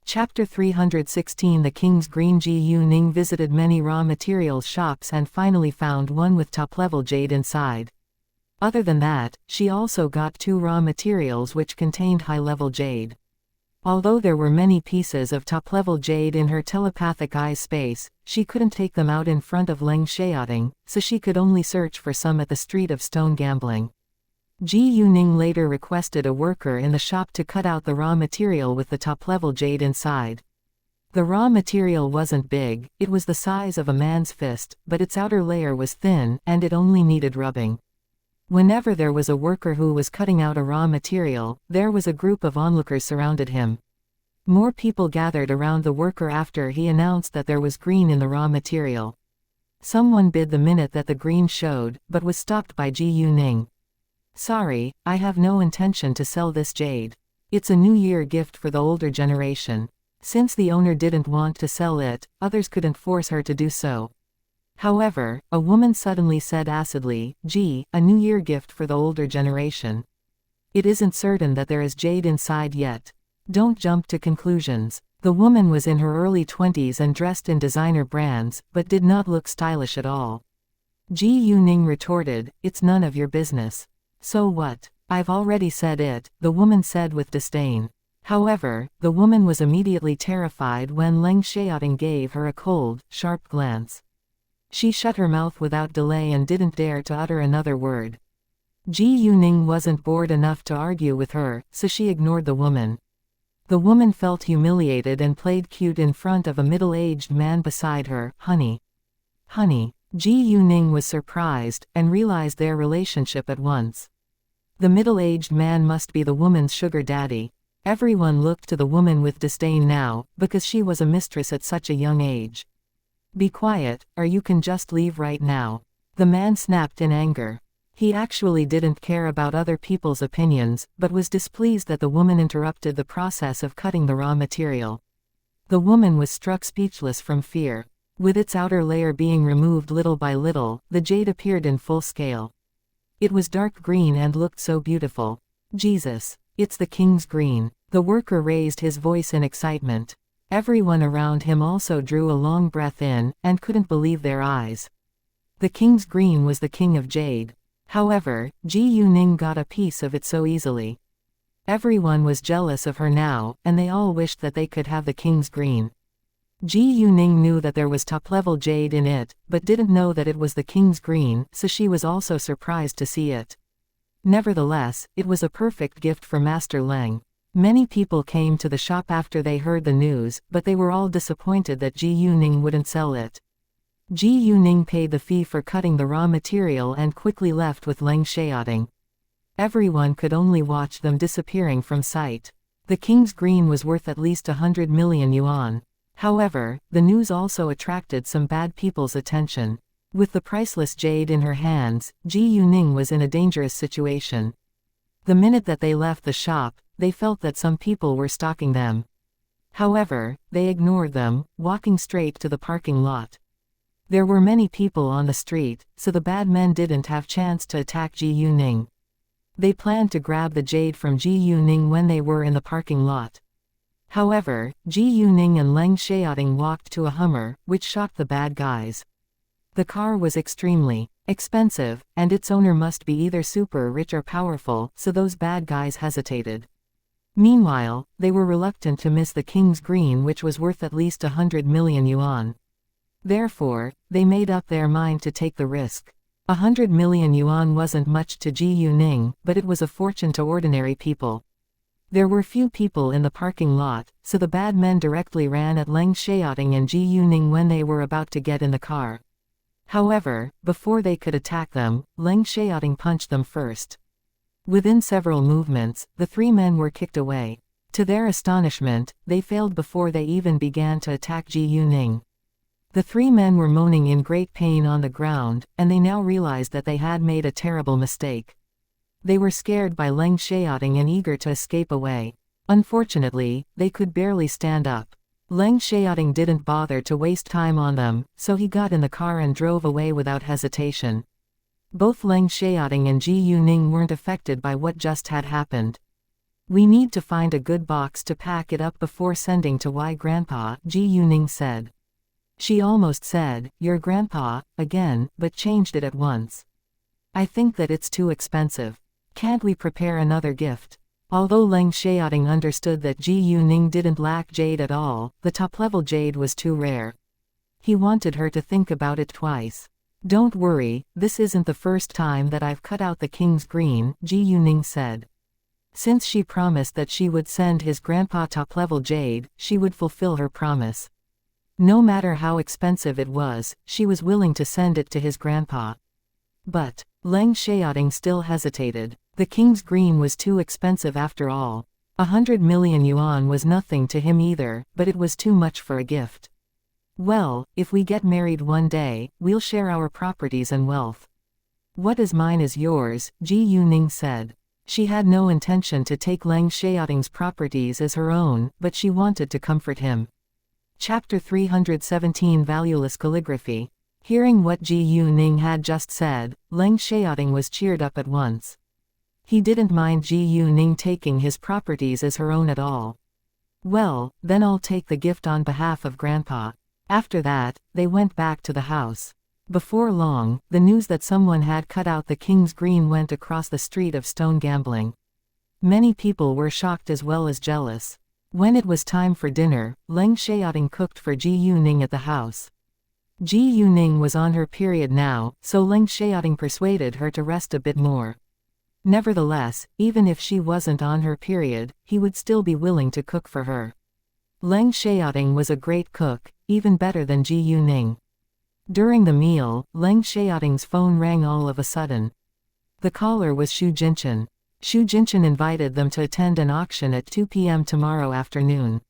Chapter 316 The King's Green. Ji Yuning visited many raw materials shops and finally found one with top-level jade inside. Other than that, she also got 2 raw materials which contained high-level jade. Although there were many pieces of top-level jade in her telepathic eye space, she couldn't take them out in front of Leng Xiaoting, so she could only search for some at the Street of Stone Gambling. Ji Yuning later requested a worker in the shop to cut out the raw material with the top-level jade inside. The raw material wasn't big, it was the size of a man's fist, but its outer layer was thin, and it only needed rubbing. Whenever there was a worker who was cutting out a raw material, there was a group of onlookers surrounded him. More people gathered around the worker after he announced that there was green in the raw material. Someone bid the minute that the green showed, but was stopped by Ji Yuning. "Sorry, I have no intention to sell this jade. It's a New Year gift for the older generation." Since the owner didn't want to sell it, others couldn't force her to do so. However, a woman suddenly said acidly, "Gee, a New Year gift for the older generation. It isn't certain that there is jade inside yet. Don't jump to conclusions." The woman was in her early 20s and dressed in designer brands, but did not look stylish at all. Ji Yuning retorted, "It's none of your business." "So what? I've already said it," the woman said with disdain. However, the woman was immediately terrified when Leng Xiaoting gave her a cold, sharp glance. She shut her mouth without delay and didn't dare to utter another word. Ji Yuning wasn't bored enough to argue with her, so she ignored the woman. The woman felt humiliated and played cute in front of a middle-aged man beside her. "Honey. Honey." Ji Yuning was surprised, and realized their relationship at once. The middle-aged man must be the woman's sugar daddy. Everyone looked to the woman with disdain now, because she was a mistress at such a young age. "Be quiet, or you can just leave right now," the man snapped in anger. He actually didn't care about other people's opinions, but was displeased that the woman interrupted the process of cutting the raw material. The woman was struck speechless from fear. With its outer layer being removed little by little, the jade appeared in full scale. It was dark green and looked so beautiful. "Jesus, it's the King's Green." The worker raised his voice in excitement. Everyone around him also drew a long breath in, and couldn't believe their eyes. The King's Green was the king of jade. However, Ji Yuning got a piece of it so easily. Everyone was jealous of her now, and they all wished that they could have the King's Green. Ji Yuning knew that there was top-level jade in it, but didn't know that it was the King's Green, so she was also surprised to see it. Nevertheless, it was a perfect gift for Master Leng. Many people came to the shop after they heard the news, but they were all disappointed that Ji Yuning wouldn't sell it. Ji Yuning paid the fee for cutting the raw material and quickly left with Leng Xiaoting. Everyone could only watch them disappearing from sight. The King's Green was worth at least 100 million yuan. However, the news also attracted some bad people's attention. With the priceless jade in her hands, Ji Yuning was in a dangerous situation. The minute that they left the shop, they felt that some people were stalking them. However, they ignored them, walking straight to the parking lot. There were many people on the street, so the bad men didn't have chance to attack Ji Yuning. They planned to grab the jade from Ji Yuning when they were in the parking lot. However, Ji Yuning and Leng Xiaoting walked to a Hummer, which shocked the bad guys. The car was extremely expensive, and its owner must be either super rich or powerful, so those bad guys hesitated. Meanwhile, they were reluctant to miss the King's Green, which was worth at least 100 million yuan. Therefore, they made up their mind to take the risk. 100 million yuan wasn't much to Ji Yuning, but it was a fortune to ordinary people. There were few people in the parking lot, so the bad men directly ran at Leng Xiaoting and Ji Yuning when they were about to get in the car. However, before they could attack them, Leng Xiaoting punched them first. Within several movements, the 3 men were kicked away. To their astonishment, they failed before they even began to attack Ji Yuning. The 3 men were moaning in great pain on the ground, and they now realized that they had made a terrible mistake. They were scared by Leng Xiaoting and eager to escape away. Unfortunately, they could barely stand up. Leng Xiaoting didn't bother to waste time on them, so he got in the car and drove away without hesitation. Both Leng Xiaoting and Ji Yuning weren't affected by what just had happened. We need to find a good box to pack it up before sending to Grandpa, Ji Yuning said. She almost said, your grandpa, again, but changed it at once. I think that it's too expensive. Can't we prepare another gift? Although Leng Xiaoting understood that Ji Yuning didn't lack jade at all, the top-level jade was too rare. He wanted her to think about it twice. Don't worry, this isn't the first time that I've cut out the king's green, Ji Yuning said. Since she promised that she would send his grandpa top-level jade, she would fulfill her promise. No matter how expensive it was, she was willing to send it to his grandpa. But Leng Xiaoting still hesitated. The king's green was too expensive after all. 100 million yuan was nothing to him either, but it was too much for a gift. Well, if we get married one day, we'll share our properties and wealth. What is mine is yours, Ji Yuning said. She had no intention to take Leng Xiaoting's properties as her own, but she wanted to comfort him. Chapter 317 Valueless Calligraphy. Hearing what Ji Yuning had just said, Leng Xiaoting was cheered up at once. He didn't mind Ji Yuning taking his properties as her own at all. Well, then I'll take the gift on behalf of Grandpa. After that, they went back to the house. Before long, the news that someone had cut out the king's green went across the street of stone gambling. Many people were shocked as well as jealous. When it was time for dinner, Leng Xiaoting cooked for Ji Yuning at the house. Ji Yuning was on her period now, so Leng Xiaoting persuaded her to rest a bit more. Nevertheless, even if she wasn't on her period, he would still be willing to cook for her. Leng Xiaoting was a great cook, even better than Ji Yuning. During the meal, Leng Xiaoting's phone rang all of a sudden. The caller was Xu Jinchen. Xu Jinchen invited them to attend an auction at 2 p.m. tomorrow afternoon.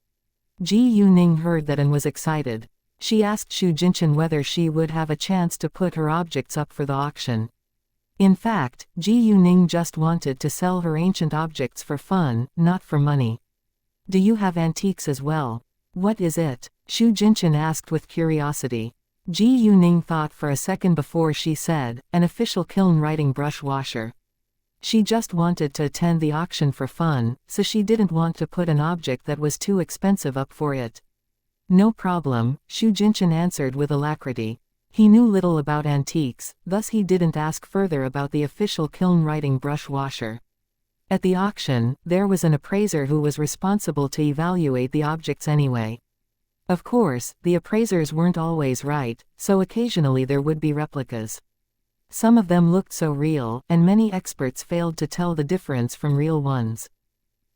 Ji Yuning heard that and was excited. She asked Xu Jinchen whether she would have a chance to put her objects up for the auction. In fact, Ji Yuning just wanted to sell her ancient objects for fun, not for money. Do you have antiques as well? What is it? Xu Jinchen asked with curiosity. Ji Yuning thought for a second before she said, an official kiln writing brush washer. She just wanted to attend the auction for fun, so she didn't want to put an object that was too expensive up for it. No problem, Xu Jinchen answered with alacrity. He knew little about antiques, thus he didn't ask further about the official kiln writing brush washer. At the auction, there was an appraiser who was responsible to evaluate the objects anyway. Of course, the appraisers weren't always right, so occasionally there would be replicas. Some of them looked so real, and many experts failed to tell the difference from real ones.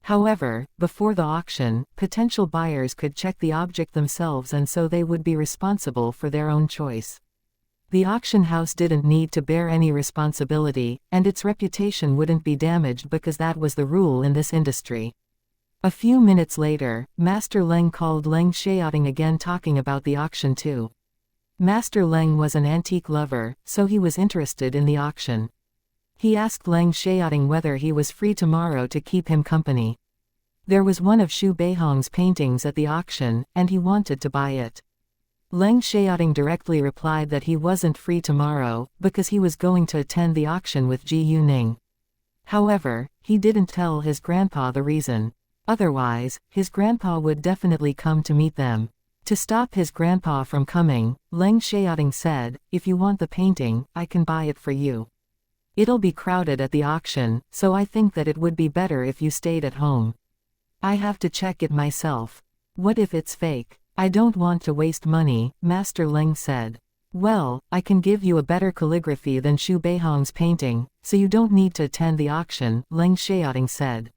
However, before the auction, potential buyers could check the object themselves and so they would be responsible for their own choice. The auction house didn't need to bear any responsibility, and its reputation wouldn't be damaged because that was the rule in this industry. A few minutes later, Master Leng called Leng Xiaoting again talking about the auction too. Master Leng was an antique lover, so he was interested in the auction. He asked Leng Xiaoting whether he was free tomorrow to keep him company. There was one of Xu Beihong's paintings at the auction, and he wanted to buy it. Leng Xiaoting directly replied that he wasn't free tomorrow, because he was going to attend the auction with Ji Yuning. However, he didn't tell his grandpa the reason. Otherwise, his grandpa would definitely come to meet them. To stop his grandpa from coming, Leng Xiaoting said, if you want the painting, I can buy it for you. It'll be crowded at the auction, so I think that it would be better if you stayed at home. I have to check it myself. What if it's fake? I don't want to waste money, Master Leng said. Well, I can give you a better calligraphy than Xu Beihong's painting, so you don't need to attend the auction, Leng Xiaoting said.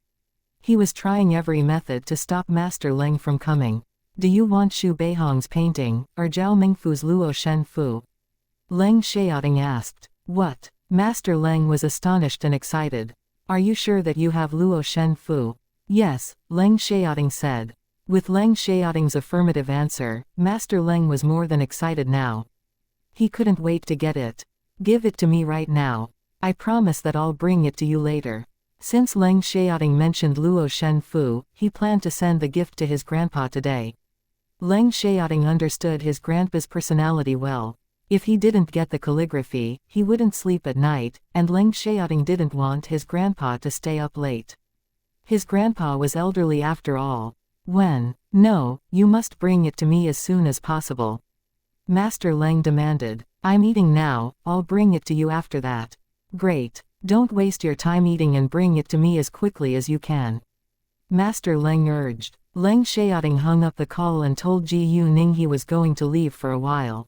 He was trying every method to stop Master Leng from coming. Do you want Xu Beihong's painting, or Zhao Mingfu's Luo Shen Fu? Leng Xiaoting asked. What? Master Leng was astonished and excited. Are you sure that you have Luo Shen Fu? Yes, Leng Xiaoting said. With Leng Xiaoting's affirmative answer, Master Leng was more than excited now. He couldn't wait to get it. Give it to me right now. I promise that I'll bring it to you later. Since Leng Xiaoting mentioned Luo Shen Fu, he planned to send the gift to his grandpa today. Leng Xiaoting understood his grandpa's personality well. If he didn't get the calligraphy, he wouldn't sleep at night, and Leng Xiaoting didn't want his grandpa to stay up late. His grandpa was elderly after all. When? No, you must bring it to me as soon as possible. Master Leng demanded. I'm eating now, I'll bring it to you after that. Great. Don't waste your time eating and bring it to me as quickly as you can. Master Leng urged. Leng Xiaoting hung up the call and told Ji Yuning he was going to leave for a while.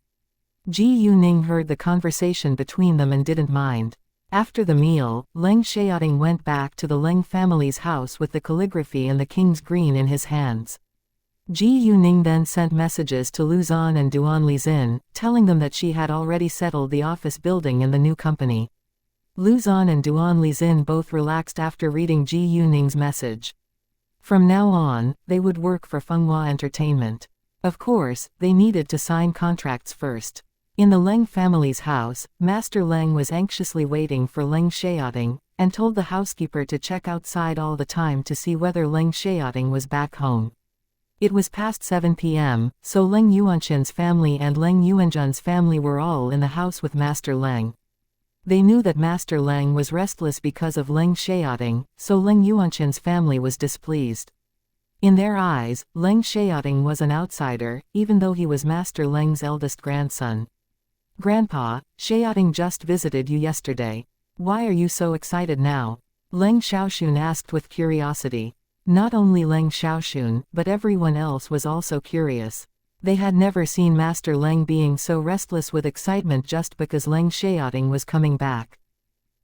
Ji Yuning heard the conversation between them and didn't mind. After the meal, Leng Xiaoting went back to the Leng family's house with the calligraphy and the king's green in his hands. Ji Yuning then sent messages to Luzon and Duan Lizin, telling them that she had already settled the office building and the new company. Luzon and Duan Lizin both relaxed after reading Ji Yuning's message. From now on, they would work for Fenghua Entertainment. Of course, they needed to sign contracts first. In the Leng family's house, Master Leng was anxiously waiting for Leng Xiaoting, and told the housekeeper to check outside all the time to see whether Leng Xiaoting was back home. It was past 7 p.m., so Leng Yuanqin's family and Leng Yuanzhen's family were all in the house with Master Leng. They knew that Master Leng was restless because of Leng Xiaoting, so Leng Yuanqin's family was displeased. In their eyes, Leng Xiaoting was an outsider, even though he was Master Leng's eldest grandson. Grandpa, Xiaoting just visited you yesterday. Why are you so excited now? Leng Xiaoxun asked with curiosity. Not only Leng Xiaoxun, but everyone else was also curious. They had never seen Master Leng being so restless with excitement just because Leng Xiaoting was coming back.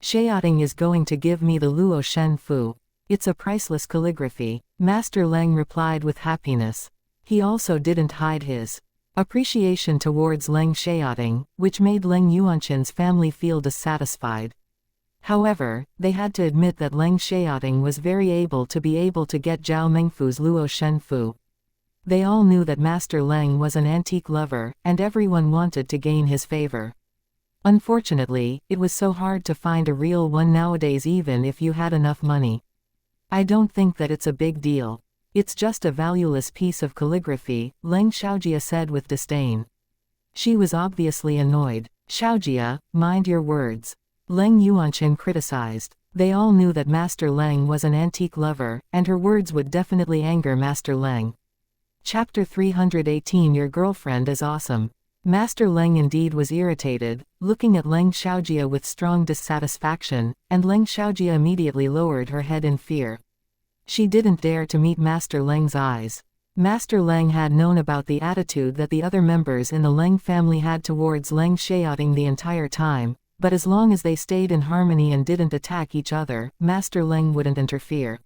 Xiaoting is going to give me the Luo Shen Fu. It's a priceless calligraphy, Master Leng replied with happiness. He also didn't hide his appreciation towards Leng Xiaoting, which made Leng Yuanqin's family feel dissatisfied. However, they had to admit that Leng Xiaoting was very able to get Zhao Mengfu's Luo Shen Fu. They all knew that Master Leng was an antique lover, and everyone wanted to gain his favor. Unfortunately, it was so hard to find a real one nowadays even if you had enough money. I don't think that it's a big deal. It's just a valueless piece of calligraphy, Leng Xiaojia said with disdain. She was obviously annoyed. Xiaojia, mind your words. Leng Yuanqin criticized. They all knew that Master Leng was an antique lover, and her words would definitely anger Master Leng. Chapter 318 Your girlfriend is awesome. Master Leng indeed was irritated, looking at Leng Xiaojia with strong dissatisfaction, and Leng Xiaojia immediately lowered her head in fear. She didn't dare to meet Master Leng's eyes. Master Leng had known about the attitude that the other members in the Leng family had towards Leng Xiaoting the entire time, but as long as they stayed in harmony and didn't attack each other, Master Leng wouldn't interfere.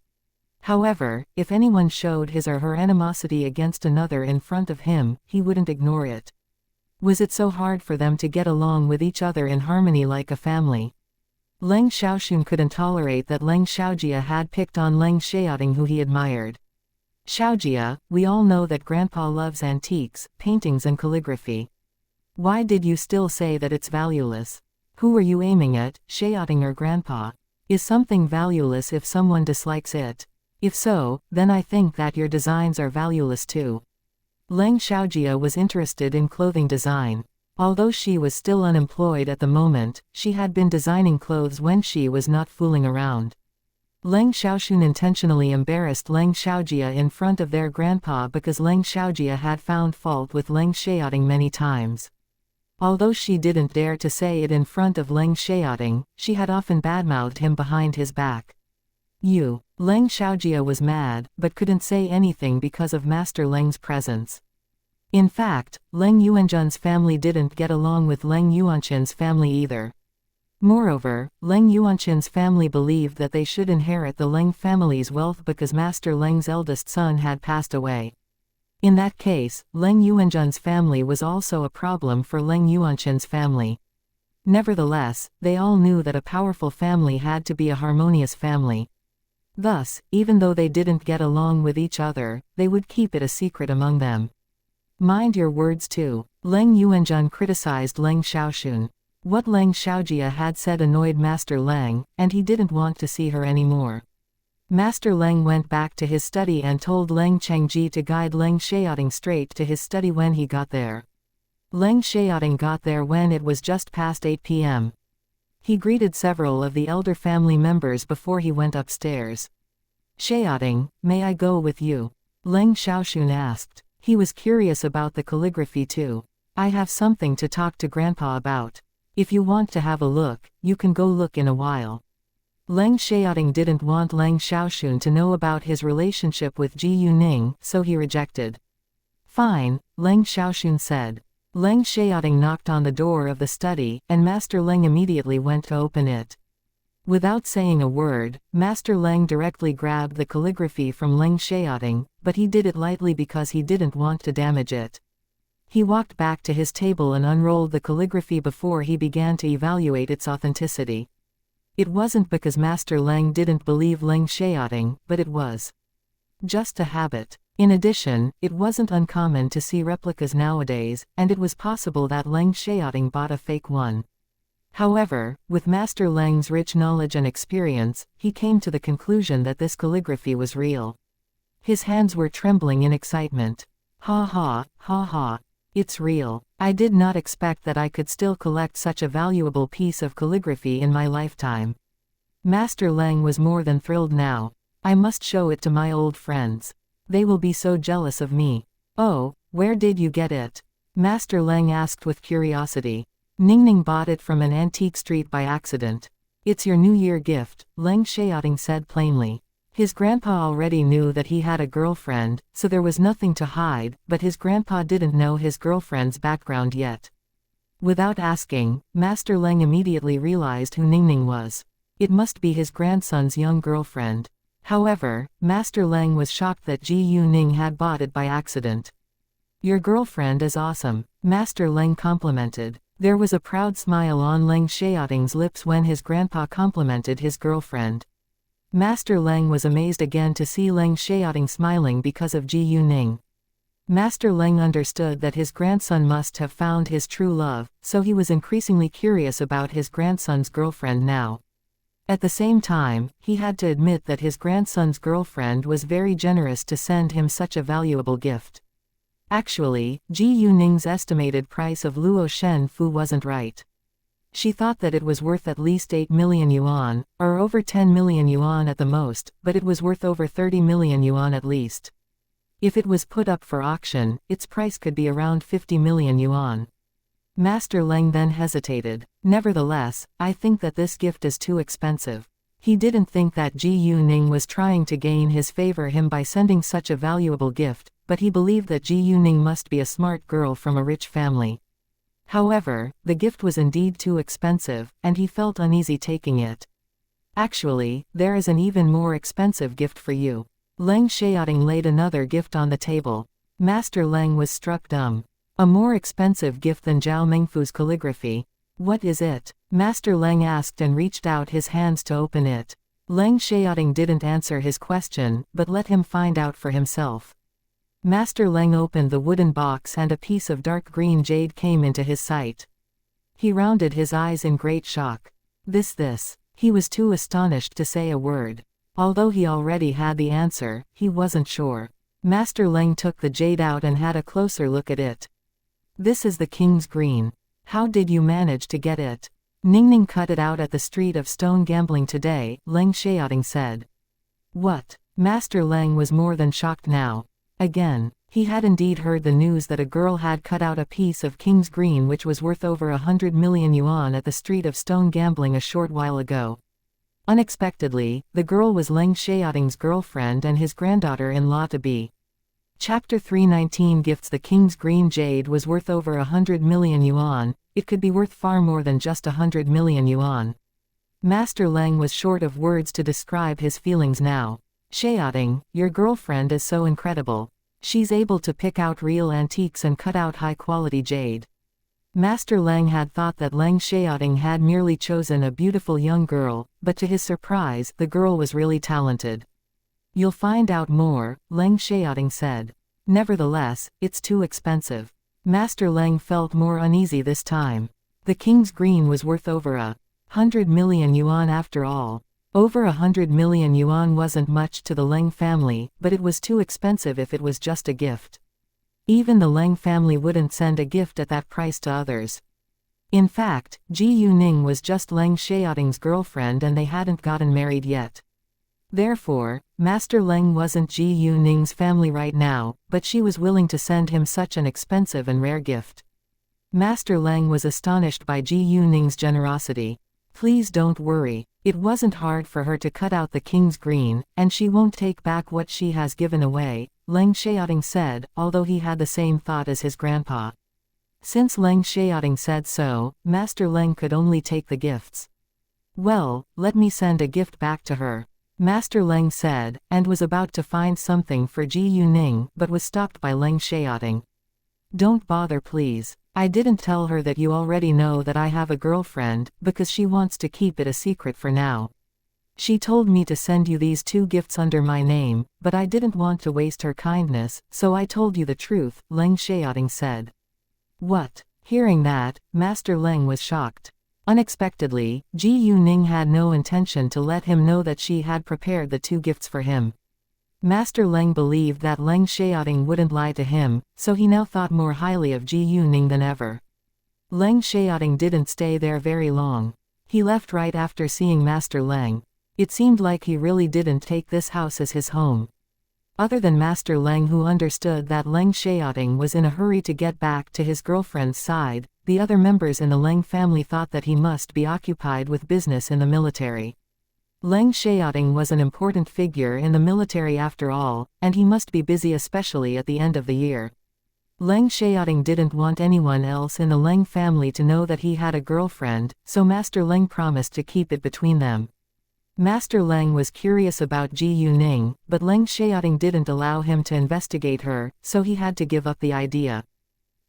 However, if anyone showed his or her animosity against another in front of him, he wouldn't ignore it. Was it so hard for them to get along with each other in harmony like a family? Leng Xiaoxun couldn't tolerate that Leng Xiaojia had picked on Leng Xiaoting who he admired. Xiaojia, we all know that Grandpa loves antiques, paintings and calligraphy. Why did you still say that it's valueless? Who are you aiming at, Xiaoting or Grandpa? Is something valueless if someone dislikes it? If so, then I think that your designs are valueless too. Leng Xiaojia was interested in clothing design. Although she was still unemployed at the moment, she had been designing clothes when she was not fooling around. Leng Xiaoxun intentionally embarrassed Leng Xiaojia in front of their grandpa because Leng Xiaojia had found fault with Leng Xiaoting many times. Although she didn't dare to say it in front of Leng Xiaoting, she had often badmouthed him behind his back. Leng Xiaojia was mad, but couldn't say anything because of Master Leng's presence. In fact, Leng Yuanzhen's family didn't get along with Leng Yuanqin's family either. Moreover, Leng Yuanqin's family believed that they should inherit the Leng family's wealth because Master Leng's eldest son had passed away. In that case, Leng Yuanzhen's family was also a problem for Leng Yuanqin's family. Nevertheless, they all knew that a powerful family had to be a harmonious family. Thus, even though they didn't get along with each other, they would keep it a secret among them. Mind your words too. Leng Yuanzhen criticized Leng Xiaoxun. What Leng Xiaojia had said annoyed Master Leng, and he didn't want to see her anymore. Master Leng went back to his study and told Leng Chengji to guide Leng Xiaoting straight to his study when he got there. Leng Xiaoting got there when it was just past 8 p.m. He greeted several of the elder family members before he went upstairs. Xiaoting, may I go with you? Leng Xiaoxun asked. He was curious about the calligraphy too. I have something to talk to Grandpa about. If you want to have a look, you can go look in a while. Leng Xiaoting didn't want Leng Xiaoxun to know about his relationship with Ji Yuning, so he rejected. Fine, Leng Xiaoxun said. Leng Xiaoting knocked on the door of the study, and Master Leng immediately went to open it. Without saying a word, Master Leng directly grabbed the calligraphy from Leng Xiaoting, but he did it lightly because he didn't want to damage it. He walked back to his table and unrolled the calligraphy before he began to evaluate its authenticity. It wasn't because Master Leng didn't believe Leng Xiaoting, but it was just a habit. In addition, it wasn't uncommon to see replicas nowadays, and it was possible that Leng Xiaoting bought a fake one. However, with Master Leng's rich knowledge and experience, he came to the conclusion that this calligraphy was real. His hands were trembling in excitement. Ha ha, ha ha. It's real. I did not expect that I could still collect such a valuable piece of calligraphy in my lifetime. Master Leng was more than thrilled now. I must show it to my old friends. They will be so jealous of me. Oh, where did you get it? Master Leng asked with curiosity. Ningning bought it from an antique street by accident. It's your New Year gift, Leng Xiaoting said plainly. His grandpa already knew that he had a girlfriend, so there was nothing to hide, but his grandpa didn't know his girlfriend's background yet. Without asking, Master Leng immediately realized who Ningning was. It must be his grandson's young girlfriend. However, Master Leng was shocked that Ji Yuning had bought it by accident. Your girlfriend is awesome, Master Leng complimented. There was a proud smile on Leng Xiaoting's lips when his grandpa complimented his girlfriend. Master Leng was amazed again to see Leng Xiaoting smiling because of Ji Yuning. Master Leng understood that his grandson must have found his true love, so he was increasingly curious about his grandson's girlfriend now. At the same time, he had to admit that his grandson's girlfriend was very generous to send him such a valuable gift. Actually, Ji Yuning's estimated price of Luo Shen Fu wasn't right. She thought that it was worth at least 8 million yuan, or over 10 million yuan at the most, but it was worth over 30 million yuan at least. If it was put up for auction, its price could be around 50 million yuan. Master Leng then hesitated. Nevertheless, I think that this gift is too expensive. He didn't think that Ji Yuning was trying to gain his favor him by sending such a valuable gift, but he believed that Ji Yuning must be a smart girl from a rich family. However, the gift was indeed too expensive, and he felt uneasy taking it. Actually, there is an even more expensive gift for you. Leng Xiaoting laid another gift on the table. Master Leng was struck dumb. A more expensive gift than Zhao Mengfu's calligraphy. What is it? Master Leng asked and reached out his hands to open it. Leng Xiaoting didn't answer his question, but let him find out for himself. Master Leng opened the wooden box and a piece of dark green jade came into his sight. He rounded his eyes in great shock. This. He was too astonished to say a word. Although he already had the answer, he wasn't sure. Master Leng took the jade out and had a closer look at it. This is the king's green. How did you manage to get it? Ningning cut it out at the street of stone gambling today, Leng Xiaoting said. What? Master Leng was more than shocked now. Again, he had indeed heard the news that a girl had cut out a piece of king's green which was worth over 100 million yuan at the street of stone gambling a short while ago. Unexpectedly, the girl was Leng Xiaoting's girlfriend and his granddaughter-in-law to be. Chapter 319 Gifts. The king's green jade was worth over 100 million yuan, it could be worth far more than just 100 million yuan. Master Leng was short of words to describe his feelings now. Xiaoting, your girlfriend is so incredible. She's able to pick out real antiques and cut out high-quality jade. Master Leng had thought that Leng Xiaoting had merely chosen a beautiful young girl, but to his surprise, the girl was really talented. You'll find out more, Leng Xiaoting said. Nevertheless, it's too expensive. Master Leng felt more uneasy this time. The king's green was worth over 100 million yuan after all. Over 100 million yuan wasn't much to the Leng family, but it was too expensive if it was just a gift. Even the Leng family wouldn't send a gift at that price to others. In fact, Ji Yuning was just Leng Xiaoting's girlfriend and they hadn't gotten married yet. Therefore, Master Leng wasn't Ji Yuning's family right now, but she was willing to send him such an expensive and rare gift. Master Leng was astonished by Ji Yuning's generosity. Please don't worry. It wasn't hard for her to cut out the king's green, and she won't take back what she has given away, Leng Xiaoting said, although he had the same thought as his grandpa. Since Leng Xiaoting said so, Master Leng could only take the gifts. Well, let me send a gift back to her, Master Leng said, and was about to find something for Ji Yuning but was stopped by Leng Xiaoting. Don't bother please. I didn't tell her that you already know that I have a girlfriend, because she wants to keep it a secret for now. She told me to send you these 2 gifts under my name, but I didn't want to waste her kindness, so I told you the truth, Leng Xiaoting said. What? Hearing that, Master Leng was shocked. Unexpectedly, Ji Yuning had no intention to let him know that she had prepared the 2 gifts for him. Master Leng believed that Leng Xiaoting wouldn't lie to him, so he now thought more highly of Ji Yuning than ever. Leng Xiaoting didn't stay there very long. He left right after seeing Master Leng. It seemed like he really didn't take this house as his home. Other than Master Leng, who understood that Leng Xiaoting was in a hurry to get back to his girlfriend's side, the other members in the Leng family thought that he must be occupied with business in the military. Leng Xiaoting was an important figure in the military after all, and he must be busy especially at the end of the year. Leng Xiaoting didn't want anyone else in the Leng family to know that he had a girlfriend, so Master Leng promised to keep it between them. Master Leng was curious about Ji Yuning, but Leng Xiaoting didn't allow him to investigate her, so he had to give up the idea.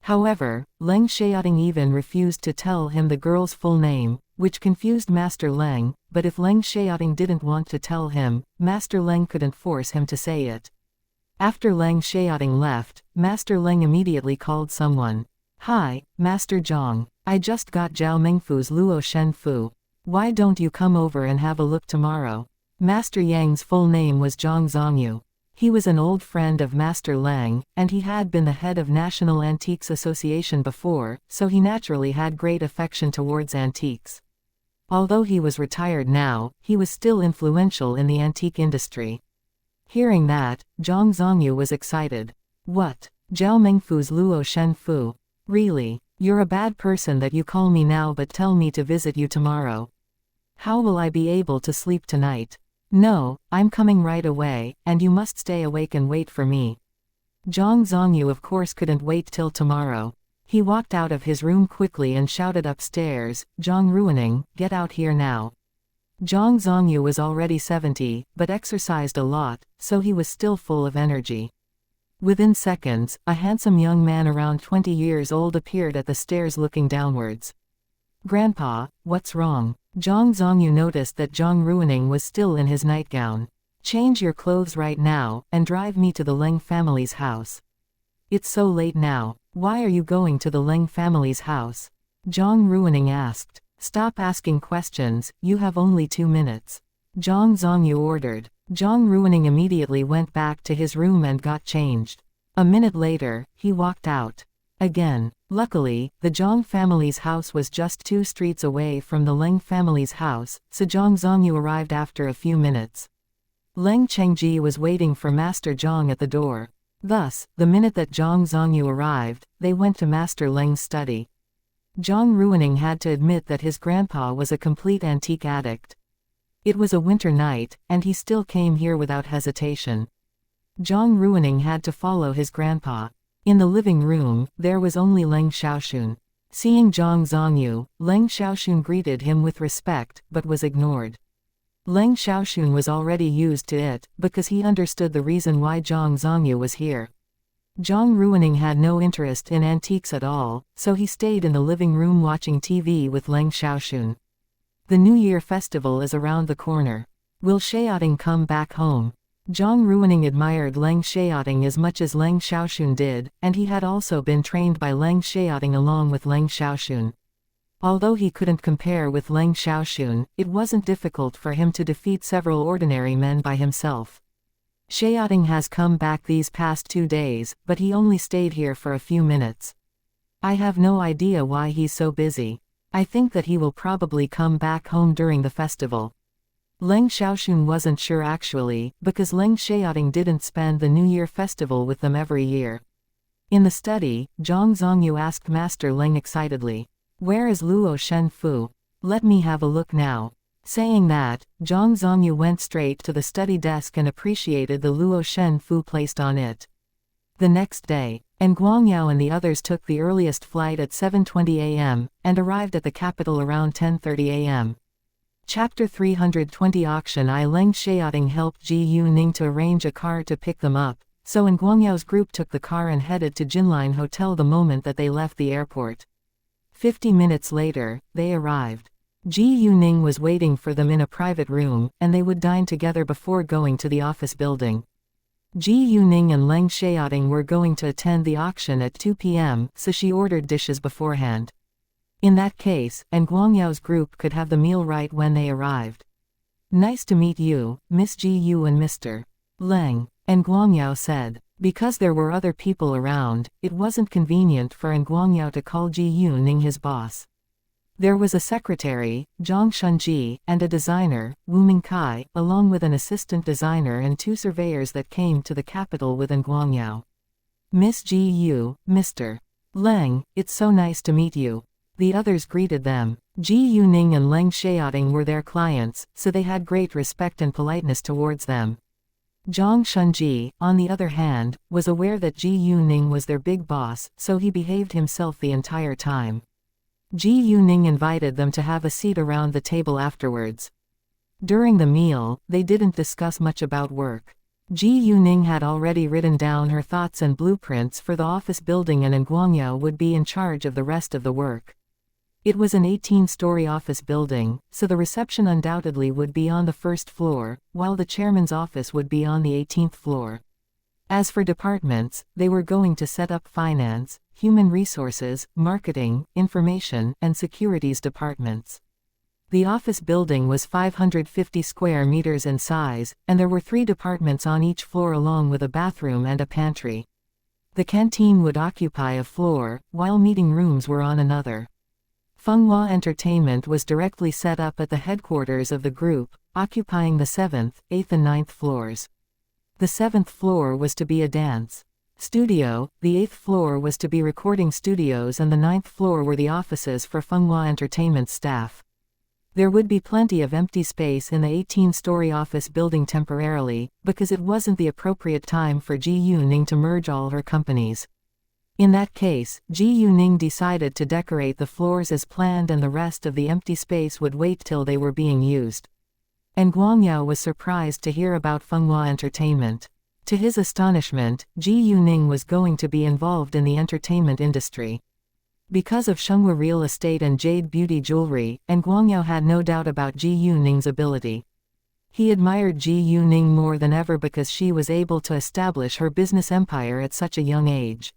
However, Leng Xiaoting even refused to tell him the girl's full name, which confused Master Leng, but if Leng Xiaoting didn't want to tell him, Master Leng couldn't force him to say it. After Leng Xiaoting left, Master Leng immediately called someone. Hi, Master Zhang. I just got Zhao Mengfu's Luo Shen Fu. Why don't you come over and have a look tomorrow? Master Yang's full name was Zhang Zongyu. He was an old friend of Master Leng, and he had been the head of National Antiques Association before, so he naturally had great affection towards antiques. Although he was retired now, he was still influential in the antique industry. Hearing that, Zhang Zongyu was excited. What? Zhao Mengfu's Luo Shen Fu? Really? You're a bad person that you call me now but tell me to visit you tomorrow. How will I be able to sleep tonight? No, I'm coming right away, and you must stay awake and wait for me. Zhang Zongyu of course couldn't wait till tomorrow. He walked out of his room quickly and shouted upstairs, Zhang Ruining, get out here now. Zhang Zongyu was already 70, but exercised a lot, so he was still full of energy. Within seconds, a handsome young man around 20 years old appeared at the stairs looking downwards. Grandpa, what's wrong? Zhang Zongyu noticed that Zhang Ruining was still in his nightgown. Change your clothes right now, and drive me to the Leng family's house. It's so late now. Why are you going to the Leng family's house? Zhang Ruining asked. Stop asking questions, you have only 2 minutes. Zhang Zongyu ordered. Zhang Ruining immediately went back to his room and got changed. A minute later, he walked out. Again. Luckily, the Zhang family's house was just 2 streets away from the Leng family's house, so Zhang Zongyu arrived after a few minutes. Leng Chengji was waiting for Master Zhang at the door. Thus, the minute that Zhang Zongyu arrived, they went to Master Leng's study. Zhang Ruining had to admit that his grandpa was a complete antique addict. It was a winter night, and he still came here without hesitation. Zhang Ruining had to follow his grandpa. In the living room, there was only Leng Xiaoxun. Seeing Zhang Zongyu, Leng Xiaoxun greeted him with respect, but was ignored. Leng Xiaoxun was already used to it, because he understood the reason why Zhang Zongyu was here. Zhang Ruining had no interest in antiques at all, so he stayed in the living room watching TV with Leng Xiaoxun. The New Year festival is around the corner. Will Xiaoting come back home? Zhang Ruining admired Leng Xiaoting as much as Leng Xiaoxun did, and he had also been trained by Leng Xiaoting along with Leng Xiaoxun. Although he couldn't compare with Leng Xiaoxun, it wasn't difficult for him to defeat several ordinary men by himself. Xiaoting has come back these past 2 days, but he only stayed here for a few minutes. I have no idea why he's so busy. I think that he will probably come back home during the festival. Leng Xiaoxun wasn't sure actually, because Leng Xiaoting didn't spend the New Year festival with them every year. In the study, Zhang Zongyu asked Master Leng excitedly, "Where is Luo Shen Fu? Let me have a look now." Saying that, Zhang Zongyu went straight to the study desk and appreciated the Luo Shen Fu placed on it. The next day, Guangyao and the others took the earliest flight at 7:20 a.m., and arrived at the capital around 10:30 a.m. Chapter 320 Auction. Leng Xiaoting helped Ji Yuning to arrange a car to pick them up, so Guangyao group took the car and headed to Jinline Hotel the moment that they left the airport. 50 minutes later, they arrived. Ji Yuning was waiting for them in a private room, and they would dine together before going to the office building. Ji Yuning and Leng Xiaoting were going to attend the auction at 2 p.m., so she ordered dishes beforehand. In that case, Guangyao's group could have the meal right when they arrived. "Nice to meet you, Miss Ji Yu and Mr. Leng," Guangyao said. Because there were other people around, it wasn't convenient for Guangyao to call Ji Yuning his boss. There was a secretary, Zhang Shunji, and a designer, Wu Mingkai, along with an assistant designer and 2 surveyors that came to the capital with Guangyao. "Miss Ji Yu, Mr. Leng, it's so nice to meet you." The others greeted them. Ji Yuning and Leng Xiaoting were their clients, so they had great respect and politeness towards them. Zhang Shunji, on the other hand, was aware that Ji Yuning was their big boss, so he behaved himself the entire time. Ji Yuning invited them to have a seat around the table afterwards. During the meal, they didn't discuss much about work. Ji Yuning had already written down her thoughts and blueprints for the office building, and Guangyao would be in charge of the rest of the work. It was an 18-story office building, so the reception undoubtedly would be on the first floor, while the chairman's office would be on the 18th floor. As for departments, they were going to set up finance, human resources, marketing, information, and securities departments. The office building was 550 square meters in size, and there were 3 departments on each floor along with a bathroom and a pantry. The canteen would occupy a floor, while meeting rooms were on another. Fenghua Entertainment was directly set up at the headquarters of the group, occupying the 7th, 8th and 9th floors. The 7th floor was to be a dance studio, the 8th floor was to be recording studios, and the 9th floor were the offices for Fenghua Entertainment staff. There would be plenty of empty space in the 18-story office building temporarily, because it wasn't the appropriate time for Ji Yuning to merge all her companies. In that case, Ji Yuning decided to decorate the floors as planned, and the rest of the empty space would wait till they were being used. Guangyao was surprised to hear about Fenghua Entertainment. To his astonishment, Ji Yuning was going to be involved in the entertainment industry. Because of Shenghua real estate and jade beauty jewelry, Guangyao had no doubt about Ji Yuning's ability. He admired Ji Yuning more than ever because she was able to establish her business empire at such a young age.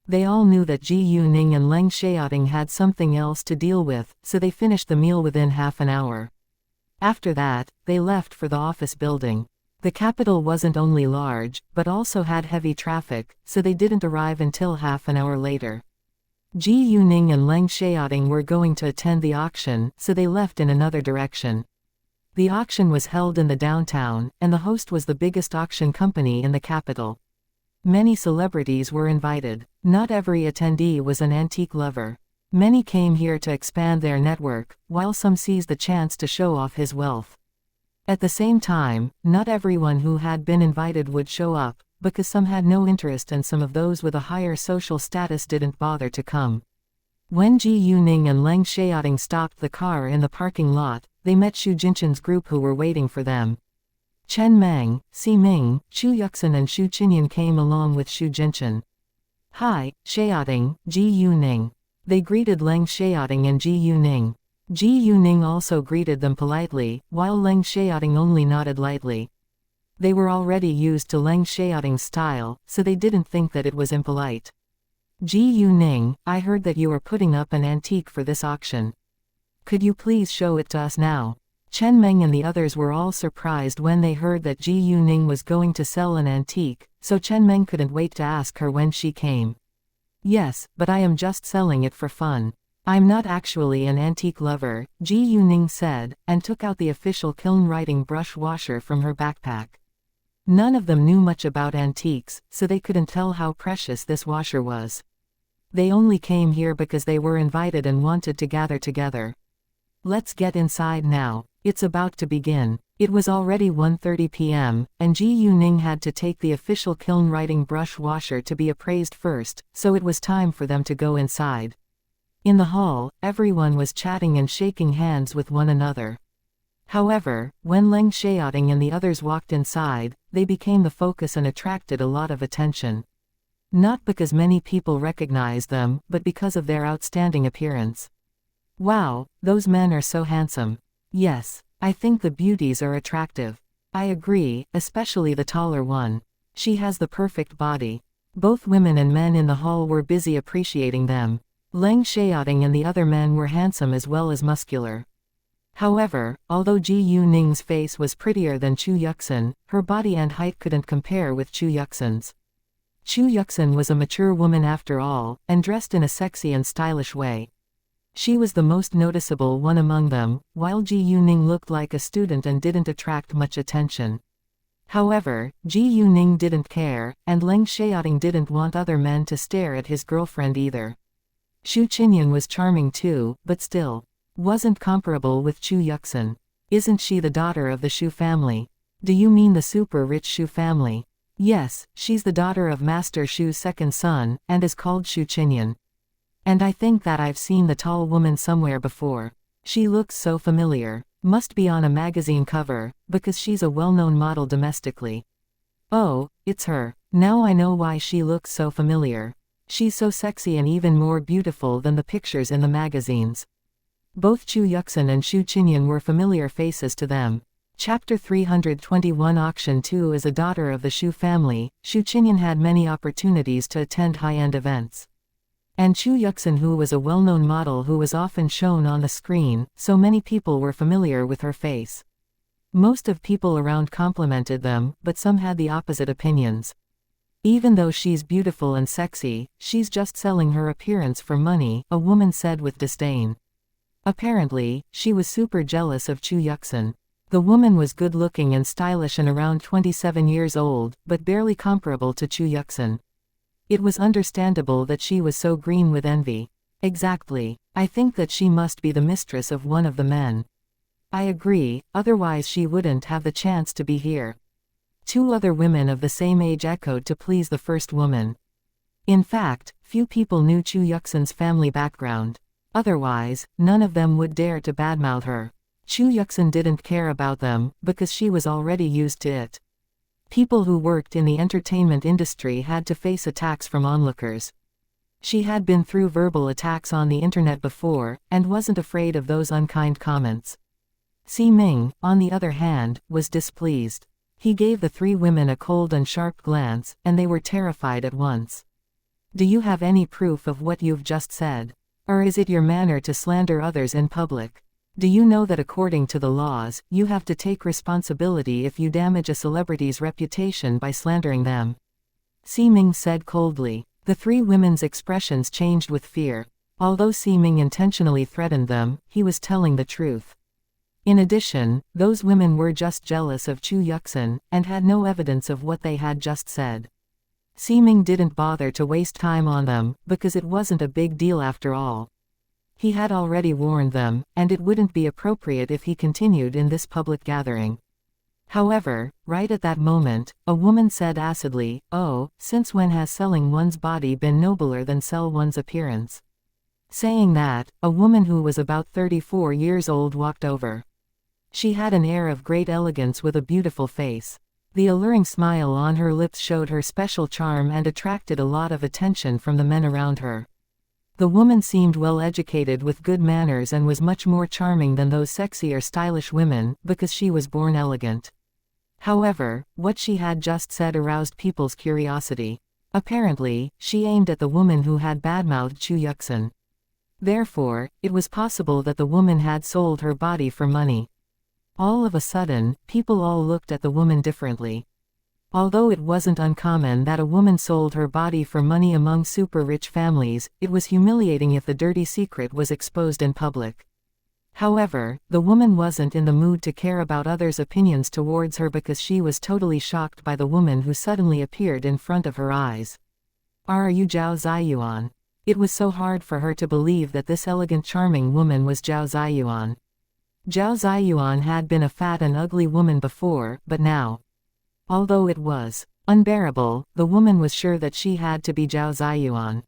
They all knew that Ji Yuning and Leng Xiaoting had something else to deal with, so they finished the meal within half an hour. After that, they left for the office building. The capital wasn't only large, but also had heavy traffic, so they didn't arrive until half an hour later. Ji Yuning and Leng Xiaoting were going to attend the auction, so they left in another direction. The auction was held in the downtown, and the host was the biggest auction company in the capital. Many celebrities were invited. Not every attendee was an antique lover. Many came here to expand their network, while some seized the chance to show off his wealth. At the same time, not everyone who had been invited would show up, because some had no interest and some of those with a higher social status didn't bother to come. When Ji Yuning and Leng Xiaoting stopped the car in the parking lot, they met Xu Jinchen's group who were waiting for them. Chen Meng, Si Ming, Xu Yuxin and Xu Qinyan came along with Xu Jinchen. "Hi, Xiaoting, Ji Yuning." They greeted Leng Xiaoting and Ji Yuning. Ji Yuning also greeted them politely, while Leng Xiaoting only nodded lightly. They were already used to Leng Xiaoting's style, so they didn't think that it was impolite. "Ji Yuning, I heard that you are putting up an antique for this auction. Could you please show it to us now?" Chen Meng and the others were all surprised when they heard that Ji Yuning was going to sell an antique, so Chen Meng couldn't wait to ask her when she came. "Yes, but I am just selling it for fun. I'm not actually an antique lover, Ji Yuning said, and took out the official kiln writing brush washer from her backpack. None of them knew much about antiques, so they couldn't tell how precious this washer was. They only came here because they were invited and wanted to gather together. Let's get inside now. It's about to begin. It was already 1:30 p.m., and Ji Yuning had to take the official kiln writing brush washer to be appraised first, so it was time for them to go inside. In the hall, everyone was chatting and shaking hands with one another. However, when Leng Xiaoting and the others walked inside, they became the focus and attracted a lot of attention. Not because many people recognized them, but because of their outstanding appearance. Wow, those men are so handsome. Yes, I think the beauties are attractive. I agree, especially the taller one. She has the perfect body. Both women and men in the hall were busy appreciating them. Leng Xiaoting and the other men were handsome as well as muscular. However, although Ji Yuning's face was prettier than Chu Yuxin, her body and height couldn't compare with Chu Yuxin's. Chu Yuxin was a mature woman after all, and dressed in a sexy and stylish way. She was the most noticeable one among them, while Ji Yuning looked like a student and didn't attract much attention. However, Ji Yuning didn't care, and Leng Xiaoting didn't want other men to stare at his girlfriend either. Xu Qinyan was charming too, but still wasn't comparable with Chu Yuxin. Isn't she the daughter of the Xu family? Do you mean the super-rich Xu family? Yes, she's the daughter of Master Xu's second son, and is called Xu Qinyan. And I think that I've seen the tall woman somewhere before. She looks so familiar. Must be on a magazine cover, because she's a well-known model domestically. Oh, it's her. Now I know why she looks so familiar. She's so sexy and even more beautiful than the pictures in the magazines. Both Chu Yuxin and Xu Qinyan were familiar faces to them. Chapter 321 Auction 2 As a daughter of the Xu family, Xu Qinyan had many opportunities to attend high-end events. And Chu Yuxin, who was a well-known model who was often shown on the screen, so many people were familiar with her face. Most of people around complimented them, but some had the opposite opinions. Even though she's beautiful and sexy, she's just selling her appearance for money, a woman said with disdain. Apparently, she was super jealous of Chu Yuxin. The woman was good-looking and stylish and around 27 years old, but barely comparable to Chu Yuxin. It was understandable that she was so green with envy. Exactly. I think that she must be the mistress of one of the men. I agree, otherwise she wouldn't have the chance to be here. Two other women of the same age echoed to please the first woman. In fact, few people knew Chu Yuxin's family background. Otherwise, none of them would dare to badmouth her. Chu Yuxin didn't care about them, because she was already used to it. People who worked in the entertainment industry had to face attacks from onlookers. She had been through verbal attacks on the internet before, and wasn't afraid of those unkind comments. Si Ming, on the other hand, was displeased. He gave the three women a cold and sharp glance, and they were terrified at once. Do you have any proof of what you've just said? Or is it your manner to slander others in public? Do you know that according to the laws, you have to take responsibility if you damage a celebrity's reputation by slandering them? Si Ming said coldly. The three women's expressions changed with fear. Although Si Ming intentionally threatened them, he was telling the truth. In addition, those women were just jealous of Chu Yuxin, and had no evidence of what they had just said. Si Ming didn't bother to waste time on them, because it wasn't a big deal after all. He had already warned them, and it wouldn't be appropriate if he continued in this public gathering. However, right at that moment, a woman said acidly, "Oh, since when has selling one's body been nobler than sell one's appearance?" Saying that, a woman who was about 34 years old walked over. She had an air of great elegance with a beautiful face. The alluring smile on her lips showed her special charm and attracted a lot of attention from the men around her. The woman seemed well educated with good manners and was much more charming than those sexy or stylish women, because she was born elegant. However, what she had just said aroused people's curiosity. Apparently, she aimed at the woman who had badmouthed Chu Yuxin. Therefore, it was possible that the woman had sold her body for money. All of a sudden, people all looked at the woman differently. Although it wasn't uncommon that a woman sold her body for money among super-rich families, it was humiliating if the dirty secret was exposed in public. However, the woman wasn't in the mood to care about others' opinions towards her because she was totally shocked by the woman who suddenly appeared in front of her eyes. Are you Zhao Ziyuan? It was so hard for her to believe that this elegant charming woman was Zhao Ziyuan. Zhao Ziyuan had been a fat and ugly woman before, but now, although it was unbearable, the woman was sure that she had to be Zhao Ziyuan.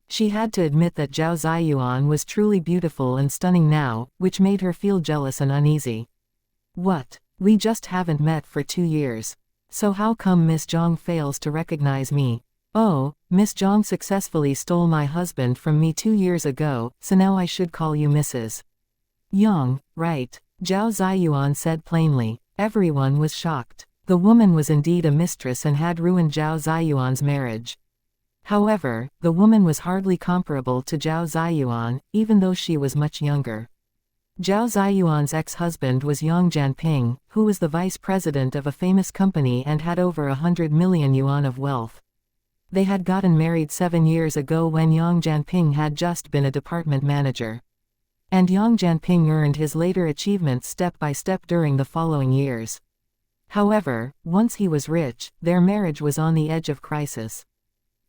She had to admit that Zhao Ziyuan was truly beautiful and stunning now, which made her feel jealous and uneasy. What? We just haven't met for 2 years. So how come Miss Zhang fails to recognize me? Oh, Miss Zhang successfully stole my husband from me 2 years ago, so now I should call you Mrs. Yang, right? Zhao Ziyuan said plainly. Everyone was shocked. The woman was indeed a mistress and had ruined Zhao Ziyuan's marriage. However, the woman was hardly comparable to Zhao Ziyuan, even though she was much younger. Zhao Ziyuan's ex-husband was Yang Jianping, who was the vice president of a famous company and had over 100 million yuan of wealth. They had gotten married 7 years ago when Yang Jianping had just been a department manager. And Yang Jianping earned his later achievements step by step during the following years. However, once he was rich, their marriage was on the edge of crisis.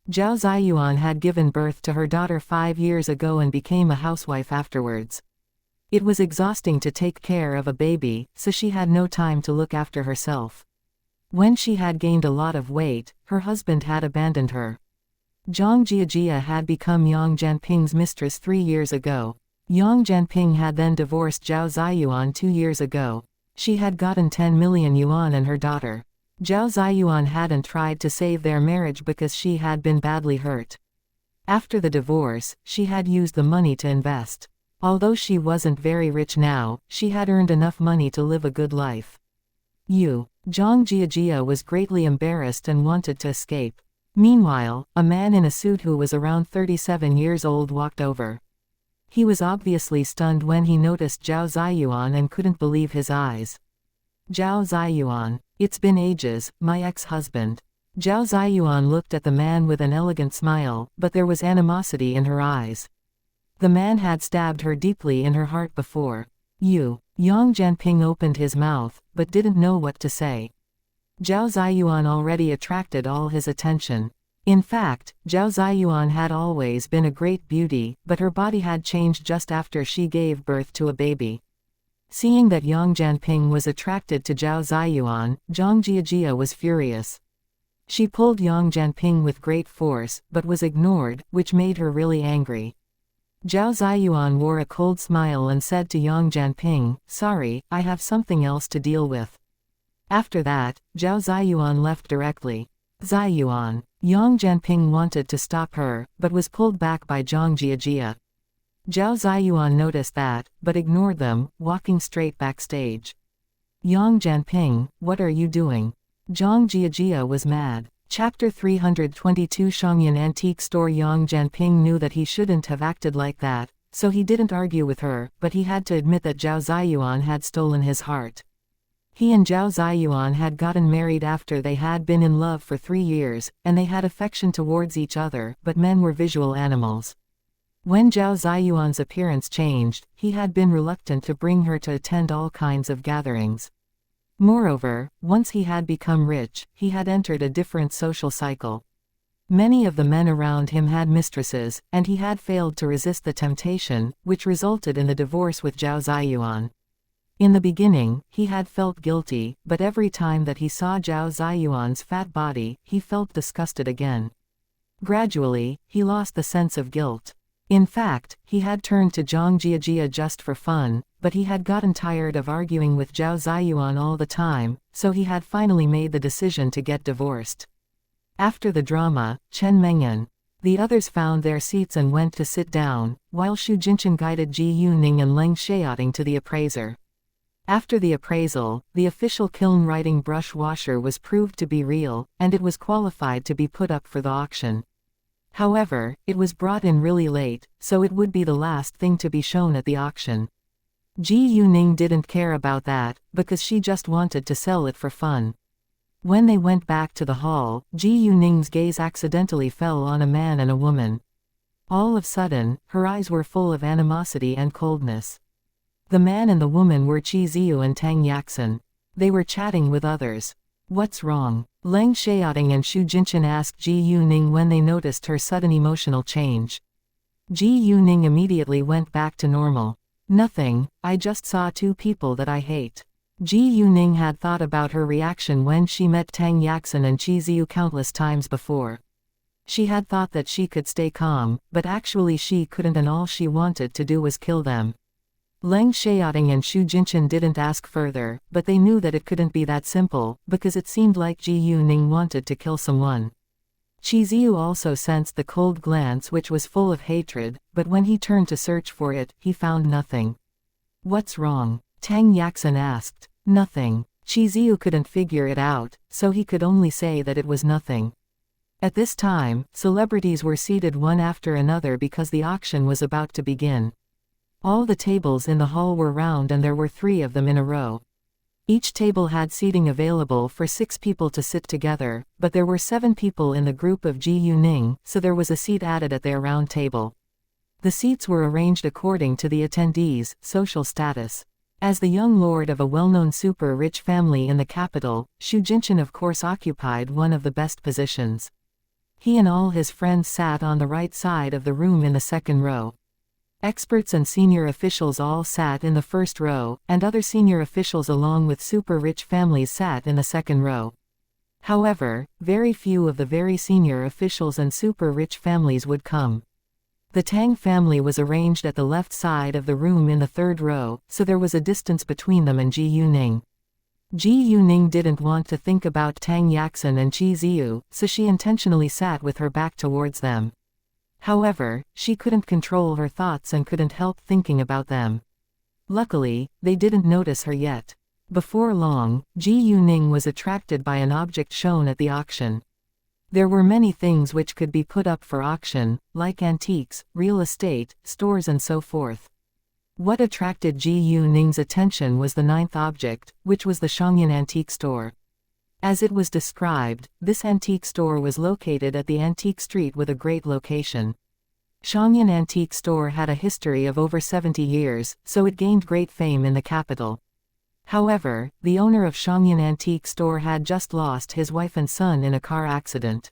Zhao Ziyuan had given birth to her daughter 5 years ago and became a housewife afterwards. It was exhausting to take care of a baby, so she had no time to look after herself. When she had gained a lot of weight, her husband had abandoned her. Zhang Jiajia had become Yang Jianping's mistress 3 years ago. Yang Jianping had then divorced Zhao Ziyuan 2 years ago. She had gotten 10 million yuan and her daughter. Zhao Ziyuan hadn't tried to save their marriage because she had been badly hurt. After the divorce, she had used the money to invest. Although she wasn't very rich now, she had earned enough money to live a good life. Zhang Jiajia was greatly embarrassed and wanted to escape. Meanwhile, a man in a suit who was around 37 years old walked over. He was obviously stunned when he noticed Zhao Ziyuan and couldn't believe his eyes. Zhao Ziyuan. It's been ages, my ex-husband. Zhao Ziyuan looked at the man with an elegant smile, but there was animosity in her eyes. The man had stabbed her deeply in her heart before. Yang Jianping opened his mouth, but didn't know what to say. Zhao Ziyuan already attracted all his attention. In fact, Zhao Ziyuan had always been a great beauty, but her body had changed just after she gave birth to a baby. Seeing that Yang Jianping was attracted to Zhao Ziyuan, Zhang Jiajia was furious. She pulled Yang Jianping with great force, but was ignored, which made her really angry. Zhao Ziyuan wore a cold smile and said to Yang Jianping, "Sorry, I have something else to deal with." After that, Zhao Ziyuan left directly. Ziyuan. Yang Jianping wanted to stop her, but was pulled back by Zhang Jiajia. Zhao Ziyuan noticed that, but ignored them, walking straight backstage. Yang Jianping, what are you doing? Zhang Jiajia was mad. Chapter 322 Shangyan Antique Store. Yang Jianping knew that he shouldn't have acted like that, so he didn't argue with her, but he had to admit that Zhao Ziyuan had stolen his heart. He and Zhao Ziyuan had gotten married after they had been in love for 3 years, and they had affection towards each other, but men were visual animals. When Zhao Ziyuan's appearance changed, he had been reluctant to bring her to attend all kinds of gatherings. Moreover, once he had become rich, he had entered a different social cycle. Many of the men around him had mistresses, and he had failed to resist the temptation, which resulted in the divorce with Zhao Ziyuan. In the beginning, he had felt guilty, but every time that he saw Zhao Ziyuan's fat body, he felt disgusted again. Gradually, he lost the sense of guilt. In fact, he had turned to Zhang Jiajia just for fun, but he had gotten tired of arguing with Zhao Ziyuan all the time, so he had finally made the decision to get divorced. After the drama, Chen Mengyan. The others found their seats and went to sit down, while Xu Jinchen guided Ji Yuning and Leng Xiaoting to the appraiser. After the appraisal, the official kiln writing brush washer was proved to be real, and it was qualified to be put up for the auction. However, it was brought in really late, so it would be the last thing to be shown at the auction. Ji Yuning didn't care about that, because she just wanted to sell it for fun. When they went back to the hall, Ji Yuning's gaze accidentally fell on a man and a woman. All of a sudden, her eyes were full of animosity and coldness. The man and the woman were Qi Ziyu and Tang Yaxin. They were chatting with others. What's wrong? Leng Xiaoting and Xu Jinchen asked Ji Yuning when they noticed her sudden emotional change. Ji Yuning immediately went back to normal. Nothing, I just saw two people that I hate. Ji Yuning had thought about her reaction when she met Tang Yaxin and Qi Ziyu countless times before. She had thought that she could stay calm, but actually she couldn't, and all she wanted to do was kill them. Leng Xiaoting and Xu Jinchen didn't ask further, but they knew that it couldn't be that simple, because it seemed like Ji Yuning wanted to kill someone. Qi Ziyu also sensed the cold glance, which was full of hatred, but when he turned to search for it, he found nothing. What's wrong? Tang Yaxin asked. Nothing. Qi Ziyu couldn't figure it out, so he could only say that it was nothing. At this time, celebrities were seated one after another because the auction was about to begin. All the tables in the hall were round and there were 3 of them in a row. Each table had seating available for 6 people to sit together, but there were 7 people in the group of Ji Yuning, so there was a seat added at their round table. The seats were arranged according to the attendees' social status. As the young lord of a well-known super-rich family in the capital, Xu Jinchen of course occupied one of the best positions. He and all his friends sat on the right side of the room in the second row. Experts and senior officials all sat in the first row, and other senior officials along with super-rich families sat in the second row. However, very few of the very senior officials and super-rich families would come. The Tang family was arranged at the left side of the room in the third row, so there was a distance between them and Ji Yuning. Ji Yuning didn't want to think about Tang Yaxin and Qi Ziyu, so she intentionally sat with her back towards them. However, she couldn't control her thoughts and couldn't help thinking about them. Luckily, they didn't notice her yet. Before long, Ji Yuning was attracted by an object shown at the auction. There were many things which could be put up for auction, like antiques, real estate, stores and so forth. What attracted Ji Yuning's attention was the 9th object, which was the Xianxia antique store. As it was described, this antique store was located at the antique street with a great location. Xianxia antique store had a history of over 70 years, so it gained great fame in the capital. However, the owner of Xianxia antique store had just lost his wife and son in a car accident.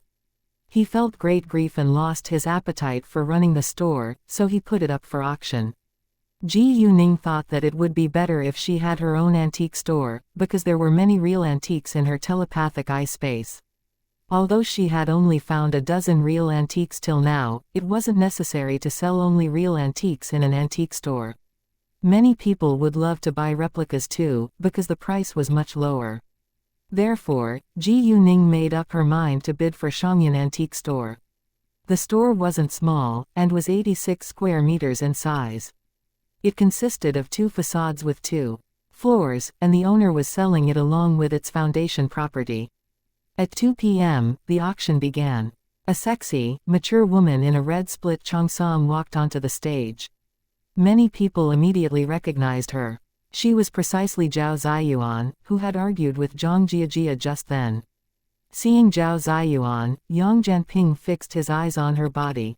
He felt great grief and lost his appetite for running the store, so he put it up for auction. Ji Yuning thought that it would be better if she had her own antique store, because there were many real antiques in her telepathic eye space. Although she had only found a dozen real antiques till now, it wasn't necessary to sell only real antiques in an antique store. Many people would love to buy replicas too, because the price was much lower. Therefore, Ji Yuning made up her mind to bid for Xianxia antique store. The store wasn't small, and was 86 square meters in size. It consisted of 2 facades with 2 floors, and the owner was selling it along with its foundation property. At 2 p.m., the auction began. A sexy, mature woman in a red split cheongsam walked onto the stage. Many people immediately recognized her. She was precisely Zhao Ziyuan, who had argued with Zhang Jiajia just then. Seeing Zhao Ziyuan, Yang Jianping fixed his eyes on her body.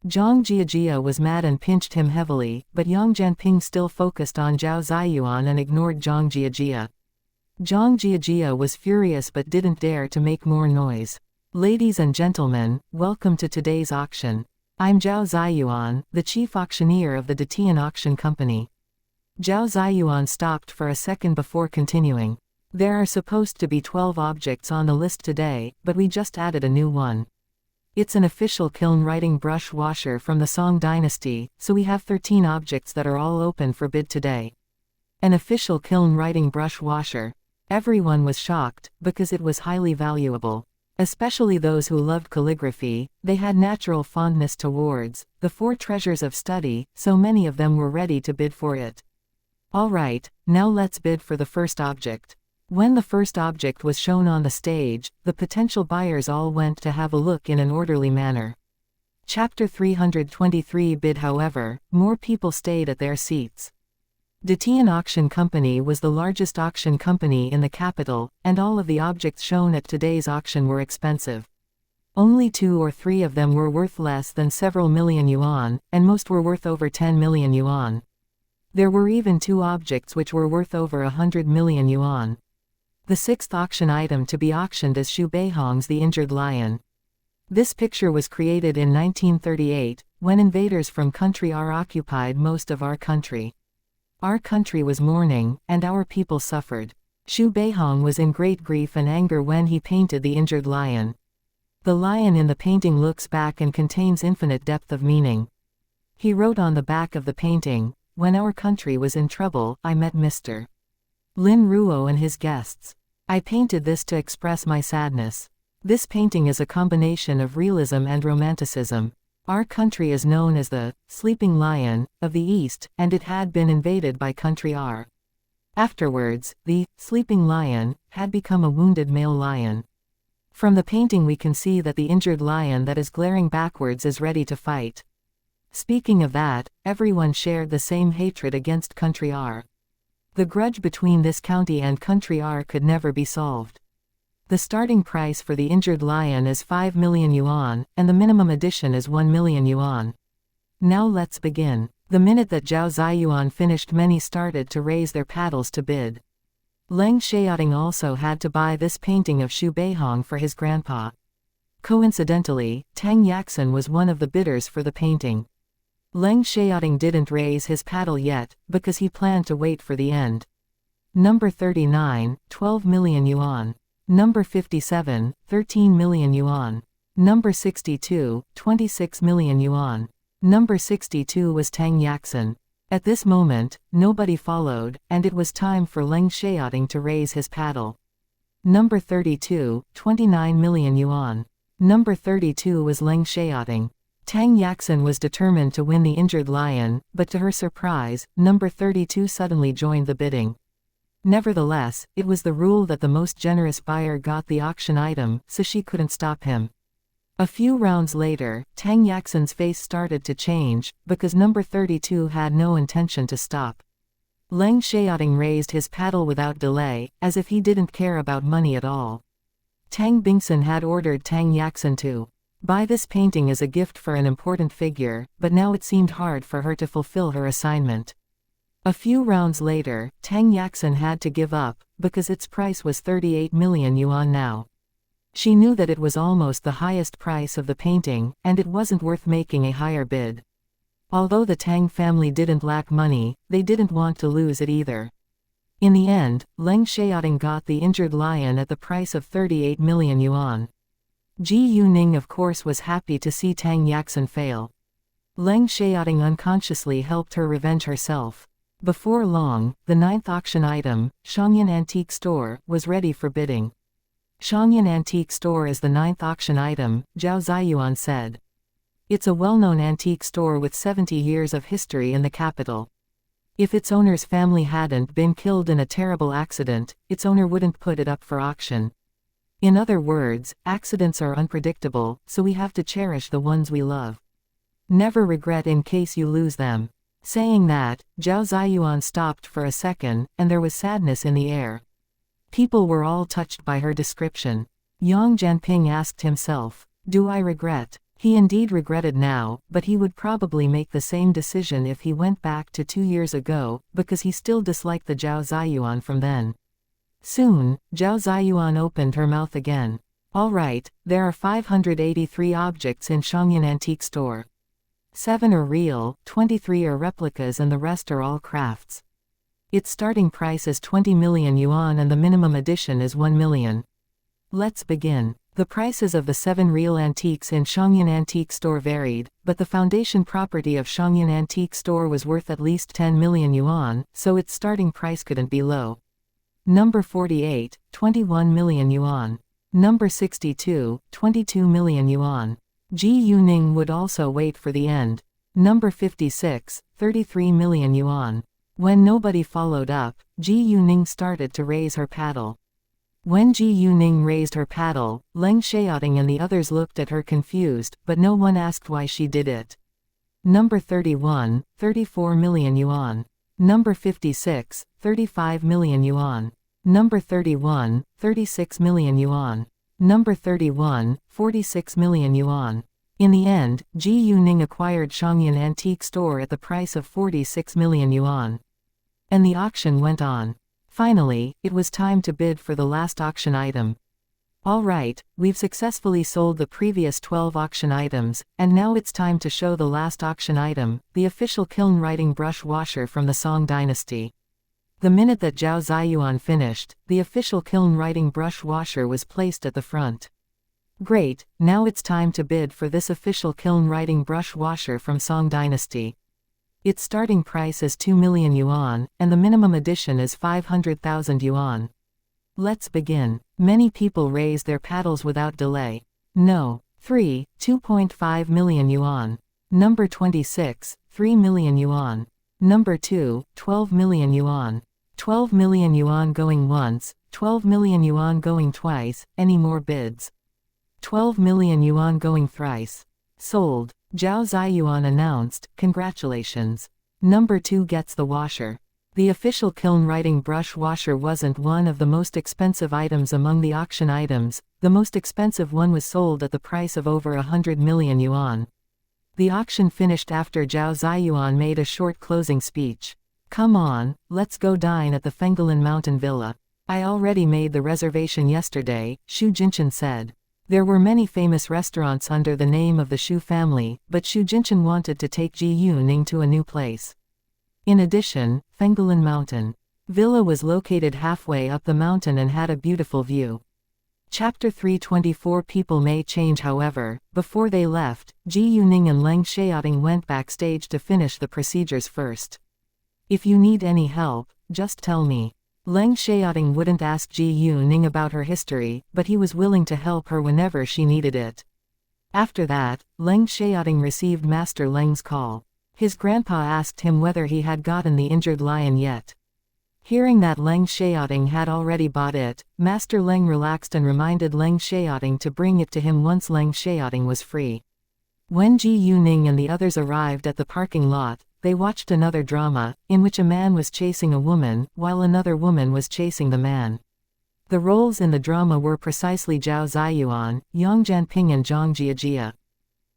Zhang Jiajia was mad and pinched him heavily, but Yang Jianping still focused on Zhao Ziyuan and ignored Zhang Jiajia. Zhang Jiajia was furious but didn't dare to make more noise. Ladies and gentlemen, welcome to today's auction. I'm Zhao Ziyuan, the chief auctioneer of the Datian Auction Company. Zhao Ziyuan stopped for a second before continuing. There are supposed to be 12 objects on the list today, but we just added a new one. It's an official kiln writing brush washer from the Song dynasty, so we have 13 objects that are all open for bid today. An official kiln writing brush washer. Everyone was shocked, because it was highly valuable. Especially those who loved calligraphy, they had natural fondness towards the 4 treasures of study, so many of them were ready to bid for it. Alright, now let's bid for the first object. When the first object was shown on the stage, the potential buyers all went to have a look in an orderly manner. Chapter 323 bid. However, more people stayed at their seats. De Tian Auction Company was the largest auction company in the capital, and all of the objects shown at today's auction were expensive. Only 2 or 3 of them were worth less than several million yuan, and most were worth over 10 million yuan. There were even 2 objects which were worth over 100 million yuan. The 6th auction item to be auctioned is Xu Beihong's The Injured Lion. This picture was created in 1938, when invaders from country R occupied most of our country. Our country was mourning, and our people suffered. Xu Beihong was in great grief and anger when he painted the injured lion. The lion in the painting looks back and contains infinite depth of meaning. He wrote on the back of the painting, "When our country was in trouble, I met Mr. Lin Ruo and his guests. I painted this to express my sadness." This painting is a combination of realism and romanticism. Our country is known as the Sleeping Lion of the East, and it had been invaded by country R. Afterwards, the Sleeping Lion had become a wounded male lion. From the painting we can see that the injured lion that is glaring backwards is ready to fight. Speaking of that, everyone shared the same hatred against country R. The grudge between this county and country R could never be solved. The starting price for the injured lion is 5 million yuan, and the minimum edition is 1 million yuan. Now let's begin. The minute that Zhao Ziyuan finished, many started to raise their paddles to bid. Leng Xiaoting also had to buy this painting of Xu Beihong for his grandpa. Coincidentally, Tang Yaxin was one of the bidders for the painting. Leng Xiaoting didn't raise his paddle yet, because he planned to wait for the end. Number 39, 12 million yuan. Number 57, 13 million yuan. Number 62, 26 million yuan. Number 62 was Tang Yaxin. At this moment, nobody followed, and it was time for Leng Xiaoting to raise his paddle. Number 32, 29 million yuan. Number 32 was Leng Xiaoting. Tang Yaxin was determined to win the injured lion, but to her surprise, number 32 suddenly joined the bidding. Nevertheless, it was the rule that the most generous buyer got the auction item, so she couldn't stop him. A few rounds later, Tang Yaxin's face started to change, because number 32 had no intention to stop. Leng Xiaoting raised his paddle without delay, as if he didn't care about money at all. Tang Bingsun had ordered Tang Yaxin to buy this painting as a gift for an important figure, but now it seemed hard for her to fulfill her assignment. A few rounds later, Tang Yaxin had to give up, because its price was 38 million yuan now. She knew that it was almost the highest price of the painting, and it wasn't worth making a higher bid. Although the Tang family didn't lack money, they didn't want to lose it either. In the end, Leng Xiaoting got the injured lion at the price of 38 million yuan. Ji Yuning of course was happy to see Tang Yaxin fail. Leng Xiaoting unconsciously helped her revenge herself. Before long, the 9th auction item, Xianxia Antique Store, was ready for bidding. Xianxia Antique Store is the 9th auction item, Zhao Ziyuan said. It's a well-known antique store with 70 years of history in the capital. If its owner's family hadn't been killed in a terrible accident, its owner wouldn't put it up for auction. In other words, accidents are unpredictable, so we have to cherish the ones we love. Never regret in case you lose them. Saying that, Zhao Ziyuan stopped for a second, and there was sadness in the air. People were all touched by her description. Yang Jianping asked himself, "Do I regret?" He indeed regretted now, but he would probably make the same decision if he went back to 2 years ago, because he still disliked the Zhao Ziyuan from then. Soon, Zhao Ziyuan opened her mouth again. "All right, there are 583 objects in Xianxia Antique Store. 7 are real, 23 are replicas, and the rest are all crafts. Its starting price is 20 million yuan and the minimum edition is 1 million. Let's begin." The prices of the 7 real antiques in Xianxia Antique Store varied, but the foundation property of Xianxia Antique Store was worth at least 10 million yuan, so its starting price couldn't be low. Number 48, 21 million yuan. Number 62, 22 million yuan. Ji Yuning would also wait for the end. Number 56, 33 million yuan. When nobody followed up, Ji Yuning started to raise her paddle. When Ji Yuning raised her paddle, Leng Xiaoting and the others looked at her confused, but no one asked why she did it. Number 31, 34 million yuan. Number 56, 35 million yuan. Number 31, 36 million yuan. Number 31, 46 million yuan. In the end, Ji Yuning acquired Shangyan Antique Store at the price of 46 million yuan. And the auction went on. Finally, it was time to bid for the last auction item. Alright, we've successfully sold the previous 12 auction items, and now it's time to show the last auction item, the official kiln writing brush washer from the Song dynasty. The minute that Zhao Ziyuan finished, the official kiln writing brush washer was placed at the front. Great, now it's time to bid for this official kiln writing brush washer from Song dynasty. Its starting price is 2 million yuan, and the minimum edition is 500,000 yuan. Let's begin. Many people raise their paddles without delay. No. 3, 2.5 million yuan. Number 26, 3 million yuan. Number 2, 12 million yuan. 12 million yuan going once, 12 million yuan going twice, any more bids? 12 million yuan going thrice. Sold. Zhao Ziyuan announced, congratulations. Number 2 gets the washer. The official kiln writing brush washer wasn't one of the most expensive items among the auction items, the most expensive one was sold at the price of over 100 million yuan. The auction finished after Zhao Ziyuan made a short closing speech. Come on, let's go dine at the Fenggalan Mountain Villa. I already made the reservation yesterday, Xu Jinchen said. There were many famous restaurants under the name of the Xu family, but Xu Jinchen wanted to take Ji Yuning to a new place. In addition, Fenggalan Mountain Villa was located halfway up the mountain and had a beautiful view. Chapter 324 People may change. However, before they left, Ji Yuning and Leng Xiaoting went backstage to finish the procedures first. If you need any help, just tell me. Leng Xiaoting wouldn't ask Ji Yuning about her history, but he was willing to help her whenever she needed it. After that, Leng Xiaoting received Master Leng's call. His grandpa asked him whether he had gotten the injured lion yet. Hearing that Leng Xiaoting had already bought it, Master Leng relaxed and reminded Leng Xiaoting to bring it to him once Leng Xiaoting was free. When Ji Yuning and the others arrived at the parking lot, they watched another drama, in which a man was chasing a woman, while another woman was chasing the man. The roles in the drama were precisely Zhao Ziyuan, Yang Jianping and Zhang Jiajia.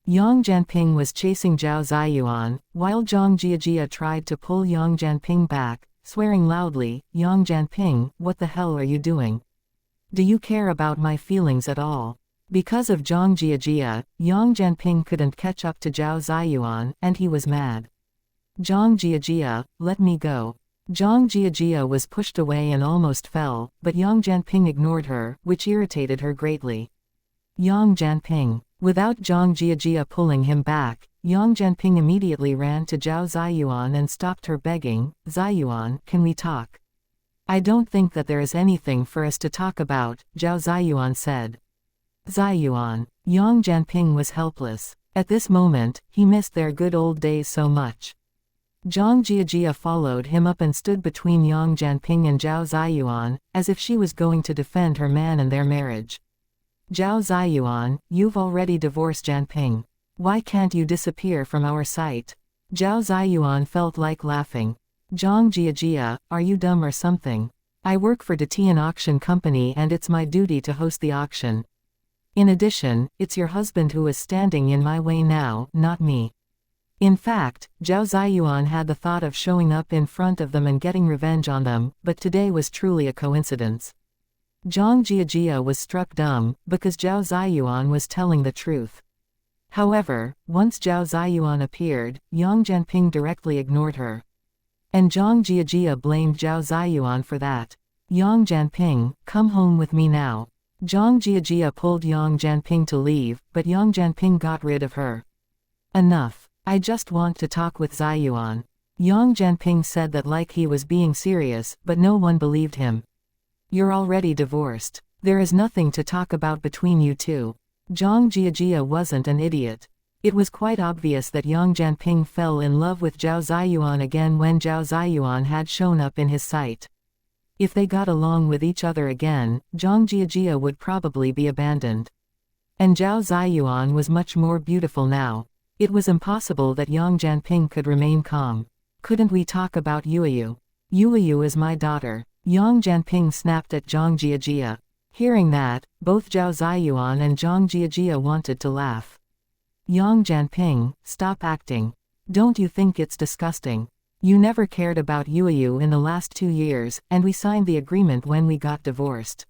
Yang Jianping was chasing Zhao Ziyuan, while Zhang Jiajia tried to pull Yang Jianping back, swearing loudly, Yang Jianping, what the hell are you doing? Do you care about my feelings at all? Because of Zhang Jiajia, Yang Jianping couldn't catch up to Zhao Ziyuan, and he was mad. Zhang Jiajia, let me go. Zhang Jiajia was pushed away and almost fell, but Yang Jianping ignored her, which irritated her greatly. Yang Jianping. Without Zhang Jiajia pulling him back, Yang Jianping immediately ran to Zhao Ziyuan and stopped her, begging, Ziyuan, can we talk? I don't think that there is anything for us to talk about, Zhao Ziyuan said. Ziyuan. Yang Jianping was helpless. At this moment, he missed their good old days so much. Zhang Jiajia followed him up and stood between Yang Jianping and Zhao Ziyuan, as if she was going to defend her man and their marriage. Zhao Ziyuan, you've already divorced Jianping. Why can't you disappear from our sight? Zhao Ziyuan felt like laughing. Zhang Jiajia, are you dumb or something? I work for Datian Auction Company and it's my duty to host the auction. In addition, it's your husband who is standing in my way now, not me. In fact, Zhao Ziyuan had the thought of showing up in front of them and getting revenge on them, but today was truly a coincidence. Zhang Jiajia was struck dumb, because Zhao Ziyuan was telling the truth. However, once Zhao Ziyuan appeared, Yang Jianping directly ignored her. And Zhang Jiajia blamed Zhao Ziyuan for that. Yang Jianping, come home with me now. Zhang Jiajia pulled Yang Jianping to leave, but Yang Jianping got rid of her. Enough. I just want to talk with Ziyuan. Yang Jianping said that like he was being serious, but no one believed him. You're already divorced. There is nothing to talk about between you two. Zhang Jiajia wasn't an idiot. It was quite obvious that Yang Jianping fell in love with Zhao Ziyuan again when Zhao Ziyuan had shown up in his sight. If they got along with each other again, Zhang Jiajia would probably be abandoned. And Zhao Ziyuan was much more beautiful now. It was impossible that Yang Jianping could remain calm. Couldn't we talk about Yueyu? Yueyu is my daughter. Yang Jianping snapped at Zhang Jiajia. Hearing that, both Zhao Ziyuan and Zhang Jiajia wanted to laugh. Yang Jianping, stop acting. Don't you think it's disgusting? You never cared about Yueyu in the last 2 years, and we signed the agreement when we got divorced.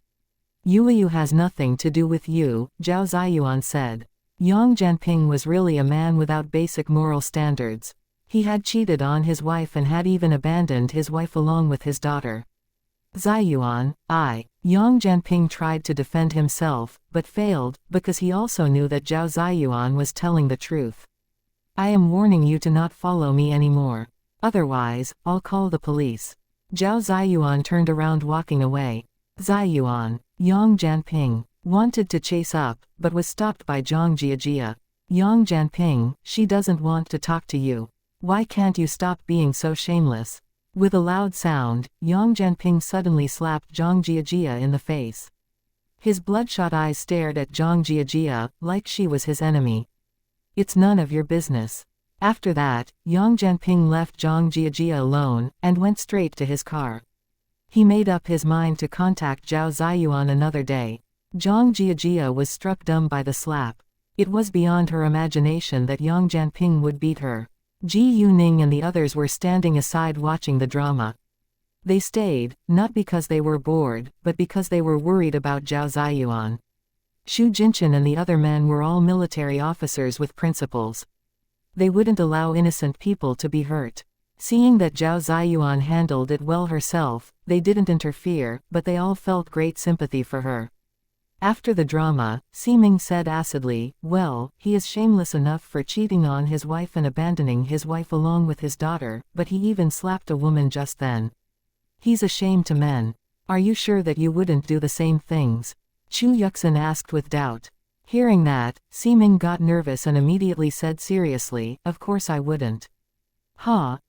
Yueyu has nothing to do with you, Zhao Ziyuan said. Yang Jianping was really a man without basic moral standards. He had cheated on his wife and had even abandoned his wife along with his daughter. Ziyuan, Yang Jianping tried to defend himself, but failed, because he also knew that Zhao Ziyuan was telling the truth. I am warning you to not follow me anymore. Otherwise, I'll call the police. Zhao Ziyuan turned around walking away. Ziyuan, Yang Jianping, wanted to chase up, but was stopped by Zhang Jiajia. Yang Jianping, she doesn't want to talk to you. Why can't you stop being so shameless? With a loud sound, Yang Jianping suddenly slapped Zhang Jiajia in the face. His bloodshot eyes stared at Zhang Jiajia, like she was his enemy. It's none of your business. After that, Yang Jianping left Zhang Jiajia alone, and went straight to his car. He made up his mind to contact Zhao Ziyuan another day. Zhang Jiajia was struck dumb by the slap. It was beyond her imagination that Yang Jianping would beat her. Ji Yuning and the others were standing aside watching the drama. They stayed, not because they were bored, but because they were worried about Zhao Ziyuan. Xu Jinchen and the other men were all military officers with principles. They wouldn't allow innocent people to be hurt. Seeing that Zhao Ziyuan handled it well herself, they didn't interfere, but they all felt great sympathy for her. After the drama, Ximing said acidly, well, he is shameless enough for cheating on his wife and abandoning his wife along with his daughter, but he even slapped a woman just then. He's a shame to men. Are you sure that you wouldn't do the same things? Chu Yuxin asked with doubt. Hearing that, Ximing got nervous and immediately said seriously, of course I wouldn't.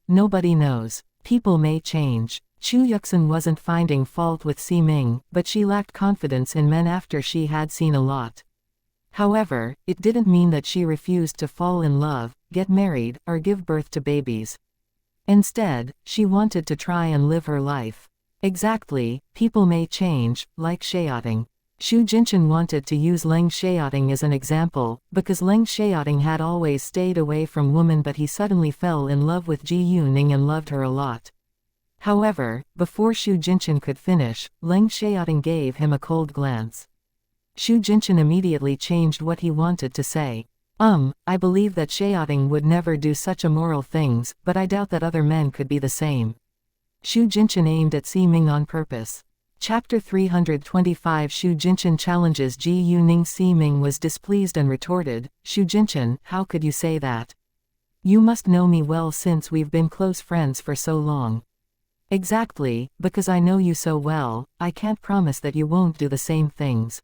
Nobody knows. People may change. Chu Yuxin wasn't finding fault with Ximing, but she lacked confidence in men after she had seen a lot. However, it didn't mean that she refused to fall in love, get married, or give birth to babies. Instead, she wanted to try and live her life. Exactly, people may change, like Xiaoting. Xu Jinchen wanted to use Leng Xiaoting as an example, because Leng Xiaoting had always stayed away from women, but he suddenly fell in love with Ji Yuning and loved her a lot. However, before Xu Jinchen could finish, Leng Xiaoting gave him a cold glance. Xu Jinchen immediately changed what he wanted to say. I believe that Xiaoting would never do such immoral things, but I doubt that other men could be the same. Xu Jinchen aimed at Ximing on purpose. Chapter 325 Xu Jinchen challenges Ji Yuning. Ximing was displeased and retorted, Xu Jinchen, how could you say that? You must know me well since we've been close friends for so long. Exactly, because I know you so well, I can't promise that you won't do the same things.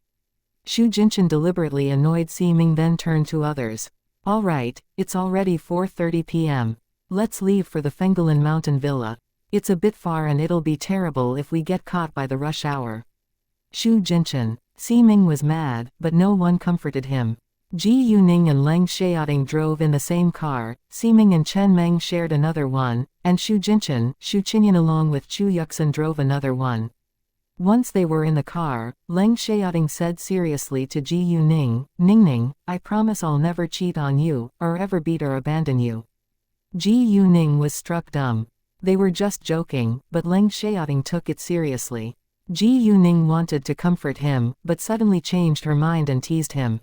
Xu Jinchen deliberately annoyed Ximing, then turned to others. All right, it's already 4:30 p.m. Let's leave for the Fengelin Mountain Villa. It's a bit far and it'll be terrible if we get caught by the rush hour. Xu Jinchen. Ximing was mad, but no one comforted him. Ji Yuning and Leng Xiaoting drove in the same car, Ximing and Chen Meng shared another one, and Xu Jinchen, Xu Qinyan along with Chu Yuxin drove another one. Once they were in the car, Leng Xiaoting said seriously to Ji Yuning, Ningning, I promise I'll never cheat on you, or ever beat or abandon you. Ji Yuning was struck dumb. They were just joking, but Leng Xiaoting took it seriously. Ji Yuning wanted to comfort him, but suddenly changed her mind and teased him.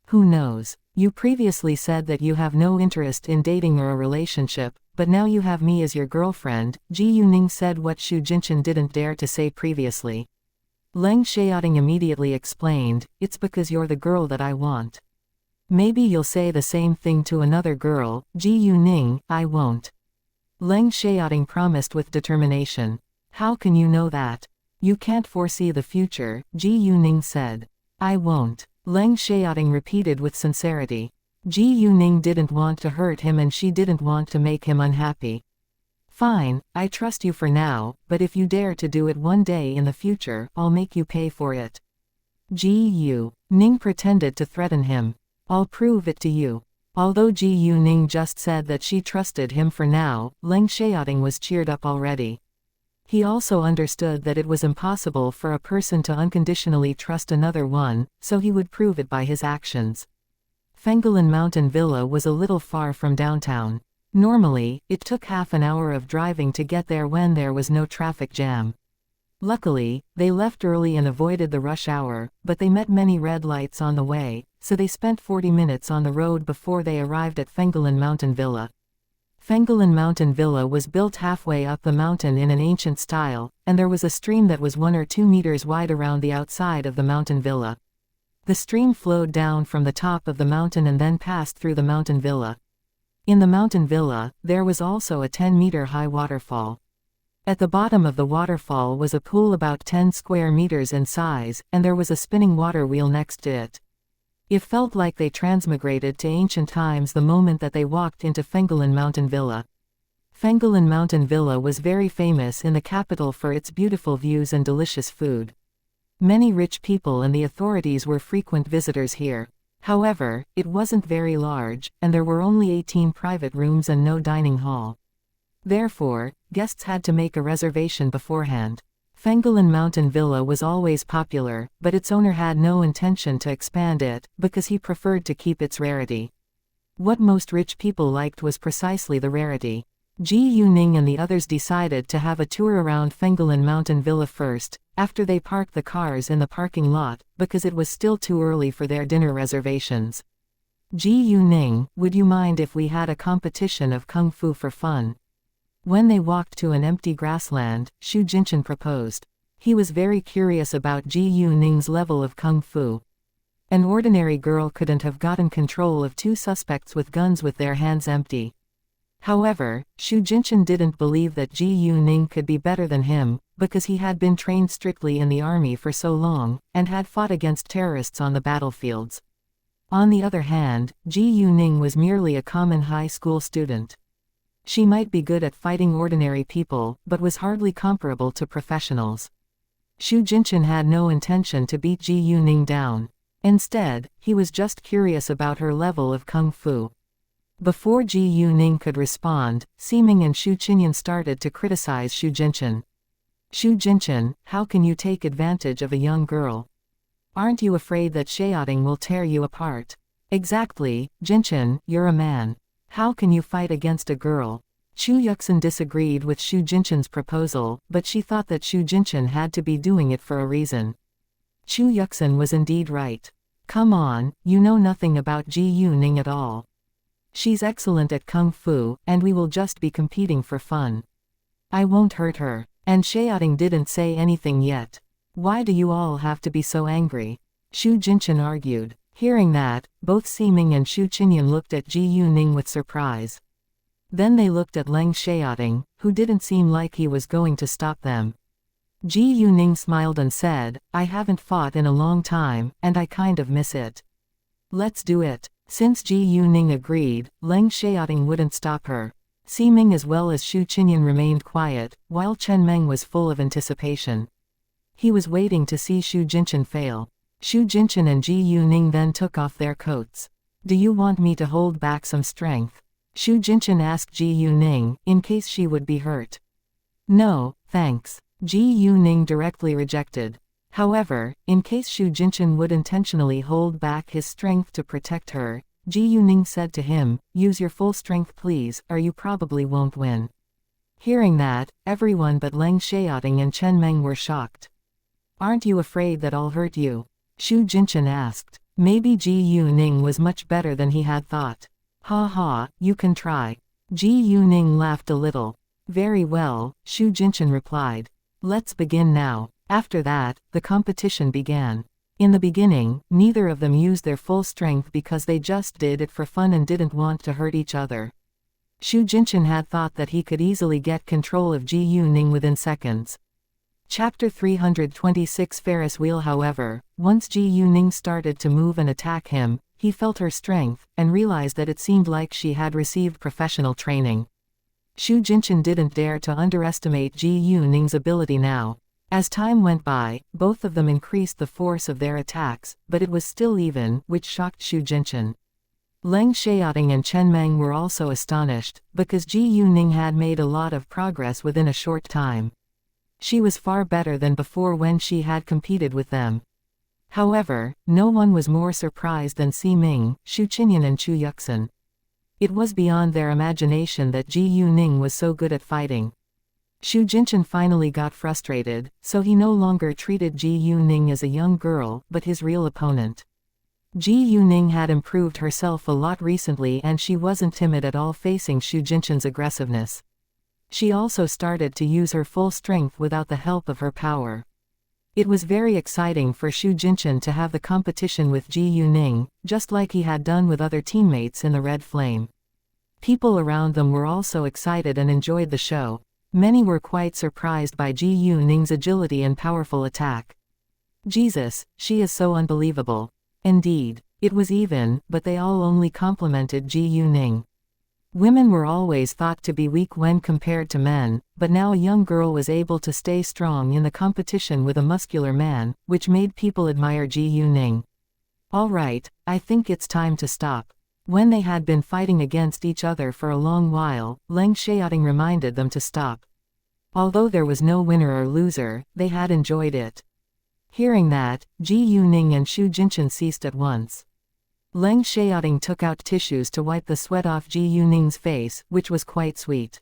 Who knows? You previously said that you have no interest in dating or a relationship, but now you have me as your girlfriend, Ji Yuning said what Xu Jinchen didn't dare to say previously. Leng Xiaoting immediately explained, it's because you're the girl that I want. Maybe you'll say the same thing to another girl, Ji Yuning, I won't. Leng Xiaoting promised with determination. How can you know that? You can't foresee the future, Ji Yuning said. I won't. Leng Xiaoting repeated with sincerity. Ji Yuning didn't want to hurt him and she didn't want to make him unhappy. Fine, I trust you for now, but if you dare to do it one day in the future, I'll make you pay for it. Ji Yuning pretended to threaten him. I'll prove it to you. Although Ji Yuning just said that she trusted him for now, Leng Xiaoting was cheered up already. He also understood that it was impossible for a person to unconditionally trust another one, so he would prove it by his actions. Fenggelin Mountain Villa was a little far from downtown. Normally, it took half an hour of driving to get there when there was no traffic jam. Luckily, they left early and avoided the rush hour, but they met many red lights on the way, so they spent 40 minutes on the road before they arrived at Fenggelin Mountain Villa. Fenggelin Mountain Villa was built halfway up the mountain in an ancient style, and there was a stream that was 1 or 2 meters wide around the outside of the mountain villa. The stream flowed down from the top of the mountain and then passed through the mountain villa. In the mountain villa, there was also a 10-meter-high waterfall. At the bottom of the waterfall was a pool about 10 square meters in size, and there was a spinning water wheel next to it. It felt like they transmigrated to ancient times the moment that they walked into Fenggelin Mountain Villa. Fenggelin Mountain Villa was very famous in the capital for its beautiful views and delicious food. Many rich people and the authorities were frequent visitors here. However, it wasn't very large, and there were only 18 private rooms and no dining hall. Therefore, guests had to make a reservation beforehand. Fenggelin Mountain Villa was always popular, but its owner had no intention to expand it, because he preferred to keep its rarity. What most rich people liked was precisely the rarity. Ji Yuning and the others decided to have a tour around Fenggelin Mountain Villa first, after they parked the cars in the parking lot, because it was still too early for their dinner reservations. Ji Yuning, would you mind if we had a competition of kung fu for fun? When they walked to an empty grassland, Xu Jinchen proposed. He was very curious about Ji Yuning's level of kung fu. An ordinary girl couldn't have gotten control of 2 suspects with guns with their hands empty. However, Xu Jinchen didn't believe that Ji Yuning could be better than him, because he had been trained strictly in the army for so long, and had fought against terrorists on the battlefields. On the other hand, Ji Yuning was merely a common high school student. She might be good at fighting ordinary people, but was hardly comparable to professionals. Xu Jinchen had no intention to beat Ji Yuning down. Instead, he was just curious about her level of kung fu. Before Ji Yuning could respond, Ximing and Xu Qinyan started to criticize Xu Jinchen. Xu Jinchen, how can you take advantage of a young girl? Aren't you afraid that Xiaoting will tear you apart? Exactly, Jinchen, you're a man. How can you fight against a girl? Chu Yuxin disagreed with Xu Jinchen's proposal, but she thought that Xu Jinchen had to be doing it for a reason. Chu Yuxin was indeed right. Come on, you know nothing about Ji Yuning at all. She's excellent at kung fu, and we will just be competing for fun. I won't hurt her. And Xiaoting didn't say anything yet. Why do you all have to be so angry? Xu Jinchen argued. Hearing that, both Ximing and Xu Qinyan looked at Ji Yuning with surprise. Then they looked at Leng Xiaoting, who didn't seem like he was going to stop them. Ji Yuning smiled and said, I haven't fought in a long time, and I kind of miss it. Let's do it. Since Ji Yuning agreed, Leng Xiaoting wouldn't stop her. Ximing as well as Xu Qinyan remained quiet, while Chen Meng was full of anticipation. He was waiting to see Xu Jinchen fail. Xu Jinchen and Ji Yuning then took off their coats. Do you want me to hold back some strength? Xu Jinchen asked Ji Yuning, in case she would be hurt. No, thanks. Ji Yuning directly rejected. However, in case Xu Jinchen would intentionally hold back his strength to protect her, Ji Yuning said to him, use your full strength please, or you probably won't win. Hearing that, everyone but Leng Xiaoting and Chen Meng were shocked. Aren't you afraid that I'll hurt you? Xu Jinchen asked. Maybe Ji Yuning was much better than he had thought. Ha ha, you can try. Ji Yuning laughed a little. Very well, Xu Jinchen replied. Let's begin now. After that, the competition began. In the beginning, neither of them used their full strength because they just did it for fun and didn't want to hurt each other. Xu Jinchen had thought that he could easily get control of Ji Yuning within seconds. Chapter 326 Ferris Wheel. However, once Ji Yuning started to move and attack him, he felt her strength, and realized that it seemed like she had received professional training. Xu Jinchen didn't dare to underestimate Ji Yuning's ability now. As time went by, both of them increased the force of their attacks, but it was still even, which shocked Xu Jinchen. Leng Xiaoting and Chen Meng were also astonished, because Ji Yuning had made a lot of progress within a short time. She was far better than before when she had competed with them. However, no one was more surprised than Si Ming, Xu Qinyan and Chu Yuxin. It was beyond their imagination that Ji Yuning was so good at fighting. Xu Jinchen finally got frustrated, so he no longer treated Ji Yuning as a young girl, but his real opponent. Ji Yuning had improved herself a lot recently and she wasn't timid at all facing Xu Jinchen's aggressiveness. She also started to use her full strength without the help of her power. It was very exciting for Xu Jinchen to have the competition with Ji Yuning, just like he had done with other teammates in the Red Flame. People around them were also excited and enjoyed the show. Many were quite surprised by Ji Yuning's agility and powerful attack. Jesus, she is so unbelievable. Indeed, it was even, but they all only complimented Ji Yuning. Women were always thought to be weak when compared to men, but now a young girl was able to stay strong in the competition with a muscular man, which made people admire Ji Yuning. All right, I think it's time to stop. When they had been fighting against each other for a long while, Leng Xiaoting reminded them to stop. Although there was no winner or loser, they had enjoyed it. Hearing that, Ji Yuning and Xu Jinchen ceased at once. Leng Xiaoting took out tissues to wipe the sweat off Ji Yuning's face, which was quite sweet.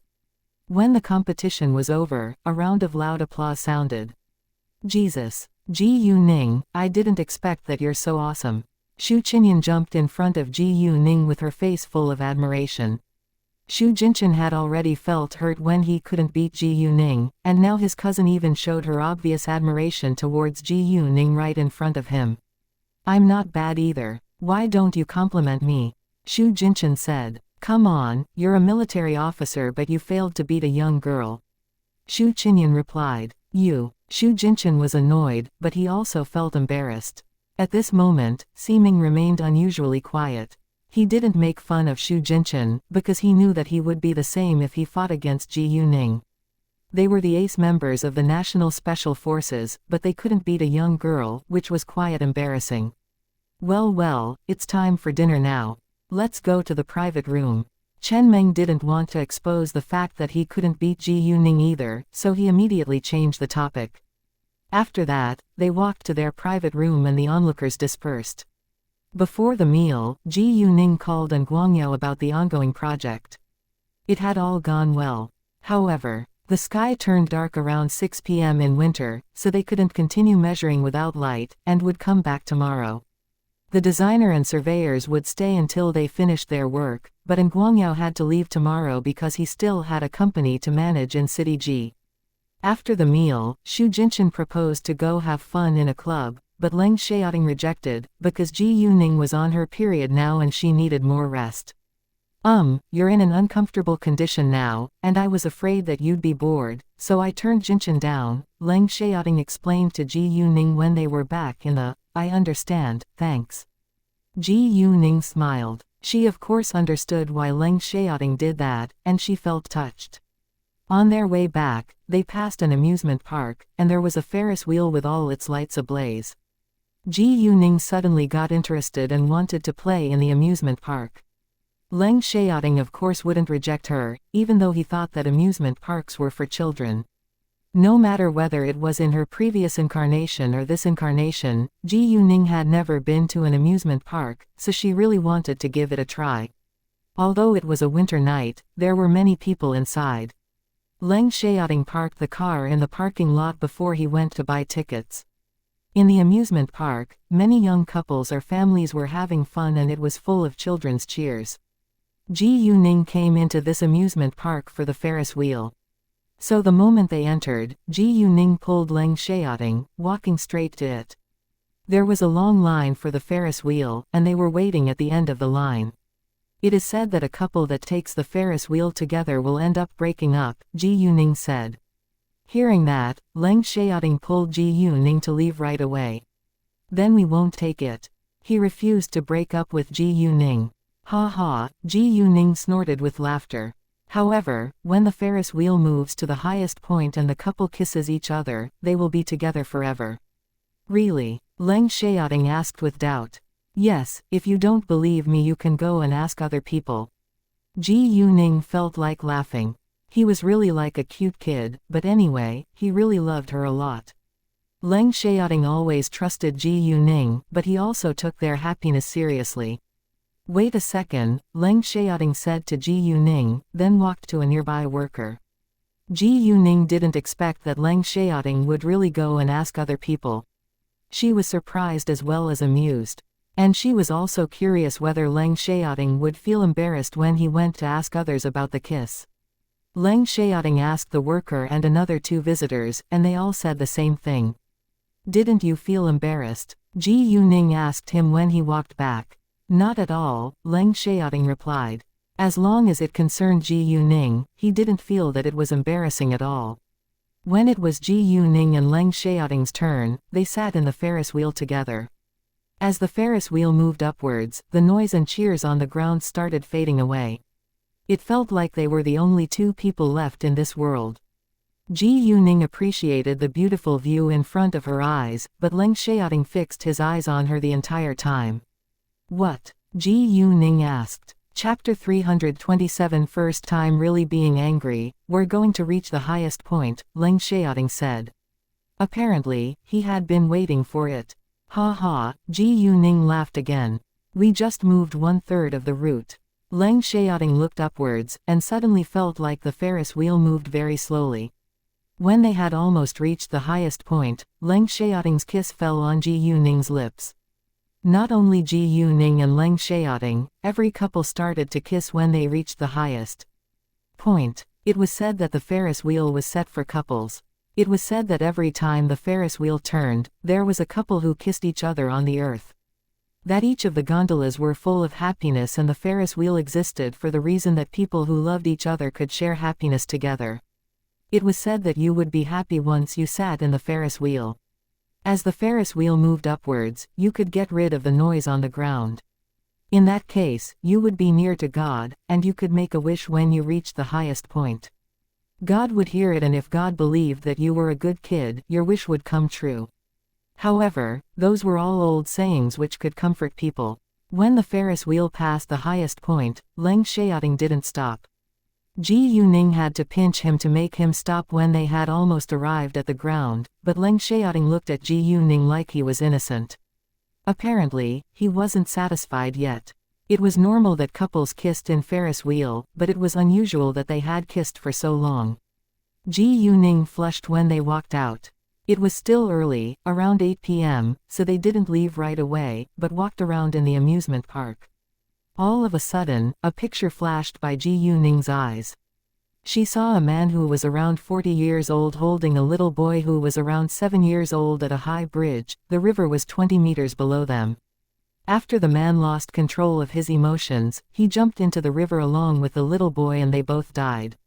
When the competition was over, a round of loud applause sounded. Jesus! Ji Yuning, I didn't expect that you're so awesome. Xu Qinyan jumped in front of Ji Yuning with her face full of admiration. Xu Jinchen had already felt hurt when he couldn't beat Ji Yuning, and now his cousin even showed her obvious admiration towards Ji Yuning right in front of him. I'm not bad either. Why don't you compliment me? Xu Jinchen said. Come on, you're a military officer but you failed to beat a young girl. Xu Qinyan replied. You. Xu Jinchen was annoyed, but he also felt embarrassed. At this moment, Si Ming remained unusually quiet. He didn't make fun of Xu Jinchen, because he knew that he would be the same if he fought against Ji Yuning. They were the ace members of the National Special Forces, but they couldn't beat a young girl, which was quite embarrassing. Well, it's time for dinner now. Let's go to the private room. Chen Meng didn't want to expose the fact that he couldn't beat Ji Yuning either, so he immediately changed the topic. After that, they walked to their private room and the onlookers dispersed. Before the meal, Ji Yuning called on Guangyao about the ongoing project. It had all gone well. However, the sky turned dark around 6 p.m. in winter, so they couldn't continue measuring without light, and would come back tomorrow. The designer and surveyors would stay until they finished their work, but Guangyao had to leave tomorrow because he still had a company to manage in City G. After the meal, Xu Jinchen proposed to go have fun in a club, but Leng Xiaoting rejected, because Ji Yuning was on her period now and she needed more rest. You're in an uncomfortable condition now, and I was afraid that you'd be bored, so I turned Jinchen down, Leng Xiaoting explained to Ji Yuning when they were back in the, I understand, thanks. Ji Yuning smiled. She of course understood why Leng Xiaoting did that, and she felt touched. On their way back, they passed an amusement park, and there was a Ferris wheel with all its lights ablaze. Ji Yuning suddenly got interested and wanted to play in the amusement park. Leng Xiaoting of course wouldn't reject her, even though he thought that amusement parks were for children. No matter whether it was in her previous incarnation or this incarnation, Ji Yuning had never been to an amusement park, so she really wanted to give it a try. Although it was a winter night, there were many people inside. Leng Xiaoting parked the car in the parking lot before he went to buy tickets. In the amusement park, many young couples or families were having fun and it was full of children's cheers. Ji Yuning came into this amusement park for the Ferris wheel. So the moment they entered, Ji Yuning pulled Leng Xiaoting, walking straight to it. There was a long line for the Ferris wheel, and they were waiting at the end of the line. It is said that a couple that takes the Ferris wheel together will end up breaking up, Ji Yuning said. Hearing that, Leng Xiaoting pulled Ji Yuning to leave right away. Then we won't take it. He refused to break up with Ji Yuning. Ha ha, Ji Yuning snorted with laughter. However, when the Ferris wheel moves to the highest point and the couple kisses each other, they will be together forever. Really? Leng Xiaoting asked with doubt. Yes, if you don't believe me you can go and ask other people. Ji Yuning felt like laughing. He was really like a cute kid, but anyway, he really loved her a lot. Leng Xiaoting always trusted Ji Yuning, but he also took their happiness seriously. Wait a second, Leng Xiaoting said to Ji Yuning, then walked to a nearby worker. Ji Yuning didn't expect that Leng Xiaoting would really go and ask other people. She was surprised as well as amused. And she was also curious whether Leng Xiaoting would feel embarrassed when he went to ask others about the kiss. Leng Xiaoting asked the worker and another two visitors, and they all said the same thing. Didn't you feel embarrassed? Ji Yuning asked him when he walked back. Not at all, Leng Xiaoting replied. As long as it concerned Ji Yuning, he didn't feel that it was embarrassing at all. When it was Ji Yuning and Leng Xiaoting's turn, they sat in the Ferris wheel together. As the Ferris wheel moved upwards, the noise and cheers on the ground started fading away. It felt like they were the only two people left in this world. Ji Yuning appreciated the beautiful view in front of her eyes, but Leng Xiaoting fixed his eyes on her the entire time. What? Ji Yuning asked. Chapter 327 First time really being angry, we're going to reach the highest point, Leng Xiaoting said. Apparently, he had been waiting for it. Ha ha, Ji Yuning laughed again. We just moved 1/3 of the route. Leng Xiaoting looked upwards, and suddenly felt like the Ferris wheel moved very slowly. When they had almost reached the highest point, Leng Xiaoting's kiss fell on Ji Yuning's lips. Not only Ji Yuning and Leng Xiaoting, every couple started to kiss when they reached the highest point. It was said that the Ferris wheel was set for couples. It was said that every time the Ferris wheel turned, there was a couple who kissed each other on the earth. That each of the gondolas were full of happiness and the Ferris wheel existed for the reason that people who loved each other could share happiness together. It was said that you would be happy once you sat in the Ferris wheel. As the Ferris wheel moved upwards, you could get rid of the noise on the ground. In that case, you would be near to God, and you could make a wish when you reached the highest point. God would hear it, and if God believed that you were a good kid, your wish would come true. However, those were all old sayings which could comfort people. When the Ferris wheel passed the highest point, Leng Xiaoting didn't stop. Ji Yuning had to pinch him to make him stop when they had almost arrived at the ground, but Leng Xiaoting looked at Ji Yuning like he was innocent. Apparently, he wasn't satisfied yet. It was normal that couples kissed in Ferris wheel, but it was unusual that they had kissed for so long. Ji Yuning flushed when they walked out. It was still early, around 8 p.m., so they didn't leave right away, but walked around in the amusement park. All of a sudden, a picture flashed by Ji Yuning's eyes. She saw a man who was around 40 years old holding a little boy who was around 7 years old at a high bridge. The river was 20 meters below them. After the man lost control of his emotions, he jumped into the river along with the little boy and they both died.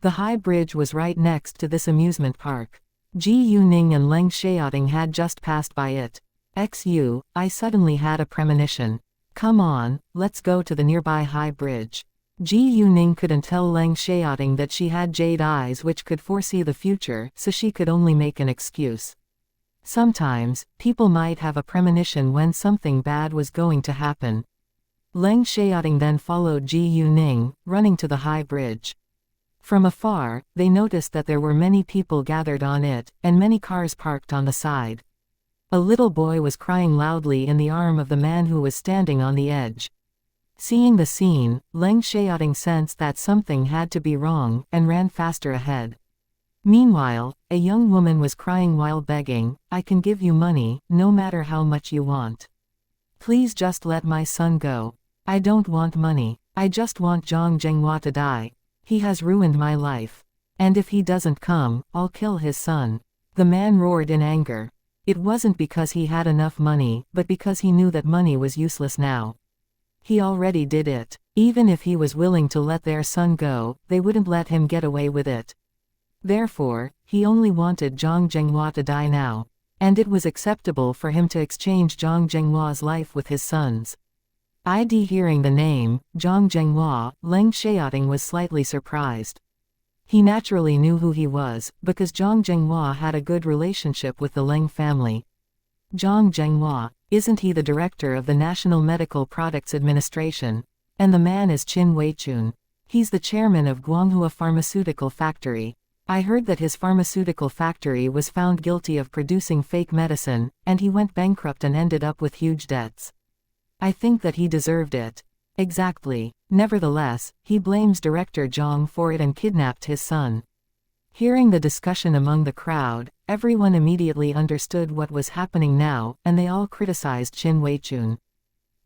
The high bridge was right next to this amusement park. Ji Yuning and Leng Xiaoting had just passed by it. I suddenly had a premonition. Come on, let's go to the nearby high bridge. Ji Yuning couldn't tell Leng Xiaoting that she had jade eyes which could foresee the future, so she could only make an excuse. Sometimes, people might have a premonition when something bad was going to happen. Leng Xiaoting then followed Ji Yuning, running to the high bridge. From afar, they noticed that there were many people gathered on it, and many cars parked on the side. A little boy was crying loudly in the arm of the man who was standing on the edge. Seeing the scene, Leng Xiaoting sensed that something had to be wrong, and ran faster ahead. Meanwhile, a young woman was crying while begging, I can give you money, no matter how much you want. Please just let my son go. I don't want money. I just want Zhang Zhenghua to die. He has ruined my life. And if he doesn't come, I'll kill his son. The man roared in anger. It wasn't because he had enough money, but because he knew that money was useless now. He already did it. Even if he was willing to let their son go, they wouldn't let him get away with it. Therefore, he only wanted Zhang Zhenghua to die now. And it was acceptable for him to exchange Zhang Zhenghua's life with his son's. Hearing the name, Zhang Zhenghua, Leng Xiaoting was slightly surprised. He naturally knew who he was, because Zhang Zhenghua had a good relationship with the Leng family. Zhang Zhenghua. Isn't he the director of the National Medical Products Administration? And the man is Qin Weichun. He's the chairman of Guanghua Pharmaceutical Factory. I heard that his pharmaceutical factory was found guilty of producing fake medicine, and he went bankrupt and ended up with huge debts. I think that he deserved it. Exactly. Nevertheless, he blames Director Zhang for it and kidnapped his son. Hearing the discussion among the crowd, everyone immediately understood what was happening now, and they all criticized Qin Weichun.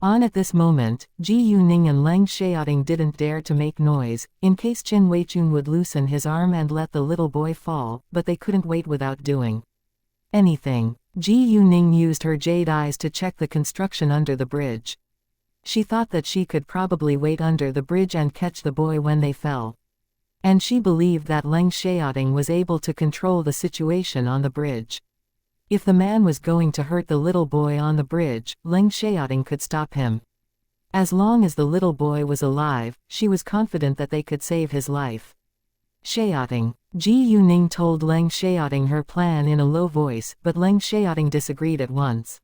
At this moment, Ji Yuning and Leng Xiaoting didn't dare to make noise, in case Qin Weichun would loosen his arm and let the little boy fall, but they couldn't wait without doing anything. Ji Yuning used her jade eyes to check the construction under the bridge. She thought that she could probably wait under the bridge and catch the boy when they fell. And she believed that Leng Xiaoting was able to control the situation on the bridge. If the man was going to hurt the little boy on the bridge, Leng Xiaoting could stop him. As long as the little boy was alive, she was confident that they could save his life. Xiaoting. Ji Yuning told Leng Xiaoting her plan in a low voice, but Leng Xiaoting disagreed at once.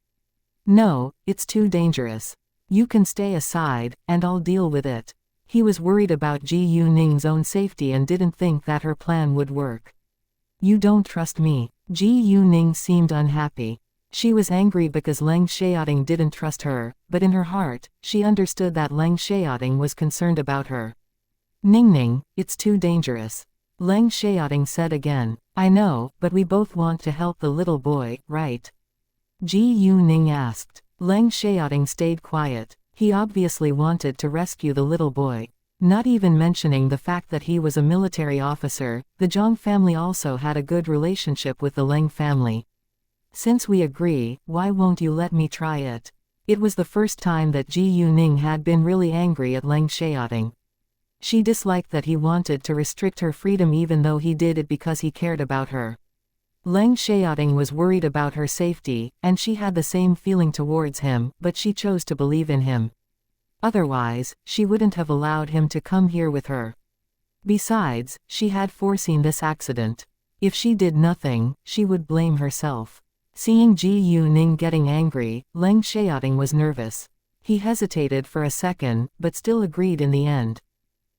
No, it's too dangerous. You can stay aside, and I'll deal with it. He was worried about Ji Yuning's own safety and didn't think that her plan would work. You don't trust me. Ji Yuning seemed unhappy. She was angry because Leng Xiaoting didn't trust her, but in her heart, she understood that Leng Xiaoting was concerned about her. Ningning, it's too dangerous. Leng Xiaoting said again. I know, but we both want to help the little boy, right? Ji Yuning asked. Leng Xiaoting stayed quiet. He obviously wanted to rescue the little boy. Not even mentioning the fact that he was a military officer, the Zhang family also had a good relationship with the Leng family. Since we agree, why won't you let me try it? It was the first time that Ji Yuning had been really angry at Leng Xiaoting. She disliked that he wanted to restrict her freedom even though he did it because he cared about her. Leng Xiaoting was worried about her safety, and she had the same feeling towards him, but she chose to believe in him. Otherwise, she wouldn't have allowed him to come here with her. Besides, she had foreseen this accident. If she did nothing, she would blame herself. Seeing Ji Yuning getting angry, Leng Xiaoting was nervous. He hesitated for a second, but still agreed in the end.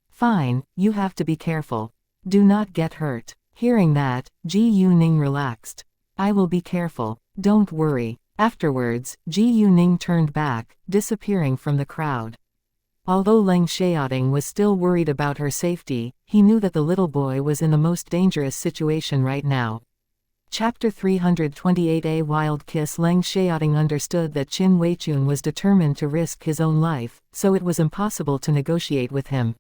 Fine, you have to be careful. Do not get hurt. Hearing that, Ji Yuning relaxed. I will be careful. Don't worry. Afterwards, Ji Yuning turned back, disappearing from the crowd. Although Leng Xiaoting was still worried about her safety, he knew that the little boy was in the most dangerous situation right now. Chapter 328. A Wild Kiss. Leng Xiaoting understood that Qin Weichun was determined to risk his own life, so it was impossible to negotiate with him.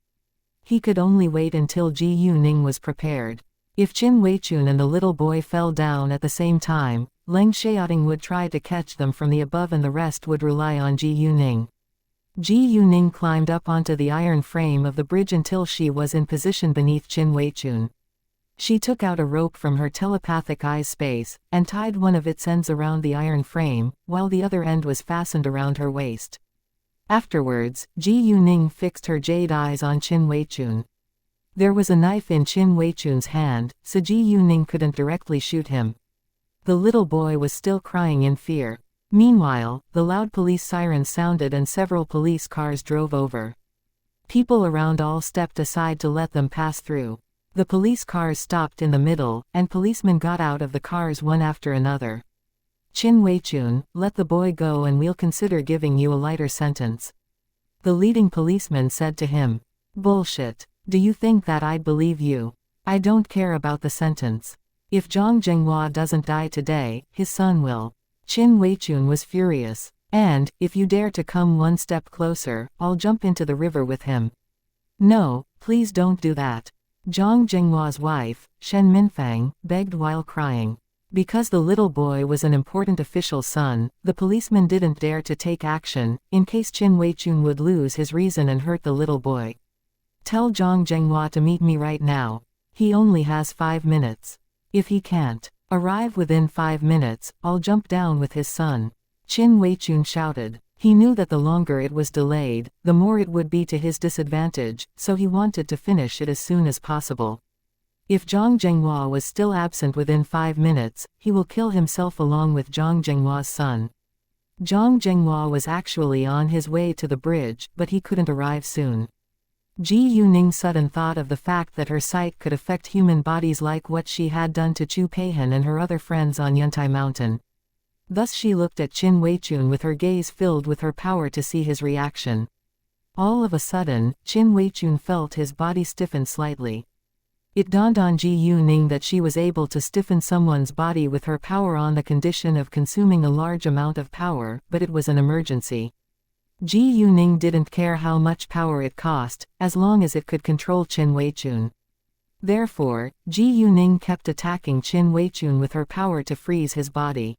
He could only wait until Ji Yuning was prepared. If Qin Weichun and the little boy fell down at the same time, Leng Xiaoting would try to catch them from the above and the rest would rely on Ji Yuning. Ji Yuning climbed up onto the iron frame of the bridge until she was in position beneath Qin Weichun. She took out a rope from her telepathic eye space, and tied one of its ends around the iron frame, while the other end was fastened around her waist. Afterwards, Ji Yuning fixed her jade eyes on Qin Weichun. There was a knife in Qin Weichun's hand, so Ji Yuning couldn't directly shoot him. The little boy was still crying in fear. Meanwhile, the loud police sirens sounded and several police cars drove over. People around all stepped aside to let them pass through. The police cars stopped in the middle, and policemen got out of the cars one after another. Qin Weichun, let the boy go and we'll consider giving you a lighter sentence. The leading policeman said to him. Bullshit. Do you think that I'd believe you? I don't care about the sentence. If Zhang Zhenghua doesn't die today, his son will. Qin Weichun was furious. And, if you dare to come one step closer, I'll jump into the river with him. No, please don't do that. Zhang Zhenghua's wife, Shen Minfang, begged while crying. Because the little boy was an important official's son, the policeman didn't dare to take action, in case Qin Weichun would lose his reason and hurt the little boy. Tell Zhang Zhenghua to meet me right now. He only has 5 minutes. If he can't arrive within 5 minutes, I'll jump down with his son. Qin Weichun shouted. He knew that the longer it was delayed, the more it would be to his disadvantage, so he wanted to finish it as soon as possible. If Zhang Zhenghua was still absent within 5 minutes, he will kill himself along with Zhang Zhenghua's son. Zhang Zhenghua was actually on his way to the bridge, but he couldn't arrive soon. Ji Yuning sudden thought of the fact that her sight could affect human bodies like what she had done to Chu Peihan and her other friends on Yuntai Mountain. Thus she looked at Qin Weichun with her gaze filled with her power to see his reaction. All of a sudden, Qin Weichun felt his body stiffen slightly. It dawned on Ji Yuning that she was able to stiffen someone's body with her power on the condition of consuming a large amount of power, but it was an emergency. Ji Yuning didn't care how much power it cost, as long as it could control Qin Weichun. Therefore, Ji Yuning kept attacking Qin Weichun with her power to freeze his body.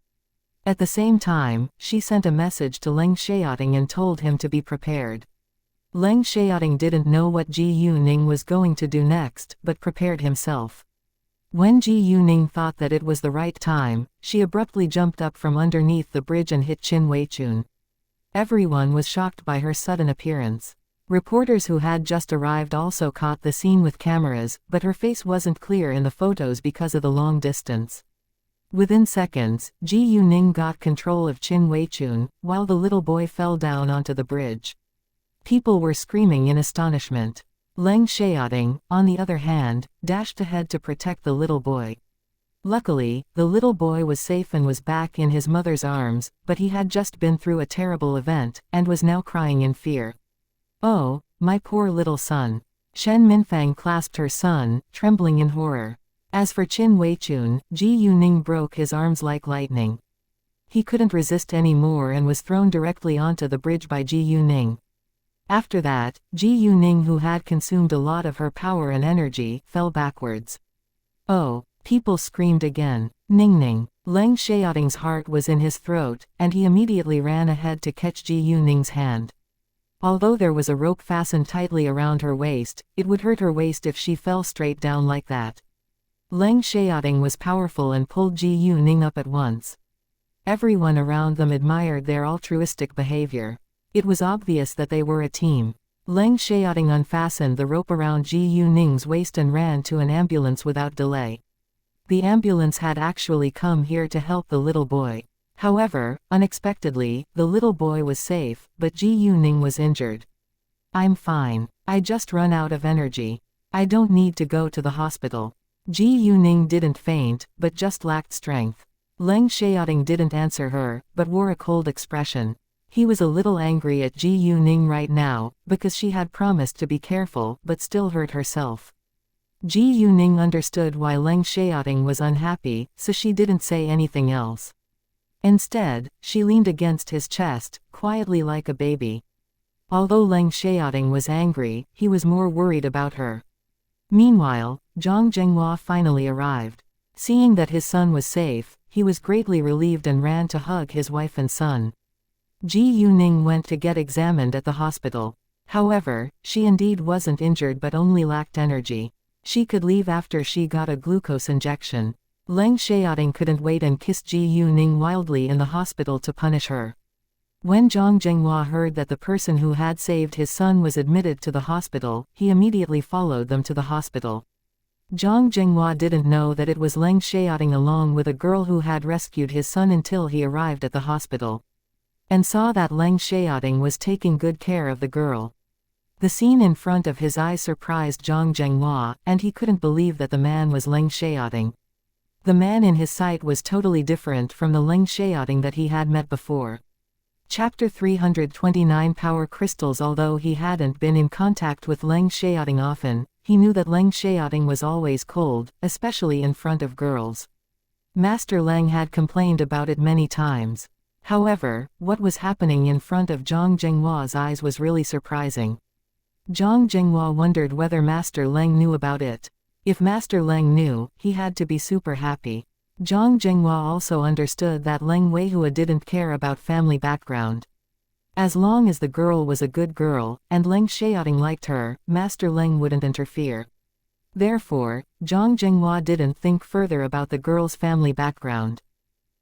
At the same time, she sent a message to Leng Xiaoting and told him to be prepared. Leng Xiaoting didn't know what Ji Yuning was going to do next, but prepared himself. When Ji Yuning thought that it was the right time, she abruptly jumped up from underneath the bridge and hit Qin Weichun. Everyone was shocked by her sudden appearance. Reporters who had just arrived also caught the scene with cameras, but her face wasn't clear in the photos because of the long distance. Within seconds, Ji Yuning got control of Qin Weichun, while the little boy fell down onto the bridge. People were screaming in astonishment. Leng Xiaoting, on the other hand, dashed ahead to protect the little boy. Luckily, the little boy was safe and was back in his mother's arms, but he had just been through a terrible event, and was now crying in fear. "Oh, my poor little son." Shen Minfang clasped her son, trembling in horror. As for Qin Weichun, Ji Yuning broke his arms like lightning. He couldn't resist any more and was thrown directly onto the bridge by Ji Yuning. After that, Ji Yuning, who had consumed a lot of her power and energy, fell backwards. "Oh!" People screamed again. "Ningning!" Leng Xiaoting's heart was in his throat, and he immediately ran ahead to catch Ji Yuning's hand. Although there was a rope fastened tightly around her waist, it would hurt her waist if she fell straight down like that. Leng Xiaoting was powerful and pulled Ji Yuning up at once. Everyone around them admired their altruistic behavior. It was obvious that they were a team. Leng Xiaoting unfastened the rope around Ji Yuning's waist and ran to an ambulance without delay. The ambulance had actually come here to help the little boy. However, unexpectedly, the little boy was safe, but Ji Yuning was injured. "I'm fine. I just run out of energy. I don't need to go to the hospital." Ji Yuning didn't faint, but just lacked strength. Leng Xiaoting didn't answer her, but wore a cold expression. He was a little angry at Ji Yuning right now, because she had promised to be careful but still hurt herself. Ji Yuning understood why Leng Xiaoting was unhappy, so she didn't say anything else. Instead, she leaned against his chest, quietly like a baby. Although Leng Xiaoting was angry, he was more worried about her. Meanwhile, Zhang Zhenghua finally arrived. Seeing that his son was safe, he was greatly relieved and ran to hug his wife and son. Ji Yuning went to get examined at the hospital. However, she indeed wasn't injured but only lacked energy. She could leave after she got a glucose injection. Leng Xiaoting couldn't wait and kissed Ji Yuning wildly in the hospital to punish her. When Zhang Zhenghua heard that the person who had saved his son was admitted to the hospital, he immediately followed them to the hospital. Zhang Zhenghua didn't know that it was Leng Xiaoting along with a girl who had rescued his son until he arrived at the hospital. And saw that Leng Xiaoting was taking good care of the girl. The scene in front of his eyes surprised Zhang Zhenghua, and he couldn't believe that the man was Leng Xiaoting. The man in his sight was totally different from the Leng Xiaoting that he had met before. Chapter 329 Power Crystals. Although he hadn't been in contact with Leng Xiaoting often, he knew that Leng Xiaoting was always cold, especially in front of girls. Master Leng had complained about it many times. However, what was happening in front of Zhang Zhenghua's eyes was really surprising. Zhang Zhenghua wondered whether Master Leng knew about it. If Master Leng knew, he had to be super happy. Zhang Zhenghua also understood that Leng Weihua didn't care about family background. As long as the girl was a good girl, and Leng Xiaoting liked her, Master Leng wouldn't interfere. Therefore, Zhang Zhenghua didn't think further about the girl's family background.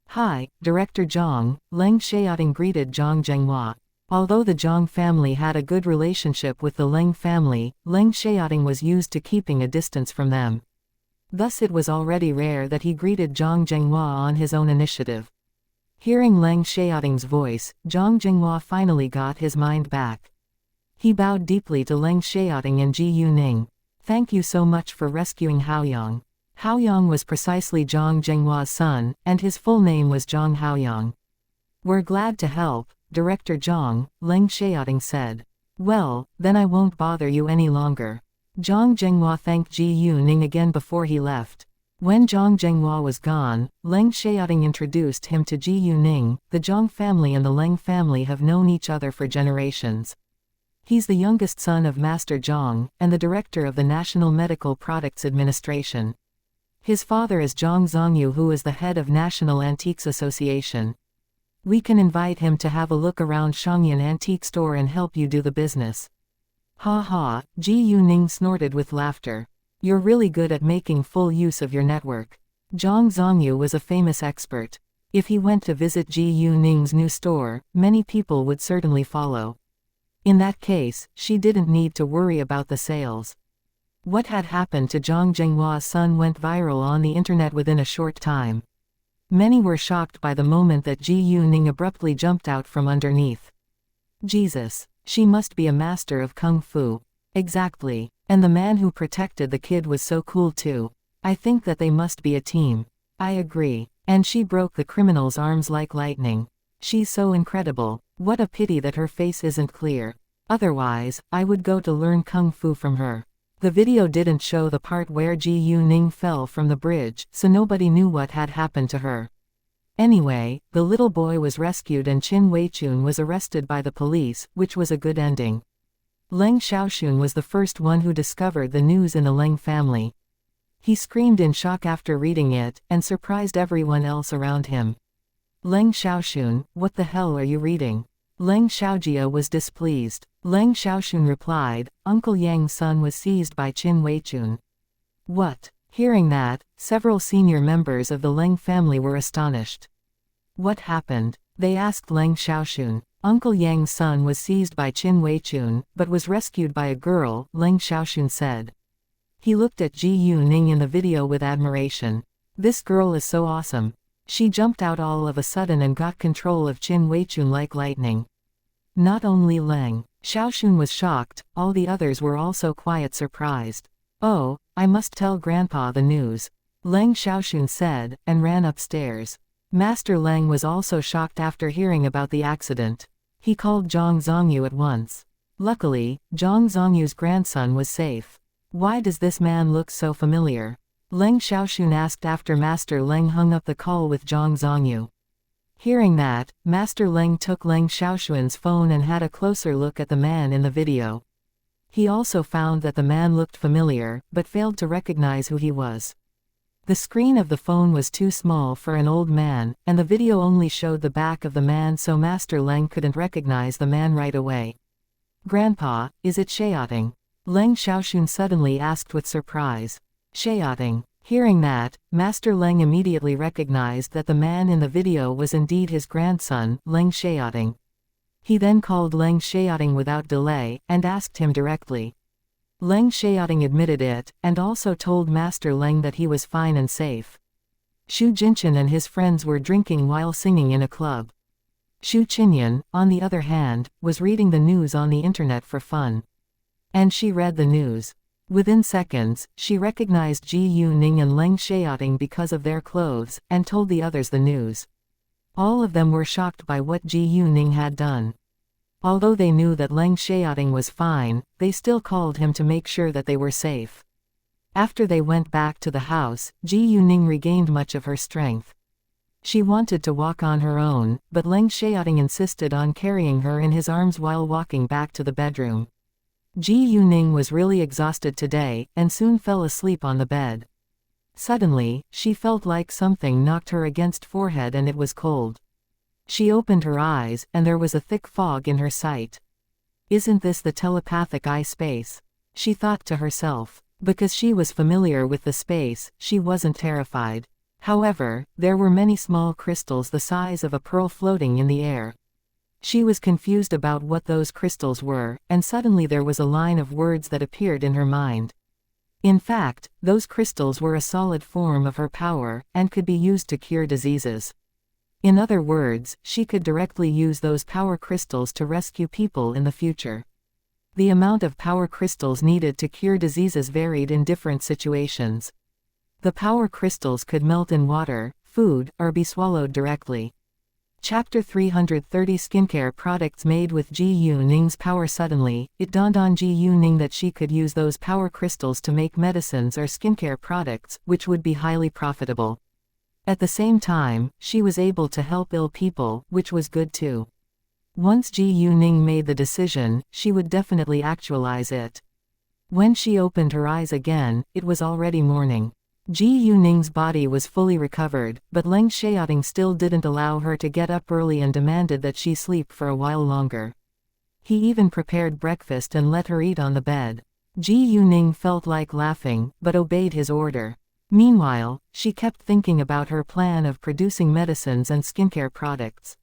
"Hi, Director Zhang," Leng Xiaoting greeted Zhang Zhenghua. Although the Zhang family had a good relationship with the Leng family, Leng Xiaoting was used to keeping a distance from them. Thus it was already rare that he greeted Zhang Zhenghua on his own initiative. Hearing Leng Xiaoting's voice, Zhang Zhenghua finally got his mind back. He bowed deeply to Leng Xiaoting and Ji Yuning. Thank you so much for rescuing Haoyang. Haoyang was precisely Zhang Zhenghua's son, and his full name was Zhang Haoyang. We're glad to help, Director Zhang, Leng Xiaoting said. Well, then I won't bother you any longer. Zhang Zhenghua thanked Ji Yuning again before he left. When Zhang Zhenghua was gone, Leng Xiaoting introduced him to Ji Yuning. The Zhang family and the Leng family have known each other for generations. He's the youngest son of Master Zhang, and the director of the National Medical Products Administration. His father is Zhang Zongyu, who is the head of National Antiques Association. We can invite him to have a look around Shangyan Antique Store and help you do the business. Ha ha, Ji Yuning snorted with laughter. You're really good at making full use of your network. Zhang Zongyu was a famous expert. If he went to visit Ji Yuning's new store, many people would certainly follow. In that case, she didn't need to worry about the sales. What had happened to Zhang Zhenghua's son went viral on the internet within a short time. Many were shocked by the moment that Ji Yuning abruptly jumped out from underneath. Jesus, she must be a master of kung fu. Exactly. And the man who protected the kid was so cool too. I think that they must be a team. I agree. And she broke the criminal's arms like lightning. She's so incredible. What a pity that her face isn't clear. Otherwise, I would go to learn kung fu from her. The video didn't show the part where Ji Yuning fell from the bridge, so nobody knew what had happened to her. Anyway, the little boy was rescued and Qin Weichun was arrested by the police, which was a good ending. Leng Xiaoxun was the first one who discovered the news in the Leng family. He screamed in shock after reading it, and surprised everyone else around him. Leng Xiaoxun, what the hell are you reading? Leng Xiaojia was displeased. Leng Xiaoxun replied, Uncle Yang's son was seized by Qin Weichun. What? Hearing that, several senior members of the Leng family were astonished. What happened? They asked Leng Xiaoxun. Uncle Yang's son was seized by Qin Weichun, but was rescued by a girl, Leng Xiaoxun said. He looked at Ji Yuning in the video with admiration. This girl is so awesome. She jumped out all of a sudden and got control of Qin Weichun like lightning. Not only Leng Xiaoxun was shocked, all the others were also quite surprised. Oh, I must tell Grandpa the news, Leng Xiaoxun said, and ran upstairs. Master Leng was also shocked after hearing about the accident. He called Zhang Zongyu at once. Luckily, Zhang Zongyu's grandson was safe. Why does this man look so familiar? Leng Xiaoxun asked after Master Leng hung up the call with Zhang Zongyu. Hearing that, Master Leng took Leng Xiaoxun's phone and had a closer look at the man in the video. He also found that the man looked familiar, but failed to recognize who he was. The screen of the phone was too small for an old man, and the video only showed the back of the man, so Master Leng couldn't recognize the man right away. Grandpa, is it Xiaoting? Leng Xiaoxun suddenly asked with surprise. Xiaoting. Hearing that, Master Leng immediately recognized that the man in the video was indeed his grandson, Leng Xiaoting. He then called Leng Xiaoting without delay, and asked him directly. Leng Xiaoting admitted it, and also told Master Leng that he was fine and safe. Xu Jinchen and his friends were drinking while singing in a club. Xu Qinyan, on the other hand, was reading the news on the internet for fun. And she read the news. Within seconds, she recognized Ji Yuning and Leng Xiaoting because of their clothes, and told the others the news. All of them were shocked by what Ji Yuning had done. Although they knew that Leng Xiaoting was fine, they still called him to make sure that they were safe. After they went back to the house, Ji Yuning regained much of her strength. She wanted to walk on her own, but Leng Xiaoting insisted on carrying her in his arms while walking back to the bedroom. Ji Yuning was really exhausted today, and soon fell asleep on the bed. Suddenly, she felt like something knocked her against forehead and it was cold. She opened her eyes, and there was a thick fog in her sight. Isn't this the telepathic eye space? She thought to herself. Because she was familiar with the space, she wasn't terrified. However, there were many small crystals the size of a pearl floating in the air. She was confused about what those crystals were, and suddenly there was a line of words that appeared in her mind. In fact, those crystals were a solid form of her power, and could be used to cure diseases. In other words, she could directly use those power crystals to rescue people in the future. The amount of power crystals needed to cure diseases varied in different situations. The power crystals could melt in water, food, or be swallowed directly. Chapter 330 Skincare Products Made with Ji Yu-Ning's Power. Suddenly, it dawned on Ji Yu-Ning that she could use those power crystals to make medicines or skincare products, which would be highly profitable. At the same time, she was able to help ill people, which was good too. Once Ji Yu-Ning made the decision, she would definitely actualize it. When she opened her eyes again, it was already morning. Ji Yu-Ning's body was fully recovered, but Leng Xiaoting still didn't allow her to get up early and demanded that she sleep for a while longer. He even prepared breakfast and let her eat on the bed. Ji Yu-Ning felt like laughing, but obeyed his order. Meanwhile, she kept thinking about her plan of producing medicines and skincare products.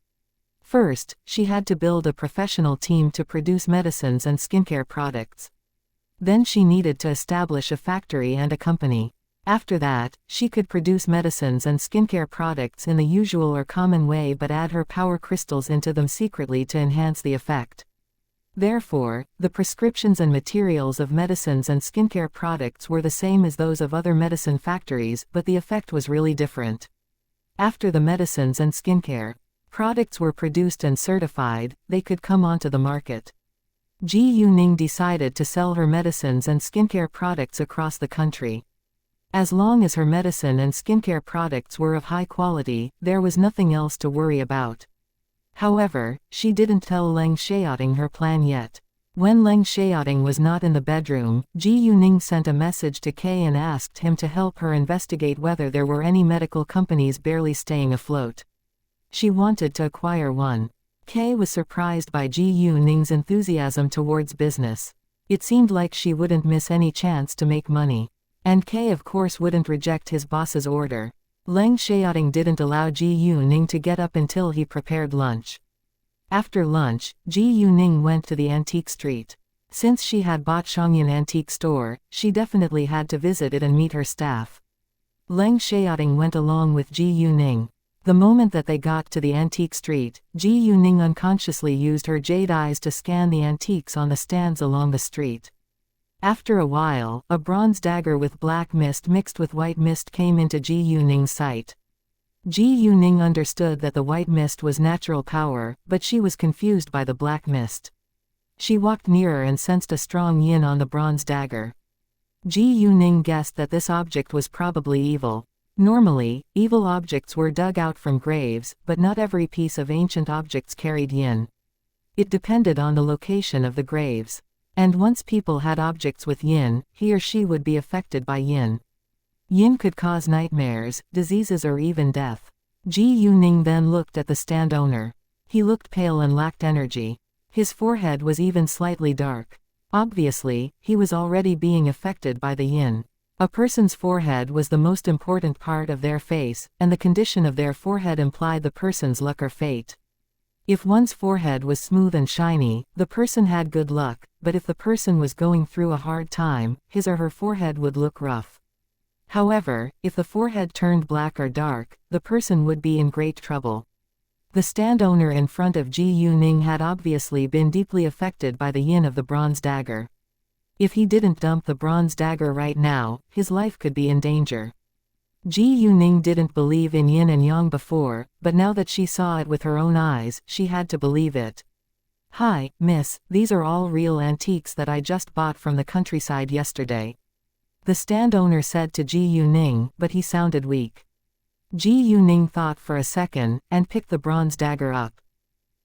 First, she had to build a professional team to produce medicines and skincare products. Then she needed to establish a factory and a company. After that, she could produce medicines and skincare products in the usual or common way but add her power crystals into them secretly to enhance the effect. Therefore, the prescriptions and materials of medicines and skincare products were the same as those of other medicine factories, but the effect was really different. After the medicines and skincare products were produced and certified, they could come onto the market. Ji Yu-Ning decided to sell her medicines and skincare products across the country. As long as her medicine and skincare products were of high quality, there was nothing else to worry about. However, she didn't tell Leng Xiaoting her plan yet. When Leng Xiaoting was not in the bedroom, Ji Yu-Ning sent a message to Kay and asked him to help her investigate whether there were any medical companies barely staying afloat. She wanted to acquire one. Kay was surprised by Ji Yu-Ning's enthusiasm towards business. It seemed like she wouldn't miss any chance to make money. And Kay of course wouldn't reject his boss's order. Leng Xiaoting didn't allow Ji Yu-Ning to get up until he prepared lunch. After lunch, Ji Yu-Ning went to the antique street. Since she had bought Shangyan Antique Store, she definitely had to visit it and meet her staff. Leng Xiaoting went along with Ji Yu-Ning. The moment that they got to the antique street, Ji Yu-Ning unconsciously used her jade eyes to scan the antiques on the stands along the street. After a while, a bronze dagger with black mist mixed with white mist came into Ji Yu-Ning's sight. Ji Yu-Ning understood that the white mist was natural power, but she was confused by the black mist. She walked nearer and sensed a strong yin on the bronze dagger. Ji Yu-Ning guessed that this object was probably evil. Normally, evil objects were dug out from graves, but not every piece of ancient objects carried yin. It depended on the location of the graves. And once people had objects with yin, he or she would be affected by yin. Yin could cause nightmares, diseases or even death. Ji Yu-Ning then looked at the stand owner. He looked pale and lacked energy. His forehead was even slightly dark. Obviously, he was already being affected by the yin. A person's forehead was the most important part of their face, and the condition of their forehead implied the person's luck or fate. If one's forehead was smooth and shiny, the person had good luck, but if the person was going through a hard time, his or her forehead would look rough. However, if the forehead turned black or dark, the person would be in great trouble. The stand owner in front of Ji Yu-Ning had obviously been deeply affected by the yin of the bronze dagger. If he didn't dump the bronze dagger right now, his life could be in danger. Ji Yu-Ning didn't believe in yin and yang before, but now that she saw it with her own eyes, she had to believe it. "Hi, miss, these are all real antiques that I just bought from the countryside yesterday," the stand owner said to Ji Yu-Ning, but he sounded weak. Ji Yu-Ning thought for a second, and picked the bronze dagger up.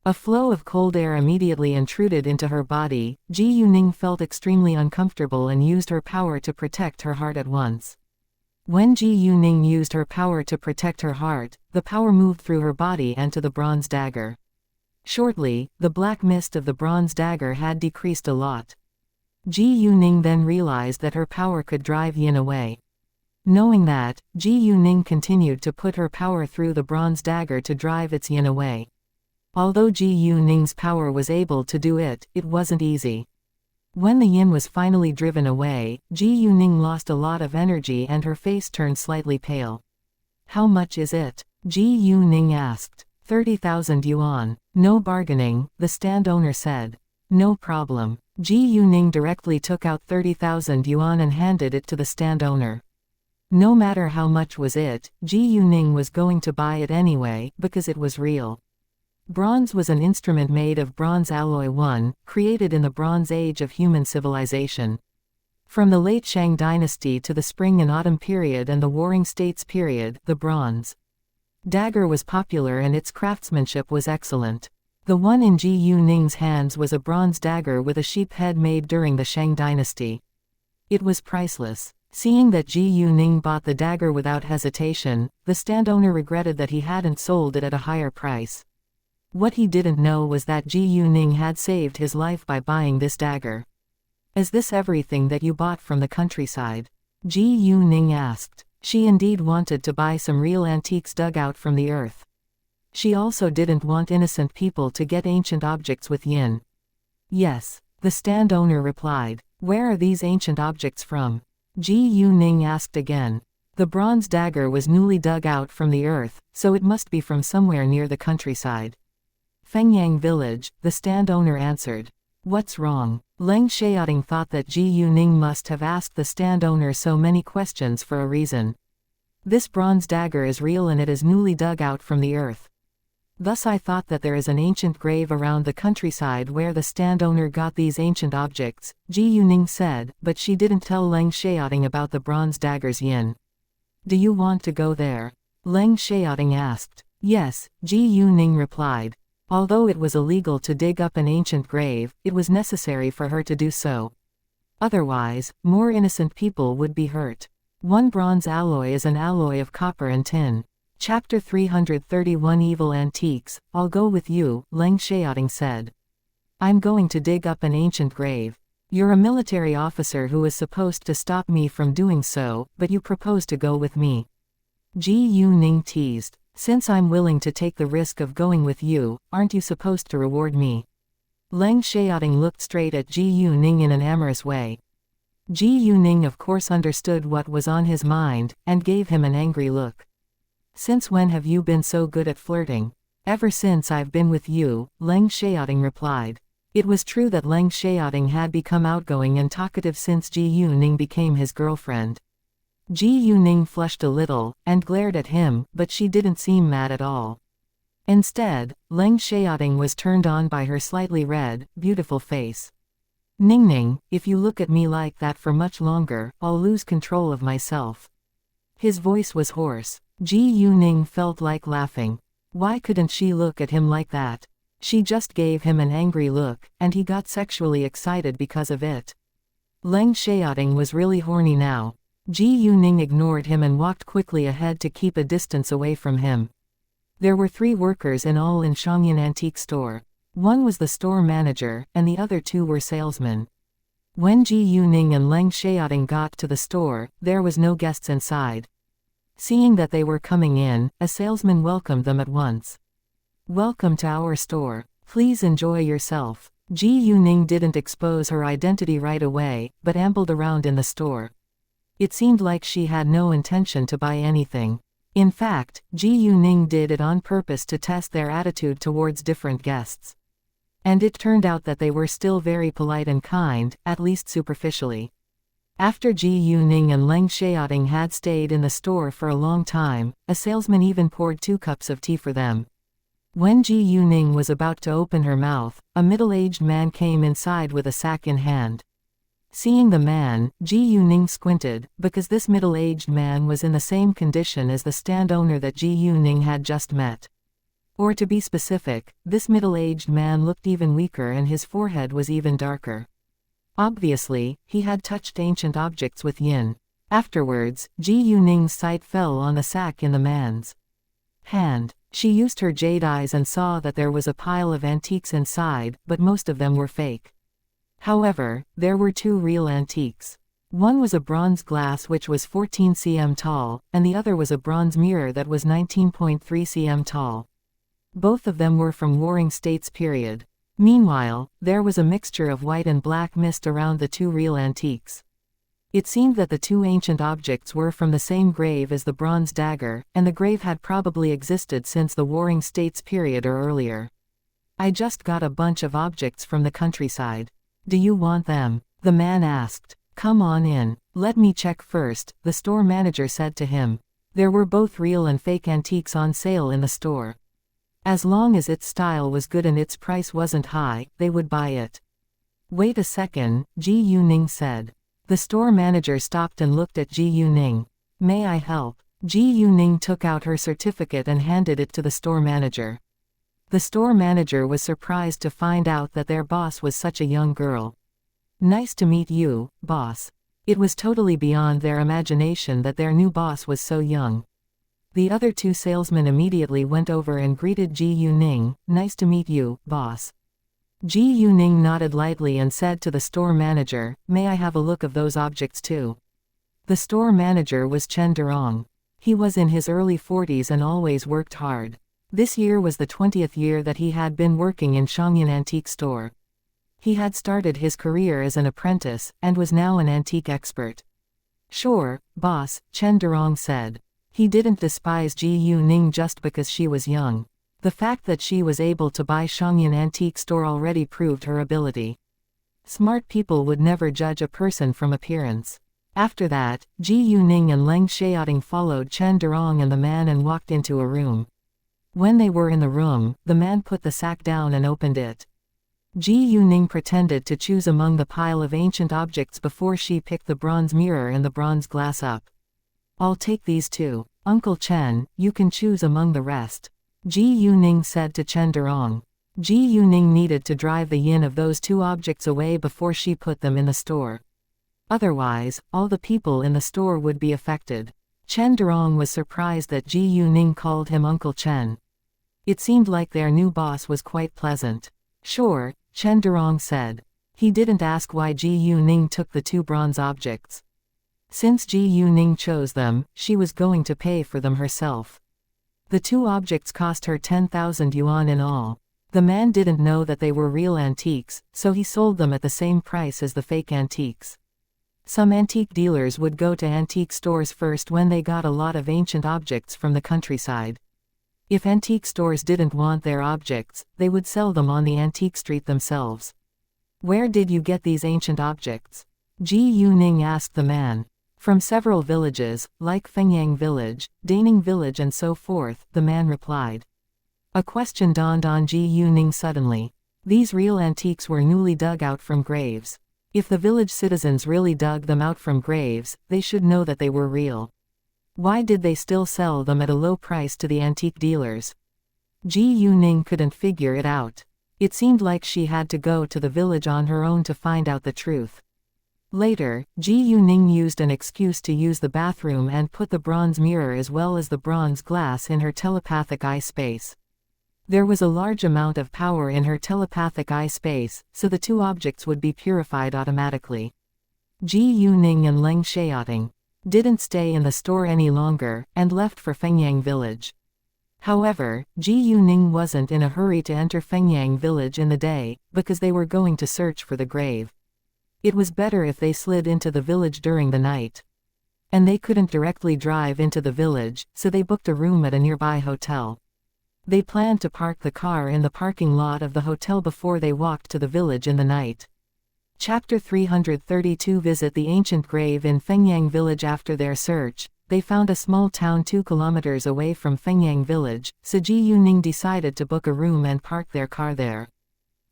A flow of cold air immediately intruded into her body. Ji Yu-Ning felt extremely uncomfortable and used her power to protect her heart at once. When Ji Yu-Ning used her power to protect her heart, the power moved through her body and to the bronze dagger. Shortly, the black mist of the bronze dagger had decreased a lot. Ji Yu-Ning then realized that her power could drive yin away. Knowing that, Ji Yu-Ning continued to put her power through the bronze dagger to drive its yin away. Although Ji Yu-Ning's power was able to do it, it wasn't easy. When the yin was finally driven away, Ji Yuning lost a lot of energy and her face turned slightly pale. How much is it? Ji Yuning asked. 30,000 yuan. No bargaining, the stand owner said. No problem. Ji Yuning directly took out 30,000 yuan and handed it to the stand owner. No matter how much was it, Ji Yuning was going to buy it anyway, because it was real. Bronze was an instrument made of bronze alloy 1, created in the Bronze Age of human civilization. From the late Shang dynasty to the Spring and Autumn period and the Warring States period, the bronze dagger was popular and its craftsmanship was excellent. The one in Ji Yuning's hands was a bronze dagger with a sheep head made during the Shang dynasty. It was priceless. Seeing that Ji Yuning bought the dagger without hesitation, the stand owner regretted that he hadn't sold it at a higher price. What he didn't know was that Ji Yuning had saved his life by buying this dagger. Is this everything that you bought from the countryside? Ji Yuning asked. She indeed wanted to buy some real antiques dug out from the earth. She also didn't want innocent people to get ancient objects with yin. Yes, the stand owner replied. Where are these ancient objects from? Ji Yuning asked again. The bronze dagger was newly dug out from the earth, so it must be from somewhere near the countryside. Fengyang village, the stand owner answered. What's wrong? Leng Xiaoting thought that Ji Yuning must have asked the stand owner so many questions for a reason. This bronze dagger is real and it is newly dug out from the earth. Thus I thought that there is an ancient grave around the countryside where the stand owner got these ancient objects, Ji Yuning said, but she didn't tell Leng Xiaoting about the bronze dagger's yin. Do you want to go there? Leng Xiaoting asked. Yes, Ji Yuning replied. Although it was illegal to dig up an ancient grave, it was necessary for her to do so. Otherwise, more innocent people would be hurt. One bronze alloy is an alloy of copper and tin. Chapter 331 Evil Antiques, I'll go with you, Leng Xiaoting said. I'm going to dig up an ancient grave. You're a military officer who is supposed to stop me from doing so, but you propose to go with me. Ji Yuning teased. Since I'm willing to take the risk of going with you, aren't you supposed to reward me? Leng Xiaoting looked straight at Ji Yuning in an amorous way. Ji Yuning of course understood what was on his mind, and gave him an angry look. Since when have you been so good at flirting? Ever since I've been with you, Leng Xiaoting replied. It was true that Leng Xiaoting had become outgoing and talkative since Ji Yuning became his girlfriend. Ji Yuning flushed a little, and glared at him, but she didn't seem mad at all. Instead, Leng Xiaoting was turned on by her slightly red, beautiful face. Ningning, if you look at me like that for much longer, I'll lose control of myself. His voice was hoarse. Ji Yuning felt like laughing. Why couldn't she look at him like that? She just gave him an angry look, and he got sexually excited because of it. Leng Xiaoting was really horny now. Ji Yuning ignored him and walked quickly ahead to keep a distance away from him. There were 3 workers in all in Xianxia antique store. One was the store manager, and the other 2 were salesmen. When Ji Yuning and Leng Xiaoting got to the store, there was no guests inside. Seeing that they were coming in, a salesman welcomed them at once. Welcome to our store. Please enjoy yourself. Ji Yuning didn't expose her identity right away, but ambled around in the store. It seemed like she had no intention to buy anything. In fact, Ji Yuning did it on purpose to test their attitude towards different guests. And it turned out that they were still very polite and kind, at least superficially. After Ji Yuning and Leng Xiaoting had stayed in the store for a long time, a salesman even poured 2 cups of tea for them. When Ji Yuning was about to open her mouth, a middle-aged man came inside with a sack in hand. Seeing the man, Ji Yuning squinted, because this middle-aged man was in the same condition as the stand owner that Ji Yuning had just met. Or to be specific, this middle-aged man looked even weaker and his forehead was even darker. Obviously, he had touched ancient objects with yin. Afterwards, Ji Yuning's sight fell on the sack in the man's hand. She used her jade eyes and saw that there was a pile of antiques inside, but most of them were fake. However, there were 2 real antiques. One was a bronze glass which was 14 cm tall, and the other was a bronze mirror that was 19.3 cm tall. Both of them were from Warring States period. Meanwhile, there was a mixture of white and black mist around the two real antiques. It seemed that the two ancient objects were from the same grave as the bronze dagger, and the grave had probably existed since the Warring States period or earlier. I just got a bunch of objects from the countryside. Do you want them? The man asked. Come on in. Let me check first, the store manager said to him. There were both real and fake antiques on sale in the store. As long as its style was good and its price wasn't high, they would buy it. Wait a second, Ji Yuning said. The store manager stopped and looked at Ji Yuning. May I help? Ji Yuning took out her certificate and handed it to the store manager. The store manager was surprised to find out that their boss was such a young girl. Nice to meet you, boss. It was totally beyond their imagination that their new boss was so young. The other two salesmen immediately went over and greeted Ji Yuning. Nice to meet you, boss. Ji Yuning nodded lightly and said to the store manager, May I have a look of those objects too? The store manager was Chen Durong. He was in his early 40s and always worked hard. This year was the 20th year that he had been working in Xianxia antique store. He had started his career as an apprentice, and was now an antique expert. Sure, boss, Chen Durong said. He didn't despise Ji Yuning just because she was young. The fact that she was able to buy Xianxia antique store already proved her ability. Smart people would never judge a person from appearance. After that, Ji Yuning and Leng Xiaoting followed Chen Durong and the man and walked into a room. When they were in the room, the man put the sack down and opened it. Ji Yuning pretended to choose among the pile of ancient objects before she picked the bronze mirror and the bronze glass up. I'll take these two. Uncle Chen, you can choose among the rest. Ji Yuning said to Chen Durong. Ji Yuning needed to drive the yin of those two objects away before she put them in the store. Otherwise, all the people in the store would be affected. Chen Durong was surprised that Ji Yuning called him Uncle Chen. It seemed like their new boss was quite pleasant. Sure, Chen Durong said. He didn't ask why Ji Yuning took the two bronze objects. Since Ji Yuning chose them, she was going to pay for them herself. The two objects cost her 10,000 yuan in all. The man didn't know that they were real antiques, so he sold them at the same price as the fake antiques. Some antique dealers would go to antique stores first when they got a lot of ancient objects from the countryside. If antique stores didn't want their objects, they would sell them on the antique street themselves. Where did you get these ancient objects? Ji Yuning asked the man. From several villages, like Fengyang village, Daning village and so forth, the man replied. A question dawned on Ji Yuning suddenly. These real antiques were newly dug out from graves. If the village citizens really dug them out from graves, they should know that they were real. Why did they still sell them at a low price to the antique dealers? Ji Yuning couldn't figure it out. It seemed like she had to go to the village on her own to find out the truth. Later, Ji Yuning used an excuse to use the bathroom and put the bronze mirror as well as the bronze glass in her telepathic eye space. There was a large amount of power in her telepathic eye space, so the two objects would be purified automatically. Ji Yuning and Leng Xiaoting didn't stay in the store any longer, and left for Fengyang village. However, Ji Yuning wasn't in a hurry to enter Fengyang village in the day, because they were going to search for the grave. It was better if they slid into the village during the night. And they couldn't directly drive into the village, so they booked a room at a nearby hotel. They planned to park the car in the parking lot of the hotel before they walked to the village in the night. Chapter 332 Visit the ancient grave in Fengyang village. After their search, they found a small town 2 kilometers away from Fengyang village, so Ji Yuning decided to book a room and park their car there.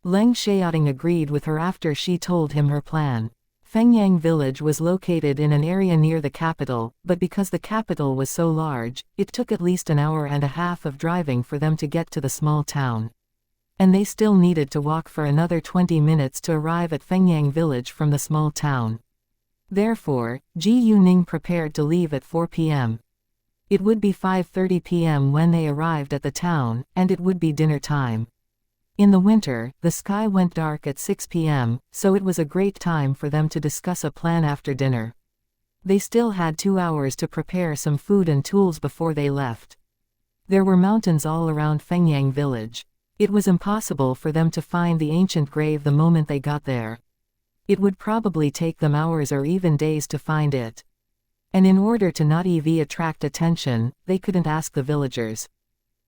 Leng Xiaoting agreed with her after she told him her plan. Fengyang village was located in an area near the capital, but because the capital was so large, it took at least an hour and a half of driving for them to get to the small town. And they still needed to walk for another 20 minutes to arrive at Fengyang village from the small town. Therefore, Ji Yuning prepared to leave at 4 p.m. It would be 5:30 p.m. when they arrived at the town, and it would be dinner time. In the winter, the sky went dark at 6 p.m., so it was a great time for them to discuss a plan after dinner. They still had 2 hours to prepare some food and tools before they left. There were mountains all around Fengyang village. It was impossible for them to find the ancient grave the moment they got there. It would probably take them hours or even days to find it. And in order to not attract attention, they couldn't ask the villagers.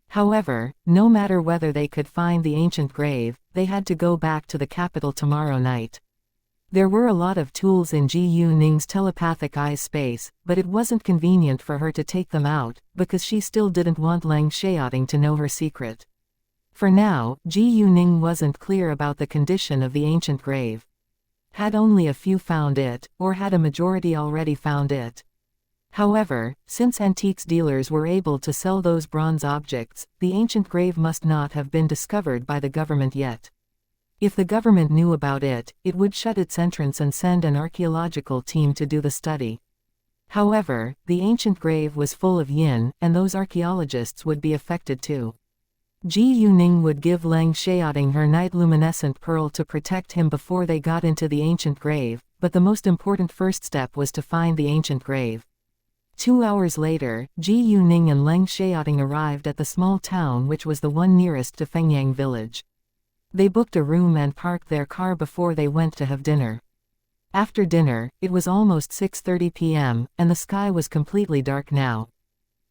However, no matter whether they could find the ancient grave, they had to go back to the capital tomorrow night. There were a lot of tools in Ji Yuning's telepathic eye space, but it wasn't convenient for her to take them out, because she still didn't want Lang Xiaoting to know her secret. For now, Ji Yuning wasn't clear about the condition of the ancient grave. Had only a few found it, or had a majority already found it? However, since antiques dealers were able to sell those bronze objects, the ancient grave must not have been discovered by the government yet. If the government knew about it, it would shut its entrance and send an archaeological team to do the study. However, the ancient grave was full of yin, and those archaeologists would be affected too. Ji Yuning would give Lang Xiaoting her night luminescent pearl to protect him before they got into the ancient grave, but the most important first step was to find the ancient grave. 2 hours later, Ji Yuning and Lang Xiaoting arrived at the small town which was the one nearest to Fengyang village. They booked a room and parked their car before they went to have dinner. After dinner, it was almost 6:30 p.m., and the sky was completely dark now.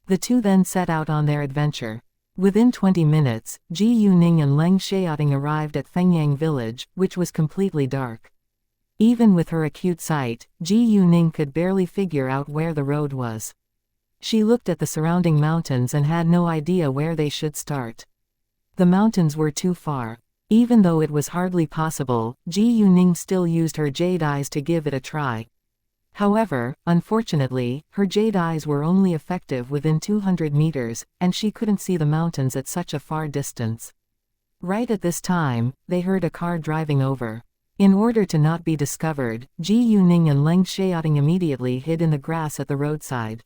The two then set out on their adventure. Within 20 minutes, Ji Yuning and Lang Xiaoting arrived at Fengyang village, which was completely dark. Even with her acute sight, Ji Yuning could barely figure out where the road was. She looked at the surrounding mountains and had no idea where they should start. The mountains were too far. Even though it was hardly possible, Ji Yuning still used her jade eyes to give it a try. However, unfortunately, her jade eyes were only effective within 200 meters, and she couldn't see the mountains at such a far distance. Right at this time, they heard a car driving over. In order to not be discovered, Ji Yuning and Lang Xiaoting immediately hid in the grass at the roadside.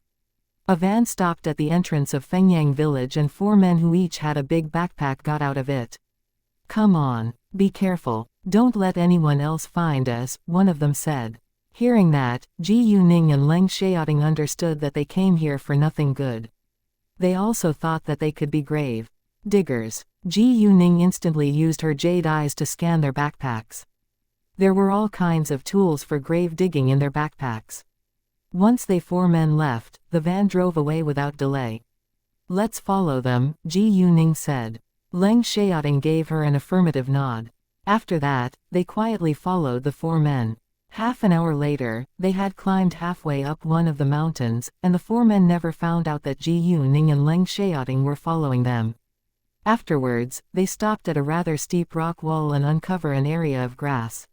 A van stopped at the entrance of Fengyang village and 4 men who each had a big backpack got out of it. "Come on. Be careful. Don't let anyone else find us," one of them said. Hearing that, Ji Yuning and Lang Xiaoting understood that they came here for nothing good. They also thought that they could be grave diggers. Ji Yuning instantly used her jade eyes to scan their backpacks. There were all kinds of tools for grave digging in their backpacks. Once they 4 men left, the van drove away without delay. "Let's follow them," Ji Yuning said. Lang Xiaoting gave her an affirmative nod. After that, they quietly followed the 4 men. Half an hour later, they had climbed halfway up one of the mountains, and the 4 men never found out that Ji Yuning and Lang Xiaoting were following them. Afterwards, they stopped at a rather steep rock wall and uncovered an area of grass.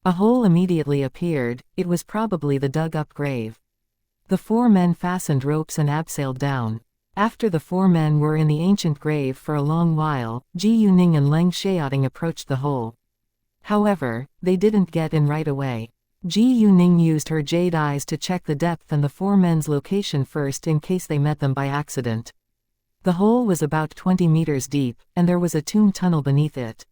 A hole immediately appeared. It was probably the dug-up grave. The 4 men fastened ropes and abseiled down. After the 4 men were in the ancient grave for a long while, Ji Yuning and Lang Xiaoting approached the hole. However, they didn't get in right away. Ji Yuning used her jade eyes to check the depth and the 4 men's location first in case they met them by accident. The hole was about 20 meters deep, and there was a tomb tunnel beneath it.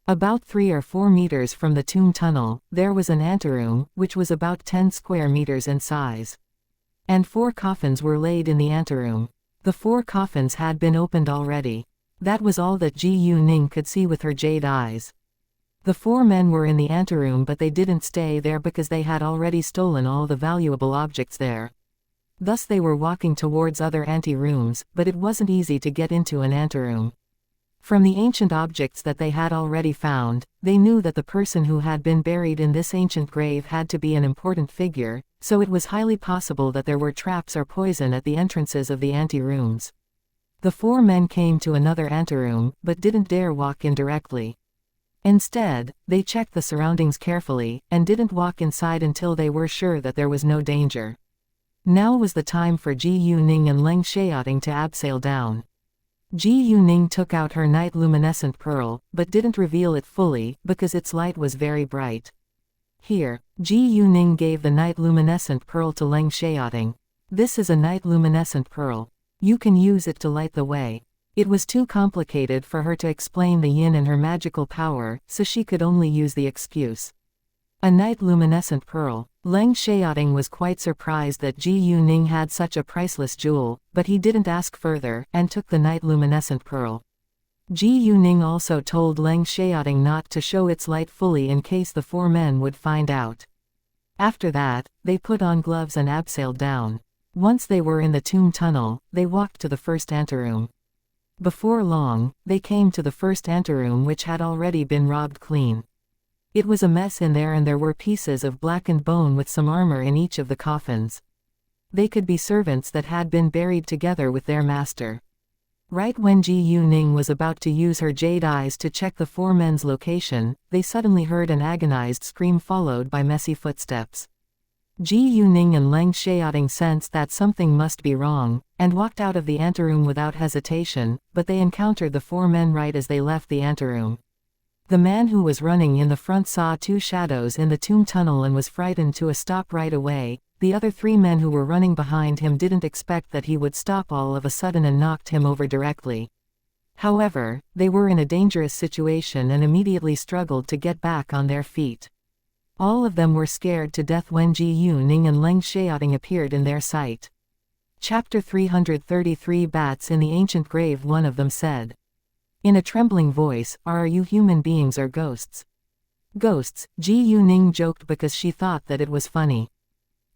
About 3 or 4 meters from the tomb tunnel, there was an anteroom, which was about 10 square meters in size. And 4 coffins were laid in the anteroom. The 4 coffins had been opened already. That was all that Ji Yuning could see with her jade eyes. The 4 men were in the anteroom, but they didn't stay there because they had already stolen all the valuable objects there. Thus they were walking towards other anterooms, but it wasn't easy to get into an anteroom. From the ancient objects that they had already found, they knew that the person who had been buried in this ancient grave had to be an important figure, so it was highly possible that there were traps or poison at the entrances of the anterooms. The 4 men came to another anteroom, but didn't dare walk in directly. Instead, they checked the surroundings carefully, and didn't walk inside until they were sure that there was no danger. Now was the time for Ji Yuning and Lang Xiaoting to abseil down. Ji Yuning took out her night luminescent pearl, but didn't reveal it fully, because its light was very bright. Here, Ji Yuning gave the night luminescent pearl to Lang Xiaoting. "This is a night luminescent pearl. You can use it to light the way." It was too complicated for her to explain the yin and her magical power, so she could only use the excuse. A night luminescent pearl. Lang Xiaoting was quite surprised that Ji Yuning had such a priceless jewel, but he didn't ask further, and took the night luminescent pearl. Ji Yuning also told Leng Xiaoting not to show its light fully in case the four men would find out. After that, they put on gloves and abseiled down. Once they were in the tomb tunnel, they walked to the first anteroom. Before long, they came to the first anteroom, which had already been robbed clean. It was a mess in there, and there were pieces of blackened bone with some armor in each of the coffins. They could be servants that had been buried together with their master. Right when Ji Yuning was about to use her jade eyes to check the four men's location, they suddenly heard an agonized scream followed by messy footsteps. Ji Yuning and Leng Xiaoting sensed that something must be wrong, and walked out of the anteroom without hesitation, but they encountered the four men right as they left the anteroom. The man who was running in the front saw two shadows in the tomb tunnel and was frightened to a stop right away. The other three men who were running behind him didn't expect that he would stop all of a sudden and knocked him over directly. However, they were in a dangerous situation and immediately struggled to get back on their feet. All of them were scared to death when Ji Yuning and Leng Xiaoting appeared in their sight. Chapter 333 Bats in the Ancient Grave. One of them said, in a trembling voice, "Are you human beings or ghosts?" "Ghosts," Ji Yuning joked because she thought that it was funny.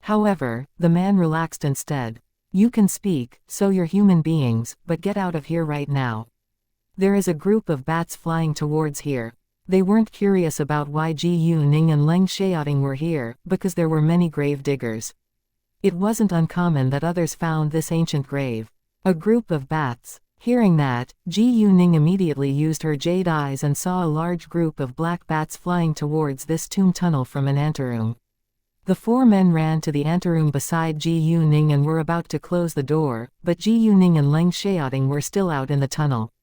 However, the man relaxed instead. "You can speak, so you're human beings, but get out of here right now. There is a group of bats flying towards here." They weren't curious about why Ji Yuning and Leng Xiaoting were here, because there were many grave diggers. It wasn't uncommon that others found this ancient grave. A group of bats. Hearing that, Ji Yuning immediately used her jade eyes and saw a large group of black bats flying towards this tomb tunnel from an anteroom. The four men ran to the anteroom beside Ji Yuning and were about to close the door, but Ji Yuning and Leng Xiaoting were still out in the tunnel.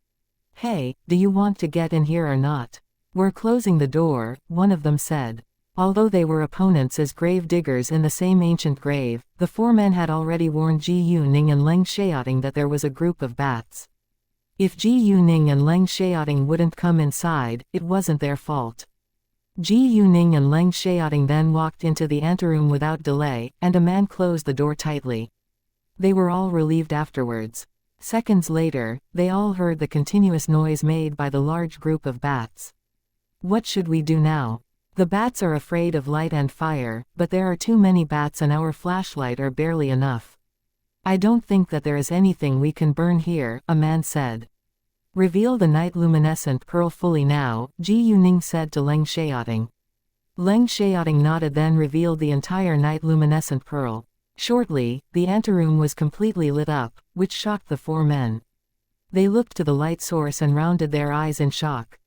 "Hey, do you want to get in here or not? We're closing the door," one of them said. Although they were opponents as grave diggers in the same ancient grave, the four men had already warned Ji Yuning and Leng Xiaoting that there was a group of bats. If Ji Yuning and Leng Xiaoting wouldn't come inside, it wasn't their fault. Ji Yuning and Leng Xiaoting then walked into the anteroom without delay, and a man closed the door tightly. They were all relieved afterwards. Seconds later, they all heard the continuous noise made by the large group of bats. "What should we do now? The bats are afraid of light and fire, but there are too many bats and our flashlight are barely enough. I don't think that there is anything we can burn here," a man said. "Reveal the night luminescent pearl fully now," Ji Yuning said to Leng Xiaoting. Leng Xiaoting nodded, then revealed the entire night luminescent pearl. Shortly, the anteroom was completely lit up, which shocked the four men. They looked to the light source and rounded their eyes in shock.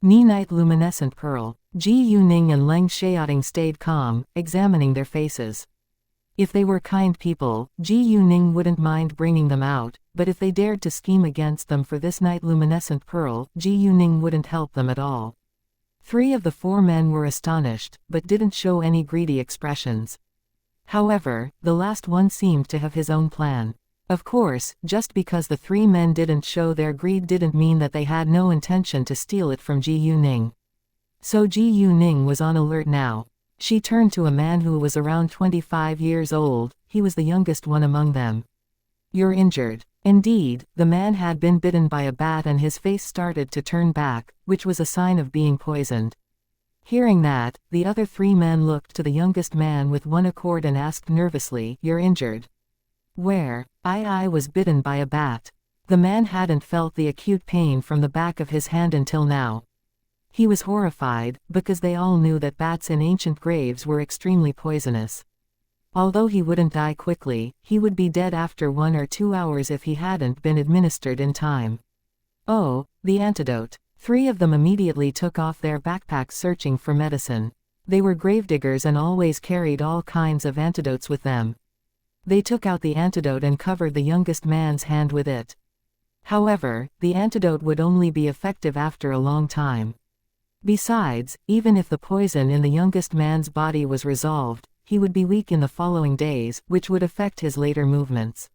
"Ni night luminescent pearl." Ji Yuning and Leng Xiaoting stayed calm, examining their faces. If they were kind people, Ji Yuning wouldn't mind bringing them out, but if they dared to scheme against them for this night luminescent pearl, Ji Yuning wouldn't help them at all. Three of the four men were astonished, but didn't show any greedy expressions. However, the last one seemed to have his own plan. Of course, just because the three men didn't show their greed didn't mean that they had no intention to steal it from Ji Yuning. So Ji Yuning was on alert now. She turned to a man who was around 25 years old. He was the youngest one among them. "You're injured." Indeed, the man had been bitten by a bat and his face started to turn back, which was a sign of being poisoned. Hearing that, the other three men looked to the youngest man with one accord and asked nervously, "You're injured?" "Where?" I was bitten by a bat." The man hadn't felt the acute pain from the back of his hand until now. He was horrified, because they all knew that bats in ancient graves were extremely poisonous. Although he wouldn't die quickly, he would be dead after 1 or 2 hours if he hadn't been administered in time. "Oh, the antidote." Three of them immediately took off their backpacks searching for medicine. They were gravediggers and always carried all kinds of antidotes with them. They took out the antidote and covered the youngest man's hand with it. However, the antidote would only be effective after a long time. Besides, even if the poison in the youngest man's body was resolved, he would be weak in the following days, which would affect his later movements.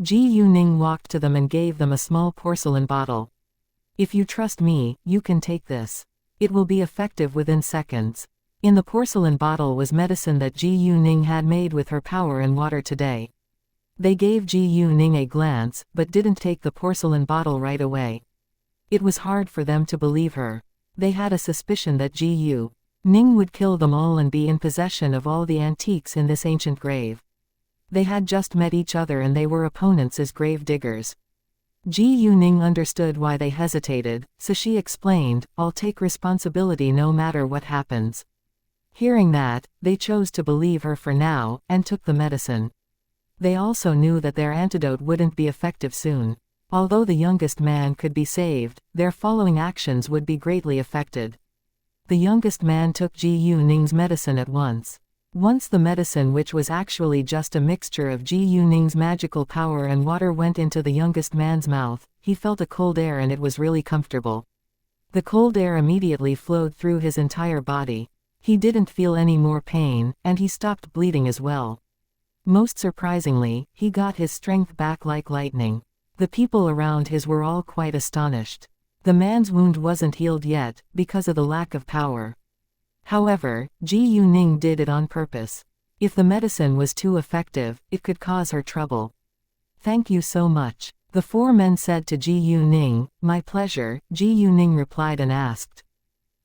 Ji Yuning walked to them and gave them a small porcelain bottle. "If you trust me, you can take this. It will be effective within seconds." In the porcelain bottle was medicine that Ji Yuning had made with her power and water today. They gave Ji Yuning a glance, but didn't take the porcelain bottle right away. It was hard for them to believe her. They had a suspicion that Ji Ning would kill them all and be in possession of all the antiques in this ancient grave. They had just met each other and they were opponents as grave diggers. Ji Ning understood why they hesitated, so she explained, "I'll take responsibility no matter what happens." Hearing that, they chose to believe her for now, and took the medicine. They also knew that their antidote wouldn't be effective soon. Although the youngest man could be saved, their following actions would be greatly affected. The youngest man took Ji Ning's medicine at once. Once the medicine, which was actually just a mixture of Ji Ning's magical power and water, went into the youngest man's mouth, he felt a cold air and it was really comfortable. The cold air immediately flowed through his entire body. He didn't feel any more pain, and he stopped bleeding as well. Most surprisingly, he got his strength back like lightning. The people around his were all quite astonished. The man's wound wasn't healed yet, because of the lack of power. However, Ji Ning did it on purpose. If the medicine was too effective, it could cause her trouble. "Thank you so much," the four men said to Ji Ning. "My pleasure," Ji Ning replied and asked.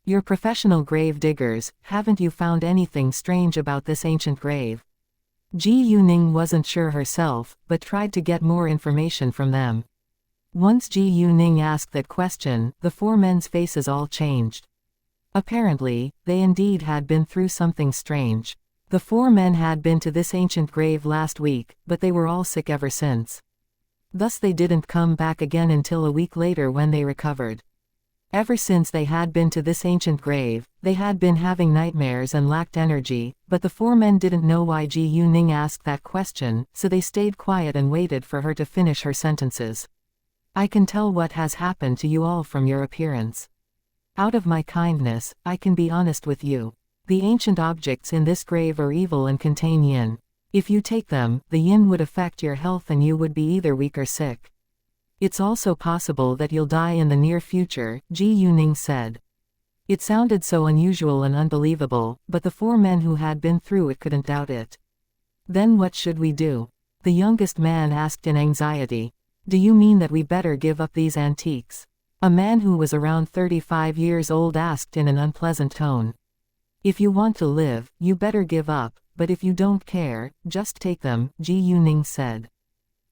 "You're professional grave diggers, haven't you found anything strange about this ancient grave?" Ji Ning wasn't sure herself, but tried to get more information from them. Once Ji Ning asked that question, the four men's faces all changed. Apparently, they indeed had been through something strange. The four men had been to this ancient grave last week, but they were all sick ever since. Thus they didn't come back again until a week later when they recovered. Ever since they had been to this ancient grave, they had been having nightmares and lacked energy, but the four men didn't know why Ji Ning asked that question, so they stayed quiet and waited for her to finish her sentences. "I can tell what has happened to you all from your appearance. Out of my kindness, I can be honest with you. The ancient objects in this grave are evil and contain yin. If you take them, the yin would affect your health and you would be either weak or sick. It's also possible that you'll die in the near future," Ji Ning said. It sounded so unusual and unbelievable, but the four men who had been through it couldn't doubt it. "Then what should we do?" the youngest man asked in anxiety. "Do you mean that we better give up these antiques?" a man who was around 35 years old asked in an unpleasant tone. "If you want to live, you better give up, but if you don't care, just take them," Ji Ning said.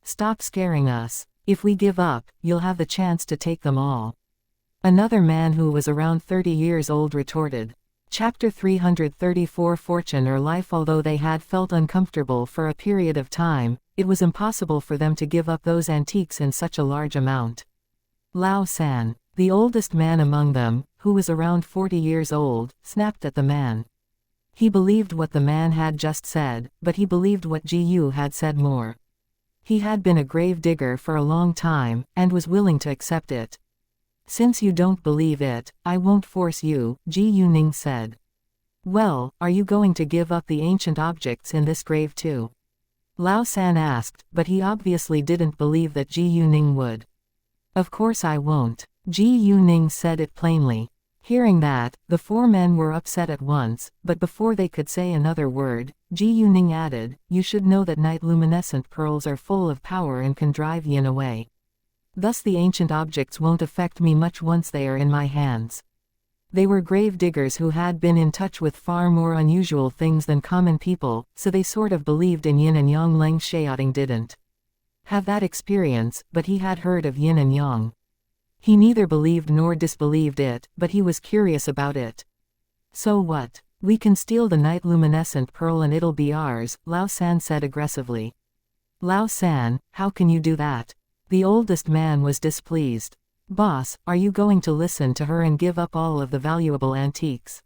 "Stop scaring us. If we give up, you'll have the chance to take them all." Another man who was around 30 years old retorted. Chapter 334 Fortune or Life. Although they had felt uncomfortable for a period of time, it was impossible for them to give up those antiques in such a large amount. Lao San, the oldest man among them, who was around 40 years old, snapped at the man. He believed what the man had just said, but he believed what Ji had said more. He had been a grave digger for a long time, and was willing to accept it. "Since you don't believe it, I won't force you," Ji Ning said. "Well, are you going to give up the ancient objects in this grave too?" Lao San asked, but he obviously didn't believe that Ji Ning would. "Of course I won't," Ji Ning said it plainly. Hearing that, the four men were upset at once, but before they could say another word, Ji Ning added, "You should know that night luminescent pearls are full of power and can drive yin away. Thus the ancient objects won't affect me much once they are in my hands." They were grave diggers who had been in touch with far more unusual things than common people, so they sort of believed in yin and yang. Leng Xiaoting didn't have that experience, but he had heard of yin and yang. He neither believed nor disbelieved it, but he was curious about it. "So what? We can steal the night luminescent pearl and it'll be ours," Lao San said aggressively. "Lao San, how can you do that?" The oldest man was displeased. "Boss, are you going to listen to her and give up all of the valuable antiques?"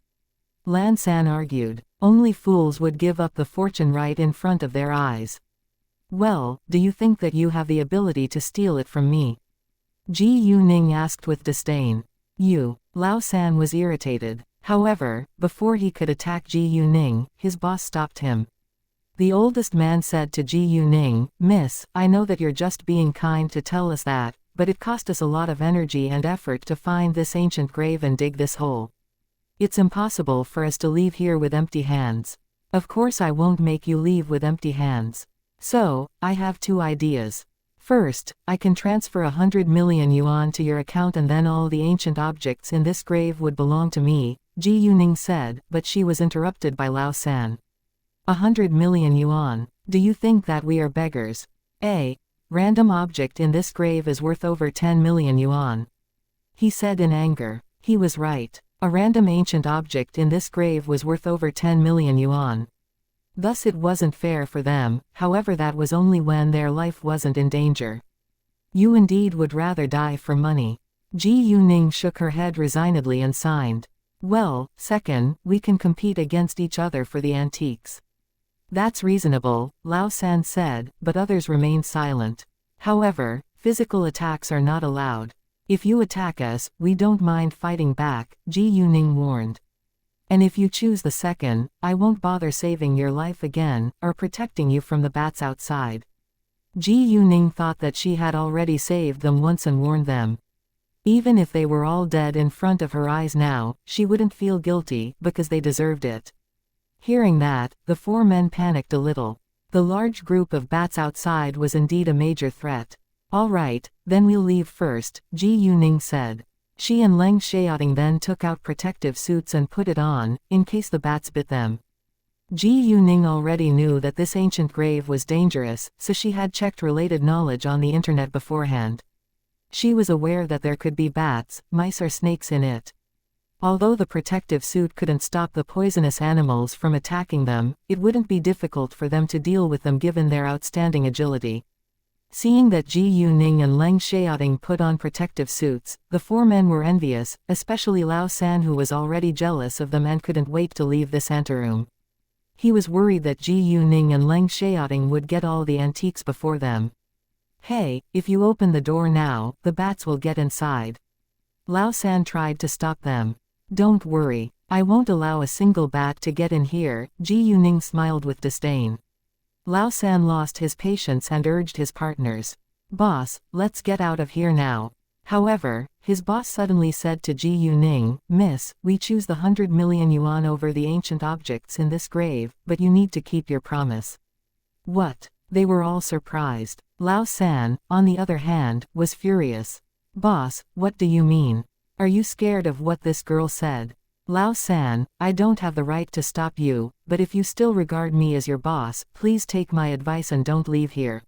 Lan San argued. "Only fools would give up the fortune right in front of their eyes." "Well, do you think that you have the ability to steal it from me?" Ji Ning asked with disdain. "You." Lao San was irritated. However, before he could attack Ji Ning, his boss stopped him. The oldest man said to Ji Ning, "Miss, I know that you're just being kind to tell us that, but it cost us a lot of energy and effort to find this ancient grave and dig this hole. It's impossible for us to leave here with empty hands. Of course I won't make you leave with empty hands. So, I have two ideas. First, I can transfer 100 million yuan to your account and then all the ancient objects in this grave would belong to me, Ji Yuning said, but she was interrupted by Lao San. 100 million yuan. Do you think that we are beggars? A random object in this grave is worth over 10 million yuan. He said in anger. He was right. A random ancient object in this grave was worth over 10 million yuan. Thus it wasn't fair for them, however that was only when their life wasn't in danger. You indeed would rather die for money. Ji Yuning shook her head resignedly and signed. Well, second, we can compete against each other for the antiques. That's reasonable, Lao San said, but others remained silent. However, physical attacks are not allowed. If you attack us, we don't mind fighting back, Ji Yuning warned. And if you choose the second, I won't bother saving your life again, or protecting you from the bats outside. Ji Yuning thought that she had already saved them once and warned them. Even if they were all dead in front of her eyes now, she wouldn't feel guilty, because they deserved it. Hearing that, the four men panicked a little. The large group of bats outside was indeed a major threat. All right, then we'll leave first, Ji Yuning said. She and Leng Xiaoting then took out protective suits and put it on, in case the bats bit them. Ji Yuning already knew that this ancient grave was dangerous, so she had checked related knowledge on the internet beforehand. She was aware that there could be bats, mice or snakes in it. Although the protective suit couldn't stop the poisonous animals from attacking them, it wouldn't be difficult for them to deal with them given their outstanding agility. Seeing that Ji Yuning and Leng Xiaoting put on protective suits, the four men were envious, especially Lao San who was already jealous of them and couldn't wait to leave this anteroom. He was worried that Ji Yuning and Leng Xiaoting would get all the antiques before them. Hey, if you open the door now, the bats will get inside. Lao San tried to stop them. Don't worry, I won't allow a single bat to get in here, Ji Yuning smiled with disdain. Lao San lost his patience and urged his partners. Boss, let's get out of here now. However, his boss suddenly said to Ji Yuning, Miss, we choose the 100 million yuan over the ancient objects in this grave, but you need to keep your promise. What? They were all surprised. Lao San, on the other hand, was furious. Boss, what do you mean? Are you scared of what this girl said? Lao San, I don't have the right to stop you, but if you still regard me as your boss, please take my advice and don't leave here.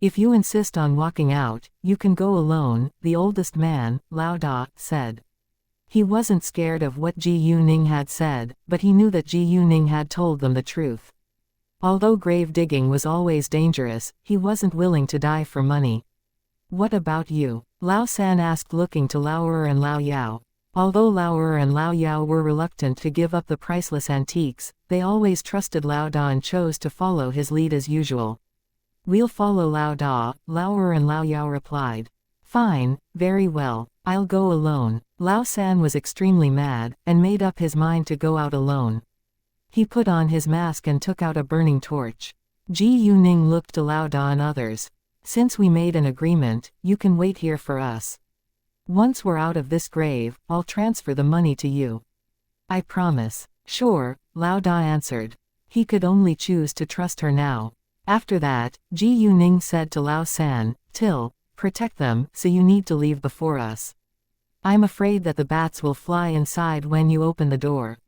If you insist on walking out, you can go alone, the oldest man, Lao Da, said. He wasn't scared of what Ji Yuning had said, but he knew that Ji Yuning had told them the truth. Although grave digging was always dangerous, he wasn't willing to die for money. What about you? Lao San asked looking to Lao Er and Lao Yao. Although Lao Er and Lao Yao were reluctant to give up the priceless antiques, they always trusted Lao Da and chose to follow his lead as usual. We'll follow Lao Da, Lao Er and Lao Yao replied. Fine, very well, I'll go alone. Lao San was extremely mad, and made up his mind to go out alone. He put on his mask and took out a burning torch. Ji Yuning looked to Lao Da and others. Since we made an agreement, you can wait here for us. Once we're out of this grave, I'll transfer the money to you. I promise. Sure, Lao Da answered. He could only choose to trust her now. After that, Ji Yuning said to Lao San, Till, protect them, so you need to leave before us. I'm afraid that the bats will fly inside when you open the door.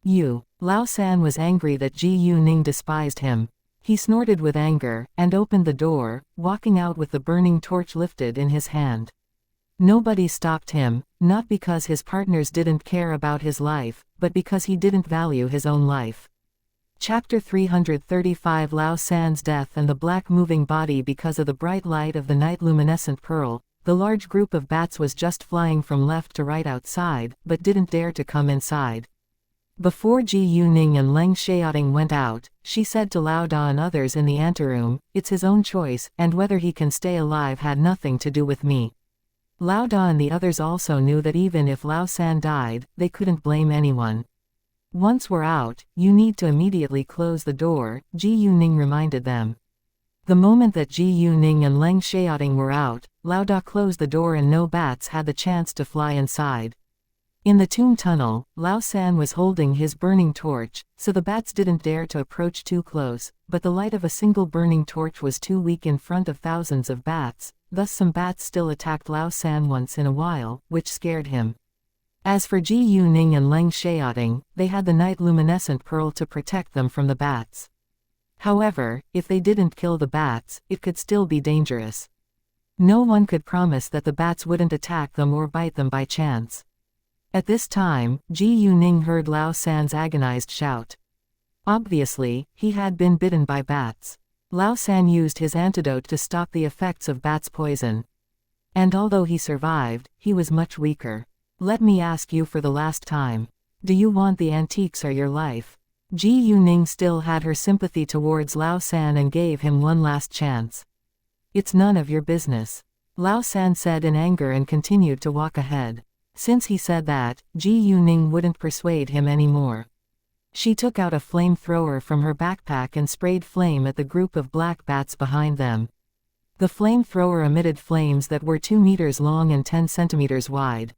Lao San was angry that Ji Yuning despised him. He snorted with anger, and opened the door, walking out with the burning torch lifted in his hand. Nobody stopped him, not because his partners didn't care about his life, but because he didn't value his own life. Chapter 335 Lao San's death and the black moving body. Because of the bright light of the night luminescent pearl, the large group of bats was just flying from left to right outside, but didn't dare to come inside. Before Ji Yuning and Leng Xiaoting went out, she said to Lao Da and others in the anteroom, It's his own choice, and whether he can stay alive had nothing to do with me. Lao Da and the others also knew that even if Lao San died, they couldn't blame anyone. Once we're out, you need to immediately close the door, Ji Yuning reminded them. The moment that Ji Yuning and Leng Xiaoting were out, Lao Da closed the door and no bats had the chance to fly inside. In the tomb tunnel, Lao San was holding his burning torch, so the bats didn't dare to approach too close, but the light of a single burning torch was too weak in front of thousands of bats, thus some bats still attacked Lao San once in a while, which scared him. As for Ji Yuning and Leng Xiaoting, they had the night luminescent pearl to protect them from the bats. However, if they didn't kill the bats, it could still be dangerous. No one could promise that the bats wouldn't attack them or bite them by chance. At this time, Ji Yuning heard Lao San's agonized shout. Obviously, he had been bitten by bats. Lao San used his antidote to stop the effects of bats' poison. And although he survived, he was much weaker. Let me ask you for the last time. Do you want the antiques or your life? Ji Yuning still had her sympathy towards Lao San and gave him one last chance. It's none of your business, Lao San said in anger and continued to walk ahead. Since he said that, Ji Yuning wouldn't persuade him anymore. She took out a flamethrower from her backpack and sprayed flame at the group of black bats behind them. The flamethrower emitted flames that were 2 meters long and 10 centimeters wide.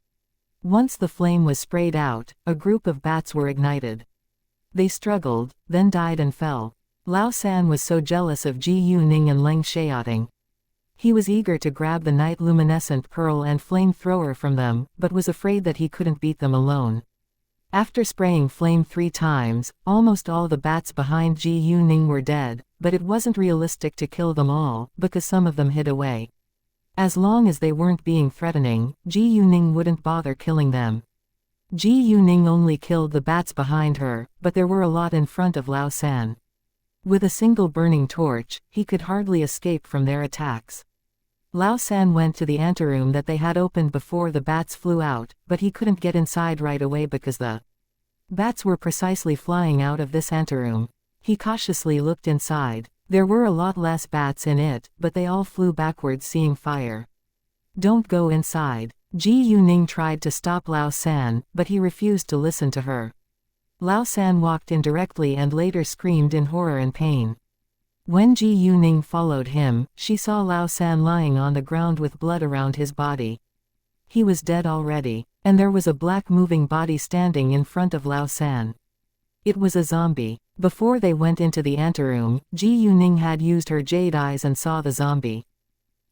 Once the flame was sprayed out, a group of bats were ignited. They struggled, then died and fell. Lao San was so jealous of Ji Yuning and Leng Xiaoting. He was eager to grab the night luminescent pearl and flamethrower from them, but was afraid that he couldn't beat them alone. After spraying flame 3 times, almost all the bats behind Ji Yuning were dead, but it wasn't realistic to kill them all, because some of them hid away. As long as they weren't being threatening, Ji Yuning wouldn't bother killing them. Ji Yuning only killed the bats behind her, but there were a lot in front of Lao San. With a single burning torch, he could hardly escape from their attacks. Lao San went to the anteroom that they had opened before the bats flew out, but he couldn't get inside right away because the bats were precisely flying out of this anteroom. He cautiously looked inside. There were a lot less bats in it, but they all flew backwards seeing fire. Don't go inside. Ji Yuning tried to stop Lao San, but he refused to listen to her. Lao San walked in directly and later screamed in horror and pain. When Ji Yuning followed him, she saw Lao San lying on the ground with blood around his body. He was dead already, and there was a black moving body standing in front of Lao San. It was a zombie. Before they went into the anteroom, Ji Yuning had used her jade eyes and saw the zombie.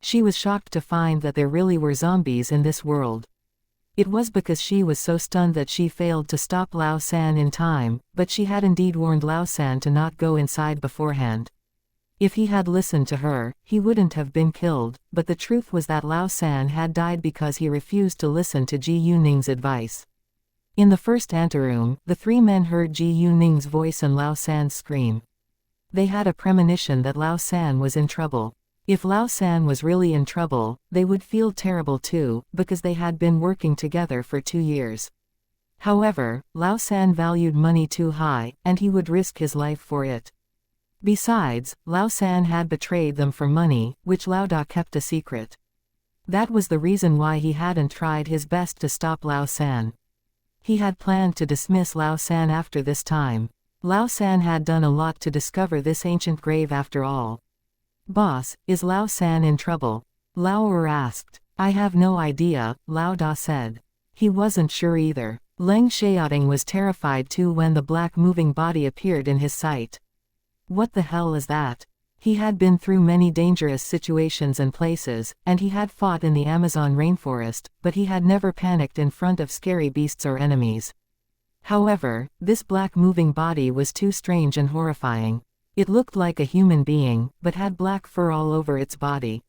She was shocked to find that there really were zombies in this world. It was because she was so stunned that she failed to stop Lao San in time, but she had indeed warned Lao San to not go inside beforehand. If he had listened to her, he wouldn't have been killed, but the truth was that Lao San had died because he refused to listen to Ji Yuning's advice. In the first anteroom, the 3 men heard Ji Yuning's voice and Lao San's scream. They had a premonition that Lao San was in trouble. If Lao San was really in trouble, they would feel terrible too, because they had been working together for 2 years. However, Lao San valued money too high, and he would risk his life for it. Besides, Lao San had betrayed them for money, which Lao Da kept a secret. That was the reason why he hadn't tried his best to stop Lao San. He had planned to dismiss Lao San after this time. Lao San had done a lot to discover this ancient grave after all. Boss, is Lao San in trouble? Lao Er asked. I have no idea, Lao Da said. He wasn't sure either. Leng Xiaoting was terrified too when the black moving body appeared in his sight. What the hell is that? He had been through many dangerous situations and places, and he had fought in the Amazon rainforest, but he had never panicked in front of scary beasts or enemies. However, this black moving body was too strange and horrifying. It looked like a human being, but had black fur all over its body.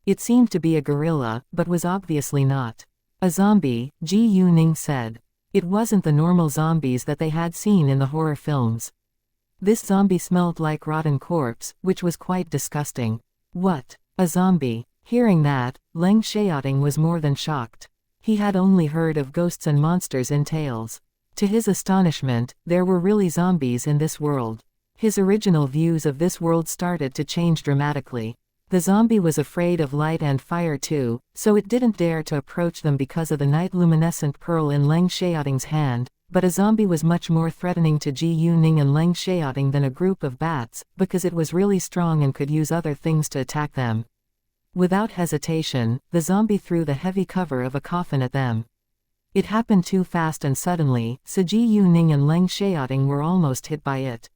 It seemed to be a gorilla, but was obviously not. A zombie, Ji Yuning said. It wasn't the normal zombies that they had seen in the horror films. This zombie smelled like rotten corpse, which was quite disgusting. What? A zombie? Hearing that, Leng Xiaoting was more than shocked. He had only heard of ghosts and monsters in tales. To his astonishment, there were really zombies in this world. His original views of this world started to change dramatically. The zombie was afraid of light and fire too, so it didn't dare to approach them because of the night luminescent pearl in Leng Xiaoting's hand. But a zombie was much more threatening to Ji Yuning and Leng Xiaoting than a group of bats, because it was really strong and could use other things to attack them. Without hesitation, the zombie threw the heavy cover of a coffin at them. It happened too fast and suddenly, so Ji Yuning and Leng Xiaoting were almost hit by it.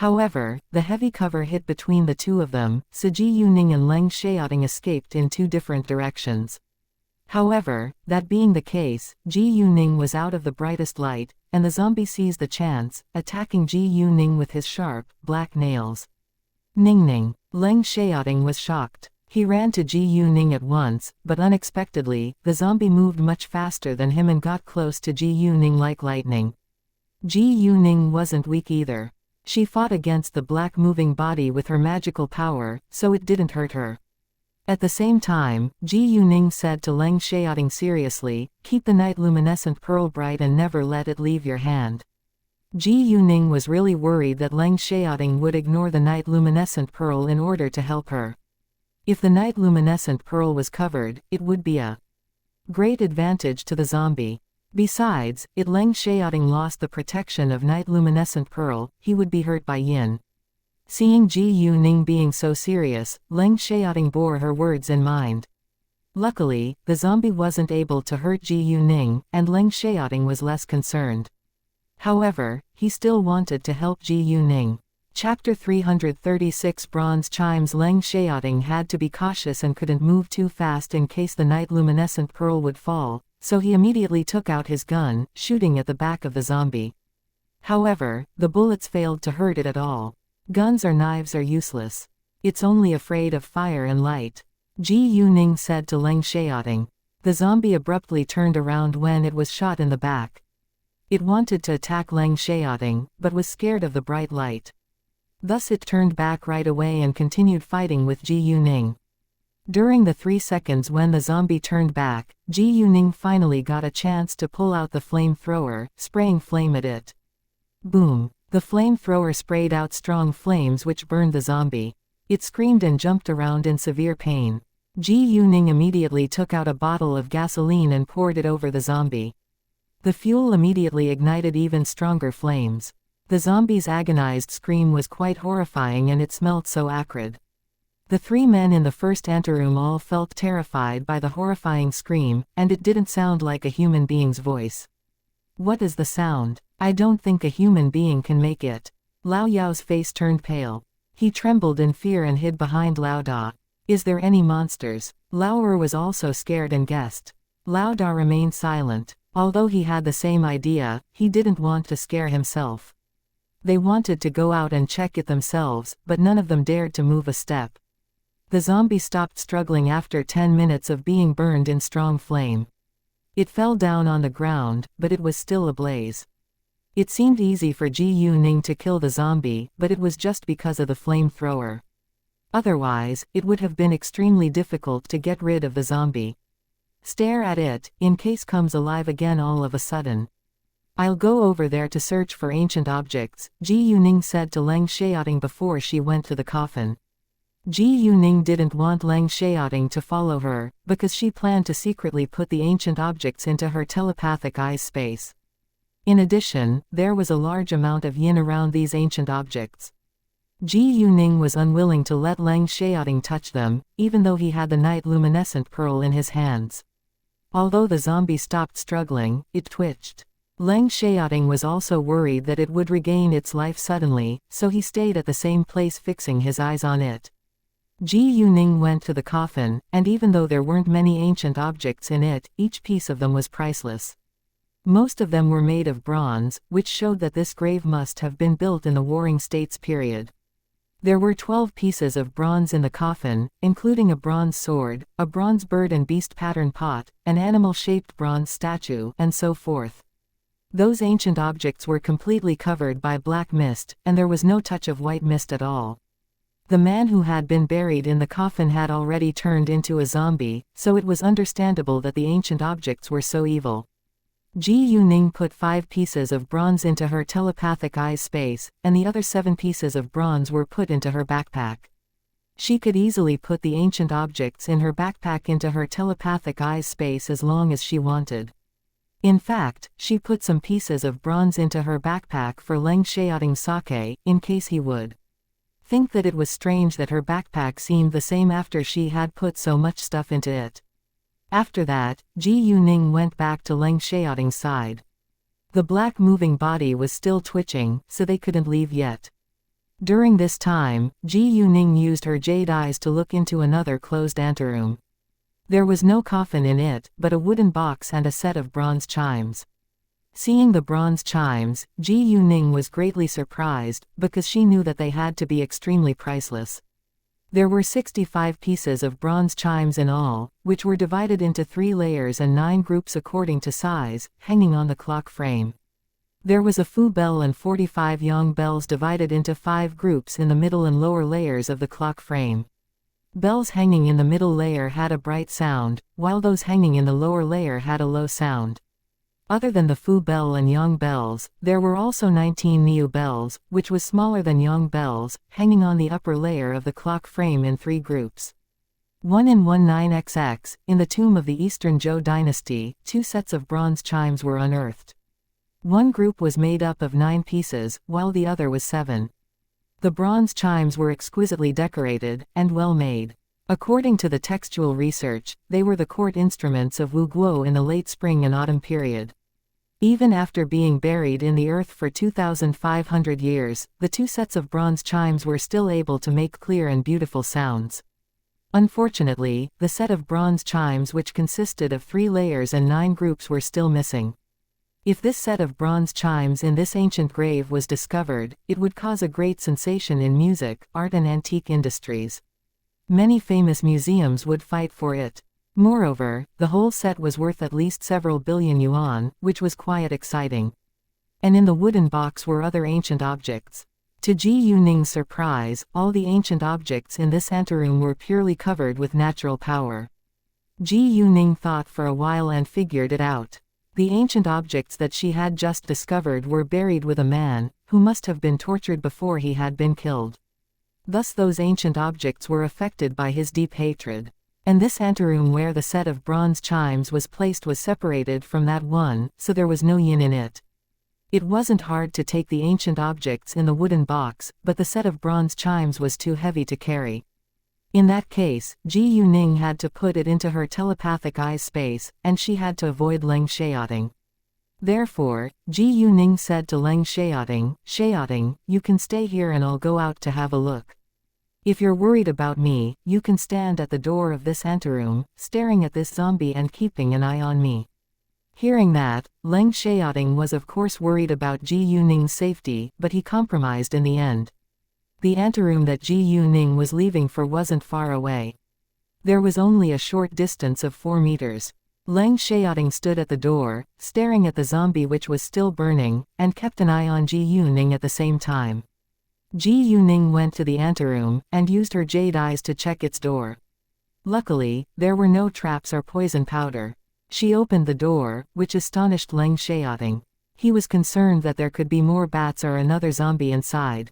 However, the heavy cover hit between the two of them, so Ji Yuning and Leng Xiaoting escaped in two different directions. However, that being the case, Ji Yuning was out of the brightest light, and the zombie seized the chance, attacking Ji Yuning with his sharp, black nails. Ning. Leng Xiaoting was shocked. He ran to Ji Yuning at once, but unexpectedly, the zombie moved much faster than him and got close to Ji Yuning like lightning. Ji Yuning wasn't weak either. She fought against the black moving body with her magical power, so it didn't hurt her. At the same time, Ji Yuning said to Leng Xiaoting seriously, "Keep the night luminescent pearl bright and never let it leave your hand." Ji Yuning was really worried that Leng Xiaoting would ignore the night luminescent pearl in order to help her. If the night luminescent pearl was covered, it would be a great advantage to the zombie. Besides, if Leng Xiaoting lost the protection of night luminescent pearl, he would be hurt by yin. Seeing Ji Yuning being so serious, Leng Xiaoting bore her words in mind. Luckily, the zombie wasn't able to hurt Ji Yuning, and Leng Xiaoting was less concerned. However, he still wanted to help Ji Yuning. Chapter 336 Bronze Chimes. Leng Xiaoting had to be cautious and couldn't move too fast in case the night luminescent pearl would fall, so he immediately took out his gun, shooting at the back of the zombie. However, the bullets failed to hurt it at all. Guns or knives are useless. It's only afraid of fire and light. Ji Yuning said to Leng Xiaoting. The zombie abruptly turned around when it was shot in the back. It wanted to attack Leng Xiaoting, but was scared of the bright light. Thus it turned back right away and continued fighting with Ji Yuning. During the 3 seconds when the zombie turned back, Ji Yuning finally got a chance to pull out the flamethrower, spraying flame at it. Boom! The flamethrower sprayed out strong flames which burned the zombie. It screamed and jumped around in severe pain. Ji Yuning immediately took out a bottle of gasoline and poured it over the zombie. The fuel immediately ignited even stronger flames. The zombie's agonized scream was quite horrifying and it smelled so acrid. The 3 men in the first anteroom all felt terrified by the horrifying scream, and it didn't sound like a human being's voice. What is the sound? I don't think a human being can make it. Lao Yao's face turned pale. He trembled in fear and hid behind Lao Da. Is there any monsters? Lao Er was also scared and guessed. Lao Da remained silent. Although he had the same idea, he didn't want to scare himself. They wanted to go out and check it themselves, but none of them dared to move a step. The zombie stopped struggling after 10 minutes of being burned in strong flame. It fell down on the ground, but it was still ablaze. It seemed easy for Ji Yuning to kill the zombie, but it was just because of the flamethrower. Otherwise, it would have been extremely difficult to get rid of the zombie. Stare at it, in case comes alive again all of a sudden. I'll go over there to search for ancient objects, Ji Yuning said to Leng Xiaoting before she went to the coffin. Ji Yuning didn't want Leng Xiaoting to follow her, because she planned to secretly put the ancient objects into her telepathic eye space. In addition, there was a large amount of yin around these ancient objects. Ji Yuning was unwilling to let Leng Xiaoting touch them, even though he had the night luminescent pearl in his hands. Although the zombie stopped struggling, it twitched. Leng Xiaoting was also worried that it would regain its life suddenly, so he stayed at the same place fixing his eyes on it. Ji Yuning went to the coffin, and even though there weren't many ancient objects in it, each piece of them was priceless. Most of them were made of bronze, which showed that this grave must have been built in the Warring States period. There were 12 pieces of bronze in the coffin, including a bronze sword, a bronze bird and beast pattern pot, an animal-shaped bronze statue, and so forth. Those ancient objects were completely covered by black mist, and there was no touch of white mist at all. The man who had been buried in the coffin had already turned into a zombie, so it was understandable that the ancient objects were so evil. Ji Yuning put 5 pieces of bronze into her telepathic eye space, and the other 7 pieces of bronze were put into her backpack. She could easily put the ancient objects in her backpack into her telepathic eye space as long as she wanted. In fact, she put some pieces of bronze into her backpack for Leng Xiaoting's sake, in case he would think that it was strange that her backpack seemed the same after she had put so much stuff into it. After that, Ji Yuning went back to Leng Xiaoting's side. The black moving body was still twitching, so they couldn't leave yet. During this time, Ji Yuning used her jade eyes to look into another closed anteroom. There was no coffin in it, but a wooden box and a set of bronze chimes. Seeing the bronze chimes, Ji Yuning was greatly surprised, because she knew that they had to be extremely priceless. There were 65 pieces of bronze chimes in all, which were divided into 3 layers and 9 groups according to size, hanging on the clock frame. There was a fu bell and 45 yang bells divided into 5 groups in the middle and lower layers of the clock frame. Bells hanging in the middle layer had a bright sound, while those hanging in the lower layer had a low sound. Other than the fu bell and yang bells, there were also 19 niu bells, which was smaller than yang bells, hanging on the upper layer of the clock frame in 3 groups. 1 in 19XX, in the tomb of the Eastern Zhou dynasty, 2 sets of bronze chimes were unearthed. One group was made up of 9 pieces, while the other was 7. The bronze chimes were exquisitely decorated, and well made. According to the textual research, they were the court instruments of Wu Guo in the late spring and autumn period. Even after being buried in the earth for 2,500 years, the 2 sets of bronze chimes were still able to make clear and beautiful sounds. Unfortunately, the set of bronze chimes which consisted of 3 layers and 9 groups were still missing. If this set of bronze chimes in this ancient grave was discovered, it would cause a great sensation in music, art and antique industries. Many famous museums would fight for it. Moreover, the whole set was worth at least several billion yuan, which was quite exciting. And in the wooden box were other ancient objects. To Ji Yuning's surprise, all the ancient objects in this anteroom were purely covered with natural power. Ji Yuning thought for a while and figured it out. The ancient objects that she had just discovered were buried with a man, who must have been tortured before he had been killed. Thus those ancient objects were affected by his deep hatred. And this anteroom where the set of bronze chimes was placed was separated from that one, so there was no yin in it. It wasn't hard to take the ancient objects in the wooden box, but the set of bronze chimes was too heavy to carry. In that case, Ji Yuning had to put it into her telepathic eye space, and she had to avoid Leng Xiaoting. Therefore, Ji Yuning said to Leng Xiaoting, "Xiaoting, you can stay here and I'll go out to have a look. If you're worried about me, you can stand at the door of this anteroom, staring at this zombie and keeping an eye on me." Hearing that, Leng Xiaoting was of course worried about Ji Yuning's safety, but he compromised in the end. The anteroom that Ji Yuning was leaving for wasn't far away. There was only a short distance of 4 meters. Leng Xiaoting stood at the door, staring at the zombie which was still burning, and kept an eye on Ji Yuning at the same time. Ji Yuning went to the anteroom, and used her jade eyes to check its door. Luckily, there were no traps or poison powder. She opened the door, which astonished Leng Xiaoting. He was concerned that there could be more bats or another zombie inside.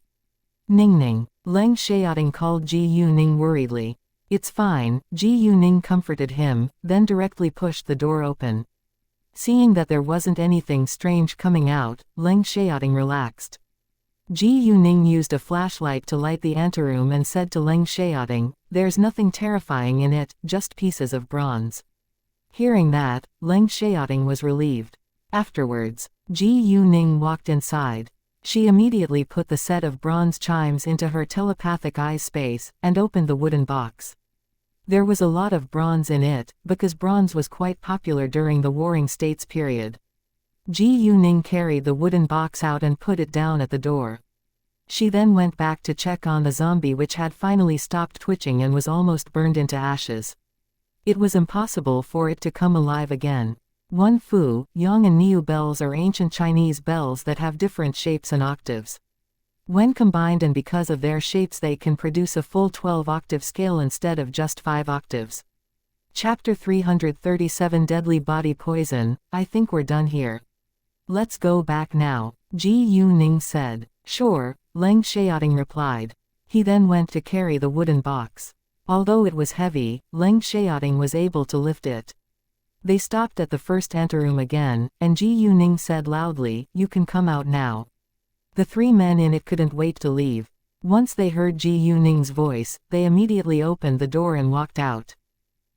"Ning Ning." Leng Xiaoting called Ji Yuning worriedly. "It's fine," Ji Yuning comforted him, then directly pushed the door open. Seeing that there wasn't anything strange coming out, Leng Xiaoting relaxed. Ji Yuning used a flashlight to light the anteroom and said to Leng Xiaoting, "There's nothing terrifying in it, just pieces of bronze." Hearing that, Leng Xiaoting was relieved. Afterwards, Ji Yuning walked inside. She immediately put the set of bronze chimes into her telepathic eye space, and opened the wooden box. There was a lot of bronze in it, because bronze was quite popular during the Warring States period. Ji Yuning carried the wooden box out and put it down at the door. She then went back to check on the zombie which had finally stopped twitching and was almost burned into ashes. It was impossible for it to come alive again. One fu, yang and niu bells are ancient Chinese bells that have different shapes and octaves. When combined and because of their shapes they can produce a full 12-octave scale instead of just 5 octaves. Chapter 337 Deadly Body Poison. I think we're done here. Let's go back now, Ji Yuning said. Sure, Leng Xiaoting replied. He then went to carry the wooden box. Although it was heavy, Leng Xiaoting was able to lift it. They stopped at the first anteroom again, and Ji Yuning said loudly, "You can come out now." The 3 men in it couldn't wait to leave. Once they heard Ji Yuning's voice, they immediately opened the door and walked out.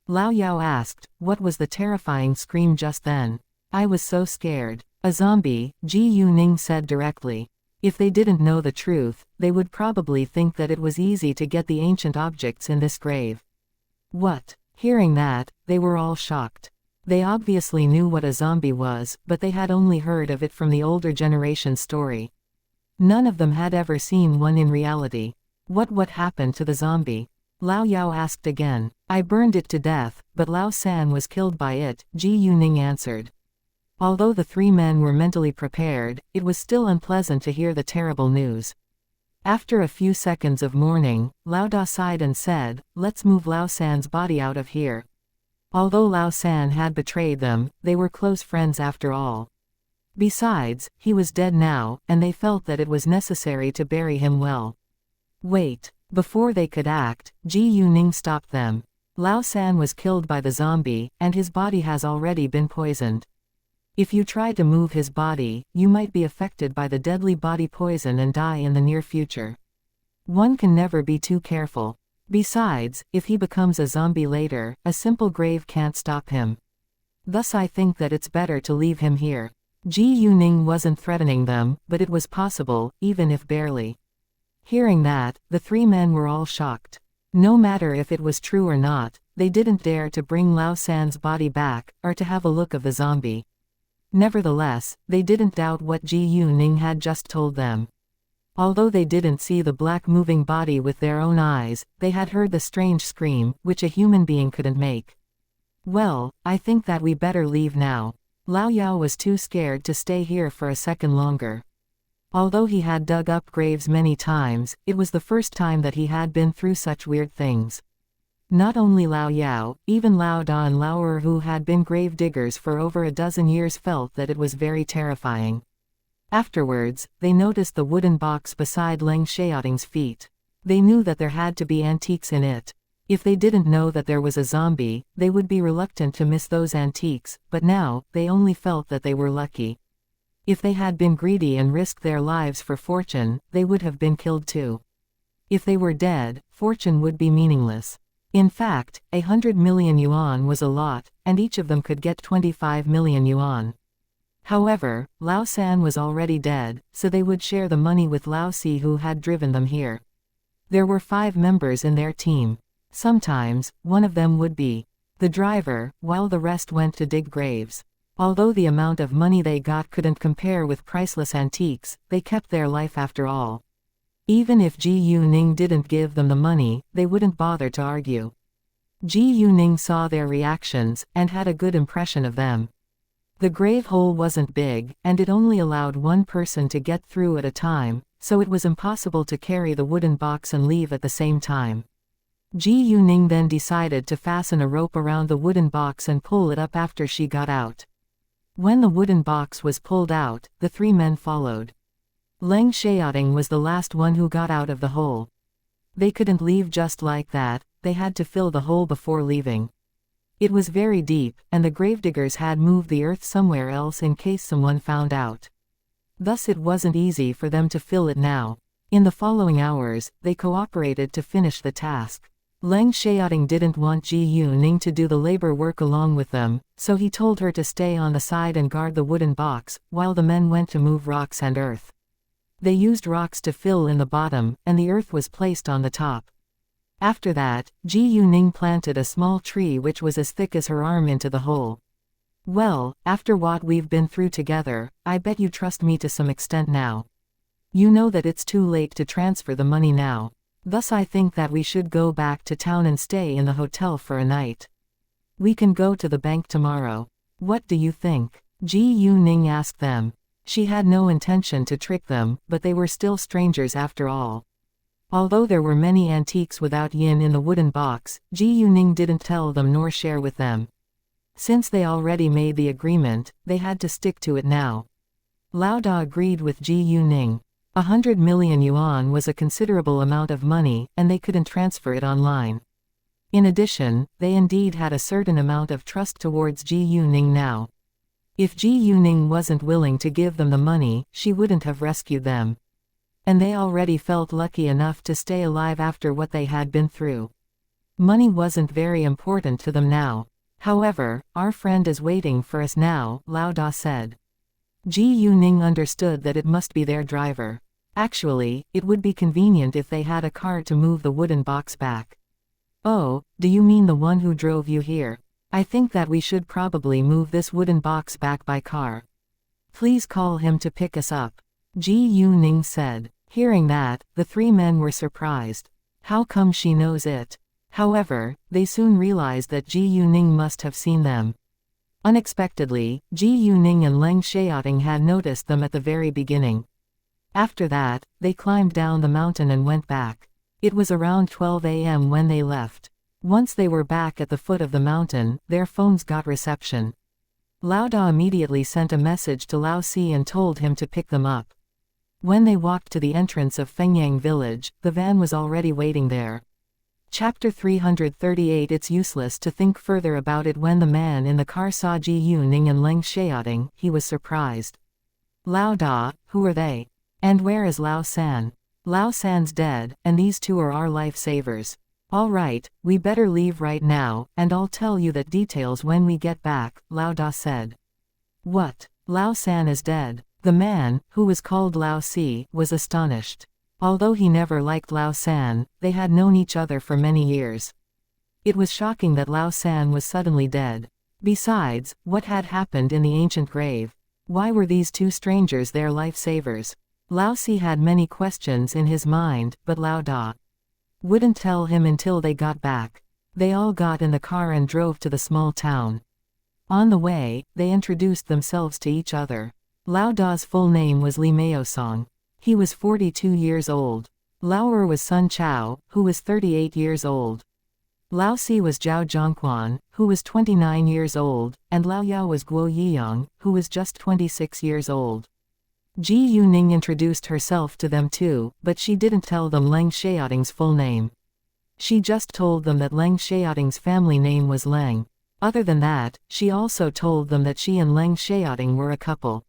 Lao Yao asked, what was the terrifying scream just then? I was so scared. A zombie, Ji Yuning said directly. If they didn't know the truth, they would probably think that it was easy to get the ancient objects in this grave. What? Hearing that, they were all shocked. They obviously knew what a zombie was, but they had only heard of it from the older generation's story. None of them had ever seen one in reality. What happened to the zombie? Lao Yao asked again. I burned it to death, but Lao San was killed by it, Ji Yuning answered. Although the three men were mentally prepared, it was still unpleasant to hear the terrible news. After a few seconds of mourning, Lao Da sighed and said, let's move Lao San's body out of here. Although Lao San had betrayed them, they were close friends after all. Besides, he was dead now, and they felt that it was necessary to bury him well. Wait. Before they could act, Ji Yuning stopped them. Lao San was killed by the zombie, and his body has already been poisoned. If you try to move his body, you might be affected by the deadly body poison and die in the near future. One can never be too careful. Besides, if he becomes a zombie later, a simple grave can't stop him. Thus I think that it's better to leave him here. Ji Yuning wasn't threatening them, but it was possible, even if barely. Hearing that, the three men were all shocked. No matter if it was true or not, they didn't dare to bring Lao San's body back, or to have a look of the zombie. Nevertheless, they didn't doubt what Ji Yuning had just told them. Although they didn't see the black moving body with their own eyes, they had heard the strange scream, which a human being couldn't make. Well, I think that we better leave now. Lao Yao was too scared to stay here for a second longer. Although he had dug up graves many times, it was the first time that he had been through such weird things. Not only Lao Yao, even Lao Da and Lao Er, who had been grave diggers for over a dozen years, felt that it was very terrifying. Afterwards, they noticed the wooden box beside Leng Xiaoting's feet. They knew that there had to be antiques in it. If they didn't know that there was a zombie, they would be reluctant to miss those antiques, but now, they only felt that they were lucky. If they had been greedy and risked their lives for fortune, they would have been killed too. If they were dead, fortune would be meaningless. In fact, 100 million yuan was a lot, and each of them could get 25 million yuan. However, Lao San was already dead, so they would share the money with Lao Si, who had driven them here. There were 5 members in their team. Sometimes, one of them would be the driver, while the rest went to dig graves. Although the amount of money they got couldn't compare with priceless antiques, they kept their life after all. Even if Ji Yuning didn't give them the money, they wouldn't bother to argue. Ji Yuning saw their reactions, and had a good impression of them. The grave hole wasn't big, and it only allowed one person to get through at a time, so it was impossible to carry the wooden box and leave at the same time. Ji Yuning then decided to fasten a rope around the wooden box and pull it up after she got out. When the wooden box was pulled out, the 3 men followed. Leng Xiaoting was the last one who got out of the hole. They couldn't leave just like that, they had to fill the hole before leaving. It was very deep, and the gravediggers had moved the earth somewhere else in case someone found out. Thus it wasn't easy for them to fill it now. In the following hours, they cooperated to finish the task. Leng Xiaoting didn't want Ji Yuning to do the labor work along with them, so he told her to stay on the side and guard the wooden box, while the men went to move rocks and earth. They used rocks to fill in the bottom, and the earth was placed on the top. After that, Ji Yuning planted a small tree which was as thick as her arm into the hole. Well, after what we've been through together, I bet you trust me to some extent now. You know that it's too late to transfer the money now. Thus I think that we should go back to town and stay in the hotel for a night. We can go to the bank tomorrow. What do you think? Ji Yuning asked them. She had no intention to trick them, but they were still strangers after all. Although there were many antiques without yin in the wooden box, Ji Yuning didn't tell them nor share with them. Since they already made the agreement, they had to stick to it now. Lao Da agreed with Ji Yuning. 100 million yuan was a considerable amount of money, and they couldn't transfer it online. In addition, they indeed had a certain amount of trust towards Ji Yuning now. If Ji Yuning wasn't willing to give them the money, she wouldn't have rescued them. And they already felt lucky enough to stay alive after what they had been through. Money wasn't very important to them now. However, our friend is waiting for us now, Lao Da said. Ji Yuning understood that it must be their driver. Actually, it would be convenient if they had a car to move the wooden box back. Oh, do you mean the one who drove you here? I think that we should probably move this wooden box back by car. Please call him to pick us up, Ji Yuning said. Hearing that, the three men were surprised. How come she knows it? However, they soon realized that Ji Yuning must have seen them. Unexpectedly, Ji Yuning and Leng Xiaoting had noticed them at the very beginning. After that, they climbed down the mountain and went back. It was around 12 a.m. when they left. Once they were back at the foot of the mountain, their phones got reception. Lao Da immediately sent a message to Lao Si and told him to pick them up. When they walked to the entrance of Fengyang village, the van was already waiting there. Chapter 338. It's useless to think further about it. When the man in the car saw Ji Yuning and Leng Xiaoting, he was surprised. Lao Da, who are they? And where is Lao San? Lao San's dead, and these two are our lifesavers. All right, we better leave right now, and I'll tell you the details when we get back, Lao Da said. What? Lao San is dead? The man, who was called Lao Si, was astonished. Although he never liked Lao San, they had known each other for many years. It was shocking that Lao San was suddenly dead. Besides, what had happened in the ancient grave? Why were these two strangers their lifesavers? Lao Si had many questions in his mind, but Lao Da wouldn't tell him until they got back. They all got in the car and drove to the small town. On the way, they introduced themselves to each other. Lao Da's full name was Li Meosong. He was 42 years old. Lao Er was Sun Chao, who was 38 years old. Lao Si was Zhao Zhongquan, who was 29 years old, and Lao Yao was Guo Yiyang, who was just 26 years old. Ji Yuning introduced herself to them too, but she didn't tell them Leng Xiaoting's full name. She just told them that Leng Xiaoting's family name was Leng. Other than that, she also told them that she and Leng Xiaoting were a couple.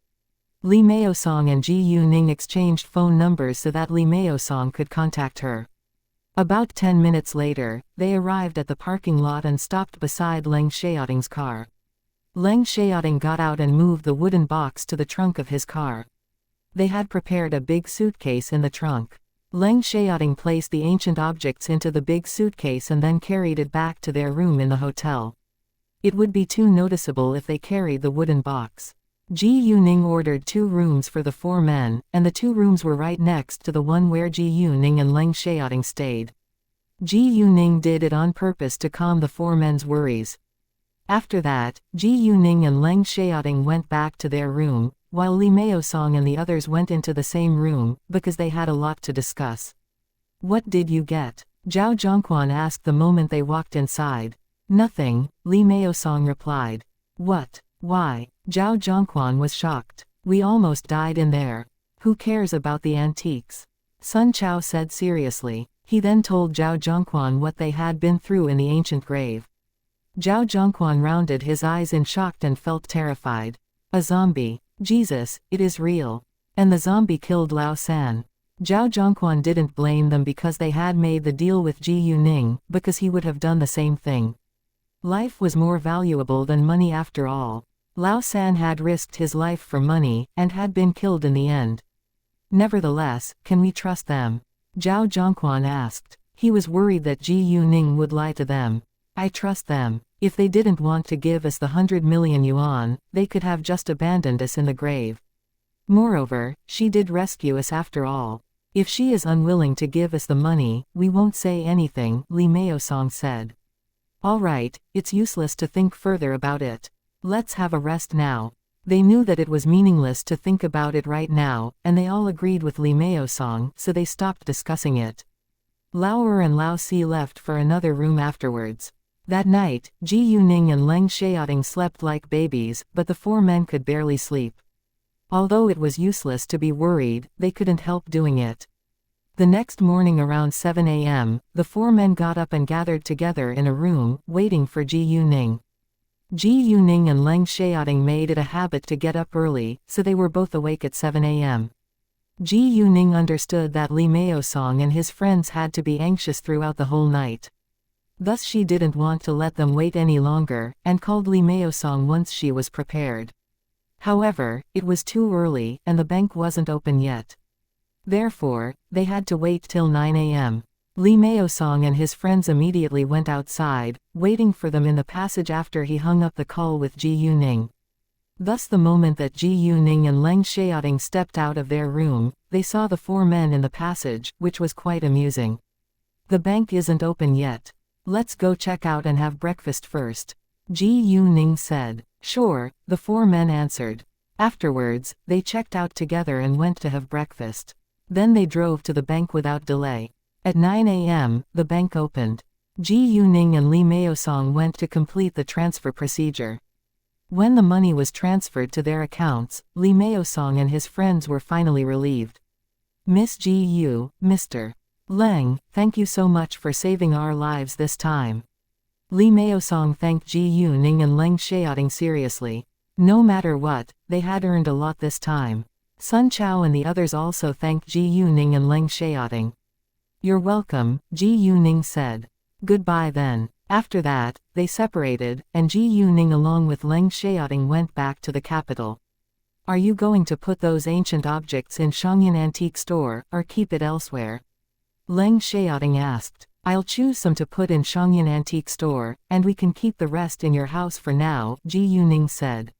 Li Meosong and Ji Yuning exchanged phone numbers so that Li Meosong could contact her. About 10 minutes later, they arrived at the parking lot and stopped beside Leng Xiaoting's car. Leng Xiaoting got out and moved the wooden box to the trunk of his car. They had prepared a big suitcase in the trunk. Leng Xiaoting placed the ancient objects into the big suitcase and then carried it back to their room in the hotel. It would be too noticeable if they carried the wooden box. Ji Yuning ordered 2 rooms for the 4 men, and the 2 rooms were right next to the one where Ji Yuning and Leng Xiaoting stayed. Ji Yuning did it on purpose to calm the 4 men's worries. After that, Ji Yuning and Leng Xiaoting went back to their room, while Li Meosong and the others went into the same room, because they had a lot to discuss. What did you get? Zhao Zhongquan asked the moment they walked inside. Nothing, Li Meosong replied. What? Why? Zhao Zhongquan was shocked. We almost died in there. Who cares about the antiques? Sun Chao said seriously. He then told Zhao Zhongquan what they had been through in the ancient grave. Zhao Zhongquan rounded his eyes in shock and felt terrified. A zombie. Jesus, it is real. And the zombie killed Lao San. Zhao Zhongquan didn't blame them because they had made the deal with Ji Yuning, because he would have done the same thing. Life was more valuable than money after all. Lao San had risked his life for money, and had been killed in the end. Nevertheless, can we trust them? Zhao Zhongquan asked. He was worried that Ji Yuning would lie to them. I trust them. If they didn't want to give us the 100 million yuan, they could have just abandoned us in the grave. Moreover, she did rescue us after all. If she is unwilling to give us the money, we won't say anything, Li Meosong said. All right, it's useless to think further about it. Let's have a rest now. They knew that it was meaningless to think about it right now, and they all agreed with Li Meosong, so they stopped discussing it. Lao Er and Lao Si left for another room afterwards. That night, Ji Yuning and Leng Xiaoting slept like babies, but the 4 men could barely sleep. Although it was useless to be worried, they couldn't help doing it. The next morning around 7 a.m., the 4 men got up and gathered together in a room, waiting for Ji Yuning. Ji Yuning and Leng Xiaoting made it a habit to get up early, so they were both awake at 7 a.m. Ji Yuning understood that Li Meosong and his friends had to be anxious throughout the whole night. Thus she didn't want to let them wait any longer, and called Li Meosong once she was prepared. However, it was too early, and the bank wasn't open yet. Therefore, they had to wait till 9 a.m. Li Meosong and his friends immediately went outside, waiting for them in the passage after he hung up the call with Ji Yuning. Thus the moment that Ji Yuning and Leng Xiaoting stepped out of their room, they saw the four men in the passage, which was quite amusing. The bank isn't open yet. Let's go check out and have breakfast first, Ji Yuning said. Sure, the four men answered. Afterwards, they checked out together and went to have breakfast. Then they drove to the bank without delay. At 9 a.m., the bank opened. Ji Yuning and Li Meosong went to complete the transfer procedure. When the money was transferred to their accounts, Li Meosong and his friends were finally relieved. Miss Ji Yu, Mr. Leng, thank you so much for saving our lives this time. Li Meosong thanked Ji Yuning and Leng Xiaoting seriously. No matter what, they had earned a lot this time. Sun Chao and the others also thanked Ji Yuning and Leng Xiaoting. You're welcome, Ji Yuning said. Goodbye then. After that, they separated, and Ji Yuning along with Leng Xiaoting went back to the capital. Are you going to put those ancient objects in Xianxia antique store, or keep it elsewhere? Leng Xiaoting asked. I'll choose some to put in Xianxia antique store, and we can keep the rest in your house for now, Ji Yuning said.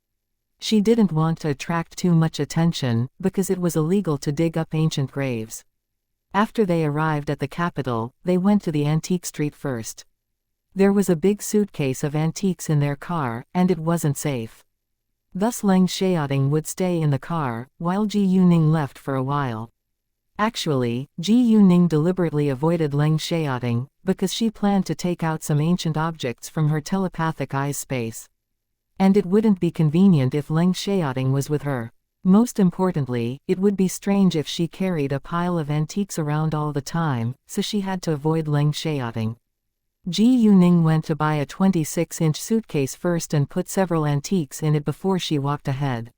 She didn't want to attract too much attention, because it was illegal to dig up ancient graves. After they arrived at the capital, they went to the antique street first. There was a big suitcase of antiques in their car, and it wasn't safe. Thus Leng Xiaoting would stay in the car, while Ji Yuning left for a while. Actually, Ji Yuning deliberately avoided Leng Xiaoting, because she planned to take out some ancient objects from her telepathic eyes space. And it wouldn't be convenient if Leng Xiaoting was with her. Most importantly, it would be strange if she carried a pile of antiques around all the time, so she had to avoid Leng Xiaoting. Ji Yuning went to buy a 26-inch suitcase first and put several antiques in it before she walked ahead.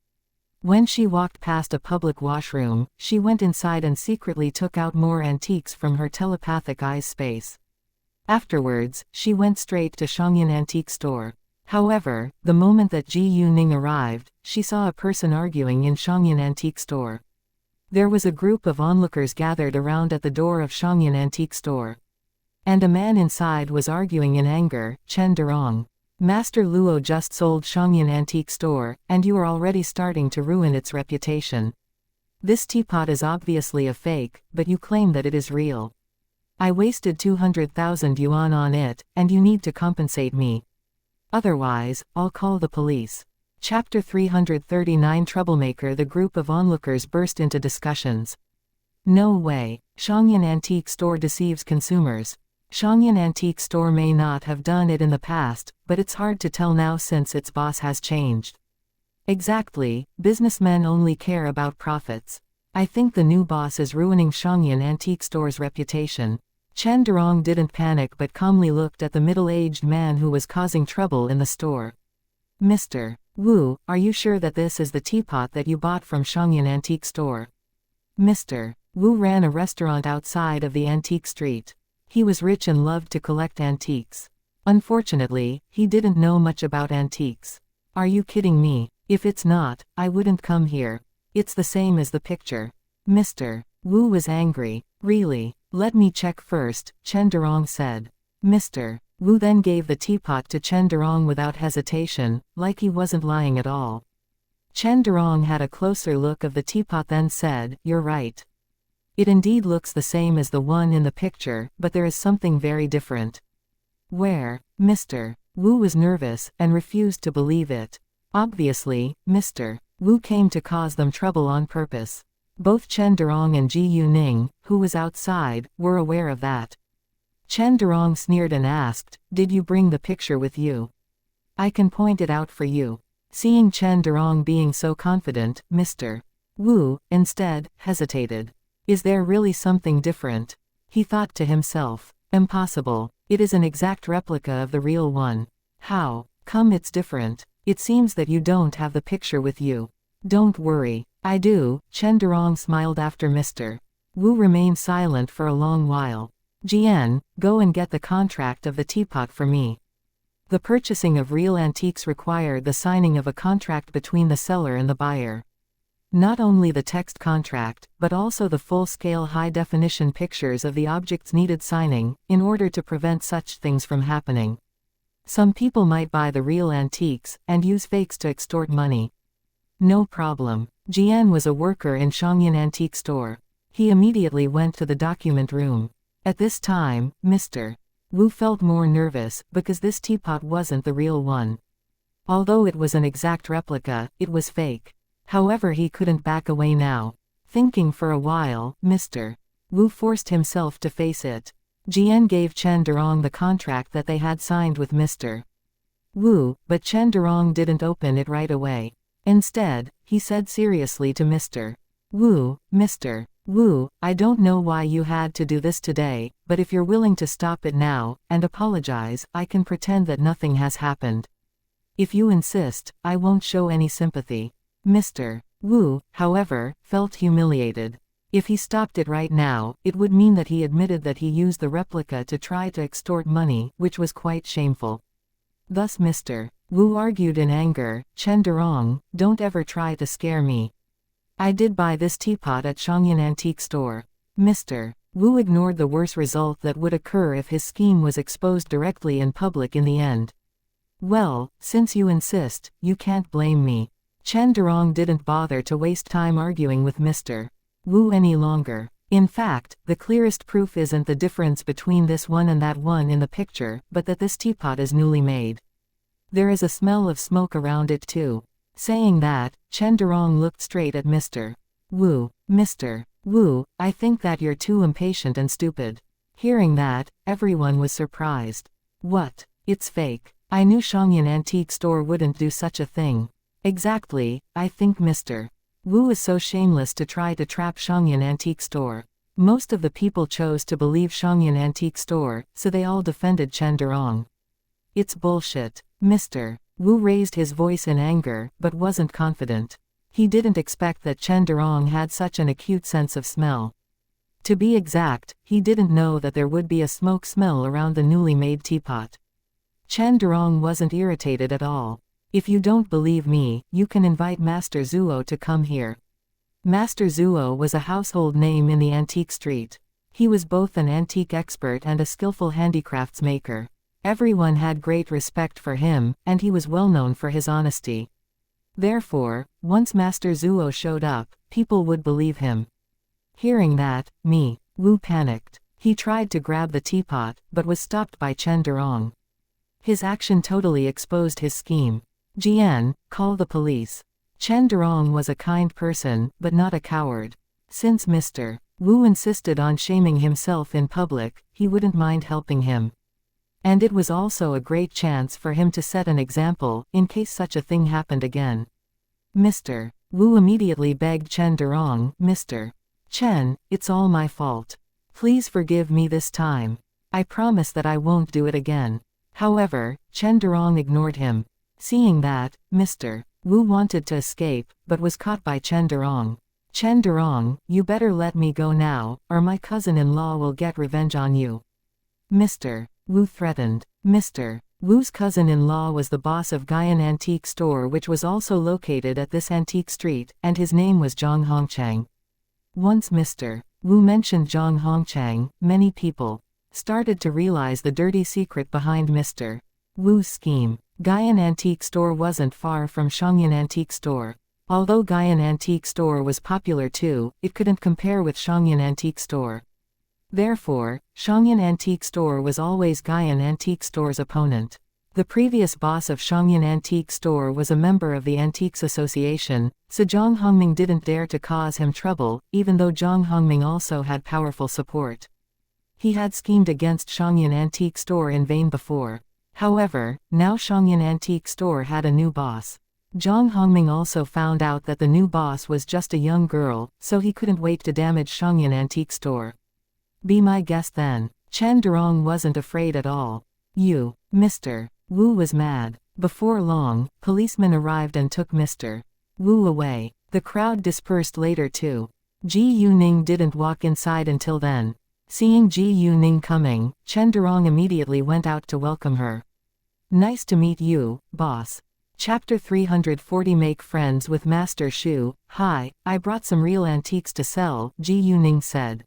When she walked past a public washroom, she went inside and secretly took out more antiques from her telepathic eyes space. Afterwards, she went straight to Xianxia antique store. However, the moment that Ji Yuning arrived, she saw a person arguing in Xianxia antique store. There was a group of onlookers gathered around at the door of Xianxia antique store. And a man inside was arguing in anger, Chen Durong. Master Luo just sold Xianxia antique store, and you are already starting to ruin its reputation. This teapot is obviously a fake, but you claim that it is real. I wasted 200,000 yuan on it, and you need to compensate me. Otherwise, I'll call the police. Chapter 339 Troublemaker. The group of onlookers burst into discussions. No way. Xianxia antique store deceives consumers. Xianxia antique store may not have done it in the past, but it's hard to tell now since its boss has changed. Exactly, businessmen only care about profits. I think the new boss is ruining Xianxia antique store's reputation. Chen Durong didn't panic but calmly looked at the middle-aged man who was causing trouble in the store. Mr. Wu, are you sure that this is the teapot that you bought from Xianxia antique store? Mr. Wu ran a restaurant outside of the antique street. He was rich and loved to collect antiques. Unfortunately, he didn't know much about antiques. Are you kidding me? If it's not, I wouldn't come here. It's the same as the picture. Mr. Wu was angry. Really? Let me check first, Chen Durong said. Mr. Wu then gave the teapot to Chen Durong without hesitation, like he wasn't lying at all. Chen Durong had a closer look of the teapot then said, "You're right. It indeed looks the same as the one in the picture, but there is something very different." Where? Mr. Wu was nervous, and refused to believe it. Obviously, Mr. Wu came to cause them trouble on purpose. Both Chen Durong and Ji Yuning, who was outside, were aware of that. Chen Durong sneered and asked, "Did you bring the picture with you? I can point it out for you." Seeing Chen Durong being so confident, Mr. Wu, instead, hesitated. Is there really something different? He thought to himself. Impossible. It is an exact replica of the real one. How come it's different? It seems that you don't have the picture with you. Don't worry. I do. Chen Durong smiled after Mr. Wu remained silent for a long while. Jian, go and get the contract of the teapot for me. The purchasing of real antiques required the signing of a contract between the seller and the buyer. Not only the text contract, but also the full-scale high-definition pictures of the objects needed signing, in order to prevent such things from happening. Some people might buy the real antiques, and use fakes to extort money. No problem. Jian was a worker in Xianxia antique store. He immediately went to the document room. At this time, Mr. Wu felt more nervous, because this teapot wasn't the real one. Although it was an exact replica, it was fake. However, he couldn't back away now. Thinking for a while, Mr. Wu forced himself to face it. Jian gave Chen Durong the contract that they had signed with Mr. Wu, but Chen Durong didn't open it right away. Instead, he said seriously to Mr. Wu, Mr. Wu, I don't know why you had to do this today, but if you're willing to stop it now, and apologize, I can pretend that nothing has happened. If you insist, I won't show any sympathy. Mr. Wu, however, felt humiliated. If he stopped it right now, it would mean that he admitted that he used the replica to try to extort money, which was quite shameful. Thus Mr. Wu argued in anger, Chen Durong, don't ever try to scare me. I did buy this teapot at Xianxia antique store. Mr. Wu ignored the worse result that would occur if his scheme was exposed directly in public in the end. Well, since you insist, you can't blame me. Chen Durong didn't bother to waste time arguing with Mr. Wu any longer. In fact, the clearest proof isn't the difference between this one and that one in the picture, but that this teapot is newly made. There is a smell of smoke around it too. Saying that, Chen Durong looked straight at Mr. Wu. Mr. Wu, I think that you're too impatient and stupid. Hearing that, everyone was surprised. What? It's fake. I knew Xianxia antique store wouldn't do such a thing. Exactly, I think Mr. Wu is so shameless to try to trap Xianxia antique store. Most of the people chose to believe Xianxia antique store, so they all defended Chen Durong. It's bullshit. Mr. Wu raised his voice in anger, but wasn't confident. He didn't expect that Chen Durong had such an acute sense of smell. To be exact, he didn't know that there would be a smoke smell around the newly made teapot. Chen Durong wasn't irritated at all. If you don't believe me, you can invite Master Zuo to come here. Master Zuo was a household name in the antique street. He was both an antique expert and a skillful handicrafts maker. Everyone had great respect for him, and he was well known for his honesty. Therefore, once Master Zuo showed up, people would believe him. Hearing that, Wu panicked. He tried to grab the teapot, but was stopped by Chen Durong. His action totally exposed his scheme. Jian, call the police. Chen Durong was a kind person, but not a coward. Since Mr. Wu insisted on shaming himself in public, he wouldn't mind helping him. And it was also a great chance for him to set an example, in case such a thing happened again. Mr. Wu immediately begged Chen Durong, Mr. Chen, it's all my fault. Please forgive me this time. I promise that I won't do it again. However, Chen Durong ignored him. Seeing that, Mr. Wu wanted to escape, but was caught by Chen Durong. Chen Durong, you better let me go now, or my cousin-in-law will get revenge on you. Mr. Wu threatened. Mr. Wu's cousin-in-law was the boss of Guyan Antique Store, which was also located at this antique street, and his name was Zhang Hongchang. Once Mr. Wu mentioned Zhang Hongchang, many people started to realize the dirty secret behind Mr. Wu's scheme. Guyan Antique Store wasn't far from Xianxia Antique Store. Although Guyan Antique Store was popular too, it couldn't compare with Xianxia Antique Store. Therefore, Xianxia Antique Store was always Guyan Antique Store's opponent. The previous boss of Xianxia Antique Store was a member of the Antiques Association, so Zhang Hongming didn't dare to cause him trouble, even though Zhang Hongming also had powerful support. He had schemed against Xianxia Antique Store in vain before. However, now Xianxia Antique Store had a new boss. Zhang Hongming also found out that the new boss was just a young girl, so he couldn't wait to damage Xianxia Antique Store. Be my guest then. Chen Durong wasn't afraid at all. You, Mr. Wu was mad. Before long, policemen arrived and took Mr. Wu away. The crowd dispersed later too. Ji Yuning didn't walk inside until then. Seeing Ji Yuning coming, Chen Durong immediately went out to welcome her. Nice to meet you, boss. Chapter 340 Make friends with Master Shu. Hi, I brought some real antiques to sell, Ji Yuning said.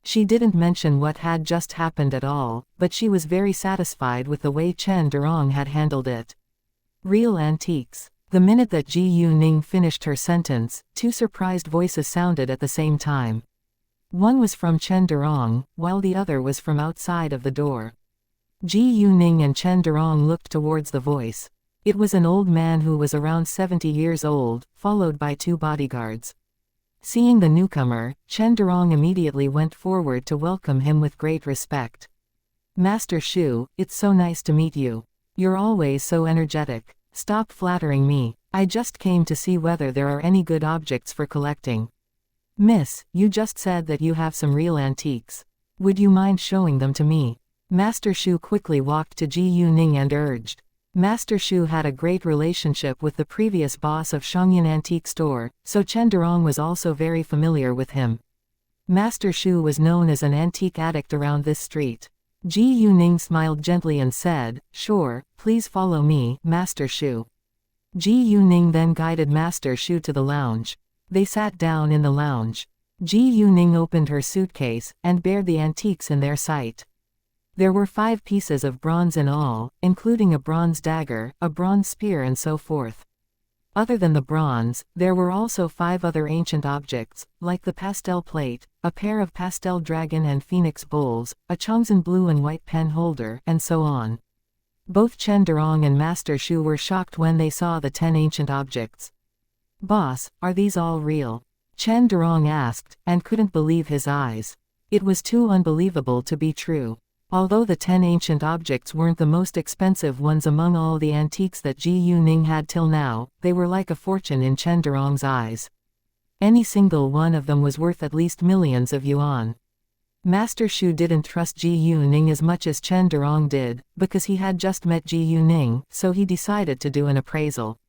She didn't mention what had just happened at all, but she was very satisfied with the way Chen Durong had handled it. Real antiques. The minute that Ji Yuning finished her sentence, two surprised voices sounded at the same time. One was from Chen Durong, while the other was from outside of the door. Ji Yuning and Chen Durong looked towards the voice. It was an old man who was around 70 years old, followed by two bodyguards. Seeing the newcomer, Chen Durong immediately went forward to welcome him with great respect. Master Shu, it's so nice to meet you. You're always so energetic. Stop flattering me. I just came to see whether there are any good objects for collecting. Miss, you just said that you have some real antiques. Would you mind showing them to me? Master Shu quickly walked to Ji Yuning and urged. Master Shu had a great relationship with the previous boss of Xianxia Antique Store, so Chen Durong was also very familiar with him. Master Shu was known as an antique addict around this street. Ji Yuning smiled gently and said, "Sure, please follow me, Master Shu." Ji Yuning then guided Master Shu to the lounge. They sat down in the lounge. Ji Yuning opened her suitcase, and bared the antiques in their sight. There were 5 pieces of bronze in all, including a bronze dagger, a bronze spear and so forth. Other than the bronze, there were also 5 other ancient objects, like the pastel plate, a pair of pastel dragon and phoenix bowls, a Chongzhen blue and white pen holder, and so on. Both Chen Durong and Master Shu were shocked when they saw the 10 ancient objects. Boss, are these all real? Chen Durong asked, and couldn't believe his eyes. It was too unbelievable to be true. Although the 10 ancient objects weren't the most expensive ones among all the antiques that Ji Yuning had till now, they were like a fortune in Chen Durong's eyes. Any single one of them was worth at least millions of yuan. Master Shu didn't trust Ji Yuning as much as Chen Durong did, because he had just met Ji Yuning, so he decided to do an appraisal.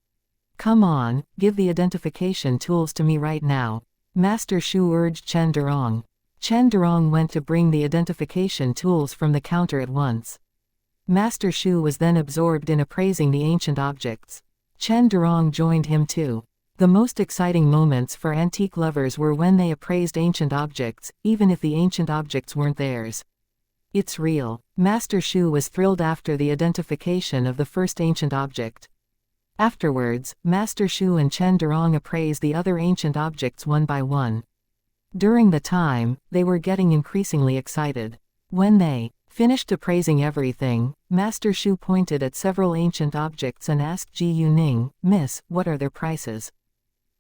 Come on, give the identification tools to me right now. Master Shu urged Chen Durong. Chen Durong went to bring the identification tools from the counter at once. Master Shu was then absorbed in appraising the ancient objects. Chen Durong joined him too. The most exciting moments for antique lovers were when they appraised ancient objects, even if the ancient objects weren't theirs. It's real. Master Shu was thrilled after the identification of the first ancient object. Afterwards, Master Shu and Chen Durong appraised the other ancient objects one by one. During the time, they were getting increasingly excited. When they finished appraising everything, Master Shu pointed at several ancient objects and asked Ji Yuning, "Miss, what are their prices?"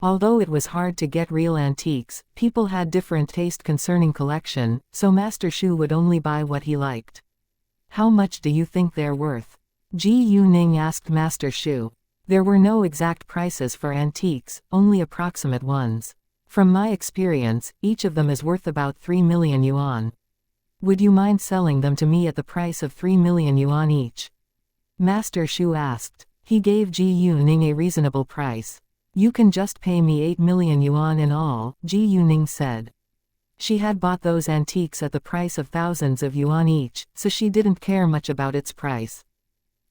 Although it was hard to get real antiques, people had different taste concerning collection, so Master Shu would only buy what he liked. "How much do you think they're worth?" Ji Yuning asked Master Shu. There were no exact prices for antiques, only approximate ones. From my experience, each of them is worth about 3 million yuan. Would you mind selling them to me at the price of 3 million yuan each? Master Shu asked. He gave Ji Yuning a reasonable price. You can just pay me 8 million yuan in all, Ji Yuning said. She had bought those antiques at the price of thousands of yuan each, so she didn't care much about its price.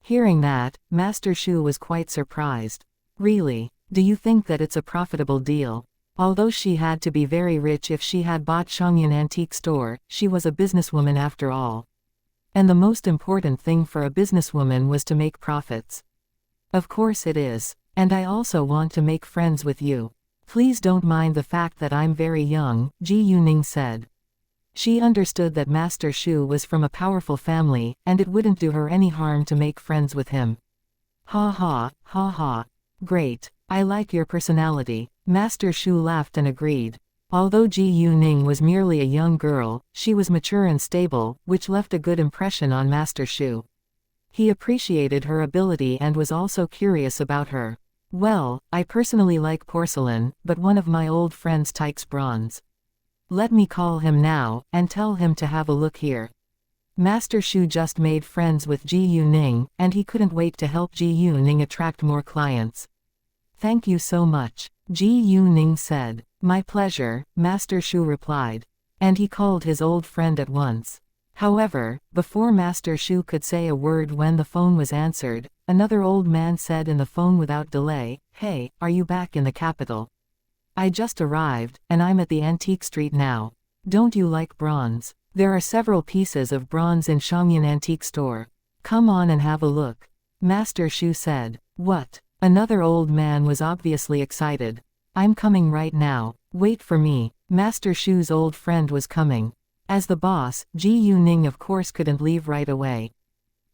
Hearing that, Master Shu was quite surprised. Really? Do you think that it's a profitable deal? Although she had to be very rich if she had bought Xianxia Antique Store, she was a businesswoman after all. And the most important thing for a businesswoman was to make profits. Of course it is. And I also want to make friends with you. Please don't mind the fact that I'm very young, Ji Yuning said. She understood that Master Shu was from a powerful family, and it wouldn't do her any harm to make friends with him. Ha ha, ha ha. Great. I like your personality. Master Shu laughed and agreed. Although Ji Yuning was merely a young girl, she was mature and stable, which left a good impression on Master Shu. He appreciated her ability and was also curious about her. Well, I personally like porcelain, but one of my old friends takes bronze. Let me call him now, and tell him to have a look here. Master Shu just made friends with Ji Yuning, and he couldn't wait to help Ji Yuning attract more clients. Thank you so much, Ji Yuning said. My pleasure, Master Shu replied. and he called his old friend at once. However, before Master Shu could say a word when the phone was answered, another old man said in the phone without delay, "Hey, are you back in the capital? I just arrived, and I'm at the antique street now. Don't you like bronze? There are several pieces of bronze in Xianxia antique store. Come on and have a look." Master Shu said. "What?" Another old man was obviously excited. "I'm coming right now. Wait for me." Master Shu's old friend was coming. As the boss, Ji Yuning of course couldn't leave right away.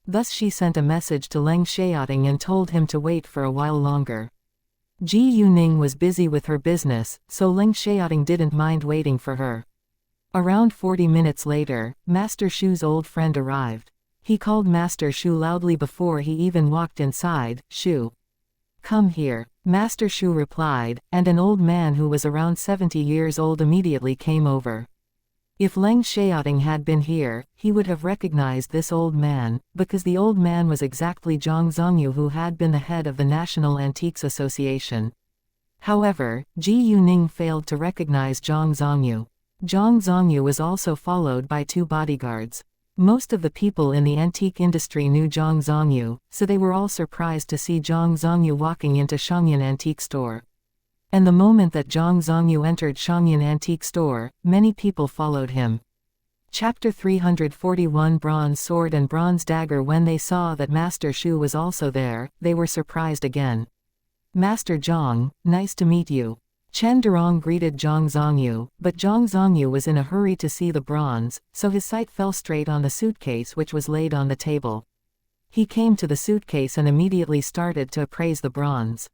Thus she sent a message to Leng Xiaoting and told him to wait for a while longer. Ji Yuning was busy with her business, so Leng Xiaoting didn't mind waiting for her. Around 40 minutes later, Master Shu's old friend arrived. He called Master Shu loudly before he even walked inside. "Shu, come here." Master Shu replied, and an old man who was around 70 years old immediately came over. If Leng Xiaoting had been here, he would have recognized this old man, because the old man was exactly Zhang Zongyu, who had been the head of the National Antiques Association. However, Ji Yuning failed to recognize Zhang Zongyu. Zhang Zongyu was also followed by 2 bodyguards. Most of the people in the antique industry knew Zhang Zongyu, so they were all surprised to see Zhang Zongyu walking into Xianxia antique store. And the moment that Zhang Zongyu entered Xianxia antique store, many people followed him. Chapter 341 Bronze Sword and Bronze Dagger. When they saw that Master Shu was also there, they were surprised again. "Master Zhang, nice to meet you." Chen Durong greeted Zhang Zongyu, but Zhang Zongyu was in a hurry to see the bronze, so his sight fell straight on the suitcase which was laid on the table. He came to the suitcase and immediately started to appraise the bronze.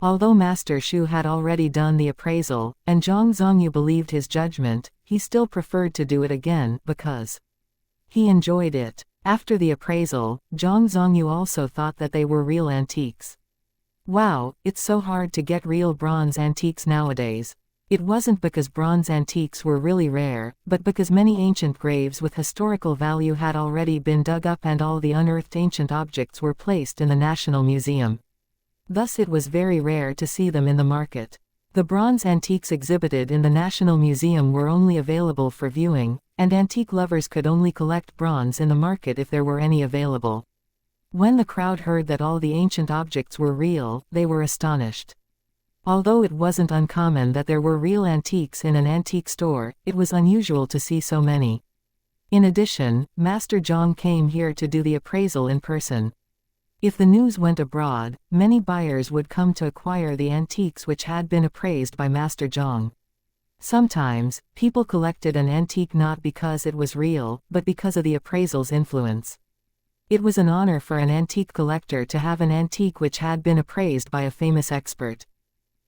Although Master Shu had already done the appraisal, and Zhang Zongyu believed his judgment, he still preferred to do it again, because he enjoyed it. After the appraisal, Zhang Zongyu also thought that they were real antiques. Wow, it's so hard to get real bronze antiques nowadays. It wasn't because bronze antiques were really rare, but because many ancient graves with historical value had already been dug up and all the unearthed ancient objects were placed in the National Museum. Thus it was very rare to see them in the market. The bronze antiques exhibited in the National Museum were only available for viewing, and antique lovers could only collect bronze in the market if there were any available. When the crowd heard that all the ancient objects were real, they were astonished. Although it wasn't uncommon that there were real antiques in an antique store, it was unusual to see so many. In addition, Master Zhang came here to do the appraisal in person. If the news went abroad, many buyers would come to acquire the antiques which had been appraised by Master Zhang. Sometimes, people collected an antique not because it was real, but because of the appraisal's influence. It was an honor for an antique collector to have an antique which had been appraised by a famous expert.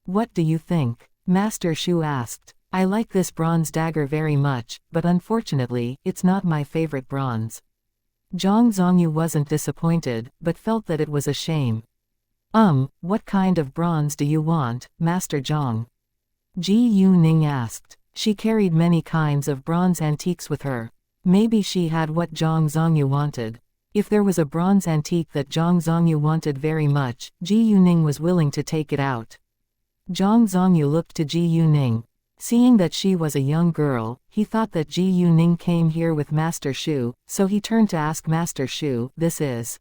"What do you think?" Master Shu asked. "I like this bronze dagger very much, but unfortunately, it's not my favorite bronze." Zhang Zongyu wasn't disappointed, but felt that it was a shame. What kind of bronze do you want, Master Zhang?" Ji Yuning asked. She carried many kinds of bronze antiques with her. Maybe she had what Zhang Zongyu wanted. If there was a bronze antique that Zhang Zongyu wanted very much, Ji Yuning was willing to take it out. Zhang Zongyu looked to Ji Yuning. Seeing that she was a young girl, he thought that Ji Yuning came here with Master Shu, so he turned to ask Master Shu, "This is?"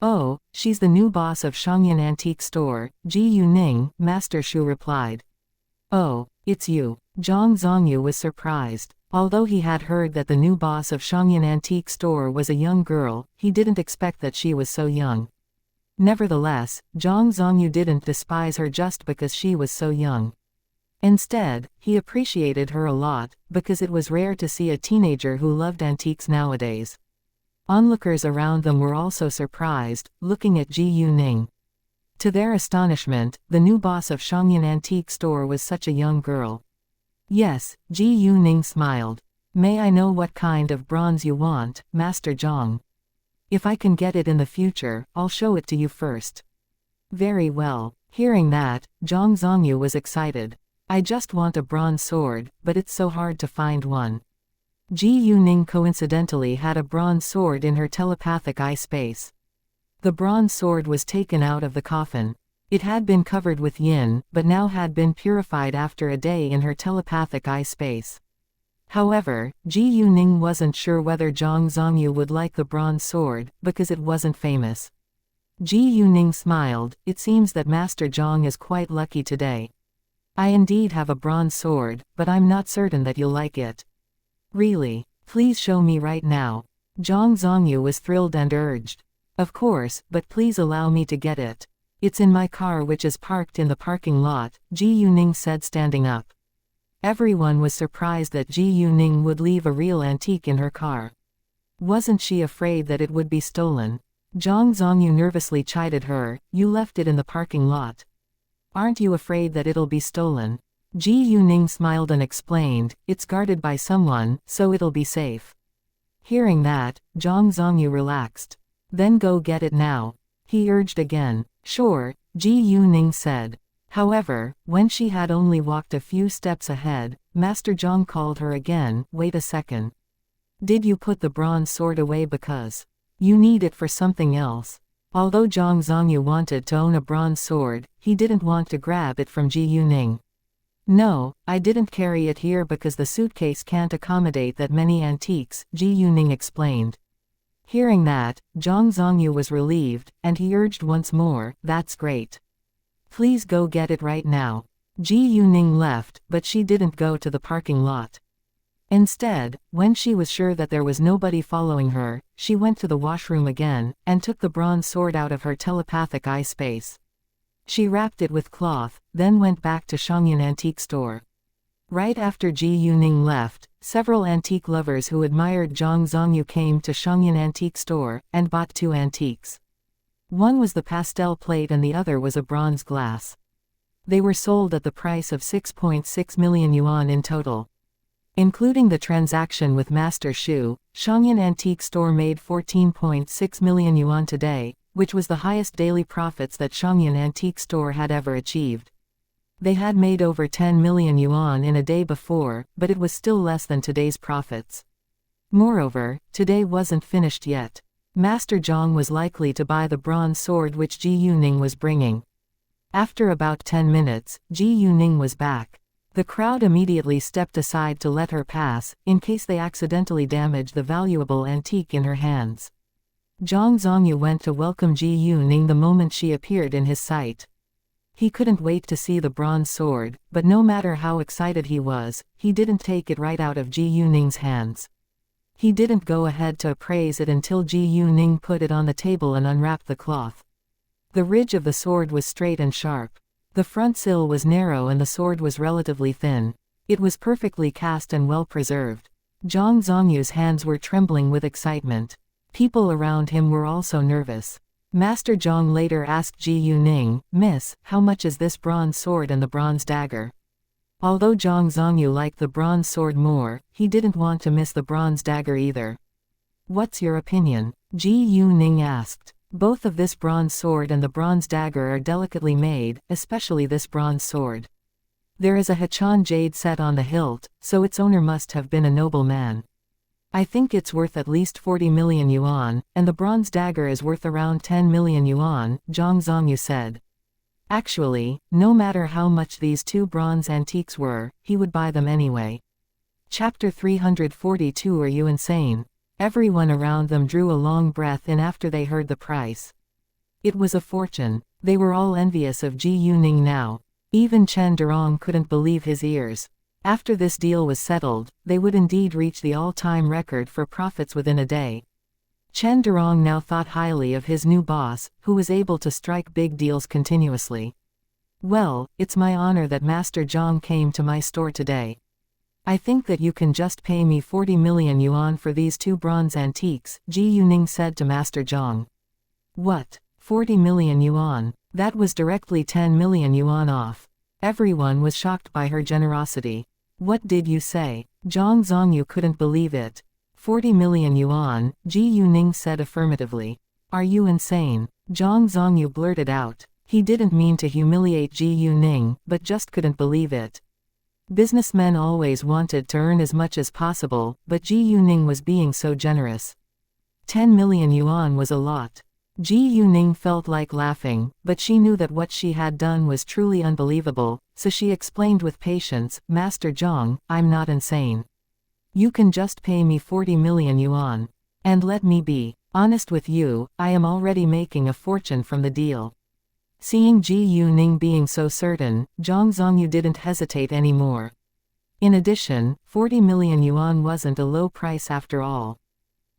"Oh, she's the new boss of Xianxia Antique Store, Ji Yuning," Master Shu replied. "Oh, it's you." Zhang Zongyu was surprised. Although he had heard that the new boss of Xianxia Antique Store was a young girl, he didn't expect that she was so young. Nevertheless, Zhang Zongyu didn't despise her just because she was so young. Instead, he appreciated her a lot, because it was rare to see a teenager who loved antiques nowadays. Onlookers around them were also surprised, looking at Ji Yuning. To their astonishment, the new boss of Xianxia Antique Store was such a young girl. "Yes," Ji Yuning smiled. "May I know what kind of bronze you want, Master Zhang? If I can get it in the future, I'll show it to you first." "Very well." Hearing that, Zhang Zongyu was excited. "I just want a bronze sword, but it's so hard to find one." Ji Yuning coincidentally had a bronze sword in her telepathic eye space. The bronze sword was taken out of the coffin. It had been covered with yin, but now had been purified after a day in her telepathic eye space. However, Ji Yuning wasn't sure whether Zhang Zongyu would like the bronze sword, because it wasn't famous. Ji Yuning smiled. It seems that Master Zhang is quite lucky today. I indeed have a bronze sword, but I'm not certain that you'll like it. Really? Please show me right now. Zhang Zongyu was thrilled and urged. Of course, but please allow me to get it. It's in my car, which is parked in the parking lot, Ji Yuning said, standing up. Everyone was surprised that Ji Yuning would leave a real antique in her car. Wasn't she afraid that it would be stolen? Zhang Zongyu nervously chided her. You left it in the parking lot. Aren't you afraid that it'll be stolen? Ji Yuning smiled and explained, it's guarded by someone, so it'll be safe. Hearing that, Zhang Zongyu relaxed. Then go get it now. He urged again. Sure, Ji Yuning said. However, when she had only walked a few steps ahead, Master Zhang called her again. Wait a second. Did you put the bronze sword away because you need it for something else? Although Zhang Zongyu wanted to own a bronze sword, he didn't want to grab it from Ji Yuning. No, I didn't carry it here because the suitcase can't accommodate that many antiques, Ji Yuning explained. Hearing that, Zhang Zongyu was relieved, and he urged once more, that's great. Please go get it right now. Ji Yuning left, but she didn't go to the parking lot. Instead, when she was sure that there was nobody following her, she went to the washroom again, and took the bronze sword out of her telepathic eye space. She wrapped it with cloth, then went back to Xianxia antique store. Right after Ji Yuning left, several antique lovers who admired Zhang Zongyu came to Xianxia antique store, and bought 2 antiques. One was the pastel plate and the other was a bronze glass. They were sold at the price of 6.6 million yuan in total. Including the transaction with Master Shu, Xianxia Antique Store made 14.6 million yuan today, which was the highest daily profits that Xianxia Antique Store had ever achieved. They had made over 10 million yuan in a day before, but it was still less than today's profits. Moreover, today wasn't finished yet. Master Zhang was likely to buy the bronze sword which Ji Yuning was bringing. After about 10 minutes, Ji Yuning was back. The crowd immediately stepped aside to let her pass, in case they accidentally damaged the valuable antique in her hands. Zhang Zongyu went to welcome Ji Yuning the moment she appeared in his sight. He couldn't wait to see the bronze sword, but no matter how excited he was, he didn't take it right out of Ji Yuning's hands. He didn't go ahead to appraise it until Ji Yuning put it on the table and unwrapped the cloth. The ridge of the sword was straight and sharp. The front sill was narrow and the sword was relatively thin. It was perfectly cast and well preserved. Zhang Zongyu's hands were trembling with excitement. People around him were also nervous. Master Zhang later asked Ji Yuning, "Miss, how much is this bronze sword and the bronze dagger?" Although Zhang Zongyu liked the bronze sword more, he didn't want to miss the bronze dagger either. "What's your opinion?" Ji Yuning asked. "Both of this bronze sword and the bronze dagger are delicately made, especially this bronze sword. There is a Hachan jade set on the hilt, so its owner must have been a noble man. I think it's worth at least 40 million yuan, and the bronze dagger is worth around 10 million yuan, Zhang Zongyu said. Actually, no matter how much these 2 bronze antiques were, he would buy them anyway. Chapter 342. Are you insane? Everyone around them drew a long breath in after they heard the price. It was a fortune. They were all envious of Ji Yuning now. Even Chen Durong couldn't believe his ears. After this deal was settled, they would indeed reach the all-time record for profits within a day. Chen Durong now thought highly of his new boss, who was able to strike big deals continuously. "Well, it's my honor that Master Zhang came to my store today. I think that you can just pay me 40 million yuan for these 2 bronze antiques," Ji Yuning said to Master Zhang. "What? 40 million yuan? That was directly 10 million yuan off." Everyone was shocked by her generosity. "What did you say?" Zhang Zongyu couldn't believe it. 40 million yuan, Ji Yuning said affirmatively. "Are you insane?" Zhang Zongyu blurted out. He didn't mean to humiliate Ji Yuning, but just couldn't believe it. Businessmen always wanted to earn as much as possible, but Ji Yuning was being so generous. 10 million yuan was a lot. Ji Yuning felt like laughing, but she knew that what she had done was truly unbelievable, so she explained with patience, "Master Zhang, I'm not insane. You can just pay me 40 million yuan. And let me be honest with you, I am already making a fortune from the deal. Seeing Ji Yuning being so certain, Zhang Zongyu didn't hesitate anymore. In addition, 40 million yuan wasn't a low price after all.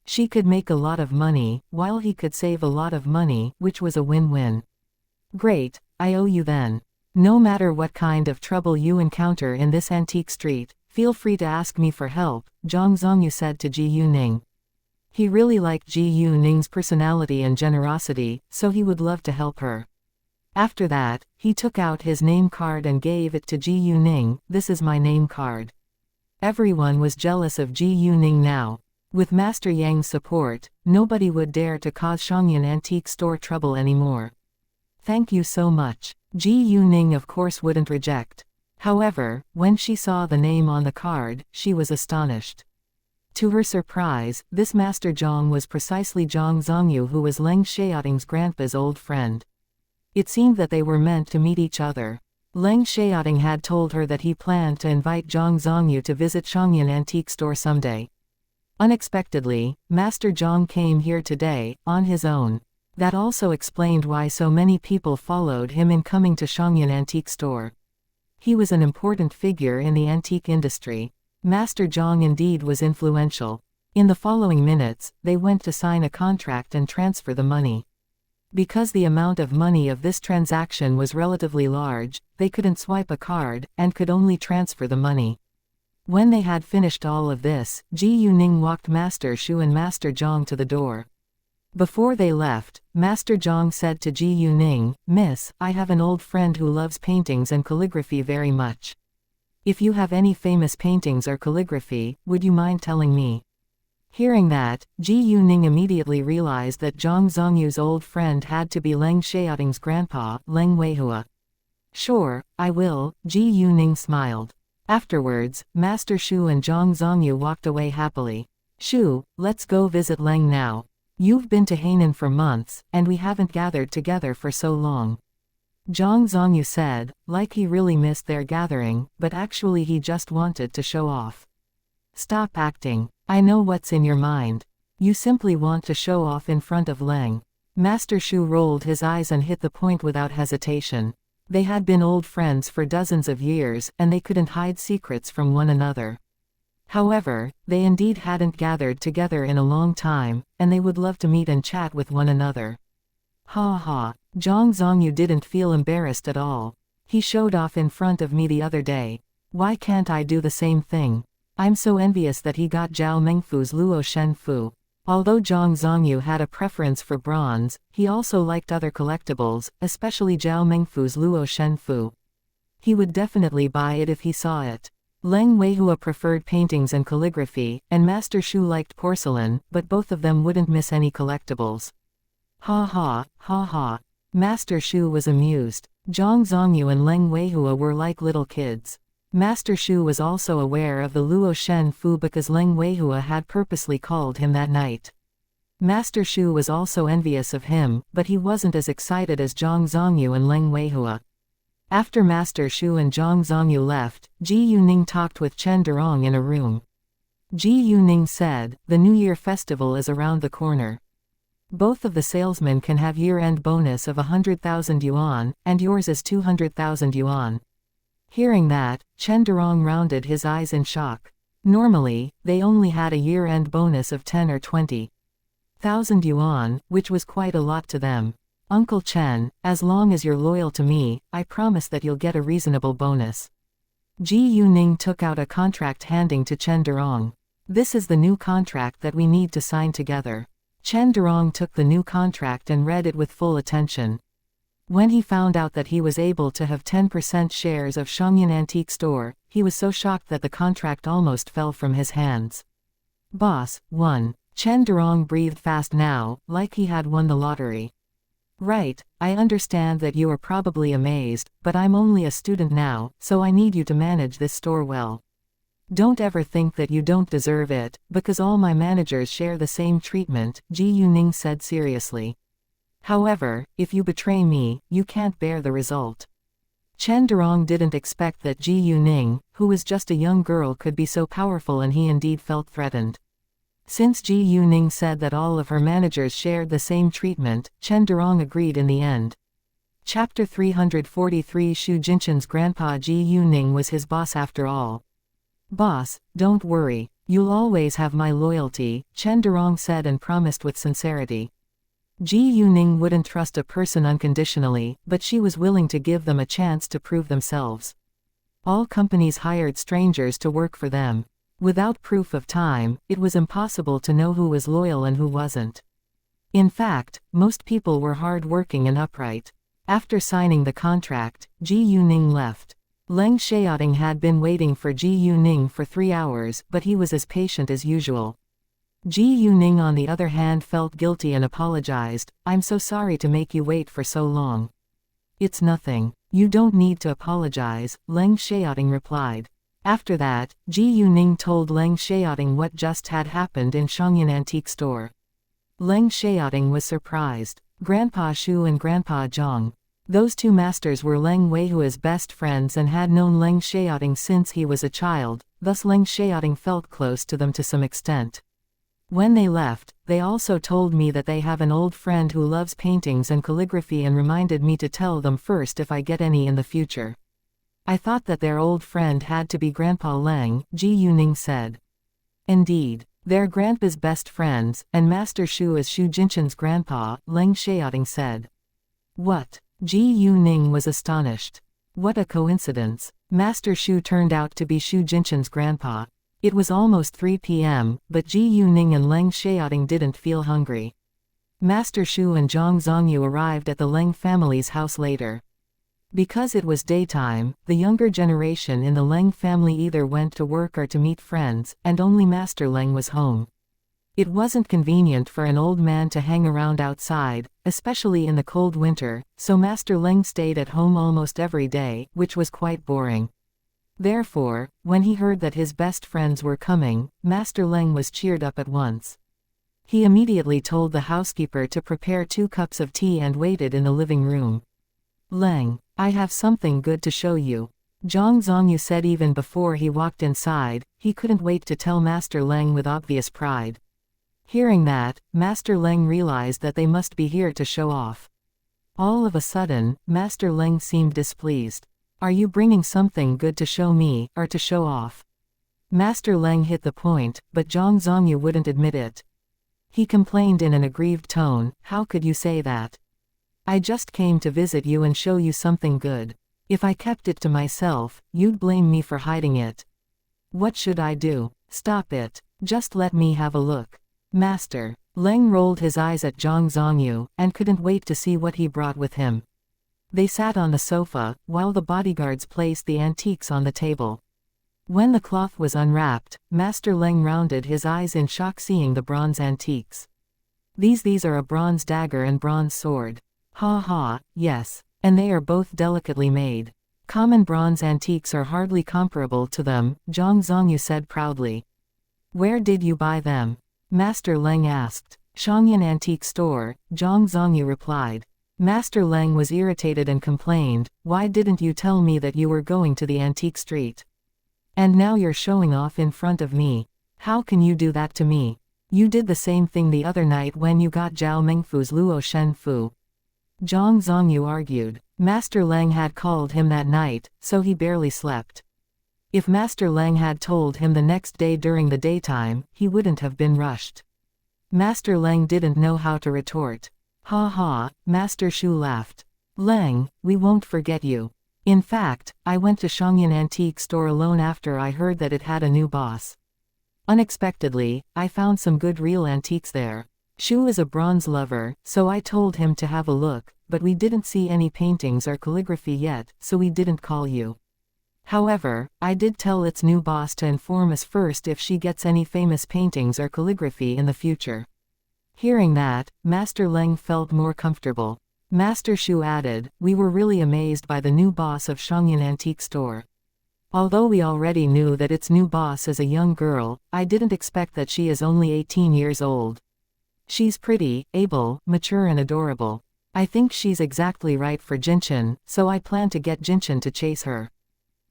She could make a lot of money, while he could save a lot of money, which was a win-win. Great, I owe you then. No matter what kind of trouble you encounter in this antique street, feel free to ask me for help, Zhang Zongyu said to Ji Yuning. He really liked Ji Yuning's personality and generosity, so he would love to help her. After that, he took out his name card and gave it to Ji Yuning. This is my name card. Everyone was jealous of Ji Yuning now. With Master Yang's support, nobody would dare to cause Xianxia Antique Store trouble anymore. Thank you so much. Ji Yuning of course wouldn't reject. However, when she saw the name on the card, she was astonished. To her surprise, this Master Zhang was precisely Zhang Zongyu, who was Leng Xiaoting's grandpa's old friend. It seemed that they were meant to meet each other. Leng Xiaoting had told her that he planned to invite Zhang Zongyu to visit Xianxia Antique Store someday. Unexpectedly, Master Zhang came here today, on his own. That also explained why so many people followed him in coming to Xianxia Antique Store. He was an important figure in the antique industry. Master Zhang indeed was influential. In the following minutes, they went to sign a contract and transfer the money. Because the amount of money of this transaction was relatively large, they couldn't swipe a card, and could only transfer the money. When they had finished all of this, Ji Yuning walked Master Shu and Master Zhang to the door. Before they left, Master Zhang said to Ji Yuning, "Miss, I have an old friend who loves paintings and calligraphy very much. If you have any famous paintings or calligraphy, would you mind telling me?" Hearing that, Ji Yuning immediately realized that Zhang Zongyu's old friend had to be Leng Xiaoting's grandpa, Leng Weihua. "Sure, I will," Ji Yuning smiled. Afterwards, Master Shu and Zhang Zongyu walked away happily. "Shu, let's go visit Leng now. You've been to Hainan for months, and we haven't gathered together for so long." Zhang Zongyu said, like he really missed their gathering, but actually he just wanted to show off. "Stop acting. I know what's in your mind. You simply want to show off in front of Leng." Master Shu rolled his eyes and hit the point without hesitation. They had been old friends for dozens of years, and they couldn't hide secrets from one another. However, they indeed hadn't gathered together in a long time, and they would love to meet and chat with one another. Ha ha, Zhang Zongyu didn't feel embarrassed at all. He showed off in front of me the other day. Why can't I do the same thing? I'm so envious that he got Zhao Mengfu's Luo Shenfu. Although Zhang Zongyu had a preference for bronze, he also liked other collectibles, especially Zhao Mengfu's Luo Shenfu. He would definitely buy it if he saw it. Leng Weihua preferred paintings and calligraphy, and Master Shu liked porcelain, but both of them wouldn't miss any collectibles. Ha ha, ha ha. Master Shu was amused. Zhang Zongyu and Leng Weihua were like little kids. Master Shu was also aware of the Luo Shen Fu because Leng Weihua had purposely called him that night. Master Shu was also envious of him, but he wasn't as excited as Zhang Zongyu and Leng Weihua. After Master Shu and Zhang Zongyu left, Ji Yuning talked with Chen Durong in a room. Ji Yuning said, "The New Year festival is around the corner. Both of the salesmen can have year-end bonus of 100,000 yuan, and yours is 200,000 yuan. Hearing that, Chen Durong rounded his eyes in shock. Normally, they only had a year-end bonus of 10 or 20,000 yuan, which was quite a lot to them. "Uncle Chen, as long as you're loyal to me, I promise that you'll get a reasonable bonus." Ji Yuning took out a contract handing to Chen Durong. "This is the new contract that we need to sign together." Chen Durong took the new contract and read it with full attention. When he found out that he was able to have 10% shares of Xianxia Antique Store, he was so shocked that the contract almost fell from his hands. "Boss, won." Chen Durong breathed fast now, like he had won the lottery. "Right, I understand that you are probably amazed, but I'm only a student now, so I need you to manage this store well. Don't ever think that you don't deserve it, because all my managers share the same treatment," Ji Yuning said seriously. "However, if you betray me, you can't bear the result." Chen Durong didn't expect that Ji Yuning, who was just a young girl, could be so powerful, and he indeed felt threatened. Since Ji Yuning said that all of her managers shared the same treatment, Chen Durong agreed in the end. Chapter 343 Xu Jinchen's grandpa Ji Yuning was his boss after all. "Boss, don't worry, you'll always have my loyalty," Chen Durong said and promised with sincerity. Ji Yuning wouldn't trust a person unconditionally, but she was willing to give them a chance to prove themselves. All companies hired strangers to work for them. Without proof of time, it was impossible to know who was loyal and who wasn't. In fact, most people were hard-working and upright. After signing the contract, Ji Yuning left. Leng Xiaoting had been waiting for Ji Yuning for 3 hours, but he was as patient as usual. Ji Yuning on the other hand felt guilty and apologized. "I'm so sorry to make you wait for so long." "It's nothing. You don't need to apologize," Leng Xiaoting replied. After that, Ji Yuning told Leng Xiaoting what just had happened in Xianxia antique store. Leng Xiaoting was surprised. Grandpa Xu and Grandpa Zhang. Those two masters were Leng Weihua's best friends and had known Leng Xiaoting since he was a child, thus Leng Xiaoting felt close to them to some extent. When they left, they also told me that they have an old friend who loves paintings and calligraphy and reminded me to tell them first if I get any in the future. I thought that their old friend had to be Grandpa Leng, Ji Yuning said. Indeed, they're Grandpa's best friends, and Master Xu is Xu Jinchen's grandpa, Leng Xiaoting said. What? Ji Yuning was astonished. What a coincidence. Master Xu turned out to be Xu Jinchen's grandpa. It was almost 3 p.m., but Ji Yuning and Leng Xiaoting didn't feel hungry. Master Xu and Zhang Zongyu arrived at the Leng family's house later. Because it was daytime, the younger generation in the Leng family either went to work or to meet friends, and only Master Leng was home. It wasn't convenient for an old man to hang around outside, especially in the cold winter, so Master Leng stayed at home almost every day, which was quite boring. Therefore, when he heard that his best friends were coming, Master Leng was cheered up at once. He immediately told the housekeeper to prepare 2 cups of tea and waited in the living room. "Leng, I have something good to show you," Zhang Zongyu said even before he walked inside. He couldn't wait to tell Master Leng with obvious pride. Hearing that, Master Leng realized that they must be here to show off. All of a sudden, Master Leng seemed displeased. "Are you bringing something good to show me, or to show off?" Master Leng hit the point, but Zhang Zongyu wouldn't admit it. He complained in an aggrieved tone, "How could you say that? I just came to visit you and show you something good. If I kept it to myself, you'd blame me for hiding it. What should I do? Stop it. Just let me have a look." Master Leng rolled his eyes at Zhang Zongyu, and couldn't wait to see what he brought with him. They sat on the sofa, while the bodyguards placed the antiques on the table. When the cloth was unwrapped, Master Leng rounded his eyes in shock seeing the bronze antiques. These are a bronze dagger and bronze sword. Ha ha, yes, and they are both delicately made. Common bronze antiques are hardly comparable to them, Zhang Zongyu said proudly. "Where did you buy them?" Master Leng asked. "Xianxia antique store," Zhang Zongyu replied. Master Leng was irritated and complained, "Why didn't you tell me that you were going to the antique street? And now you're showing off in front of me. How can you do that to me? You did the same thing the other night when you got Zhao Mengfu's Luo Shenfu." Zhang Zongyu argued. Master Leng had called him that night, so he barely slept. If Master Leng had told him the next day during the daytime, he wouldn't have been rushed. Master Leng didn't know how to retort. "Ha ha," Master Xu laughed. "Leng, we won't forget you. In fact, I went to Xianxia antique store alone after I heard that it had a new boss. Unexpectedly, I found some good real antiques there. Xu is a bronze lover, so I told him to have a look, but we didn't see any paintings or calligraphy yet, so we didn't call you. However, I did tell its new boss to inform us first if she gets any famous paintings or calligraphy in the future." Hearing that, Master Leng felt more comfortable. Master Xu added, "We were really amazed by the new boss of Xianxia antique store. Although we already knew that its new boss is a young girl, I didn't expect that she is only 18 years old. She's pretty, able, mature and adorable. I think she's exactly right for Jinchen, so I plan to get Jinchen to chase her.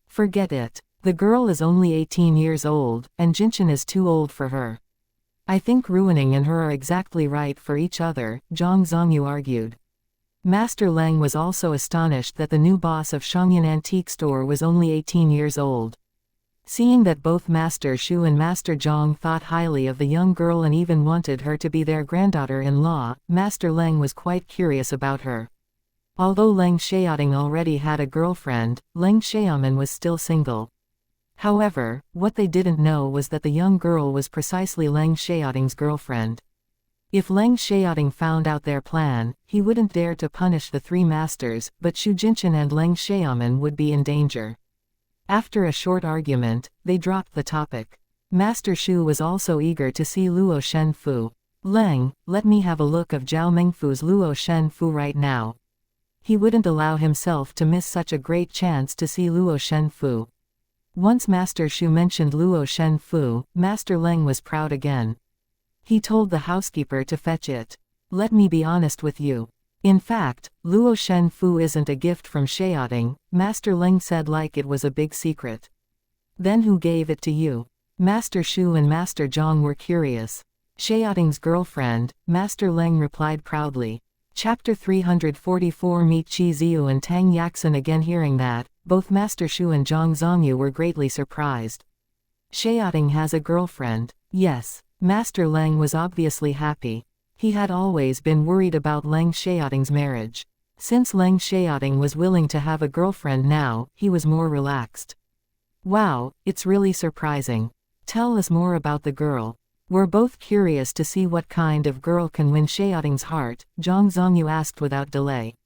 Forget it. The girl is only 18 years old, and Jinchen is too old for her. I think Ruining and her are exactly right for each other, Zhang Zongyu argued. Master Leng was also astonished that the new boss of Shangyan Antique Store was only 18 years old. Seeing that both Master Shu and Master Zhang thought highly of the young girl and even wanted her to be their granddaughter-in-law, Master Leng was quite curious about her. Although Leng Xiaoting already had a girlfriend, Leng Xiaoman was still single. However, what they didn't know was that the young girl was precisely Leng Xiaoting's girlfriend. If Leng Xiaoting found out their plan, he wouldn't dare to punish the three masters, but Shu Jinchen and Leng Xiaoman would be in danger. After a short argument, they dropped the topic. Master Shu was also eager to see Luo Shenfu. Leng, let me have a look of Zhao Mengfu's Luo Shenfu right now. He wouldn't allow himself to miss such a great chance to see Luo Shenfu. Once Master Shu mentioned Luo Shenfu, Master Leng was proud again. He told the housekeeper to fetch it. Let me be honest with you. In fact, Luo Shenfu isn't a gift from Xiaoting, Master Leng said like it was a big secret. Then who gave it to you? Master Shu and Master Zhang were curious. Xiaoting's girlfriend, Master Leng replied proudly. Chapter 344 Meet Qi Ziyu and Tang Yaxin. Again hearing that, both Master Shu and Zhang Zongyu were greatly surprised. Xiaoting has a girlfriend. Yes. Master Leng was obviously happy. He had always been worried about Leng Xiaoting's marriage. Since Leng Xiaoting was willing to have a girlfriend now, he was more relaxed. Wow, it's really surprising. Tell us more about the girl. We're both curious to see what kind of girl can win Xiaoting's heart, Zhang Zongyu asked without delay.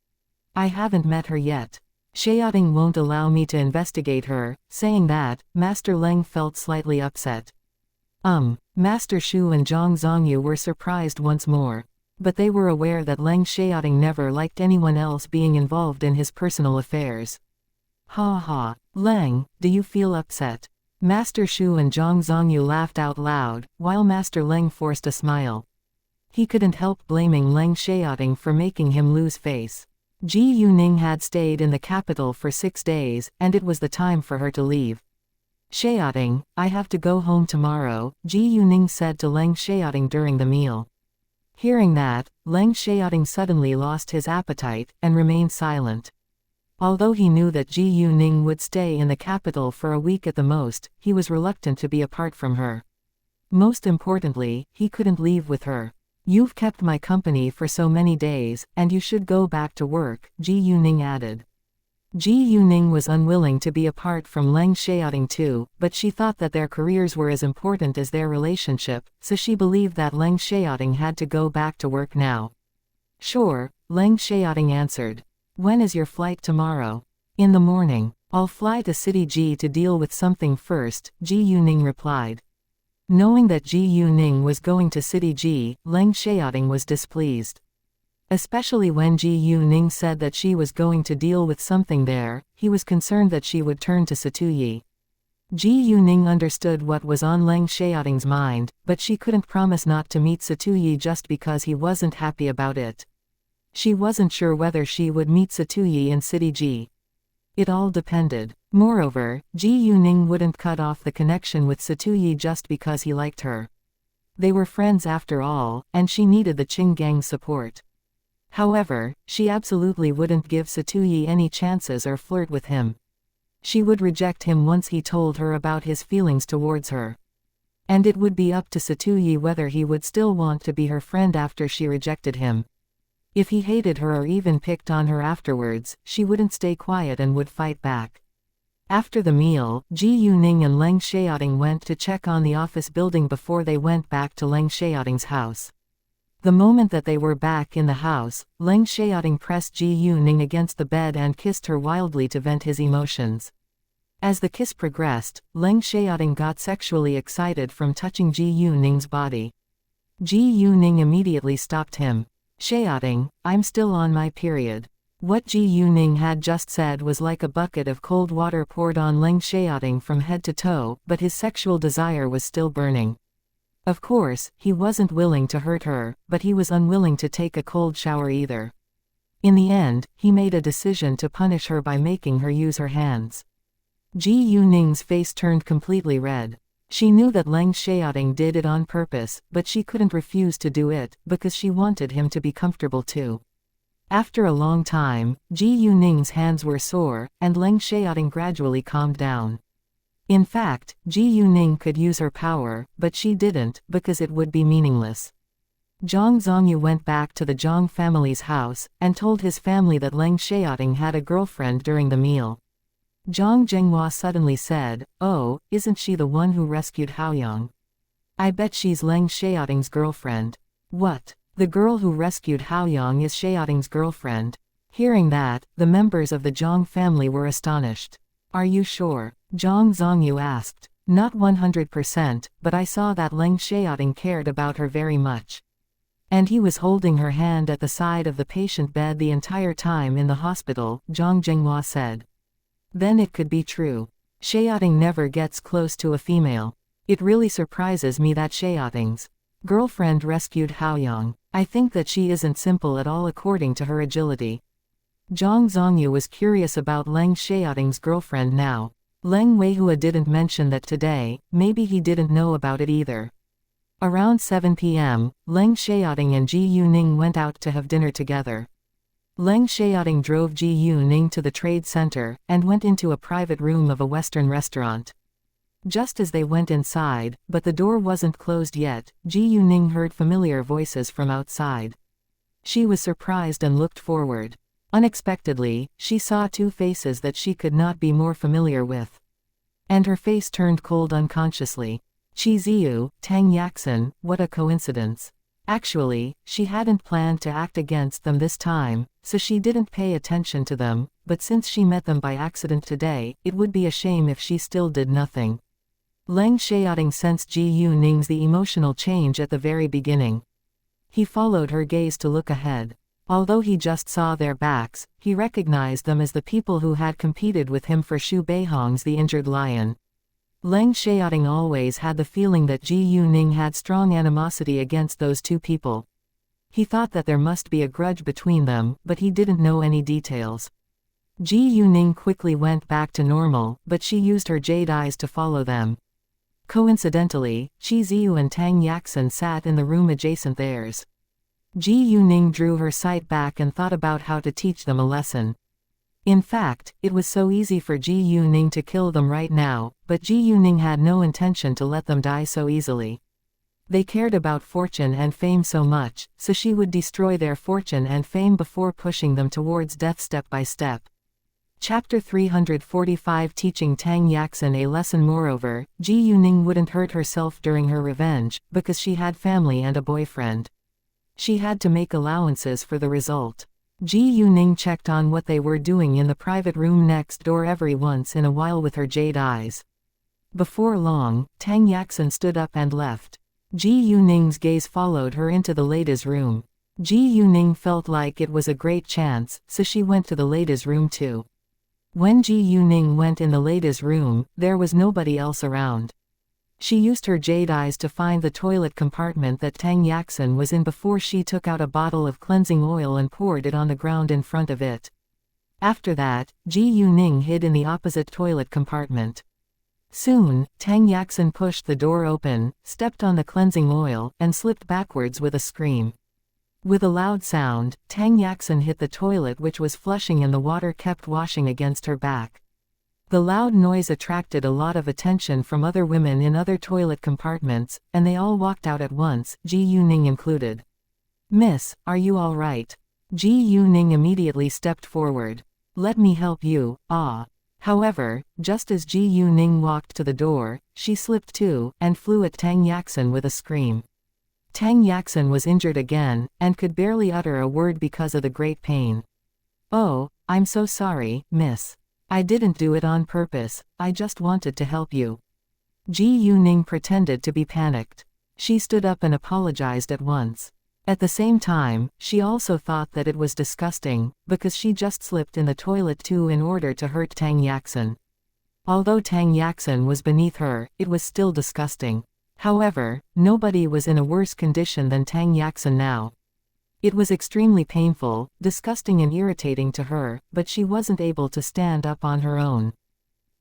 I haven't met her yet. Xiaoting won't allow me to investigate her. Saying that, Master Leng felt slightly upset. Master Shu and Zhang Zongyu were surprised once more. But they were aware that Leng Xiaoting never liked anyone else being involved in his personal affairs. Ha ha. Leng, do you feel upset? Master Shu and Zhang Zongyu laughed out loud, while Master Leng forced a smile. He couldn't help blaming Leng Xiaoting for making him lose face. Ji Yuning had stayed in the capital for 6 days, and it was the time for her to leave. Xiaoting, I have to go home tomorrow, Ji Yuning said to Leng Xiaoting during the meal. Hearing that, Leng Xiaoting suddenly lost his appetite, and remained silent. Although he knew that Ji Yuning would stay in the capital for a week at the most, he was reluctant to be apart from her. Most importantly, he couldn't leave with her. You've kept my company for so many days, and you should go back to work, Ji Yuning added. Ji Yuning was unwilling to be apart from Leng Xiaoting too, but she thought that their careers were as important as their relationship, so she believed that Leng Xiaoting had to go back to work now. Sure, Leng Xiaoting answered. When is your flight tomorrow? In the morning. I'll fly to City Ji to deal with something first, Ji Yuning replied. Knowing that Ji Yuning was going to City Ji, Leng Xiaoting was displeased. Especially when Ji Yuning said that she was going to deal with something there, he was concerned that she would turn to Satuyi. Ji Yuning understood what was on Leng Xiaoting's mind, but she couldn't promise not to meet Satuyi just because he wasn't happy about it. She wasn't sure whether she would meet Satuyi in City Ji. It all depended. Moreover, Ji Yuning wouldn't cut off the connection with Satuyi just because he liked her. They were friends after all, and she needed the Qing gang's support. However, she absolutely wouldn't give Satuyi any chances or flirt with him. She would reject him once he told her about his feelings towards her. And it would be up to Satuyi whether he would still want to be her friend after she rejected him. If he hated her or even picked on her afterwards, she wouldn't stay quiet and would fight back. After the meal, Ji Yuning and Leng Xiaoting went to check on the office building before they went back to Leng Xiaoting's house. The moment that they were back in the house, Leng Xiaoting pressed Ji Yuning against the bed and kissed her wildly to vent his emotions. As the kiss progressed, Leng Xiaoting got sexually excited from touching Ji Yuning's body. Ji Yuning immediately stopped him. Xiaoting, I'm still on my period. What Ji Yuning had just said was like a bucket of cold water poured on Leng Xiaoting from head to toe, but his sexual desire was still burning. Of course, he wasn't willing to hurt her, but he was unwilling to take a cold shower either. In the end, he made a decision to punish her by making her use her hands. Ji Yuning's face turned completely red. She knew that Leng Xiaoting did it on purpose, but she couldn't refuse to do it, because she wanted him to be comfortable too. After a long time, Ji Yuning's hands were sore, and Leng Xiaoting gradually calmed down. In fact, Ji Yuning could use her power, but she didn't, because it would be meaningless. Zhang Zongyu went back to the Zhang family's house, and told his family that Leng Xiaoting had a girlfriend during the meal. Zhang Zhenghua suddenly said, "Oh, isn't she the one who rescued Haoyang? I bet she's Leng Xiaoting's girlfriend." "What? The girl who rescued Haoyang is Xiaoting's girlfriend?" Hearing that, the members of the Zhang family were astonished. "Are you sure?" Zhang Zongyu asked. "Not 100%, but I saw that Leng Xiaoting cared about her very much. And he was holding her hand at the side of the patient bed the entire time in the hospital," Zhang Zhenghua said. "Then it could be true. Xiaoting never gets close to a female. It really surprises me that Xiaoting's girlfriend rescued Haoyang. I think that she isn't simple at all according to her agility." Zhang Zongyu was curious about Leng Xiaoting's girlfriend now. Leng Weihua didn't mention that today, maybe he didn't know about it either. Around 7 p.m., Leng Xiaoting and Ji Yuning went out to have dinner together. Leng Xiaoting drove Ji Yuning to the trade center, and went into a private room of a Western restaurant. Just as they went inside, but the door wasn't closed yet, Ji Yuning heard familiar voices from outside. She was surprised and looked forward. Unexpectedly, she saw two faces that she could not be more familiar with. And her face turned cold unconsciously. Qi Ziyu, Tang Yaxin, what a coincidence. Actually, she hadn't planned to act against them this time, so she didn't pay attention to them, but since she met them by accident today, it would be a shame if she still did nothing. Leng Xiaoting sensed Ji Yuning's the emotional change at the very beginning. He followed her gaze to look ahead. Although he just saw their backs, he recognized them as the people who had competed with him for Xu Beihong's The Injured Lion. Leng Xiaoting always had the feeling that Ji Yuning had strong animosity against those two people. He thought that there must be a grudge between them, but he didn't know any details. Ji Yuning quickly went back to normal, but she used her jade eyes to follow them. Coincidentally, Qi Ziyu and Tang Yaxin sat in the room adjacent theirs. Ji Yuning drew her sight back and thought about how to teach them a lesson. In fact, it was so easy for Ji Yuning to kill them right now, but Ji Yuning had no intention to let them die so easily. They cared about fortune and fame so much, so she would destroy their fortune and fame before pushing them towards death step by step. Chapter 345 Teaching Tang Yaxin a lesson. Moreover, Ji Yuning wouldn't hurt herself during her revenge, because she had family and a boyfriend. She had to make allowances for the result. Ji Yuning checked on what they were doing in the private room next door every once in a while with her jade eyes. Before long, Tang Yaxin stood up and left. Ji Yuning's gaze followed her into the lady's room. Ji Yuning felt like it was a great chance, so she went to the lady's room too. When Ji Yuning went in the lady's room, there was nobody else around. She used her jade eyes to find the toilet compartment that Tang Yaxin was in before she took out a bottle of cleansing oil and poured it on the ground in front of it. After that, Ji Yuning hid in the opposite toilet compartment. Soon, Tang Yaxin pushed the door open, stepped on the cleansing oil, and slipped backwards with a scream. With a loud sound, Tang Yaxin hit the toilet, which was flushing, and the water kept washing against her back. The loud noise attracted a lot of attention from other women in other toilet compartments, and they all walked out at once, Ji Yuning included. "Miss, are you all right?" Ji Yuning immediately stepped forward. "Let me help you, ah." However, just as Ji Yuning walked to the door, she slipped too, and flew at Tang Yaxin with a scream. Tang Yaxin was injured again, and could barely utter a word because of the great pain. "Oh, I'm so sorry, miss. I didn't do it on purpose, I just wanted to help you." Ji Yuning pretended to be panicked. She stood up and apologized at once. At the same time, she also thought that it was disgusting, because she just slipped in the toilet too in order to hurt Tang Yaxin. Although Tang Yaxin was beneath her, it was still disgusting. However, nobody was in a worse condition than Tang Yaxin now. It was extremely painful, disgusting and irritating to her, but she wasn't able to stand up on her own.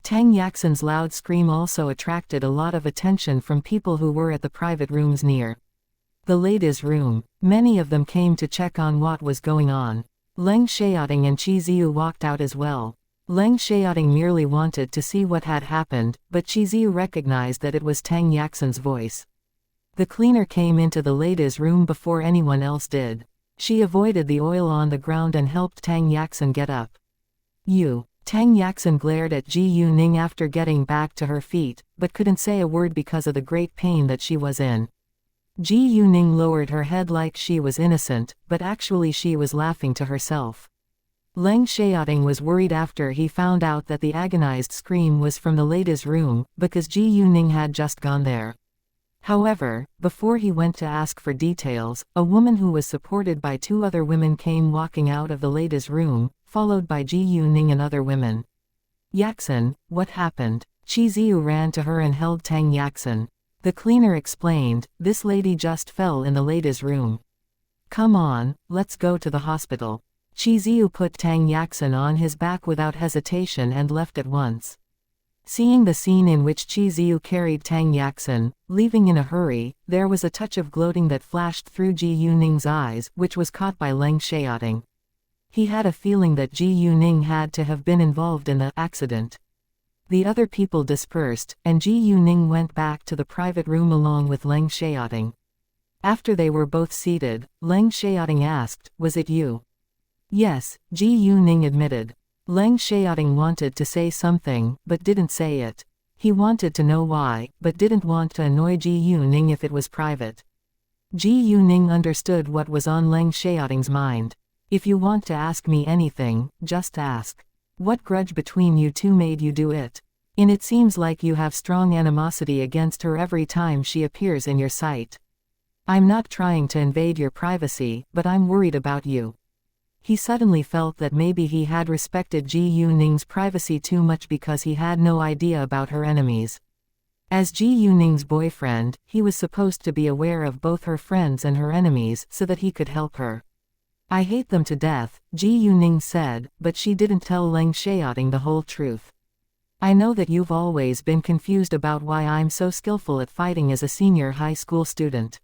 Tang Yaxin's loud scream also attracted a lot of attention from people who were at the private rooms near the ladies' room. Many of them came to check on what was going on. Leng Xiaoting and Qi Ziyu walked out as well. Leng Xiaoting merely wanted to see what had happened, but Qi Ziyu recognized that it was Tang Yaxin's voice. The cleaner came into the ladies' room before anyone else did. She avoided the oil on the ground and helped Tang Yaxin get up. You. Tang Yaxin glared at Ji Yuning after getting back to her feet, but couldn't say a word because of the great pain that she was in. Ji Yuning lowered her head like she was innocent, but actually she was laughing to herself. Leng Xiaoting was worried after he found out that the agonized scream was from the ladies' room, because Ji Yuning had just gone there. However, before he went to ask for details, a woman who was supported by 2 other women came walking out of the ladies' room, followed by Ji Yuning and other women. Yaxin, what happened? Qi Ziyu ran to her and held Tang Yaxin. The cleaner explained, this lady just fell in the ladies' room. Come on, let's go to the hospital. Qi Ziyu put Tang Yaxin on his back without hesitation and left at once. Seeing the scene in which Qi Ziyu carried Tang Yaxin, leaving in a hurry, there was a touch of gloating that flashed through Ji Yuning's eyes, which was caught by Leng Xiaoting. He had a feeling that Ji Yuning had to have been involved in the accident. The other people dispersed, and Ji Yuning went back to the private room along with Leng Xiaoting. After they were both seated, Leng Xiaoting asked, was it you? Yes, Ji Yuning admitted. Leng Xiaoting wanted to say something, but didn't say it. He wanted to know why, but didn't want to annoy Ji Yuning if it was private. Ji Yuning understood what was on Leng Xiaoting's mind. If you want to ask me anything, just ask. What grudge between you two made you do it? It seems like you have strong animosity against her every time she appears in your sight. I'm not trying to invade your privacy, but I'm worried about you. He suddenly felt that maybe he had respected Ji Yuning's privacy too much because he had no idea about her enemies. As Ji Yuning's boyfriend, he was supposed to be aware of both her friends and her enemies so that he could help her. I hate them to death, Ji Yuning said, but she didn't tell Leng Xiaoting the whole truth. I know that you've always been confused about why I'm so skillful at fighting as a senior high school student.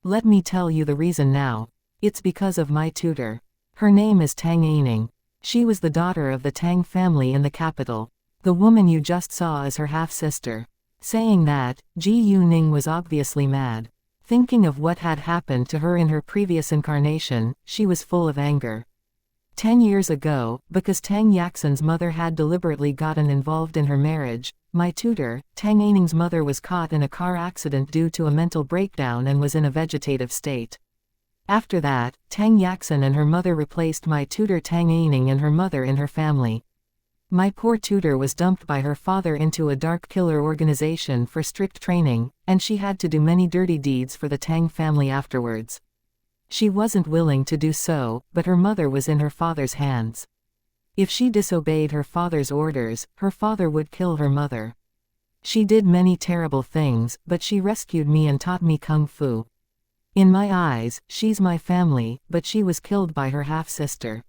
Let me tell you the reason now. It's because of my tutor. Her name is Tang Aining. She was the daughter of the Tang family in the capital. The woman you just saw is her half-sister. Saying that, Ji Yuning was obviously mad. Thinking of what had happened to her in her previous incarnation, she was full of anger. 10 years ago, because Tang Yaxin's mother had deliberately gotten involved in her marriage, my tutor, Tang Aining's mother was caught in a car accident due to a mental breakdown and was in a vegetative state. After that, Tang Yaxin and her mother replaced my tutor Tang Aining and her mother in her family. My poor tutor was dumped by her father into a dark killer organization for strict training, and she had to do many dirty deeds for the Tang family afterwards. She wasn't willing to do so, but her mother was in her father's hands. If she disobeyed her father's orders, her father would kill her mother. She did many terrible things, but she rescued me and taught me kung fu. In my eyes, she's my family, but she was killed by her half-sister.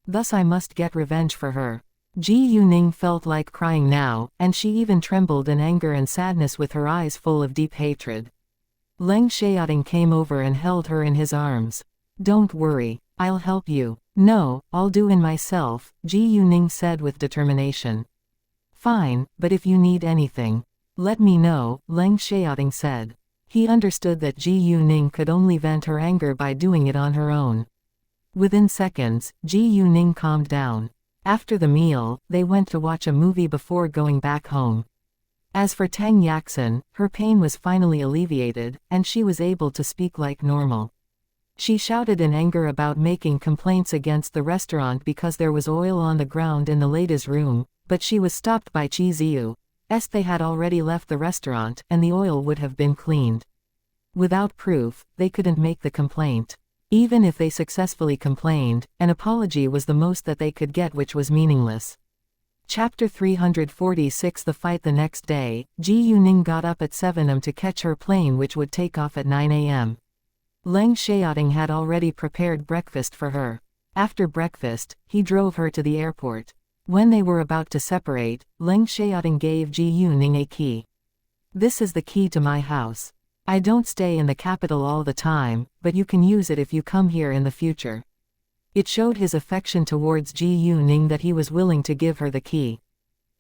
Thus I must get revenge for her. Ji Yuning felt like crying now, and she even trembled in anger and sadness with her eyes full of deep hatred. Leng Xiaoting came over and held her in his arms. Don't worry, I'll help you. No, I'll do it myself, Ji Yuning said with determination. Fine, but if you need anything, let me know, Leng Xiaoting said. He understood that Ji Yuning could only vent her anger by doing it on her own. Within seconds, Ji Yuning calmed down. After the meal, they went to watch a movie before going back home. As for Tang Yaxin, her pain was finally alleviated, and she was able to speak like normal. She shouted in anger about making complaints against the restaurant because there was oil on the ground in the ladies' room, but she was stopped by Qi Ziyu. They had already left the restaurant, and the oil would have been cleaned. Without proof, they couldn't make the complaint. Even if they successfully complained, an apology was the most that they could get, which was meaningless. Chapter 346. The fight. The next day, Ji Yuning got up at 7 am to catch her plane which would take off at 9 am. Leng Xiaoting had already prepared breakfast for her. After breakfast, he drove her to the airport. When they were about to separate, Leng Xiaoting gave Ji Yuning a key. "This is the key to my house. I don't stay in the capital all the time, but you can use it if you come here in the future." It showed his affection towards Ji Yuning that he was willing to give her the key.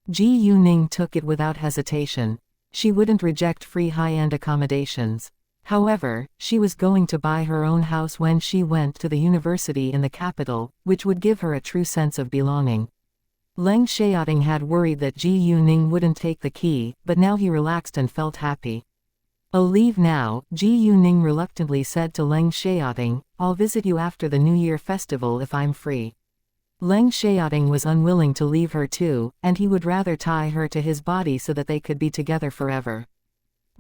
Ji Yuning took it without hesitation. She wouldn't reject free high-end accommodations. However, she was going to buy her own house when she went to the university in the capital, which would give her a true sense of belonging. Leng Xiaoting had worried that Ji Yuning wouldn't take the key, but now he relaxed and felt happy. "I'll leave now," Ji Yuning reluctantly said to Leng Xiaoting. "I'll visit you after the New Year festival if I'm free." Leng Xiaoting was unwilling to leave her too, and he would rather tie her to his body so that they could be together forever.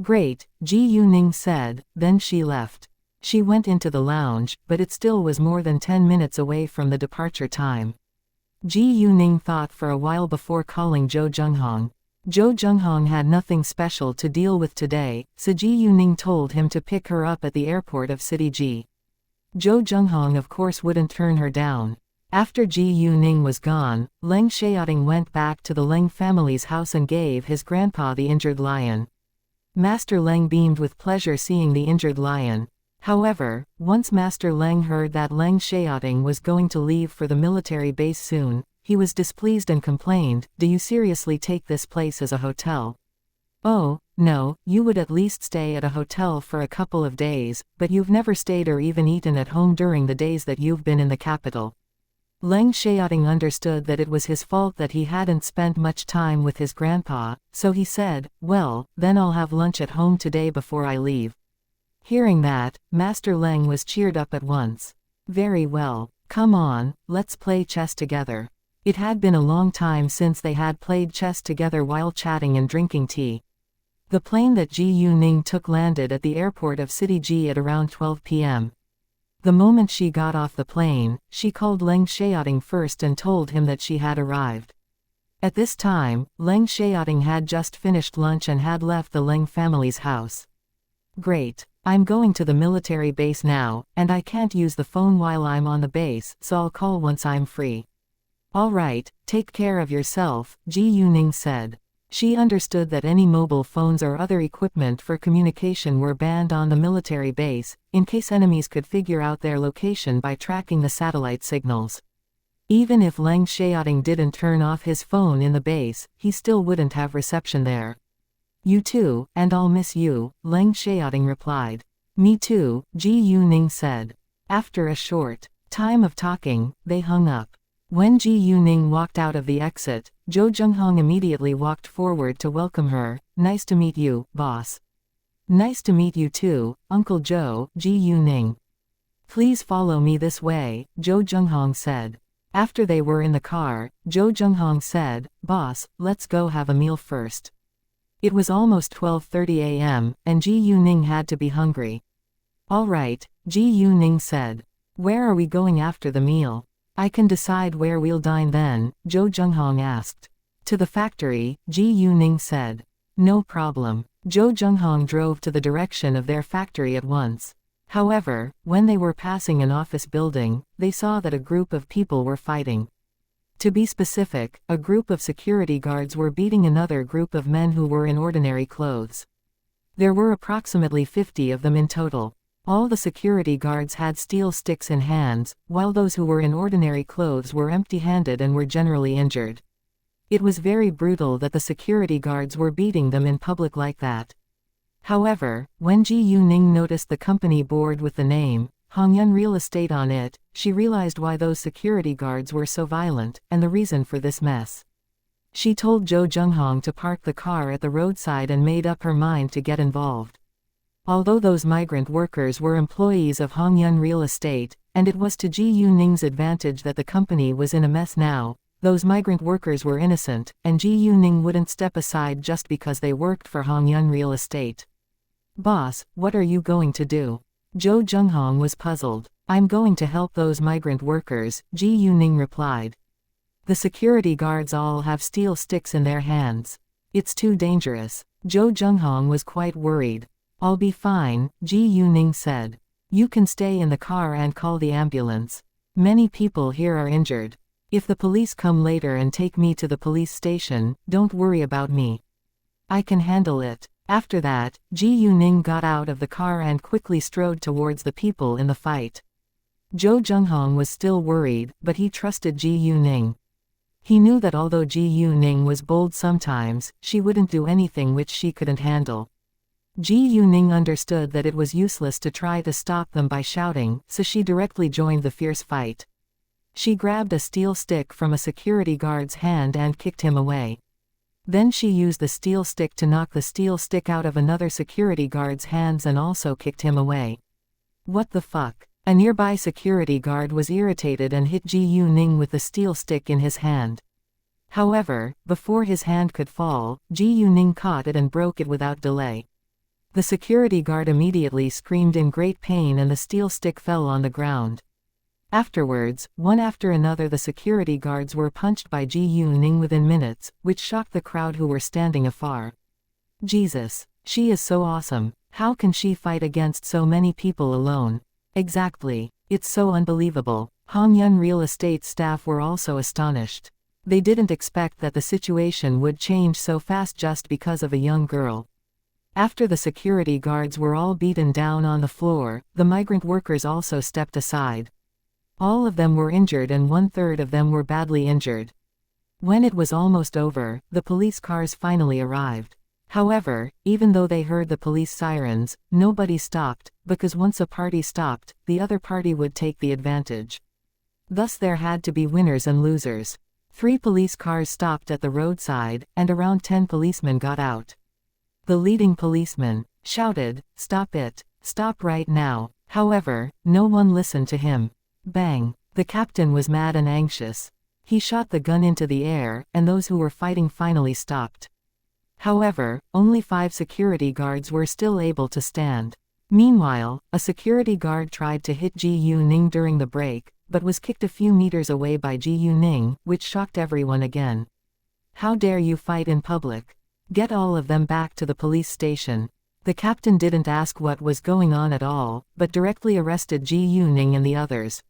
"Great," Ji Yuning said, then she left. She went into the lounge, but it still was more than 10 minutes away from the departure time. Ji Yuning thought for a while before calling Zhou Zhenghong. Zhou Zhenghong had nothing special to deal with today, so Ji Yuning told him to pick her up at the airport of City Ji. Zhou Zhenghong of course wouldn't turn her down. After Ji Yuning was gone, Leng Xiaoting went back to the Leng family's house and gave his grandpa the injured lion. Master Leng beamed with pleasure seeing the injured lion. However, once Master Leng heard that Leng Xiaoting was going to leave for the military base soon, he was displeased and complained, "Do you seriously take this place as a hotel?" "Oh, no, you would at least stay at a hotel for a couple of days, but you've never stayed or even eaten at home during the days that you've been in the capital." Leng Xiaoting understood that it was his fault that he hadn't spent much time with his grandpa, so he said, "Well, then I'll have lunch at home today before I leave." Hearing that, Master Leng was cheered up at once. "Very well. Come on, let's play chess together." It had been a long time since they had played chess together while chatting and drinking tea. The plane that Ji Yuning took landed at the airport of City Ji at around 12 p.m. The moment she got off the plane, she called Leng Xiaoting first and told him that she had arrived. At this time, Leng Xiaoting had just finished lunch and had left the Leng family's house. "Great. I'm going to the military base now, and I can't use the phone while I'm on the base, so I'll call once I'm free." "All right, take care of yourself," Ji Yuning said. She understood that any mobile phones or other equipment for communication were banned on the military base, in case enemies could figure out their location by tracking the satellite signals. Even if Leng Xiaoting didn't turn off his phone in the base, he still wouldn't have reception there. "You too, and I'll miss you," Leng Xiaoting replied. "Me too," Ji Yuning said. After a short time of talking, they hung up. When Ji Yuning walked out of the exit, Zhou Zhenghong immediately walked forward to welcome her. "Nice to meet you, boss." "Nice to meet you too, Uncle Zhou," Ji Yuning. "Please follow me this way," Zhou Zhenghong said. After they were in the car, Zhou Zhenghong said, "Boss, let's go have a meal first." It was almost 12:30 a.m., and Ji Yuning had to be hungry. "All right," Ji Yuning said. "Where are we going after the meal?" "I can decide where we'll dine then," Zhou Zhenghong asked. "To the factory," Ji Yuning said. "No problem." Zhou Zhenghong drove to the direction of their factory at once. However, when they were passing an office building, they saw that a group of people were fighting. To be specific, a group of security guards were beating another group of men who were in ordinary clothes. There were approximately 50 of them in total. All the security guards had steel sticks in hands, while those who were in ordinary clothes were empty-handed and were generally injured. It was very brutal that the security guards were beating them in public like that. However, when Ji Yuning noticed the company board with the name, Hongyun Real Estate on it, she realized why those security guards were so violent, and the reason for this mess. She told Zhou Zhenghong to park the car at the roadside and made up her mind to get involved. Although those migrant workers were employees of Hongyun Real Estate, and it was to Ji Yuning's advantage that the company was in a mess now, those migrant workers were innocent, and Ji Yuning wouldn't step aside just because they worked for Hongyun Real Estate. "Boss, what are you going to do?" Zhou Zhenghong was puzzled. "I'm going to help those migrant workers," Ji Yuning replied. "The security guards all have steel sticks in their hands. It's too dangerous." Zhou Zhenghong was quite worried. "I'll be fine," Ji Yuning said. You can stay in the car and call the ambulance. Many people here are injured. If the police come later and take me to the police station, don't worry about me. I can handle it." After that, Ji Yuning got out of the car and quickly strode towards the people in the fight. Zhou Zhenghong was still worried, but he trusted Ji Yuning. He knew that although Ji Yuning was bold sometimes, she wouldn't do anything which she couldn't handle. Ji Yuning understood that it was useless to try to stop them by shouting, so she directly joined the fierce fight. She grabbed a steel stick from a security guard's hand and kicked him away. Then she used the steel stick to knock the steel stick out of another security guard's hands and also kicked him away. What the fuck? A nearby security guard was irritated and hit Ji Yuning with the steel stick in his hand. However, before his hand could fall, Ji Yuning caught it and broke it without delay. The security guard immediately screamed in great pain and the steel stick fell on the ground. Afterwards, one after another the security guards were punched by Ji Yuning within minutes, which shocked the crowd who were standing afar. Jesus, she is so awesome. How can she fight against so many people alone? Exactly. It's so unbelievable. Hongyun Real Estate staff were also astonished. They didn't expect that the situation would change so fast just because of a young girl. After the security guards were all beaten down on the floor, the migrant workers also stepped aside. All of them were injured and 1/3 of them were badly injured. When it was almost over, the police cars finally arrived. However, even though they heard the police sirens, nobody stopped, because once a party stopped, the other party would take the advantage. Thus there had to be winners and losers. 3 police cars stopped at the roadside, and around 10 policemen got out. The leading policeman shouted, "Stop it! Stop right now!" However, no one listened to him. Bang! The captain was mad and anxious. He shot the gun into the air, and those who were fighting finally stopped. However, only 5 security guards were still able to stand. Meanwhile, a security guard tried to hit Ji Yuning during the break, but was kicked a few meters away by Ji Yuning, which shocked everyone again. "How dare you fight in public? Get all of them back to the police station." The captain didn't ask what was going on at all, but directly arrested Ji Yuning and the others.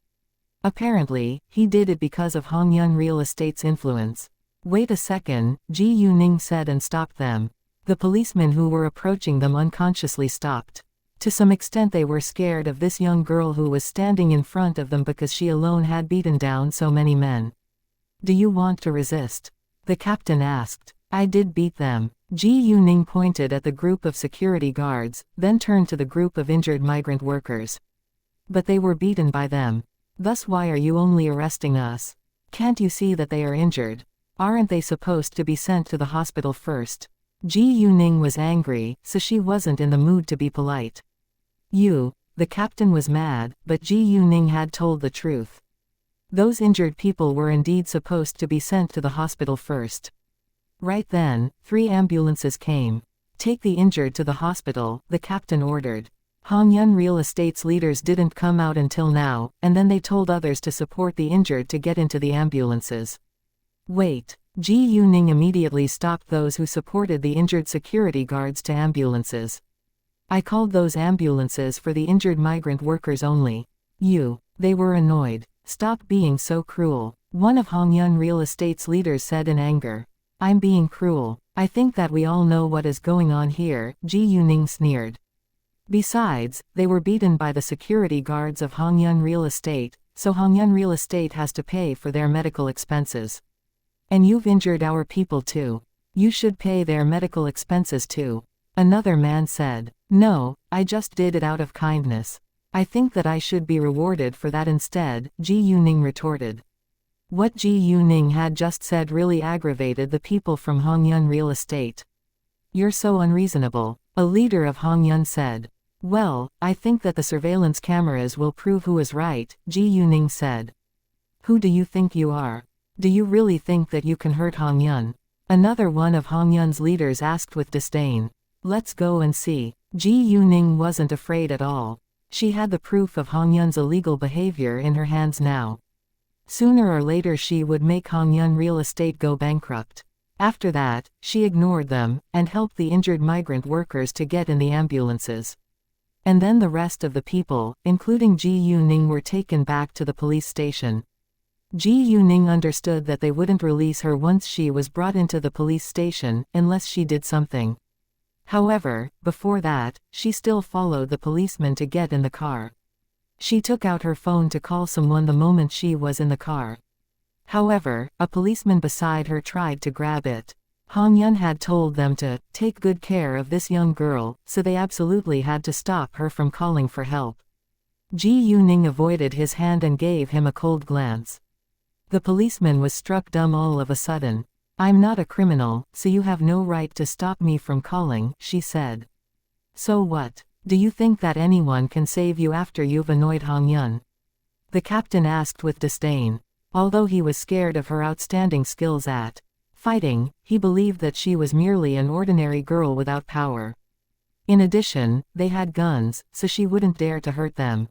Apparently, he did it because of Hongyun Real Estate's influence. "Wait a second," Ji Yuning said and stopped them. The policemen who were approaching them unconsciously stopped. To some extent they were scared of this young girl who was standing in front of them because she alone had beaten down so many men. "Do you want to resist?" the captain asked. "I did beat them." Ji Yuning pointed at the group of security guards, then turned to the group of injured migrant workers. "But they were beaten by them. Thus why are you only arresting us? Can't you see that they are injured? Aren't they supposed to be sent to the hospital first?" Ji Yuning was angry, so she wasn't in the mood to be polite. The captain was mad, but Ji Yuning had told the truth. Those injured people were indeed supposed to be sent to the hospital first. Right then, 3 ambulances came. "Take the injured to the hospital," the captain ordered. Hongyun Real Estate's leaders didn't come out until now, and then they told others to support the injured to get into the ambulances. "Wait." Ji Yuning immediately stopped those who supported the injured security guards to ambulances. "I called those ambulances for the injured migrant workers only." They were annoyed. "Stop being so cruel," one of Hongyun Real Estate's leaders said in anger. "I'm being cruel. I think that we all know what is going on here," Ji Yuning sneered. Besides, they were beaten by the security guards of Hongyun Real Estate, so Hongyun Real Estate has to pay for their medical expenses. "And you've injured our people too. You should pay their medical expenses too," another man said. "No, I just did it out of kindness. I think that I should be rewarded for that instead," Ji Yuning retorted. What Ji Yuning had just said really aggravated the people from Hongyun Real Estate. "You're so unreasonable," a leader of Hongyun said. "Well, I think that the surveillance cameras will prove who is right," Ji Yuning said. "Who do you think you are? Do you really think that you can hurt Hongyun?" Another one of Hongyun's leaders asked with disdain. "Let's go and see." Ji Yuning wasn't afraid at all. She had the proof of Hongyun's illegal behavior in her hands now. Sooner or later she would make Hongyun Real Estate go bankrupt. After that, she ignored them, and helped the injured migrant workers to get in the ambulances. And then the rest of the people, including Ji Yuning, were taken back to the police station. Ji Yuning understood that they wouldn't release her once she was brought into the police station, unless she did something. However, before that, she still followed the policeman to get in the car. She took out her phone to call someone the moment she was in the car. However, a policeman beside her tried to grab it. Hong Yun had told them to take good care of this young girl, so they absolutely had to stop her from calling for help. Ji Yuning avoided his hand and gave him a cold glance. The policeman was struck dumb all of a sudden. "I'm not a criminal, so you have no right to stop me from calling," she said. "So what? Do you think that anyone can save you after you've annoyed Hong Yun?" the captain asked with disdain. Although he was scared of her outstanding skills at fighting, he believed that she was merely an ordinary girl without power. In addition, they had guns, so she wouldn't dare to hurt them.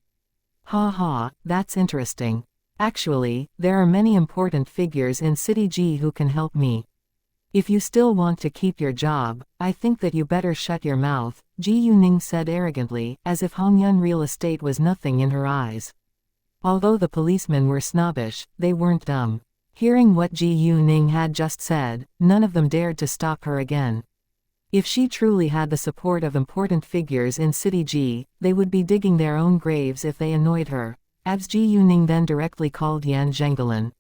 "Ha ha, that's interesting. Actually, there are many important figures in City G who can help me. If you still want to keep your job, I think that you better shut your mouth," Ji Yuning said arrogantly, as if Hong Yun real estate was nothing in her eyes. Although the policemen were snobbish, they weren't dumb. Hearing what Ji Yuning had just said, none of them dared to stop her again. If she truly had the support of important figures in City G, they would be digging their own graves if they annoyed her. As Ji Yuning then directly called Yan Zhenggalen.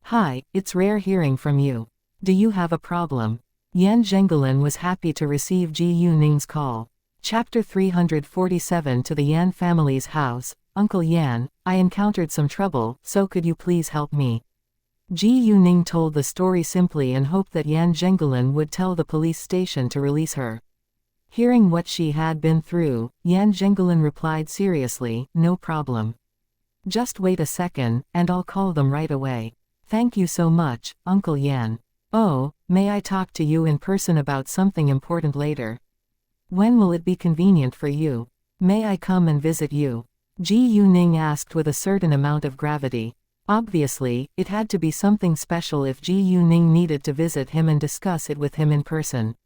"Hi, it's rare hearing from you. Do you have a problem?" Yan Zhenggalen was happy to receive Ji Yuning's call. Chapter 347. To the Yan family's house. "Uncle Yan, I encountered some trouble, so could you please help me?" Ji Yuning told the story simply and hoped that Yan Zhenggalen would tell the police station to release her. Hearing what she had been through, Yan Zhenggalen replied seriously, "No problem. Just wait a second, and I'll call them right away." "Thank you so much, Uncle Yan. Oh, may I talk to you in person about something important later? When will it be convenient for you? May I come and visit you?" Ji Yuning asked with a certain amount of gravity. Obviously, it had to be something special if Ji Yuning needed to visit him and discuss it with him in person.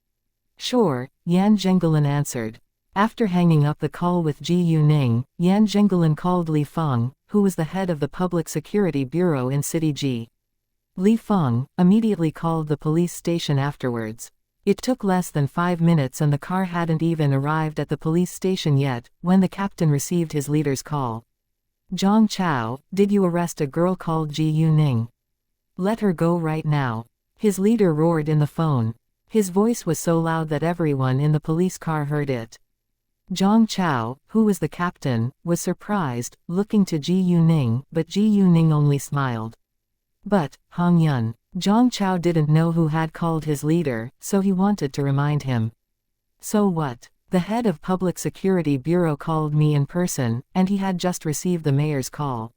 "Sure," Yan Zhenggalen answered. After hanging up the call with Ji Yuning, Yan Zhenggalen called Li Feng, who was the head of the Public Security Bureau in City G. Li Feng immediately called the police station afterwards. It took less than 5 minutes and the car hadn't even arrived at the police station yet, when the captain received his leader's call. "Zhang Chao, did you arrest a girl called Ji Yuning? Let her go right now," his leader roared in the phone. His voice was so loud that everyone in the police car heard it. Zhang Chao, who was the captain, was surprised, looking to Ji Yuning, but Ji Yuning only smiled. But, Hong Yun. Zhang Chao didn't know who had called his leader, so he wanted to remind him. "So what? The head of Public Security Bureau called me in person, and he had just received the mayor's call,"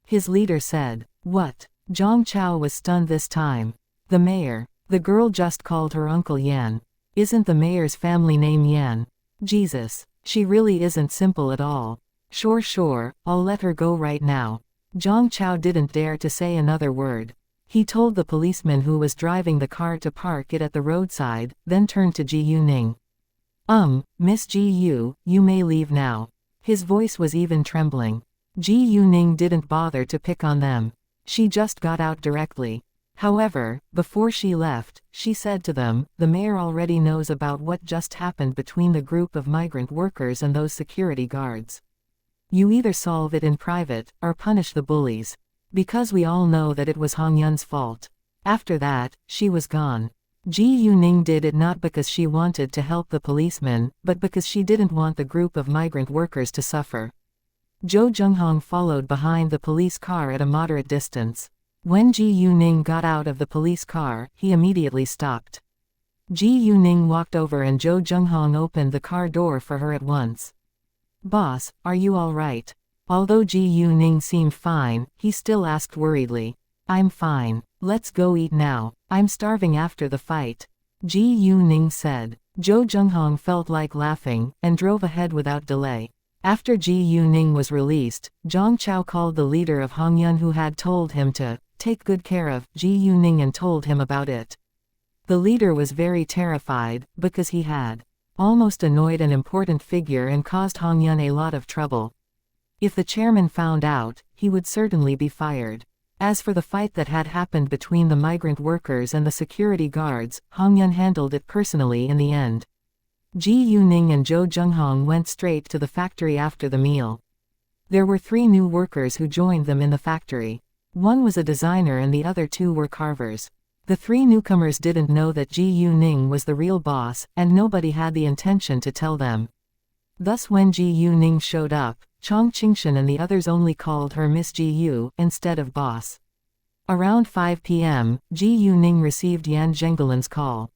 his leader said. "What?" Zhang Chao was stunned this time. "The mayor. The girl just called her Uncle Yan. Isn't the mayor's family name Yan? Jesus, she really isn't simple at all. Sure, I'll let her go right now." Zhang Chao didn't dare to say another word. He told the policeman who was driving the car to park it at the roadside, then turned to Ji Yuning. Miss Ji Yu, you may leave now." His voice was even trembling. Ji Yuning didn't bother to pick on them. She just got out directly. However, before she left, she said to them, "The mayor already knows about what just happened between the group of migrant workers and those security guards. You either solve it in private, or punish the bullies. Because we all know that it was Hong Yun's fault." After that, she was gone. Ji Yuning did it not because she wanted to help the policeman, but because she didn't want the group of migrant workers to suffer. Zhou Zhenghong followed behind the police car at a moderate distance. When Ji Yuning got out of the police car, he immediately stopped. Ji Yuning walked over and Zhou Zhenghong opened the car door for her at once. "Boss, are you all right?" Although Ji Yuning seemed fine, he still asked worriedly. "I'm fine. Let's go eat now. I'm starving after the fight," Ji Yuning said. Zhou Zhenghong felt like laughing, and drove ahead without delay. After Ji Yuning was released, Zhang Chao called the leader of Hong Yun who had told him to take good care of Ji Yuning and told him about it. The leader was very terrified, because he had almost annoyed an important figure and caused Hong Yun a lot of trouble. If the chairman found out, he would certainly be fired. As for the fight that had happened between the migrant workers and the security guards, Hong Yun handled it personally in the end. Ji Yuning and Zhou Zhenghong went straight to the factory after the meal. There were 3 new workers who joined them in the factory. One was a designer and the other 2 were carvers. The 3 newcomers didn't know that Ji Yuning was the real boss, and nobody had the intention to tell them. Thus when Ji Yuning showed up, Chong Qingshan and the others only called her Miss Ji Yu instead of boss. Around 5 p.m., Ji Yuning received Yan Zhenggelin's call.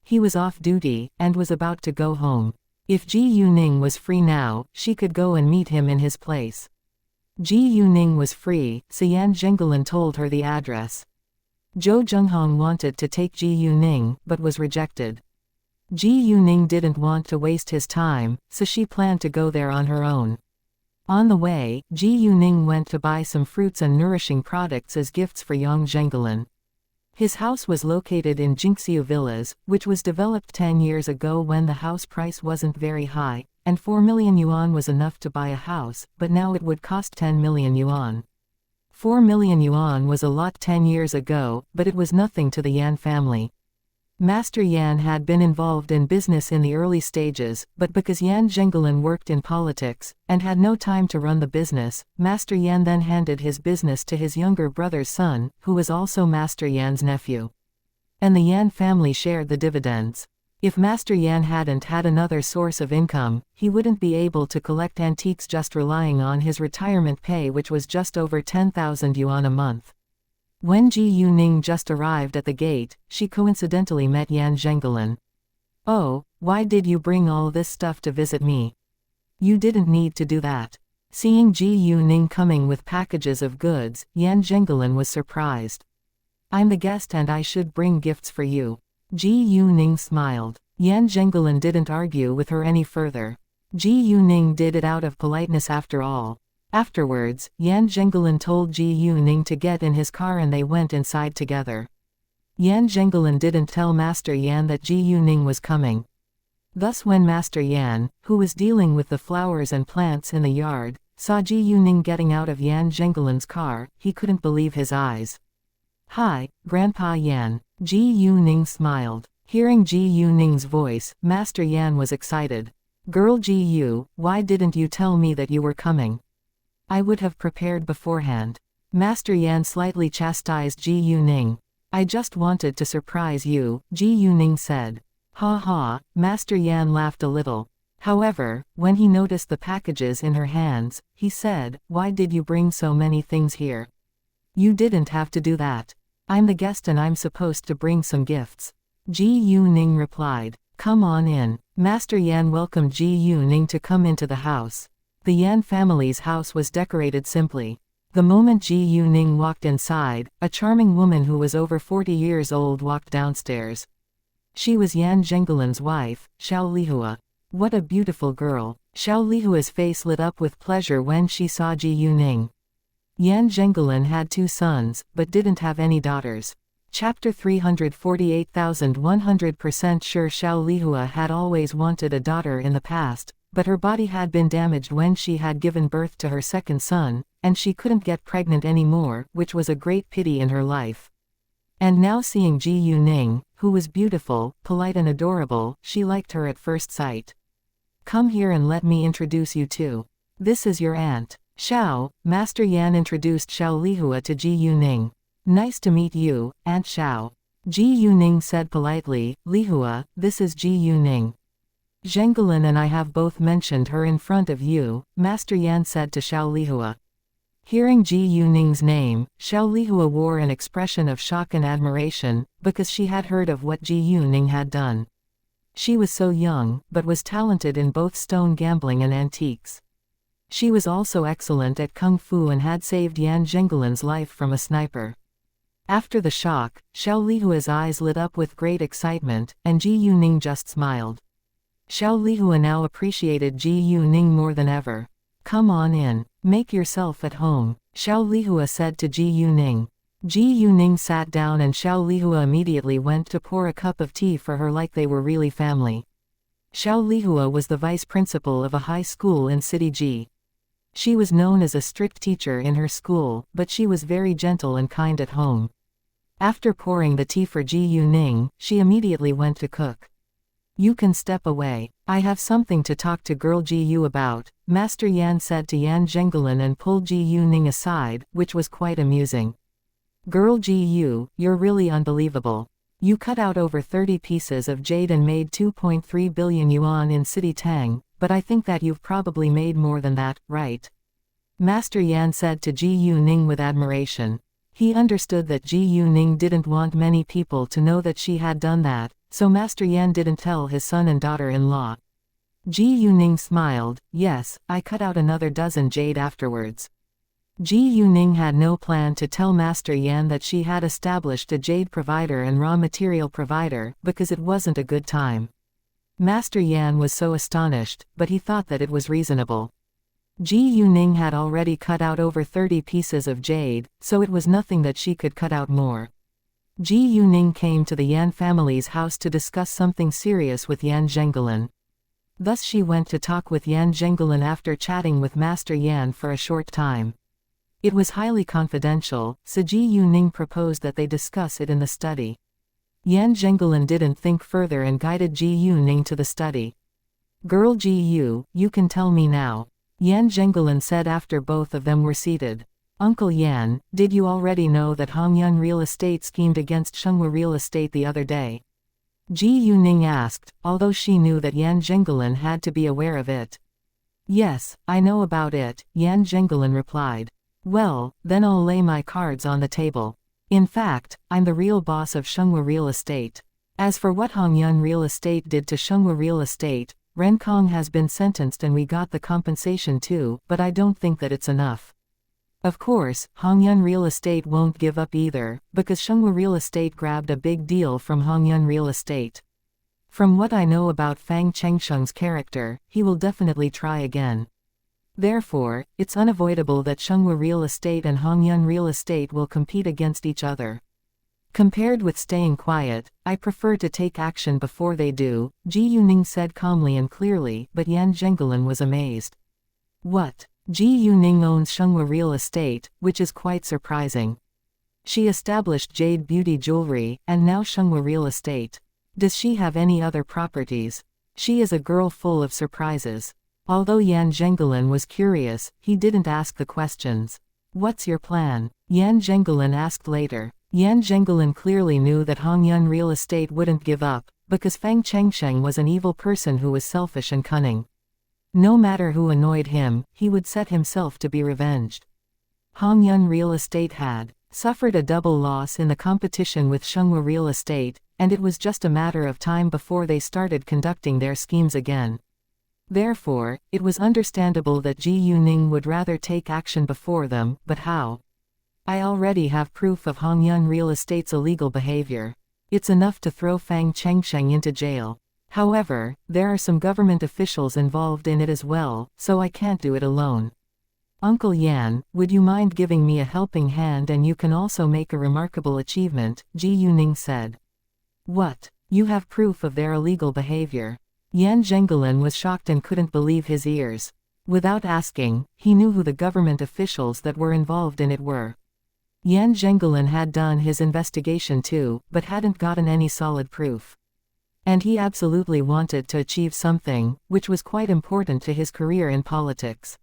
He was off duty, and was about to go home. If Ji Yuning was free now, she could go and meet him in his place. Ji Yuning was free, so Yan Zhenggelin told her the address. Zhou Zhenghong wanted to take Ji Yuning, but was rejected. Ji Yuning didn't want to waste his time, so she planned to go there on her own. On the way, Ji Yuning went to buy some fruits and nourishing products as gifts for Yang Zhenggelin. His house was located in Jinxiu Villas, which was developed 10 years ago when the house price wasn't very high, and 4 million yuan was enough to buy a house, but now it would cost 10 million yuan. 4 million yuan was a lot 10 years ago, but it was nothing to the Yan family. Master Yan had been involved in business in the early stages, but because Yan Zhenggelin worked in politics, and had no time to run the business, Master Yan then handed his business to his younger brother's son, who was also Master Yan's nephew. And the Yan family shared the dividends. If Master Yan hadn't had another source of income, he wouldn't be able to collect antiques just relying on his retirement pay, which was just over 10,000 yuan a month. When Ji Yuning just arrived at the gate, she coincidentally met Yan Zhenggelin. "Oh, why did you bring all this stuff to visit me? You didn't need to do that." Seeing Ji Yuning coming with packages of goods, Yan Zhenggelin was surprised. "I'm the guest and I should bring gifts for you." Ji Yuning smiled. Yan Zhenggelin didn't argue with her any further. Ji Yuning did it out of politeness after all. Afterwards, Yan Zhenggelin told Ji Yuning to get in his car and they went inside together. Yan Zhenggelin didn't tell Master Yan that Ji Yuning was coming. Thus when Master Yan, who was dealing with the flowers and plants in the yard, saw Ji Yuning getting out of Yan Zhenggelin's car, he couldn't believe his eyes. "Hi, Grandpa Yan." Ji Yuning smiled. Hearing Ji Yuning's voice, Master Yan was excited. "Girl Ji Yu, why didn't you tell me that you were coming? I would have prepared beforehand." Master Yan slightly chastised Ji Yuning. "I just wanted to surprise you," Ji Yuning said. "Ha ha," Master Yan laughed a little. However, when he noticed the packages in her hands, he said, "Why did you bring so many things here? You didn't have to do that. I'm the guest and I'm supposed to bring some gifts." Ji Yuning replied. "Come on in." Master Yan welcomed Ji Yuning to come into the house. The Yan family's house was decorated simply. The moment Ji Yuning walked inside, a charming woman who was over 40 years old walked downstairs. She was Yan Zhenggelin's wife, Xiao Lihua. What a beautiful girl. Xiao Lihua's face lit up with pleasure when she saw Ji Yuning. Yan Zhenggelin had 2 sons, but didn't have any daughters. Chapter 348,100% sure Xiao Lihua had always wanted a daughter in the past, but her body had been damaged when she had given birth to her second son, and she couldn't get pregnant anymore, which was a great pity in her life. And now seeing Ji Yuning, who was beautiful, polite and adorable, she liked her at first sight. "Come here and let me introduce you to. This is your aunt, Xiao." Master Yan introduced Xiao Lihua to Ji Yuning. "Nice to meet you, Aunt Xiao." Ji Yuning said politely, "Lihua, this is Ji Yuning. Zhenggelin and I have both mentioned her in front of you," Master Yan said to Xiao Lihua. Hearing Ji Yuning's name, Xiao Lihua wore an expression of shock and admiration, because she had heard of what Ji Yuning had done. She was so young, but was talented in both stone gambling and antiques. She was also excellent at kung fu and had saved Yan Zhenggelin's life from a sniper. After the shock, Xiao Lihua's eyes lit up with great excitement, and Ji Yuning just smiled. Xiao Lihua now appreciated Ji Yuning more than ever. "Come on in. Make yourself at home," Xiao Lihua said to Ji Yuning. Ji Yuning sat down and Xiao Lihua immediately went to pour a cup of tea for her like they were really family. Xiao Lihua was the vice principal of a high school in City G. She was known as a strict teacher in her school, but she was very gentle and kind at home. After pouring the tea for Ji Yuning, she immediately went to cook. You can step away. I have something to talk to girl Ji Yu about, Master Yan said to Yan Zhengelin and pulled Ji Yuning aside, which was quite amusing. Girl Ji Yu, you're really unbelievable. You cut out over 30 pieces of jade and made 2.3 billion yuan in City Tang, but I think that you've probably made more than that, right? Master Yan said to Ji Yuning with admiration. He understood that Ji Yuning didn't want many people to know that she had done that, so Master Yan didn't tell his son and daughter-in-law. Ji Yuning smiled. Yes, I cut out another dozen jade afterwards. Ji Yuning had no plan to tell Master Yan that she had established a jade provider and raw material provider, because it wasn't a good time. Master Yan was so astonished, but he thought that it was reasonable. Ji Yuning had already cut out over 30 pieces of jade, so it was nothing that she could cut out more. Ji Yuning came to the Yan family's house to discuss something serious with Yan Zhengelin. Thus she went to talk with Yan Zhengelin after chatting with Master Yan for a short time. It was highly confidential, so Ji Yuning proposed that they discuss it in the study. Yan Zhengelin didn't think further and guided Ji Yuning to the study. Girl Ji Yu, you can tell me now. Yan Zhengelin said after both of them were seated. Uncle Yan, did you already know that Hongyun Real Estate schemed against Xianxia Real Estate the other day? Ji Yuning asked, although she knew that Yan Zhengelin had to be aware of it. Yes, I know about it, Yan Zhengelin replied. Well, then I'll lay my cards on the table. In fact, I'm the real boss of Xianxia Real Estate. As for what Hongyun Real Estate did to Xianxia Real Estate, Ren Kong has been sentenced and we got the compensation too, but I don't think that it's enough. Of course, Hongyun Real Estate won't give up either, because Xianxia Real Estate grabbed a big deal from Hongyun Real Estate. From what I know about Fang Chengsheng's character, he will definitely try again. Therefore, it's unavoidable that Xianxia Real Estate and Hongyun Real Estate will compete against each other. Compared with staying quiet, I prefer to take action before they do, Ji Yuning said calmly and clearly, but Yan Zhengelin was amazed. What? Ji Yuning owns Xianxia Real Estate, which is quite surprising. She established Jade Beauty Jewelry, and now Xianxia Real Estate. Does she have any other properties? She is a girl full of surprises. Although Yan Zhengelin was curious, he didn't ask the questions. What's your plan? Yan Zhengelin asked later. Yan Zhengelin clearly knew that Hongyun Real Estate wouldn't give up, because Fang Chengsheng was an evil person who was selfish and cunning. No matter who annoyed him, he would set himself to be revenged. Hongyun Real Estate had suffered a double loss in the competition with Xianxia Real Estate, and it was just a matter of time before they started conducting their schemes again. Therefore, it was understandable that Ji Yuning would rather take action before them, but how? I already have proof of Hongyun Real Estate's illegal behavior. It's enough to throw Fang Chengsheng into jail. However, there are some government officials involved in it as well, so I can't do it alone. Uncle Yan, would you mind giving me a helping hand, and you can also make a remarkable achievement, Ji Yuning said. What? You have proof of their illegal behavior? Yan Zhengelin was shocked and couldn't believe his ears. Without asking, he knew who the government officials that were involved in it were. Yan Zhengelin had done his investigation too, but hadn't gotten any solid proof. And he absolutely wanted to achieve something, which was quite important to his career in politics.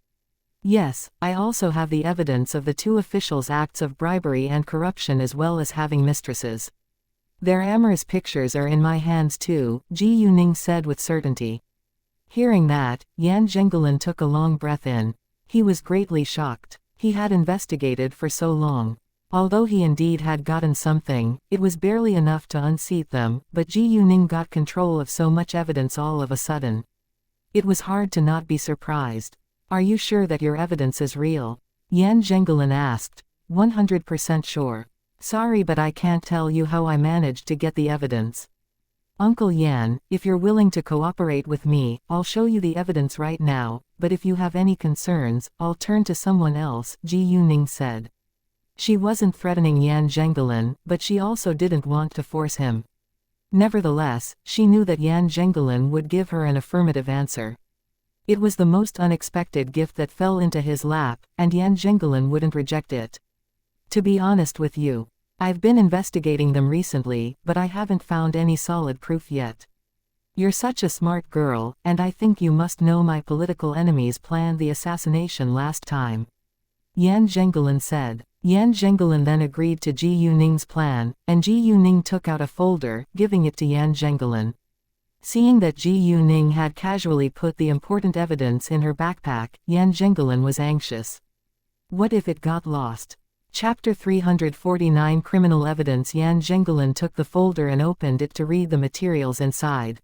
Yes, I also have the evidence of the two officials' acts of bribery and corruption, as well as having mistresses. Their amorous pictures are in my hands too, Ji Yuning said with certainty. Hearing that, Yan Zhengelin took a long breath in. He was greatly shocked. He had investigated for so long. Although he indeed had gotten something, it was barely enough to unseat them, but Ji Yuning got control of so much evidence all of a sudden. It was hard to not be surprised. Are you sure that your evidence is real? Yan Zhengelin asked. 100% sure. Sorry, but I can't tell you how I managed to get the evidence. Uncle Yan, if you're willing to cooperate with me, I'll show you the evidence right now, but if you have any concerns, I'll turn to someone else, Ji Yuning said. She wasn't threatening Yan Zhengelin, but she also didn't want to force him. Nevertheless, she knew that Yan Zhengelin would give her an affirmative answer. It was the most unexpected gift that fell into his lap, and Yan Zhengelin wouldn't reject it. To be honest with you, I've been investigating them recently, but I haven't found any solid proof yet. You're such a smart girl, and I think you must know my political enemies planned the assassination last time. Yan Zhengelin said. Yan Zhengelin then agreed to Ji Yuning's plan, and Ji Yuning took out a folder, giving it to Yan Zhengelin. Seeing that Ji Yuning had casually put the important evidence in her backpack, Yan Zhengelin was anxious. What if it got lost? Chapter 349 Criminal Evidence. Yan Zhengelin took the folder and opened it to read the materials inside.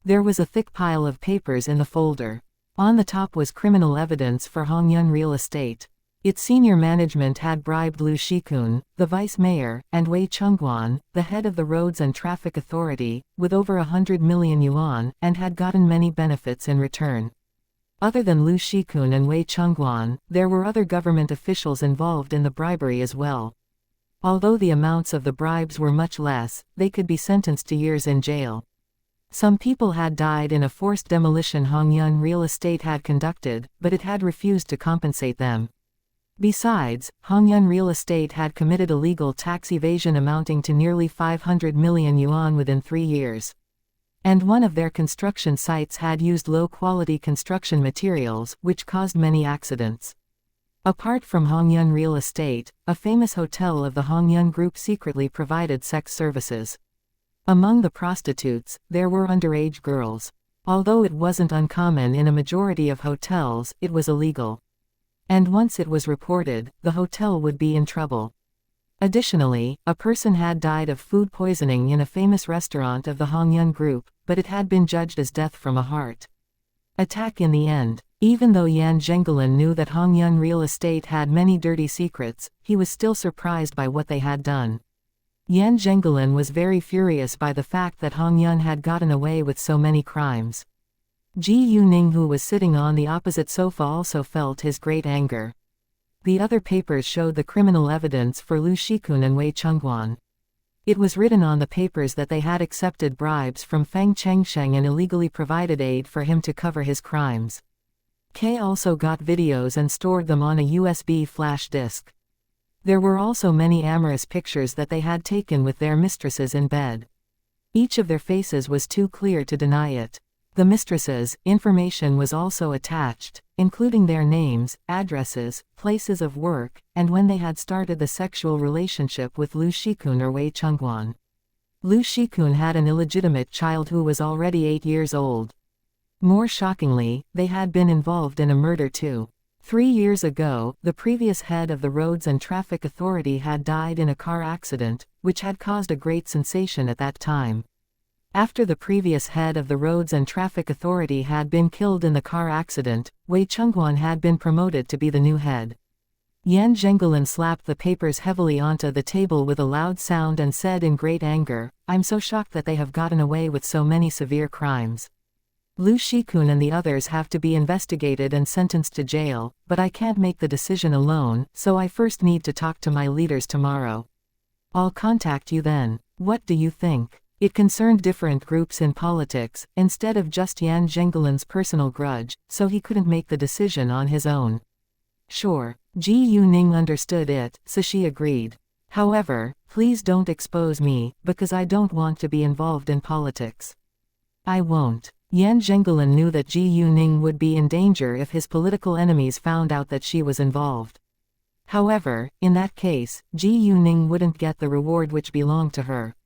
There was a thick pile of papers in the folder. On the top was criminal evidence for Hongyun Real Estate. Its senior management had bribed Lu Shikun, the vice mayor, and Wei Chengguan, the head of the Roads and Traffic Authority, with over 100 million yuan, and had gotten many benefits in return. Other than Lu Shikun and Wei Chengguan, there were other government officials involved in the bribery as well. Although the amounts of the bribes were much less, they could be sentenced to years in jail. Some people had died in a forced demolition Hongyun Real Estate had conducted, but it had refused to compensate them. Besides, Hongyun Real Estate had committed illegal tax evasion amounting to nearly 500 million yuan within 3 years. And one of their construction sites had used low-quality construction materials, which caused many accidents. Apart from Hongyun Real Estate, a famous hotel of the Hongyun Group secretly provided sex services. Among the prostitutes, there were underage girls. Although it wasn't uncommon in a majority of hotels, it was illegal. And once it was reported, the hotel would be in trouble. Additionally, a person had died of food poisoning in a famous restaurant of the Hongyun Group, but it had been judged as death from a heart attack in the end. Even though Yan Zhengelin knew that Hongyun Real Estate had many dirty secrets, he was still surprised by what they had done. Yan Zhengelin was very furious by the fact that Hongyun had gotten away with so many crimes. Ji Yuning, who was sitting on the opposite sofa, also felt his great anger. The other papers showed the criminal evidence for Lu Shikun and Wei Chengguan. It was written on the papers that they had accepted bribes from Feng Chengsheng and illegally provided aid for him to cover his crimes. K also got videos and stored them on a USB flash disk. There were also many amorous pictures that they had taken with their mistresses in bed. Each of their faces was too clear to deny it. The mistresses' information was also attached, including their names, addresses, places of work, and when they had started the sexual relationship with Lu Shikun or Wei Chengguan. Lu Shikun had an illegitimate child who was already 8 years old. More shockingly, they had been involved in a murder too. 3 years ago, the previous head of the Roads and Traffic Authority had died in a car accident, which had caused a great sensation at that time. After the previous head of the Roads and Traffic Authority had been killed in the car accident, Wei Chengguan had been promoted to be the new head. Yan Zhengelin slapped the papers heavily onto the table with a loud sound and said in great anger, "I'm so shocked that they have gotten away with so many severe crimes. Lu Shikun and the others have to be investigated and sentenced to jail, but I can't make the decision alone, so I first need to talk to my leaders tomorrow. I'll contact you then. What do you think?" It concerned different groups in politics, instead of just Yan Zhengelin's personal grudge, so he couldn't make the decision on his own. Sure. Ji Yuning understood it, so she agreed. However, please don't expose me, because I don't want to be involved in politics. I won't. Yan Zhengelin knew that Ji Yuning would be in danger if his political enemies found out that she was involved. However, in that case, Ji Yuning wouldn't get the reward which belonged to her.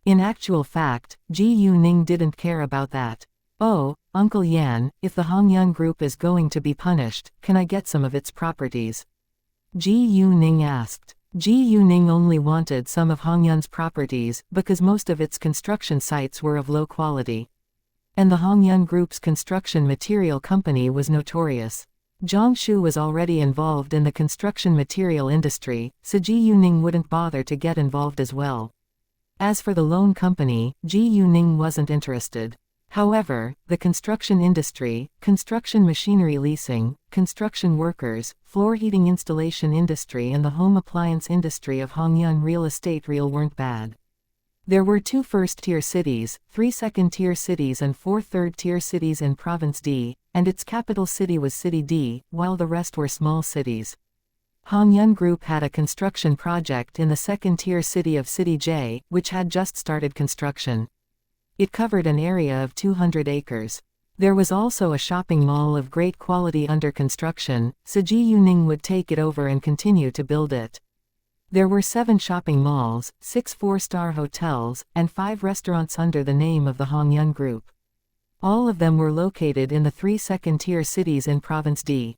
In actual fact, Ji Yuning didn't care about that. "Oh, Uncle Yan, if the Hongyun Group is going to be punished, can I get some of its properties?" Ji Yuning asked. Ji Yuning only wanted some of Hongyun's properties, because most of its construction sites were of low quality. And the Hongyun Group's construction material company was notorious. Jiangshu was already involved in the construction material industry, so Ji Yuning wouldn't bother to get involved as well. As for the loan company, Ji Yuning wasn't interested. However, the construction industry, construction machinery leasing, construction workers, floor heating installation industry and the home appliance industry of Hongyun Real Estate weren't bad. There were 2 first-tier cities, 3 second-tier cities and 4 third-tier cities in Province D, and its capital city was City D, while the rest were small cities. Hongyun Group had a construction project in the second-tier city of City J, which had just started construction. It covered an area of 200 acres. There was also a shopping mall of great quality under construction, so Ji Yuning would take it over and continue to build it. There were 7 shopping malls, 6 4-star hotels, and 5 restaurants under the name of the Hongyun Group. All of them were located in the 3 second-tier cities in Province D.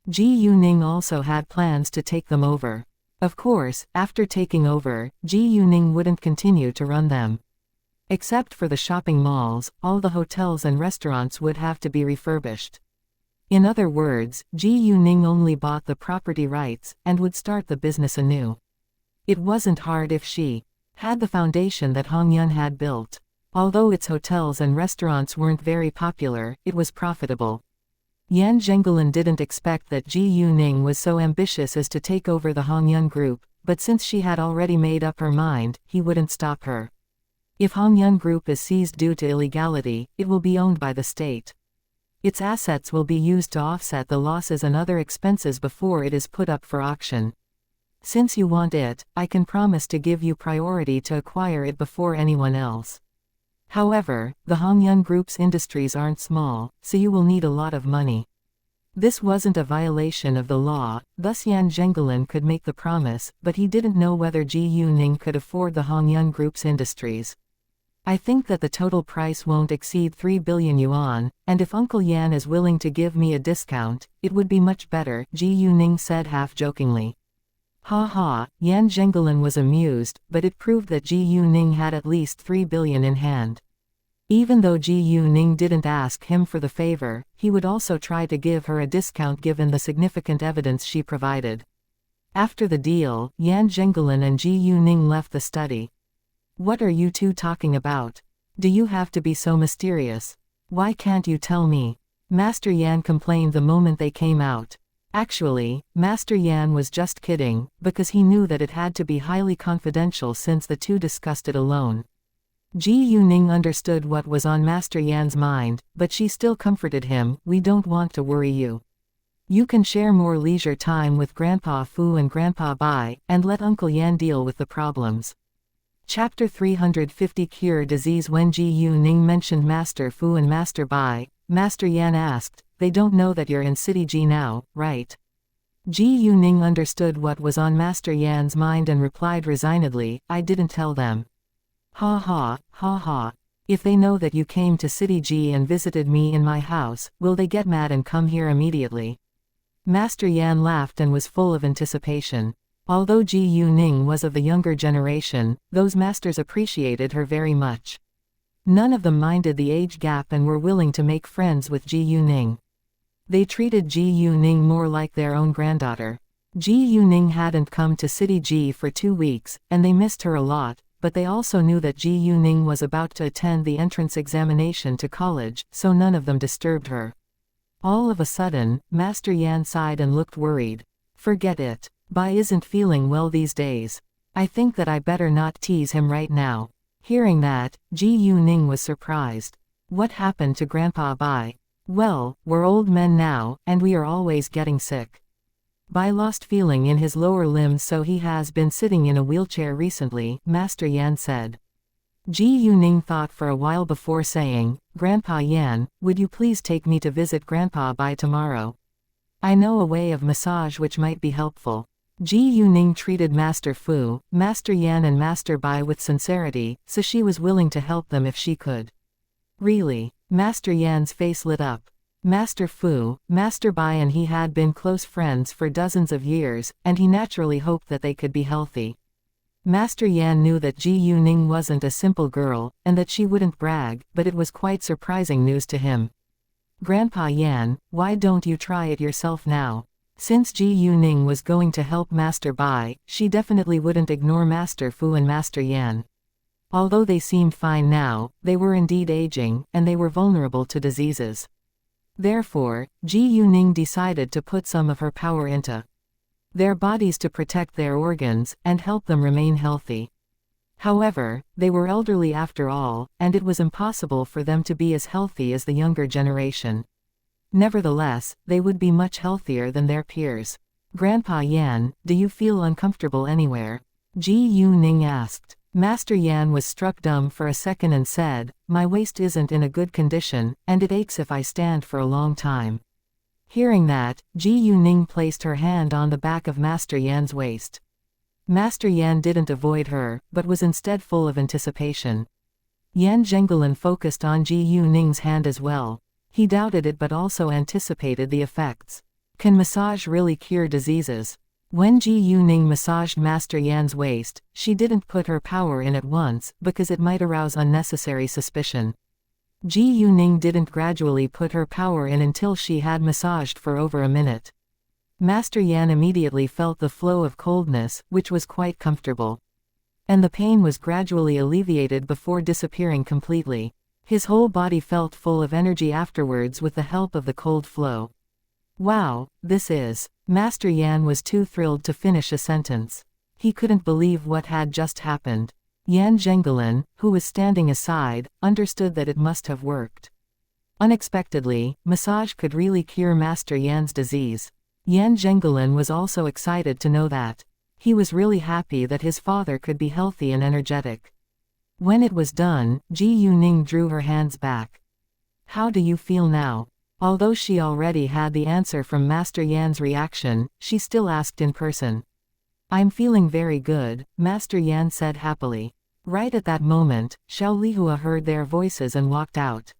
Ji Yuning also had plans to take them over. Of course, after taking over, Ji Yuning wouldn't continue to run them. Except for the shopping malls, all the hotels and restaurants would have to be refurbished. In other words, Ji Yuning only bought the property rights, and would start the business anew. It wasn't hard if she had the foundation that Hongyun had built. Although its hotels and restaurants weren't very popular, it was profitable. Yan Zhengelin didn't expect that Ji Yuning was so ambitious as to take over the Hongyun Group, but since she had already made up her mind, he wouldn't stop her. If Hongyun Group is seized due to illegality, it will be owned by the state. Its assets will be used to offset the losses and other expenses before it is put up for auction. Since you want it, I can promise to give you priority to acquire it before anyone else. However, the Hongyun Group's industries aren't small, so you will need a lot of money. This wasn't a violation of the law, thus Yan Zhengelin could make the promise, but he didn't know whether Ji Yuning could afford the Hongyun Group's industries. I think that the total price won't exceed 3 billion yuan, and if Uncle Yan is willing to give me a discount, it would be much better, Ji Yuning said half-jokingly. Ha ha, Yan Zhengelin was amused, but it proved that Ji Yuning had at least 3 billion in hand. Even though Ji Yuning didn't ask him for the favor, he would also try to give her a discount given the significant evidence she provided. After the deal, Yan Zhengelin and Ji Yuning left the study. What are you two talking about? Do you have to be so mysterious? Why can't you tell me? Master Yan complained the moment they came out. Actually, Master Yan was just kidding, because he knew that it had to be highly confidential since the two discussed it alone. Ji Yuning understood what was on Master Yan's mind, but she still comforted him, "We don't want to worry you. You can share more leisure time with Grandpa Fu and Grandpa Bai, and let Uncle Yan deal with the problems." Chapter 350 Cure Disease. When Ji Yuning mentioned Master Fu and Master Bai, Master Yan asked, "They don't know that you're in City G now, right?" Ji Yuning understood what was on Master Yan's mind and replied resignedly, "I didn't tell them." Ha ha, ha ha. If they know that you came to City G and visited me in my house, will they get mad and come here immediately? Master Yan laughed and was full of anticipation. Although Ji Yuning was of the younger generation, those masters appreciated her very much. None of them minded the age gap and were willing to make friends with Ji Yuning. They treated Ji Yuning more like their own granddaughter. Ji Yuning hadn't come to City G for 2 weeks, and they missed her a lot, but they also knew that Ji Yuning was about to attend the entrance examination to college, so none of them disturbed her. All of a sudden, Master Yan sighed and looked worried. "Forget it. Bai isn't feeling well these days. I think that I better not tease him right now." Hearing that, Ji Yuning was surprised. "What happened to Grandpa Bai?" "Well, we're old men now, and we are always getting sick. Bai lost feeling in his lower limbs, so he has been sitting in a wheelchair recently," Master Yan said. Ji Yuning thought for a while before saying, "Grandpa Yan, would you please take me to visit Grandpa Bai tomorrow? I know a way of massage which might be helpful." Ji Yuning treated Master Fu, Master Yan and Master Bai with sincerity, so she was willing to help them if she could. "Really?" Master Yan's face lit up. Master Fu, Master Bai and he had been close friends for dozens of years, and he naturally hoped that they could be healthy. Master Yan knew that Ji Yuning wasn't a simple girl, and that she wouldn't brag, but it was quite surprising news to him. "Grandpa Yan, why don't you try it yourself now?" Since Ji Yuning was going to help Master Bai, she definitely wouldn't ignore Master Fu and Master Yan. Although they seemed fine now, they were indeed aging, and they were vulnerable to diseases. Therefore, Ji Yuning decided to put some of her power into their bodies to protect their organs, and help them remain healthy. However, they were elderly after all, and it was impossible for them to be as healthy as the younger generation. Nevertheless, they would be much healthier than their peers. "Grandpa Yan, do you feel uncomfortable anywhere?" Ji Yu-ning asked. Master Yan was struck dumb for a second and said, "My waist isn't in a good condition, and it aches if I stand for a long time." Hearing that, Ji Yu-ning placed her hand on the back of Master Yan's waist. Master Yan didn't avoid her, but was instead full of anticipation. Yan Zhengelin focused on Ji Yu-ning's hand as well. He doubted it but also anticipated the effects. Can massage really cure diseases? When Ji Yu-ning massaged Master Yan's waist, she didn't put her power in at once, because it might arouse unnecessary suspicion. Ji Yu-ning didn't gradually put her power in until she had massaged for over a minute. Master Yan immediately felt the flow of coldness, which was quite comfortable. And the pain was gradually alleviated before disappearing completely. His whole body felt full of energy afterwards with the help of the cold flow. "Wow, this is..." Master Yan was too thrilled to finish a sentence. He couldn't believe what had just happened. Yan Zhengelin, who was standing aside, understood that it must have worked. Unexpectedly, massage could really cure Master Yan's disease. Yan Zhengelin was also excited to know that. He was really happy that his father could be healthy and energetic. When it was done, Ji Yu-ning drew her hands back. "How do you feel now?" Although she already had the answer from Master Yan's reaction, she still asked in person. "I'm feeling very good," Master Yan said happily. Right at that moment, Xiao Lihua heard their voices and walked out.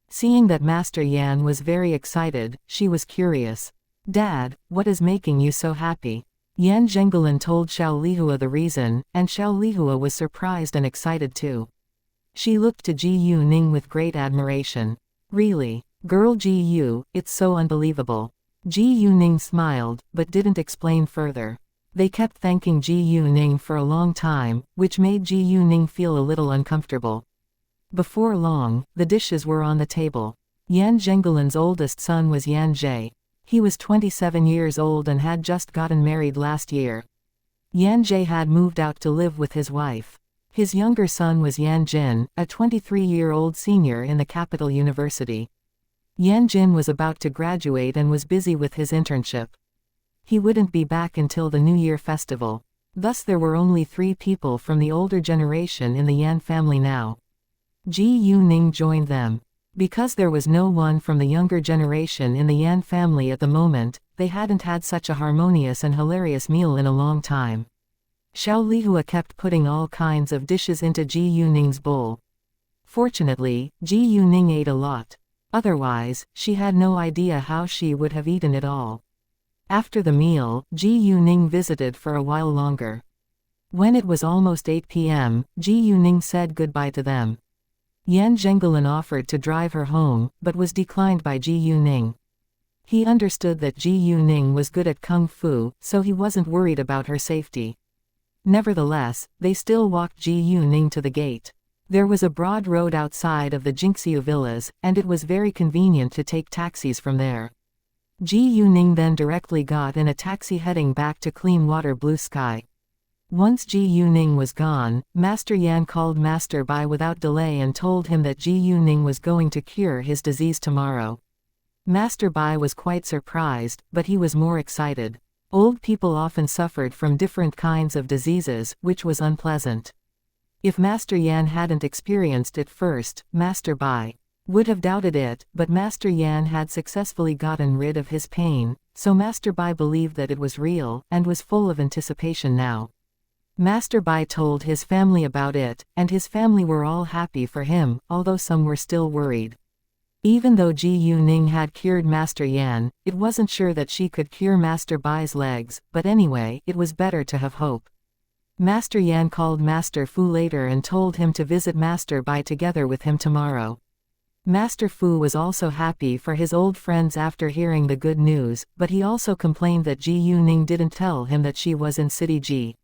Seeing that Master Yan was very excited, she was curious. "Dad, what is making you so happy?" Yan Zhengelin told Xiao Lihua the reason, and Xiao Lihua was surprised and excited too. She looked to Ji Yu-ning with great admiration. "Really? Girl Ji Yu, it's so unbelievable." Ji Yu-ning smiled, but didn't explain further. They kept thanking Ji Yu-ning for a long time, which made Ji Yu-ning feel a little uncomfortable. Before long, the dishes were on the table. Yan Zhengelin's oldest son was Yan Zhe. He was 27 years old and had just gotten married last year. Yan Zhe had moved out to live with his wife. His younger son was Yan Jin, a 23-year-old senior in the capital university. Yan Jin was about to graduate and was busy with his internship. He wouldn't be back until the New Year festival. Thus there were only 3 people from the older generation in the Yan family now. Ji Yu-ning joined them. Because there was no one from the younger generation in the Yan family at the moment, they hadn't had such a harmonious and hilarious meal in a long time. Xiao Lihua kept putting all kinds of dishes into Ji Yu-ning's bowl. Fortunately, Ji Yu-ning ate a lot. Otherwise, she had no idea how she would have eaten it all. After the meal, Ji Yu-ning visited for a while longer. When it was almost 8 p.m., Ji Yu-ning said goodbye to them. Yan Zhengelin offered to drive her home, but was declined by Ji Yu-ning. He understood that Ji Yu-ning was good at kung fu, so he wasn't worried about her safety. Nevertheless, they still walked Ji Yu-ning to the gate. There was a broad road outside of the Jinxiu villas, and it was very convenient to take taxis from there. Ji Yu-ning then directly got in a taxi heading back to Clean Water Blue Sky. Once Ji Yu-ning was gone, Master Yan called Master Bai without delay and told him that Ji Yu-ning was going to cure his disease tomorrow. Master Bai was quite surprised, but he was more excited. Old people often suffered from different kinds of diseases, which was unpleasant. If Master Yan hadn't experienced it first, Master Bai would have doubted it, but Master Yan had successfully gotten rid of his pain, so Master Bai believed that it was real, and was full of anticipation now. Master Bai told his family about it, and his family were all happy for him, although some were still worried. Even though Ji Yu-ning had cured Master Yan, it wasn't sure that she could cure Master Bai's legs, but anyway, it was better to have hope. Master Yan called Master Fu later and told him to visit Master Bai together with him tomorrow. Master Fu was also happy for his old friends after hearing the good news, but he also complained that Ji Yu-ning didn't tell him that she was in City Ji.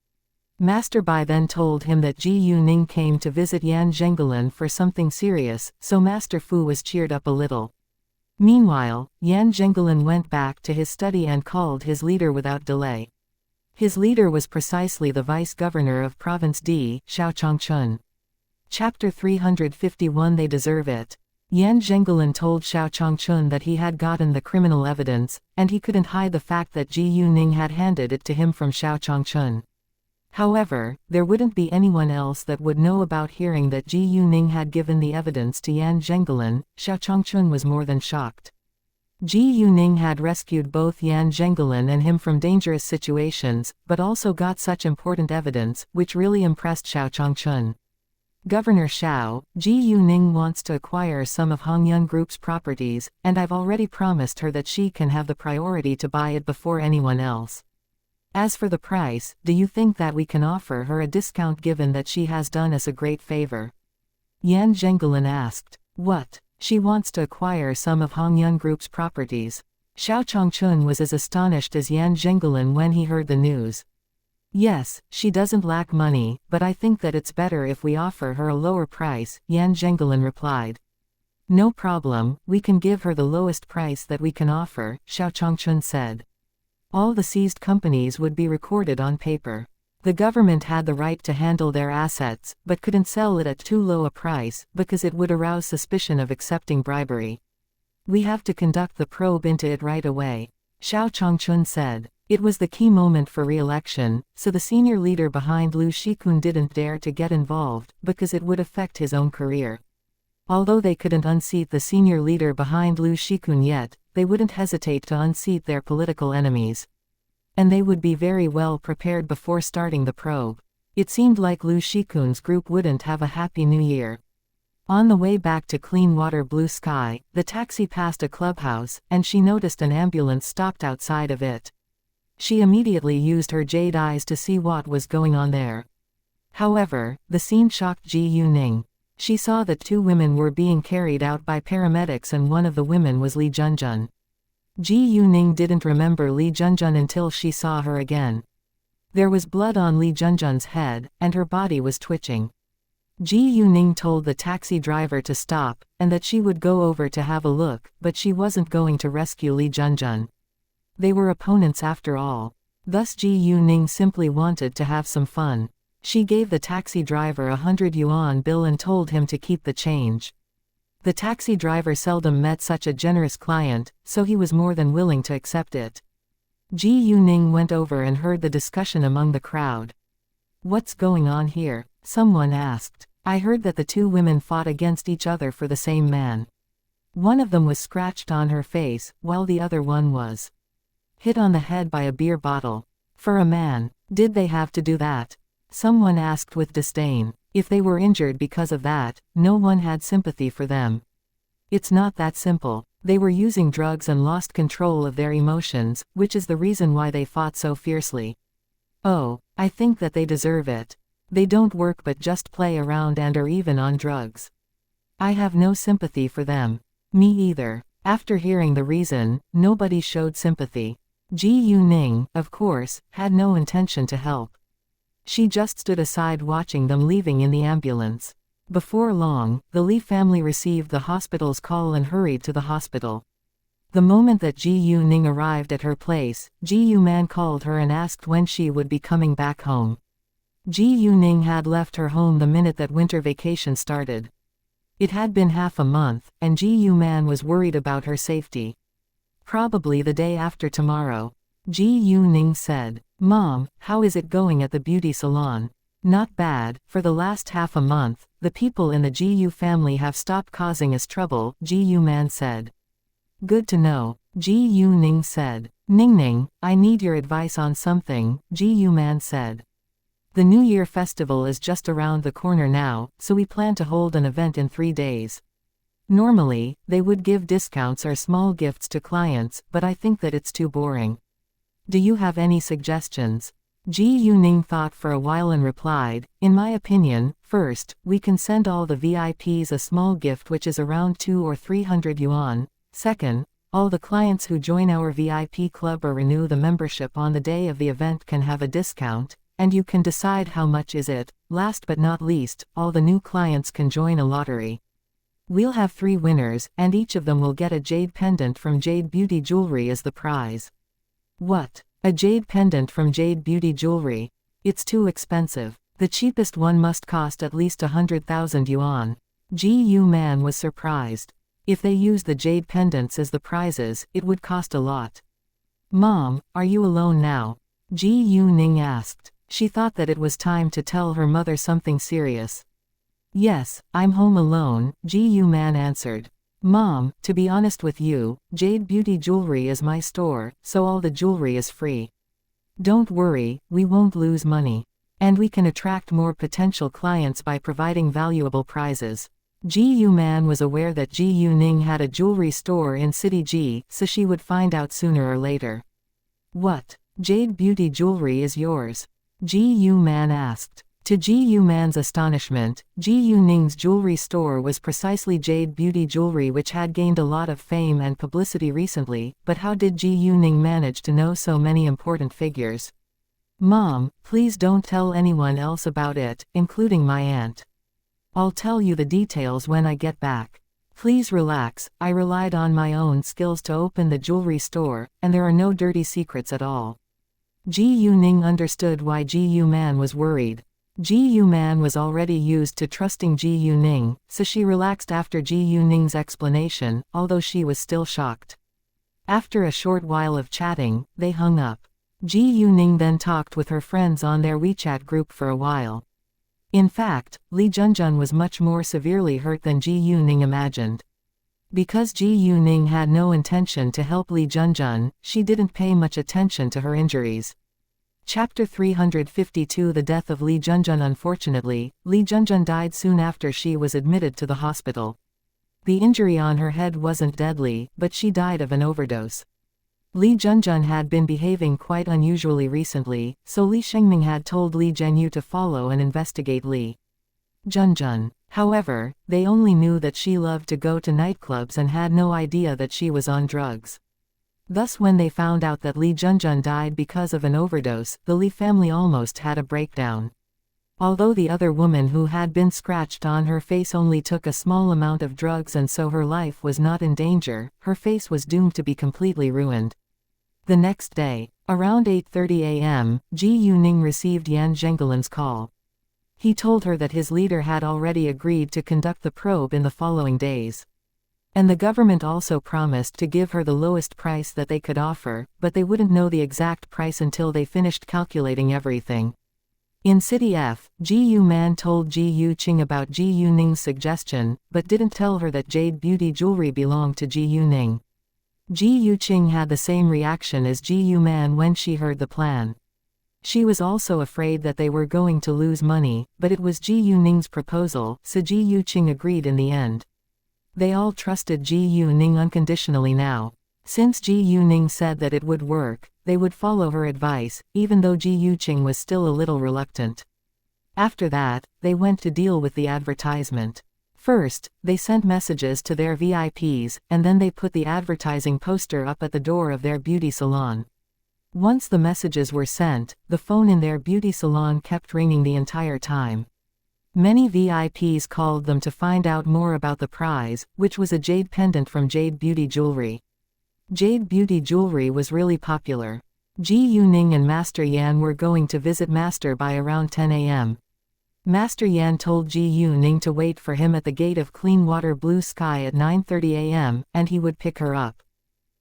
Master Bai then told him that Ji Yu-ning came to visit Yan Zhengelin for something serious, so Master Fu was cheered up a little. Meanwhile, Yan Zhengelin went back to his study and called his leader without delay. His leader was precisely the vice-governor of Province D, Xianxia. Chapter 351 They Deserve It. Yan Zhengelin told Xianxia that he had gotten the criminal evidence, and he couldn't hide the fact that Ji Yuning had handed it to him from Xianxia. However, there wouldn't be anyone else that would know about hearing that Ji Yuning had given the evidence to Yan Zhengelin. Xianxia was more than shocked. Ji Yuning had rescued both Yan Zhengelin and him from dangerous situations, but also got such important evidence, which really impressed Xianxia. Governor Xiao, Ji Yuning wants to acquire some of Hongyun Group's properties, and I've already promised her that she can have the priority to buy it before anyone else. As for the price, do you think that we can offer her a discount given that she has done us a great favor? Yan Zhengelin asked. What? She wants to acquire some of Hongyun Group's properties. Xianxia was as astonished as Yan Zhengelin when he heard the news. Yes, she doesn't lack money, but I think that it's better if we offer her a lower price, Yan Zhengelin replied. No problem, we can give her the lowest price that we can offer, Xianxia said. All the seized companies would be recorded on paper. The government had the right to handle their assets, but couldn't sell it at too low a price, because it would arouse suspicion of accepting bribery. We have to conduct the probe into it right away, Xianxia said. It was the key moment for re-election, so the senior leader behind Lu Shikun didn't dare to get involved, because it would affect his own career. Although they couldn't unseat the senior leader behind Lu Shikun yet, they wouldn't hesitate to unseat their political enemies. And they would be very well prepared before starting the probe. It seemed like Lu Shikun's group wouldn't have a happy new year. On the way back to Clean Water Blue Sky, the taxi passed a clubhouse, and she noticed an ambulance stopped outside of it. She immediately used her jade eyes to see what was going on there. However, the scene shocked Ji Yuning. She saw that two women were being carried out by paramedics and one of the women was Li Junjun. Ji Yuning didn't remember Li Junjun until she saw her again. There was blood on Li Junjun's head, and her body was twitching. Ji Yuning told the taxi driver to stop, and that she would go over to have a look, but she wasn't going to rescue Li Junjun. They were opponents after all. Thus Ji Yuning simply wanted to have some fun. She gave the taxi driver a 100 yuan bill and told him to keep the change. The taxi driver seldom met such a generous client, so he was more than willing to accept it. Ji Yuning went over and heard the discussion among the crowd. What's going on here? Someone asked. I heard that the two women fought against each other for the same man. One of them was scratched on her face, while the other one was hit on the head by a beer bottle. For a man, did they have to do that? Someone asked with disdain. If they were injured because of that, no one had sympathy for them. It's not that simple. They were using drugs and lost control of their emotions, which is the reason why they fought so fiercely. Oh, I think that they deserve it. They don't work but just play around and are even on drugs. I have no sympathy for them. Me either. After hearing the reason, nobody showed sympathy. Ji Yuning, of course, had no intention to help. She just stood aside watching them leaving in the ambulance. Before long, the Li family received the hospital's call and hurried to the hospital. The moment that Ji Yuning arrived at her place, Ji Yuman called her and asked when she would be coming back home. Ji Yuning had left her home the minute that winter vacation started. It had been half a month, and Ji Yuman was worried about her safety. Probably the day after tomorrow. Ji Yuning said. Mom, how is it going at the beauty salon? Not bad. For the last half a month, the people in the Ji Yu family have stopped causing us trouble, Ji Yuman said. Good to know, Ji Yuning said. Ningning, I need your advice on something, Ji Yuman said. The New Year festival is just around the corner now, so we plan to hold an event in 3 days. Normally, they would give discounts or small gifts to clients, but I think that it's too boring. Do you have any suggestions? Ji Yuning thought for a while and replied, in my opinion, first, we can send all the VIPs a small gift which is around 200 or 300 yuan. Second, all the clients who join our VIP club or renew the membership on the day of the event can have a discount, and you can decide how much is it. Last but not least, all the new clients can join a lottery. We'll have 3 winners, and each of them will get a jade pendant from Jade Beauty Jewelry as the prize. What? A jade pendant from Jade Beauty Jewelry. It's too expensive. The cheapest one must cost at least 100,000 yuan. Gu Man was surprised. If they use the jade pendants as the prizes, it would cost a lot. Mom, are you alone now? Gu Ning asked. She thought that it was time to tell her mother something serious. Yes, I'm home alone, Gu Man answered. Mom, to be honest with you, Jade Beauty Jewelry is my store, so all the jewelry is free. Don't worry, we won't lose money. And we can attract more potential clients by providing valuable prizes. Gu Man was aware that Gu Ning had a jewelry store in City G, so she would find out sooner or later. What? Jade Beauty Jewelry is yours? Gu Man asked. To Gu Man's astonishment, Gu Ning's jewelry store was precisely Jade Beauty Jewelry, which had gained a lot of fame and publicity recently, but how did Gu Ning manage to know so many important figures? Mom, please don't tell anyone else about it, including my aunt. I'll tell you the details when I get back. Please relax, I relied on my own skills to open the jewelry store, and there are no dirty secrets at all. Gu Ning understood why Gu Man was worried. Gu Man was already used to trusting Gu Ning, so she relaxed after Gu Ning's explanation, although she was still shocked. After a short while of chatting, they hung up. Gu Ning then talked with her friends on their WeChat group for a while. In fact, Li Junjun was much more severely hurt than Gu Ning imagined. Because Gu Ning had no intention to help Li Junjun, she didn't pay much attention to her injuries. Chapter 352 The death of Li Junjun. Unfortunately, Li Junjun died soon after she was admitted to the hospital. The injury on her head wasn't deadly, but she died of an overdose. Li Junjun had been behaving quite unusually recently, so Li Shengming had told Li Zhenyu to follow and investigate Li Junjun. However, they only knew that she loved to go to nightclubs and had no idea that she was on drugs. Thus when they found out that Li Junjun died because of an overdose, the Li family almost had a breakdown. Although the other woman who had been scratched on her face only took a small amount of drugs and so her life was not in danger, her face was doomed to be completely ruined. The next day, around 8:30 a.m., Gu Ning received Yan Zhenggelin's call. He told her that his leader had already agreed to conduct the probe in the following days. And the government also promised to give her the lowest price that they could offer, but they wouldn't know the exact price until they finished calculating everything. In City F, Gu Man told Gu Qing about Gu Ning's suggestion, but didn't tell her that Jade Beauty Jewelry belonged to Gu Ning. Gu Qing had the same reaction as Gu Man when she heard the plan. She was also afraid that they were going to lose money, but it was Gu Ning's proposal, so Gu Qing agreed in the end. They all trusted Gu Ning unconditionally now. Since Gu Ning said that it would work, they would follow her advice, even though Gu Qing was still a little reluctant. After that, they went to deal with the advertisement. First, they sent messages to their VIPs, and then they put the advertising poster up at the door of their beauty salon. Once the messages were sent, the phone in their beauty salon kept ringing the entire time. Many VIPs called them to find out more about the prize, which was a jade pendant from Jade Beauty Jewelry. Jade Beauty Jewelry was really popular. Gu Ning and Master Yan were going to visit Master by around 10 a.m. Master Yan told Gu Ning to wait for him at the gate of Clean Water Blue Sky at 9:30 a.m., and he would pick her up.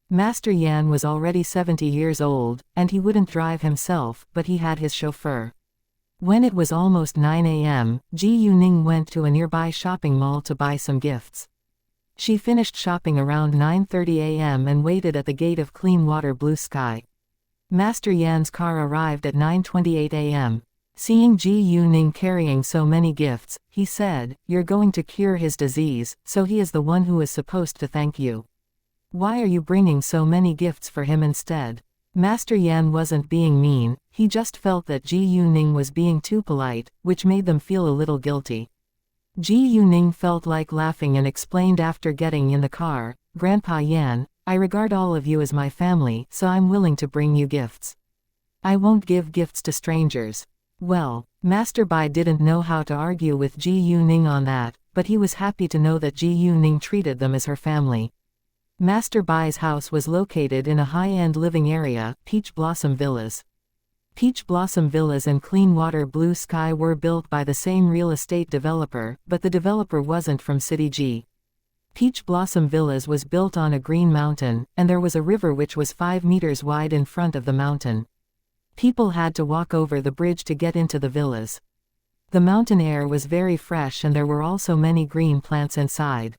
Master Yan was already 70 years old, and he wouldn't drive himself, but he had his chauffeur. When it was almost 9 a.m., Gu Ning went to a nearby shopping mall to buy some gifts. She finished shopping around 9:30 a.m. and waited at the gate of Clean Water Blue Sky. Master Yan's car arrived at 9:28 a.m. Seeing Gu Ning carrying so many gifts, he said, "You're going to cure his disease, so he is the one who is supposed to thank you. Why are you bringing so many gifts for him instead?" Master Yan wasn't being mean, he just felt that Gu Ning was being too polite, which made them feel a little guilty. Gu Ning felt like laughing and explained after getting in the car, "Grandpa Yan, I regard all of you as my family, so I'm willing to bring you gifts. I won't give gifts to strangers." Well, Master Bai didn't know how to argue with Gu Ning on that, but he was happy to know that Gu Ning treated them as her family. Master Bai's house was located in a high-end living area, Peach Blossom Villas. Peach Blossom Villas and Clean Water Blue Sky were built by the same real estate developer, but the developer wasn't from City G. Peach Blossom Villas was built on a green mountain, and there was a river which was 5 meters wide in front of the mountain. People had to walk over the bridge to get into the villas. The mountain air was very fresh and there were also many green plants inside.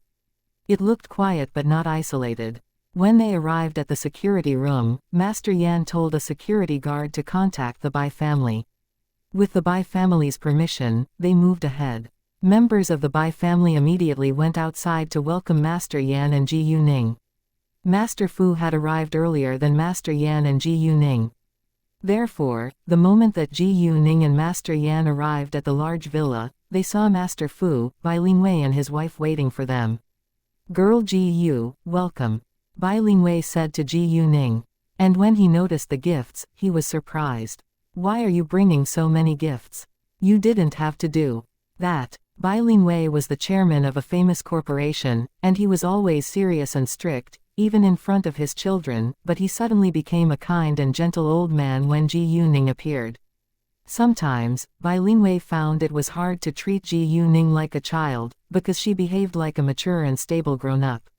It looked quiet but not isolated. When they arrived at the security room, Master Yan told a security guard to contact the Bai family. With the Bai family's permission, they moved ahead. Members of the Bai family immediately went outside to welcome Master Yan and Ji Yuning. Master Fu had arrived earlier than Master Yan and Ji Yuning. Therefore, the moment that Ji Yuning and Master Yan arrived at the large villa, they saw Master Fu, Bai Lingwei and his wife waiting for them. "Girl Ji Yu, welcome," Bai Lingwei said to Ji Yuning. And when he noticed the gifts, he was surprised. "Why are you bringing so many gifts? You didn't have to do that." Bai Lingwei was the chairman of a famous corporation, and he was always serious and strict, even in front of his children, but he suddenly became a kind and gentle old man when Ji Yuning appeared. Sometimes, Bai Lingwei found it was hard to treat Ji Yuning like a child, because she behaved like a mature and stable grown-up.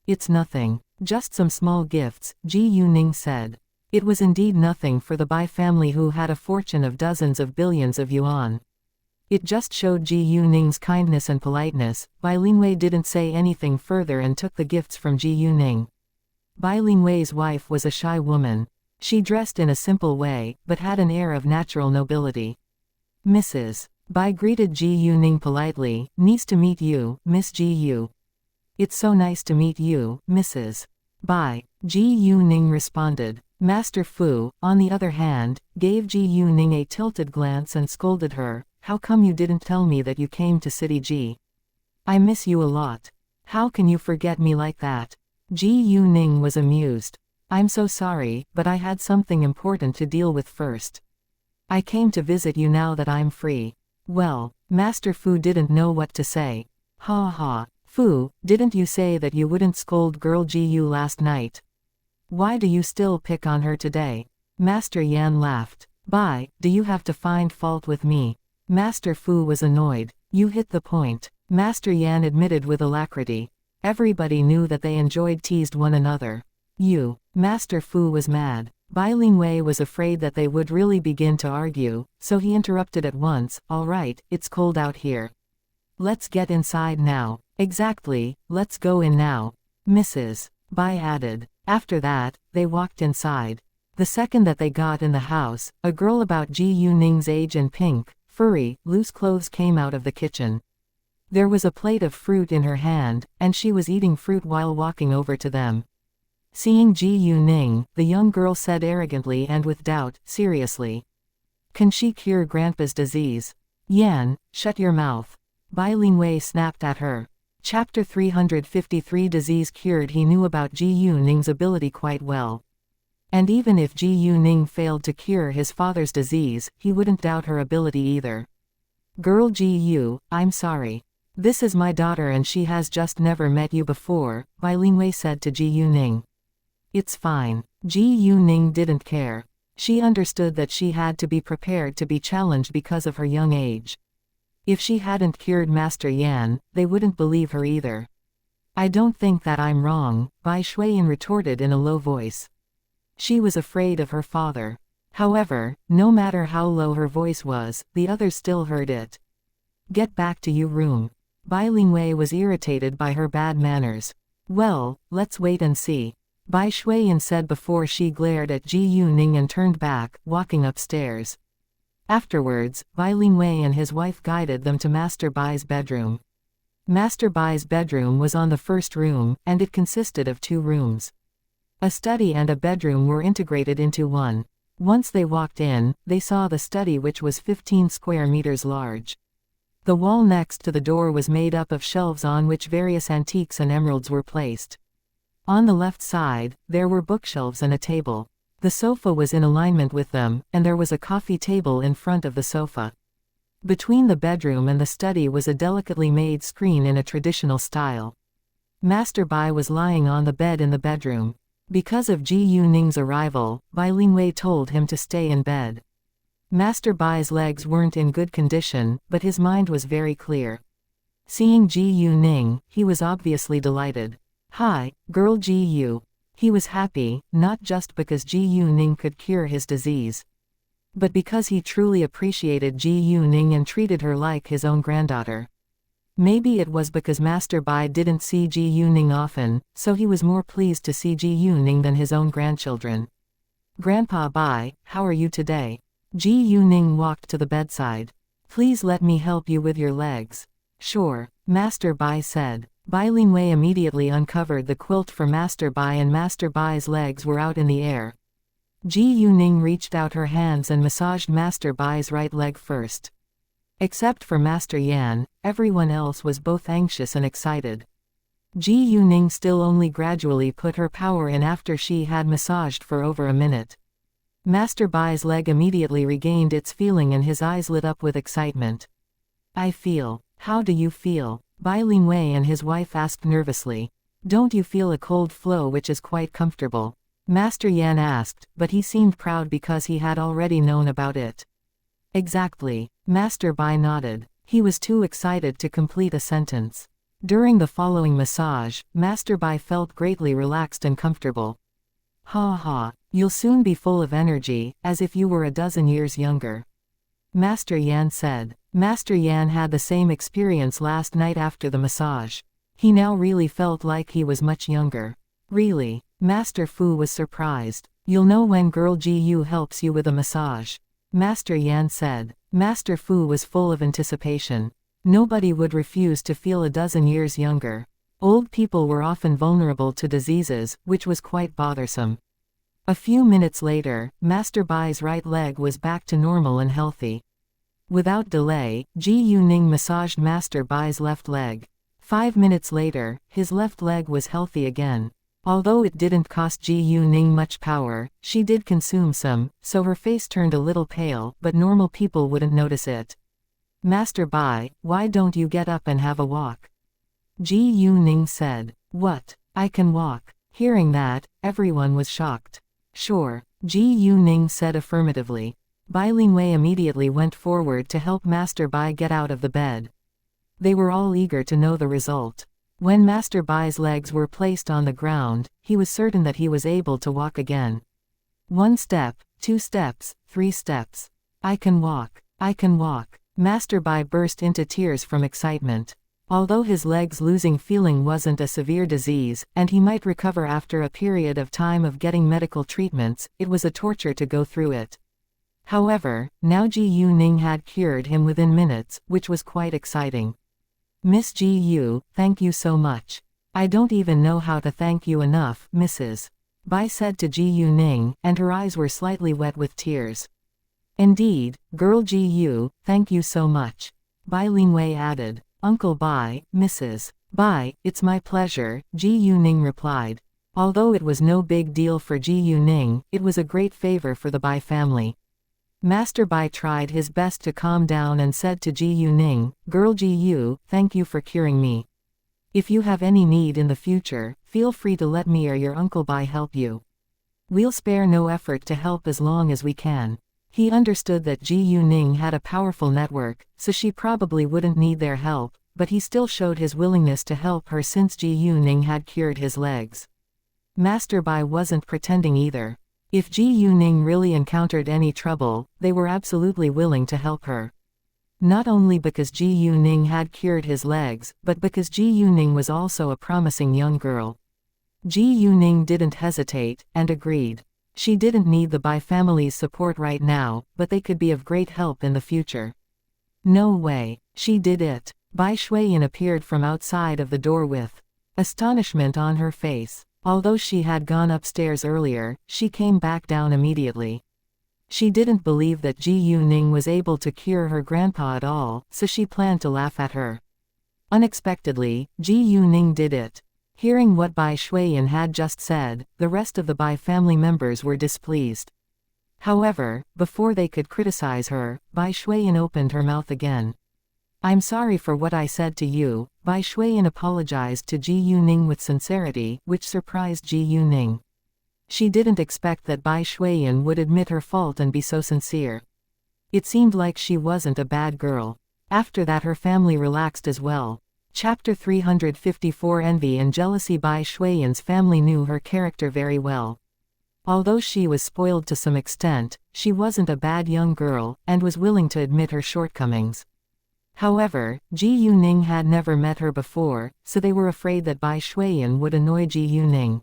"It's nothing. Just some small gifts," Ji Yuning said. It was indeed nothing for the Bai family who had a fortune of dozens of billions of yuan. It just showed Ji Yuning's kindness and politeness. Bai Lingwei didn't say anything further and took the gifts from Ji Yuning. Bai Lingwei's wife was a shy woman. She dressed in a simple way, but had an air of natural nobility. "Mrs. Bai greeted Ji Yuning politely. "Nice to meet you, Miss Ji Yu." "It's so nice to meet you, Mrs. Bai," Ji Yuning responded. Master Fu, on the other hand, gave Ji Yuning a tilted glance and scolded her. "How come you didn't tell me that you came to City G? I miss you a lot. How can you forget me like that?" Ji Yuning was amused. "I'm so sorry, but I had something important to deal with first. I came to visit you now that I'm free." Well, Master Fu didn't know what to say. "Ha ha. Fu, didn't you say that you wouldn't scold girl Ji Yu last night? Why do you still pick on her today?" Master Yan laughed. "Bai, do you have to find fault with me?" Master Fu was annoyed. "You hit the point," Master Yan admitted with alacrity. Everybody knew that they enjoyed teased one another. "You." Master Fu was mad. Bai Lingwei was afraid that they would really begin to argue, so he interrupted at once. "All right, it's cold out here. Let's get inside now." "Exactly, let's go in now," Mrs. Bai added. After that, they walked inside. The second that they got in the house, a girl about Ji Yuning's age and pink, furry, loose clothes came out of the kitchen. There was a plate of fruit in her hand, and she was eating fruit while walking over to them. Seeing Ji Yuning, the young girl said arrogantly and with doubt, "Seriously? Can she cure Grandpa's disease?" "Yan, shut your mouth," Bai Lingwei snapped at her. Chapter 353 Disease cured. He knew about Ji Yuning's ability quite well. And even if Ji Yuning failed to cure his father's disease, he wouldn't doubt her ability either. "Girl Ji Yu, I'm sorry. This is my daughter and she has just never met you before," Bai Lingwei said to Ji Yuning. "It's fine." Ji Yuning didn't care. She understood that she had to be prepared to be challenged because of her young age. If she hadn't cured Master Yan, they wouldn't believe her either. "I don't think that I'm wrong," Bai Shuiyan retorted in a low voice. She was afraid of her father. However, no matter how low her voice was, the others still heard it. "Get back to your room." Bai Lingwei was irritated by her bad manners. "Well, let's wait and see," Bai Shuiyan said before she glared at Ji Yuning and turned back, walking upstairs. Afterwards, Bai Lingwei and his wife guided them to Master Bai's bedroom. Master Bai's bedroom was on the first room, and it consisted of 2 rooms. A study and a bedroom were integrated into one. Once they walked in, they saw the study, which was 15 square meters large. The wall next to the door was made up of shelves on which various antiques and emeralds were placed. On the left side, there were bookshelves and a table. The sofa was in alignment with them, and there was a coffee table in front of the sofa. Between the bedroom and the study was a delicately made screen in a traditional style. Master Bai was lying on the bed in the bedroom. Because of Ji Yuning's arrival, Bai Lingwei told him to stay in bed. Master Bai's legs weren't in good condition, but his mind was very clear. Seeing Ji Yuning, he was obviously delighted. "Hi, girl Ji Yu." He was happy, not just because Ji Yuning could cure his disease, but because he truly appreciated Ji Yuning and treated her like his own granddaughter. Maybe it was because Master Bai didn't see Ji Yuning often, so he was more pleased to see Ji Yuning than his own grandchildren. "Grandpa Bai, how are you today?" Ji Yuning walked to the bedside. "Please let me help you with your legs." "Sure," Master Bai said. Bai Lingwei immediately uncovered the quilt for Master Bai and Master Bai's legs were out in the air. Ji Yuning reached out her hands and massaged Master Bai's right leg first. Except for Master Yan, everyone else was both anxious and excited. Ji Yuning still only gradually put her power in after she had massaged for over a minute. Master Bai's leg immediately regained its feeling and his eyes lit up with excitement. "I feel." "How do you feel?" Bai Lingwei and his wife asked nervously. "Don't you feel a cold flow which is quite comfortable?" Master Yan asked, but he seemed proud because he had already known about it. "Exactly." Master Bai nodded. He was too excited to complete a sentence. During the following massage, Master Bai felt greatly relaxed and comfortable. "Ha ha, you'll soon be full of energy, as if you were a dozen years younger," Master Yan said. Master Yan had the same experience last night after the massage. He now really felt like he was much younger. "Really?" Master Fu was surprised. "You'll know when girl Ji Yu helps you with a massage," Master Yan said. Master Fu was full of anticipation. Nobody would refuse to feel a dozen years younger. Old people were often vulnerable to diseases, which was quite bothersome. A few minutes later, Master Bai's right leg was back to normal and healthy. Without delay, Ji Yuning massaged Master Bai's left leg. 5 minutes later, his left leg was healthy again. Although it didn't cost Ji Yuning much power, she did consume some, so her face turned a little pale, but normal people wouldn't notice it. "Master Bai, why don't you get up and have a walk?" Ji Yuning said. "What? I can walk." Hearing that, everyone was shocked. "Sure," Ji Yuning said affirmatively. Bai Lingwei immediately went forward to help Master Bai get out of the bed. They were all eager to know the result. When Master Bai's legs were placed on the ground, he was certain that he was able to walk again. 1 step, 2 steps, 3 steps. "I can walk. I can walk." Master Bai burst into tears from excitement. Although his legs losing feeling wasn't a severe disease, and he might recover after a period of time of getting medical treatments, it was a torture to go through it. However, now Ji Yuning had cured him within minutes, which was quite exciting. "Miss Ji Yu, thank you so much. I don't even know how to thank you enough, Mrs. Bai said to Ji Yuning, and her eyes were slightly wet with tears. "Indeed, girl Ji Yu, thank you so much," Bai Lingwei added. "Uncle Bai, Mrs. Bai, it's my pleasure," Ji Yuning replied. Although it was no big deal for Ji Yuning, it was a great favor for the Bai family. Master Bai tried his best to calm down and said to Ji Yuning, "Girl Ji Yu, thank you for curing me. If you have any need in the future, feel free to let me or your Uncle Bai help you. We'll spare no effort to help as long as we can." He understood that Ji Yuning had a powerful network, so she probably wouldn't need their help, but he still showed his willingness to help her since Ji Yuning had cured his legs. Master Bai wasn't pretending either. If Ji Yuning really encountered any trouble, they were absolutely willing to help her. Not only because Ji Yuning had cured his legs, but because Ji Yuning was also a promising young girl. Ji Yuning didn't hesitate, and agreed. She didn't need the Bai family's support right now, but they could be of great help in the future. "No way, she did it." Bai Shuiyin appeared from outside of the door with astonishment on her face. Although she had gone upstairs earlier, she came back down immediately. She didn't believe that Ji Yuning was able to cure her grandpa at all, so she planned to laugh at her. Unexpectedly, Ji Yuning did it. Hearing what Bai Shuiyin had just said, the rest of the Bai family members were displeased. However, before they could criticize her, Bai Shuiyin opened her mouth again. I'm sorry for what I said to you. Bai Shuiyan apologized to Ji Yuning with sincerity, which surprised Ji Yuning. She didn't expect that Bai Shuiyan would admit her fault and be so sincere. It seemed like she wasn't a bad girl. After that her family relaxed as well. Chapter 354 Envy and Jealousy. Bai Shuiyan's family knew her character very well. Although she was spoiled to some extent, she wasn't a bad young girl, and was willing to admit her shortcomings. However, Ji Yuning had never met her before, so they were afraid that Bai Shuiyan would annoy Ji Yuning.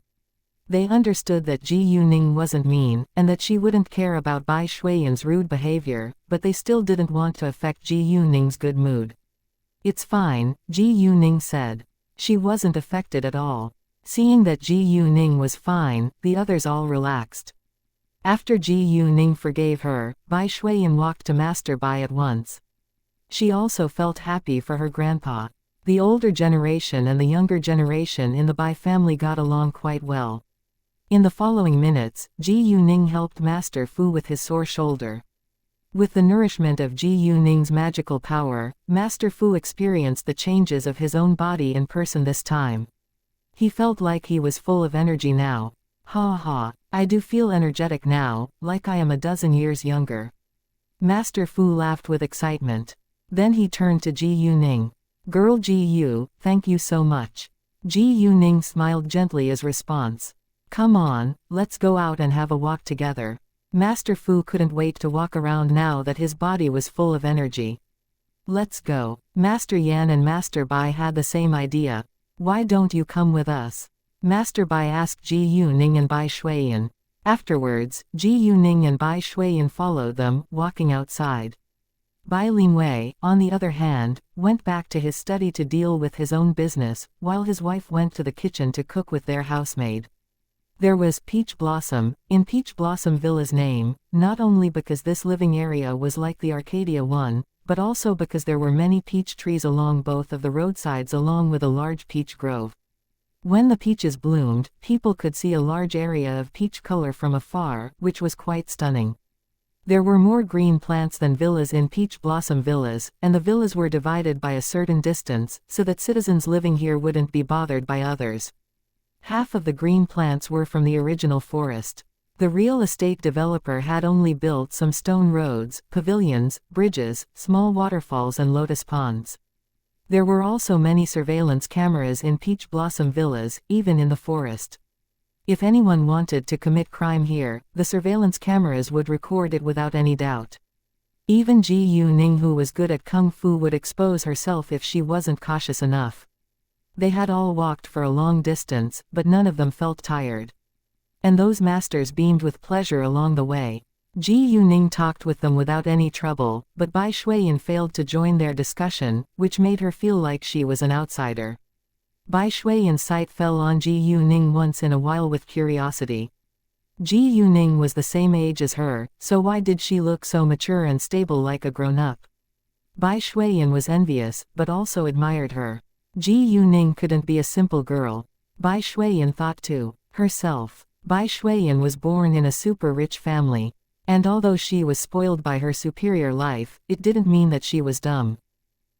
They understood that Ji Yuning wasn't mean, and that she wouldn't care about Bai Shuiyan's rude behavior, but they still didn't want to affect Ji Yuning's good mood. It's fine, Ji Yuning said. She wasn't affected at all. Seeing that Ji Yuning was fine, the others all relaxed. After Ji Yuning forgave her, Bai Shuiyan walked to Master Bai at once. She also felt happy for her grandpa. The older generation and the younger generation in the Bai family got along quite well. In the following minutes, Ji Yuning helped Master Fu with his sore shoulder. With the nourishment of Ji Yuning's magical power, Master Fu experienced the changes of his own body in person this time. He felt like he was full of energy now. Ha ha, I do feel energetic now, like I am a dozen years younger. Master Fu laughed with excitement. Then he turned to Ji Yuning. Girl Ji Yu, thank you so much. Ji Yuning smiled gently as response. Come on, let's go out and have a walk together. Master Fu couldn't wait to walk around now that his body was full of energy. Let's go. Master Yan and Master Bai had the same idea. Why don't you come with us? Master Bai asked Ji Yuning and Bai Shuiyan. Afterwards, Ji Yuning and Bai Shuiyan followed them, walking outside. Bai Linwei, on the other hand, went back to his study to deal with his own business, while his wife went to the kitchen to cook with their housemaid. There was Peach Blossom, in Peach Blossom Villa's name, not only because this living area was like the Arcadia one, but also because there were many peach trees along both of the roadsides along with a large peach grove. When the peaches bloomed, people could see a large area of peach color from afar, which was quite stunning. There were more green plants than villas in Peach Blossom Villas, and the villas were divided by a certain distance, so that citizens living here wouldn't be bothered by others. Half of the green plants were from the original forest. The real estate developer had only built some stone roads, pavilions, bridges, small waterfalls and lotus ponds. There were also many surveillance cameras in Peach Blossom Villas, even in the forest. If anyone wanted to commit crime here, the surveillance cameras would record it without any doubt. Even Ji Yuning, who was good at kung fu, would expose herself if she wasn't cautious enough. They had all walked for a long distance, but none of them felt tired. And those masters beamed with pleasure along the way. Ji Yuning talked with them without any trouble, but Bai Shuiyan failed to join their discussion, which made her feel like she was an outsider. Bai Shuiyan's sight fell on Ji Yuning once in a while with curiosity. Ji Yuning was the same age as her, so why did she look so mature and stable like a grown-up? Bai Shuiyan was envious, but also admired her. Ji Yuning couldn't be a simple girl. Bai Shuiyan thought to herself. Bai Shuiyan was born in a super-rich family. And although she was spoiled by her superior life, it didn't mean that she was dumb.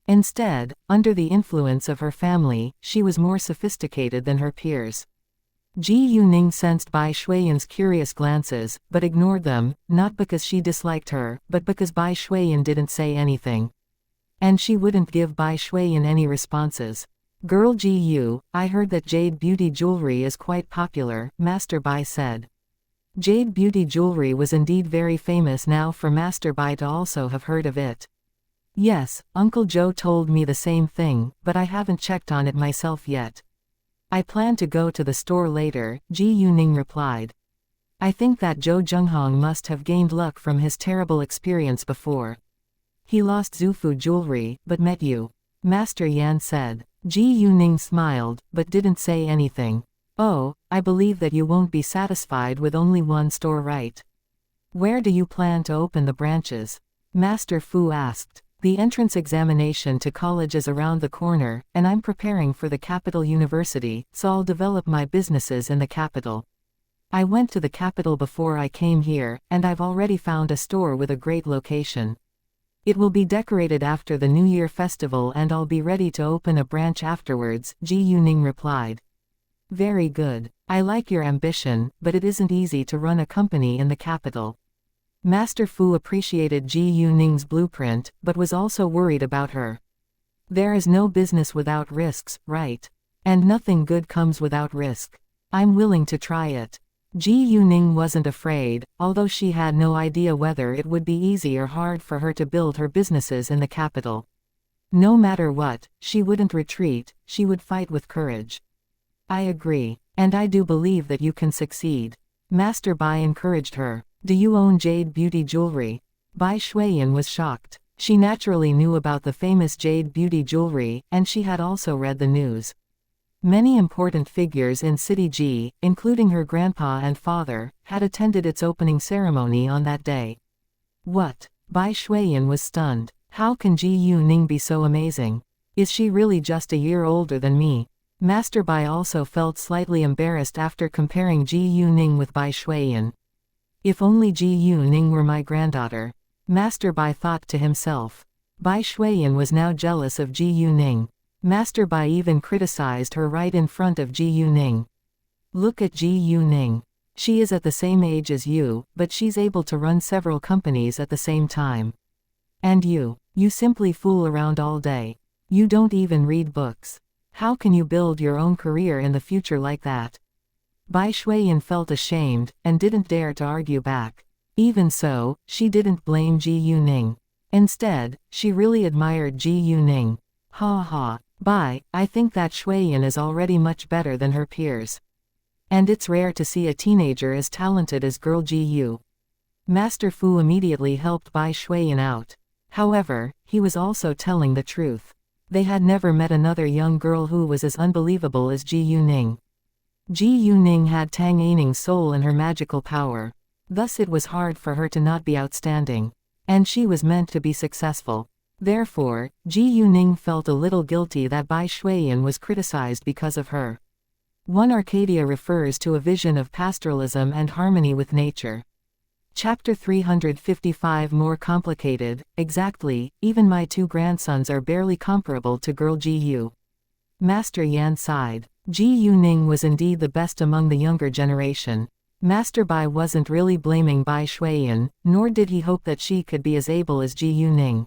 Instead, under the influence of her family, she was more sophisticated than her peers. Ji Yuning sensed Bai Shuiyan's curious glances, but ignored them, not because she disliked her, but because Bai Shuiyan didn't say anything. And she wouldn't give Bai Shuiyan any responses. Girl Ji Yu, I heard that jade beauty jewelry is quite popular, Master Bai said. Jade beauty jewelry was indeed very famous now for Master Bai to also have heard of it. Yes, Uncle Joe told me the same thing, but I haven't checked on it myself yet. I plan to go to the store later, Ji Yuning replied. I think that Zhou Zhenghong must have gained luck from his terrible experience before. He lost Zufu jewelry, but met you. Master Yan said. Ji Yuning smiled, but didn't say anything. Oh, I believe that you won't be satisfied with only one store, right? Where do you plan to open the branches? Master Fu asked. The entrance examination to college is around the corner, and I'm preparing for the capital university, so I'll develop my businesses in the capital. I went to the capital before I came here, and I've already found a store with a great location. It will be decorated after the New Year festival and I'll be ready to open a branch afterwards, Ji Yuning replied. Very good. I like your ambition, but it isn't easy to run a company in the capital. Master Fu appreciated Ji Yuning's blueprint, but was also worried about her. There is no business without risks, right? And nothing good comes without risk. I'm willing to try it. Ji Yuning wasn't afraid, although she had no idea whether it would be easy or hard for her to build her businesses in the capital. No matter what, she wouldn't retreat, she would fight with courage. I agree, and I do believe that you can succeed. Master Bai encouraged her. Do you own jade beauty jewelry? Bai Shuiyan was shocked. She naturally knew about the famous jade beauty jewelry, and she had also read the news. Many important figures in City Ji, including her grandpa and father, had attended its opening ceremony on that day. What? Bai Shuiyan was stunned. How can Ji Yuning be so amazing? Is she really just a year older than me? Master Bai also felt slightly embarrassed after comparing Ji Yuning with Bai Shuiyan. If only Ji Yuning were my granddaughter. Master Bai thought to himself. Bai Shuiyan was now jealous of Ji Yuning. Master Bai even criticized her right in front of Ji Yuning. Look at Ji Yuning. She is at the same age as you, but she's able to run several companies at the same time. And you simply fool around all day. You don't even read books. How can you build your own career in the future like that? Bai Shuiyan felt ashamed, and didn't dare to argue back. Even so, she didn't blame Ji Yuning. Instead, she really admired Ji Yuning. Ha ha. Bai, I think that Shuiyan is already much better than her peers. And it's rare to see a teenager as talented as girl Ji Yu. Master Fu immediately helped Bai Shuiyan out. However, he was also telling the truth. They had never met another young girl who was as unbelievable as Ji Yuning. Ji Yuning had Tang Aining's soul and her magical power. Thus it was hard for her to not be outstanding. And she was meant to be successful. Therefore, Ji Yuning felt a little guilty that Bai Shuiyan was criticized because of her. One Arcadia refers to a vision of pastoralism and harmony with nature. Chapter 355 More complicated, exactly, even my two grandsons are barely comparable to girl Ji Yu. Master Yan sighed. Ji Yuning was indeed the best among the younger generation. Master Bai wasn't really blaming Bai Shuiyan, nor did he hope that she could be as able as Ji Yuning.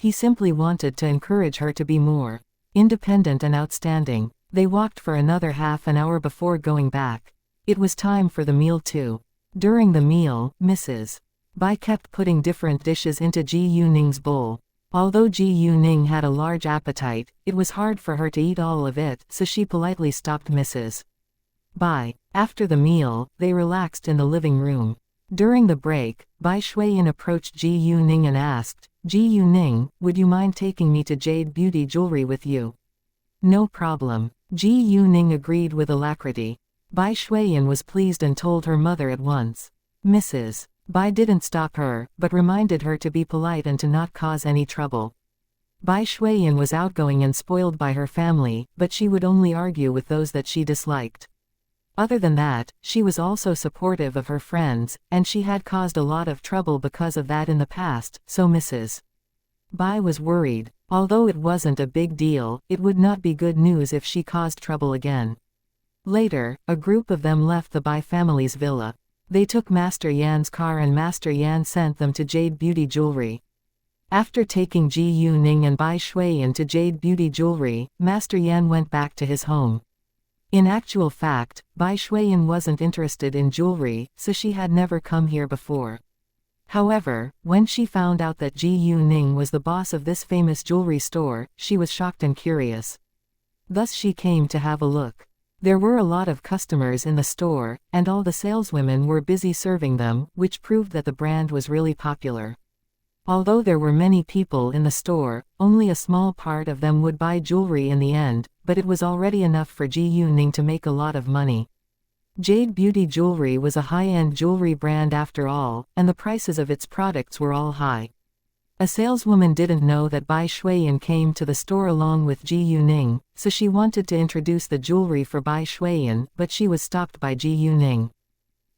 He simply wanted to encourage her to be more independent and outstanding. They walked for another half an hour before going back. It was time for the meal too. During the meal, Mrs. Bai kept putting different dishes into Ji Yuning's bowl. Although Ji Yuning had a large appetite, it was hard for her to eat all of it, so she politely stopped Mrs. Bai. After the meal, they relaxed in the living room. During the break, Bai Shuiyan approached Ji Yuning and asked, Ji Yuning, would you mind taking me to Jade Beauty Jewelry with you? No problem. Ji Yuning agreed with alacrity. Bai Shuiyan was pleased and told her mother at once. Mrs. Bai didn't stop her, but reminded her to be polite and to not cause any trouble. Bai Shuiyan was outgoing and spoiled by her family, but she would only argue with those that she disliked. Other than that, she was also supportive of her friends, and she had caused a lot of trouble because of that in the past, so Mrs. Bai was worried. Although it wasn't a big deal, it would not be good news if she caused trouble again. Later, a group of them left the Bai family's villa. They took Master Yan's car and Master Yan sent them to Jade Beauty Jewelry. After taking Ji Yuning and Bai Shuiyan to Jade Beauty Jewelry, Master Yan went back to his home. In actual fact, Bai Shuiyan wasn't interested in jewelry, so she had never come here before. However, when she found out that Ji Yuning was the boss of this famous jewelry store, she was shocked and curious. Thus she came to have a look. There were a lot of customers in the store, and all the saleswomen were busy serving them, which proved that the brand was really popular. Although there were many people in the store, only a small part of them would buy jewelry in the end, but it was already enough for Ji Yuning to make a lot of money. Jade Beauty Jewelry was a high-end jewelry brand after all, and the prices of its products were all high. A saleswoman didn't know that Bai Shuiyan came to the store along with Ji Yuning, so she wanted to introduce the jewelry for Bai Shuiyan, but she was stopped by Ji Yuning.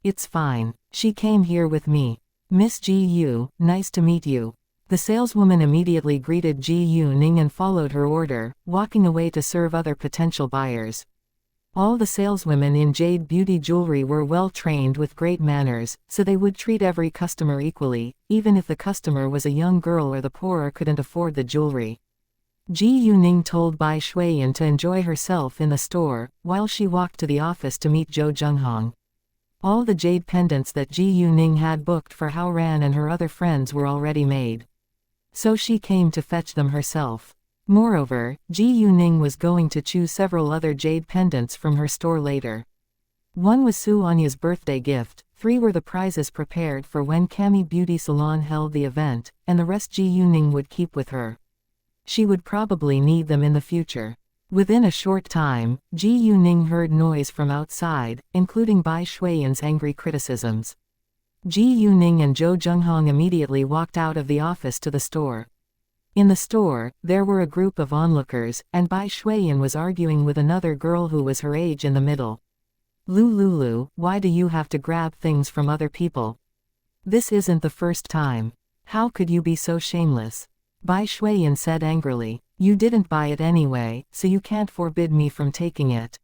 It's fine. She came here with me. Miss Ji Yu, nice to meet you. The saleswoman immediately greeted Ji Yuning and followed her order, walking away to serve other potential buyers. All the saleswomen in jade beauty jewelry were well trained with great manners, so they would treat every customer equally, even if the customer was a young girl or the poor or couldn't afford the jewelry. Ji Yuning told Bai Shuiyan to enjoy herself in the store, while she walked to the office to meet Zhou Zhenghong. All the jade pendants that Ji Yuning had booked for Hao Ran and her other friends were already made. So she came to fetch them herself. Moreover, Ji Yuning was going to choose several other jade pendants from her store later. One was Su Anya's birthday gift, 3 were the prizes prepared for when Cami Beauty Salon held the event, and the rest Ji Yuning would keep with her. She would probably need them in the future. Within a short time, Ji Yuning heard noise from outside, including Bai Shuiyan's angry criticisms. Ji Yuning and Zhou Zhenghong immediately walked out of the office to the store. In the store, there were a group of onlookers, and Bai Shuiyan was arguing with another girl who was her age in the middle. Lulu, why do you have to grab things from other people? This isn't the first time. How could you be so shameless? Bai Shuiyan said angrily. You didn't buy it anyway, so you can't forbid me from taking it.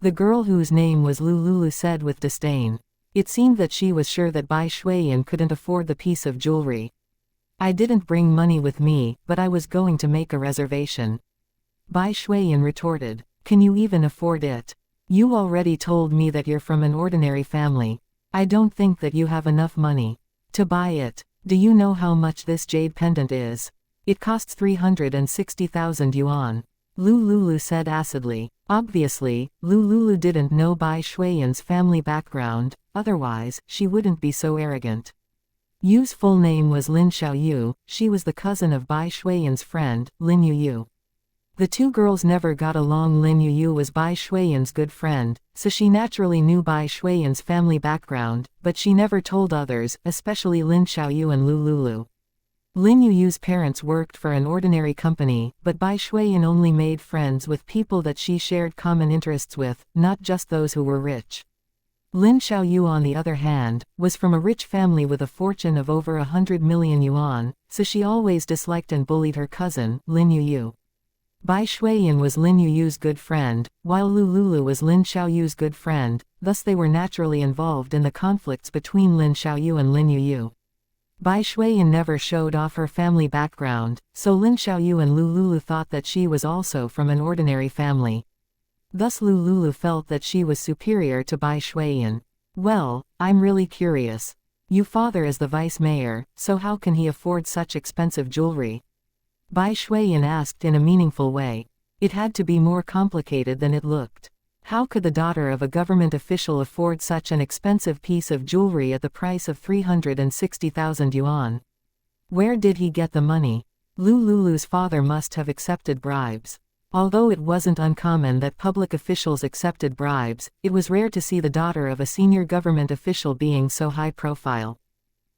The girl whose name was Lulu said with disdain. It seemed that she was sure that Bai Shuiyan couldn't afford the piece of jewelry. I didn't bring money with me, but I was going to make a reservation. Bai Shuiyan retorted. Can you even afford it? You already told me that you're from an ordinary family. I don't think that you have enough money to buy it. Do you know how much this jade pendant is? It costs 360,000 yuan. Lulu said acidly. Obviously, Lulu didn't know Bai Shuiyan's family background, otherwise, she wouldn't be so arrogant. Yu's full name was Lin Xiaoyu, she was the cousin of Bai Shuiyan's friend, Lin Yuyu. The two girls never got along. Lin Yuyu was Bai Shuiyan's good friend, so she naturally knew Bai Shuiyan's family background, but she never told others, especially Lin Xiaoyu and Lulu. Lin Yuyu's parents worked for an ordinary company, but Bai Shuiyan only made friends with people that she shared common interests with, not just those who were rich. Lin Xiaoyu, on the other hand, was from a rich family with a fortune of over 100 million yuan, so she always disliked and bullied her cousin, Lin Yuyu. Bai Shuiyan was Lin Yuyu's good friend, while Lulu was Lin Xiaoyu's good friend, thus they were naturally involved in the conflicts between Lin Xiaoyu and Lin Yuyu. Bai Shuiyan never showed off her family background, so Lin Xiaoyu and Lulu thought that she was also from an ordinary family. Thus Lulu felt that she was superior to Bai Shuiyan. Well, I'm really curious. Your father is the vice mayor, so how can he afford such expensive jewelry? Bai Shuiyan asked in a meaningful way. It had to be more complicated than it looked. How could the daughter of a government official afford such an expensive piece of jewelry at the price of 360,000 yuan? Where did he get the money? Lulu's father must have accepted bribes. Although it wasn't uncommon that public officials accepted bribes, it was rare to see the daughter of a senior government official being so high profile.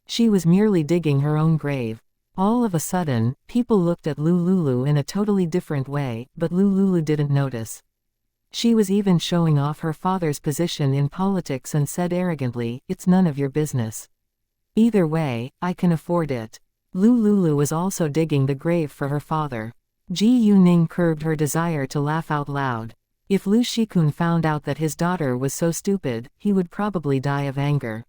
She was merely digging her own grave. All of a sudden, people looked at Lulu in a totally different way, but Lulu didn't notice. She was even showing off her father's position in politics and said arrogantly, "It's none of your business. Either way, I can afford it." Lulu was also digging the grave for her father. Ji Yuning curbed her desire to laugh out loud. If Lu Shikun found out that his daughter was so stupid, he would probably die of anger.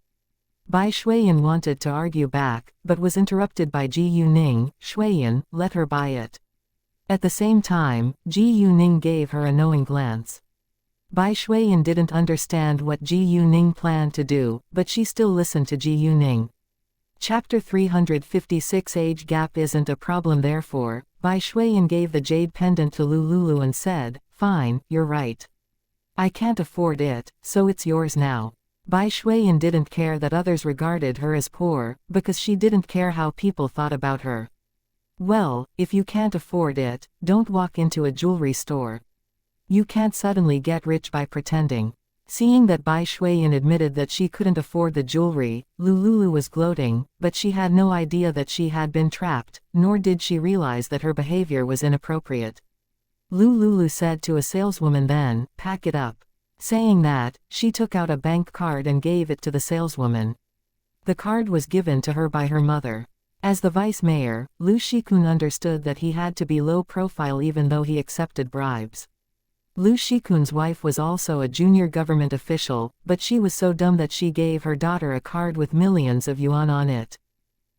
Bai Shuiyan wanted to argue back, but was interrupted by Ji Yuning. "Shuiyan, let her buy it." At the same time, Ji Yuning gave her a knowing glance. Bai Shuiyan didn't understand what Ji Yuning planned to do, but she still listened to Ji Yuning. Chapter 356. Age gap isn't a problem. Therefore, Bai Shuiyan gave the jade pendant to Lulu and said, "Fine, you're right. I can't afford it, so it's yours now." Bai Shuiyan didn't care that others regarded her as poor, because she didn't care how people thought about her. Well, if you can't afford it, don't walk into a jewelry store. You can't suddenly get rich by pretending. Seeing that Bai Shuiyan admitted that she couldn't afford the jewelry, Lulu was gloating, but she had no idea that she had been trapped, nor did she realize that her behavior was inappropriate. Lulu said to a saleswoman, "Then, pack it up." Saying that, she took out a bank card and gave it to the saleswoman. The card was given to her by her mother. As the vice mayor, Lu Shikun understood that he had to be low profile even though he accepted bribes. Lu Shikun's wife was also a junior government official, but she was so dumb that she gave her daughter a card with millions of yuan on it.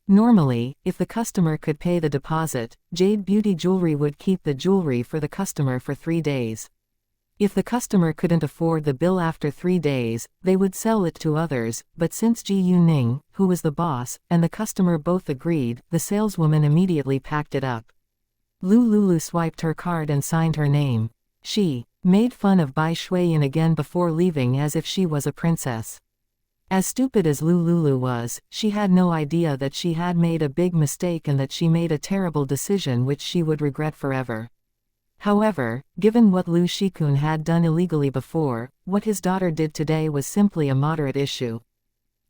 Normally, if the customer could pay the deposit, Jade Beauty Jewelry would keep the jewelry for the customer for 3 days. If the customer couldn't afford the bill after 3 days, they would sell it to others, but since Ji Yuning, who was the boss, and the customer both agreed, the saleswoman immediately packed it up. Lulu swiped her card and signed her name. She made fun of Bai Shuiyan again before leaving as if she was a princess. As stupid as Lulu was, she had no idea that she had made a big mistake and that she made a terrible decision which she would regret forever. However, given what Lu Shikun had done illegally before, what his daughter did today was simply a moderate issue.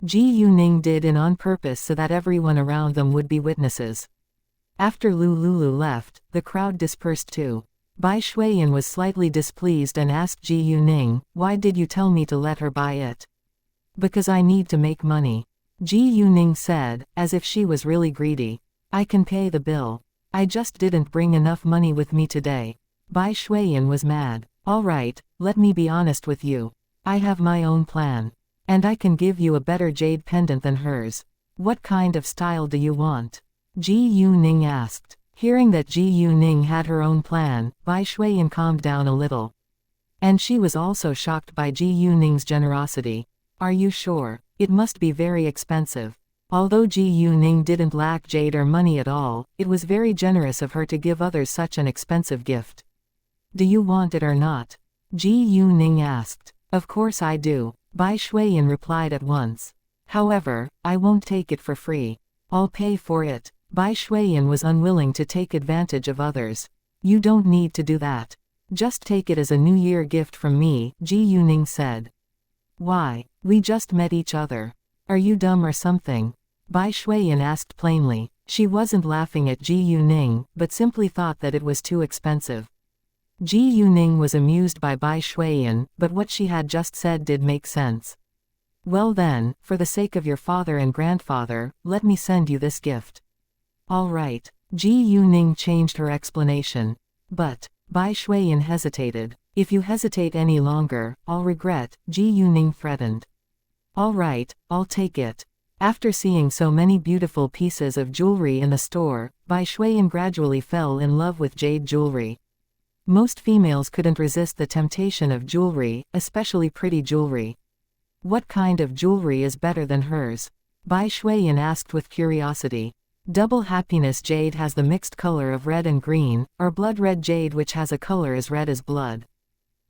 Ji Yuning did it on purpose so that everyone around them would be witnesses. After Lulu left, the crowd dispersed too. Bai Shuiyan was slightly displeased and asked Ji Yuning, "Why did you tell me to let her buy it?" "Because I need to make money," Ji Yuning said, as if she was really greedy. "I can pay the bill. I just didn't bring enough money with me today." Bai Shuiyan was mad. "All right, let me be honest with you. I have my own plan. And I can give you a better jade pendant than hers. What kind of style do you want?" Ji Yuning asked. Hearing that Ji Yuning had her own plan, Bai Shuiyan calmed down a little. And she was also shocked by Ji Yuning's generosity. "Are you sure? It must be very expensive." Although Ji Yuning didn't lack jade or money at all, it was very generous of her to give others such an expensive gift. "Do you want it or not?" Ji Yuning asked. "Of course I do," Bai Shuiyan replied at once. "However, I won't take it for free. I'll pay for it." Bai Shuiyan was unwilling to take advantage of others. "You don't need to do that. Just take it as a New Year gift from me," Ji Yuning said. "Why? We just met each other. Are you dumb or something?" Bai Shuiyan asked plainly. She wasn't laughing at Ji Yuning, but simply thought that it was too expensive. Ji Yuning was amused by Bai Shuiyan, but what she had just said did make sense. "Well then, for the sake of your father and grandfather, let me send you this gift." "All right." Ji Yuning changed her explanation. "But," Bai Shuiyan hesitated. "If you hesitate any longer, I'll regret," Ji Yuning threatened. "All right, I'll take it." After seeing so many beautiful pieces of jewelry in the store, Bai Shuiyan gradually fell in love with jade jewelry. Most females couldn't resist the temptation of jewelry, especially pretty jewelry. "What kind of jewelry is better than hers?" Bai Shuiyan asked with curiosity. Double Happiness Jade has the mixed color of red and green, or Blood Red Jade which has a color as red as blood.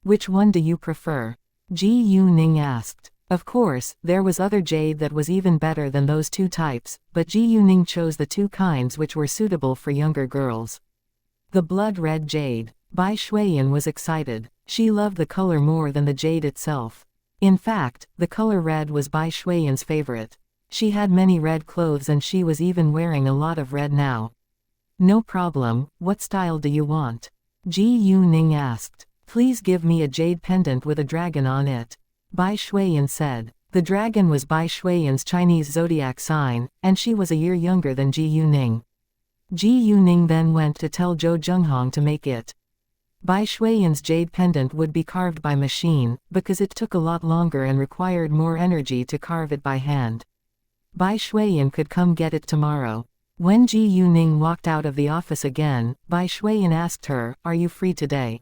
"Which one do you prefer?" Ji Yuning asked. Of course, there was other jade that was even better than those two types, but Ji Yuning chose the two kinds which were suitable for younger girls. The Blood Red Jade. Bai Shuiyan was excited. She loved the color more than the jade itself. In fact, the color red was Bai Shuiyan's favorite. She had many red clothes and she was even wearing a lot of red now. "No problem, what style do you want?" Ji Yuning asked. "Please give me a jade pendant with a dragon on it," Bai Shuiyan said. The dragon was Bai Shuiyan's Chinese zodiac sign, and she was a year younger than Ji Yuning. Ji Yuning then went to tell Zhou Zhenghong to make it. Bai Shuiyan's jade pendant would be carved by machine, because it took a lot longer and required more energy to carve it by hand. Bai Shuiyan could come get it tomorrow. When Ji Yuning walked out of the office again, Bai Shuiyan asked her, "Are you free today?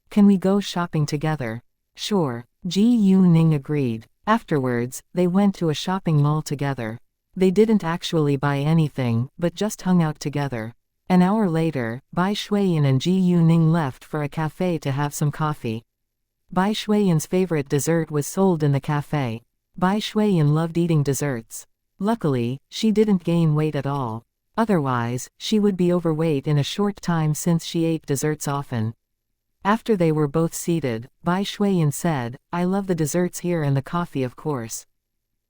Can we go shopping together?" "Sure." Ji Yuning agreed. Afterwards, they went to a shopping mall together. They didn't actually buy anything, but just hung out together. An hour later, Bai Shuiyan and Ji Yuning left for a cafe to have some coffee. Bai Shuiyan's favorite dessert was sold in the cafe. Bai Shuiyan loved eating desserts. Luckily, she didn't gain weight at all. Otherwise, she would be overweight in a short time since she ate desserts often. After they were both seated, Bai Shuiyan said, "I love the desserts here and the coffee of course.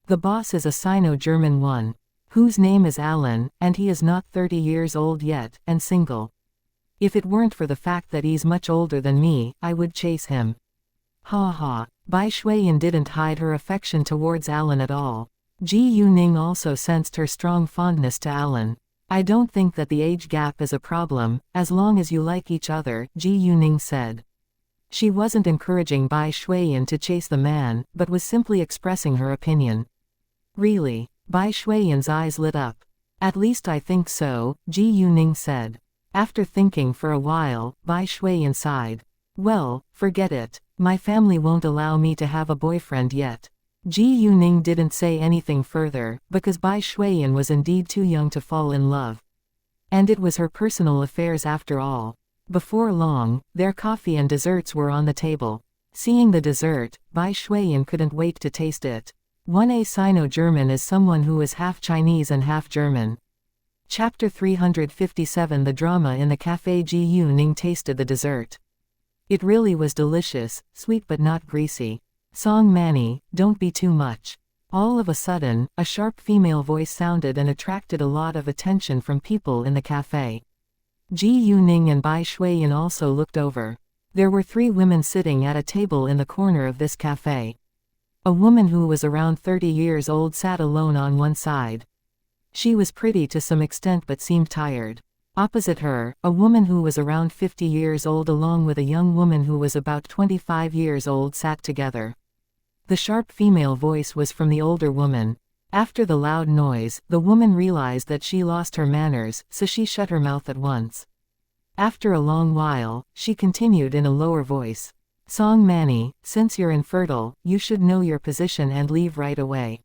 The boss is a Sino-German one, whose name is Alan, and he is not 30 years old yet, and single. If it weren't for the fact that he's much older than me, I would chase him." Ha ha. Bai Shuiyan didn't hide her affection towards Alan at all. Ji Yuning also sensed her strong fondness to Alan. I don't think that the age gap is a problem, as long as you like each other, Ji Yuning said. She wasn't encouraging Bai Shuiyan to chase the man, but was simply expressing her opinion. Really? Bai Shuiyan's eyes lit up. At least I think so, Ji Yuning said. After thinking for a while, Bai Shuiyan sighed. Well, forget it. My family won't allow me to have a boyfriend yet. Ji Yuning didn't say anything further, because Bai Shuiyan was indeed too young to fall in love. And it was her personal affairs after all. Before long, their coffee and desserts were on the table. Seeing the dessert, Bai Shuiyan couldn't wait to taste it. 1A Sino-German is someone who is half Chinese and half German. Chapter 357 The drama in the cafe. Ji Yuning tasted the dessert. It really was delicious, sweet but not greasy. Song Manny, don't be too much. All of a sudden, a sharp female voice sounded and attracted a lot of attention from people in the cafe. Ji Yuning and Bai Shuiyan also looked over. There were 3 women sitting at a table in the corner of this cafe. A woman who was around 30 years old sat alone on one side. She was pretty to some extent but seemed tired. Opposite her, a woman who was around 50 years old along with a young woman who was about 25 years old sat together. The sharp female voice was from the older woman. After the loud noise, the woman realized that she lost her manners, so she shut her mouth at once. After a long while, she continued in a lower voice. Song Manny, since you're infertile, you should know your position and leave right away.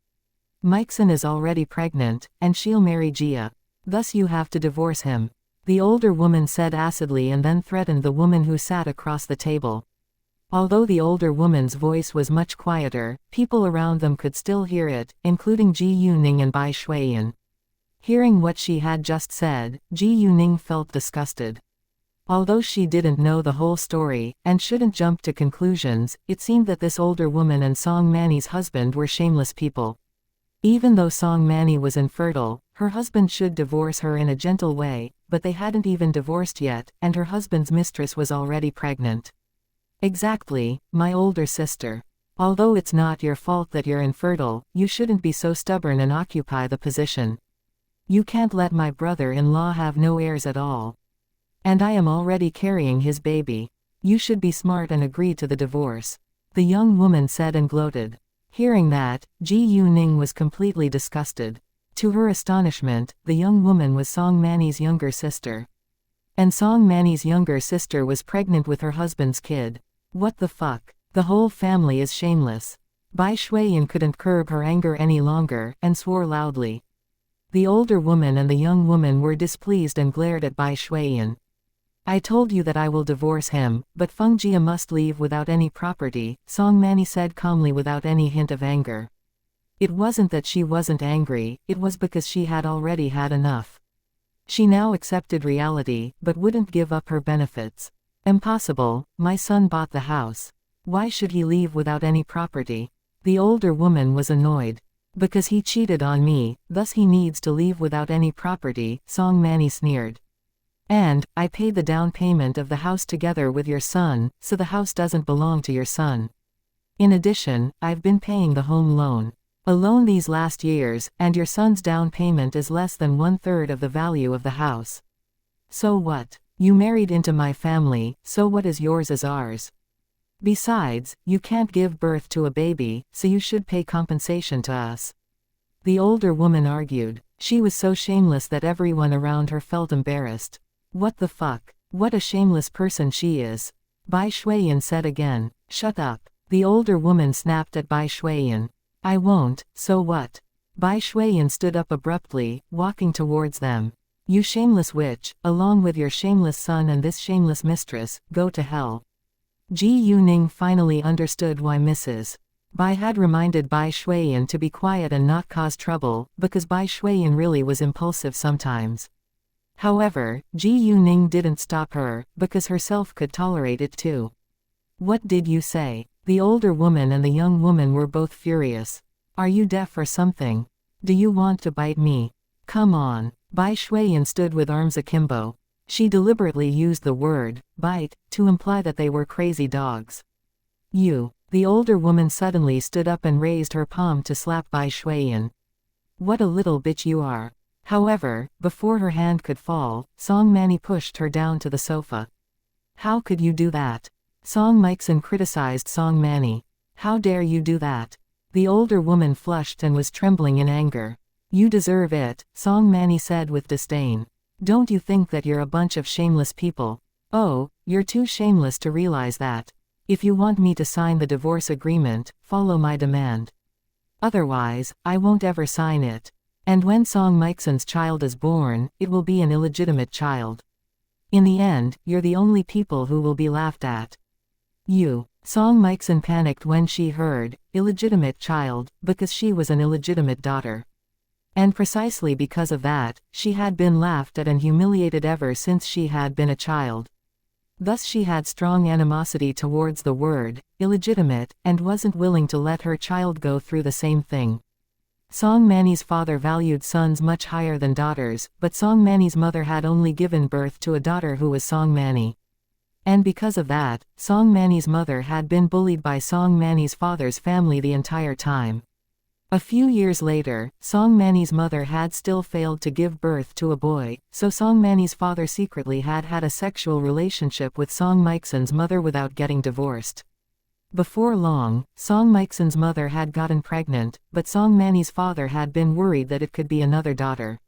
Mikeson is already pregnant, and she'll marry Jia. Thus you have to divorce him. The older woman said acidly and then threatened the woman who sat across the table. Although the older woman's voice was much quieter, people around them could still hear it, including Ji Yuning and Bai Shuiyan. Hearing what she had just said, Ji Yuning felt disgusted. Although she didn't know the whole story, and shouldn't jump to conclusions, it seemed that this older woman and Song Manny's husband were shameless people. Even though Song Manny was infertile, her husband should divorce her in a gentle way, but they hadn't even divorced yet, and her husband's mistress was already pregnant. Exactly, my older sister. Although it's not your fault that you're infertile, you shouldn't be so stubborn and occupy the position. You can't let my brother-in-law have no heirs at all. And I am already carrying his baby. You should be smart and agree to the divorce. The young woman said and gloated. Hearing that, Ji Yuning was completely disgusted. To her astonishment, the young woman was Song Manny's younger sister. And Song Manny's younger sister was pregnant with her husband's kid. What the fuck? The whole family is shameless. Bai Shuiyan couldn't curb her anger any longer, and swore loudly. The older woman and the young woman were displeased and glared at Bai Shuiyan. I told you that I will divorce him, but Feng Jia must leave without any property, Song Manny said calmly without any hint of anger. It wasn't that she wasn't angry, it was because she had already had enough. She now accepted reality, but wouldn't give up her benefits. Impossible, my son bought the house. Why should he leave without any property? The older woman was annoyed. Because he cheated on me, thus he needs to leave without any property, Song Manny sneered. And, I paid the down payment of the house together with your son, so the house doesn't belong to your son. In addition, I've been paying the home loan. A loan these last years, and your son's down payment is less than 1/3 of the value of the house. So what? You married into my family, so what is yours is ours. Besides, you can't give birth to a baby, so you should pay compensation to us. The older woman argued. She was so shameless that everyone around her felt embarrassed. What the fuck? What a shameless person she is. Bai Shuiyan said again. Shut up. The older woman snapped at Bai Shuiyan. I won't, so what? Bai Shuiyan stood up abruptly, walking towards them. You shameless witch, along with your shameless son and this shameless mistress, go to hell. Ji Yuning finally understood why Mrs. Bai had reminded Bai Shuiyan to be quiet and not cause trouble, because Bai Shuiyan really was impulsive sometimes. However, Ji Yuning didn't stop her, because herself could tolerate it too. What did you say? The older woman and the young woman were both furious. Are you deaf or something? Do you want to bite me? Come on. Bai Shuiyan stood with arms akimbo. She deliberately used the word, bite, to imply that they were crazy dogs. You. The older woman suddenly stood up and raised her palm to slap Bai Shuiyan. What a little bitch you are. However, before her hand could fall, Song Manny pushed her down to the sofa. How could you do that? Song Mikeson criticized Song Manny. How dare you do that? The older woman flushed and was trembling in anger. You deserve it, Song Manny said with disdain. Don't you think that you're a bunch of shameless people? Oh, you're too shameless to realize that. If you want me to sign the divorce agreement, follow my demand. Otherwise, I won't ever sign it. And when Song Mikeson's child is born, it will be an illegitimate child. In the end, you're the only people who will be laughed at. You. Song Mikeson panicked when she heard, illegitimate child, because she was an illegitimate daughter. And precisely because of that, she had been laughed at and humiliated ever since she had been a child. Thus she had strong animosity towards the word, illegitimate, and wasn't willing to let her child go through the same thing. Song Manny's father valued sons much higher than daughters, but Song Manny's mother had only given birth to a daughter who was Song Manny. And because of that, Song Manny's mother had been bullied by Song Manny's father's family the entire time. A few years later, Song Manny's mother had still failed to give birth to a boy, so Song Manny's father secretly had had a sexual relationship with Song Mikeson's mother without getting divorced. Before long, Song Mikeson's mother had gotten pregnant, but Song Manny's father had been worried that it could be another daughter.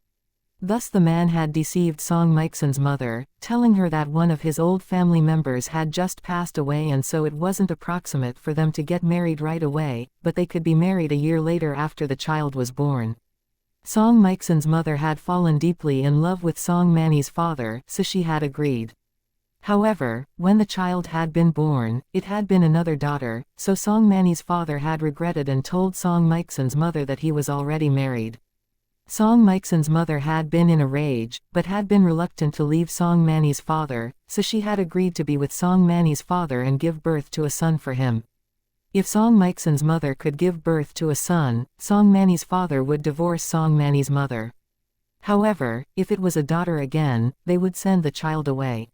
Thus the man had deceived Song Mikeson's mother, telling her that one of his old family members had just passed away and so it wasn't approximate for them to get married right away, but they could be married a year later after the child was born. Song Mikeson's mother had fallen deeply in love with Song Manny's father, so she had agreed. However, when the child had been born, it had been another daughter, so Song Manny's father had regretted and told Song Mikeson's mother that he was already married. Song Mikeson's mother had been in a rage, but had been reluctant to leave Song Manny's father, so she had agreed to be with Song Manny's father and give birth to a son for him. If Song Mikeson's mother could give birth to a son, Song Manny's father would divorce Song Manny's mother. However, if it was a daughter again, they would send the child away.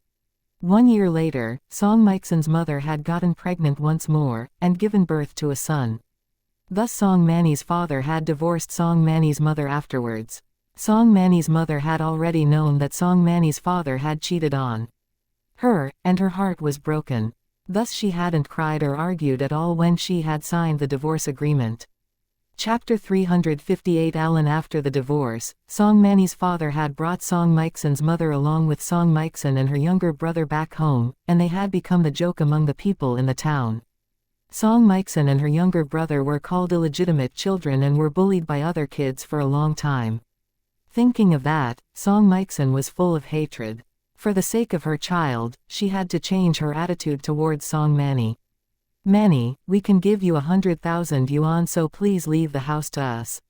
1 year later, Song Mikeson's mother had gotten pregnant once more, and given birth to a son. Thus Song Manny's father had divorced Song Manny's mother afterwards. Song Manny's mother had already known that Song Manny's father had cheated on her, and her heart was broken. Thus she hadn't cried or argued at all when she had signed the divorce agreement. Chapter 358 Alan After the divorce, Song Manny's father had brought Song Mikeson's mother along with Song Mikeson and her younger brother back home, and they had become the joke among the people in the town. Song Mikeson and her younger brother were called illegitimate children and were bullied by other kids for a long time. Thinking of that, Song Mikeson was full of hatred. For the sake of her child, she had to change her attitude towards Song Manny. Manny, we can give you 100,000 yuan, so please leave the house to us.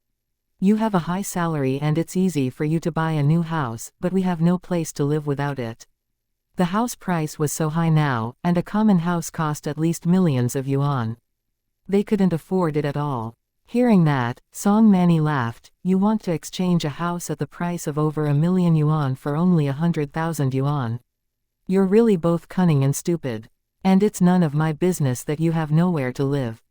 You have a high salary and it's easy for you to buy a new house, but we have no place to live without it. The house price was so high now, and a common house cost at least millions of yuan. They couldn't afford it at all. Hearing that, Song Manny laughed. You want to exchange a house at the price of over 1,000,000 yuan for only 100,000 yuan. You're really both cunning and stupid. And it's none of my business that you have nowhere to live.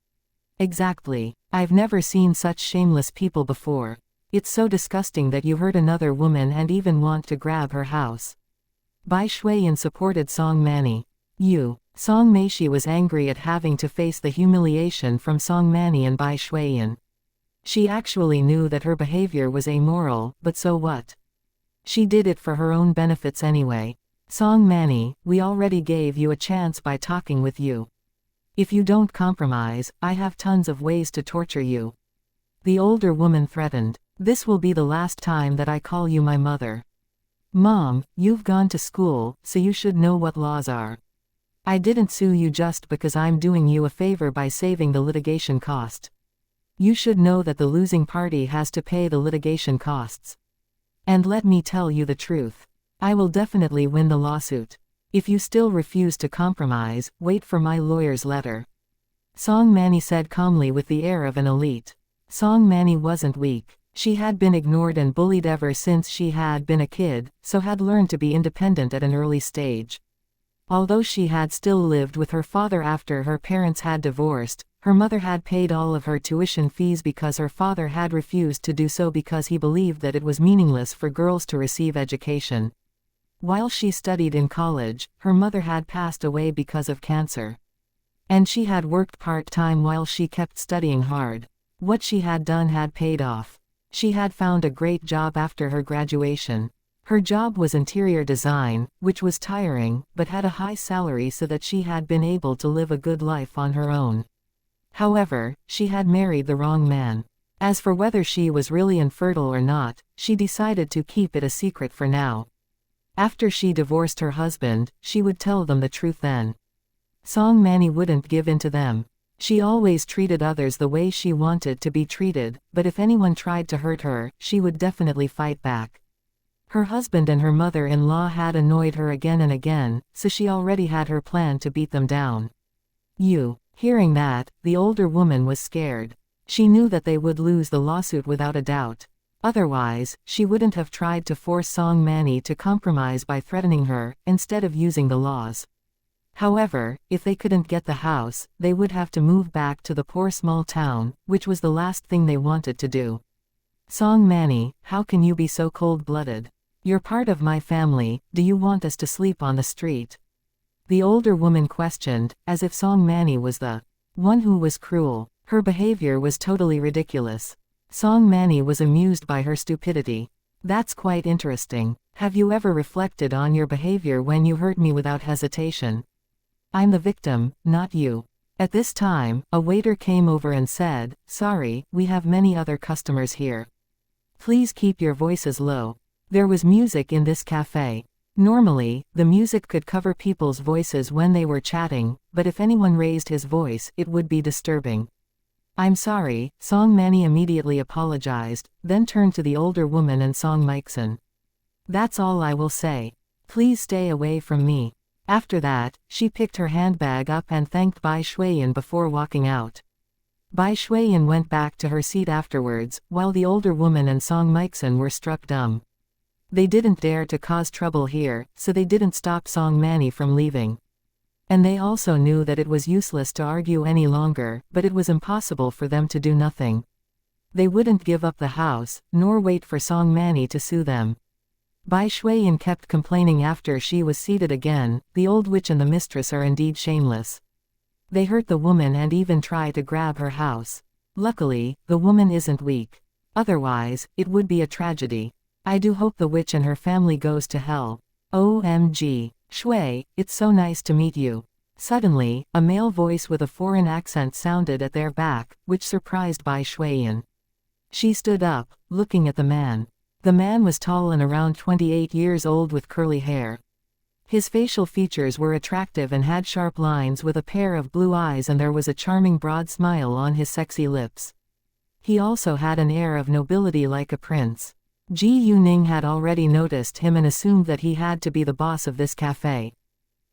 Exactly. I've never seen such shameless people before. It's so disgusting that you hurt another woman and even want to grab her house. Bai Shuiyan supported Song Manny. Song Meishi was angry at having to face the humiliation from Song Manny and Bai Shuiyan. She actually knew that her behavior was amoral, but so what? She did it for her own benefits anyway. Song Manny, we already gave you a chance by talking with you. If you don't compromise, I have tons of ways to torture you. The older woman threatened. This will be the last time that I call you my mother. Mom, you've gone to school, so you should know what laws are. I didn't sue you just because I'm doing you a favor by saving the litigation cost. You should know that the losing party has to pay the litigation costs. And let me tell you the truth. I will definitely win the lawsuit. If you still refuse to compromise, wait for my lawyer's letter. Song Manny said calmly with the air of an elite. Song Manny wasn't weak. She had been ignored and bullied ever since she had been a kid, so had learned to be independent at an early stage. Although she had still lived with her father after her parents had divorced, her mother had paid all of her tuition fees because her father had refused to do so because he believed that it was meaningless for girls to receive education. While she studied in college, her mother had passed away because of cancer. And she had worked part-time while she kept studying hard. What she had done had paid off. She had found a great job after her graduation. Her job was interior design, which was tiring, but had a high salary so that she had been able to live a good life on her own. However, she had married the wrong man. As for whether she was really infertile or not, she decided to keep it a secret for now. After she divorced her husband, she would tell them the truth then. Song Manny wouldn't give in to them. She always treated others the way she wanted to be treated, but if anyone tried to hurt her, she would definitely fight back. Her husband and her mother-in-law had annoyed her again and again, so she already had her plan to beat them down. Hearing that, the older woman was scared. She knew that they would lose the lawsuit without a doubt. Otherwise, she wouldn't have tried to force Song Manny to compromise by threatening her, instead of using the laws. However, if they couldn't get the house, they would have to move back to the poor small town, which was the last thing they wanted to do. Song Manny, how can you be so cold-blooded? You're part of my family, do you want us to sleep on the street? The older woman questioned, as if Song Manny was the one who was cruel. Her behavior was totally ridiculous. Song Manny was amused by her stupidity. That's quite interesting. Have you ever reflected on your behavior when you hurt me without hesitation? I'm the victim, not you. At this time, a waiter came over and said, "Sorry, we have many other customers here. Please keep your voices low." There was music in this cafe. Normally, the music could cover people's voices when they were chatting, but if anyone raised his voice, it would be disturbing. I'm sorry, Song Manny immediately apologized, then turned to the older woman and Song Mikeson. That's all I will say. Please stay away from me. After that, she picked her handbag up and thanked Bai Shuiyan before walking out. Bai Shuiyan went back to her seat afterwards, while the older woman and Song Mikeson were struck dumb. They didn't dare to cause trouble here, so they didn't stop Song Manny from leaving. And they also knew that it was useless to argue any longer, but it was impossible for them to do nothing. They wouldn't give up the house, nor wait for Song Manny to sue them. Bai Shuiyan kept complaining after she was seated again, the old witch and the mistress are indeed shameless. They hurt the woman and even try to grab her house. Luckily, the woman isn't weak. Otherwise, it would be a tragedy. I do hope the witch and her family goes to hell. OMG. Shui, it's so nice to meet you. Suddenly, a male voice with a foreign accent sounded at their back, which surprised Bai Shuiyan. She stood up, looking at the man. The man was tall and around 28 years old with curly hair. His facial features were attractive and had sharp lines with a pair of blue eyes, and there was a charming broad smile on his sexy lips. He also had an air of nobility like a prince. Ji Yuning had already noticed him and assumed that he had to be the boss of this cafe.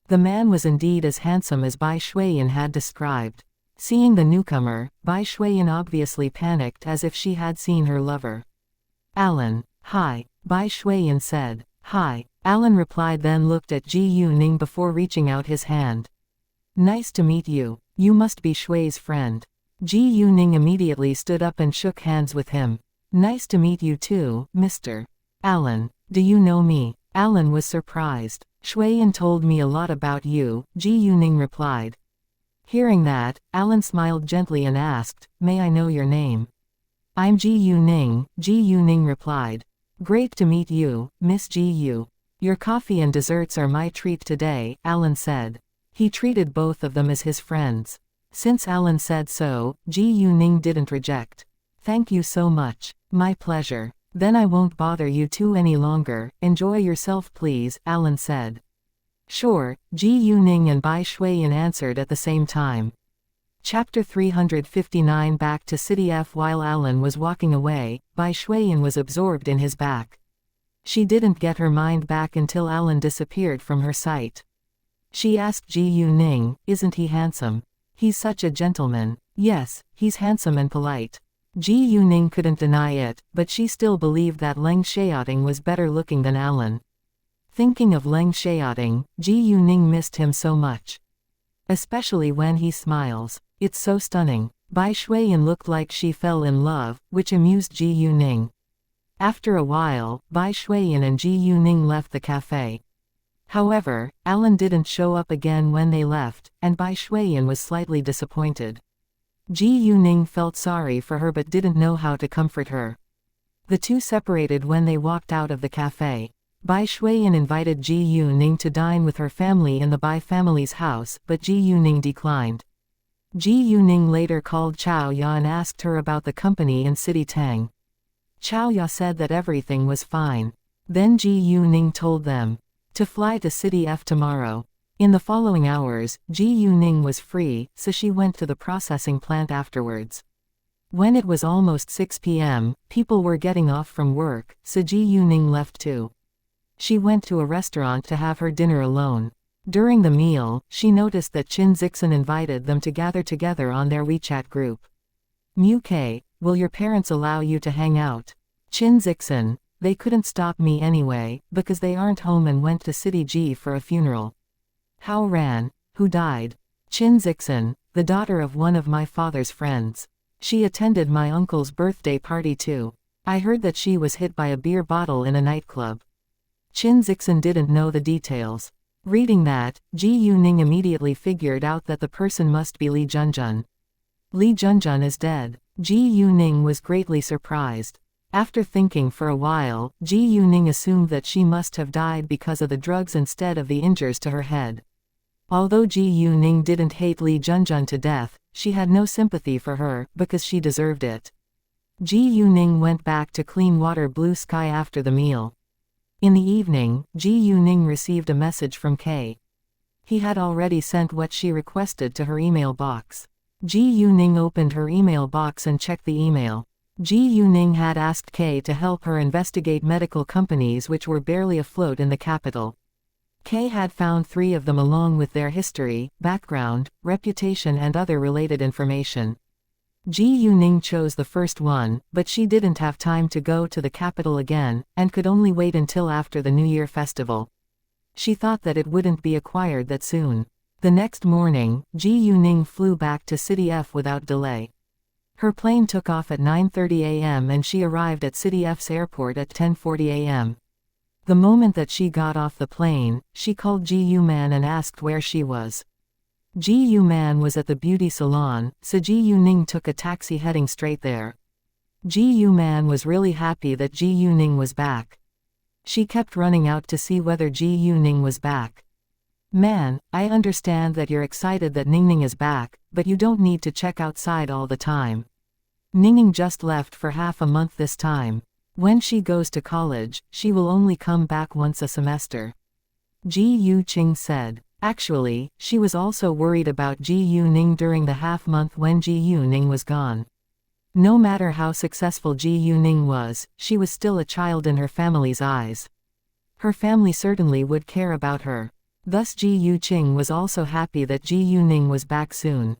The man was indeed as handsome as Bai Shuiyan had described. Seeing the newcomer, Bai Shuiyan obviously panicked as if she had seen her lover. Alan. Hi. Bai Shuiyan said. Hi. Alan replied, then looked at Ji Yuning before reaching out his hand. Nice to meet you. You must be Shui's friend. Ji Yuning immediately stood up and shook hands with him. Nice to meet you too, Mr. Alan. Do you know me? Alan was surprised. Shuiyan told me a lot about you, Ji Yuning replied. Hearing that, Alan smiled gently and asked, May I know your name? I'm Ji Yuning, Ji Yuning replied. Great to meet you, Miss Ji Yu. Your coffee and desserts are my treat today, Alan said. He treated both of them as his friends. Since Alan said so, Ji Yuning didn't reject. Thank you so much. My pleasure. Then I won't bother you two any longer, enjoy yourself please, Alan said. Sure, Ji Yuning and Bai Shuiyan answered at the same time. Chapter 359. Back to City F. While Alan was walking away, Bai Shuiyan was absorbed in his back. She didn't get her mind back until Alan disappeared from her sight. She asked Ji Yuning, isn't he handsome? He's such a gentleman. Yes, he's handsome and polite. Ji Yuning couldn't deny it, but she still believed that Leng Xiaoting was better looking than Alan. Thinking of Leng Xiaoting, Ji Yuning missed him so much. Especially when he smiles. It's so stunning. Bai Shuiyan looked like she fell in love, which amused Ji Yuning. After a while, Bai Shuiyan and Ji Yuning left the cafe. However, Alan didn't show up again when they left, and Bai Shuiyan was slightly disappointed. Ji Yuning felt sorry for her but didn't know how to comfort her. The two separated when they walked out of the cafe. Bai Shuiyan invited Ji Yuning to dine with her family in the Bai family's house, but Ji Yuning declined. Ji Yuning later called Chao Ya and asked her about the company in City Tang. Chao Ya said that everything was fine. Then Ji Yuning told them to fly to City F tomorrow. In the following hours, Ji Yuning was free, so she went to the processing plant afterwards. When it was almost 6 p.m., people were getting off from work, so Ji Yuning left too. She went to a restaurant to have her dinner alone. During the meal, she noticed that Qin Zixin invited them to gather together on their WeChat group. Mu K, will your parents allow you to hang out? Qin Zixin, they couldn't stop me anyway, because they aren't home and went to City G for a funeral. Hao Ran, who died? Qin Zixin, the daughter of one of my father's friends. She attended my uncle's birthday party too. I heard that she was hit by a beer bottle in a nightclub. Qin Zixin didn't know the details. Reading that, Ji Yuning immediately figured out that the person must be Li Junjun. Li Junjun is dead. Ji Yuning was greatly surprised. After thinking for a while, Ji Yuning assumed that she must have died because of the drugs instead of the injuries to her head. Although Ji Yuning didn't hate Li Junjun to death, she had no sympathy for her, because she deserved it. Ji Yuning went back to clean water blue sky after the meal. In the evening, Ji Yuning received a message from K. He had already sent what she requested to her email box. Ji Yuning opened her email box and checked the email. Ji Yuning had asked K to help her investigate medical companies which were barely afloat in the capital. K had found 3 of them along with their history, background, reputation and other related information. Ji Yuning chose the first one, but she didn't have time to go to the capital again, and could only wait until after the New Year festival. She thought that it wouldn't be acquired that soon. The next morning, Ji Yuning flew back to City F without delay. Her plane took off at 9:30 a.m. and she arrived at City F's airport at 10:40 a.m. The moment that she got off the plane, she called Ji Yuman and asked where she was. Ji Yuman was at the beauty salon, so Ji Yuning took a taxi heading straight there. Ji Yuman was really happy that Ji Yuning was back. She kept running out to see whether Ji Yuning was back. Man, I understand that you're excited that Ningning is back, but you don't need to check outside all the time. Ningning just left for half a month this time. When she goes to college, she will only come back once a semester. Ji Yuqing said. Actually, she was also worried about Ji Yuning during the half-month when Ji Yuning was gone. No matter how successful Ji Yuning was, she was still a child in her family's eyes. Her family certainly would care about her. Thus Ji Yuqing was also happy that Ji Yuning was back soon.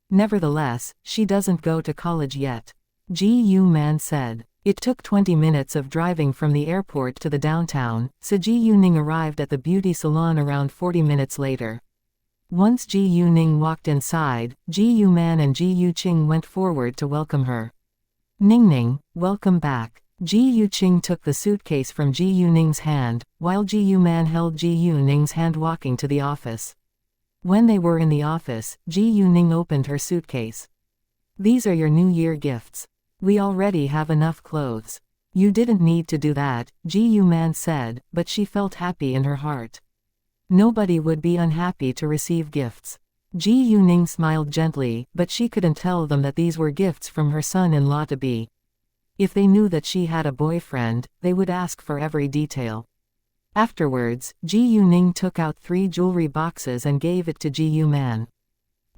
Nevertheless, she doesn't go to college yet. Ji Yuman said. It took 20 minutes of driving from the airport to the downtown, so Ji Yuning arrived at the beauty salon around 40 minutes later. Once Ji Yuning walked inside, Ji Yuman and Ji Yuqing went forward to welcome her. Ningning, welcome back. Ji Yuqing took the suitcase from Ji Yuning's hand, while Ji Yuman held Ji Yuning's hand walking to the office. When they were in the office, Ji Yuning opened her suitcase. These are your New Year gifts. We already have enough clothes. You didn't need to do that, Ji Yuman said, but she felt happy in her heart. Nobody would be unhappy to receive gifts. Ji Yuning smiled gently, but she couldn't tell them that these were gifts from her son-in-law to be. If they knew that she had a boyfriend, they would ask for every detail. Afterwards, Ji Yuning took out 3 jewelry boxes and gave it to Ji Yuman.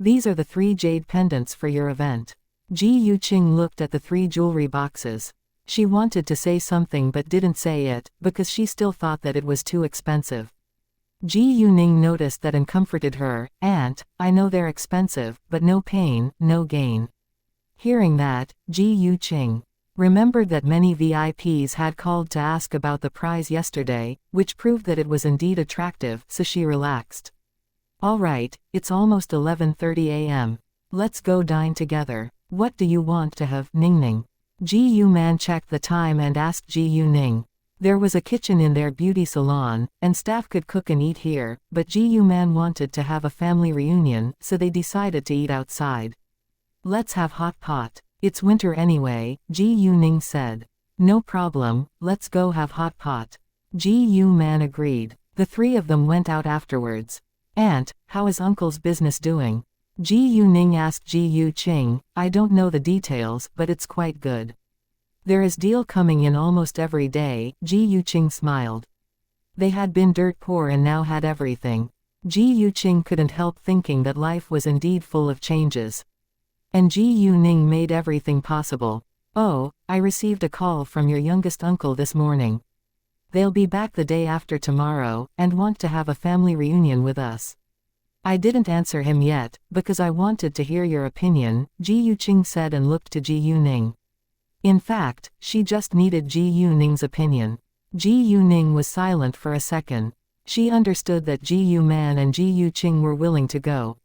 These are the 3 jade pendants for your event. Ji Yuqing looked at the 3 jewelry boxes. She wanted to say something but didn't say it, because she still thought that it was too expensive. Ji Yuning noticed that and comforted her, "Aunt, I know they're expensive, but no pain, no gain." Hearing that, Ji Yuqing Remembered that many VIPs had called to ask about the prize yesterday, which proved that it was indeed attractive, so she relaxed. All right, it's almost 11:30 a.m. Let's go dine together. What do you want to have, Ning Ning? Ji Man checked the time and asked Ji Ning. There was a kitchen in their beauty salon, and staff could cook and eat here, but Ji Man wanted to have a family reunion, so they decided to eat outside. Let's have hot pot. It's winter anyway, Ji Ning said. No problem, let's go have hot pot. Ji Man agreed. The three of them went out afterwards. Aunt, how is Uncle's business doing? Ji Ning asked Ji Qing. I don't know the details, but it's quite good. There is deal coming in almost every day, Ji Qing smiled. They had been dirt poor and now had everything. Ji Qing couldn't help thinking that life was indeed full of changes. And Ji Ning made everything possible. Oh, I received a call from your youngest uncle this morning. They'll be back the day after tomorrow, and want to have a family reunion with us. I didn't answer him yet, because I wanted to hear your opinion, Ji Qing said and looked to Ji Ning. In fact, she just needed Ji Ning's opinion. Ji Ning was silent for a second. She understood that Ji Man and Ji Qing were willing to go.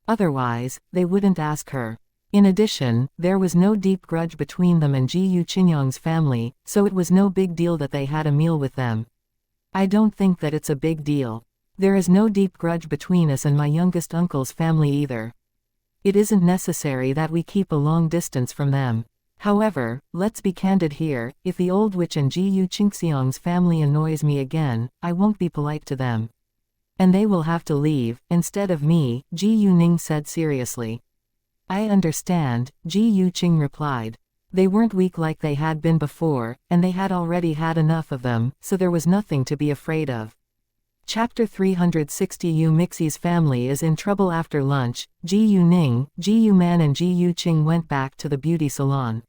Otherwise, they wouldn't ask her. In addition, there was no deep grudge between them and Ji Qinyang's family, so it was no big deal that they had a meal with them. I don't think that it's a big deal. There is no deep grudge between us and my youngest uncle's family either. It isn't necessary that we keep a long distance from them. However, let's be candid here, if the old witch and Ji Qingxiang's family annoys me again, I won't be polite to them. And they will have to leave, instead of me, Ji Ning said seriously. I understand, Ji Qing replied. They weren't weak like they had been before, and they had already had enough of them, so there was nothing to be afraid of. Chapter 360 Yu Mixi's family is in trouble after lunch. Ji Ning, Ji Man and Ji Qing went back to the beauty salon.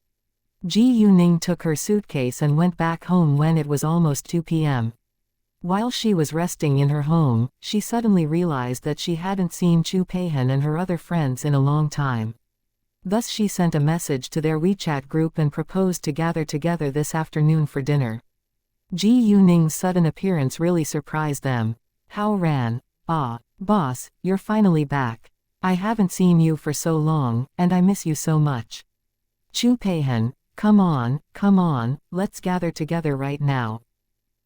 Ji Ning took her suitcase and went back home when it was almost 2 p.m. While she was resting in her home, she suddenly realized that she hadn't seen Chu Peihan and her other friends in a long time. Thus she sent a message to their WeChat group and proposed to gather together this afternoon for dinner. Ji Ning's sudden appearance really surprised them. Hao Ran. Ah, boss, you're finally back. I haven't seen you for so long, and I miss you so much. Chu Peihan, come on, let's gather together right now.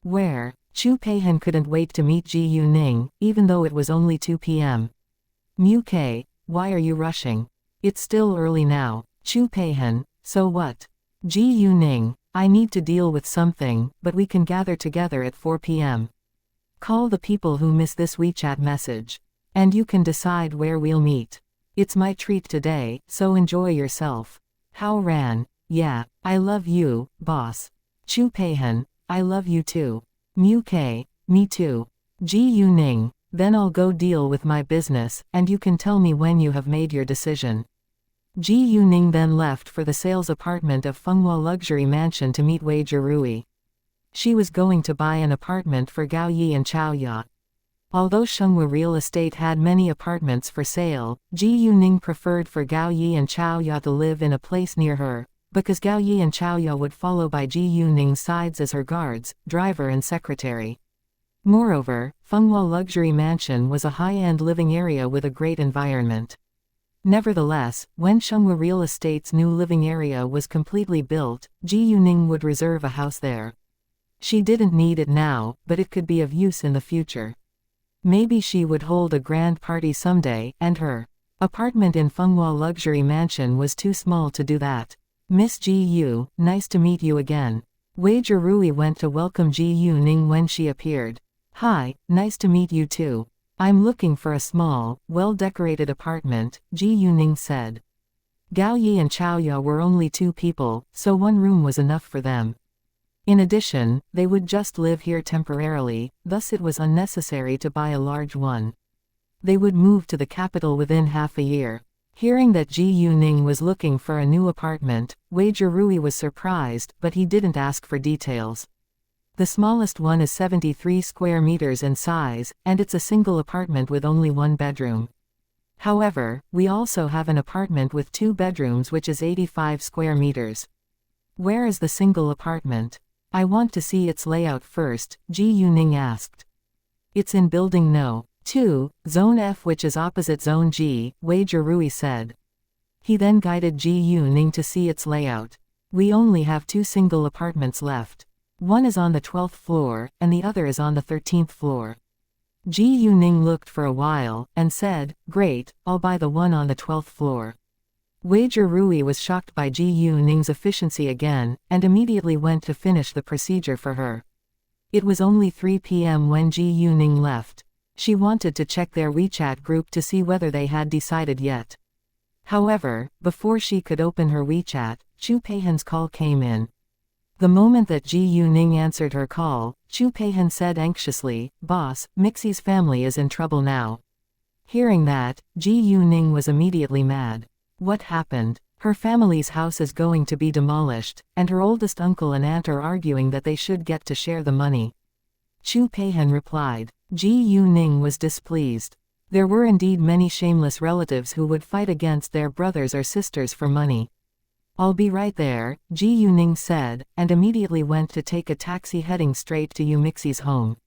Where? Chu Peihan couldn't wait to meet Ji Ning, even though it was only 2 p.m. Mu Ke, why are you rushing? It's still early now. Chu Peihan, so what? Ji Ning, I need to deal with something, but we can gather together at 4 p.m. Call the people who miss this WeChat message. And you can decide where we'll meet. It's my treat today, so enjoy yourself. Hao Ran, yeah, I love you, boss. Chu Peihan, I love you too. Mu Ke, me too. Ji Ning, then I'll go deal with my business, and you can tell me when you have made your decision. Ji Ning then left for the sales apartment of Fenghua Luxury Mansion to meet Wei Zhirui. She was going to buy an apartment for Gao Yi and Chao Ya. Although Shenghua Real Estate had many apartments for sale, Ji Ning preferred for Gao Yi and Chao Ya to live in a place near her, because Gao Yi and Chao Ya would follow by Ji Ning's sides as her guards, driver and secretary. Moreover, Fenghua Luxury Mansion was a high-end living area with a great environment. Nevertheless, when Shenghua Real Estate's new living area was completely built, Ji Ning would reserve a house there. She didn't need it now, but it could be of use in the future. Maybe she would hold a grand party someday, and her apartment in Fenghua Luxury Mansion was too small to do that. Miss Ji, nice to meet you again. Wei Zhirui went to welcome Ji Ning when she appeared. Hi, nice to meet you too. I'm looking for a small, well-decorated apartment, Ji Ning said. Gao Yi and Chao Ya were only 2 people, so 1 room was enough for them. In addition, they would just live here temporarily, thus it was unnecessary to buy a large one. They would move to the capital within half a year. Hearing that Ji Ning was looking for a new apartment, Wei Zhirui was surprised, but he didn't ask for details. The smallest one is 73 square meters in size, and it's a single apartment with only 1 bedroom. However, we also have an apartment with 2 bedrooms which is 85 square meters. Where is the single apartment? I want to see its layout first, Ji Yuning asked. It's in building No. 2, Zone F, which is opposite Zone G, Wei Jirui said. He then guided Ji Yuning to see its layout. We only have 2 single apartments left. One is on the 12th floor, and the other is on the 13th floor. Ji Yuning looked for a while, and said, Great, I'll buy the one on the 12th floor. Wei Jirui was shocked by Ji Yuning's efficiency again, and immediately went to finish the procedure for her. It was only 3 p.m. when Ji Yuning left. She wanted to check their WeChat group to see whether they had decided yet. However, before she could open her WeChat, Chu Peihen's call came in. The moment that Ji Yuning answered her call, Chu Peihen said anxiously, Boss, Mixie's family is in trouble now. Hearing that, Ji Yuning was immediately mad. What happened? Her family's house is going to be demolished, and her oldest uncle and aunt are arguing that they should get to share the money. Chu Peihen replied. Ji Yuning was displeased. There were indeed many shameless relatives who would fight against their brothers or sisters for money. I'll be right there, Ji Yuning said, and immediately went to take a taxi heading straight to Yu Mixie's home.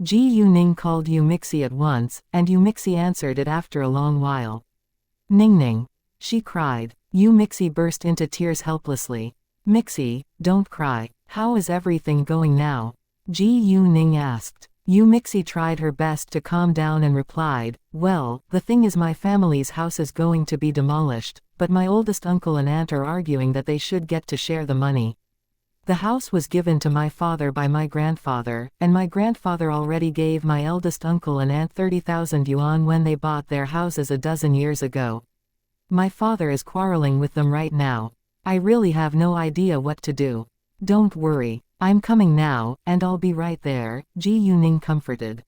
Ji Yuning called Yu Mixie at once, and Yu Mixie answered it after a long while. Ning Ning. She cried. Yu Mixie burst into tears helplessly. Mixie, don't cry. How is everything going now? Ji Yuning asked. Yu Mixie tried her best to calm down and replied, Well, the thing is my family's house is going to be demolished, but my oldest uncle and aunt are arguing that they should get to share the money. The house was given to my father by my grandfather, and my grandfather already gave my eldest uncle and aunt 30,000 yuan when they bought their houses a dozen years ago. My father is quarreling with them right now. I really have no idea what to do. Don't worry. I'm coming now, and I'll be right there, Ji Yuning comforted.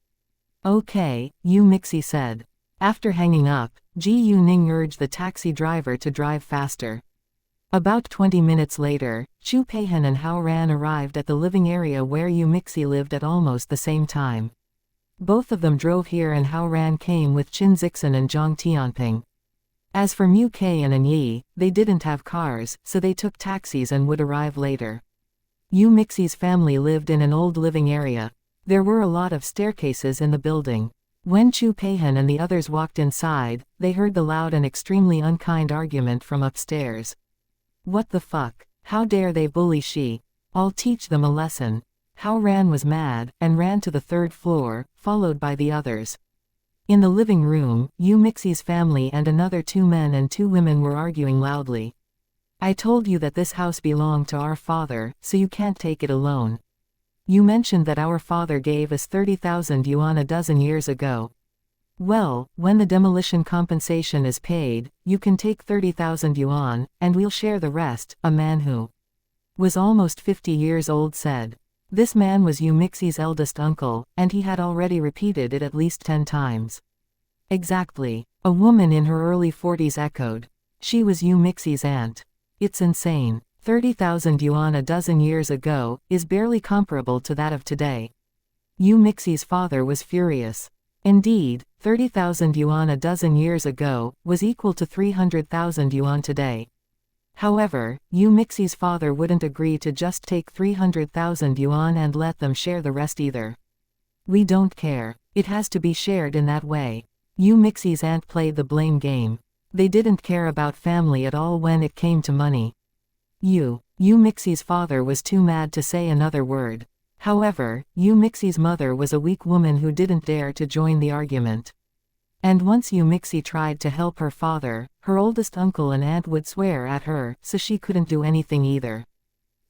Okay, Yu Mixie said. After hanging up, Ji Yuning urged the taxi driver to drive faster. About 20 minutes later, Chu Peihen and Hao Ran arrived at the living area where Yu Mixie lived at almost the same time. Both of them drove here and Hao Ran came with Qin Zixin and Zhang Tianping. As for Mu Kei and An Yi, they didn't have cars, so they took taxis and would arrive later. Yu Mixie's family lived in an old living area. There were a lot of staircases in the building. When Chu Peihen and the others walked inside, they heard the loud and extremely unkind argument from upstairs. What the fuck? How dare they bully she? I'll teach them a lesson. Hao Ran was mad, and ran to the 3rd floor, followed by the others. In the living room, Yu Mixie's family and another 2 men and 2 women were arguing loudly. I told you that this house belonged to our father, so you can't take it alone. You mentioned that our father gave us 30,000 yuan a dozen years ago. Well, when the demolition compensation is paid, you can take 30,000 yuan, and we'll share the rest, a man who was almost 50 years old said. This man was Yu Mixie's eldest uncle, and he had already repeated it at least 10 times. Exactly. A woman in her early 40s echoed. She was Yu Mixie's aunt. It's insane. 30,000 yuan a dozen years ago is barely comparable to that of today. Yu Mixie's father was furious. Indeed, 30,000 yuan a dozen years ago was equal to 300,000 yuan today. However, Yu Mixie's father wouldn't agree to just take 300,000 yuan and let them share the rest either. We don't care. It has to be shared in that way. Yu Mixie's aunt played the blame game. They didn't care about family at all when it came to money. Yu Mixie's father was too mad to say another word. However, Yu Mixie's mother was a weak woman who didn't dare to join the argument. And once Yu Mixie tried to help her father, her oldest uncle and aunt would swear at her, so she couldn't do anything either.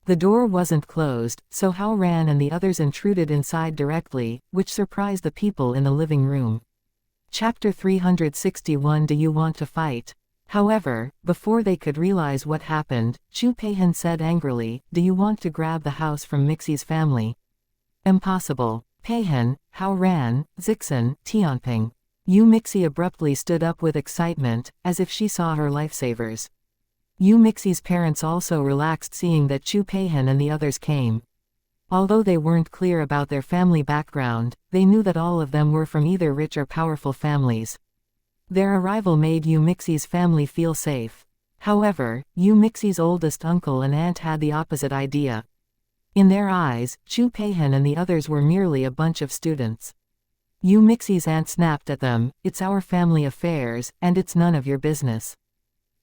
The door wasn't closed, so Hao Ran and the others intruded inside directly, which surprised the people in the living room. Chapter 361. Do you want to fight? However, before they could realize what happened, Chu Peihen said angrily, Do you want to grab the house from Mixie's family? Impossible. Peihen, Hao Ran, Zixin, Tianping. Yu Mixie abruptly stood up with excitement, as if she saw her lifesavers. Yu Mixie's parents also relaxed seeing that Chu Peihen and the others came. Although they weren't clear about their family background, they knew that all of them were from either rich or powerful families. Their arrival made Yu Mixie's family feel safe. However, Yu Mixie's oldest uncle and aunt had the opposite idea. In their eyes, Chu Peihan and the others were merely a bunch of students. Yu Mixie's aunt snapped at them, "It's our family affairs, and it's none of your business."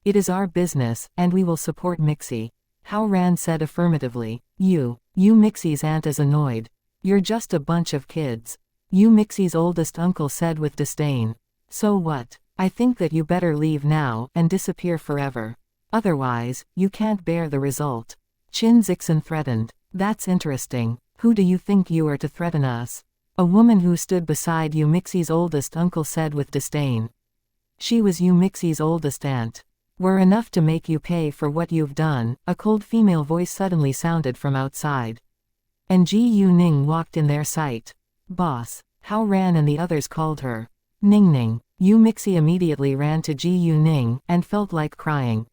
"It is our business, and we will support Mixie," Hao Ran said affirmatively. Yu Mixie's aunt is annoyed. "You're just a bunch of kids," Yu Mixie's oldest uncle said with disdain. "So what? I think that you better leave now, and disappear forever. Otherwise, you can't bear the result." Qin Zixin threatened. "That's interesting. Who do you think you are to threaten us?" A woman who stood beside Yu Mixie's oldest uncle said with disdain. She was Yu Mixie's oldest aunt. "We're enough to make you pay for what you've done," a cold female voice suddenly sounded from outside. And Ji Yuning walked in their sight. "Boss," Hao Ran and the others called her. "Ning Ning." Yu Mixie immediately ran to Ji Yuning, and felt like crying.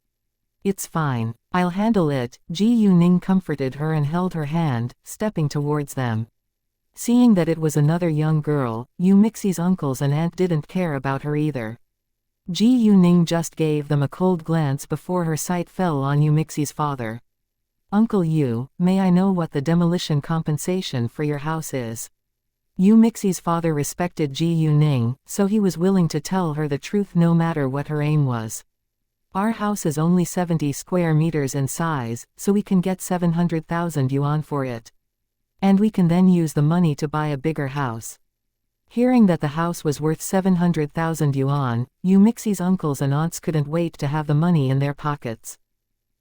"It's fine. I'll handle it," Ji Yuning comforted her and held her hand, stepping towards them. Seeing that it was another young girl, Yu Mixie's uncles and aunt didn't care about her either. Ji Yuning just gave them a cold glance before her sight fell on Yu Mixie's father. "Uncle Yu, may I know what the demolition compensation for your house is?" Yu Mixie's father respected Ji Yuning, so he was willing to tell her the truth no matter what her aim was. "Our house is only 70 square meters in size, so we can get 700,000 yuan for it. And we can then use the money to buy a bigger house." Hearing that the house was worth 700,000 yuan, Yu Mixie's uncles and aunts couldn't wait to have the money in their pockets.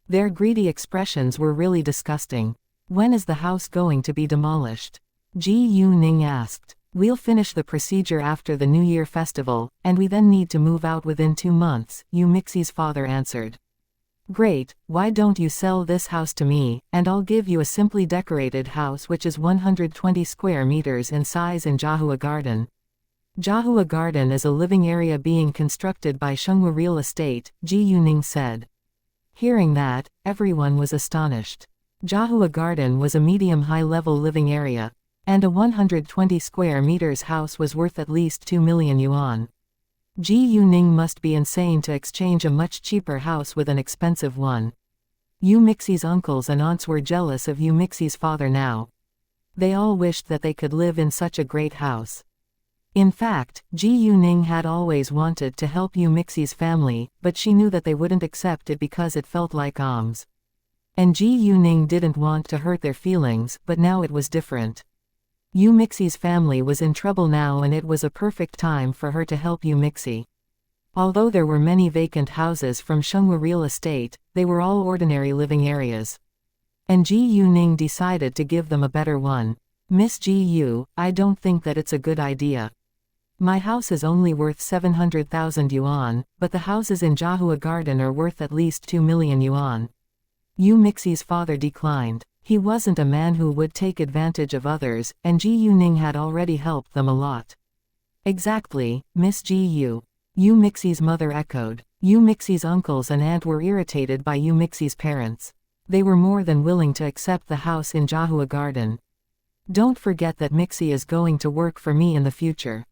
Their greedy expressions were really disgusting. "When is the house going to be demolished?" Ji Yuning asked. "We'll finish the procedure after the New Year festival, and we then need to move out within 2 months, Yu Mixie's father answered. "Great, why don't you sell this house to me, and I'll give you a simply decorated house which is 120 square meters in size in Jiahua Garden." Jiahua Garden is a living area being constructed by Shenghua Real Estate, Ji Yuning said. Hearing that, everyone was astonished. Jiahua Garden was a medium high-level living area, and a 120 square meters house was worth at least 2 million yuan. Ji Yuning must be insane to exchange a much cheaper house with an expensive one. Yu Mixie's uncles and aunts were jealous of Yu Mixie's father now. They all wished that they could live in such a great house. In fact, Ji Yuning had always wanted to help Yu Mixie's family, but she knew that they wouldn't accept it because it felt like alms. And Ji Yuning didn't want to hurt their feelings, but now it was different. Yu Mixie's family was in trouble now, and it was a perfect time for her to help Yu Mixie. Although there were many vacant houses from Shenghua Real Estate, they were all ordinary living areas. And Ji Yuning decided to give them a better one. "Miss Ji Yu, I don't think that it's a good idea. My house is only worth 700,000 yuan, but the houses in Jiahua Garden are worth at least 2 million yuan. Yu Mixie's father declined. He wasn't a man who would take advantage of others, and Ji Yuning had already helped them a lot. "Exactly, Miss Ji Yu," Yu Mixie's mother echoed. Yu Mixie's uncles and aunt were irritated by Yu Mixie's parents. They were more than willing to accept the house in Jiahua Garden. "Don't forget that Mixie is going to work for me in the future.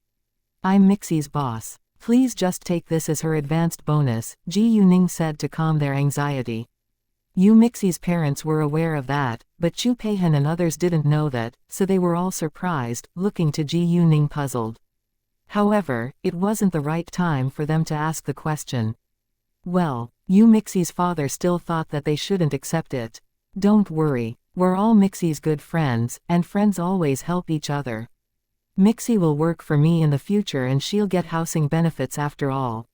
I'm Mixie's boss. Please just take this as her advanced bonus," Ji Yuning said to calm their anxiety. Yu Mixie's parents were aware of that, but Chu Peihan and others didn't know that, so they were all surprised, looking to Ji Yuning puzzled. However, it wasn't the right time for them to ask the question. Well, Yu Mixie's father still thought that they shouldn't accept it. "Don't worry, we're all Mixie's good friends, and friends always help each other. Mixie will work for me in the future and she'll get housing benefits after all.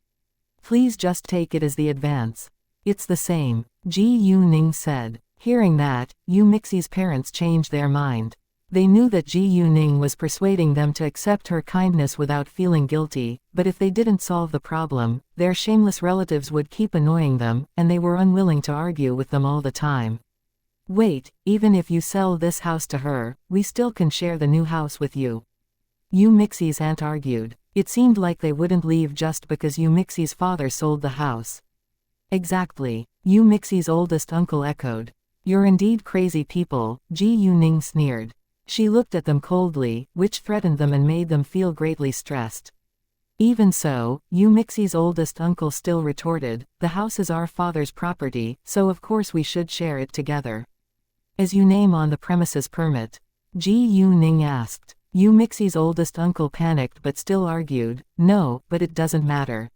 Please just take it as the advance. It's the same," Ji Yuning said. Hearing that, Yu Mixie's parents changed their mind. They knew that Ji Yuning was persuading them to accept her kindness without feeling guilty, but if they didn't solve the problem, their shameless relatives would keep annoying them, and they were unwilling to argue with them all the time. "Wait, even if you sell this house to her, we still can share the new house with you," Yu Mixie's aunt argued. It seemed like they wouldn't leave just because Yu Mixie's father sold the house. "Exactly," Yu Mixie's oldest uncle echoed. "You're indeed crazy people," Ji Yuning sneered. She looked at them coldly, which threatened them and made them feel greatly stressed. Even so, Yu Mixi's oldest uncle still retorted, the house is our father's property, so of course we should share it together. As you name on the premises permit? Ji Yuning asked. Yu Mixi's oldest uncle panicked but still argued, no, but it doesn't matter.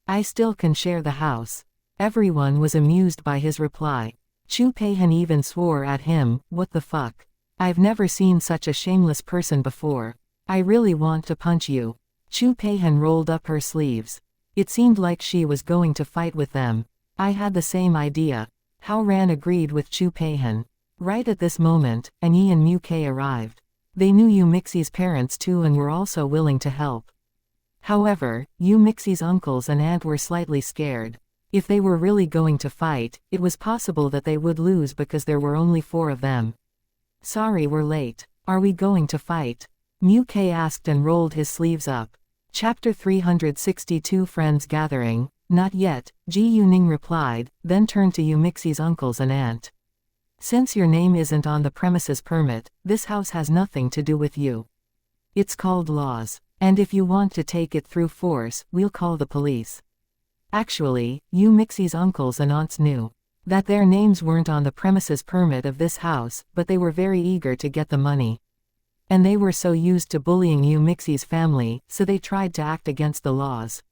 I still can share the house. Everyone was amused by his reply. Chu Peihan even swore at him, what the fuck? I've never seen such a shameless person before. I really want to punch you. Chu Peihan rolled up her sleeves. It seemed like she was going to fight with them. I had the same idea. Hao Ran agreed with Chu Peihan. Right at this moment, Anyi and Mu Ke arrived. They knew Yu Mixi's parents too and were also willing to help. However, Yu Mixi's uncles and aunt were slightly scared. If they were really going to fight, it was possible that they would lose because there were only 4 of them. Sorry we're late. Are we going to fight? Mu Ke asked and rolled his sleeves up. Chapter 362 Friends Gathering. Not yet, Ji Yuning replied, then turned to Yu Mixi's uncles and aunt. Since your name isn't on the premises permit, this house has nothing to do with you. It's called laws. And if you want to take it through force, we'll call the police. Actually, Yu Mixi's uncles and aunts knew that their names weren't on the premises permit of this house, but they were very eager to get the money. And they were so used to bullying Yu Mixi's family, so they tried to act against the laws.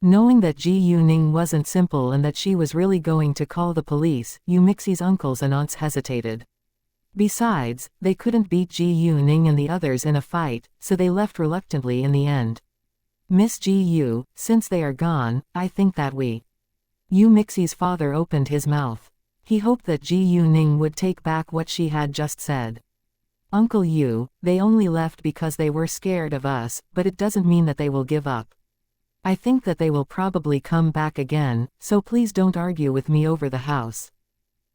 Knowing that Ji Yuning wasn't simple and that she was really going to call the police, Yu Mixi's uncles and aunts hesitated. Besides, they couldn't beat Ji Yuning and the others in a fight, so they left reluctantly in the end. Miss Ji Yu, since they are gone, I think that we. Yu Mixi's father opened his mouth. He hoped that Ji Yuning would take back what she had just said. Uncle Yu, they only left because they were scared of us, but it doesn't mean that they will give up. I think that they will probably come back again, so please don't argue with me over the house.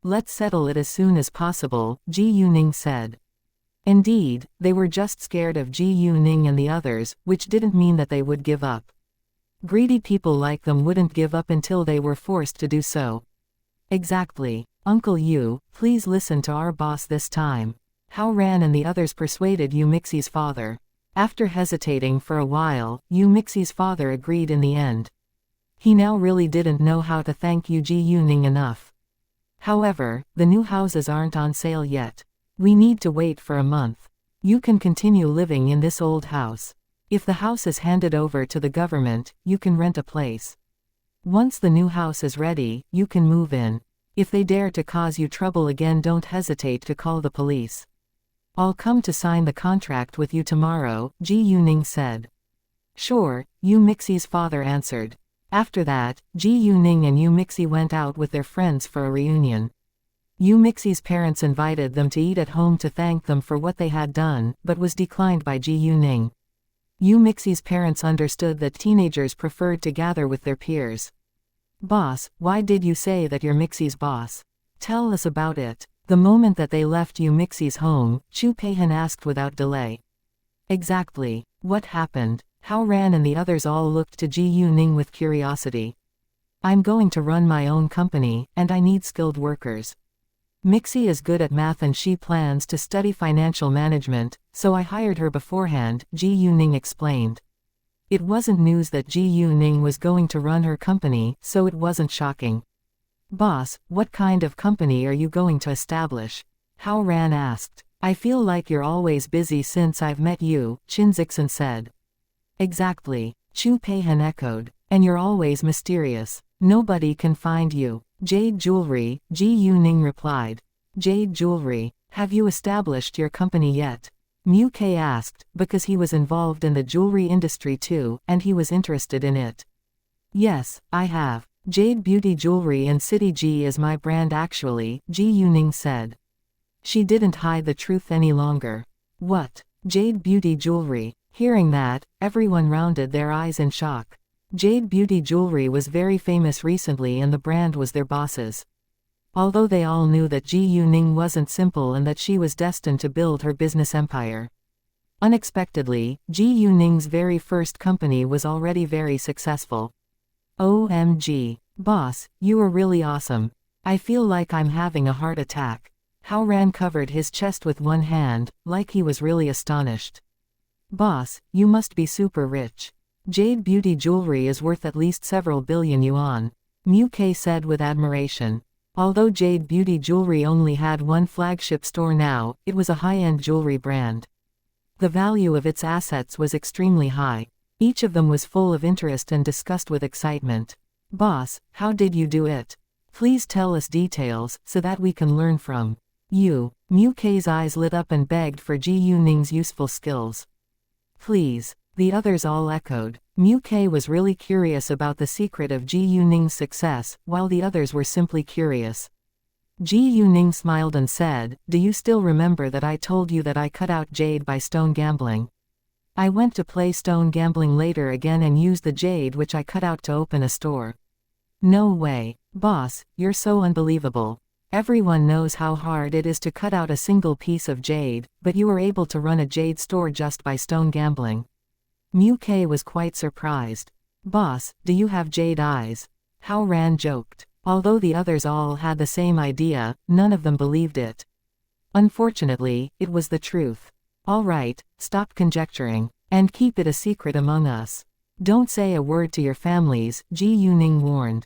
Let's settle it as soon as possible, Ji Yuning said. Indeed, they were just scared of Ji Yuning and the others, which didn't mean that they would give up. Greedy people like them wouldn't give up until they were forced to do so. Exactly. Uncle Yu, please listen to our boss this time. Hao Ran and the others persuaded Yu Mixi's father. After hesitating for a while, Yu Mixi's father agreed in the end. He now really didn't know how to thank Ji Yuning enough. However, the new houses aren't on sale yet. We need to wait for a month. You can continue living in this old house. If the house is handed over to the government, you can rent a place. Once the new house is ready, you can move in. If they dare to cause you trouble again, don't hesitate to call the police. I'll come to sign the contract with you tomorrow, Ji Yuning said. Sure, Yu Mixi's father answered. After that, Ji Yuning and Yu Mixi went out with their friends for a reunion. Yu Mixi's parents invited them to eat at home to thank them for what they had done, but was declined by Ji Yuning. Yu Mixi's parents understood that teenagers preferred to gather with their peers. Boss, why did you say that you're Mixi's boss? Tell us about it. The moment that they left Yu Mixi's home, Chu Peihan asked without delay. Exactly. What happened? Hao Ran and the others all looked to Ji Yuning with curiosity. I'm going to run my own company, and I need skilled workers. Mixi is good at math and she plans to study financial management, so I hired her beforehand, Ji Yuning explained. It wasn't news that Ji Yuning was going to run her company, so it wasn't shocking. Boss, what kind of company are you going to establish? Hao Ran asked. I feel like you're always busy since I've met you, Qin Zixin said. Exactly, Chu Peihan echoed. And you're always mysterious. Nobody can find you. Jade Jewelry, Ji Yuning replied. Jade Jewelry, have you established your company yet? Mu Ke asked, because he was involved in the jewelry industry too, and he was interested in it. Yes, I have. Jade Beauty Jewelry and City G is my brand actually, Ji Yuning said. She didn't hide the truth any longer. What? Jade Beauty Jewelry. Hearing that, everyone rounded their eyes in shock. Jade Beauty Jewelry was very famous recently and the brand was their boss's. Although they all knew that Ji Yuning wasn't simple and that she was destined to build her business empire. Unexpectedly, Ji Yuning's very first company was already very successful. OMG. Boss, you are really awesome. I feel like I'm having a heart attack. Hao Ran covered his chest with one hand, like he was really astonished. Boss, you must be super rich. Jade beauty jewelry is worth at least several billion yuan, Mu Ke said with admiration. Although Jade beauty jewelry only had one flagship store now, it was a high-end jewelry brand. The value of its assets was extremely high. Each of them was full of interest and discussed with excitement. Boss, how did you do it? Please tell us details, so that we can learn from you. Mu Ke's eyes lit up and begged for Ji Yuning's useful skills. Please. The others all echoed. Mu Ke was really curious about the secret of Ji Yuning's success, while the others were simply curious. Ji Yuning smiled and said, "Do you still remember that I told you that I cut out jade by stone gambling? I went to play stone gambling later again and used the jade which I cut out to open a store." No way. Boss, you're so unbelievable. Everyone knows how hard it is to cut out a single piece of jade, but you were able to run a jade store just by stone gambling. Mu Ke was quite surprised. Boss, do you have jade eyes? Hao Ran joked. Although the others all had the same idea, none of them believed it. Unfortunately, it was the truth. All right, stop conjecturing, and keep it a secret among us. Don't say a word to your families, Ji Yuning warned.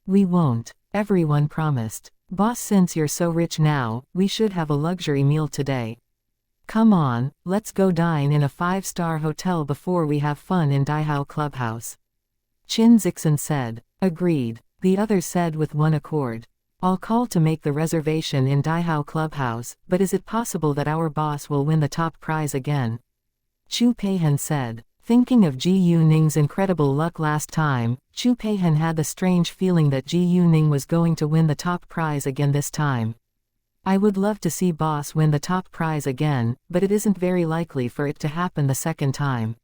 We won't, everyone promised. Boss, since you're so rich now, we should have a luxury meal today. Come on, let's go dine in a 5-star hotel before we have fun in Daihao Clubhouse. Qin Zixin said. Agreed, the others said with one accord. I'll call to make the reservation in Daihao Clubhouse, but is it possible that our boss will win the top prize again? Chu Peihan said. Thinking of Ji Yuning's incredible luck last time, Chu Peihan had the strange feeling that Ji Yuning was going to win the top prize again this time. I would love to see boss win the top prize again, but it isn't very likely for it to happen the second time.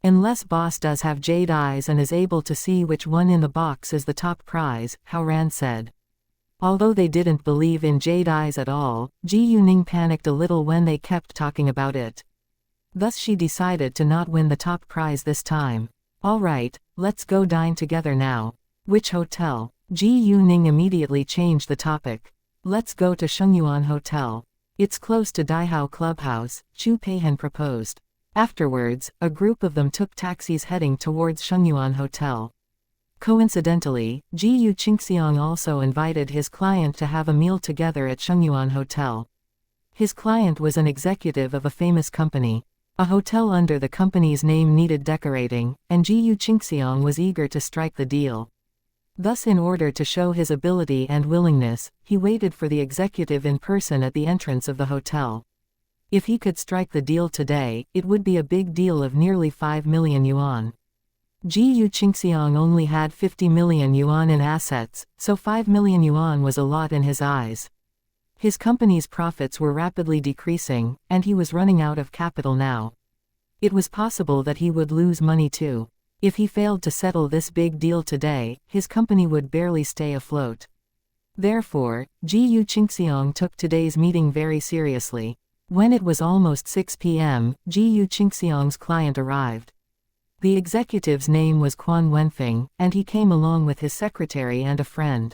Unless boss does have jade eyes and is able to see which one in the box is the top prize, Hao Ran said. Although they didn't believe in jade eyes at all, Ji Yuning panicked a little when they kept talking about it. Thus she decided to not win the top prize this time. All right, let's go dine together now. Which hotel? Ji Yuning immediately changed the topic. Let's go to Shengyuan Hotel. It's close to Daihao Clubhouse, Chu Peihan proposed. Afterwards, a group of them took taxis heading towards Shengyuan Hotel. Coincidentally, Ji Yu Qingxiang also invited his client to have a meal together at Shengyuan Hotel. His client was an executive of a famous company. A hotel under the company's name needed decorating, and Ji Yu Qingxiang was eager to strike the deal. Thus, in order to show his ability and willingness, he waited for the executive in person at the entrance of the hotel. If he could strike the deal today, it would be a big deal of nearly 5 million yuan. Ji Yu Qingxiang only had 50 million yuan in assets, so 5 million yuan was a lot in his eyes. His company's profits were rapidly decreasing, and he was running out of capital now. It was possible that he would lose money too. If he failed to settle this big deal today, his company would barely stay afloat. Therefore, Ji Yu Qingxiang took today's meeting very seriously. When it was almost 6 p.m., Ji Yu Qingxiang's client arrived. The executive's name was Quan Wenfeng, and he came along with his secretary and a friend.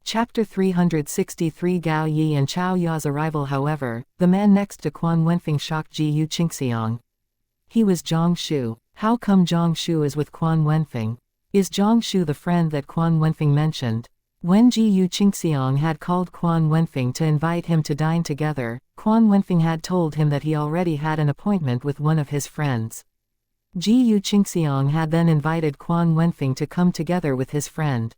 Chapter 363 Gao Yi and Chao Ya's arrival. However, the man next to Quan Wenfeng shocked Ji Yu Qingxiang. He was Zhang Shu. How come Zhang Shu is with Quan Wenfeng? Is Zhang Shu the friend that Quan Wenfeng mentioned? When Ji Yu Qingxiang had called Quan Wenfeng to invite him to dine together, Quan Wenfeng had told him that he already had an appointment with one of his friends. Ji Yu Qingxiang had then invited Quan Wenfeng to come together with his friend.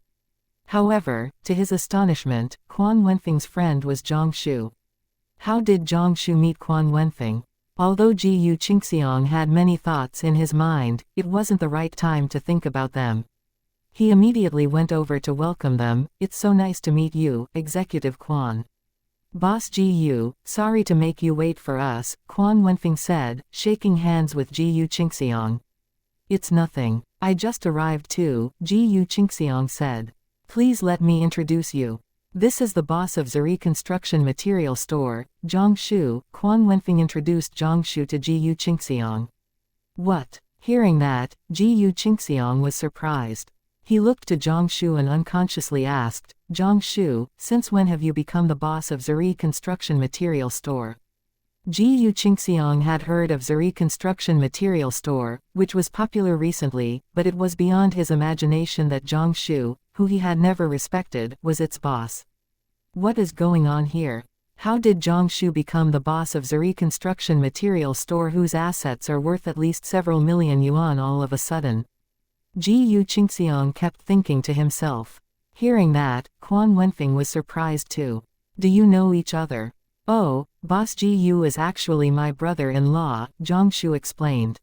However, to his astonishment, Quan Wenfeng's friend was Zhang Shu. How did Zhang Shu meet Quan Wenfeng? Although Ji Yu Qingxiang had many thoughts in his mind, it wasn't the right time to think about them. He immediately went over to welcome them. It's so nice to meet you, Executive Quan. Boss Ji Yu, sorry to make you wait for us, Quan Wenfeng said, shaking hands with Ji Yu Qingxiang. It's nothing. I just arrived too, Ji Yu Qingxiang said. Please let me introduce you. This is the boss of Zuri Construction Material Store, Zhang Shu. Quan Wenfeng introduced Zhang Shu to Ji Yu Qingxiang. What? Hearing that, Ji Yu Qingxiang was surprised. He looked to Zhang Shu and unconsciously asked, Zhang Shu, since when have you become the boss of Zuri Construction Material Store? Ji Qingxiang had heard of Zuri Construction Material Store, which was popular recently, but it was beyond his imagination that Zhang Shu, who he had never respected, was its boss. What is going on here? How did Zhang Shu become the boss of Zuri Construction Material Store, whose assets are worth at least several million yuan all of a sudden? Ji Qingxiang kept thinking to himself. Hearing that, Quan Wenfeng was surprised too. Do you know each other? Oh, Boss Ji Yu is actually my brother-in-law, Zhang Shu explained.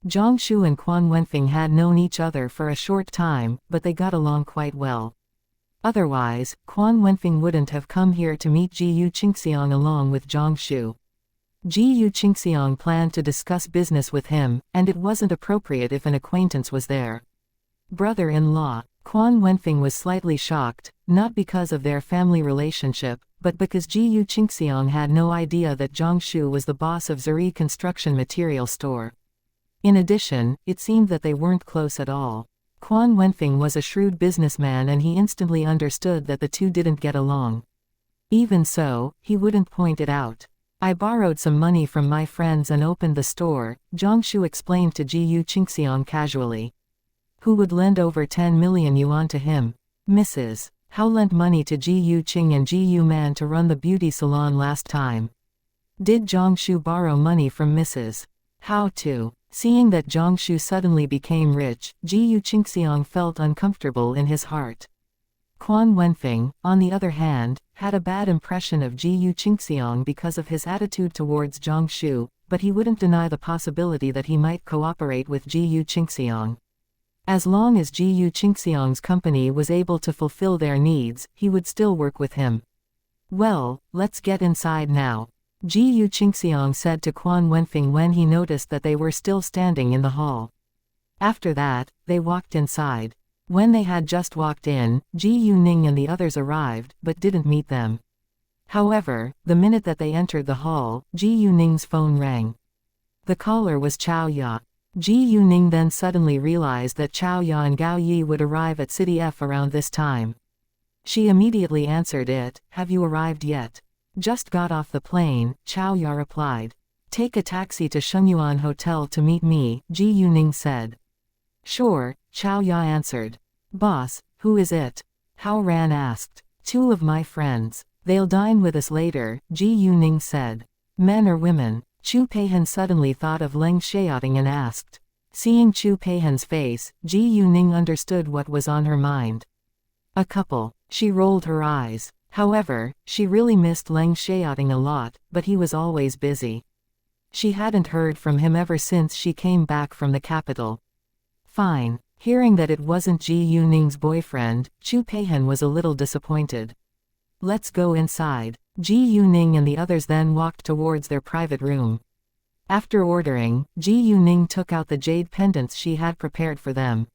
Zhang Shu and Quan Wenfeng had known each other for a short time, but they got along quite well. Otherwise, Quan Wenfeng wouldn't have come here to meet Ji Qingxiang along with Zhang Shu. Ji Qingxiang planned to discuss business with him, and it wasn't appropriate if an acquaintance was there. Brother-in-law. Quan Wenfeng was slightly shocked, not because of their family relationship, but because Ji Qingxiang had no idea that Zhang Shu was the boss of Zuri Construction Material Store. In addition, it seemed that they weren't close at all. Quan Wenfeng was a shrewd businessman and he instantly understood that the two didn't get along. Even so, he wouldn't point it out. I borrowed some money from my friends and opened the store, Zhang Shu explained to Ji Qingxiang casually. Who would lend over 10 million yuan to him? Mrs. Hao lent money to Ji Yuqing and Ji Yu Man to run the beauty salon last time. Did Zhang Shu borrow money from Mrs. Hao too? Seeing that Zhang Shu suddenly became rich, Ji Qingxiang felt uncomfortable in his heart. Quan Wenfeng, on the other hand, had a bad impression of Ji Qingxiang because of his attitude towards Zhang Shu, but he wouldn't deny the possibility that he might cooperate with Ji Qingxiang. As long as Ji Qingxiang's company was able to fulfill their needs, he would still work with him. Well, let's get inside now, Ji Qingxiang said to Quan Wenfeng when he noticed that they were still standing in the hall. After that, they walked inside. When they had just walked in, Ji Yuning and the others arrived, but didn't meet them. However, the minute that they entered the hall, Ji Yuning's phone rang. The caller was Chao Ya. Ji Yuning then suddenly realized that Chao Ya and Gao Yi would arrive at City F around this time. She immediately answered it. Have you arrived yet? Just got off the plane, Chao Ya replied. Take a taxi to Shengyuan Hotel to meet me, Ji Yuning said. Sure, Chao Ya answered. Boss, who is it? Hao Ran asked. Two of my friends. They'll dine with us later, Ji Yuning said. Men or women? Chu Peihan suddenly thought of Leng Xiaoting and asked. Seeing Chu Peihan's face, Ji Yuning understood what was on her mind. A couple. She rolled her eyes. However, she really missed Leng Xiaoting a lot, but he was always busy. She hadn't heard from him ever since she came back from the capital. Fine. Hearing that it wasn't Ji Yuning's boyfriend, Chu Peihan was a little disappointed. Let's go inside. Ji Yuning and the others then walked towards their private room. After ordering, Ji Yuning took out the jade pendants she had prepared for them.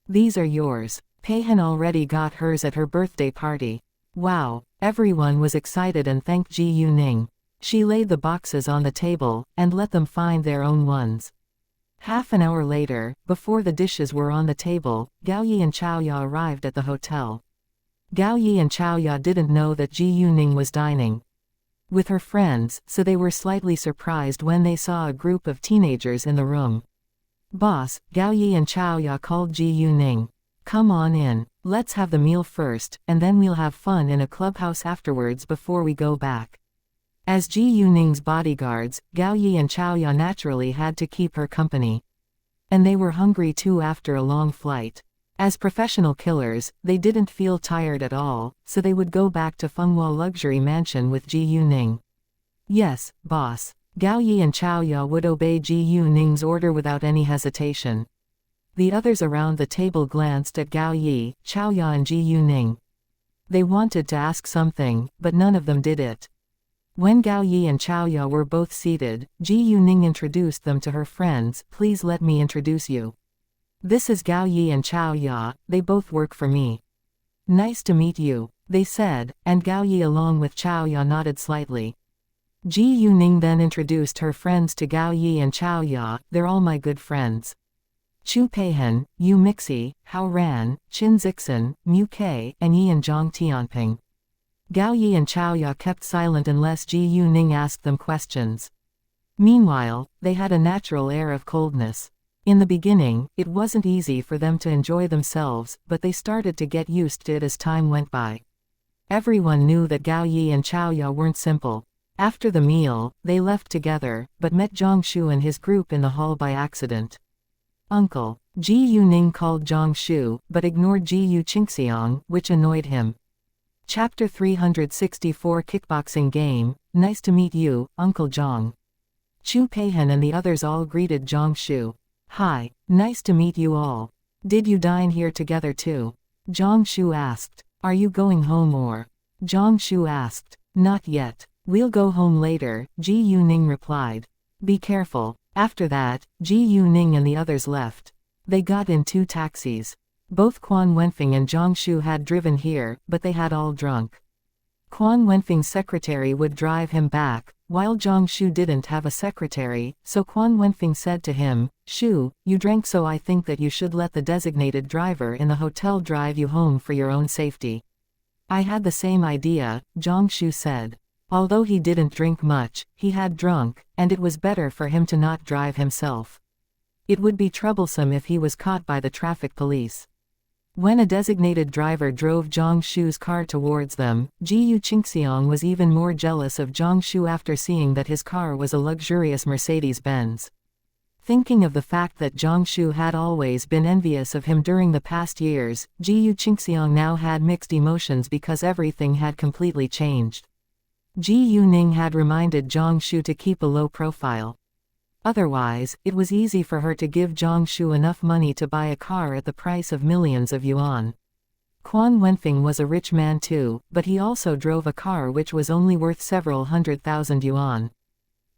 These are yours. Peihan already got hers at her birthday party. Wow, everyone was excited and thanked Ji Yuning. She laid the boxes on the table, and let them find their own ones. Half an hour later, before the dishes were on the table, Gao Yi and Chao Ya arrived at the hotel. Gao Yi and Chao Ya didn't know that Ji Yuning was dining with her friends, so they were slightly surprised when they saw a group of teenagers in the room. Boss, Gao Yi and Chao Ya called Ji Yuning. Come on in. Let's have the meal first, and then we'll have fun in a clubhouse afterwards before we go back. As Ji Yuning's bodyguards, Gao Yi and Chao Ya naturally had to keep her company. And they were hungry too after a long flight. As professional killers, they didn't feel tired at all, so they would go back to Fenghua Luxury Mansion with Ji Yuning. Yes, boss. Gao Yi and Chao Ya would obey Ji Yuning's order without any hesitation. The others around the table glanced at Gao Yi, Chao Ya and Ji Yuning. They wanted to ask something, but none of them did it. When Gao Yi and Chao Ya were both seated, Ji Yuning introduced them to her friends. Please let me introduce you. This is Gao Yi and Chao Ya, they both work for me. Nice to meet you, they said, and Gao Yi along with Chao Ya nodded slightly. Ji Yuning then introduced her friends to Gao Yi and Chao Ya. They're all my good friends. Chu Peihan, Yu Mixi, Hao Ran, Qin Zixin, Mu Ke, and Yi and Zhang Tianping. Gao Yi and Xiaoya kept silent unless Ji Yuning asked them questions. Meanwhile, they had a natural air of coldness. In the beginning, it wasn't easy for them to enjoy themselves, but they started to get used to it as time went by. Everyone knew that Gao Yi and Xiaoya weren't simple. After the meal, they left together, but met Zhang Shu and his group in the hall by accident. Uncle. Ji Yuning called Zhang Shu, but ignored Ji Yu Qingxiang, which annoyed him. Chapter 364 Kickboxing Game. Nice to meet you, Uncle Zhang. Chu Peihan and the others all greeted Zhang Shu. Hi. Nice to meet you all. Did you dine here together too? Zhang Shu asked. Are you going home or? Zhang Shu asked. Not yet. We'll go home later, Ji Yuning replied. Be careful. After that, Ji Yuning and the others left. They got in 2 taxis. Both Quan Wenfeng and Zhang Shu had driven here, but they had all drunk. Quan Wenfeng's secretary would drive him back, while Zhang Shu didn't have a secretary, so Quan Wenfeng said to him, Shu, you drank, so I think that you should let the designated driver in the hotel drive you home for your own safety. I had the same idea, Zhang Shu said. Although he didn't drink much, he had drunk, and it was better for him to not drive himself. It would be troublesome if he was caught by the traffic police. When a designated driver drove Zhang Shu's car towards them, Ji Yu Qingxiang was even more jealous of Zhang Shu after seeing that his car was a luxurious Mercedes-Benz. Thinking of the fact that Zhang Shu had always been envious of him during the past years, Ji Yu Qingxiang now had mixed emotions because everything had completely changed. Ji Yuning had reminded Zhang Shu to keep a low profile. Otherwise, it was easy for her to give Zhang Shu enough money to buy a car at the price of millions of yuan. Quan Wenfeng was a rich man too, but he also drove a car which was only worth several 100,000 yuan.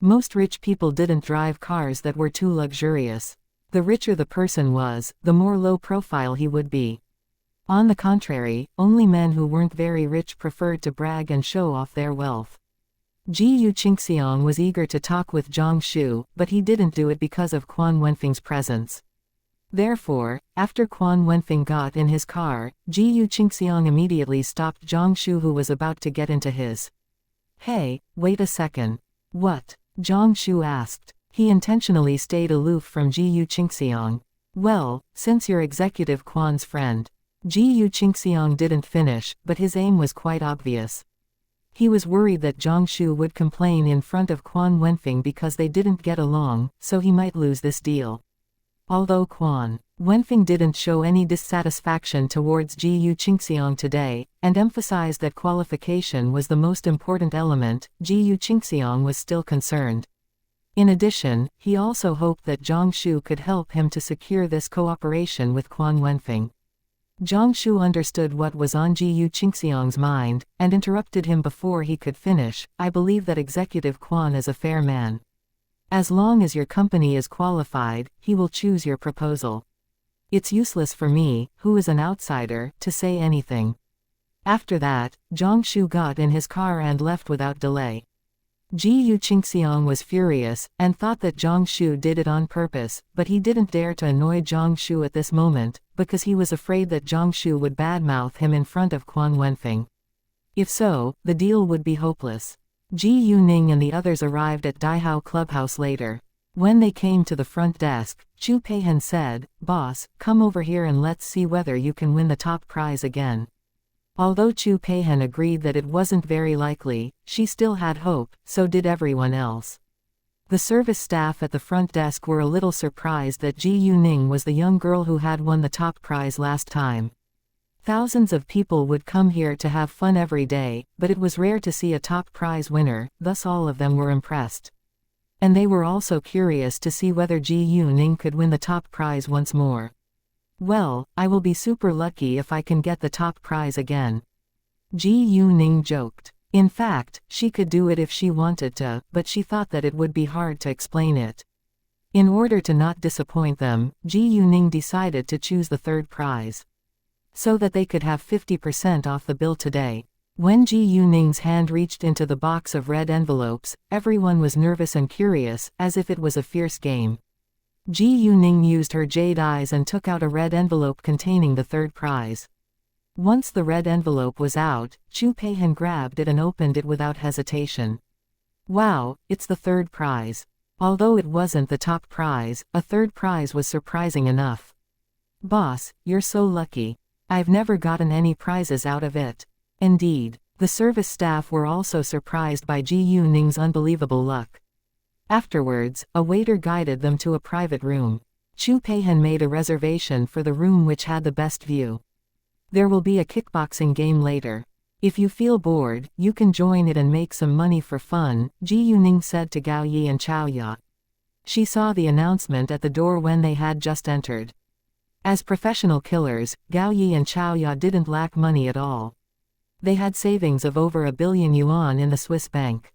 Most rich people didn't drive cars that were too luxurious. The richer the person was, the more low profile he would be. On the contrary, only men who weren't very rich preferred to brag and show off their wealth. Ji Yu Qingxiang was eager to talk with Zhang Shu, but he didn't do it because of Quan Wenfeng's presence. Therefore, after Quan Wenfeng got in his car, Ji Yu Qingxiang immediately stopped Zhang Shu, who was about to get into his. Hey, wait a second. What? Zhang Shu asked. He intentionally stayed aloof from Ji Yu Qingxiang. Well, since you're Executive Quan's friend. Ji Yu Qingxiang didn't finish, but his aim was quite obvious. He was worried that Zhang Shu would complain in front of Quan Wenfeng because they didn't get along, so he might lose this deal. Although Quan Wenfeng didn't show any dissatisfaction towards Ji Yu Qingxiang today, and emphasized that qualification was the most important element, Ji Yu Qingxiang was still concerned. In addition, he also hoped that Zhang Shu could help him to secure this cooperation with Quan Wenfeng. Zhang Shu understood what was on Ji Yu Qingxiang's mind, and interrupted him before he could finish. I believe that Executive Quan is a fair man. As long as your company is qualified, he will choose your proposal. It's useless for me, who is an outsider, to say anything. After that, Zhang Shu got in his car and left without delay. Ji Yu Qingxiang was furious, and thought that Zhang Shu did it on purpose, but he didn't dare to annoy Zhang Shu at this moment, because he was afraid that Zhang Shu would badmouth him in front of Quan Wenfeng. If so, the deal would be hopeless. Ji Yuning and the others arrived at Daihao Clubhouse later. When they came to the front desk, Chu Peihan said, Boss, come over here and let's see whether you can win the top prize again. Although Chu Peihan agreed that it wasn't very likely, she still had hope, so did everyone else. The service staff at the front desk were a little surprised that Ji Yuning was the young girl who had won the top prize last time. Thousands of people would come here to have fun every day, but it was rare to see a top prize winner, thus all of them were impressed. And they were also curious to see whether Ji Yuning could win the top prize once more. Well, I will be super lucky if I can get the top prize again. Ji Yuning joked. In fact, she could do it if she wanted to, but she thought that it would be hard to explain it. In order to not disappoint them, Ji Yuning decided to choose the third prize. So that they could have 50% off the bill today. When Ji Yuning's hand reached into the box of red envelopes, everyone was nervous and curious, as if it was a fierce game. Ji Yuning used her jade eyes and took out a red envelope containing the third prize. Once the red envelope was out, Chu Peihan grabbed it and opened it without hesitation. Wow, it's the third prize. Although it wasn't the top prize, a third prize was surprising enough. Boss, you're so lucky. I've never gotten any prizes out of it. Indeed. The service staff were also surprised by Ji Yuning's unbelievable luck. Afterwards, a waiter guided them to a private room. Chu Peihan made a reservation for the room which had the best view. There will be a kickboxing game later. If you feel bored, you can join it and make some money for fun, Ji Yuning said to Gao Yi and Chao Ya. She saw the announcement at the door when they had just entered. As professional killers, Gao Yi and Chao Ya didn't lack money at all. They had savings of over 1 billion yuan in the Swiss bank.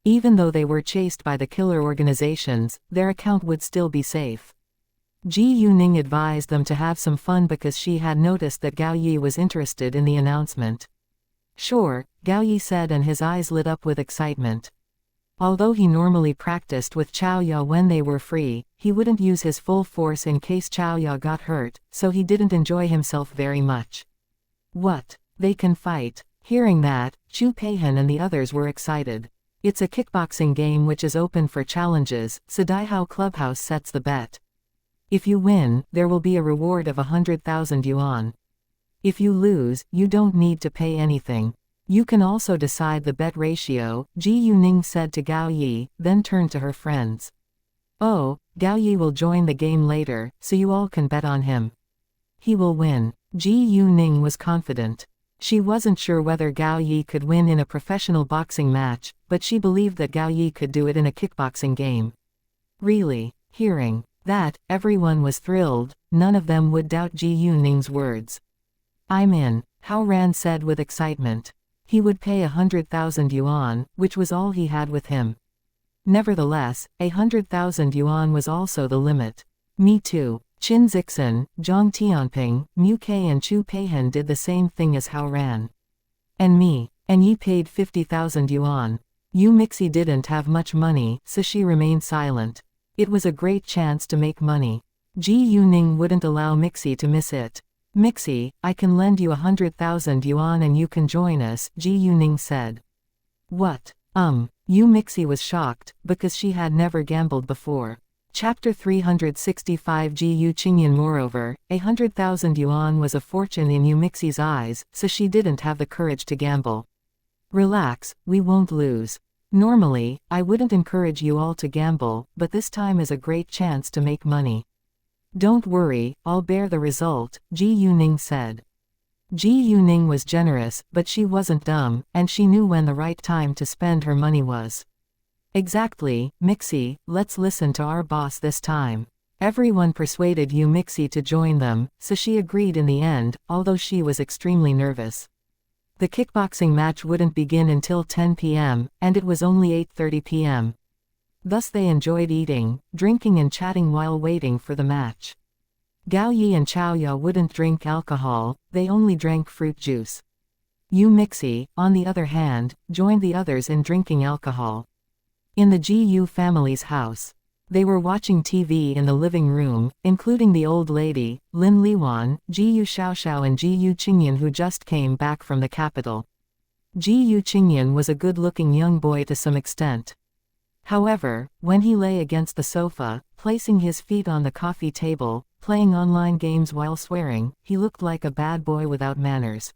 Even though they were chased by the killer organizations, their account would still be safe. Ji Yuning advised them to have some fun because she had noticed that Gao Yi was interested in the announcement. Sure, Gao Yi said, and his eyes lit up with excitement. Although he normally practiced with Chao Ya when they were free, he wouldn't use his full force in case Chao Ya got hurt, so he didn't enjoy himself very much. What? They can fight. Hearing that, Chu Peihan and the others were excited. It's a kickboxing game which is open for challenges, so Daihao Clubhouse sets the bet. If you win, there will be a reward of 100,000 yuan. If you lose, you don't need to pay anything. You can also decide the bet ratio, Ji Yuning said to Gao Yi, then turned to her friends. Oh, Gao Yi will join the game later, so you all can bet on him. He will win. Ji Yuning was confident. She wasn't sure whether Gao Yi could win in a professional boxing match, but she believed that Gao Yi could do it in a kickboxing game. Really? Hearing that, everyone was thrilled. None of them would doubt Ji Yuning's words. I'm in, Hao Ran said with excitement. He would pay 100,000 yuan, which was all he had with him. Nevertheless, 100,000 yuan was also the limit. Me too. Qin Zixin, Zhang Tianping, Mu Ke and Chu Peihan did the same thing as Hao Ran. And me. And Yi paid 50,000 yuan. Yu Mixi didn't have much money, so she remained silent. It was a great chance to make money. Ji Yuning wouldn't allow Mixi to miss it. Mixi, I can lend you 100,000 yuan and you can join us, Ji Yuning said. What? Yu Mixi was shocked, because she had never gambled before. Chapter 365 Ji Yu Qingyan. Moreover, 100,000 yuan was a fortune in Yu Mixi's eyes, so she didn't have the courage to gamble. Relax, we won't lose. Normally, I wouldn't encourage you all to gamble, but this time is a great chance to make money. Don't worry, I'll bear the result, Ji Yuning said. Ji Yuning was generous, but she wasn't dumb, and she knew when the right time to spend her money was. Exactly, Mixi, let's listen to our boss this time. Everyone persuaded Yu Mixi to join them, so she agreed in the end, although she was extremely nervous. The kickboxing match wouldn't begin until 10 p.m., and it was only 8:30 p.m. Thus they enjoyed eating, drinking and chatting while waiting for the match. Gao Yi and Chao Ya wouldn't drink alcohol, they only drank fruit juice. Yu Mixi, on the other hand, joined the others in drinking alcohol. In the Ji Yu family's house. They were watching TV in the living room, including the old lady, Lin Liwan, Ji Yu Xiaoxiao and Ji Yu Qingyan, who just came back from the capital. Ji Yu Qingyan was a good-looking young boy to some extent. However, when he lay against the sofa, placing his feet on the coffee table, playing online games while swearing, he looked like a bad boy without manners.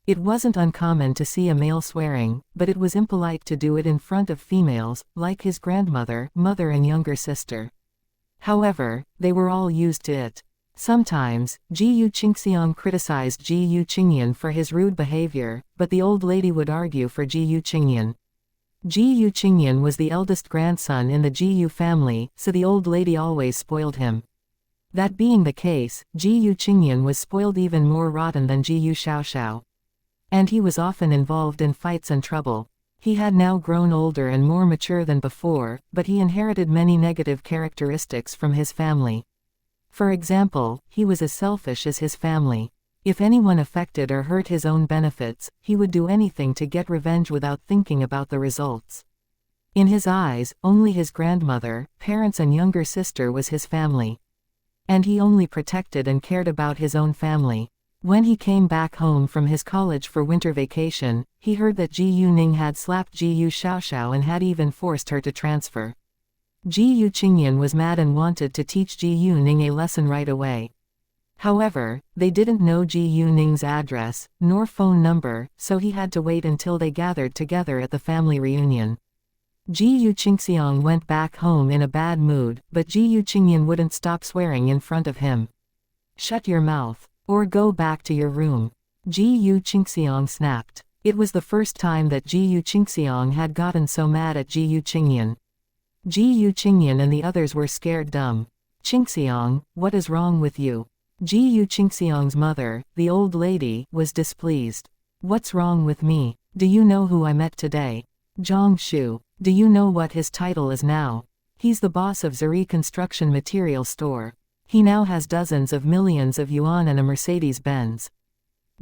It wasn't uncommon to see a male swearing, but it was impolite to do it in front of females, like his grandmother, mother and younger sister. However, they were all used to it. Sometimes, Ji Yu Qingxiang criticized Ji Yu Qingyan for his rude behavior, but the old lady would argue for Ji Yu Qingyan. Ji Yu Qingyan was the eldest grandson in the Ji Yu family, so the old lady always spoiled him. That being the case, Ji Yu Qingyan was spoiled even more rotten than Ji Yu Xiaoxiao. And he was often involved in fights and trouble. He had now grown older and more mature than before, but he inherited many negative characteristics from his family. For example, he was as selfish as his family. If anyone affected or hurt his own benefits, he would do anything to get revenge without thinking about the results. In his eyes, only his grandmother, parents and younger sister was his family. And he only protected and cared about his own family. When he came back home from his college for winter vacation, he heard that Ji Yuning had slapped Ji Xiaoxiao and had even forced her to transfer. Ji Qingyan was mad and wanted to teach Ji Yuning a lesson right away. However, they didn't know Ji Yuning's address, nor phone number, so he had to wait until they gathered together at the family reunion. Ji Qingxiang went back home in a bad mood, but Ji Qingyan wouldn't stop swearing in front of him. "Shut your mouth, or go back to your room," Ji Qingxiang snapped. It was the first time that Ji Qingxiang had gotten so mad at Ji Qingyan. Ji Qingyan and the others were scared dumb. "Qingxiang, what is wrong with you?" Ji Qingxiang's mother, the old lady, was displeased. "What's wrong with me? Do you know who I met today? Zhang Shu. Do you know what his title is now? He's the boss of Zuri Construction Material Store. He now has dozens of millions of yuan and a Mercedes-Benz."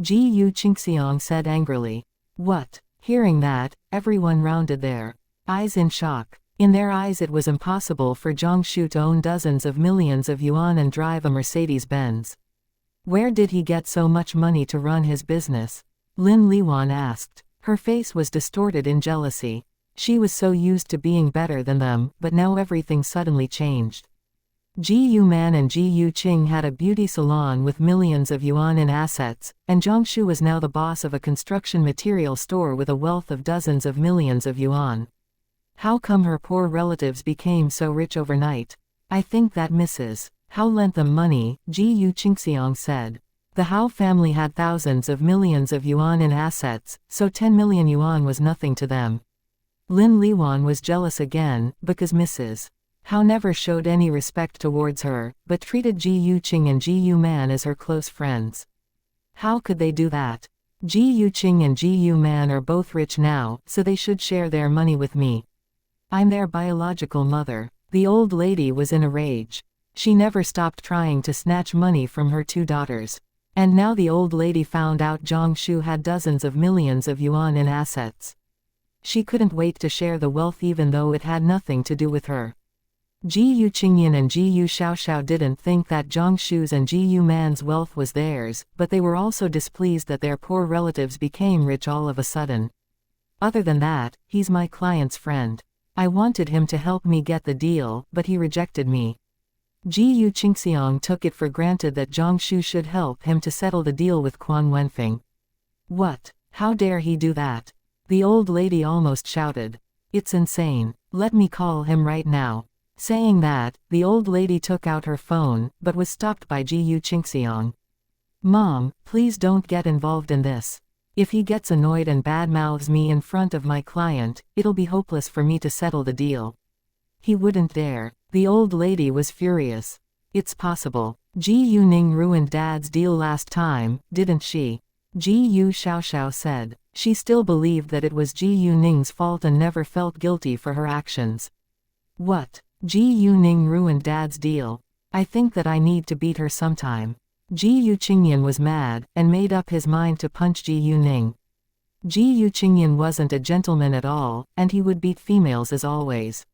Ji Qingxiang said angrily. "What?" Hearing that, everyone rounded their eyes in shock. In their eyes it was impossible for Zhang Shu to own dozens of millions of yuan and drive a Mercedes-Benz. Where did he get so much money to run his business? Lin Liwan asked. Her face was distorted in jealousy. She was so used to being better than them, but now everything suddenly changed. Ji Yu Man and Ji Yu Qing had a beauty salon with millions of yuan in assets, and Zhang Shu was now the boss of a construction material store with a wealth of dozens of millions of yuan. How come her poor relatives became so rich overnight? I think that Mrs. Hao lent them money, Ji Qingxiang said. The Hao family had thousands of millions of yuan in assets, so 10 million yuan was nothing to them. Lin Liwan was jealous again, because Mrs. Hao never showed any respect towards her, but treated Ji Yu Qing and Ji Yu Man as her close friends. How could they do that? Ji Yu Qing and Ji Yu Man are both rich now, so they should share their money with me. I'm their biological mother. The old lady was in a rage. She never stopped trying to snatch money from her two daughters. And now the old lady found out Zhang Shu had dozens of millions of yuan in assets. She couldn't wait to share the wealth even though it had nothing to do with her. Ji Yu Qingyan and Ji Yu Xiaoxiao didn't think that Zhang Shu's and Ji Yu Man's wealth was theirs, but they were also displeased that their poor relatives became rich all of a sudden. Other than that, he's my client's friend. I wanted him to help me get the deal, but he rejected me. Ji Yu Qingxiang took it for granted that Zhang Shu should help him to settle the deal with Quan Wenfeng. What? How dare he do that? The old lady almost shouted. It's insane. Let me call him right now. Saying that, the old lady took out her phone, but was stopped by Ji Yu Qingxiang. Mom, please don't get involved in this. If he gets annoyed and badmouths me in front of my client, it'll be hopeless for me to settle the deal. He wouldn't dare. The old lady was furious. It's possible. Ji Yuning ruined Dad's deal last time, didn't she? Ji Yu Xiaoxiao said. She still believed that it was Ji Yuning's fault and never felt guilty for her actions. What? Ji Yuning ruined Dad's deal. I think that I need to beat her sometime. Ji Yu Qingyan was mad, and made up his mind to punch Ji Yuning. Ji Yu Qingyan wasn't a gentleman at all, and he would beat females as always.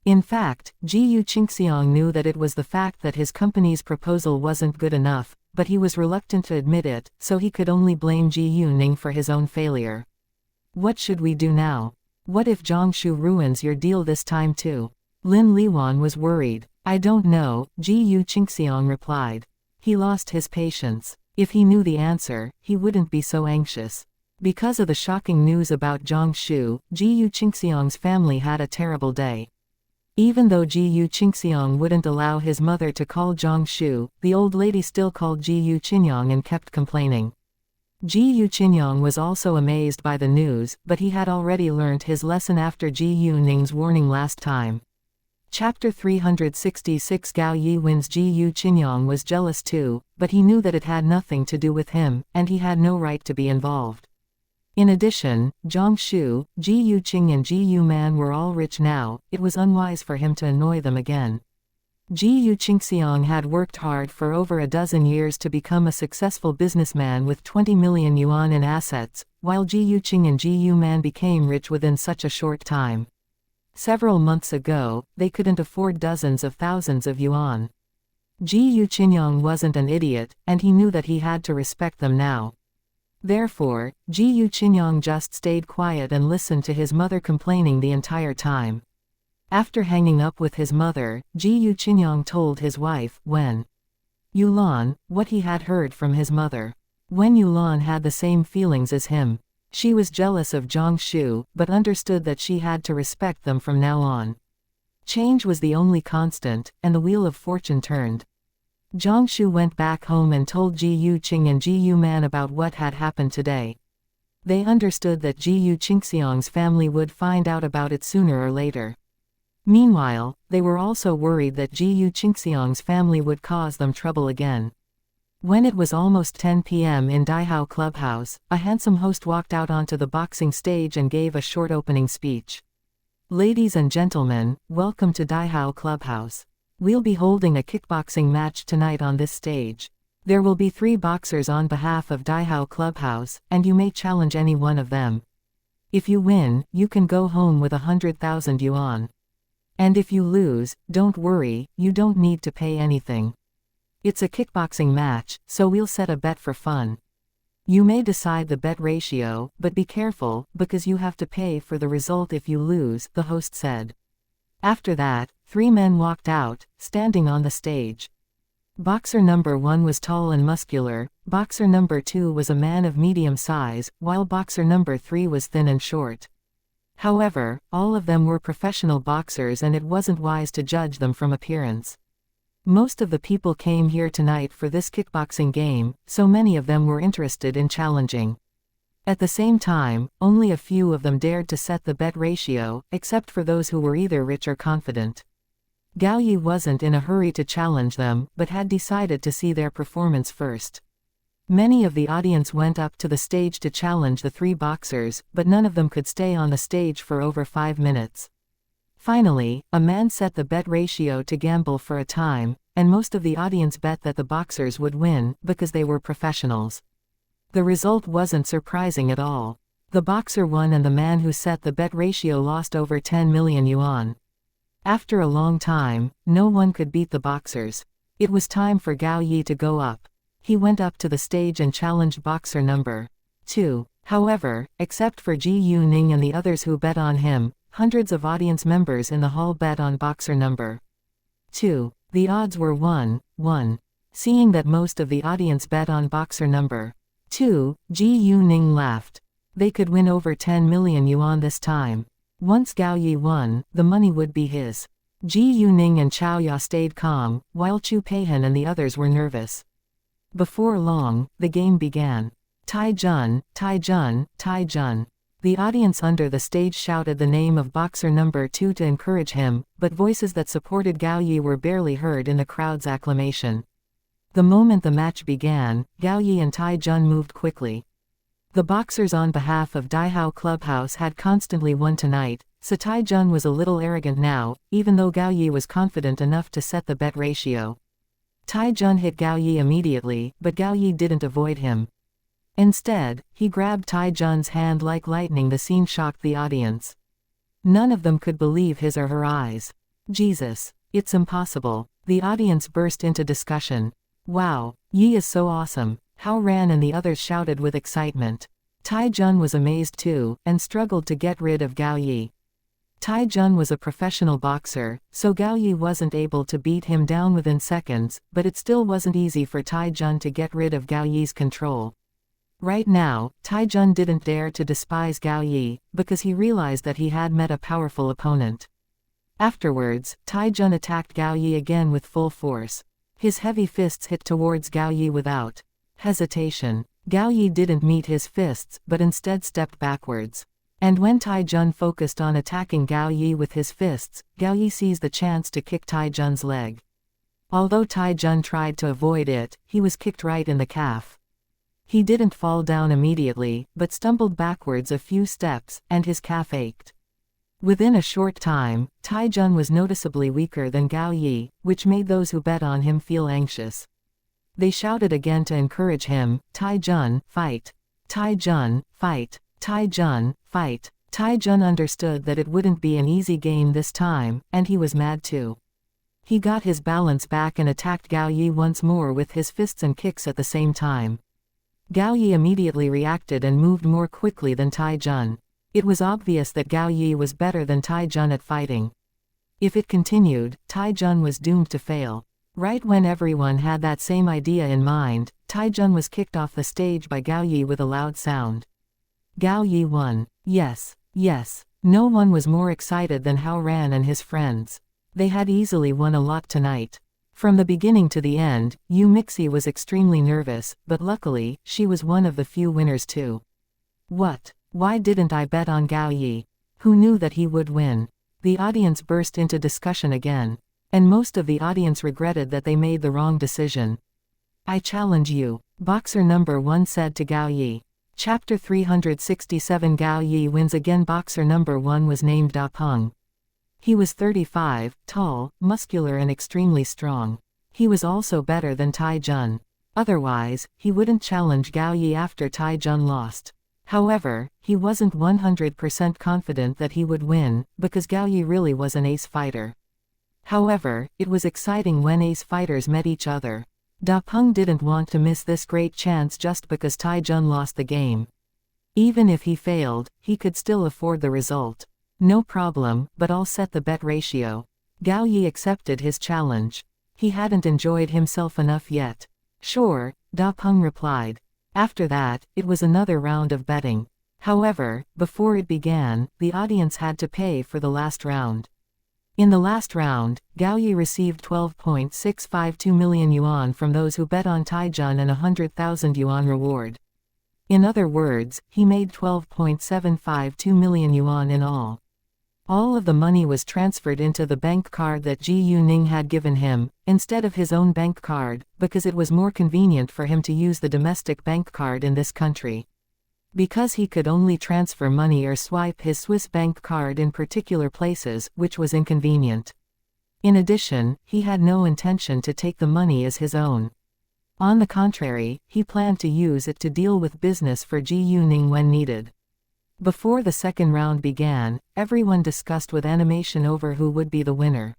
In fact, Ji Yu Qingxiang knew that it was the fact that his company's proposal wasn't good enough, but he was reluctant to admit it, so he could only blame Ji Yuning for his own failure. What should we do now? What if Zhang Shu ruins your deal this time too? Lin Liwan was worried. I don't know, Ji Yu Qingxiang replied. He lost his patience. If he knew the answer, he wouldn't be so anxious. Because of the shocking news about Zhang Shu, Ji Yu Qingxiang's family had a terrible day. Even though Ji Yu Qingxiang wouldn't allow his mother to call Zhang Shu, the old lady still called Ji Yu Qinyang and kept complaining. Ji Yu Qinyang was also amazed by the news, but he had already learned his lesson after Ji Yuning's warning last time. Chapter 366 Gao Yiwen's Ji Yu Qinyang was jealous too, but he knew that it had nothing to do with him, and he had no right to be involved. In addition, Zhang Shu, Ji Yu Qing and Ji Yu Man were all rich now, it was unwise for him to annoy them again. Ji Yu Qingxiang had worked hard for over a dozen years to become a successful businessman with 20 million yuan in assets, while Ji Yu Qing and Ji Yu Man became rich within such a short time. Several months ago, they couldn't afford dozens of thousands of yuan. Ji Yuqinyong wasn't an idiot, and he knew that he had to respect them now. Therefore, Ji Yuqinyong just stayed quiet and listened to his mother complaining the entire time. After hanging up with his mother, Ji Yuqinyong told his wife, Wen Yulan, what he had heard from his mother. Wen Yulan had the same feelings as him. She was jealous of Zhang Shu, but understood that she had to respect them from now on. Change was the only constant, and the wheel of fortune turned. Zhang Shu went back home and told Ji Yuqing and Ji Yuman about what had happened today. They understood that Ji Yuqingxiang's family would find out about it sooner or later. Meanwhile, they were also worried that Ji Yuqingxiang's family would cause them trouble again. When it was almost 10 p.m. in Daihao Clubhouse, a handsome host walked out onto the boxing stage and gave a short opening speech. Ladies and gentlemen, welcome to Daihao Clubhouse. We'll be holding a kickboxing match tonight on this stage. There will be 3 boxers on behalf of Daihao Clubhouse, and you may challenge any one of them. If you win, you can go home with 100,000 yuan. And if you lose, don't worry, you don't need to pay anything. It's a kickboxing match, so we'll set a bet for fun. You may decide the bet ratio, but be careful, because you have to pay for the result if you lose, the host said. After that, 3 men walked out, standing on the stage. Boxer number 1 was tall and muscular, boxer number 2 was a man of medium size, while boxer number 3 was thin and short. However, all of them were professional boxers and it wasn't wise to judge them from appearance. Most of the people came here tonight for this kickboxing game, so many of them were interested in challenging. At the same time, only a few of them dared to set the bet ratio, except for those who were either rich or confident. Gao Yi wasn't in a hurry to challenge them, but had decided to see their performance first. Many of the audience went up to the stage to challenge the 3 boxers, but none of them could stay on the stage for over 5 minutes. Finally, a man set the bet ratio to gamble for a time, and most of the audience bet that the boxers would win, because they were professionals. The result wasn't surprising at all. The boxer won and the man who set the bet ratio lost over 10 million yuan. After a long time, no one could beat the boxers. It was time for Gao Yi to go up. He went up to the stage and challenged boxer number 2. However, except for Ji Yuning and the others who bet on him, hundreds of audience members in the hall bet on boxer number 2. The odds were 1-1. Seeing that most of the audience bet on boxer number 2, Ji Yuning laughed. They could win over 10 million yuan this time. Once Gao Yi won, the money would be his. Ji Yuning and Chao Ya stayed calm, while Chu Peihan and the others were nervous. Before long, the game began. Tai Jun, Tai Jun, Tai Jun. The audience under the stage shouted the name of boxer number 2 to encourage him, but voices that supported Gao Yi were barely heard in the crowd's acclamation. The moment the match began, Gao Yi and Tai Jun moved quickly. The boxers on behalf of Daihao Clubhouse had constantly won tonight, so Tai Jun was a little arrogant now, even though Gao Yi was confident enough to set the bet ratio. Tai Jun hit Gao Yi immediately, but Gao Yi didn't avoid him. Instead, he grabbed Tai Jun's hand like lightning. The scene shocked the audience. None of them could believe his or her eyes. Jesus, it's impossible. The audience burst into discussion. Wow, Yi is so awesome. How Ran and the others shouted with excitement. Tai Jun was amazed too, and struggled to get rid of Gao Yi. Tai Jun was a professional boxer, so Gao Yi wasn't able to beat him down within seconds, but it still wasn't easy for Tai Jun to get rid of Gao Yi's control. Right now, Tai Jun didn't dare to despise Gao Yi, because he realized that he had met a powerful opponent. Afterwards, Tai Jun attacked Gao Yi again with full force. His heavy fists hit towards Gao Yi without hesitation. Gao Yi didn't meet his fists, but instead stepped backwards. And when Tai Jun focused on attacking Gao Yi with his fists, Gao Yi seized the chance to kick Tai Jun's leg. Although Tai Jun tried to avoid it, he was kicked right in the calf. He didn't fall down immediately, but stumbled backwards a few steps, and his calf ached. Within a short time, Tai Jun was noticeably weaker than Gao Yi, which made those who bet on him feel anxious. They shouted again to encourage him, Tai Jun, fight! Tai Jun, fight! Tai Jun, fight! Tai Jun understood that it wouldn't be an easy game this time, and he was mad too. He got his balance back and attacked Gao Yi once more with his fists and kicks at the same time. Gao Yi immediately reacted and moved more quickly than Tai Jun. It was obvious that Gao Yi was better than Tai Jun at fighting. If it continued, Tai Jun was doomed to fail. Right when everyone had that same idea in mind, Tai Jun was kicked off the stage by Gao Yi with a loud sound. Gao Yi won. Yes, yes. No one was more excited than Hao Ran and his friends. They had easily won a lot tonight. From the beginning to the end, Yu Mixi was extremely nervous, but luckily, she was one of the few winners too. What? Why didn't I bet on Gao Yi? Who knew that he would win? The audience burst into discussion again. And most of the audience regretted that they made the wrong decision. I challenge you, boxer number 1 said to Gao Yi. Chapter 367 Gao Yi wins again. Boxer number 1 was named Da Peng. He was 35, tall, muscular and extremely strong. He was also better than Tai Jun. Otherwise, he wouldn't challenge Gao Yi after Tai Jun lost. However, he wasn't 100% confident that he would win, because Gao Yi really was an ace fighter. However, it was exciting when ace fighters met each other. Da Peng didn't want to miss this great chance just because Tai Jun lost the game. Even if he failed, he could still afford the result. No problem, but I'll set the bet ratio. Gao Yi accepted his challenge. He hadn't enjoyed himself enough yet. Sure, Da Peng replied. After that, it was another round of betting. However, before it began, the audience had to pay for the last round. In the last round, Gao Yi received 12.652 million yuan from those who bet on Tai Jun and 100,000 yuan reward. In other words, he made 12.752 million yuan in all. All of the money was transferred into the bank card that Ji Yuning had given him, instead of his own bank card, because it was more convenient for him to use the domestic bank card in this country. Because he could only transfer money or swipe his Swiss bank card in particular places, which was inconvenient. In addition, he had no intention to take the money as his own. On the contrary, he planned to use it to deal with business for Ji Yuning when needed. Before the second round began, everyone discussed with animation over who would be the winner.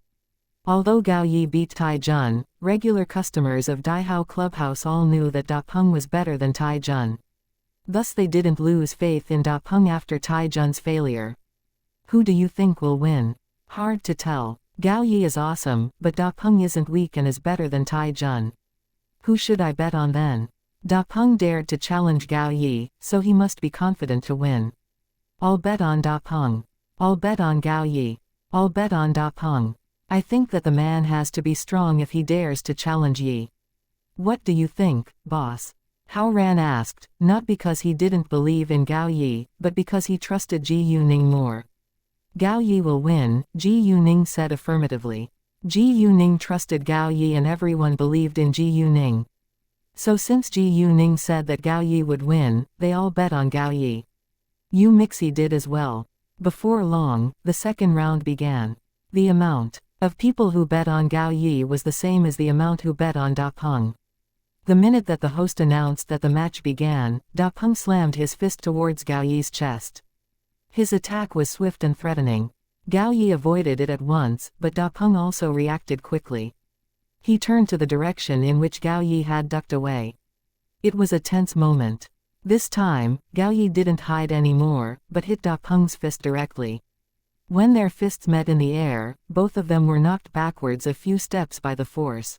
Although Gao Yi beat Tai Jun, regular customers of Daihao Clubhouse all knew that Da Peng was better than Tai Jun. Thus they didn't lose faith in Da Peng after Tai Jun's failure. Who do you think will win? Hard to tell. Gao Yi is awesome, but Da Peng isn't weak and is better than Tai Jun. Who should I bet on then? Da Peng dared to challenge Gao Yi, so he must be confident to win. I'll bet on Da Peng. I'll bet on Gao Yi. I'll bet on Da Peng. I think that the man has to be strong if he dares to challenge Yi. What do you think, boss? Hao Ran asked, not because he didn't believe in Gao Yi, but because he trusted Ji Yuning more. Gao Yi will win, Ji Yuning said affirmatively. Ji Yuning trusted Gao Yi and everyone believed in Ji Yuning. So since Ji Yuning said that Gao Yi would win, they all bet on Gao Yi. Yu Mixi did as well. Before long, the second round began. The amount of people who bet on Gao Yi was the same as the amount who bet on Da Peng. The minute that the host announced that the match began, Da Peng slammed his fist towards Gao Yi's chest. His attack was swift and threatening. Gao Yi avoided it at once, but Da Peng also reacted quickly. He turned to the direction in which Gao Yi had ducked away. It was a tense moment. This time, Gao Yi didn't hide anymore, but hit Da Peng's fist directly. When their fists met in the air, both of them were knocked backwards a few steps by the force.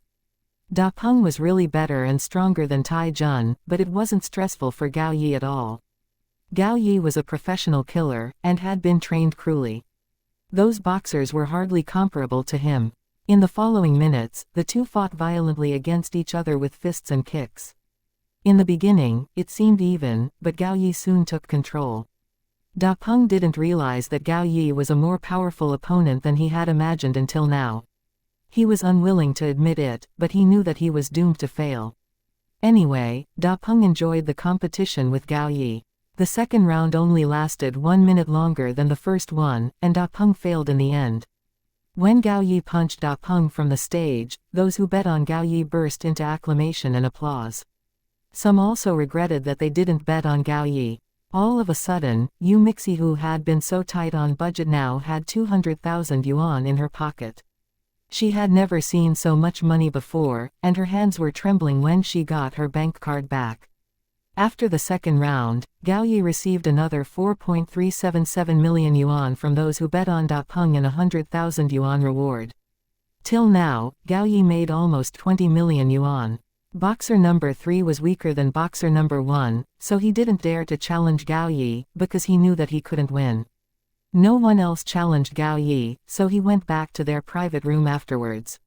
Da Peng was really better and stronger than Tai Jun, but it wasn't stressful for Gao Yi at all. Gao Yi was a professional killer, and had been trained cruelly. Those boxers were hardly comparable to him. In the following minutes, the two fought violently against each other with fists and kicks. In the beginning, it seemed even, but Gao Yi soon took control. Da Peng didn't realize that Gao Yi was a more powerful opponent than he had imagined until now. He was unwilling to admit it, but he knew that he was doomed to fail. Anyway, Da Peng enjoyed the competition with Gao Yi. The second round only lasted 1 minute longer than the first one, and Da Peng failed in the end. When Gao Yi punched Da Peng from the stage, those who bet on Gao Yi burst into acclamation and applause. Some also regretted that they didn't bet on Gao Yi. All of a sudden, Yu Mixi, who had been so tight on budget, now had 200,000 yuan in her pocket. She had never seen so much money before, and her hands were trembling when she got her bank card back. After the second round, Gao Yi received another 4.377 million yuan from those who bet on Da Peng and a 100,000 yuan reward. Till now, Gao Yi made almost 20 million yuan. Boxer number 3 was weaker than boxer number 1, so he didn't dare to challenge Gao Yi, because he knew that he couldn't win. No one else challenged Gao Yi, so he went back to their private room afterwards.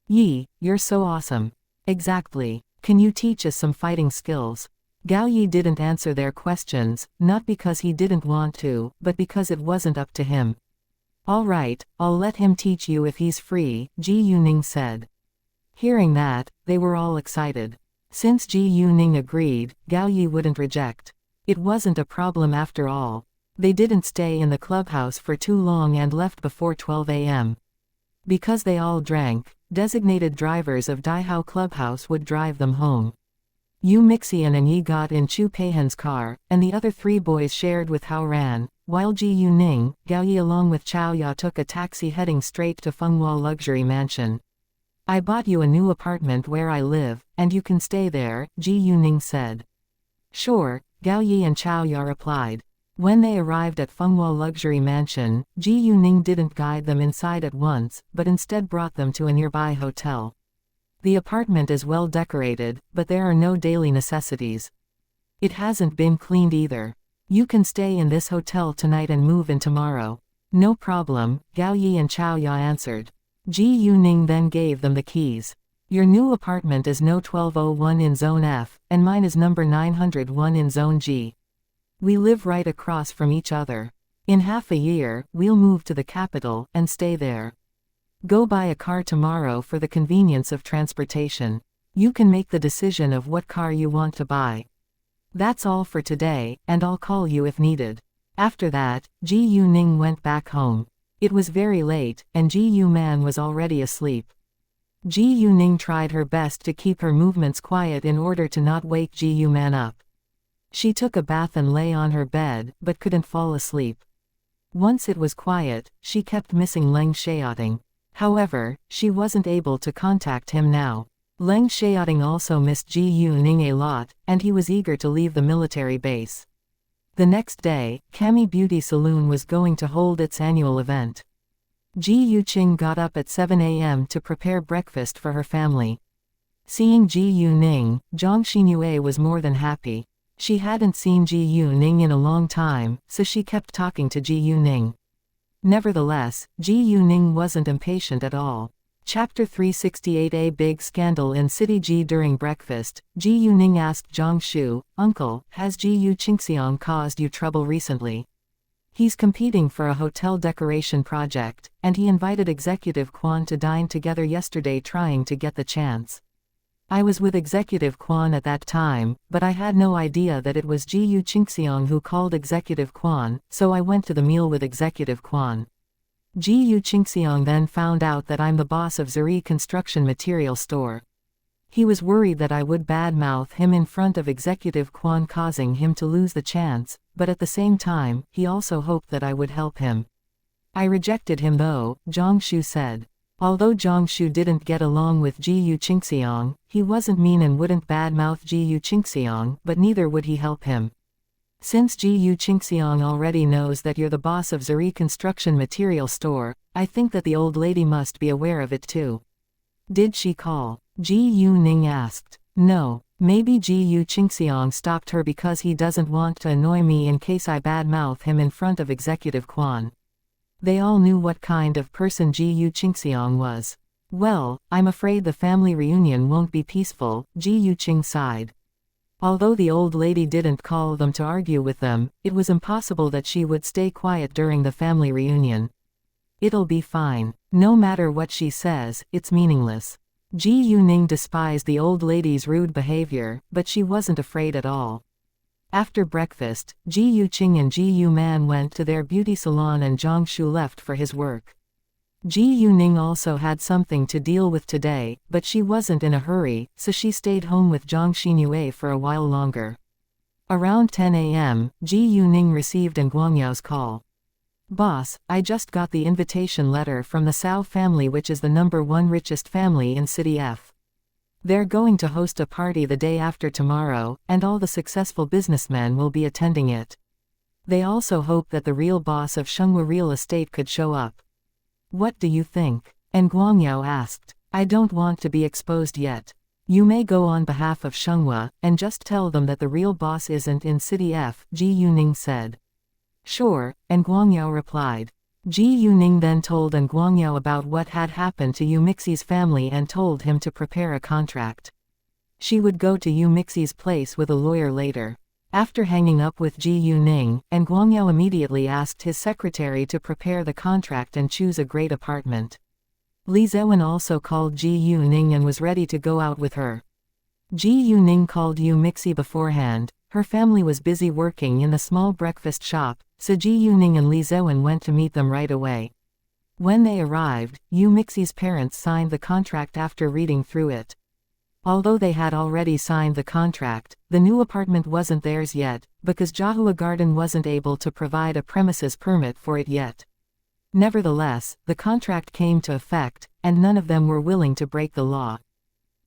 Yi, you're so awesome. Exactly. Can you teach us some fighting skills? Gao Yi didn't answer their questions, not because he didn't want to, but because it wasn't up to him. All right, I'll let him teach you if he's free, Ji Yuning said. Hearing that, they were all excited. Since Ji Yuning agreed, Gao Yi wouldn't reject. It wasn't a problem after all. They didn't stay in the clubhouse for too long and left before 12 a.m. Because they all drank, designated drivers of Daihao Clubhouse would drive them home. Yu Mixian and Yi got in Chu Peihen's car, and the other 3 boys shared with Hao Ran, while Ji Yuning, Gao Yi along with Chao Ya took a taxi heading straight to Fenghua Luxury Mansion. I bought you a new apartment where I live, and you can stay there, Ji Yuning said. Sure, Gao Yi and Chao Ya replied. When they arrived at Fenghua Luxury Mansion, Ji Yuning didn't guide them inside at once, but instead brought them to a nearby hotel. The apartment is well decorated, but there are no daily necessities. It hasn't been cleaned either. You can stay in this hotel tonight and move in tomorrow. No problem, Gao Yi and Chao Ya answered. Ji Yuning then gave them the keys. Your new apartment is No 1201 in Zone F, and mine is number 901 in Zone G. We live right across from each other. In half a year, we'll move to the capital, and stay there. Go buy a car tomorrow for the convenience of transportation. You can make the decision of what car you want to buy. That's all for today, and I'll call you if needed. After that, Ji Yuning went back home. It was very late, and Ji Yuman was already asleep. Ji Yuning tried her best to keep her movements quiet in order to not wake Ji Yuman up. She took a bath and lay on her bed, but couldn't fall asleep. Once it was quiet, she kept missing Leng Xiaoting. However, she wasn't able to contact him now. Leng Xiaoting also missed Ji Yuning a lot, and he was eager to leave the military base. The next day, Cami Beauty Saloon was going to hold its annual event. Ji Yuqing got up at 7 a.m. to prepare breakfast for her family. Seeing Ji Yuning, Zhang Xinyue was more than happy. She hadn't seen Ji Yuning in a long time, so she kept talking to Ji Yuning. Nevertheless, Ji Yuning wasn't impatient at all. Chapter 368 A Big Scandal in City Ji. During breakfast, Ji Yuning asked Zhang Shu, Uncle, has Ji Yu Qingxiang caused you trouble recently? He's competing for a hotel decoration project, and he invited Executive Quan to dine together yesterday trying to get the chance. I was with Executive Quan at that time, but I had no idea that it was Ji Yu Qingxiang who called Executive Quan, so I went to the meal with Executive Quan. Ji Yu Qingxiang then found out that I'm the boss of Zuri Construction Material Store. He was worried that I would badmouth him in front of Executive Quan, causing him to lose the chance, but at the same time, he also hoped that I would help him. I rejected him though, Zhang Shu said. Although Zhang Shu didn't get along with Ji Yu Qingxiang, he wasn't mean and wouldn't badmouth Ji Yu Qingxiang, but neither would he help him. Since Ji Yu Qingxiang already knows that you're the boss of Zuri Construction Material Store, I think that the old lady must be aware of it too. Did she call? Ji Yuning asked. No, maybe Ji Yu Qingxiang stopped her because he doesn't want to annoy me in case I badmouth him in front of Executive Quan. They all knew what kind of person Ji Yu Qingxiang was. Well, I'm afraid the family reunion won't be peaceful, Ji Yuqing sighed. Although the old lady didn't call them to argue with them, it was impossible that she would stay quiet during the family reunion. It'll be fine. No matter what she says, it's meaningless. Ji Yuning despised the old lady's rude behavior, but she wasn't afraid at all. After breakfast, Ji Yuqing and Ji Yuman went to their beauty salon and Zhang Shu left for his work. Ji Yuning also had something to deal with today, but she wasn't in a hurry, so she stayed home with Zhang Xinyue for a while longer. Around 10 a.m., Ji Yuning received An Guangyao's call. Boss, I just got the invitation letter from the Sao family, which is the #1 richest family in City F. They're going to host a party the day after tomorrow, and all the successful businessmen will be attending it. They also hope that the real boss of Xianxia real estate could show up. What do you think? And Guangyao asked. I don't want to be exposed yet. You may go on behalf of Xianxia, and just tell them that the real boss isn't in City F, Ji Yuning said. Sure, and Guangyao replied. Ji Yuning then told Guangyao about what had happened to Yu Mixi's family and told him to prepare a contract. She would go to Yu Mixi's place with a lawyer later. After hanging up with Ji Yuning, Guangyao immediately asked his secretary to prepare the contract and choose a great apartment. Li Zewen also called Ji Yuning and was ready to go out with her. Ji Yuning called Yu Mixi beforehand. Her family was busy working in the small breakfast shop, so Ji Yuning and Li Zewen went to meet them right away. When they arrived, Yu Mixi's parents signed the contract after reading through it. Although they had already signed the contract, the new apartment wasn't theirs yet, because Jahua Garden wasn't able to provide a premises permit for it yet. Nevertheless, the contract came to effect, and none of them were willing to break the law.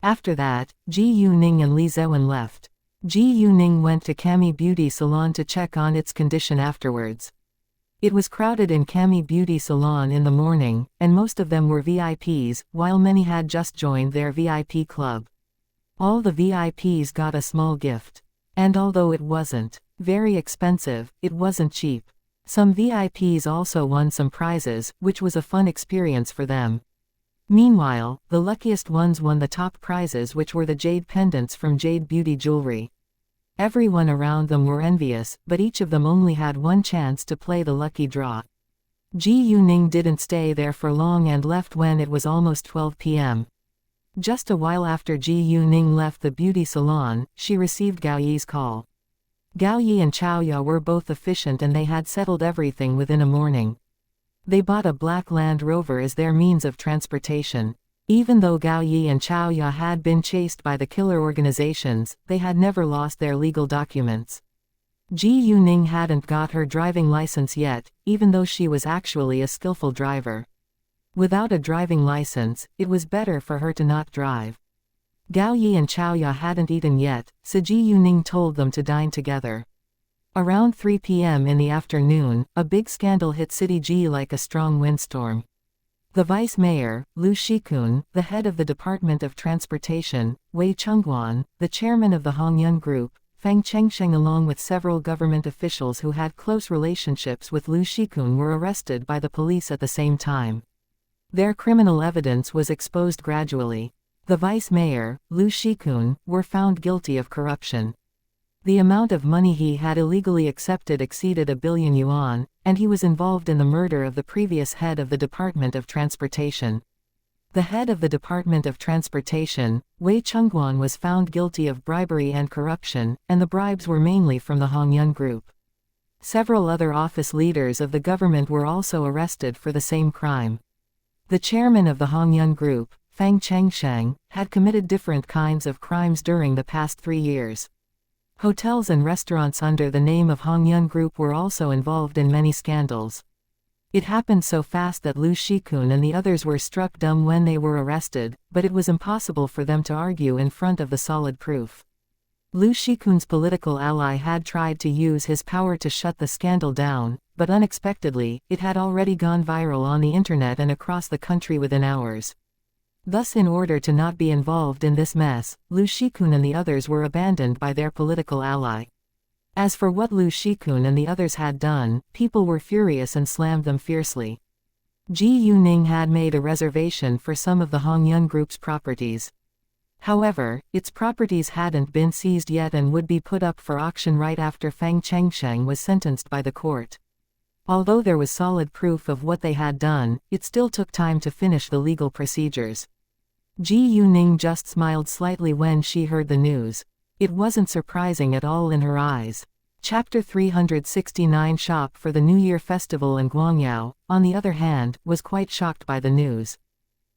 After that, Ji Yuning and Li Zewen left. Ji Yuning went to Cami Beauty Salon to check on its condition afterwards. It was crowded in Cami Beauty Salon in the morning, and most of them were VIPs, while many had just joined their VIP club. All the VIPs got a small gift. And although it wasn't very expensive, it wasn't cheap. Some VIPs also won some prizes, which was a fun experience for them. Meanwhile, the luckiest ones won the top prizes, which were the jade pendants from Jade Beauty Jewelry. Everyone around them were envious, but each of them only had one chance to play the lucky draw. Ji Yuning didn't stay there for long and left when it was almost 12 p.m. Just a while after Ji Yuning left the beauty salon, she received Gao Yi's call. Gao Yi and Chao Ya were both efficient and they had settled everything within a morning. They bought a black Land Rover as their means of transportation. Even though Gao Yi and Chao Ya had been chased by the killer organizations, they had never lost their legal documents. Ji Yuning hadn't got her driving license yet, even though she was actually a skillful driver. Without a driving license, it was better for her to not drive. Gao Yi and Chao Ya hadn't eaten yet, so Ji Yuning told them to dine together. Around 3 p.m. in the afternoon, a big scandal hit City Ji like a strong windstorm. The vice mayor, Lu Shikun, the head of the Department of Transportation, Wei Chengguan, the chairman of the Hongyun Group, Fang Chengsheng, along with several government officials who had close relationships with Lu Shikun, were arrested by the police at the same time. Their criminal evidence was exposed gradually. The vice mayor, Lu Shikun, were found guilty of corruption. The amount of money he had illegally accepted exceeded 1 billion yuan, and he was involved in the murder of the previous head of the Department of Transportation. The head of the Department of Transportation, Wei Chengguan, was found guilty of bribery and corruption, and the bribes were mainly from the Hongyun Group. Several other office leaders of the government were also arrested for the same crime. The chairman of the Hongyun Group, Fang Chengsheng, had committed different kinds of crimes during the past 3 years. Hotels and restaurants under the name of Hongyun Group were also involved in many scandals. It happened so fast that Lu Shikun and the others were struck dumb when they were arrested, but it was impossible for them to argue in front of the solid proof. Lu Shikun's political ally had tried to use his power to shut the scandal down, but unexpectedly, it had already gone viral on the internet and across the country within hours. Thus, in order to not be involved in this mess, Lu Shikun and the others were abandoned by their political ally. As for what Lu Shikun and the others had done, people were furious and slammed them fiercely. Ji Yuning had made a reservation for some of the Hongyun Group's properties. However, its properties hadn't been seized yet and would be put up for auction right after Fang Chengsheng was sentenced by the court. Although there was solid proof of what they had done, it still took time to finish the legal procedures. Ji Yuning just smiled slightly when she heard the news. It wasn't surprising at all in her eyes. Chapter 369. Shop for the New Year Festival. In Guangyao, on the other hand, was quite shocked by the news.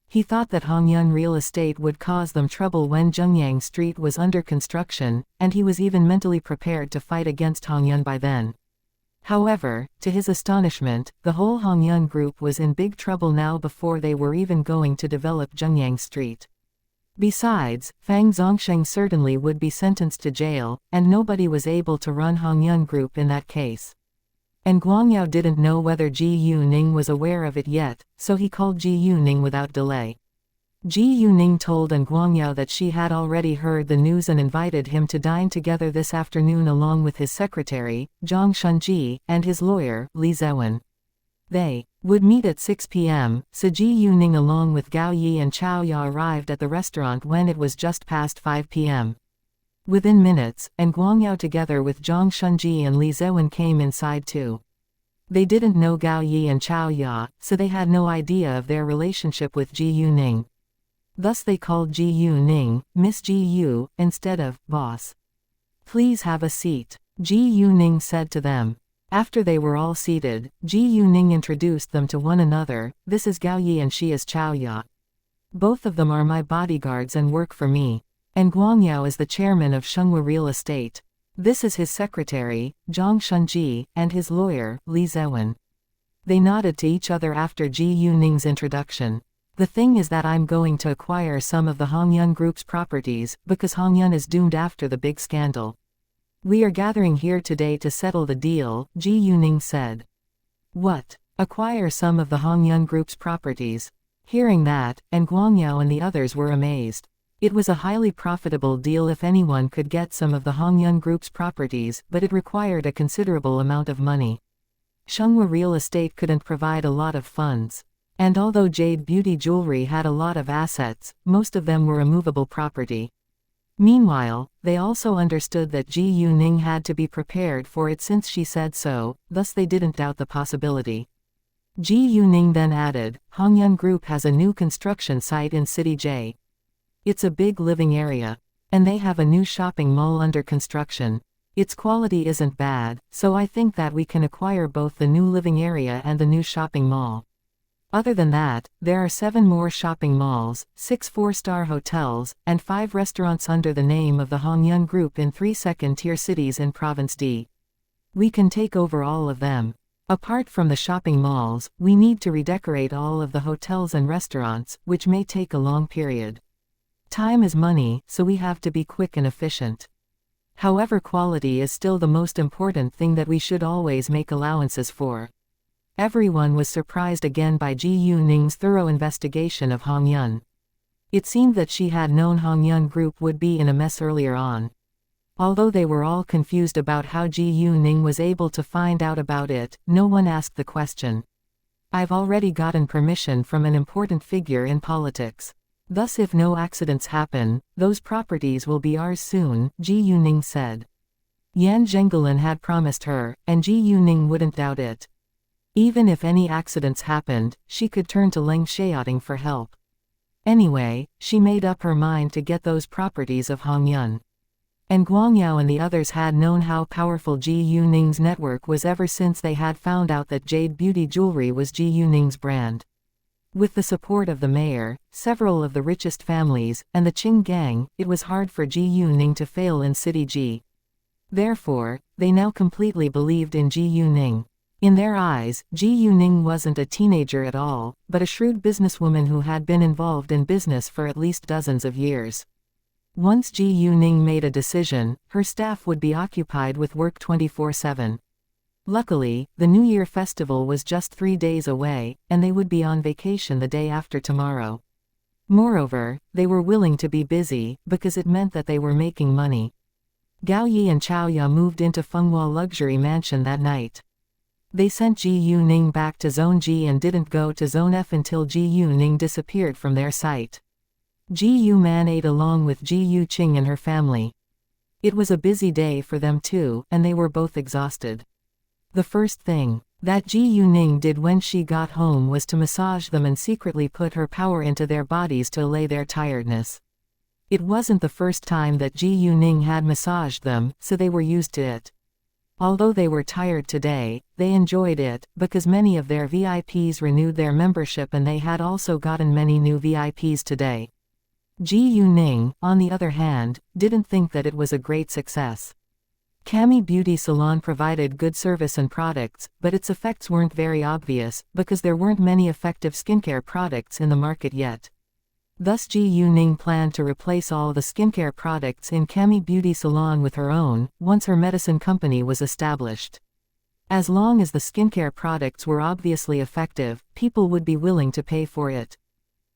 He thought that Hongyun real estate would cause them trouble when Zhengyang Street was under construction, and he was even mentally prepared to fight against Hongyun by then. However, to his astonishment, the whole Hongyun group was in big trouble now before they were even going to develop Zhengyang Street. Besides, Fang Zongsheng certainly would be sentenced to jail, and nobody was able to run Hongyun group in that case. And Guangyao didn't know whether Ji Yuning was aware of it yet, so he called Ji Yuning without delay. Ji Yuning told Guangyao that she had already heard the news and invited him to dine together this afternoon along with his secretary, Zhang Shunji, and his lawyer, Li Zewen. They would meet at 6 p.m., so Ji Yuning along with Gao Yi and Chao Ya arrived at the restaurant when it was just past 5 p.m. Within minutes, Guangyao together with Zhang Shunji and Li Zewen came inside too. They didn't know Gao Yi and Chao Ya, so they had no idea of their relationship with Ji Yuning. Thus they called Ji Yuning, Miss Ji Yu, instead of boss. "Please have a seat," Ji Yuning said to them. After they were all seated, Ji Yuning introduced them to one another. "This is Gao Yi and she is Chao Ya. Both of them are my bodyguards and work for me. And Guangyao is the chairman of Shenghua Real Estate. This is his secretary, Zhang Shunji, and his lawyer, Li Zewen." They nodded to each other after Ji Yuning's introduction. "The thing is that I'm going to acquire some of the Hongyun Group's properties, because Hongyun is doomed after the big scandal. We are gathering here today to settle the deal," Ji Yuning said. "What? Acquire some of the Hongyun Group's properties?" Hearing that, Guangyao and the others were amazed. It was a highly profitable deal if anyone could get some of the Hongyun Group's properties, but it required a considerable amount of money. Shenghua Real Estate couldn't provide a lot of funds. And although Jade Beauty Jewelry had a lot of assets, most of them were immovable property. Meanwhile, they also understood that Ji Yuning had to be prepared for it since she said so, thus they didn't doubt the possibility. Ji Yuning then added, "Hongyun Group has a new construction site in City J. It's a big living area. And they have a new shopping mall under construction. Its quality isn't bad, so I think that we can acquire both the new living area and the new shopping mall. Other than that, there are 7 more shopping malls, 6 4-star hotels, and 5 restaurants under the name of the Hongyun Group in 3 second-tier cities in Province D. We can take over all of them. Apart from the shopping malls, we need to redecorate all of the hotels and restaurants, which may take a long period. Time is money, so we have to be quick and efficient. However, quality is still the most important thing that we should always make allowances for." Everyone was surprised again by Ji Yuning's thorough investigation of Hongyun. It seemed that she had known Hongyun Group would be in a mess earlier on. Although they were all confused about how Ji Yuning was able to find out about it, no one asked the question. "I've already gotten permission from an important figure in politics. Thus if no accidents happen, those properties will be ours soon," Ji Yuning said. Yan Zhengelin had promised her, and Ji Yuning wouldn't doubt it. Even if any accidents happened, she could turn to Leng Xiaoting for help. Anyway, she made up her mind to get those properties of Hongyun. And Guangyao and the others had known how powerful Ji Yuning's network was ever since they had found out that Jade Beauty Jewelry was Ji Yuning's brand. With the support of the mayor, several of the richest families, and the Qing gang, it was hard for Ji Yuning to fail in City G. Therefore, they now completely believed in Ji Yuning. In their eyes, Ji Yuning wasn't a teenager at all, but a shrewd businesswoman who had been involved in business for at least dozens of years. Once Ji Yuning made a decision, her staff would be occupied with work 24/7. Luckily, the New Year festival was just 3 days away, and they would be on vacation the day after tomorrow. Moreover, they were willing to be busy, because it meant that they were making money. Gao Yi and Chao Ya moved into Fenghua Luxury Mansion that night. They sent Ji Yuning back to Zone G and didn't go to Zone F until Ji Yuning disappeared from their sight. Ji Yuman ate along with Ji Yuqing and her family. It was a busy day for them too, and they were both exhausted. The first thing that Ji Yuning did when she got home was to massage them and secretly put her power into their bodies to allay their tiredness. It wasn't the first time that Ji Yuning had massaged them, so they were used to it. Although they were tired today, they enjoyed it, because many of their VIPs renewed their membership and they had also gotten many new VIPs today. Ji Yuning, on the other hand, didn't think that it was a great success. Cami Beauty Salon provided good service and products, but its effects weren't very obvious, because there weren't many effective skincare products in the market yet. Thus Ji Yuning planned to replace all the skincare products in Cami Beauty Salon with her own, once her medicine company was established. As long as the skincare products were obviously effective, people would be willing to pay for it.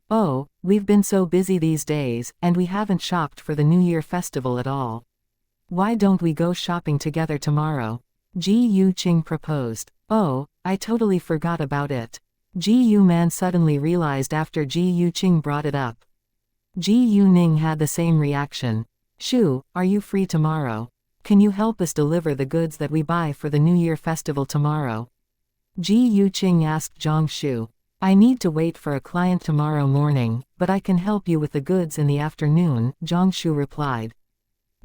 Oh, we've been so busy these days, and we haven't shopped for the New Year festival at all. Why don't we go shopping together tomorrow? Ji Yuqing proposed. Oh, I totally forgot about it. Ji Yuman suddenly realized after Ji Yuqing brought it up. Ji Yuning had the same reaction. Shu, are you free tomorrow? Can you help us deliver the goods that we buy for the New Year festival tomorrow? Ji Yuqing asked Zhang Shu. I need to wait for a client tomorrow morning, but I can help you with the goods in the afternoon, Zhang Shu replied.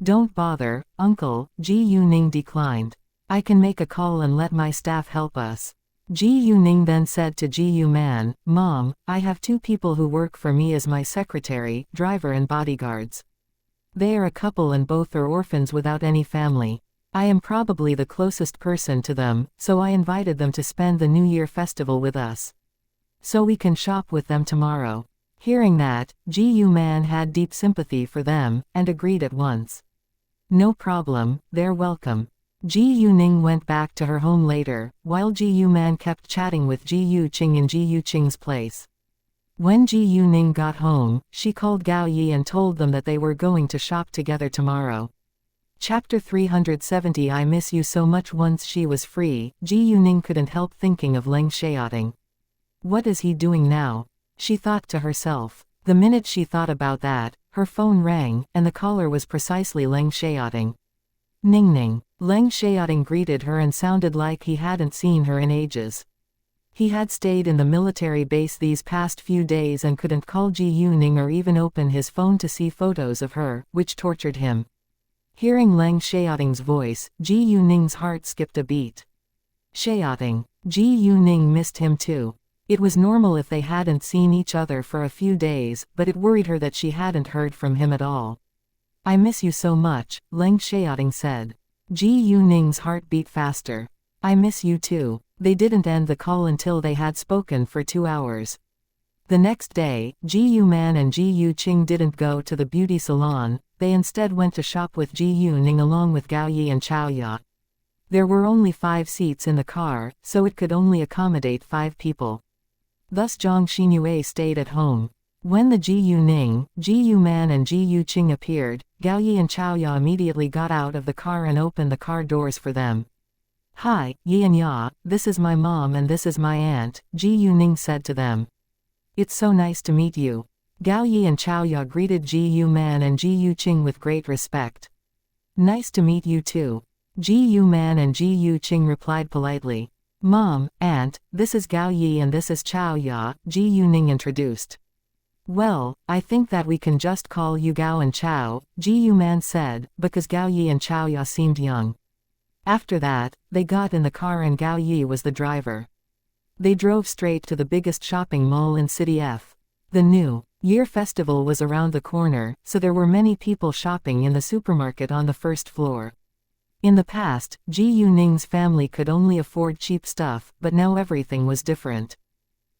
Don't bother, uncle, Ji Yuning declined. I can make a call and let my staff help us. Ji Yuning then said to Ji Yuman, Mom, I have 2 people who work for me as my secretary, driver and bodyguards. They are a couple and both are orphans without any family. I am probably the closest person to them, so I invited them to spend the New Year festival with us. So we can shop with them tomorrow. Hearing that, Ji Yuman had deep sympathy for them, and agreed at once. No problem, they're welcome. Ji Yuning went back to her home later, while Ji Yuman kept chatting with Ji Yuqing in Ji Yuqing's place. When Ji Yuning got home, she called Gao Yi and told them that they were going to shop together tomorrow. Chapter 370 I miss you so much. Once she was free, Ji Yuning couldn't help thinking of Leng Xiaoting. What is he doing now? She thought to herself. The minute she thought about that, her phone rang, and the caller was precisely Leng Xiaoting. Ning Ning. Leng Xiaoting greeted her and sounded like he hadn't seen her in ages. He had stayed in the military base these past few days and couldn't call Ji Yuning or even open his phone to see photos of her, which tortured him. Hearing Leng Xiaoting's voice, Ji Yuning's heart skipped a beat. Xiaoting. Ji Yuning missed him too. It was normal if they hadn't seen each other for a few days, but it worried her that she hadn't heard from him at all. I miss you so much, Leng Xiaoting said. Ji Yuning's heart beat faster. I miss you too. They didn't end the call until they had spoken for 2 hours. The next day, Ji Yuman and Ji Yuqing didn't go to the beauty salon, they instead went to shop with Ji Yuning along with Gao Yi and Xiaoya. There were only 5 seats in the car, so it could only accommodate 5 people. Thus Zhang Xingyue stayed at home. When the Ji Yuning, Ji Yuman and Ji Yuqing appeared, Gao Yi and Xiaoya immediately got out of the car and opened the car doors for them. Hi, Yi and Ya, this is my mom and this is my aunt, Ji Yuning said to them. It's so nice to meet you. Gao Yi and Xiaoya greeted Ji Yuman and Ji Yuqing with great respect. Nice to meet you too. Ji Yuman and Ji Yuqing replied politely. Mom, aunt, this is Gao Yi and this is Xiaoya, Ji Yuning introduced. Well, I think that we can just call you Gao and Xiao, Ji Yuman said, because Gao Yi and Xiaoya seemed young. After that, they got in the car and Gao Yi was the driver. They drove straight to the biggest shopping mall in City F. The New Year festival was around the corner, so there were many people shopping in the supermarket on the first floor. In the past, Ji Yuning's family could only afford cheap stuff, but now everything was different.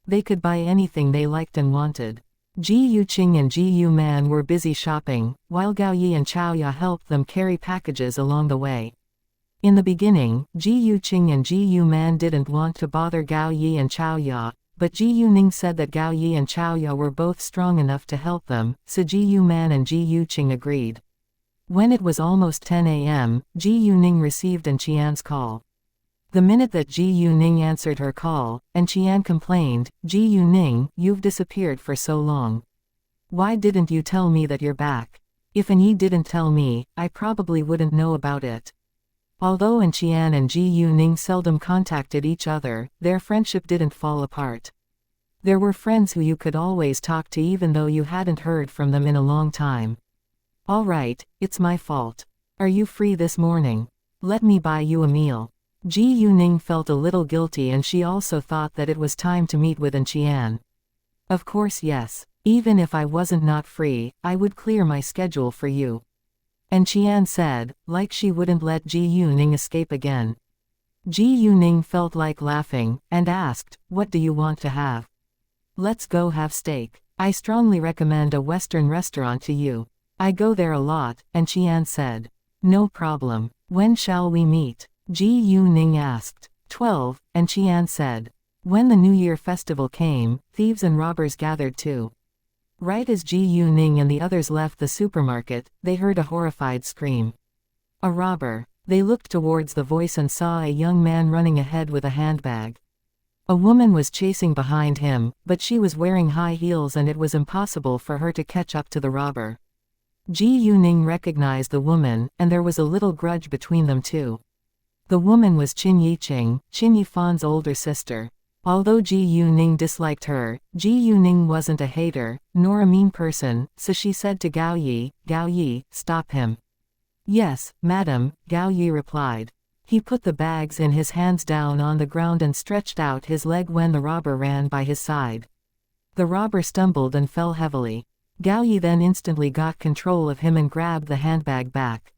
They could buy anything they liked and wanted. Ji Yuqing and Ji Yuman were busy shopping, while Gao Yi and Xiaoya helped them carry packages along the way. In the beginning, Ji Yuqing and Ji Yuman didn't want to bother Gao Yi and Xiaoya, but Ji Yuning said that Gao Yi and Xiaoya were both strong enough to help them, so Ji Yuman and Ji Yuqing agreed. When it was almost 10 a.m., Ji Yuning received An Qian's call. The minute that Ji Yuning answered her call, An Qian complained, Ji Yuning, you've disappeared for so long. Why didn't you tell me that you're back? If An Yi didn't tell me, I probably wouldn't know about it. Although An Qian and Ji Yuning seldom contacted each other, their friendship didn't fall apart. There were friends who you could always talk to even though you hadn't heard from them in a long time. All right, it's my fault. Are you free this morning? Let me buy you a meal. Ji Yuning felt a little guilty and she also thought that it was time to meet with An Qian. Of course yes. Even if I wasn't not free, I would clear my schedule for you. And Qian said, like she wouldn't let Ji Yuning escape again. Ji Yuning felt like laughing, and asked, "What do you want to have?" "Let's go have steak. I strongly recommend a Western restaurant to you. I go there a lot," and Qian said. "No problem. When shall we meet?" Ji Yuning asked. 12, and Qian said. When the New Year festival came, thieves and robbers gathered too. Right as Ji Yuning and the others left the supermarket, they heard a horrified scream. A robber. They looked towards the voice and saw a young man running ahead with a handbag. A woman was chasing behind him, but she was wearing high heels and it was impossible for her to catch up to the robber. Ji Yuning recognized the woman, and there was a little grudge between them too. The woman was Qin Yiqing, Qin Yifan's older sister. Although Ji Yuning disliked her, Ji Yuning wasn't a hater, nor a mean person, so she said to Gao Yi, "Stop him." "Yes, madam," Gao Yi replied. He put the bags in his hands down on the ground and stretched out his leg when the robber ran by his side. The robber stumbled and fell heavily. Gao Yi then instantly got control of him and grabbed the handbag back.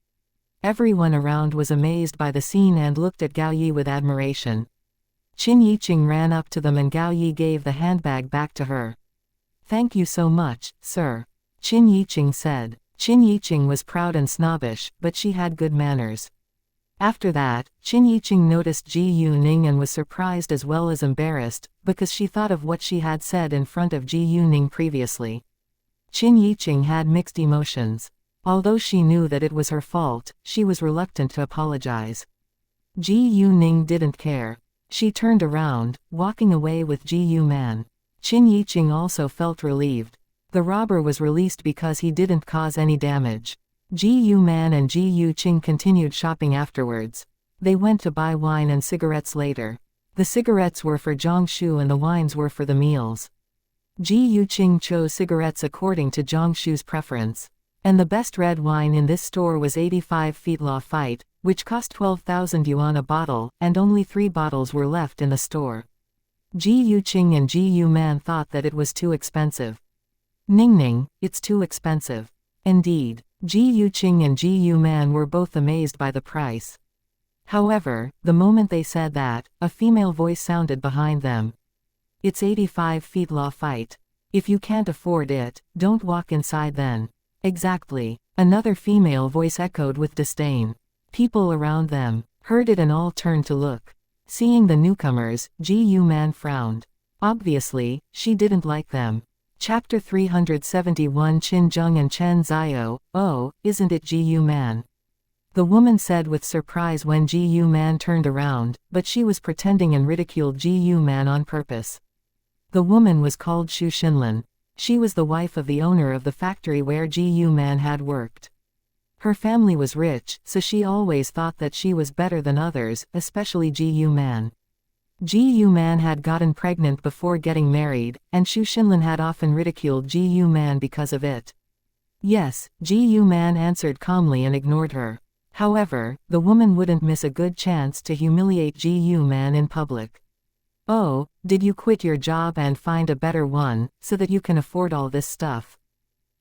Everyone around was amazed by the scene and looked at Gao Yi with admiration. Qin Yiqing ran up to them and Gao Yi gave the handbag back to her. "Thank you so much, sir," Qin Yiqing said. Qin Yiqing was proud and snobbish, but she had good manners. After that, Qin Yiqing noticed Ji Yuning and was surprised as well as embarrassed, because she thought of what she had said in front of Ji Yuning previously. Qin Yiqing had mixed emotions. Although she knew that it was her fault, she was reluctant to apologize. Ji Yuning didn't care. She turned around, walking away with Ji Yuman. Qin Yiqing also felt relieved. The robber was released because he didn't cause any damage. Ji Yuman and Ji Yuqing continued shopping afterwards. They went to buy wine and cigarettes later. The cigarettes were for Jiangshu and the wines were for the meals. Ji Yuqing chose cigarettes according to Jiangshu's preference. And the best red wine in this store was 85 feet law fight, which cost 12,000 yuan a bottle, and only 3 bottles were left in the store. Ji Yuqing and Ji Yuman thought that it was too expensive. "Ningning, it's too expensive." Indeed, Ji Yuqing and Ji Yuman were both amazed by the price. However, the moment they said that, a female voice sounded behind them. "It's 85 feet law fight. If you can't afford it, don't walk inside then." "Exactly," another female voice echoed with disdain. People around them heard it and all turned to look. Seeing the newcomers, Ji Yuman frowned. Obviously, she didn't like them. Chapter 371 Qin Zheng and Chen Zio, "Oh, isn't it Ji Yuman?" the woman said with surprise when Ji Yuman turned around, but she was pretending and ridiculed Ji Yuman on purpose. The woman was called Xu Xinlin. She was the wife of the owner of the factory where Ji Yuman had worked. Her family was rich, so she always thought that she was better than others, especially Ji Yuman. Ji Yuman had gotten pregnant before getting married, and Xu Xinlin had often ridiculed Ji Yuman because of it. "Yes," Ji Yuman answered calmly and ignored her. However, the woman wouldn't miss a good chance to humiliate Ji Yuman in public. "Oh, did you quit your job and find a better one, so that you can afford all this stuff?"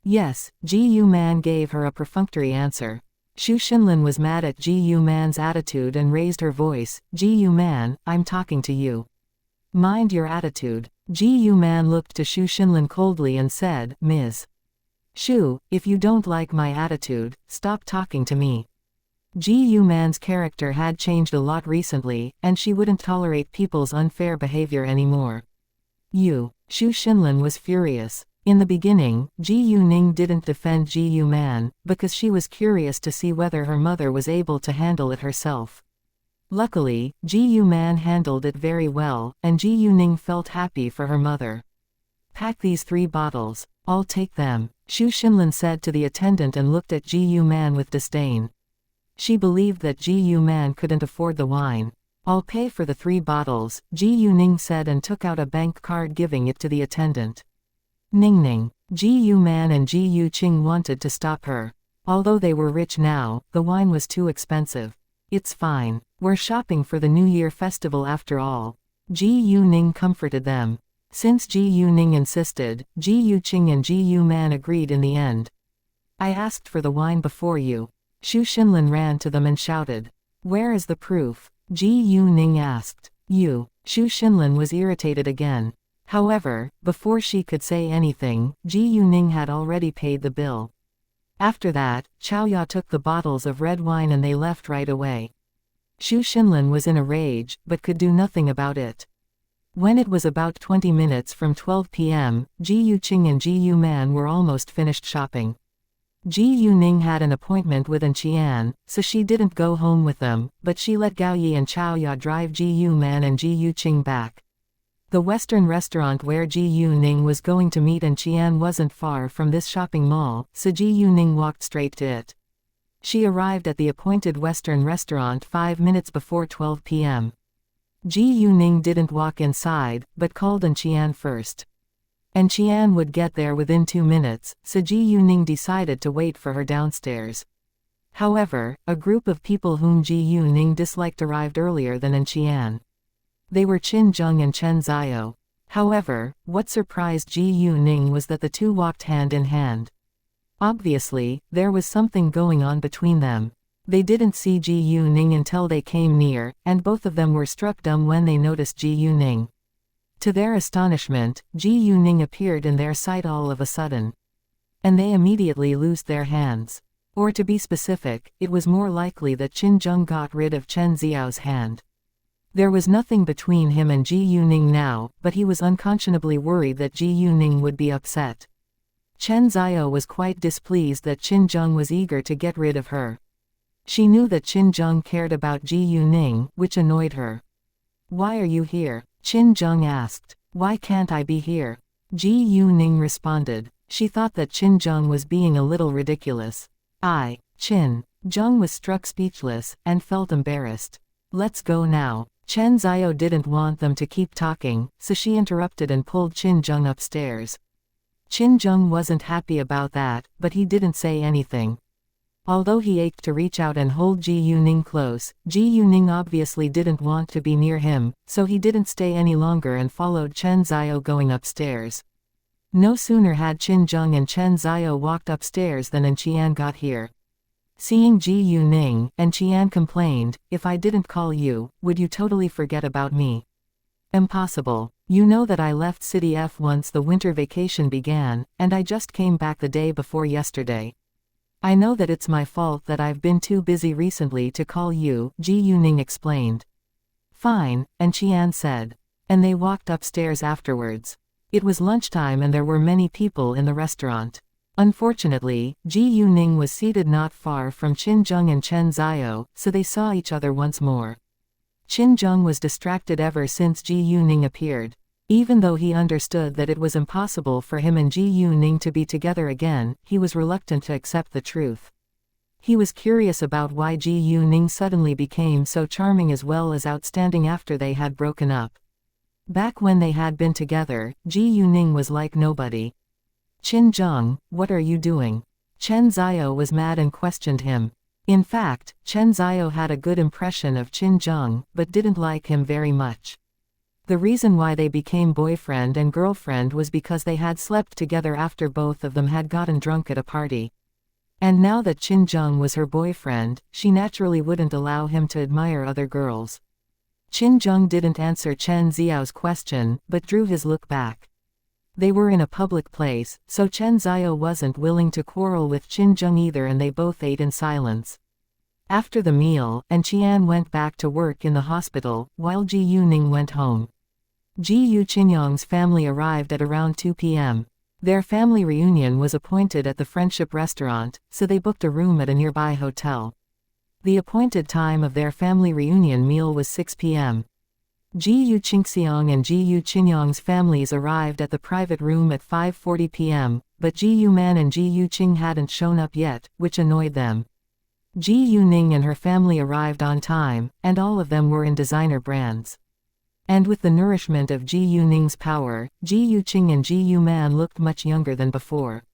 "Yes," Ji Yuman gave her a perfunctory answer. Xu Xinlin was mad at Ji Yuman's attitude and raised her voice. "Ji Yuman, I'm talking to you. Mind your attitude." Ji Yuman looked to Xu Xinlin coldly and said, "Ms. Xu, if you don't like my attitude, stop talking to me." Ji Yuman's character had changed a lot recently, and she wouldn't tolerate people's unfair behavior anymore. Xu Xinlin was furious. In the beginning, Ji Yuning didn't defend Ji Yuman, because she was curious to see whether her mother was able to handle it herself. Luckily, Ji Yuman handled it very well, and Ji Yuning felt happy for her mother. "Pack these 3 bottles. I'll take them," Xu Xinlin said to the attendant and looked at Ji Yuman with disdain. She believed that Ji Yuman couldn't afford the wine. "I'll pay for the 3 bottles, Ji Yuning said and took out a bank card giving it to the attendant. Ningning. Ji Yuman and Ji Yuqing wanted to stop her. Although they were rich now, the wine was too expensive. "It's fine. We're shopping for the New Year festival after all." Ji Yuning comforted them. Since Ji Yuning insisted, Ji Yuqing and Ji Yuman agreed in the end. "I asked for the wine before you. Xu Xinlin ran to them and shouted. Where is the proof? Ji Yuning asked. You. Xu Xinlin was irritated again. However, before she could say anything, Ji Yuning had already paid the bill. After that, Xiaoya took the bottles of red wine and they left right away. Xu Xinlin was in a rage, but could do nothing about it. When it was about 20 minutes from 12 p.m., Ji Yuqing and Ji Yuman were almost finished shopping. Ji Yuning had an appointment with An Qian, so she didn't go home with them, but she let Gao Yi and Xiaoya drive Ji Yuman and Ji Yuqing back. The Western restaurant where Ji Yuning was going to meet An Qian wasn't far from this shopping mall, so Ji Yuning walked straight to it. She arrived at the appointed Western restaurant 5 minutes before 12 p.m. Ji Yuning didn't walk inside, but called An Qian first. An Qian would get there within 2 minutes, so Ji Yuning decided to wait for her downstairs. However, a group of people whom Ji Yuning disliked arrived earlier than An Qian. They were Qin Zheng and Chen Zio. However, what surprised Ji Yuning was that the two walked hand in hand. Obviously, there was something going on between them. They didn't see Ji Yuning until they came near, and both of them were struck dumb when they noticed Ji Yuning. To their astonishment, Ji Yuning appeared in their sight all of a sudden. And they immediately loosed their hands. Or to be specific, it was more likely that Qin Zheng got rid of Chen Zio's hand. There was nothing between him and Ji Yuning now, but he was unconscionably worried that Ji Yuning would be upset. Chen Zio was quite displeased that Qin Zheng was eager to get rid of her. She knew that Qin Zheng cared about Ji Yuning, which annoyed her. Why are you here? Qin Zheng asked. Why can't I be here? Ji Yuning responded. She thought that Qin Zheng was being a little ridiculous. Qin Zheng was struck speechless, and felt embarrassed. Let's go now. Chen Zio didn't want them to keep talking, so she interrupted and pulled Qin Zheng upstairs. Qin Zheng wasn't happy about that, but he didn't say anything. Although he ached to reach out and hold Ji Yuning close, Ji Yuning obviously didn't want to be near him, so he didn't stay any longer and followed Chen Zio going upstairs. No sooner had Qin Zheng and Chen Zio walked upstairs than An Qian got here. Seeing Ji Yuning, An Qian complained, if I didn't call you, would you totally forget about me? Impossible. You know that I left City F once the winter vacation began, and I just came back the day before yesterday. I know that it's my fault that I've been too busy recently to call you, Ji Yuning explained. Fine, An Qian said. And they walked upstairs afterwards. It was lunchtime and there were many people in the restaurant. Unfortunately, Ji Yuning was seated not far from Qin Zheng and Chen Zio, so they saw each other once more. Qin Zheng was distracted ever since Ji Yuning appeared. Even though he understood that it was impossible for him and Ji Yuning to be together again, he was reluctant to accept the truth. He was curious about why Ji Yuning suddenly became so charming as well as outstanding after they had broken up. Back when they had been together, Ji Yuning was like nobody. Qin Zheng, what are you doing? Chen Zio was mad and questioned him. In fact, Chen Zio had a good impression of Qin Zheng, but didn't like him very much. The reason why they became boyfriend and girlfriend was because they had slept together after both of them had gotten drunk at a party. And now that Qin Zheng was her boyfriend, she naturally wouldn't allow him to admire other girls. Qin Zheng didn't answer Chen Zio's question, but drew his look back. They were in a public place, so Chen Zio wasn't willing to quarrel with Qin Zheng either, and they both ate in silence. After the meal, An Qian went back to work in the hospital, while Ji Yuning went home. Ji Yuqinyang's family arrived at around 2 p.m. Their family reunion was appointed at the Friendship Restaurant, so they booked a room at a nearby hotel. The appointed time of their family reunion meal was 6 p.m. Ji Yuqingxiang and Ji Yuqinyang's families arrived at the private room at 5:40 p.m., but Ji Yuman and Ji Yuqing hadn't shown up yet, which annoyed them. Ji Yuning and her family arrived on time, and all of them were in designer brands. And with the nourishment of Ji Yuning's power, Ji Yuqing and Ji Yuman looked much younger than before.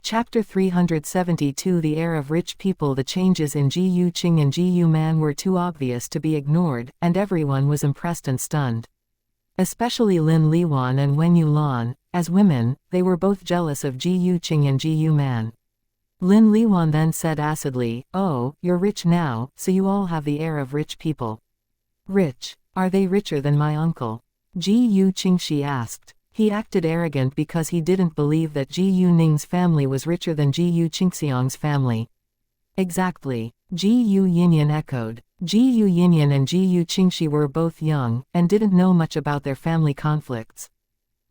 Chapter 372 The Heir of Rich People. The changes in Ji Yuqing and Ji Yuman were too obvious to be ignored, and everyone was impressed and stunned. Especially Lin Liwan and Wen Yulan. As women, they were both jealous of Ji Yuqing and Ji Yuman. Lin Liwan then said acidly, "Oh, you're rich now, so you all have the air of rich people." "Rich? Are they richer than my uncle?" Ji Yu Qingxi asked. He acted arrogant because he didn't believe that Ji Yu Ning's family was richer than Ji Yu Qingxiang's family. "Exactly," Ji Yu Yinyan echoed. Ji Yu Yinyan and Ji Yu Qingxi were both young, and didn't know much about their family conflicts.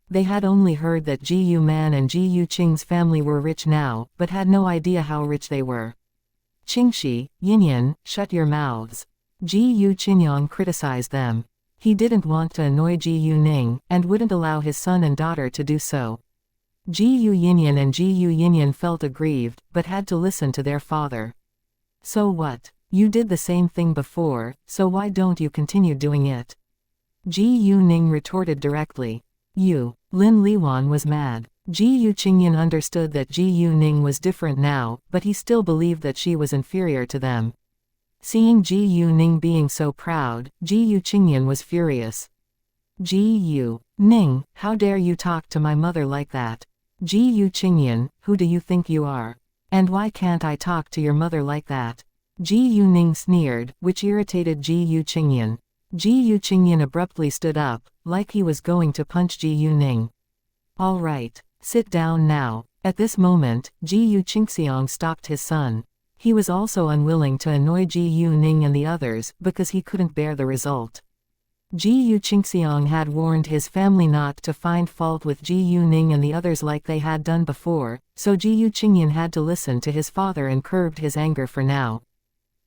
They had only heard that Ji Yu Man and Ji Yu Qing's family were rich now, but had no idea how rich they were. "Qingxi, Yinyan, shut your mouths." Ji Yu Qinyang criticized them. He didn't want to annoy Ji Yu Ning, and wouldn't allow his son and daughter to do so. Ji Yu Yinyan and Ji Yu Yinyan felt aggrieved, but had to listen to their father. "So what? You did the same thing before, so why don't you continue doing it?" Ji Yu Ning retorted directly. Lin Liwan was mad. Ji Yu Qingyan understood that Ji Yu Ning was different now, but he still believed that she was inferior to them. Seeing Ji Yu Ning being so proud, Ji Yu Qingyan was furious. "Ji Yu Ning, how dare you talk to my mother like that? Ji Yu Qingyan, who do you think you are? And why can't I talk to your mother like that?" Ji Yu Ning sneered, which irritated Ji Yu Qingyan. Ji Yu Qingyan abruptly stood up, like he was going to punch Ji Yu Ning. "All right, sit down now." At this moment, Ji Yu Qingxiang stopped his son. He was also unwilling to annoy Ji Yu Ning and the others, because he couldn't bear the result. Ji Yu Qingxiang had warned his family not to find fault with Ji Yu Ning and the others like they had done before, so Ji Yu Qingyan had to listen to his father and curbed his anger for now.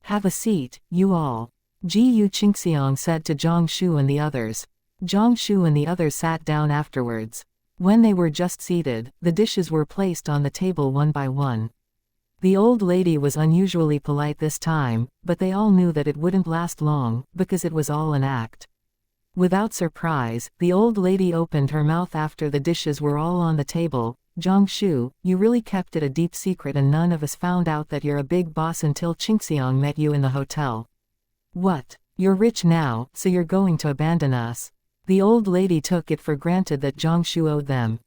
"Have a seat, you all," Ji Yu Qingxiang said to Zhang Shu and the others. Zhang Shu and the others sat down afterwards. When they were just seated, the dishes were placed on the table one by one. The old lady was unusually polite this time, but they all knew that it wouldn't last long, because it was all an act. Without surprise, the old lady opened her mouth after the dishes were all on the table. "Zhang Shu, you really kept it a deep secret and none of us found out that you're a big boss until Qingxiang met you in the hotel. What? You're rich now, so you're going to abandon us?" The old lady took it for granted that Zhang Shu owed them.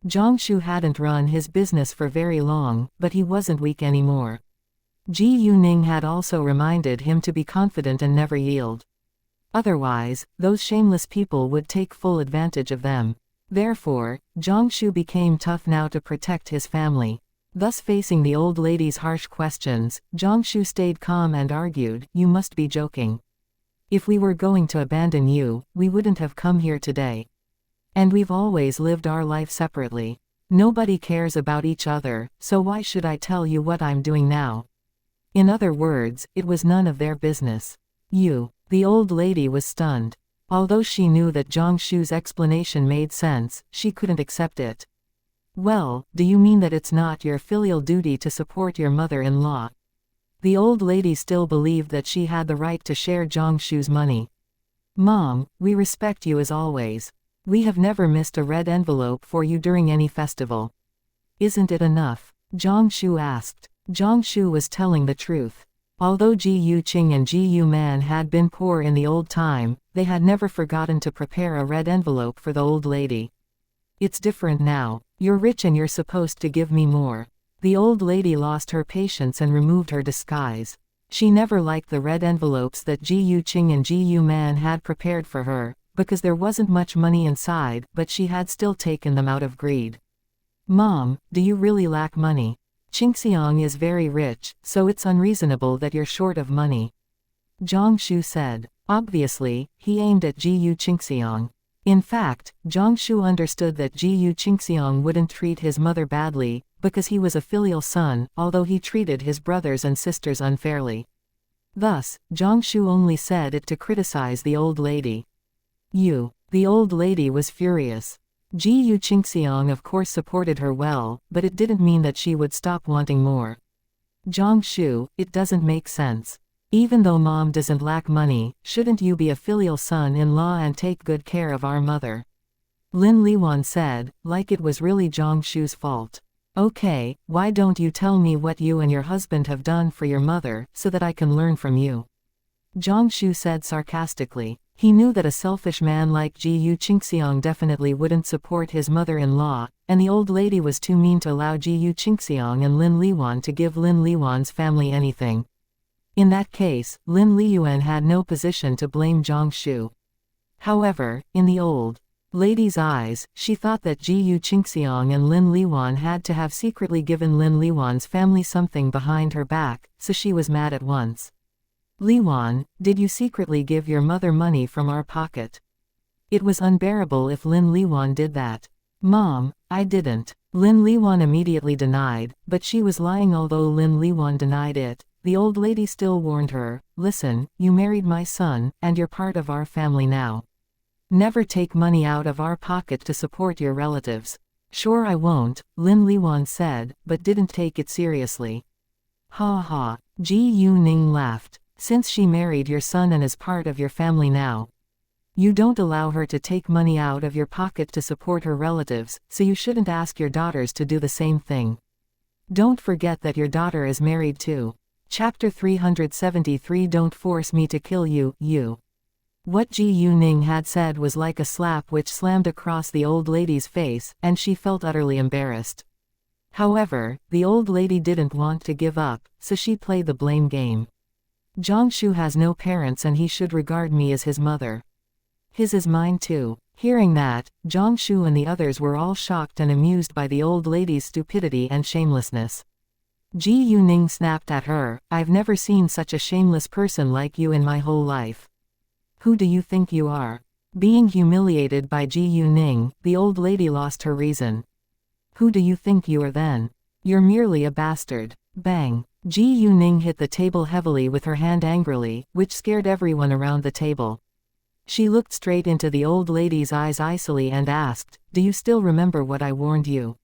Zhang Shu hadn't run his business for very long, but he wasn't weak anymore. Ji Yu Ning had also reminded him to be confident and never yield. Otherwise, those shameless people would take full advantage of them. Therefore, Zhang Shu became tough now to protect his family. Thus facing the old lady's harsh questions, Zhang Shu stayed calm and argued, "You must be joking. If we were going to abandon you, we wouldn't have come here today. And we've always lived our life separately. Nobody cares about each other, so why should I tell you what I'm doing now?" In other words, it was none of their business. The old lady was stunned. Although she knew that Zhang Shu's explanation made sense, she couldn't accept it. "Well, do you mean that it's not your filial duty to support your mother-in-law?" The old lady still believed that she had the right to share Zhang Shu's money. "Mom, we respect you as always. We have never missed a red envelope for you during any festival. Isn't it enough?" Zhang Shu asked. Zhang Shu was telling the truth. Although Ji Yu Qing and Ji Yu Man had been poor in the old time, they had never forgotten to prepare a red envelope for the old lady. "It's different now. You're rich and you're supposed to give me more." The old lady lost her patience and removed her disguise. She never liked the red envelopes that Ji Yu Qing and Ji Yu Man had prepared for her, because there wasn't much money inside, but she had still taken them out of greed. "Mom, do you really lack money? Qingxiang is very rich, so it's unreasonable that you're short of money," Zhang Shu said. Obviously, he aimed at Ji Yu Qingxiang. In fact, Zhang Shu understood that Ji Yu Qingxiang wouldn't treat his mother badly, because he was a filial son, although he treated his brothers and sisters unfairly. Thus, Zhang Shu only said it to criticize the old lady. The old lady was furious. Ji Yu Qingxiang of course supported her well, but it didn't mean that she would stop wanting more. "Zhang Shu, it doesn't make sense. Even though Mom doesn't lack money, shouldn't you be a filial son-in-law and take good care of our mother?" Lin Liwan said, like it was really Zhang Shu's fault. "Okay, why don't you tell me what you and your husband have done for your mother, so that I can learn from you?" Zhang Shu said sarcastically. He knew that a selfish man like Ji Qingxiang definitely wouldn't support his mother-in-law, and the old lady was too mean to allow Ji Qingxiang and Lin Liwan to give Lin Liwan's family anything. In that case, Lin Liyuan had no position to blame Zhang Shu. However, in the old lady's eyes, she thought that Ji Qingxiang and Lin Liwan had to have secretly given Lin Liwan's family something behind her back, so she was mad at once. Liwan, did you secretly give your mother money from our pocket? It was unbearable if Lin Liwan did that. Mom, I didn't. Lin Liwan immediately denied, but she was lying. Although Lin Liwan denied it, the old lady still warned her, listen, you married my son, and you're part of our family now. Never take money out of our pocket to support your relatives. Sure I won't, Lin Liwan said, but didn't take it seriously. Ha ha, Ji Yuning laughed. Since she married your son and is part of your family now, you don't allow her to take money out of your pocket to support her relatives, so you shouldn't ask your daughters to do the same thing. Don't forget that your daughter is married too. Chapter 373 Don't force me to kill you, you. What Ji Yuning had said was like a slap which slammed across the old lady's face, and she felt utterly embarrassed. However, the old lady didn't want to give up, so she played the blame game. Zhang Shu has no parents and he should regard me as his mother. His is mine too. Hearing that, Zhang Shu and the others were all shocked and amused by the old lady's stupidity and shamelessness. Ji Yuning snapped at her, I've never seen such a shameless person like you in my whole life. Who do you think you are? Being humiliated by Ji Yuning, the old lady lost her reason. Who do you think you are then? You're merely a bastard. Bang. Ji Yuning hit the table heavily with her hand angrily, which scared everyone around the table. She looked straight into the old lady's eyes icily and asked, do you still remember what I warned you?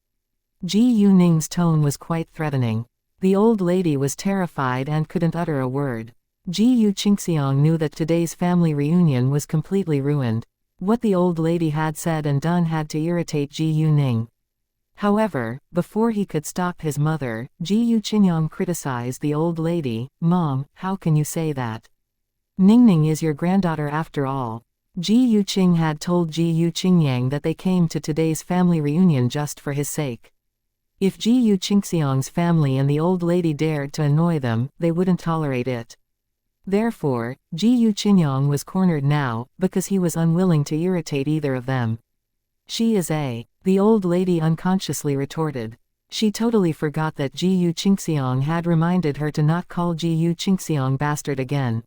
Ji Yuning's tone was quite threatening. The old lady was terrified and couldn't utter a word. Ji Qingxiang knew that today's family reunion was completely ruined. What the old lady had said and done had to irritate Ji Yuning. However, before he could stop his mother, Ji Qingxiang criticized the old lady, Mom, how can you say that? Ningning is your granddaughter after all. Ji Yuqing had told Ji Qingyang that they came to today's family reunion just for his sake. If Ji Qingxiang's family and the old lady dared to annoy them, they wouldn't tolerate it. Therefore, Ji Qingyang was cornered now, because he was unwilling to irritate either of them. She is the old lady unconsciously retorted. She totally forgot that Ji Qingxiang had reminded her to not call Ji Qingxiang bastard again.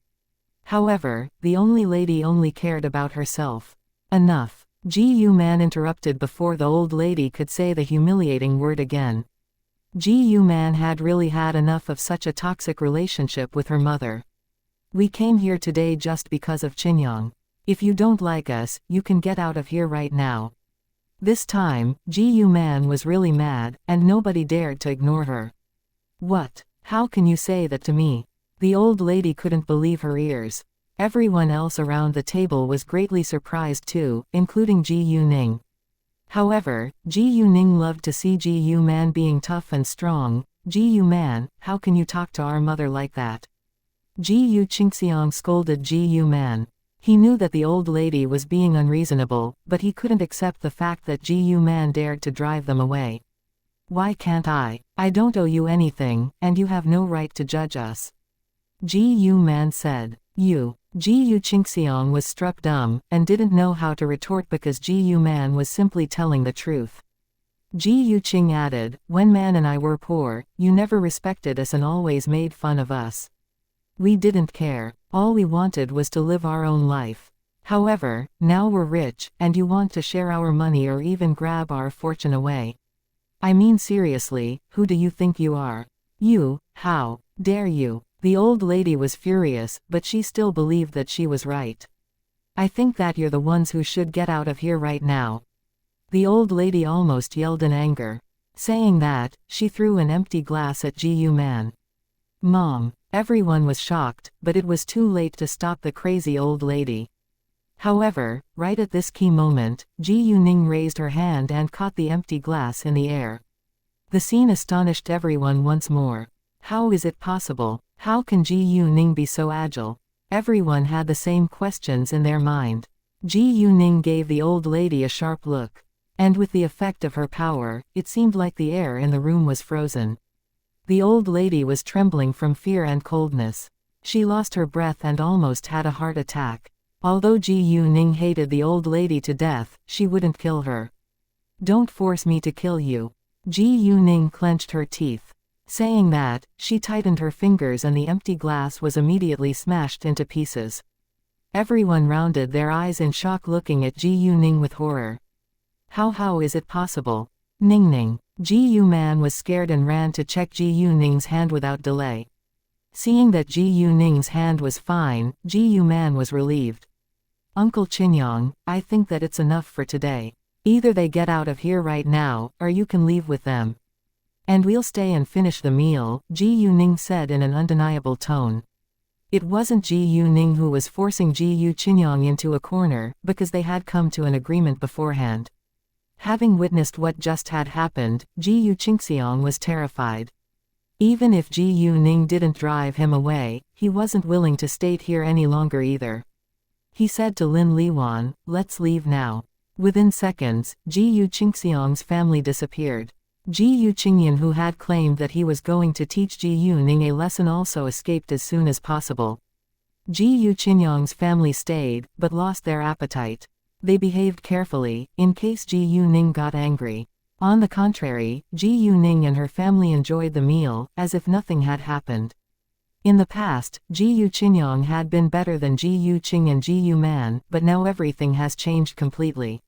However, the only lady only cared about herself. Enough. Ji Man interrupted before the old lady could say the humiliating word again. Ji Man had really had enough of such a toxic relationship with her mother. We came here today just because of Qingyang. If you don't like us, you can get out of here right now. This time, Ji Man was really mad, and nobody dared to ignore her. What? How can you say that to me? The old lady couldn't believe her ears. Everyone else around the table was greatly surprised too, including Ji Yuning. However, Ji Yuning loved to see Ji Man being tough and strong. Ji Man, how can you talk to our mother like that? Ji Qingxiang scolded Ji Man. He knew that the old lady was being unreasonable, but he couldn't accept the fact that Ji Man dared to drive them away. Why can't I? I don't owe you anything, and you have no right to judge us. Ji Man said. You. Ji Qingxiang was struck dumb, and didn't know how to retort because Ji Man was simply telling the truth. Ji Yuqing added, when Man and I were poor, you never respected us and always made fun of us. We didn't care. All we wanted was to live our own life. However, now we're rich, and you want to share our money or even grab our fortune away. I mean seriously, who do you think you are? You, how dare you? The old lady was furious, but she still believed that she was right. I think that you're the ones who should get out of here right now. The old lady almost yelled in anger. Saying that, she threw an empty glass at Ji Man. Mom. Everyone was shocked, but it was too late to stop the crazy old lady. However, right at this key moment, Ji Yuning raised her hand and caught the empty glass in the air. The scene astonished everyone once more. How is it possible? How can Ji Yuning be so agile? Everyone had the same questions in their mind. Ji Yuning gave the old lady a sharp look. And with the effect of her power, it seemed like the air in the room was frozen. The old lady was trembling from fear and coldness. She lost her breath and almost had a heart attack. Although Ji Yuning hated the old lady to death, she wouldn't kill her. "Don't force me to kill you." Ji Yuning clenched her teeth. Saying that, she tightened her fingers and the empty glass was immediately smashed into pieces. Everyone rounded their eyes in shock, looking at Ji Yuning with horror. How is it possible? Ningning. Ji Yu Man was scared and ran to check Ji Yuning's hand without delay. Seeing that Ji Yuning's hand was fine, Ji Yu Man was relieved. "Uncle Qinyang, I think that it's enough for today. Either they get out of here right now, or you can leave with them. And we'll stay and finish the meal," Ji Yuning said in an undeniable tone. It wasn't Ji Yuning who was forcing Ji Yu Qinyang into a corner, because they had come to an agreement beforehand. Having witnessed what just had happened, Ji Yu Qixiang was terrified. Even if Ji Yuning didn't drive him away, he wasn't willing to stay here any longer either. He said to Lin Liwan, "Let's leave now." Within seconds, Ji Yu Qixiang's family disappeared. Ji Yu Qingyan, who had claimed that he was going to teach Ji Yuning a lesson, also escaped as soon as possible. Ji Yu Qinyang's family stayed, but lost their appetite. They behaved carefully, in case Ji Yuning got angry. On the contrary, Ji Yuning and her family enjoyed the meal, as if nothing had happened. In the past, Ji Yu Qinyang had been better than Ji Yu Qing and Ji Yu Man, but now everything has changed completely.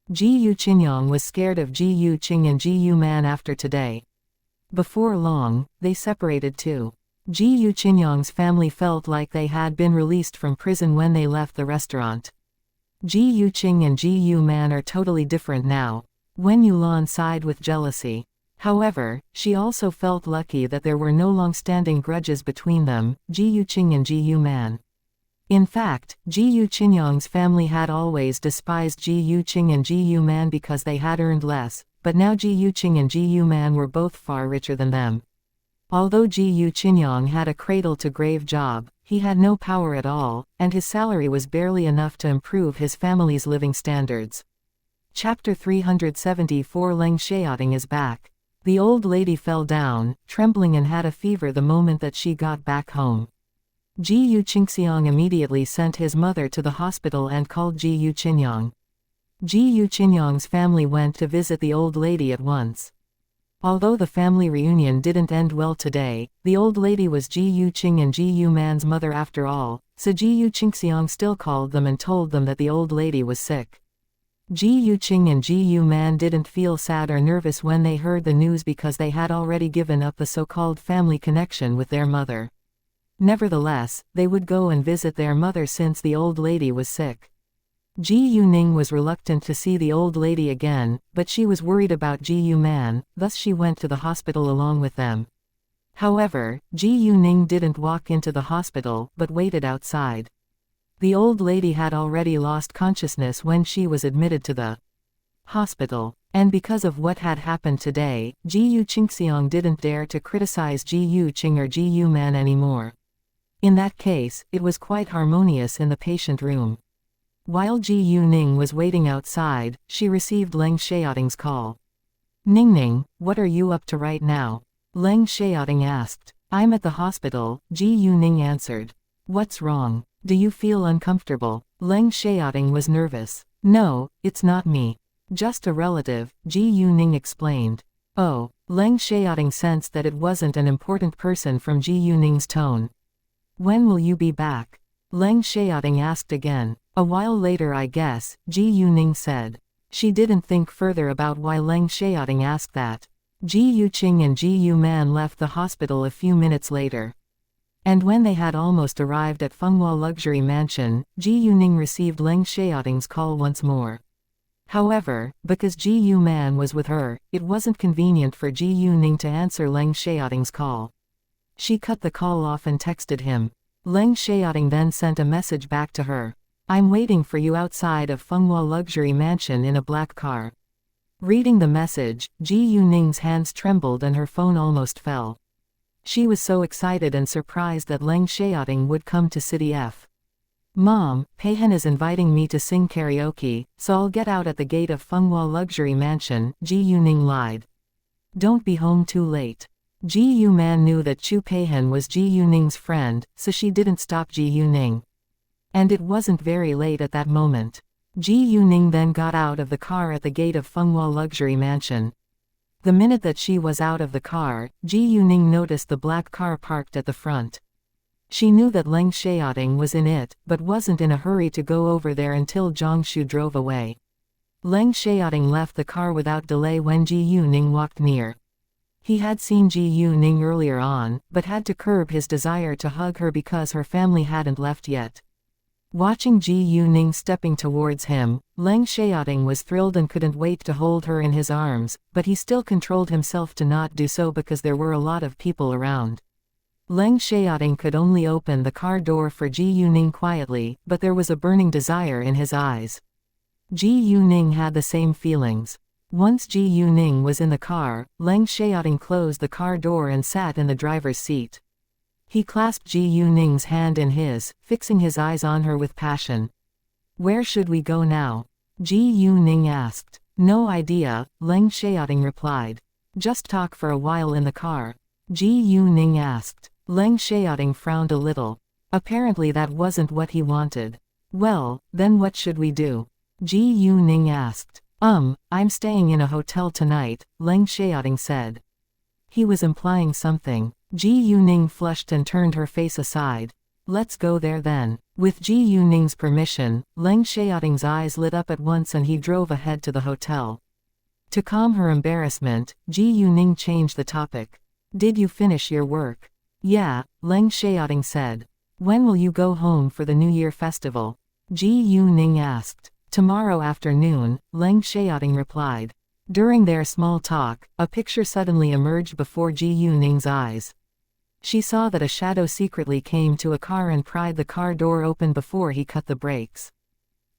Ji Yu Qinyang was scared of Ji Yu Qing and Ji Yu Man after today. Before long, they separated too. Ji Yu Qinyang's family felt like they had been released from prison when they left the restaurant. Ji Yu Qing and Ji Yu Man are totally different now. Wen Yulan sighed with jealousy. However, she also felt lucky that there were no long-standing grudges between them, Ji Yu Qing and Ji Yu Man. In fact, Ji Yu Qinyang's family had always despised Ji Yu Qing and Ji Yu Man because they had earned less, but now Ji Yu Qing and Ji Yu Man were both far richer than them. Although Ji Yu Qinyang had a cradle-to-grave job, he had no power at all, and his salary was barely enough to improve his family's living standards. Chapter 374 Leng Xiaoting is back. The old lady fell down, trembling, and had a fever the moment that she got back home. Ji Yu Qixiang immediately sent his mother to the hospital and called Ji Yu Qinyang. Ji Yu Qinyang's family went to visit the old lady at once. Although the family reunion didn't end well today, the old lady was Ji Yu Qing and Ji Yu Man's mother after all, so Ji Yu Qixiang still called them and told them that the old lady was sick. Ji Yu Qing and Ji Yu Man didn't feel sad or nervous when they heard the news because they had already given up the so-called family connection with their mother. Nevertheless, they would go and visit their mother since the old lady was sick. Ji Yuning was reluctant to see the old lady again, but she was worried about Ji Yu Man, thus she went to the hospital along with them. However, Ji Yuning didn't walk into the hospital but waited outside. The old lady had already lost consciousness when she was admitted to the hospital, and because of what had happened today, Ji Yu Qixiang didn't dare to criticize Ji Yu Qing or Ji Yu Man anymore. In that case, it was quite harmonious in the patient room. While Ji Yuning was waiting outside, she received Leng Xiaoting's call. "Ningning, what are you up to right now?" Leng Xiaoting asked. "I'm at the hospital," Ji Yuning answered. "What's wrong? Do you feel uncomfortable?" Leng Xiaoting was nervous. "No, it's not me. Just a relative," Ji Yuning explained. "Oh." Leng Xiaoting sensed that it wasn't an important person from Ji Yuning's tone. "When will you be back?" Leng Xiaoting asked again. "A while later, I guess," Ji Yuning said. She didn't think further about why Leng Xiaoting asked that. Ji Yu Qing and Ji Yu Man left the hospital a few minutes later. And when they had almost arrived at Fenghua Luxury Mansion, Ji Yuning received Leng Xiaoting's call once more. However, because Ji Yu Man was with her, it wasn't convenient for Ji Yuning to answer Leng Xiaoting's call. She cut the call off and texted him. Leng Xiaoting then sent a message back to her. "I'm waiting for you outside of Fenghua Luxury Mansion in a black car." Reading the message, Ji Yuning's hands trembled and her phone almost fell. She was so excited and surprised that Leng Xiaoting would come to City F. Mom, Peihen is inviting me to sing karaoke, so I'll get out at the gate of Fenghua Luxury Mansion, Ji Yuning lied. Don't be home too late. Ji Yuman knew that Chu Peihen was Ji Yuning's friend, so she didn't stop Ji Yuning. And it wasn't very late at that moment. Ji Yuning then got out of the car at the gate of Fenghua Luxury Mansion. The minute that she was out of the car, Ji Yuning noticed the black car parked at the front. She knew that Leng Xiaoting was in it, but wasn't in a hurry to go over there until Zhang Shu drove away. Leng Xiaoting left the car without delay when Ji Yuning walked near. He had seen Ji Yuning earlier on, but had to curb his desire to hug her because her family hadn't left yet. Watching Ji Yuning stepping towards him, Leng Xiaoting was thrilled and couldn't wait to hold her in his arms, but he still controlled himself to not do so because there were a lot of people around. Leng Xiaoting could only open the car door for Ji Yuning quietly, but there was a burning desire in his eyes. Ji Yuning had the same feelings. Once Ji Yuning was in the car, Leng Xiaoting closed the car door and sat in the driver's seat. He clasped Ji Yuning's hand in his, fixing his eyes on her with passion. Where should we go now? Ji Yuning asked. No idea, Leng Xiaoting replied. Just talk for a while in the car. Ji Yuning asked. Leng Xiaoting frowned a little. Apparently that wasn't what he wanted. Well, then what should we do? Ji Yuning asked. I'm staying in a hotel tonight, Leng Xiaoting said. He was implying something. Ji Yuning flushed and turned her face aside. Let's go there then. With Ji Yuning's permission, Leng Xiaoting's eyes lit up at once and he drove ahead to the hotel. To calm her embarrassment, Ji Yuning changed the topic. Did you finish your work? Yeah, Leng Xiaoting said. When will you go home for the New Year festival? Ji Yuning asked. Tomorrow afternoon, Leng Xiaoting replied. During their small talk, a picture suddenly emerged before Ji Yuning's eyes. She saw that a shadow secretly came to a car and pried the car door open before he cut the brakes.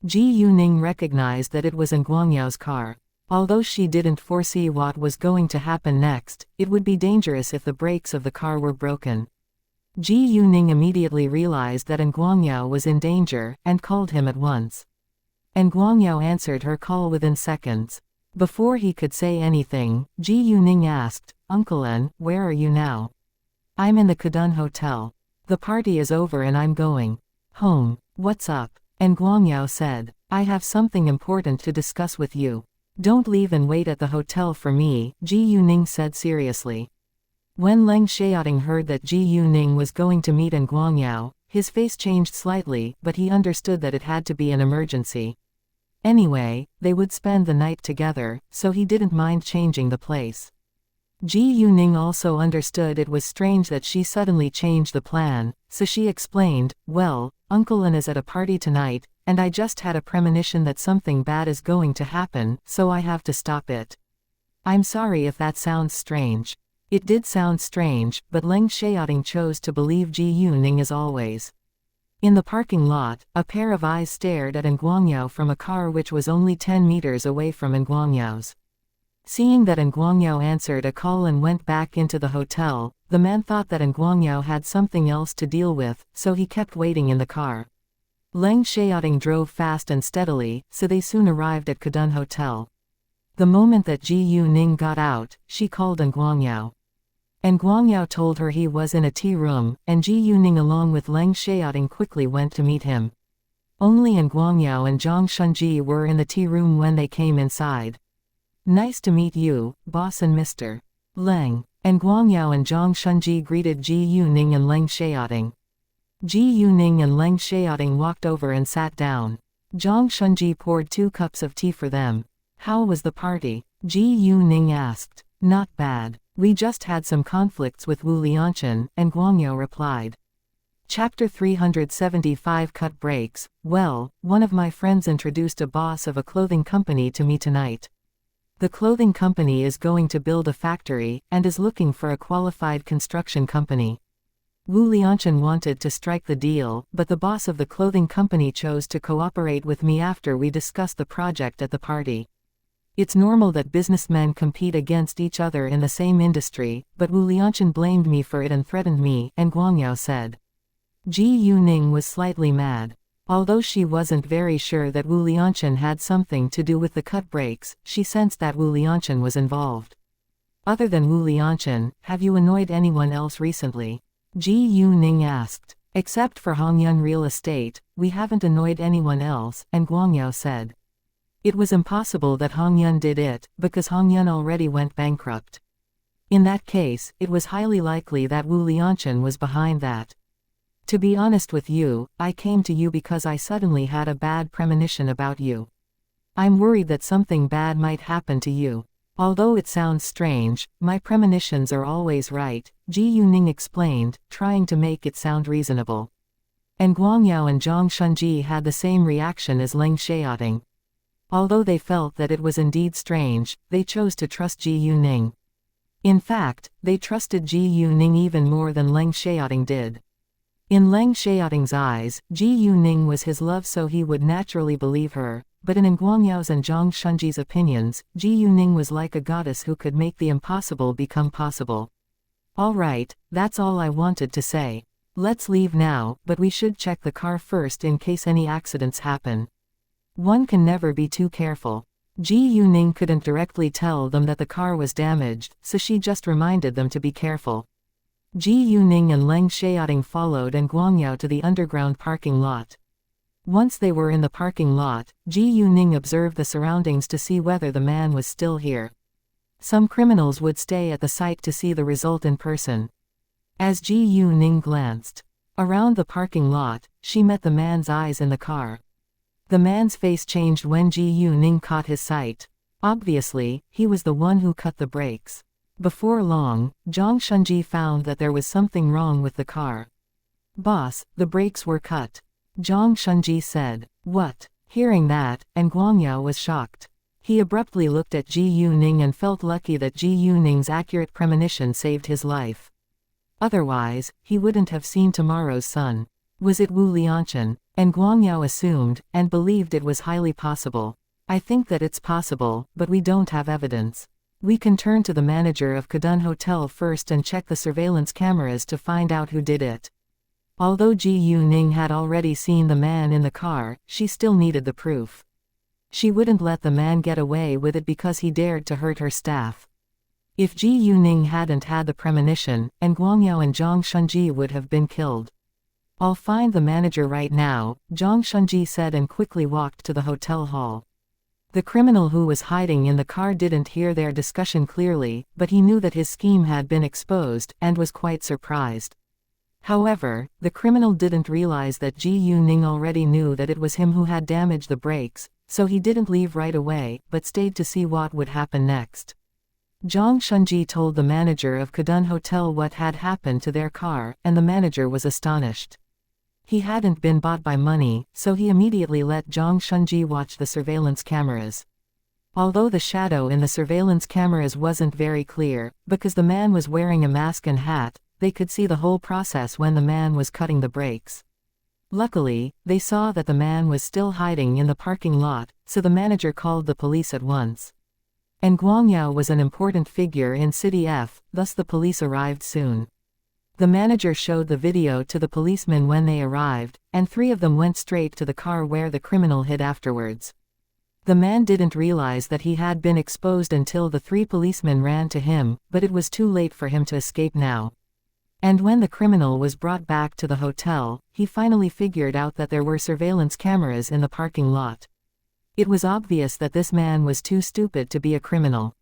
Ji Yuning recognized that it was Guangyao's car. Although she didn't foresee what was going to happen next, it would be dangerous if the brakes of the car were broken. Ji Yuning immediately realized that Guangyao was in danger, and called him at once. Guangyao answered her call within seconds. Before he could say anything, Ji Yuning asked, Uncle N, where are you now? I'm in the Kadun Hotel. The party is over and I'm going home. What's up? Guangyao said. I have something important to discuss with you. Don't leave and wait at the hotel for me, Ji Yuning said seriously. When Leng Xiaoting heard that Ji Yuning was going to meet Guangyao, his face changed slightly, but he understood that it had to be an emergency. Anyway, they would spend the night together, so he didn't mind changing the place. Ji Yuning also understood it was strange that she suddenly changed the plan, so she explained, well, Uncle N is at a party tonight, and I just had a premonition that something bad is going to happen, so I have to stop it. I'm sorry if that sounds strange. It did sound strange, but Leng Xiaoting chose to believe Ji Yuning as always. In the parking lot, a pair of eyes stared at Guangyao from a car which was only 10 meters away from Guangyao's. Seeing that Guangyao answered a call and went back into the hotel, the man thought that Guangyao had something else to deal with, so he kept waiting in the car. Leng Xiaoting drove fast and steadily, so they soon arrived at Kadun Hotel. The moment that Ji Yuning got out, she called Guangyao. Guangyao told her he was in a tea room, and Ji Yuning along with Leng Xiaoting quickly went to meet him. Only Guangyao and Zhang Shunji were in the tea room when they came inside. Nice to meet you, boss and Mr. Leng. Guangyao and Zhang Shunji greeted Ji Yuning and Leng Xiaoting. Ji Yuning and Leng Xiaoting walked over and sat down. Zhang Shunji poured 2 cups of tea for them. How was the party? Ji Yuning asked. Not bad. We just had some conflicts with Wu Lianchen, Guangyao replied. Chapter 375 Cut Breaks. Well, one of my friends introduced a boss of a clothing company to me tonight. The clothing company is going to build a factory, and is looking for a qualified construction company. Wu Lianchen wanted to strike the deal, but the boss of the clothing company chose to cooperate with me after we discussed the project at the party. It's normal that businessmen compete against each other in the same industry, but Wu Lianchen blamed me for it and threatened me, and Guangyao said. Ji Yuning was slightly mad. Although she wasn't very sure that Wu Lianchen had something to do with the cut breaks, she sensed that Wu Lianchen was involved. Other than Wu Lianchen, have you annoyed anyone else recently? Ji Yuning asked. Except for Hongyun Real Estate, we haven't annoyed anyone else, and Guangyao said. It was impossible that Hongyun did it, because Hongyun already went bankrupt. In that case, it was highly likely that Wu Lianchen was behind that. To be honest with you, I came to you because I suddenly had a bad premonition about you. I'm worried that something bad might happen to you. Although it sounds strange, my premonitions are always right, Ji Yuning explained, trying to make it sound reasonable. And Guangyao and Zhang Shunji had the same reaction as Leng Xiaoting. Although they felt that it was indeed strange, they chose to trust Ji Yuning. In fact, they trusted Ji Yuning even more than Leng Xiaoting did. In Leng Xiaoting's eyes, Ji Yuning was his love, so he would naturally believe her. But in Guangyao's and Zhang Shunji's opinions, Ji Yuning was like a goddess who could make the impossible become possible. Alright, that's all I wanted to say. Let's leave now, but we should check the car first in case any accidents happen. One can never be too careful. Ji Yuning couldn't directly tell them that the car was damaged, so she just reminded them to be careful. Ji Yuning and Leng Xiaoting followed and Guangyao to the underground parking lot. Once they were in the parking lot, Ji Yuning observed the surroundings to see whether the man was still here. Some criminals would stay at the site to see the result in person. As Ji Yuning glanced around the parking lot, she met the man's eyes in the car. The man's face changed when Ji Yuning caught his sight. Obviously, he was the one who cut the brakes. Before long, Zhang Shunji found that there was something wrong with the car. Boss, the brakes were cut. Zhang Shunji said. What? Hearing that, and Guangyao was shocked. He abruptly looked at Ji Yuning and felt lucky that Ji Yuning's accurate premonition saved his life. Otherwise, he wouldn't have seen tomorrow's sun. Was it Wu Lianchen? And Guangyao assumed, and believed it was highly possible. I think that it's possible, but we don't have evidence. We can turn to the manager of Kadun Hotel first and check the surveillance cameras to find out who did it. Although Ji Yuning had already seen the man in the car, she still needed the proof. She wouldn't let the man get away with it because he dared to hurt her staff. If Ji Yuning hadn't had the premonition, and Guangyao and Zhang Shunji would have been killed. I'll find the manager right now, Zhang Shunji said and quickly walked to the hotel hall. The criminal who was hiding in the car didn't hear their discussion clearly, but he knew that his scheme had been exposed, and was quite surprised. However, the criminal didn't realize that Ji Yuning already knew that it was him who had damaged the brakes, so he didn't leave right away, but stayed to see what would happen next. Zhang Shunji told the manager of Kadun Hotel what had happened to their car, and the manager was astonished. He hadn't been bought by money, so he immediately let Zhang Shunji watch the surveillance cameras. Although the shadow in the surveillance cameras wasn't very clear, because the man was wearing a mask and hat, they could see the whole process when the man was cutting the brakes. Luckily, they saw that the man was still hiding in the parking lot, so the manager called the police at once. And Guangyao was an important figure in City F, thus the police arrived soon. The manager showed the video to the policemen when they arrived, and 3 of them went straight to the car where the criminal hid afterwards. The man didn't realize that he had been exposed until the 3 policemen ran to him, but it was too late for him to escape now. And when the criminal was brought back to the hotel, he finally figured out that there were surveillance cameras in the parking lot. It was obvious that this man was too stupid to be a criminal.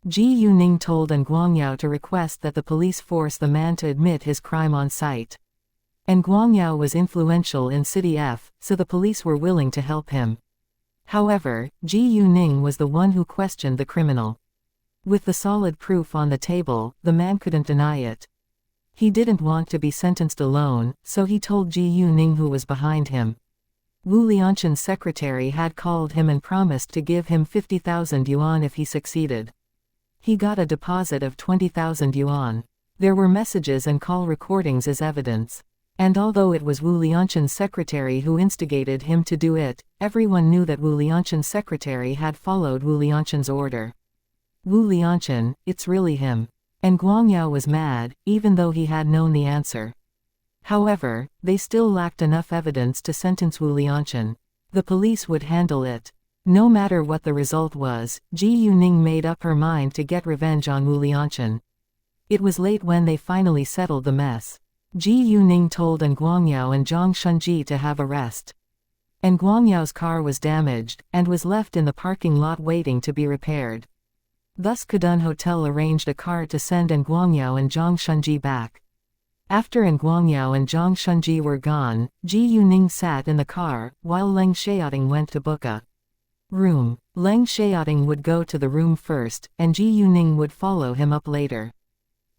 Ji Yuning told An Guangyao to request that the police force the man to admit his crime on site. And Guangyao was influential in City F, so the police were willing to help him. However, Ji Yuning was the one who questioned the criminal. With the solid proof on the table, the man couldn't deny it. He didn't want to be sentenced alone, so he told Ji Yuning who was behind him. Wu Lianchen's secretary had called him and promised to give him 50,000 yuan if he succeeded. He got a deposit of 20,000 yuan. There were messages and call recordings as evidence. And although it was Wu Lianshen's secretary who instigated him to do it, everyone knew that Wu Lianshen's secretary had followed Wu Lianshen's order. Wu Lianshen, it's really him. And Guangyao was mad, even though he had known the answer. However, they still lacked enough evidence to sentence Wu Lianshen. The police would handle it. No matter what the result was, Ji Yuning made up her mind to get revenge on Wu Lianshen. It was late when they finally settled the mess. Ji Yuning told An Guangyao and Zhang Shunji to have a rest. An Guangyao's car was damaged, and was left in the parking lot waiting to be repaired. Thus Kudun Hotel arranged a car to send An Guangyao and Zhang Shunji back. After An Guangyao and Zhang Shunji were gone, Ji Yuning sat in the car, while Leng Xiaoting went to book a room. Leng Xiaoting would go to the room first, and Ji Yuning would follow him up later.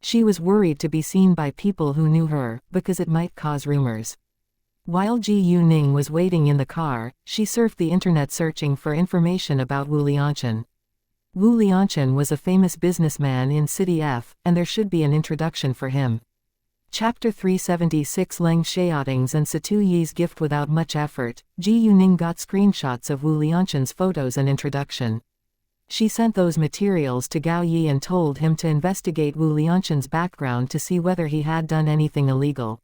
She was worried to be seen by people who knew her, because it might cause rumors. While Ji Yuning was waiting in the car, she surfed the internet searching for information about Wu Lianshen. Wu Lianshen was a famous businessman in City F, and there should be an introduction for him. Chapter 376 Leng Xiaoting's and Situ Yi's gift. Without much effort, Ji Yuning got screenshots of Wu Lianshen's photos and introduction. She sent those materials to Gao Yi and told him to investigate Wu Lianshen's background to see whether he had done anything illegal.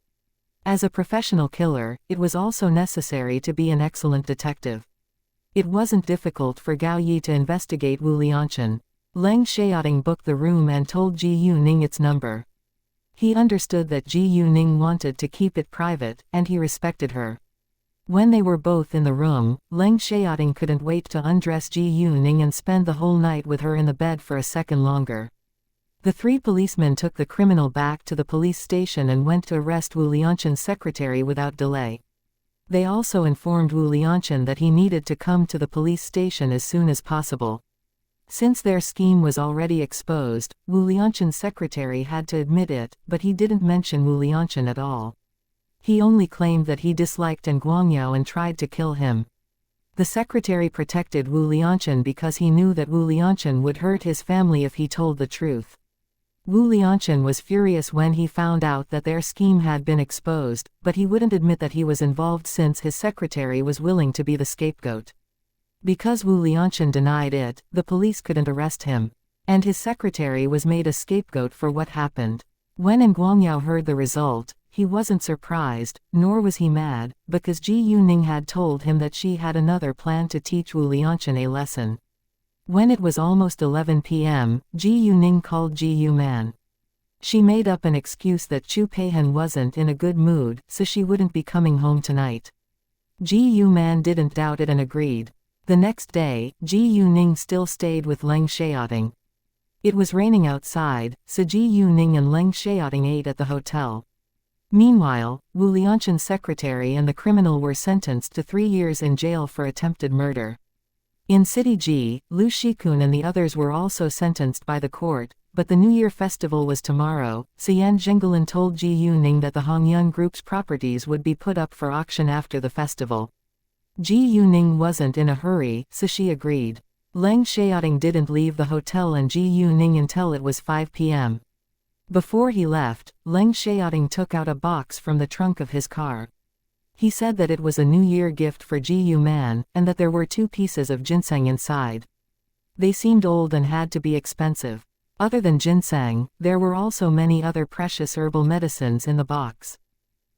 As a professional killer, it was also necessary to be an excellent detective. It wasn't difficult for Gao Yi to investigate Wu Lianshen. Leng Xiaoting booked the room and told Ji Yuning its number. He understood that Ji Yuning wanted to keep it private, and he respected her. When they were both in the room, Leng Xiaoting couldn't wait to undress Ji Yuning and spend the whole night with her in the bed for a second longer. The three policemen took the criminal back to the police station and went to arrest Wu Lianshen's secretary without delay. They also informed Wu Lianshen that he needed to come to the police station as soon as possible. Since their scheme was already exposed, Wu Lianshen's secretary had to admit it, but he didn't mention Wu Lianshen at all. He only claimed that he disliked An Guangyao and tried to kill him. The secretary protected Wu Lianshen because he knew that Wu Lianshen would hurt his family if he told the truth. Wu Lianshen was furious when he found out that their scheme had been exposed, but he wouldn't admit that he was involved since his secretary was willing to be the scapegoat. Because Wu Lianshen denied it, the police couldn't arrest him. And his secretary was made a scapegoat for what happened. When An Guangyao heard the result, he wasn't surprised, nor was he mad, because Ji Yuning had told him that she had another plan to teach Wu Lianshen a lesson. When it was almost 11 p.m., Ji Yuning called Ji Yuman. She made up an excuse that Chu Peihan wasn't in a good mood, so she wouldn't be coming home tonight. Ji Yuman didn't doubt it and agreed. The next day, Ji Yuning still stayed with Leng Xiaoting. It was raining outside, so Ji Yuning and Leng Xiaoting ate at the hotel. Meanwhile, Wu Lianshen's secretary and the criminal were sentenced to 3 years in jail for attempted murder. In City G, Lu Shikun and the others were also sentenced by the court, but the New Year festival was tomorrow, so Yan Zhengelin told Ji Yuning that the Hongyun Group's properties would be put up for auction after the festival. Ji Yuning wasn't in a hurry, so she agreed. Leng Xiaoting didn't leave the hotel and Ji Yuning until it was 5 p.m. Before he left, Leng Xiaoting took out a box from the trunk of his car. He said that it was a New Year gift for Ji Yuman, and that there were 2 pieces of ginseng inside. They seemed old and had to be expensive. Other than ginseng, there were also many other precious herbal medicines in the box.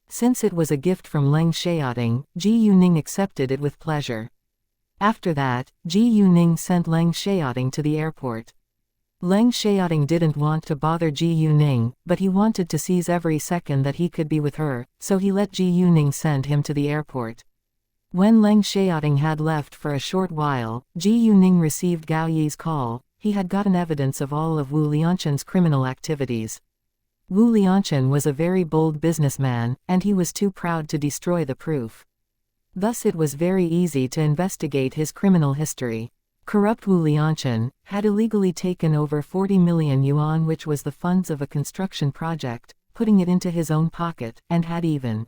Since it was a gift from Leng Xiaoting, Ji Yuning accepted it with pleasure. After that, Ji Yuning sent Leng Xiaoting to the airport. Leng Xiaoting didn't want to bother Ji Yuning, but he wanted to seize every second that he could be with her, so he let Ji Yuning send him to the airport. When Leng Xiaoting had left for a short while, Ji Yuning received Gao Yi's call. He had gotten evidence of all of Wu Lianshen's criminal activities. Wu Lianshen was a very bold businessman, and he was too proud to destroy the proof. Thus it was very easy to investigate his criminal history. Corrupt Wu Lianshen had illegally taken over 40 million yuan, which was the funds of a construction project, putting it into his own pocket, and had even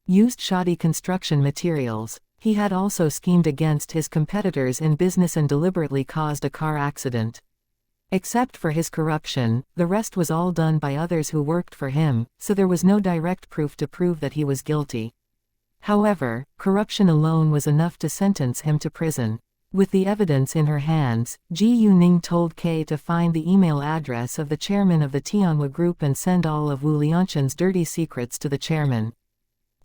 used shoddy construction materials. He had also schemed against his competitors in business and deliberately caused a car accident. Except for his corruption, the rest was all done by others who worked for him, so there was no direct proof to prove that he was guilty. However, corruption alone was enough to sentence him to prison. With the evidence in her hands, Ji Yuning told Kay to find the email address of the chairman of the Tianhua Group and send all of Wu Lianshan's dirty secrets to the chairman.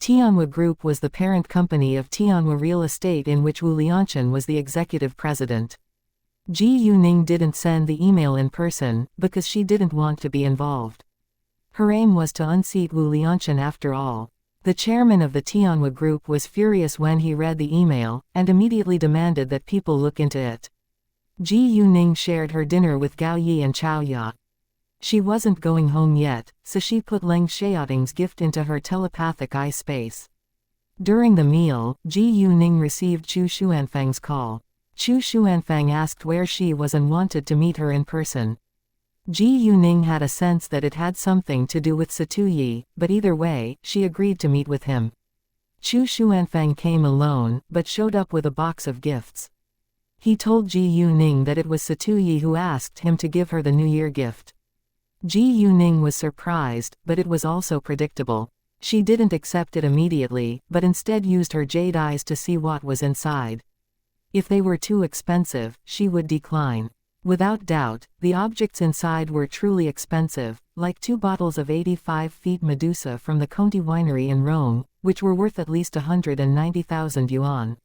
Tianhua Group was the parent company of Tianhua Real Estate, in which Wu Lianshan was the executive president. Ji Yuning didn't send the email in person, because she didn't want to be involved. Her aim was to unseat Wu Lianshan after all. The chairman of the Tianhua Group was furious when he read the email, and immediately demanded that people look into it. Ji Yuning shared her dinner with Gao Yi and Chao Ya. She wasn't going home yet, so she put Leng Xiaoting's gift into her telepathic eye space. During the meal, Ji Yuning received Chu Xuanfang's call. Chu Xuanfang asked where she was and wanted to meet her in person. Ji Yuning had a sense that it had something to do with Satuyi, but either way, she agreed to meet with him. Chu Xuanfang came alone, but showed up with a box of gifts. He told Ji Yuning that it was Satuyi who asked him to give her the New Year gift. Ji Yuning was surprised, but it was also predictable. She didn't accept it immediately, but instead used her jade eyes to see what was inside. If they were too expensive, she would decline. Without doubt, the objects inside were truly expensive, like 2 bottles of 85 feet Medusa from the Conti winery in Rome, which were worth at least 190,000 yuan.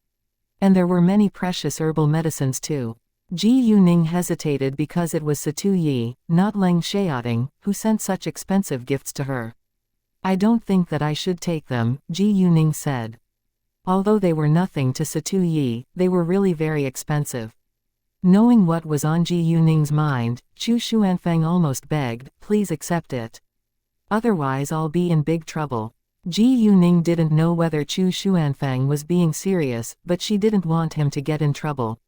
And there were many precious herbal medicines too. Ji Yuning hesitated because it was Satuyi, not Leng Xiaoting, who sent such expensive gifts to her. I don't think that I should take them, Ji Yuning said. Although they were nothing to Satuyi, they were really very expensive. Knowing what was on Ji Yuning's mind, Chu Xuanfang almost begged, please accept it. Otherwise I'll be in big trouble. Ji Yuning didn't know whether Chu Xuanfang was being serious, but she didn't want him to get in trouble.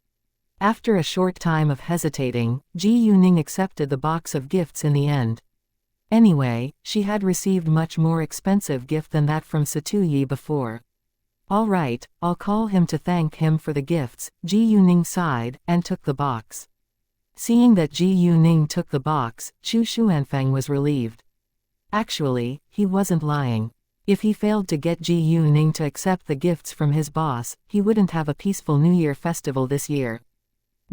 After a short time of hesitating, Ji Yuning accepted the box of gifts in the end. Anyway, she had received much more expensive gift than that from Satuyi before. All right, I'll call him to thank him for the gifts, Ji Yuning sighed, and took the box. Seeing that Ji Yuning took the box, Chu Xuanfang was relieved. Actually, he wasn't lying. If he failed to get Ji Yuning to accept the gifts from his boss, he wouldn't have a peaceful New Year festival this year.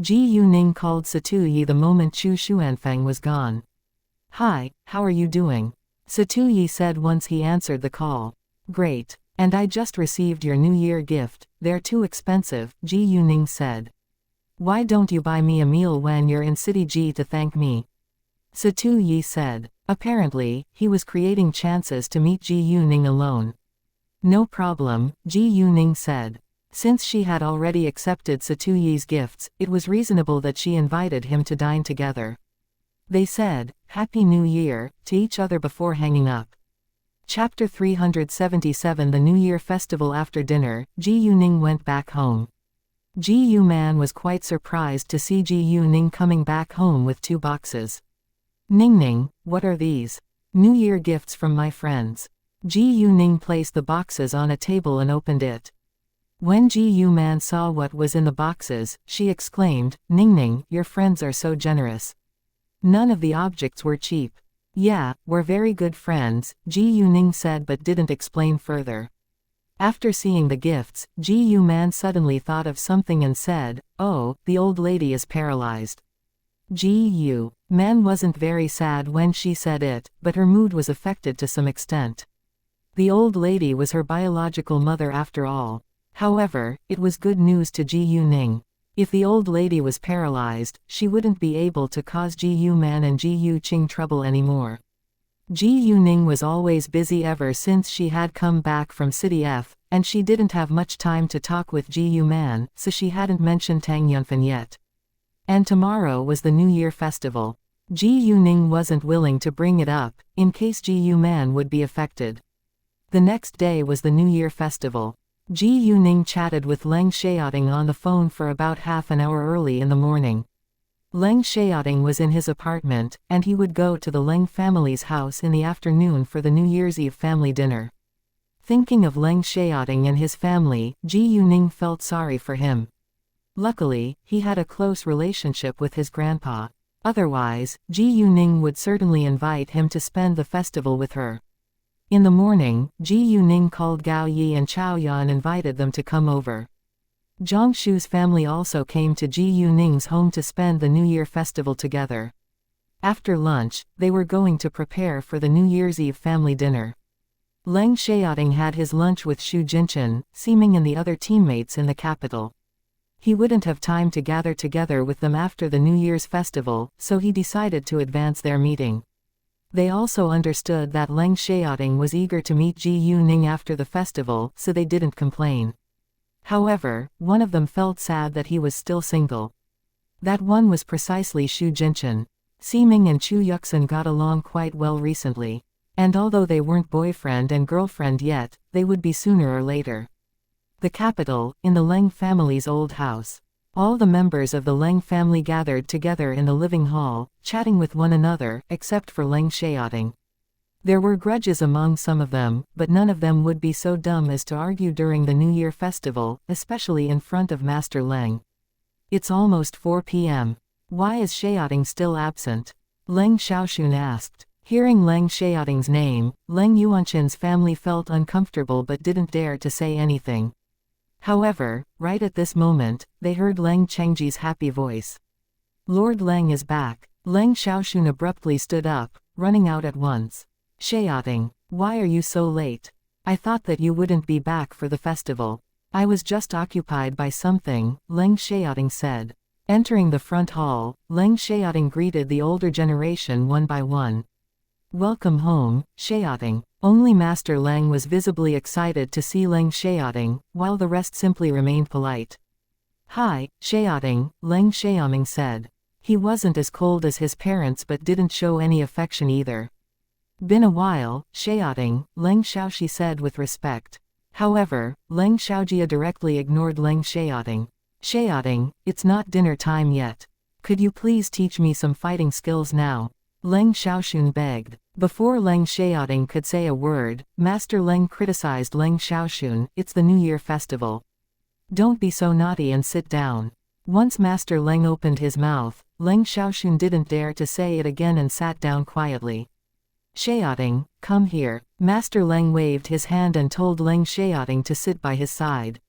Ji Yuning called Satuyi the moment Chu Xuanfang was gone. Hi, how are you doing? Satuyi said once he answered the call. Great. And I just received your New Year gift, they're too expensive, Ji Yuning said. Why don't you buy me a meal when you're in City Ji to thank me? Satuyi said. Apparently, he was creating chances to meet Ji Yuning alone. No problem, Ji Yuning said. Since she had already accepted Satuyi's gifts, it was reasonable that she invited him to dine together. They said, Happy New Year, to each other before hanging up. Chapter 377 The New Year Festival. After dinner, Ji Yuning went back home. Ji Yuman was quite surprised to see Ji Yuning coming back home with 2 boxes. Ningning, what are these? New Year gifts from my friends. Ji Yuning placed the boxes on a table and opened it. When Ji Yuman saw what was in the boxes, she exclaimed, Ningning, your friends are so generous. None of the objects were cheap. Yeah, we're very good friends, Ji Yuning said but didn't explain further. After seeing the gifts, Ji Yuman suddenly thought of something and said, oh, the old lady is paralyzed. Ji Yuman wasn't very sad when she said it, but her mood was affected to some extent. The old lady was her biological mother after all. However, it was good news to Ji Yuning. If the old lady was paralyzed, she wouldn't be able to cause Ji Yuman and Ji Yuqing trouble anymore. Ji Yuning was always busy ever since she had come back from City F, and she didn't have much time to talk with Ji Yuman, so she hadn't mentioned Tang Yunfen yet. And tomorrow was the New Year festival. Ji Yuning wasn't willing to bring it up, in case Ji Yuman would be affected. The next day was the New Year festival. Ji Yuning chatted with Leng Xiaoting on the phone for about half an hour early in the morning. Leng Xiaoting was in his apartment, and he would go to the Leng family's house in the afternoon for the New Year's Eve family dinner. Thinking of Leng Xiaoting and his family, Ji Yuning felt sorry for him. Luckily, he had a close relationship with his grandpa. Otherwise, Ji Yuning would certainly invite him to spend the festival with her. In the morning, Ji Yuning called Gao Yi and Chao Ya and invited them to come over. Zhang Shu's family also came to Ji Yuning's home to spend the New Year festival together. After lunch, they were going to prepare for the New Year's Eve family dinner. Leng Xiaoting had his lunch with Xu Jinchen, Ximing and the other teammates in the capital. He wouldn't have time to gather together with them after the New Year's festival, so he decided to advance their meeting. They also understood that Leng Xiaoting was eager to meet Ji Yuning after the festival, so they didn't complain. However, one of them felt sad that he was still single. That one was precisely Xu Jinchen. Ximing and Chu Yuxin got along quite well recently. And although they weren't boyfriend and girlfriend yet, they would be sooner or later. The capital, in the Leng family's old house. All the members of the Leng family gathered together in the living hall, chatting with one another, except for Leng Xiaoting. There were grudges among some of them, but none of them would be so dumb as to argue during the New Year festival, especially in front of Master Leng. It's almost 4 p.m. Why is Xiaoting still absent? Leng Xiaoxun asked. Hearing Leng Xiaoting's name, Leng Yuanchen's family felt uncomfortable but didn't dare to say anything. However, right at this moment, they heard Leng Chengji's happy voice. Lord Leng is back. Leng Xiaoxun abruptly stood up, running out at once. Xiaoting, why are you so late? I thought that you wouldn't be back for the festival. I was just occupied by something, Leng Xiaoting said. Entering the front hall, Leng Xiaoting greeted the older generation one by one. Welcome home, Xiaoting. Only Master Leng was visibly excited to see Leng Xiaoting, while the rest simply remained polite. Hi, Xiaoting, Leng Xiaoming said. He wasn't as cold as his parents but didn't show any affection either. Been a while, Xiaoting, Leng Xiaoxi said with respect. However, Leng Xiaojia directly ignored Leng Xiaoting. Xiaoting, it's not dinner time yet. Could you please teach me some fighting skills now? Leng Xiaoxun begged. Before Leng Xiaoting could say a word, Master Leng criticized Leng Xiaoxun, it's the New Year festival. Don't be so naughty and sit down. Once Master Leng opened his mouth, Leng Xiaoxun didn't dare to say it again and sat down quietly. Xiaoting, come here. Master Leng waved his hand and told Leng Xiaoting to sit by his side.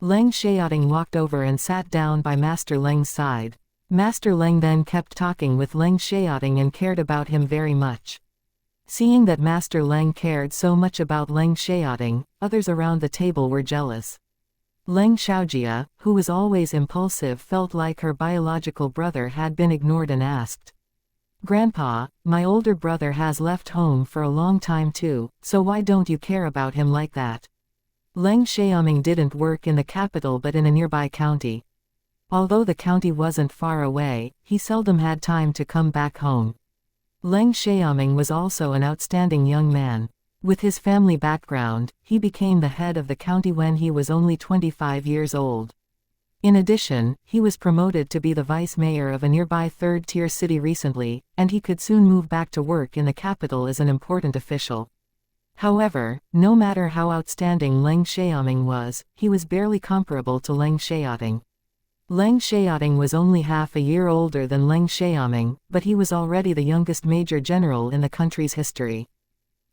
Leng Xiaoting walked over and sat down by Master Leng's side. Master Leng then kept talking with Leng Xiaoting and cared about him very much. Seeing that Master Leng cared so much about Leng Xiaoting, others around the table were jealous. Leng Xiaojia, who was always impulsive, felt like her biological brother had been ignored and asked. Grandpa, my older brother has left home for a long time too, so why don't you care about him like that? Leng Xiaoming didn't work in the capital but in a nearby county. Although the county wasn't far away, he seldom had time to come back home. Leng Xiaoming was also an outstanding young man. With his family background, he became the head of the county when he was only 25 years old. In addition, he was promoted to be the vice mayor of a nearby third-tier city recently, and he could soon move back to work in the capital as an important official. However, no matter how outstanding Leng Xiaoming was, he was barely comparable to Leng Xiaoting. Leng Xiaoting was only half a year older than Leng Xiaoming, but he was already the youngest major general in the country's history.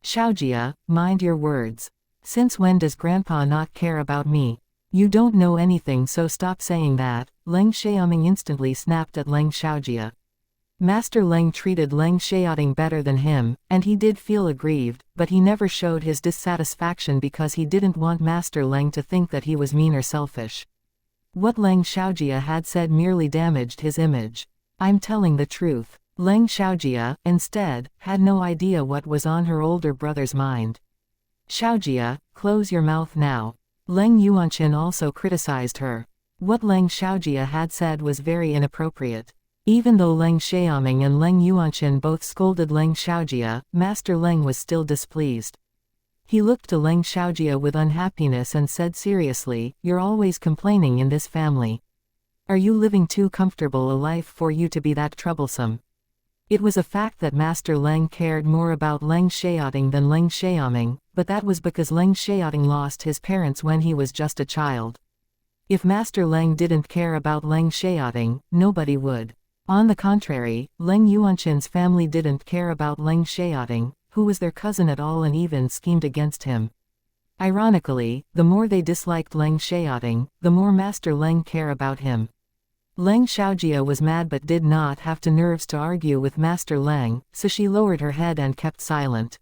Xiaojia, mind your words. Since when does Grandpa not care about me? You don't know anything, so stop saying that. Leng Xiaoming instantly snapped at Leng Xiaojia. Master Leng treated Leng Xiaoting better than him, and he did feel aggrieved, but he never showed his dissatisfaction because he didn't want Master Leng to think that he was mean or selfish. What Leng Xiaojia had said merely damaged his image. I'm telling the truth. Leng Xiaojia, instead, had no idea what was on her older brother's mind. Xiaojia, close your mouth now. Leng Yuanchen also criticized her. What Leng Xiaojia had said was very inappropriate. Even though Leng Xiaoming and Leng Yuanchen both scolded Leng Xiaojia, Master Leng was still displeased. He looked to Leng Xiaojia with unhappiness and said seriously, "You're always complaining in this family. Are you living too comfortable a life for you to be that troublesome?" It was a fact that Master Leng cared more about Leng Xiaoting than Leng Xiaoming, but that was because Leng Xiaoting lost his parents when he was just a child. If Master Leng didn't care about Leng Xiaoting, nobody would. On the contrary, Leng Yuanshin's family didn't care about Leng Xiaoting, who was their cousin at all and even schemed against him. Ironically, the more they disliked Leng Xiaoting, the more Master Leng cared about him. Leng Xiaojia was mad but did not have the nerves to argue with Master Leng, so she lowered her head and kept silent.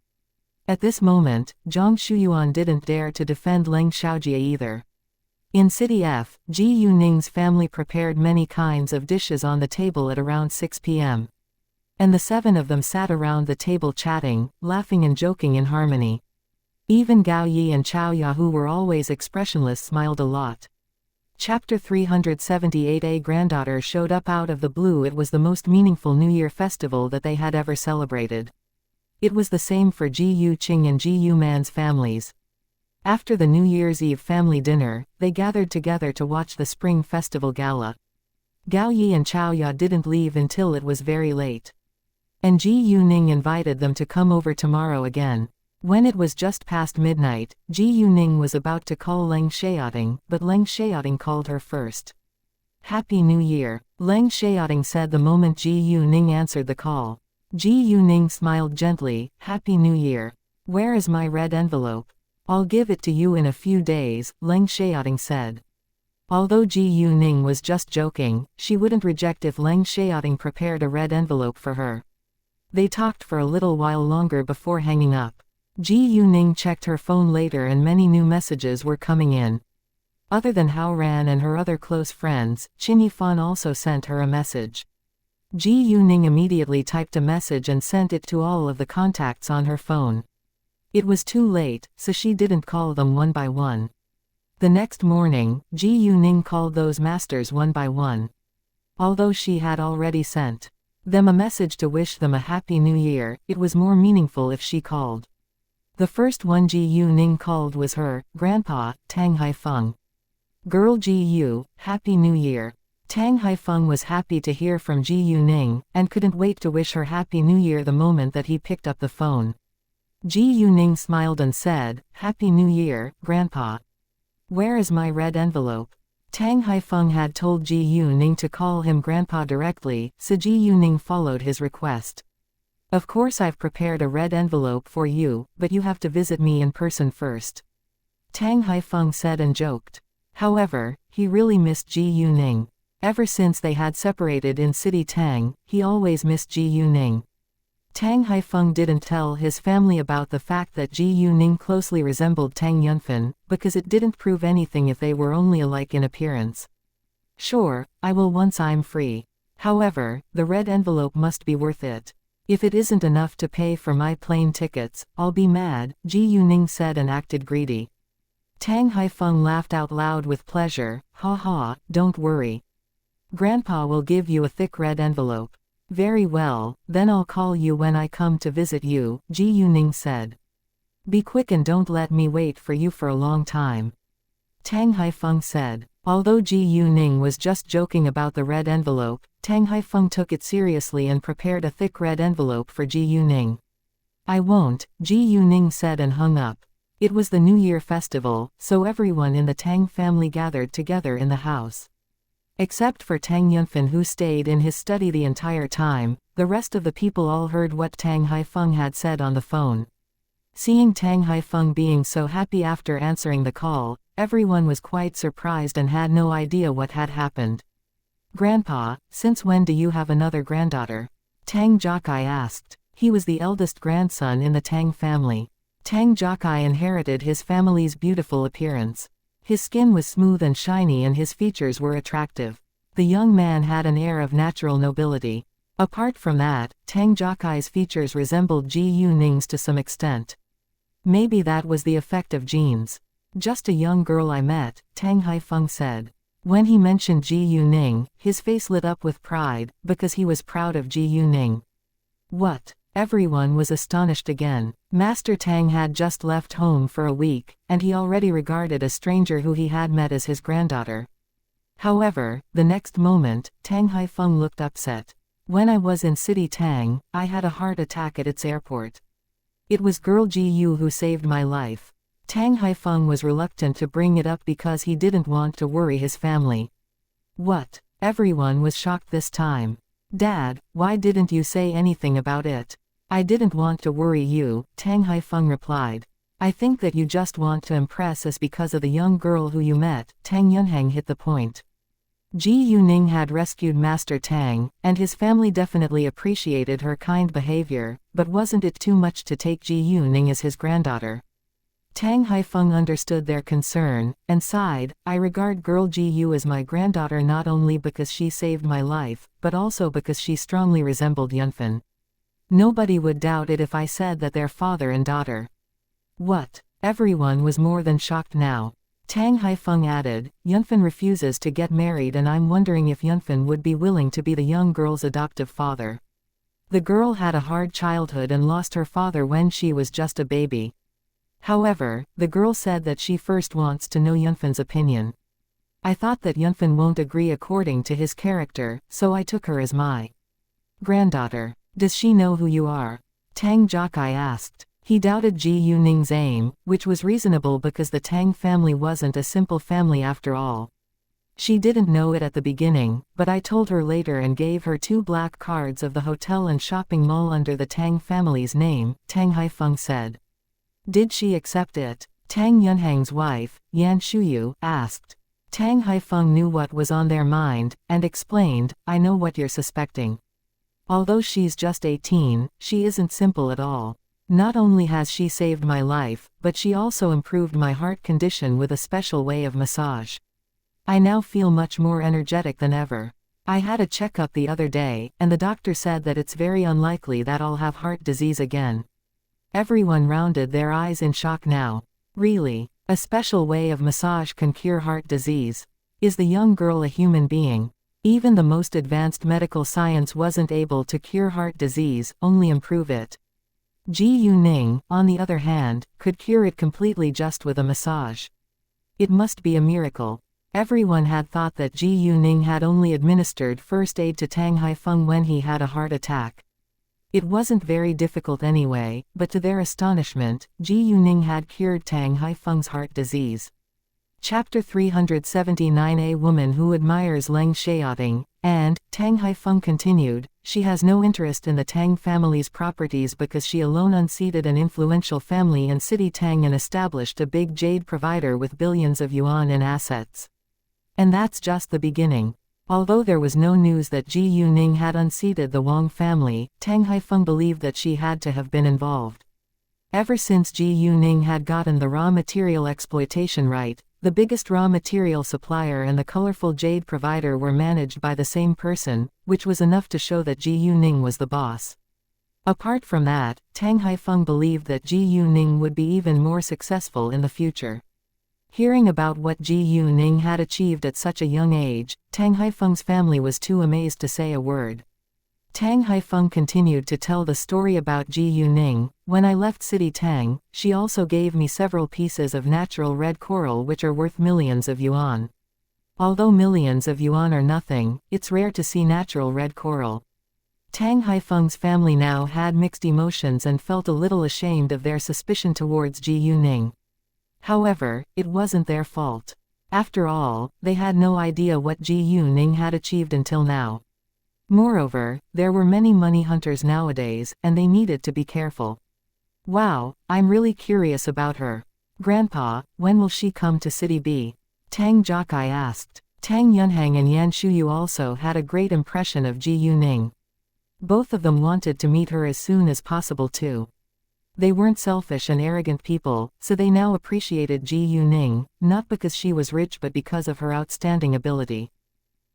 At this moment, Zhang Shuyuan didn't dare to defend Leng Xiaojia either. In City F, Ji Yuning's family prepared many kinds of dishes on the table at around 6 p.m. And the 7 of them sat around the table chatting, laughing and joking in harmony. Even Gao Yi and Chao Ya, who were always expressionless, smiled a lot. Chapter 378. A granddaughter showed up out of the blue. It was the most meaningful New Year festival that they had ever celebrated. It was the same for Ji Yuqing and Ji Yuman's families. After the New Year's Eve family dinner, they gathered together to watch the Spring Festival Gala. Gao Yi and Chao Ya didn't leave until it was very late. And Ji Yuning invited them to come over tomorrow again. When it was just past midnight, Ji Yuning was about to call Leng Xiaoting, but Leng Xiaoting called her first. "Happy New Year," Leng Xiaoting said the moment Ji Yuning answered the call. Ji Yuning smiled gently. "Happy New Year. Where is my red envelope?" "I'll give it to you in a few days," Leng Xiaoting said. Although Ji Yuning was just joking, she wouldn't reject if Leng Xiaoting prepared a red envelope for her. They talked for a little while longer before hanging up. Ji Yuning checked her phone later and many new messages were coming in. Other than Hao Ran and her other close friends, Qin Yifan also sent her a message. Ji Yuning immediately typed a message and sent it to all of the contacts on her phone. It was too late, so she didn't call them one by one. The next morning, Ji Yuning called those masters one by one. Although she had already sent them a message to wish them a Happy New Year, it was more meaningful if she called. The first one Ji Yuning called was her grandpa, Tang Haifeng. "Girl Ji Yu, Happy New Year." Tang Haifeng was happy to hear from Ji Yuning, and couldn't wait to wish her Happy New Year the moment that he picked up the phone. Ji Yuning smiled and said, "Happy New Year, Grandpa. Where is my red envelope?" Tang Haifeng had told Ji Yuning to call him Grandpa directly, so Ji Yuning followed his request. "Of course I've prepared a red envelope for you, but you have to visit me in person first," Tang Haifeng said and joked. However, he really missed Ji Yuning. Ever since they had separated in City Tang, he always missed Ji Yuning. Tang Haifeng didn't tell his family about the fact that Ji Yuning closely resembled Tang Yunfen, because it didn't prove anything if they were only alike in appearance. "Sure, I will once I'm free. However, the red envelope must be worth it. If it isn't enough to pay for my plane tickets, I'll be mad," Ji Yuning said and acted greedy. Tang Haifeng laughed out loud with pleasure. "Ha ha, don't worry. Grandpa will give you a thick red envelope." "Very well, then I'll call you when I come to visit you," Ji Yuning said. "Be quick and don't let me wait for you for a long time," Tang Haifeng said. Although Ji Yuning was just joking about the red envelope, Tang Haifeng took it seriously and prepared a thick red envelope for Ji Yuning. "I won't," Ji Yuning said and hung up. It was the New Year festival, so everyone in the Tang family gathered together in the house. Except for Tang Yunfen, who stayed in his study the entire time, the rest of the people all heard what Tang Haifeng had said on the phone. Seeing Tang Haifeng being so happy after answering the call, everyone was quite surprised and had no idea what had happened. "Grandpa, since when do you have another granddaughter?" Tang Jokai asked. He was the eldest grandson in the Tang family. Tang Jokai inherited his family's beautiful appearance. His skin was smooth and shiny and his features were attractive. The young man had an air of natural nobility. Apart from that, Tang Jokai's features resembled Ji Yuning's to some extent. Maybe that was the effect of genes. "Just a young girl I met," Tang Haifeng said. When he mentioned Ji Yuning, his face lit up with pride, because he was proud of Ji Yuning. "What?" Everyone was astonished again. Master Tang had just left home for a week, and he already regarded a stranger who he had met as his granddaughter. However, the next moment, Tang Haifeng looked upset. "When I was in City Tang, I had a heart attack at its airport. It was girl Ji Yu who saved my life." Tang Haifeng was reluctant to bring it up because he didn't want to worry his family. "What?" Everyone was shocked this time. Dad, why didn't you say anything about it? I didn't want to worry you, Tang Haifeng replied. I think that you just want to impress us because of the young girl who you met. Tang Yunhang hit the point. Ji Yuning had rescued Master Tang, and his family definitely appreciated her kind behavior, but wasn't it too much to take Ji Yuning as his granddaughter? Tang Haifeng understood their concern, and sighed. I regard girl Ji Yu as my granddaughter not only because she saved my life, but also because she strongly resembled Yunfen. Nobody would doubt it if I said that they're father and daughter. What? Everyone was more than shocked now. Tang Haifeng added, Yunfen refuses to get married and I'm wondering if Yunfen would be willing to be the young girl's adoptive father. The girl had a hard childhood and lost her father when she was just a baby. However, the girl said that she first wants to know Yunfen's opinion. I thought that Yunfen won't agree according to his character, so I took her as my granddaughter. Does she know who you are? Tang Jokai asked. He doubted Ji Yuning's aim, which was reasonable because the Tang family wasn't a simple family after all. She didn't know it at the beginning, but I told her later and gave her 2 black cards of the hotel and shopping mall under the Tang family's name, Tang Haifeng said. Did she accept it? Tang Yunhang's wife, Yan Shuyu, asked. Tang Haifeng knew what was on their mind, and explained, I know what you're suspecting. Although she's just 18, she isn't simple at all. Not only has she saved my life, but she also improved my heart condition with a special way of massage. I now feel much more energetic than ever. I had a checkup the other day, and the doctor said that it's very unlikely that I'll have heart disease again. Everyone rounded their eyes in shock now. Really? A special way of massage can cure heart disease? Is the young girl a human being? Even the most advanced medical science wasn't able to cure heart disease, only improve it. Ji Yuning, on the other hand, could cure it completely just with a massage. It must be a miracle. Everyone had thought that Ji Yuning had only administered first aid to Tang Haifeng when he had a heart attack. It wasn't very difficult anyway, but to their astonishment, Ji Yuning had cured Tang Haifeng's heart disease. Chapter 379. A woman who admires Leng Xiaoting, and, Tang Haifeng continued, she has no interest in the Tang family's properties because she alone unseated an influential family in City Tang and established a big jade provider with billions of yuan in assets. And that's just the beginning. Although there was no news that Ji Yuning had unseated the Wang family, Tang Haifeng believed that she had to have been involved. Ever since Ji Yuning had gotten the raw material exploitation right, the biggest raw material supplier and the colorful jade provider were managed by the same person, which was enough to show that Ji Yuning was the boss. Apart from that, Tang Haifeng believed that Ji Yuning would be even more successful in the future. Hearing about what Ji Yuning had achieved at such a young age, Tang Haifeng's family was too amazed to say a word. Tang Haifeng continued to tell the story about Ji Yuning. When I left City Tang, she also gave me several pieces of natural red coral which are worth millions of yuan. Although millions of yuan are nothing, it's rare to see natural red coral. Tang Haifeng's family now had mixed emotions and felt a little ashamed of their suspicion towards Ji Yuning. However, it wasn't their fault. After all, they had no idea what Ji Yuning had achieved until now. Moreover, there were many money hunters nowadays, and they needed to be careful. Wow, I'm really curious about her. Grandpa, when will she come to City B? Tang Jokai asked. Tang Yunhang and Yan Shuyu also had a great impression of Ji Yuning. Both of them wanted to meet her as soon as possible too. They weren't selfish and arrogant people, so they now appreciated Ji Yuning, not because she was rich but because of her outstanding ability.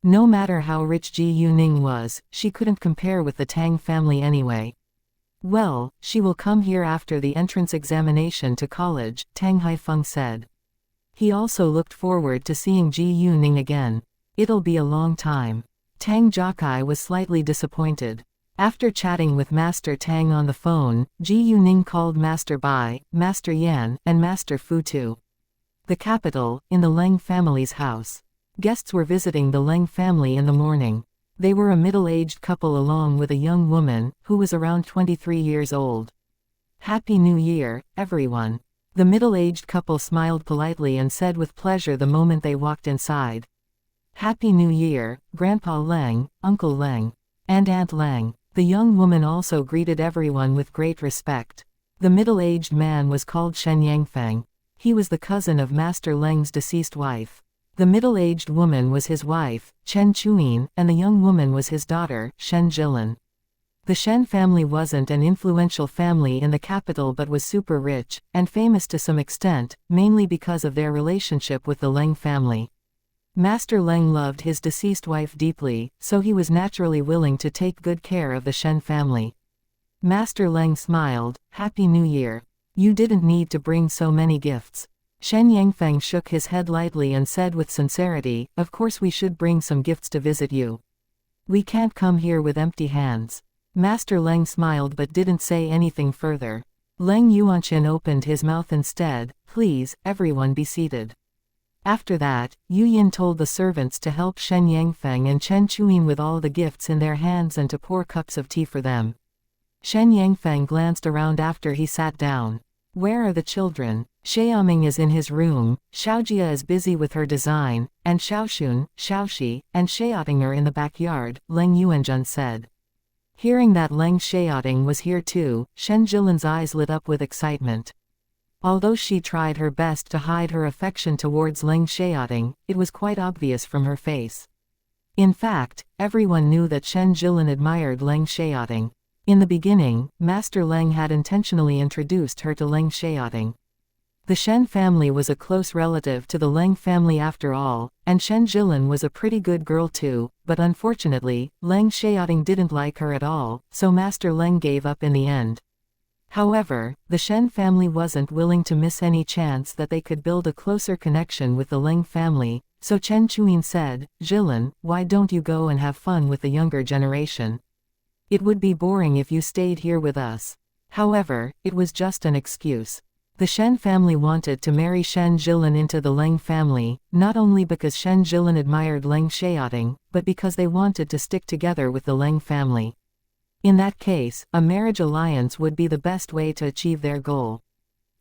No matter how rich Ji Yuning was, she couldn't compare with the Tang family anyway. Well, she will come here after the entrance examination to college, Tang Haifeng said. He also looked forward to seeing Ji Yuning again. It'll be a long time. Tang Jokai was slightly disappointed. After chatting with Master Tang on the phone, Ji Yuning called Master Bai, Master Yan, and Master Fu to the capital, in the Leng family's house. Guests were visiting the Leng family in the morning. They were a middle-aged couple along with a young woman, who was around 23 years old. Happy New Year, everyone. The middle-aged couple smiled politely and said with pleasure the moment they walked inside. Happy New Year, Grandpa Leng, Uncle Leng. And Aunt Lang. The young woman also greeted everyone with great respect. The middle-aged man was called Shen Yangfeng. He was the cousin of Master Leng's deceased wife. The middle-aged woman was his wife, Chen Chuyin, and the young woman was his daughter, Shen Jilin. The Shen family wasn't an influential family in the capital but was super rich, and famous to some extent, mainly because of their relationship with the Leng family. Master Leng loved his deceased wife deeply, so he was naturally willing to take good care of the Shen family. Master Leng smiled. "Happy New Year. You didn't need to bring so many gifts." Shen Yangfeng shook his head lightly and said with sincerity, "Of course we should bring some gifts to visit you. We can't come here with empty hands." Master Leng smiled but didn't say anything further. Leng Yuanqin opened his mouth instead. "Please, everyone be seated." After that, Yu Yin told the servants to help Shen Yangfeng and Chen Chuyin with all the gifts in their hands and to pour cups of tea for them. Shen Yangfeng glanced around after he sat down. "Where are the children?" "Xiaoming is in his room, Xiaojia is busy with her design, and Xiaoxun, Xiaoxi, and Xiaoting are in the backyard," Leng Yuanjun said. Hearing that Leng Xiaoting was here too, Shen Jilin's eyes lit up with excitement. Although she tried her best to hide her affection towards Leng Xiaoting, it was quite obvious from her face. In fact, everyone knew that Shen Jilin admired Leng Xiaoting. In the beginning, Master Leng had intentionally introduced her to Leng Xiaoting. The Shen family was a close relative to the Leng family after all, and Shen Jilin was a pretty good girl too, but unfortunately, Leng Xiaoting didn't like her at all, so Master Leng gave up in the end. However, the Shen family wasn't willing to miss any chance that they could build a closer connection with the Leng family, so Chen Chuyin said, "Jilin, why don't you go and have fun with the younger generation? It would be boring if you stayed here with us." However, it was just an excuse. The Shen family wanted to marry Shen Jilin into the Leng family, not only because Shen Jilin admired Leng Xiaoting, but because they wanted to stick together with the Leng family. In that case, a marriage alliance would be the best way to achieve their goal.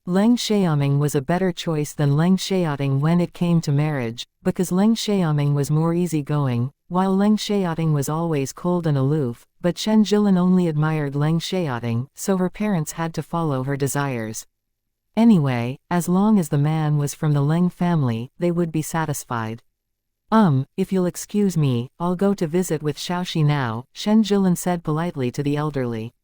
Leng Xiaoming was a better choice than Leng Xiaoting when it came to marriage, because Leng Xiaoming was more easygoing, while Leng Xiaoting was always cold and aloof, but Shen Jilin only admired Leng Xiaoting, so her parents had to follow her desires. Anyway, as long as the man was from the Leng family, they would be satisfied. If you'll excuse me, I'll go to visit with Xiaoxi now," Shen Jilin said politely to the elderly.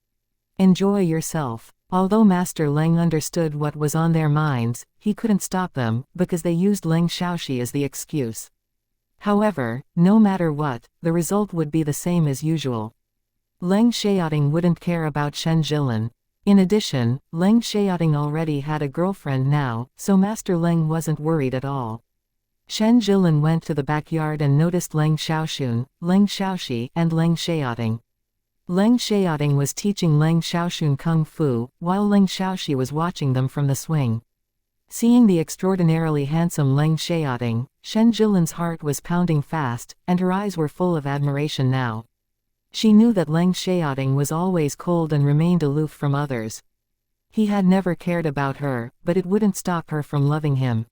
"Enjoy yourself." Although Master Leng understood what was on their minds, he couldn't stop them, because they used Leng Xiaoxi as the excuse. However, no matter what, the result would be the same as usual. Leng Xiaoting wouldn't care about Shen Jilin. In addition, Leng Xiaoting already had a girlfriend now, so Master Leng wasn't worried at all. Shen Jilin went to the backyard and noticed Leng Xiaoxun, Leng Xiaoxi, and Leng Xiaoting. Leng Xiaoting was teaching Leng Xiaoxun kung fu, while Leng Xiaoxi was watching them from the swing. Seeing the extraordinarily handsome Leng Xiaoting, Shen Jilin's heart was pounding fast, and her eyes were full of admiration now. She knew that Leng Xiaoting was always cold and remained aloof from others. He had never cared about her, but it wouldn't stop her from loving him.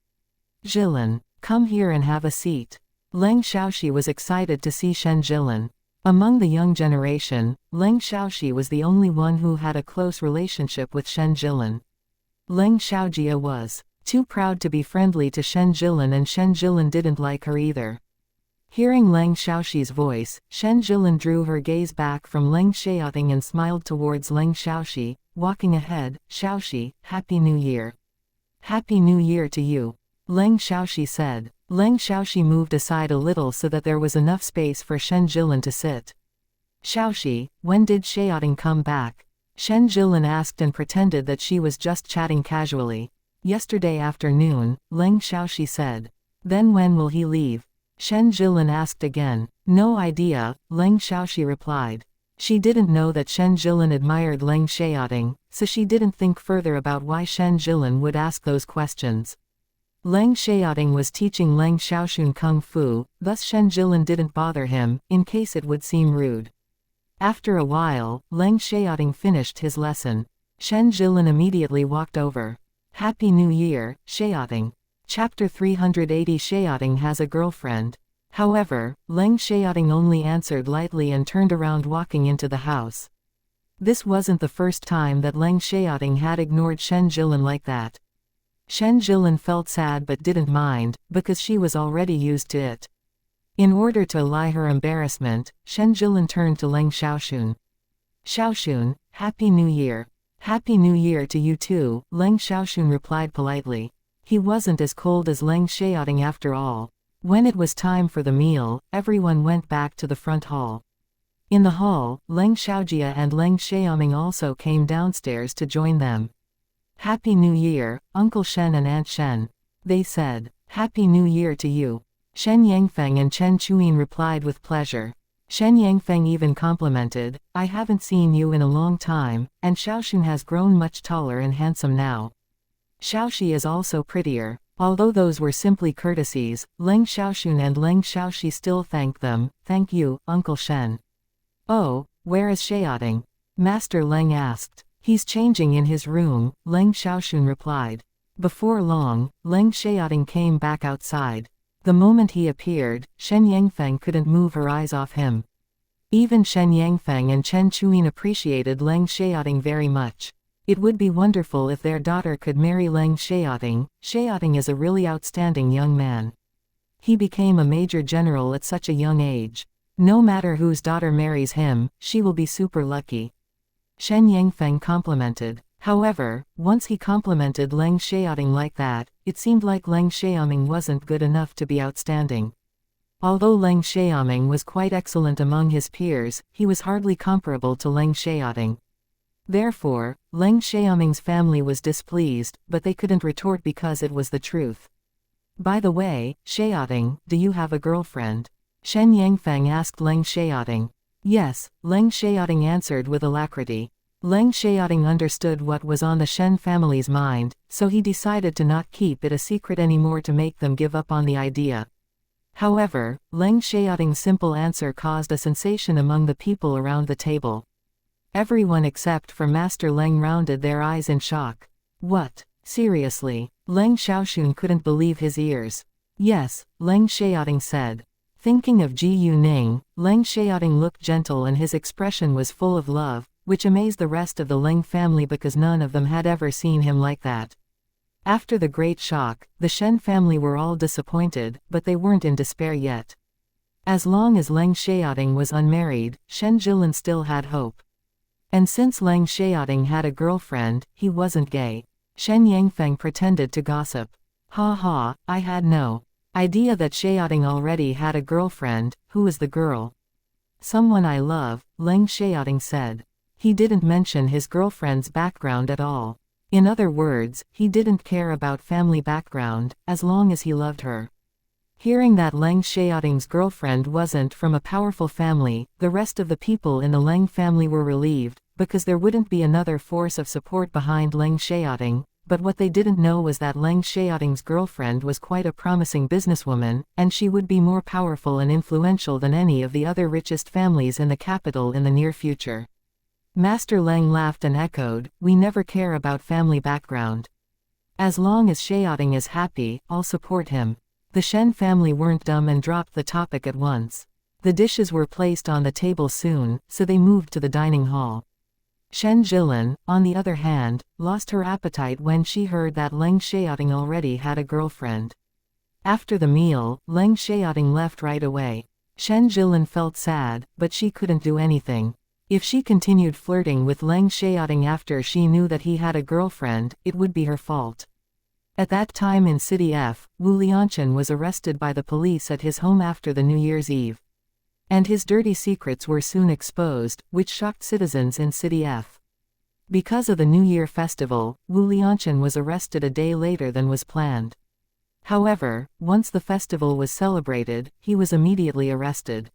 "Jilin, come here and have a seat." Leng Xiaoxi was excited to see Shen Jilin. Among the young generation, Leng Xiaoxi was the only one who had a close relationship with Shen Jilin. Leng Xiaojia was too proud to be friendly to Shen Jilin, and Shen Jilin didn't like her either. Hearing Leng Xiaoxi's voice, Shen Jilin drew her gaze back from Leng Xiaoting and smiled towards Leng Xiaoxi, walking ahead. "Xiaoxi, Happy New Year." "Happy New Year to you," Leng Xiaoxi said. Leng Xiaoxi moved aside a little so that there was enough space for Shen Jilin to sit. "Xiaoxi, when did Xiaoting come back?" Shen Jilin asked and pretended that she was just chatting casually. "Yesterday afternoon," Leng Xiaoxi said. "Then when will he leave?" Shen Jilin asked again. "No idea," Leng Xiaoxi replied. She didn't know that Shen Jilin admired Leng Xiaoting, so she didn't think further about why Shen Jilin would ask those questions. Leng Xiaoting was teaching Leng Xiaoxun kung fu, thus Shen Jilin didn't bother him, in case it would seem rude. After a while, Leng Xiaoting finished his lesson. Shen Jilin immediately walked over. "Happy New Year, Xiaoting." Chapter 380. Xiaoting has a girlfriend. However, Leng Xiaoting only answered lightly and turned around walking into the house. This wasn't the first time that Leng Xiaoting had ignored Shen Jilin like that. Shen Jilin felt sad but didn't mind, because she was already used to it. In order to allay her embarrassment, Shen Jilin turned to Leng Xiaoxun. Xiaoxun, Happy New Year. Happy New Year to you too, Leng Xiaoxun replied politely. He wasn't as cold as Leng Xiaoting after all. When it was time for the meal, everyone went back to the front hall. In the hall, Leng Xiaojia and Leng Xiaoming also came downstairs to join them. Happy New Year, Uncle Shen and Aunt Shen. They said. Happy New Year to you. Shen Yangfeng and Chen Chuyin replied with pleasure. Shen Yangfeng even complimented, I haven't seen you in a long time, and Xiaoxun has grown much taller and handsome now. Xiaoxi is also prettier. Although those were simply courtesies, Leng Xiaoxun and Leng Xiaoxi still thanked them. Thank you, Uncle Shen. Oh, where is Xiaoting? Master Leng asked. He's changing in his room, Leng Xiaoxun replied. Before long, Leng Xiaoting came back outside. The moment he appeared, Shen Yangfeng couldn't move her eyes off him. Even Shen Yangfeng and Chen Chuyin appreciated Leng Xiaoting very much. It would be wonderful if their daughter could marry Leng Xiaoting. Xiaoting is a really outstanding young man. He became a major general at such a young age. No matter whose daughter marries him, she will be super lucky. Shen Yangfeng complimented. However, once he complimented Leng Xiaoting like that, it seemed like Leng Xiaoming wasn't good enough to be outstanding. Although Leng Xiaoming was quite excellent among his peers, he was hardly comparable to Leng Xiaoting. Therefore, Leng Xiaoming's family was displeased, but they couldn't retort because it was the truth. By the way, Xiaoting, do you have a girlfriend? Shen Yangfeng asked Leng Xiaoting. Yes, Leng Xiaoting answered with alacrity. Leng Xiaoting understood what was on the Shen family's mind, so he decided to not keep it a secret anymore to make them give up on the idea. However, Leng Xiaoting's simple answer caused a sensation among the people around the table. Everyone except for Master Leng rounded their eyes in shock. What? Seriously? Leng Xiaoxun couldn't believe his ears. Yes, Leng Xiaoting said. Thinking of Ji Yuning, Leng Xiaoting looked gentle and his expression was full of love, which amazed the rest of the Leng family because none of them had ever seen him like that. After the great shock, the Shen family were all disappointed, but they weren't in despair yet. As long as Leng Xiaoting was unmarried, Shen Jilin still had hope. And since Leng Xiaoting had a girlfriend, he wasn't gay. Shen Yangfeng pretended to gossip. Ha ha, I had no idea that Xiaoting already had a girlfriend. Who is the girl? Someone I love, Leng Xiaoting said. He didn't mention his girlfriend's background at all. In other words, he didn't care about family background, as long as he loved her. Hearing that Leng Xiaoting's girlfriend wasn't from a powerful family, the rest of the people in the Leng family were relieved, because there wouldn't be another force of support behind Leng Xiaoting. But what they didn't know was that Leng Xiaoting's girlfriend was quite a promising businesswoman, and she would be more powerful and influential than any of the other richest families in the capital in the near future. Master Leng laughed and echoed, we never care about family background. As long as Xiaoting is happy, I'll support him. The Shen family weren't dumb and dropped the topic at once. The dishes were placed on the table soon, so they moved to the dining hall. Shen Jilin, on the other hand, lost her appetite when she heard that Leng Xiaoting already had a girlfriend. After the meal, Leng Xiaoting left right away. Shen Jilin felt sad, but she couldn't do anything. If she continued flirting with Leng Xiaoting after she knew that he had a girlfriend, it would be her fault. At that time in City F, Wu Lianchen was arrested by the police at his home after the New Year's Eve. And his dirty secrets were soon exposed, which shocked citizens in City F. Because of the New Year festival, Wu Lianchen was arrested a day later than was planned. However, once the festival was celebrated, he was immediately arrested.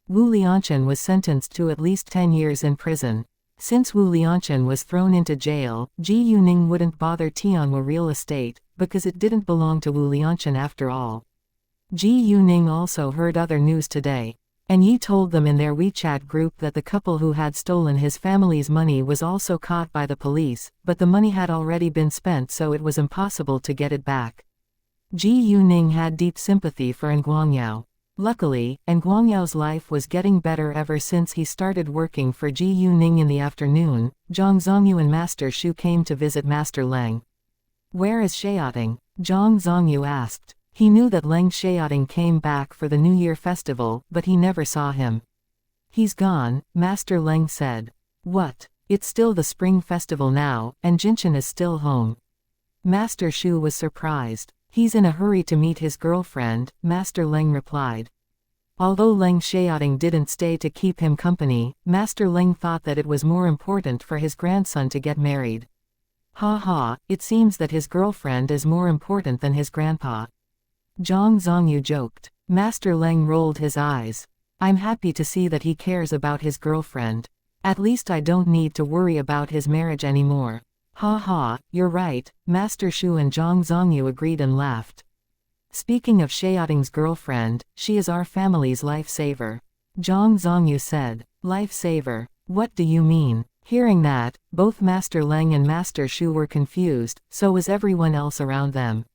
Wu Lianchen was sentenced to at least 10 years in prison. Since Wu Lianchen was thrown into jail, Ji Yuning wouldn't bother Tianhua real estate, because it didn't belong to Wu Lianchen after all. Ji Yuning also heard other news today. And Yi told them in their WeChat group that the couple who had stolen his family's money was also caught by the police, but the money had already been spent so it was impossible to get it back. Ji Yuning had deep sympathy for Nguangyao. Luckily, and Guangyao's life was getting better ever since he started working for Ji Yuning in the afternoon. Zhang Zongyu and Master Shu came to visit Master Leng. Where is Xiaoting? Zhang Zongyu asked. He knew that Leng Xiaoting came back for the New Year festival, but he never saw him. He's gone, Master Leng said. What? It's still the spring festival now, and Jinchen is still home. Master Shu was surprised. He's in a hurry to meet his girlfriend, Master Leng replied. Although Leng Xiaoting didn't stay to keep him company, Master Leng thought that it was more important for his grandson to get married. Ha ha, it seems that his girlfriend is more important than his grandpa. Zhang Zongyu joked. Master Leng rolled his eyes. I'm happy to see that he cares about his girlfriend. At least I don't need to worry about his marriage anymore. Ha ha, you're right, Master Shu and Zhang Zongyu agreed and laughed. Speaking of Xiaoting's girlfriend, she is our family's lifesaver. Zhang Zongyu said. Lifesaver? What do you mean? Hearing that, both Master Leng and Master Shu were confused, so was everyone else around them.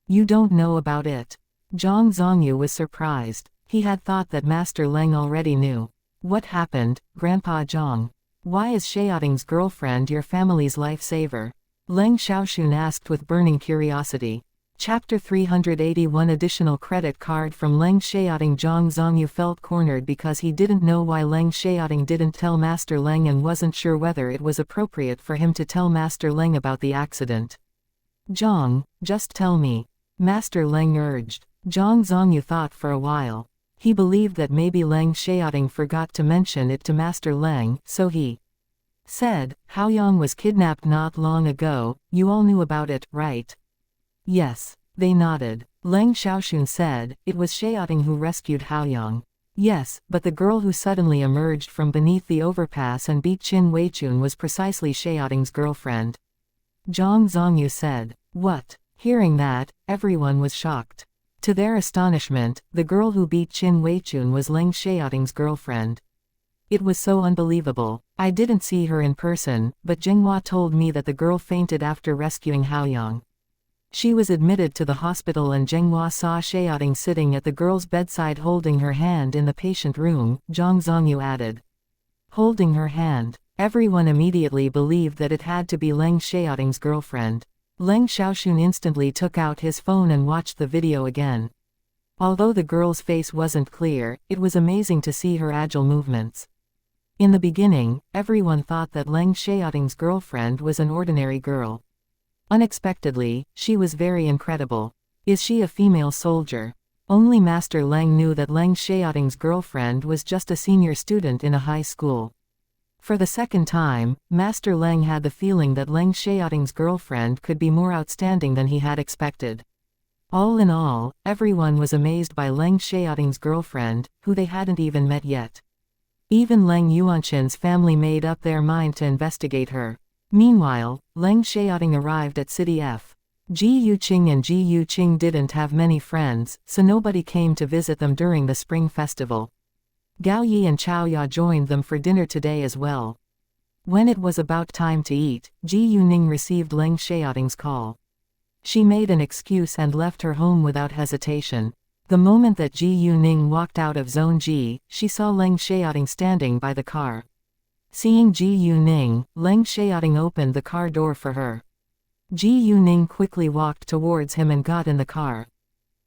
You don't know about it. Zhang Zongyu was surprised. He had thought that Master Leng already knew. What happened, Grandpa Zhang? Why is Xiaoting's girlfriend your family's lifesaver? Leng Xiaoxun asked with burning curiosity. Chapter 381 Additional credit card from Leng Xiaoting. Zhang Zongyu felt cornered because he didn't know why Leng Xiaoting didn't tell Master Leng and wasn't sure whether it was appropriate for him to tell Master Leng about the accident. Zhang, just tell me. Master Leng urged. Zhang Zongyu thought for a while. He believed that maybe Leng Xiaoting forgot to mention it to Master Leng, so he said, Haoyang was kidnapped not long ago, you all knew about it, right? Yes. They nodded. Leng Xiaoxun said, it was Xiaoting who rescued Haoyang. Yes, but the girl who suddenly emerged from beneath the overpass and beat Qin Weichun was precisely Xiaoting's girlfriend. Zhang Zongyu said. What? Hearing that, everyone was shocked. To their astonishment, the girl who beat Qin Weichun was Leng Xiaoting's girlfriend. It was so unbelievable. I didn't see her in person, but Jinghua told me that the girl fainted after rescuing Haoyang. She was admitted to the hospital and Jinghua saw Xiaoting sitting at the girl's bedside holding her hand in the patient room, Zhang Zongyu added. Holding her hand. Everyone immediately believed that it had to be Leng Xiaoting's girlfriend. Leng Xiaoxun instantly took out his phone and watched the video again. Although the girl's face wasn't clear, it was amazing to see her agile movements. In the beginning, everyone thought that Leng Xiaoting's girlfriend was an ordinary girl. Unexpectedly, she was very incredible. Is she a female soldier? Only Master Leng knew that Leng Xiaoting's girlfriend was just a senior student in a high school. For the second time, Master Leng had the feeling that Leng Xiaoting's girlfriend could be more outstanding than he had expected. All in all, everyone was amazed by Leng Xiaoting's girlfriend, who they hadn't even met yet. Even Leng Yuanqin's family made up their mind to investigate her. Meanwhile, Leng Xiaoting arrived at City F. Ji Yuqing and Ji Yuqing didn't have many friends, so nobody came to visit them during the spring festival. Gao Yi and Chao Ya joined them for dinner today as well. When it was about time to eat, Ji Yuning received Leng Xiaoting's call. She made an excuse and left her home without hesitation. The moment that Ji Yuning walked out of Zone G, she saw Leng Xiaoting standing by the car. Seeing Ji Yuning, Leng Xiaoting opened the car door for her. Ji Yuning quickly walked towards him and got in the car.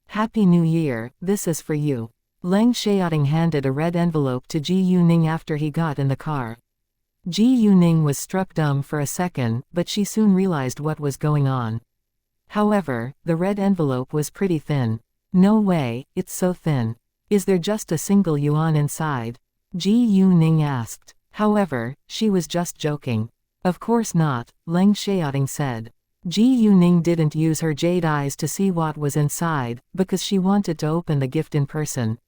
Happy New Year, this is for you. Leng Xiaoting handed a red envelope to Ji Yuning after he got in the car. Ji Yuning was struck dumb for a second, but she soon realized what was going on. However, the red envelope was pretty thin. No way, it's so thin. Is there just a single yuan inside? Ji Yuning asked. However, she was just joking. Of course not, Leng Xiaoting said. Ji Yuning didn't use her jade eyes to see what was inside, because she wanted to open the gift in person.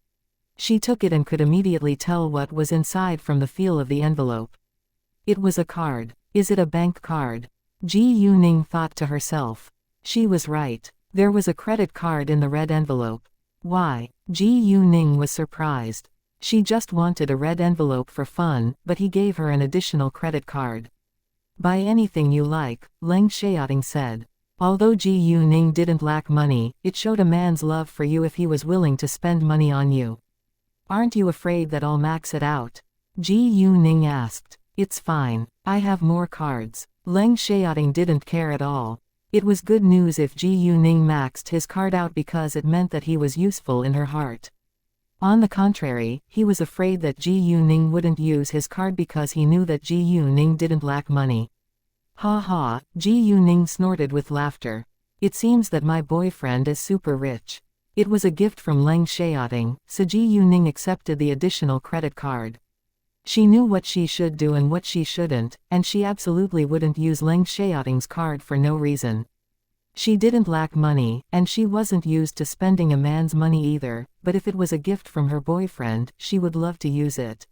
She took it and could immediately tell what was inside from the feel of the envelope. It was a card. Is it a bank card? Ji Yuning thought to herself. She was right. There was a credit card in the red envelope. Why? Ji Yuning was surprised. She just wanted a red envelope for fun, but he gave her an additional credit card. Buy anything you like, Leng Xiaoting said. Although Ji Yuning didn't lack money, it showed a man's love for you if he was willing to spend money on you. Aren't you afraid that I'll max it out? Ji Yuning asked. It's fine. I have more cards. Leng Xiaoting didn't care at all. It was good news if Ji Yuning maxed his card out because it meant that he was useful in her heart. On the contrary, he was afraid that Ji Yuning wouldn't use his card because he knew that Ji Yuning didn't lack money. Ha ha, Ji Yuning snorted with laughter. It seems that my boyfriend is super rich. It was a gift from Leng Xiaoting, so Ji Yuning accepted the additional credit card. She knew what she should do and what she shouldn't, and she absolutely wouldn't use Leng Xiaoting's card for no reason. She didn't lack money, and she wasn't used to spending a man's money either, but if it was a gift from her boyfriend, she would love to use it.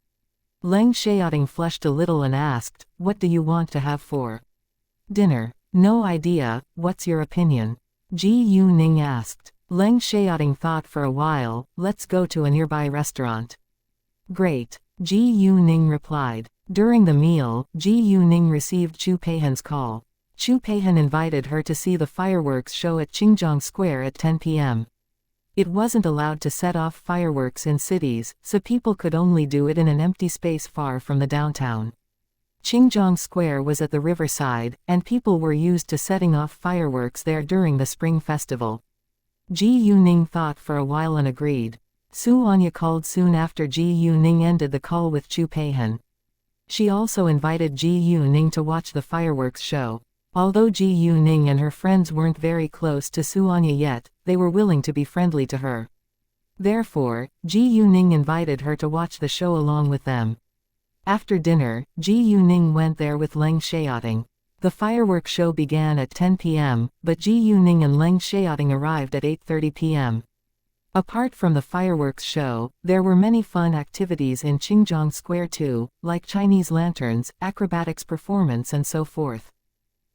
Leng Xiaoting flushed a little and asked, "What do you want to have for dinner?" "No idea, what's your opinion?" Ji Yuning asked. Leng Xiaoting thought for a while. "Let's go to a nearby restaurant." "Great," Ji Yuning replied. During the meal, Ji Yuning received Chu Peihen's call. Chu Peihen invited her to see the fireworks show at Qingjiang Square at 10 p.m. It wasn't allowed to set off fireworks in cities, so people could only do it in an empty space far from the downtown. Qingjiang Square was at the riverside, and people were used to setting off fireworks there during the Spring Festival. Ji Yuning thought for a while and agreed. Su Anya called soon after Ji Yuning ended the call with Chu Peihen. She also invited Ji Yuning to watch the fireworks show. Although Ji Yuning and her friends weren't very close to Su Anya yet, they were willing to be friendly to her. Therefore, Ji Yuning invited her to watch the show along with them. After dinner, Ji Yuning went there with Leng Xiaoting. The fireworks show began at 10 p.m., but Ji Yuning and Leng Xiaoting arrived at 8:30 p.m. Apart from the fireworks show, there were many fun activities in Qingjiang Square too, like Chinese lanterns, acrobatics performance and so forth.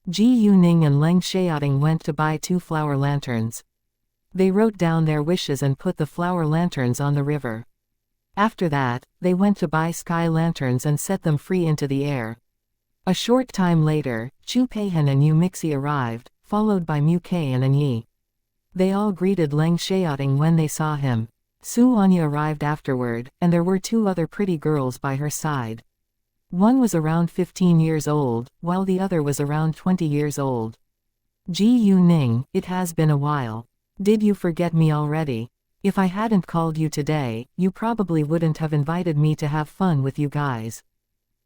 Ji Yuning and Leng Xiaoting went to buy 2 flower lanterns. They wrote down their wishes and put the flower lanterns on the river. After that, they went to buy sky lanterns and set them free into the air. A short time later, Chu Peihen and Yu Mixi arrived, followed by Mu Kei and An Yi. They all greeted Leng Xiaoting when they saw him. Su Anya arrived afterward, and there were 2 other pretty girls by her side. One was around 15 years old, while the other was around 20 years old. Ji Yuning, it has been a while. Did you forget me already? If I hadn't called you today, you probably wouldn't have invited me to have fun with you guys.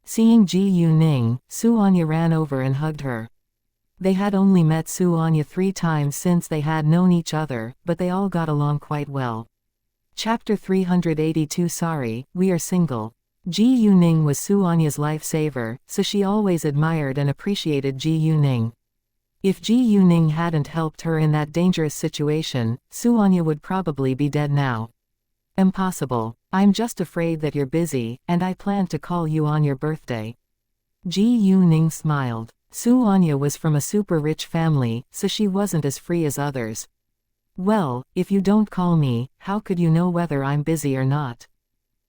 Seeing Ji Yuning, Su Anya ran over and hugged her. They had only met Su Anya 3 times since they had known each other, but they all got along quite well. Chapter 382 Sorry, we are single. Ji Yuning was Su Anya's lifesaver, so she always admired and appreciated Ji Yuning. If Ji Yuning hadn't helped her in that dangerous situation, Su Anya would probably be dead now. Impossible. I'm just afraid that you're busy, and I planned to call you on your birthday. Ji Yuning smiled. Su Anya was from a super rich family, so she wasn't as free as others. Well, if you don't call me, how could you know whether I'm busy or not?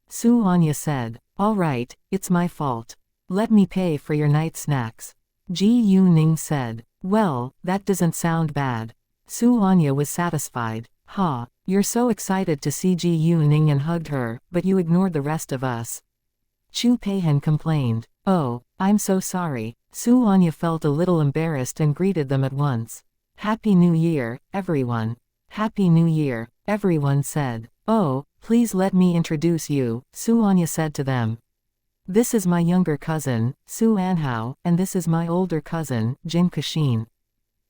Su Anya said. All right, it's my fault. Let me pay for your night snacks. Ji Yuning said. Well, that doesn't sound bad. Su Anya was satisfied. Ha, you're so excited to see Ji Yuning and hugged her, but you ignored the rest of us. Chu Peihen complained. Oh, I'm so sorry. Su Anya felt a little embarrassed and greeted them at once. Happy New Year, everyone. Happy New Year, everyone said. Oh, please let me introduce you, Su Anya said to them. This is my younger cousin, Su Anhao, and this is my older cousin, Jin Kashin.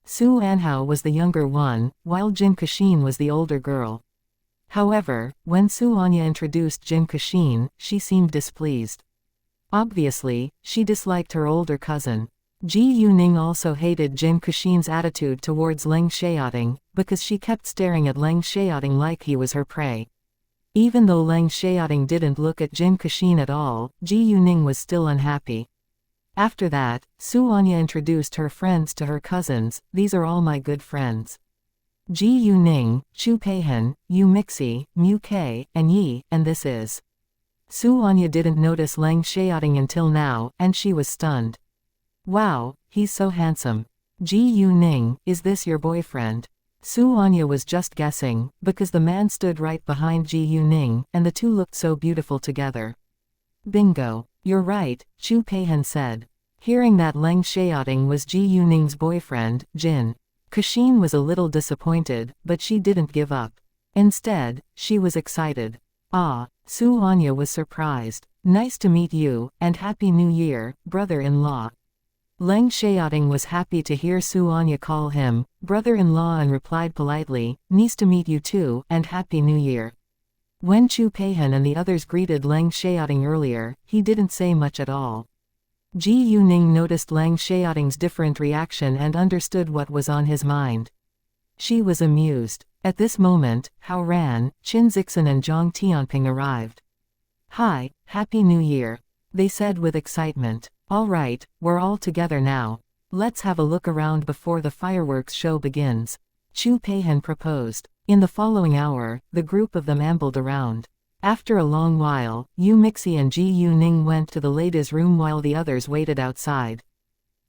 Su Anhao was the younger one, while Jin Kashin was the older girl. However, when Su Anya introduced Jin Kashin, she seemed displeased. Obviously, she disliked her older cousin. Ji Yuning also hated Jin Kashin's attitude towards Leng Xiaoting, because she kept staring at Leng Xiaoting like he was her prey. Even though Leng Xiaoting didn't look at Jin Kashin at all, Ji Yuning was still unhappy. After that, Su Anya introduced her friends to her cousins. These are all my good friends. Ji Yuning, Chu Peihen, Yu Mixi, Mu Kei, and Yi, and this is. Su Anya didn't notice Leng Xiaoting until now, and she was stunned. Wow, he's so handsome. Ji Yu-ning, is this your boyfriend? Su Anya was just guessing, because the man stood right behind Ji Yu-ning, and the two looked so beautiful together. Bingo. You're right, Chu Peihan said. Hearing that Leng Xiaoting was Ji Yu-ning's boyfriend, Jin Kashin was a little disappointed, but she didn't give up. Instead, she was excited. Ah, Su Anya was surprised. Nice to meet you, and Happy New Year, brother-in-law. Leng Xiaoting was happy to hear Su Anya call him brother-in-law and replied politely, nice to meet you too, and Happy New Year. When Chu Peihan and the others greeted Leng Xiaoting earlier, he didn't say much at all. Ji Yuning noticed Leng Xiaoting's different reaction and understood what was on his mind. She was amused. At this moment, Hao Ran, Qin Zixin and Zhang Tianping arrived. Hi, Happy New Year, they said with excitement. All right, we're all together now. Let's have a look around before the fireworks show begins. Chu Peihan proposed. In the following hour, the group of them ambled around. After a long while, Yu Mixi and Ji Yuning went to the ladies' room while the others waited outside.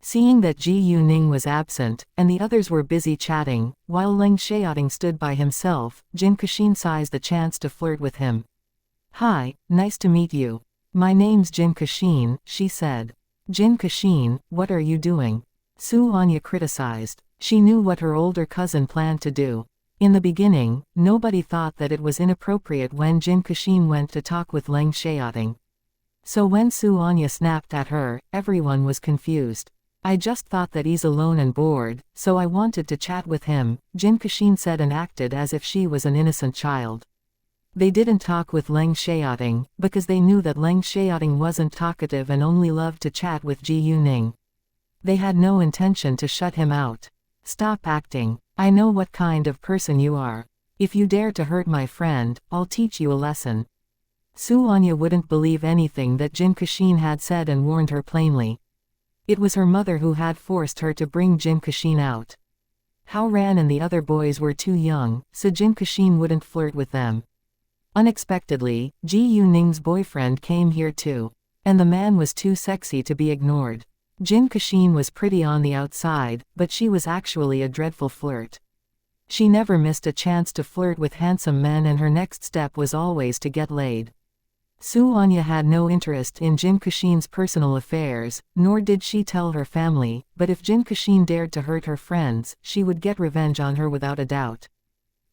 Seeing that Ji Yuning was absent, and the others were busy chatting, while Leng Xiaoting stood by himself, Jin Kashin seized the chance to flirt with him. Hi, nice to meet you. My name's Jin Kashin, she said. Jin Kashin, what are you doing? Su Anya criticized. She knew what her older cousin planned to do. In the beginning, nobody thought that it was inappropriate when Jin Kashin went to talk with Leng Xiaoting. So when Su Anya snapped at her, everyone was confused. I just thought that he's alone and bored, so I wanted to chat with him, Jin Kashin said and acted as if she was an innocent child. They didn't talk with Leng Xiaoting, because they knew that Leng Xiaoting wasn't talkative and only loved to chat with Ji Yuning. They had no intention to shut him out. Stop acting. I know what kind of person you are. If you dare to hurt my friend, I'll teach you a lesson. Su Anya wouldn't believe anything that Jin Kashin had said and warned her plainly. It was her mother who had forced her to bring Jin Kashin out. Hao Ran and the other boys were too young, so Jin Kashin wouldn't flirt with them. Unexpectedly, Ji Yuning's boyfriend came here too. And the man was too sexy to be ignored. Jin Kashin was pretty on the outside, but she was actually a dreadful flirt. She never missed a chance to flirt with handsome men and her next step was always to get laid. Su Anya had no interest in Jin Kashin's personal affairs, nor did she tell her family, but if Jin Kashin dared to hurt her friends, she would get revenge on her without a doubt.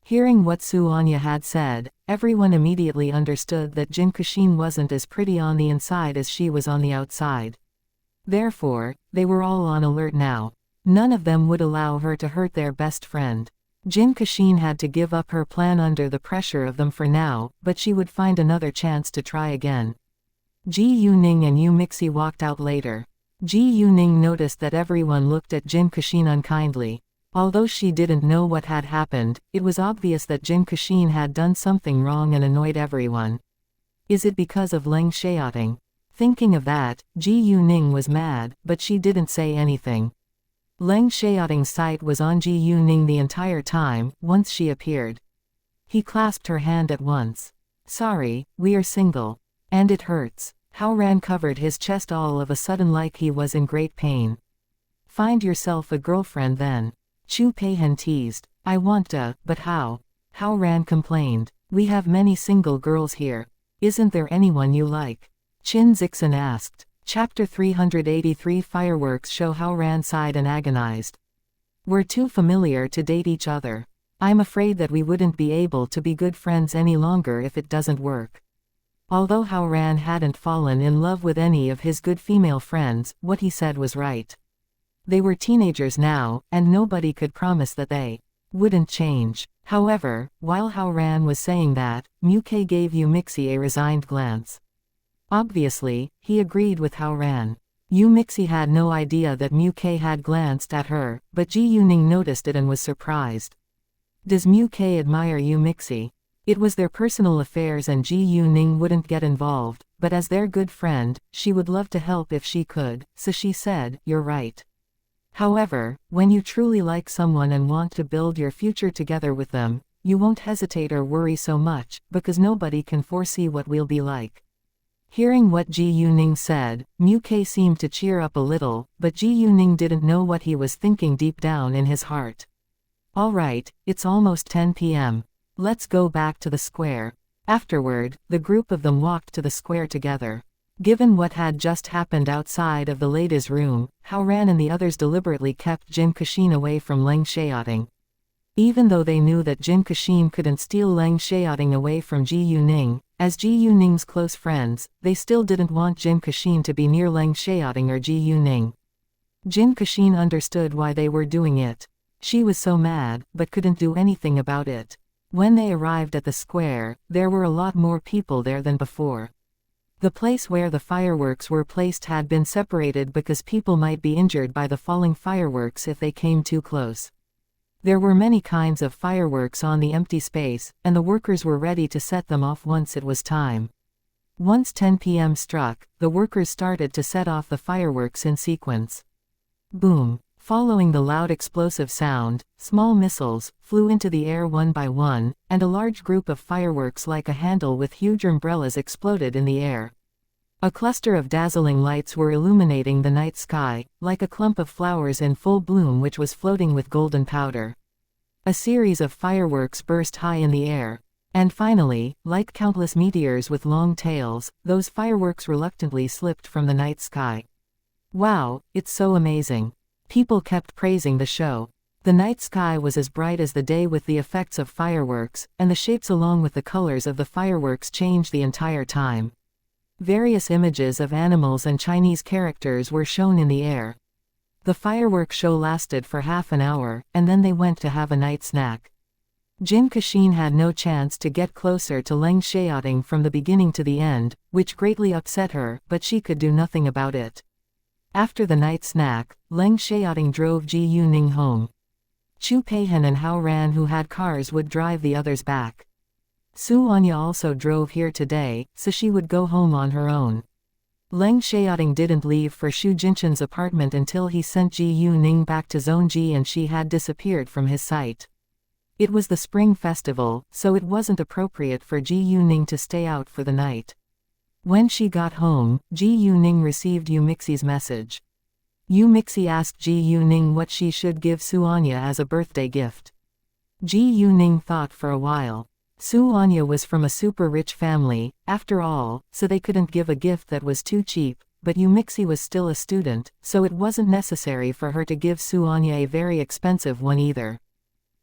Hearing what Su Anya had said, everyone immediately understood that Jin Kashin wasn't as pretty on the inside as she was on the outside. Therefore, they were all on alert now. None of them would allow her to hurt their best friend. Jin Kashin had to give up her plan under the pressure of them for now, but she would find another chance to try again. Ji Yuning and Yu Mixi walked out later. Ji Yuning noticed that everyone looked at Jin Kashin unkindly. Although she didn't know what had happened, it was obvious that Jin Kashin had done something wrong and annoyed everyone. Is it because of Leng Xiaoting? Thinking of that, Ji Yuning was mad, but she didn't say anything. Leng Xiaoting's sight was on Ji Yuning the entire time, once she appeared. He clasped her hand at once. Sorry, we are single. And it hurts. Hao Ran covered his chest all of a sudden like he was in great pain. Find yourself a girlfriend then. Chu Peihan teased. I want to, but how? Hao Ran complained. We have many single girls here. Isn't there anyone you like? Qin Zixin asked. Chapter 383 Fireworks show Hao Ran sighed and agonized. We're too familiar to date each other. I'm afraid that we wouldn't be able to be good friends any longer if it doesn't work. Although Hao Ran hadn't fallen in love with any of his good female friends, what he said was right. They were teenagers now, and nobody could promise that they wouldn't change. However, while Hao Ran was saying that, Muke gave Yu Mixi a resigned glance. Obviously, he agreed with Hao Ran. Yu Mixi had no idea that Muke had glanced at her, but Ji Yuning noticed it and was surprised. Does Muke admire Yu Mixi? It was their personal affairs and Ji Yuning wouldn't get involved, but as their good friend, she would love to help if she could, so she said, you're right. However, when you truly like someone and want to build your future together with them, you won't hesitate or worry so much, because nobody can foresee what we'll be like. Hearing what Ji Yuning said, Mu Ke seemed to cheer up a little, but Ji Yuning didn't know what he was thinking deep down in his heart. All right, it's almost 10 p.m. Let's go back to the square. Afterward, the group of them walked to the square together. Given what had just happened outside of the lady's room, Hao Ran and the others deliberately kept Jin Kexin away from Leng Xiaoting. Even though they knew that Jin Kexin couldn't steal Leng Xiaoting away from Ji Yuning, as Ji Yuning's close friends, they still didn't want Jin Kexin to be near Leng Xiaoting or Ji Yuning. Jin Kexin understood why they were doing it. She was so mad, but couldn't do anything about it. When they arrived at the square, there were a lot more people there than before. The place where the fireworks were placed had been separated because people might be injured by the falling fireworks if they came too close. There were many kinds of fireworks on the empty space, and the workers were ready to set them off once it was time. Once 10 p.m. struck, the workers started to set off the fireworks in sequence. Boom! Following the loud explosive sound, small missiles flew into the air one by one, and a large group of fireworks like a handle with huge umbrellas exploded in the air. A cluster of dazzling lights were illuminating the night sky, like a clump of flowers in full bloom which was floating with golden powder. A series of fireworks burst high in the air. And finally, like countless meteors with long tails, those fireworks reluctantly slipped from the night sky. Wow, it's so amazing. People kept praising the show. The night sky was as bright as the day with the effects of fireworks, and the shapes along with the colors of the fireworks changed the entire time. Various images of animals and Chinese characters were shown in the air. The fireworks show lasted for half an hour, and then they went to have a night snack. Jin Kexin had no chance to get closer to Leng Xiaoting from the beginning to the end, which greatly upset her, but she could do nothing about it. After the night snack, Leng Xiaoting drove Ji Yuning home. Chu Peihan and Hao Ran, who had cars, would drive the others back. Xianxia also drove here today, so she would go home on her own. Leng Xiaoting didn't leave for Xu Jinshan's apartment until he sent Ji Yuning back to Zone Ji and she had disappeared from his sight. It was the spring festival, so it wasn't appropriate for Ji Yuning to stay out for the night. When she got home, Ji Yuning received Yu Mixi's message. Yu Mixi asked Ji Yuning what she should give Xianxia as a birthday gift. Ji Yuning thought for a while. Xianxia was from a super rich family, after all, so they couldn't give a gift that was too cheap, but Yu Mixi was still a student, so it wasn't necessary for her to give Xianxia a very expensive one either.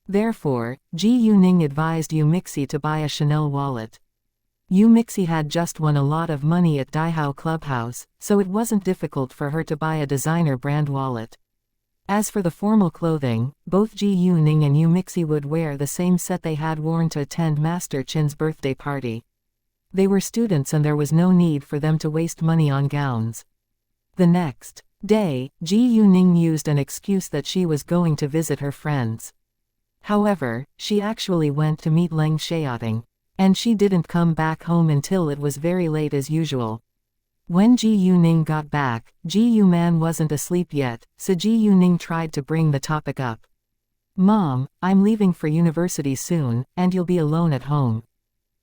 Therefore, Ji Yuning advised Yu Mixi to buy a Chanel wallet. Yu Mixi had just won a lot of money at Daihao Clubhouse, so it wasn't difficult for her to buy a designer brand wallet. As for the formal clothing, both Ji Yuning and Yu Mixi would wear the same set they had worn to attend Master Qin's birthday party. They were students and there was no need for them to waste money on gowns. The next day, Ji Yuning used an excuse that she was going to visit her friends. However, she actually went to meet Leng Xiaoting. And she didn't come back home until it was very late as usual. When Ji Yuning got back, Ji Yuman wasn't asleep yet, so Ji Yuning tried to bring the topic up. Mom, I'm leaving for university soon, and you'll be alone at home.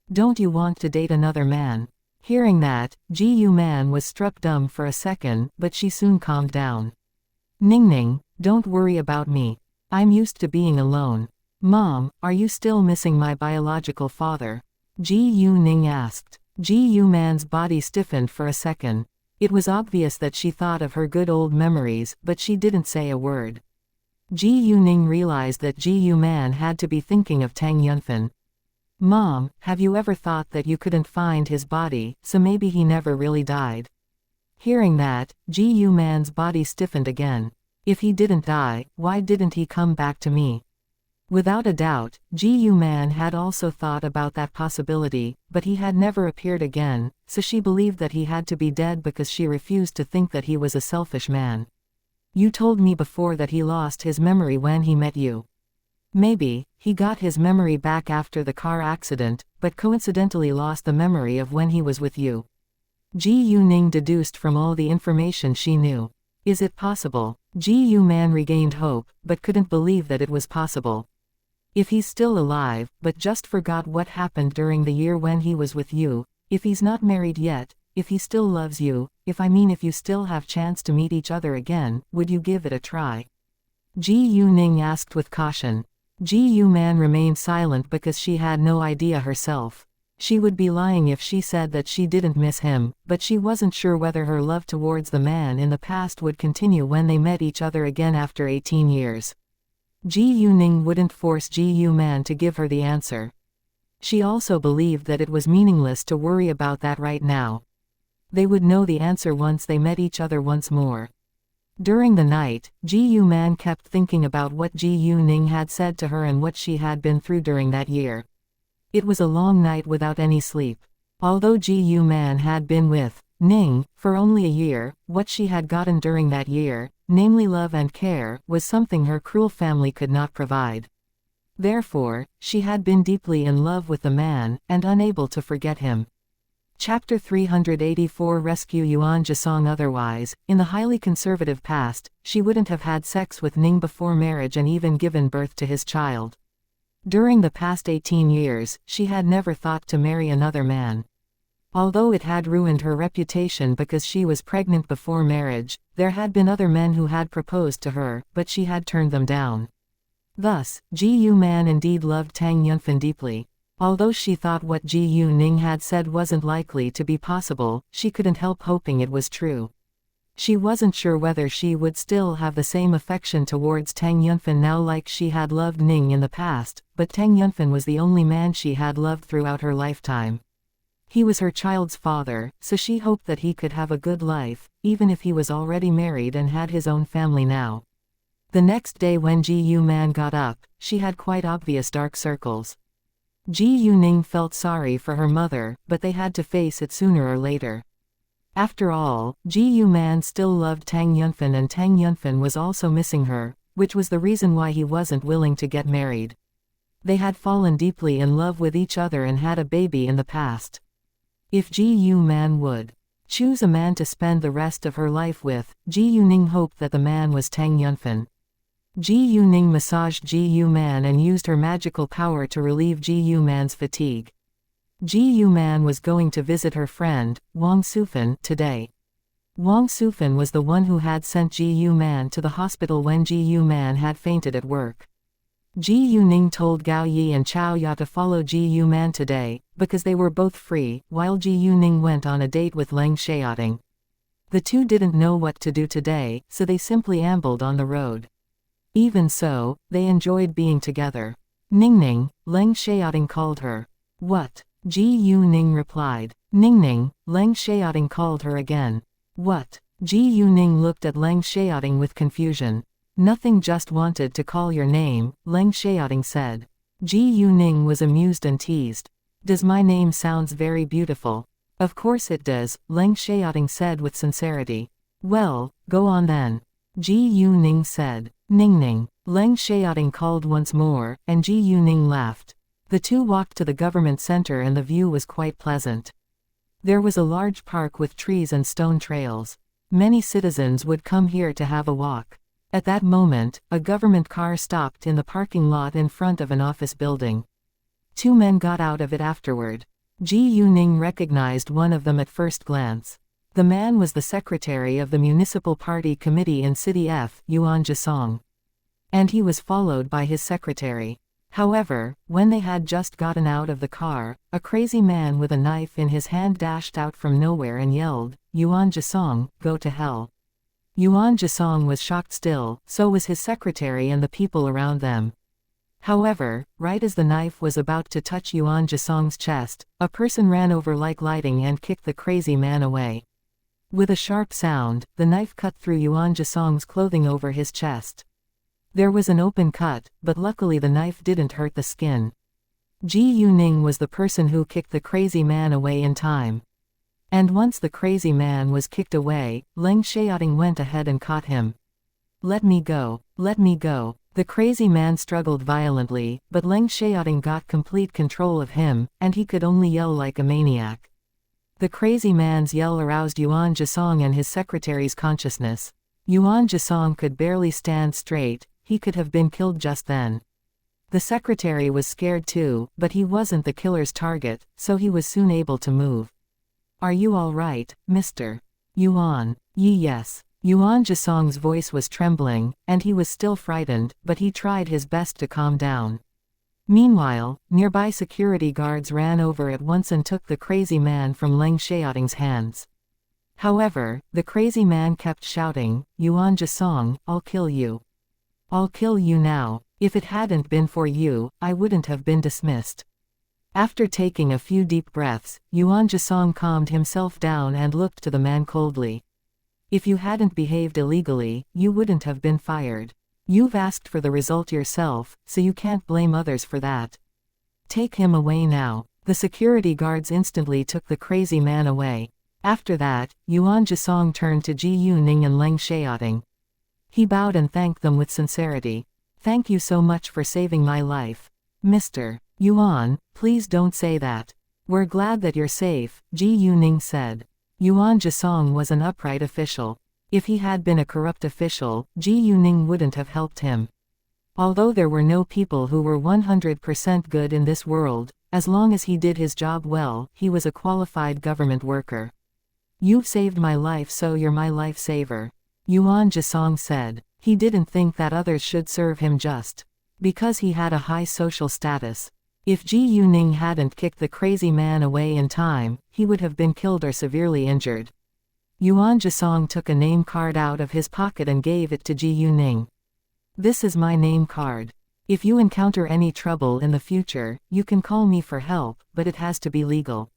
Don't you want to date another man? Hearing that, Ji Yuman was struck dumb for a second, but she soon calmed down. Ningning, don't worry about me. I'm used to being alone. Mom, are you still missing my biological father? Ji Yuning asked. Ji Yuman's body stiffened for a second. It was obvious that she thought of her good old memories, but she didn't say a word. Ji Yuning realized that Ji Yuman had to be thinking of Tang Yunfan. Mom, have you ever thought that you couldn't find his body, so maybe he never really died? Hearing that, Ji Yuman's body stiffened again. If he didn't die, why didn't he come back to me? Without a doubt, Ji Yuman had also thought about that possibility, but he had never appeared again, so she believed that he had to be dead because she refused to think that he was a selfish man. You told me before that he lost his memory when he met you. Maybe, he got his memory back after the car accident, but coincidentally lost the memory of when he was with you. Ji Yuning deduced from all the information she knew. Is it possible? Ji Yuman regained hope, but couldn't believe that it was possible. If he's still alive, but just forgot what happened during the year when he was with you, if he's not married yet, if he still loves you, if you still have chance to meet each other again, would you give it a try? Ji Yu Ning asked with caution. Ji Yu Man remained silent because she had no idea herself. She would be lying if she said that she didn't miss him, but she wasn't sure whether her love towards the man in the past would continue when they met each other again after 18 years. Ji Yu Ning wouldn't force Ji Yu Man to give her the answer. She also believed that it was meaningless to worry about that right now. They would know the answer once they met each other once more. During the night, Ji Yu Man kept thinking about what Ji Yu Ning had said to her and what she had been through during that year. It was a long night without any sleep. Although Ji Yu Man had been with Ning for only a year, what she had gotten during that year, namely love and care, was something her cruel family could not provide. Therefore, she had been deeply in love with the man, and unable to forget him. Chapter 384 Rescue Yuan Jisong. Otherwise, in the highly conservative past, she wouldn't have had sex with Ning before marriage and even given birth to his child. During the past 18 years, she had never thought to marry another man. Although it had ruined her reputation because she was pregnant before marriage, there had been other men who had proposed to her, but she had turned them down. Thus, Ji Yu Man indeed loved Tang Yunfan deeply. Although she thought what Ji Yu Ning had said wasn't likely to be possible, she couldn't help hoping it was true. She wasn't sure whether she would still have the same affection towards Tang Yunfan now like she had loved Ning in the past, but Tang Yunfan was the only man she had loved throughout her lifetime. He was her child's father, so she hoped that he could have a good life, even if he was already married and had his own family now. The next day when Ji Yu Man got up, she had quite obvious dark circles. Ji Yu Ning felt sorry for her mother, but they had to face it sooner or later. After all, Ji Yu Man still loved Tang Yunfan and Tang Yunfan was also missing her, which was the reason why he wasn't willing to get married. They had fallen deeply in love with each other and had a baby in the past. If Ji Yu Man would choose a man to spend the rest of her life with, Ji Yu Ning hoped that the man was Tang Yunfan. Ji Yu Ning massaged Ji Yu Man and used her magical power to relieve Ji Yu Man's fatigue. Ji Yu Man was going to visit her friend, Wang Sufan, today. Wang Sufan was the one who had sent Ji Yu Man to the hospital when Ji Yu Man had fainted at work. Ji Yu Ning told Gao Yi and Chao Ya to follow Ji Yu Man today, because they were both free, while Ji Yu Ning went on a date with Leng Xiaoting. The two didn't know what to do today, so they simply ambled on the road. Even so, they enjoyed being together. Ningning, Leng Xiaoting called her. What? Ji Yu Ning replied. Ningning, Leng Xiaoting called her again. What? Ji Yu Ning looked at Leng Xiaoting with confusion. Nothing, just wanted to call your name, Leng Xiaoting said. Ji Yu Ning was amused and teased. Does my name sounds very beautiful? Of course it does, Leng Xiaoting said with sincerity. Well, go on then. Ji Yu Ning said. Ningning, Leng Xiaoting called once more, and Ji Yu Ning laughed. The two walked to the government center and the view was quite pleasant. There was a large park with trees and stone trails. Many citizens would come here to have a walk. At that moment, a government car stopped in the parking lot in front of an office building. Two men got out of it afterward. Ji Yu Ning recognized one of them at first glance. The man was the secretary of the Municipal Party Committee in City F, Yuan Jisong. And he was followed by his secretary. However, when they had just gotten out of the car, a crazy man with a knife in his hand dashed out from nowhere and yelled, Yuan Jisong, go to hell. Yuan Jisong was shocked still, so was his secretary and the people around them. However, right as the knife was about to touch Yuan Jisong's chest, a person ran over like lightning and kicked the crazy man away. With a sharp sound, the knife cut through Yuan Jisong's clothing over his chest. There was an open cut, but luckily the knife didn't hurt the skin. Ji Yu Ning was the person who kicked the crazy man away in time. And once the crazy man was kicked away, Leng Xiaoting went ahead and caught him. Let me go, let me go. The crazy man struggled violently, but Leng Xiaoting got complete control of him, and he could only yell like a maniac. The crazy man's yell aroused Yuan Jisong and his secretary's consciousness. Yuan Jisong could barely stand straight, he could have been killed just then. The secretary was scared too, but he wasn't the killer's target, so he was soon able to move. Are you all right, Mr. Yuan? Yes. Yuan Jisong's voice was trembling, and he was still frightened, but he tried his best to calm down. Meanwhile, nearby security guards ran over at once and took the crazy man from Leng Xiaoting's hands. However, the crazy man kept shouting, "Yuan Jisong, I'll kill you. I'll kill you now. If it hadn't been for you, I wouldn't have been dismissed." After taking a few deep breaths, Yuan Jisong calmed himself down and looked to the man coldly. "If you hadn't behaved illegally, you wouldn't have been fired. You've asked for the result yourself, so you can't blame others for that. Take him away now." The security guards instantly took the crazy man away. After that, Yuan Jisong turned to Ji Yuning and Leng Xiaoting. He bowed and thanked them with sincerity. "Thank you so much for saving my life. Mr. Yuan, please don't say that. We're glad that you're safe," Ji Yuning said. Yuan Jisong was an upright official. If he had been a corrupt official, Ji Yuning wouldn't have helped him. Although there were no people who were 100% good in this world, as long as he did his job well, he was a qualified government worker. "You've saved my life, so you're my lifesaver," Yuan Jisong said. He didn't think that others should serve him just because he had a high social status. If Ji Yuning hadn't kicked the crazy man away in time, he would have been killed or severely injured. Yuan Jisong took a name card out of his pocket and gave it to Ji Yuning. "This is my name card. If you encounter any trouble in the future, you can call me for help, but it has to be legal."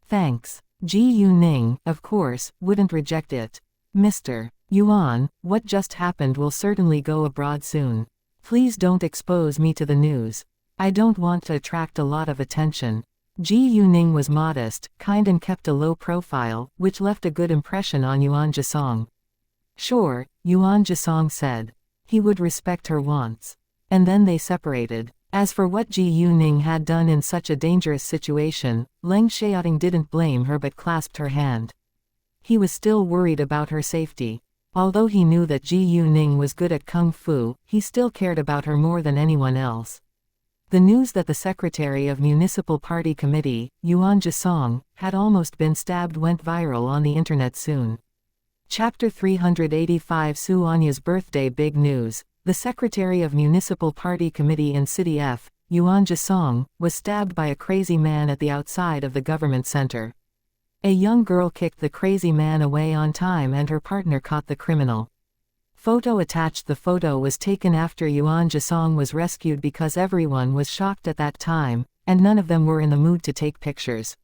"Thanks." Ji Yuning, of course, wouldn't reject it. "Mr. Yuan, what just happened will certainly go abroad soon. Please don't expose me to the news. I don't want to attract a lot of attention." Ji Yuning was modest, kind and kept a low profile, which left a good impression on Yuan Jisong. "Sure," Yuan Jisong said. He would respect her wants. And then they separated. As for what Ji Yuning had done in such a dangerous situation, Leng Xiaoting didn't blame her but clasped her hand. He was still worried about her safety. Although he knew that Ji Yuning was good at kung fu, he still cared about her more than anyone else. The news that the secretary of Municipal Party Committee, Yuan Jisong, had almost been stabbed went viral on the internet soon. Chapter 385 Su Anya's birthday. Big news. The secretary of Municipal Party Committee in City F, Yuan Jisong, was stabbed by a crazy man at the outside of the government center. A young girl kicked the crazy man away on time and her partner caught the criminal. Photo attached. The photo was taken after Yuan Jisong was rescued because everyone was shocked at that time, and none of them were in the mood to take pictures.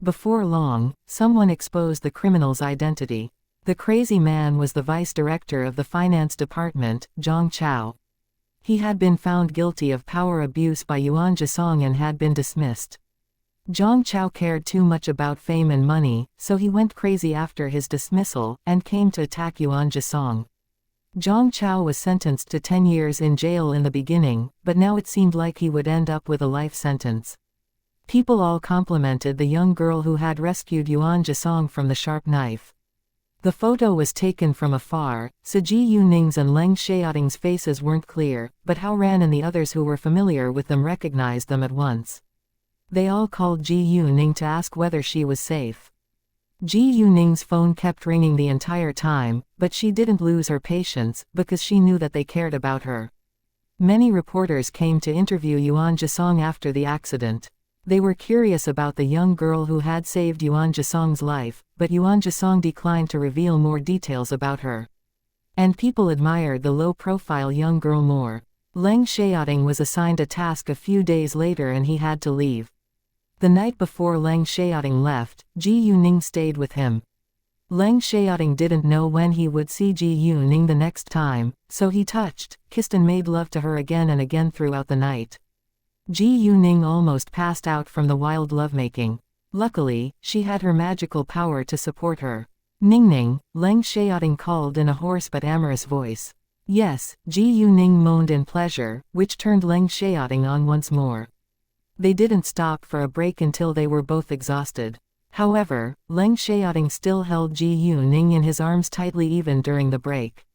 Before long, someone exposed the criminal's identity. The crazy man was the vice director of the finance department, Zhang Chao. He had been found guilty of power abuse by Yuan Jisong and had been dismissed. Zhang Chao cared too much about fame and money, so he went crazy after his dismissal, and came to attack Yuan Jisong. Zhang Chao was sentenced to 10 years in jail in the beginning, but now it seemed like he would end up with a life sentence. People all complimented the young girl who had rescued Yuan Jisong from the sharp knife. The photo was taken from afar, so Ji Yuning's and Leng Xiaoting's faces weren't clear, but Hao Ran and the others who were familiar with them recognized them at once. They all called Ji Yuning to ask whether she was safe. Ji Yuning's phone kept ringing the entire time, but she didn't lose her patience, because she knew that they cared about her. Many reporters came to interview Yuan Jisong after the accident. They were curious about the young girl who had saved Yuan Jisong's life, but Yuan Jisong declined to reveal more details about her. And people admired the low-profile young girl more. Leng Xiaoting was assigned a task a few days later and he had to leave. The night before Leng Xiaoting left, Ji Yuning stayed with him. Leng Xiaoting didn't know when he would see Ji Yuning the next time, so he touched, kissed and made love to her again and again throughout the night. Ji Yuning almost passed out from the wild lovemaking. Luckily, she had her magical power to support her. "Ningning," Leng Xiaoting called in a hoarse but amorous voice. "Yes," Ji Yuning moaned in pleasure, which turned Leng Xiaoting on once more. They didn't stop for a break until they were both exhausted. However, Leng Xiaoting still held Ji Yuning in his arms tightly even during the break.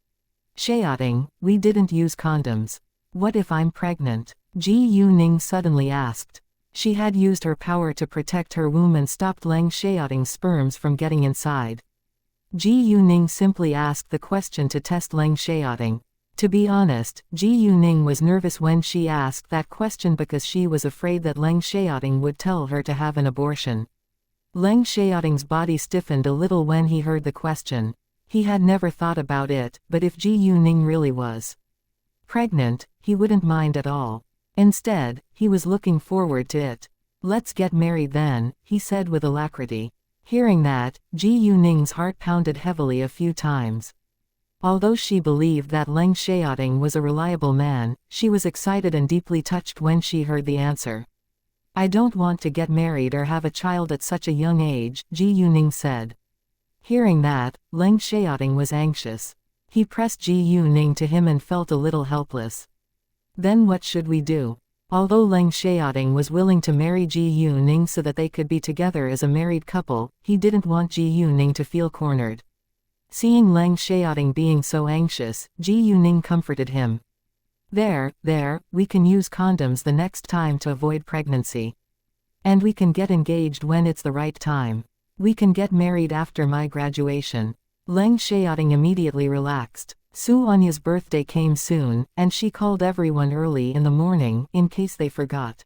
"Xiaoting, we didn't use condoms. What if I'm pregnant?" Ji Yuning suddenly asked. She had used her power to protect her womb and stopped Leng Xiaoting's sperms from getting inside. Ji Yuning simply asked the question to test Leng Xiaoting. To be honest, Ji Yuning was nervous when she asked that question because she was afraid that Leng Xiaoting would tell her to have an abortion. Leng Xiaoting's body stiffened a little when he heard the question. He had never thought about it, but if Ji Yuning really was pregnant, he wouldn't mind at all. Instead, he was looking forward to it. "Let's get married then," he said with alacrity. Hearing that, Ji Yuning's heart pounded heavily a few times. Although she believed that Leng Xiaoting was a reliable man, she was excited and deeply touched when she heard the answer. "I don't want to get married or have a child at such a young age," Ji Yuning said. Hearing that, Leng Xiaoting was anxious. He pressed Ji Yuning to him and felt a little helpless. "Then what should we do?" Although Leng Xiaoting was willing to marry Ji Yuning so that they could be together as a married couple, he didn't want Ji Yuning to feel cornered. Seeing Leng Xiaoting being so anxious, Ji Yuning comforted him. There, we can use condoms the next time to avoid pregnancy. And we can get engaged when it's the right time. We can get married after my graduation." Leng Xiaoting immediately relaxed. Su Anya's birthday came soon, and she called everyone early in the morning in case they forgot.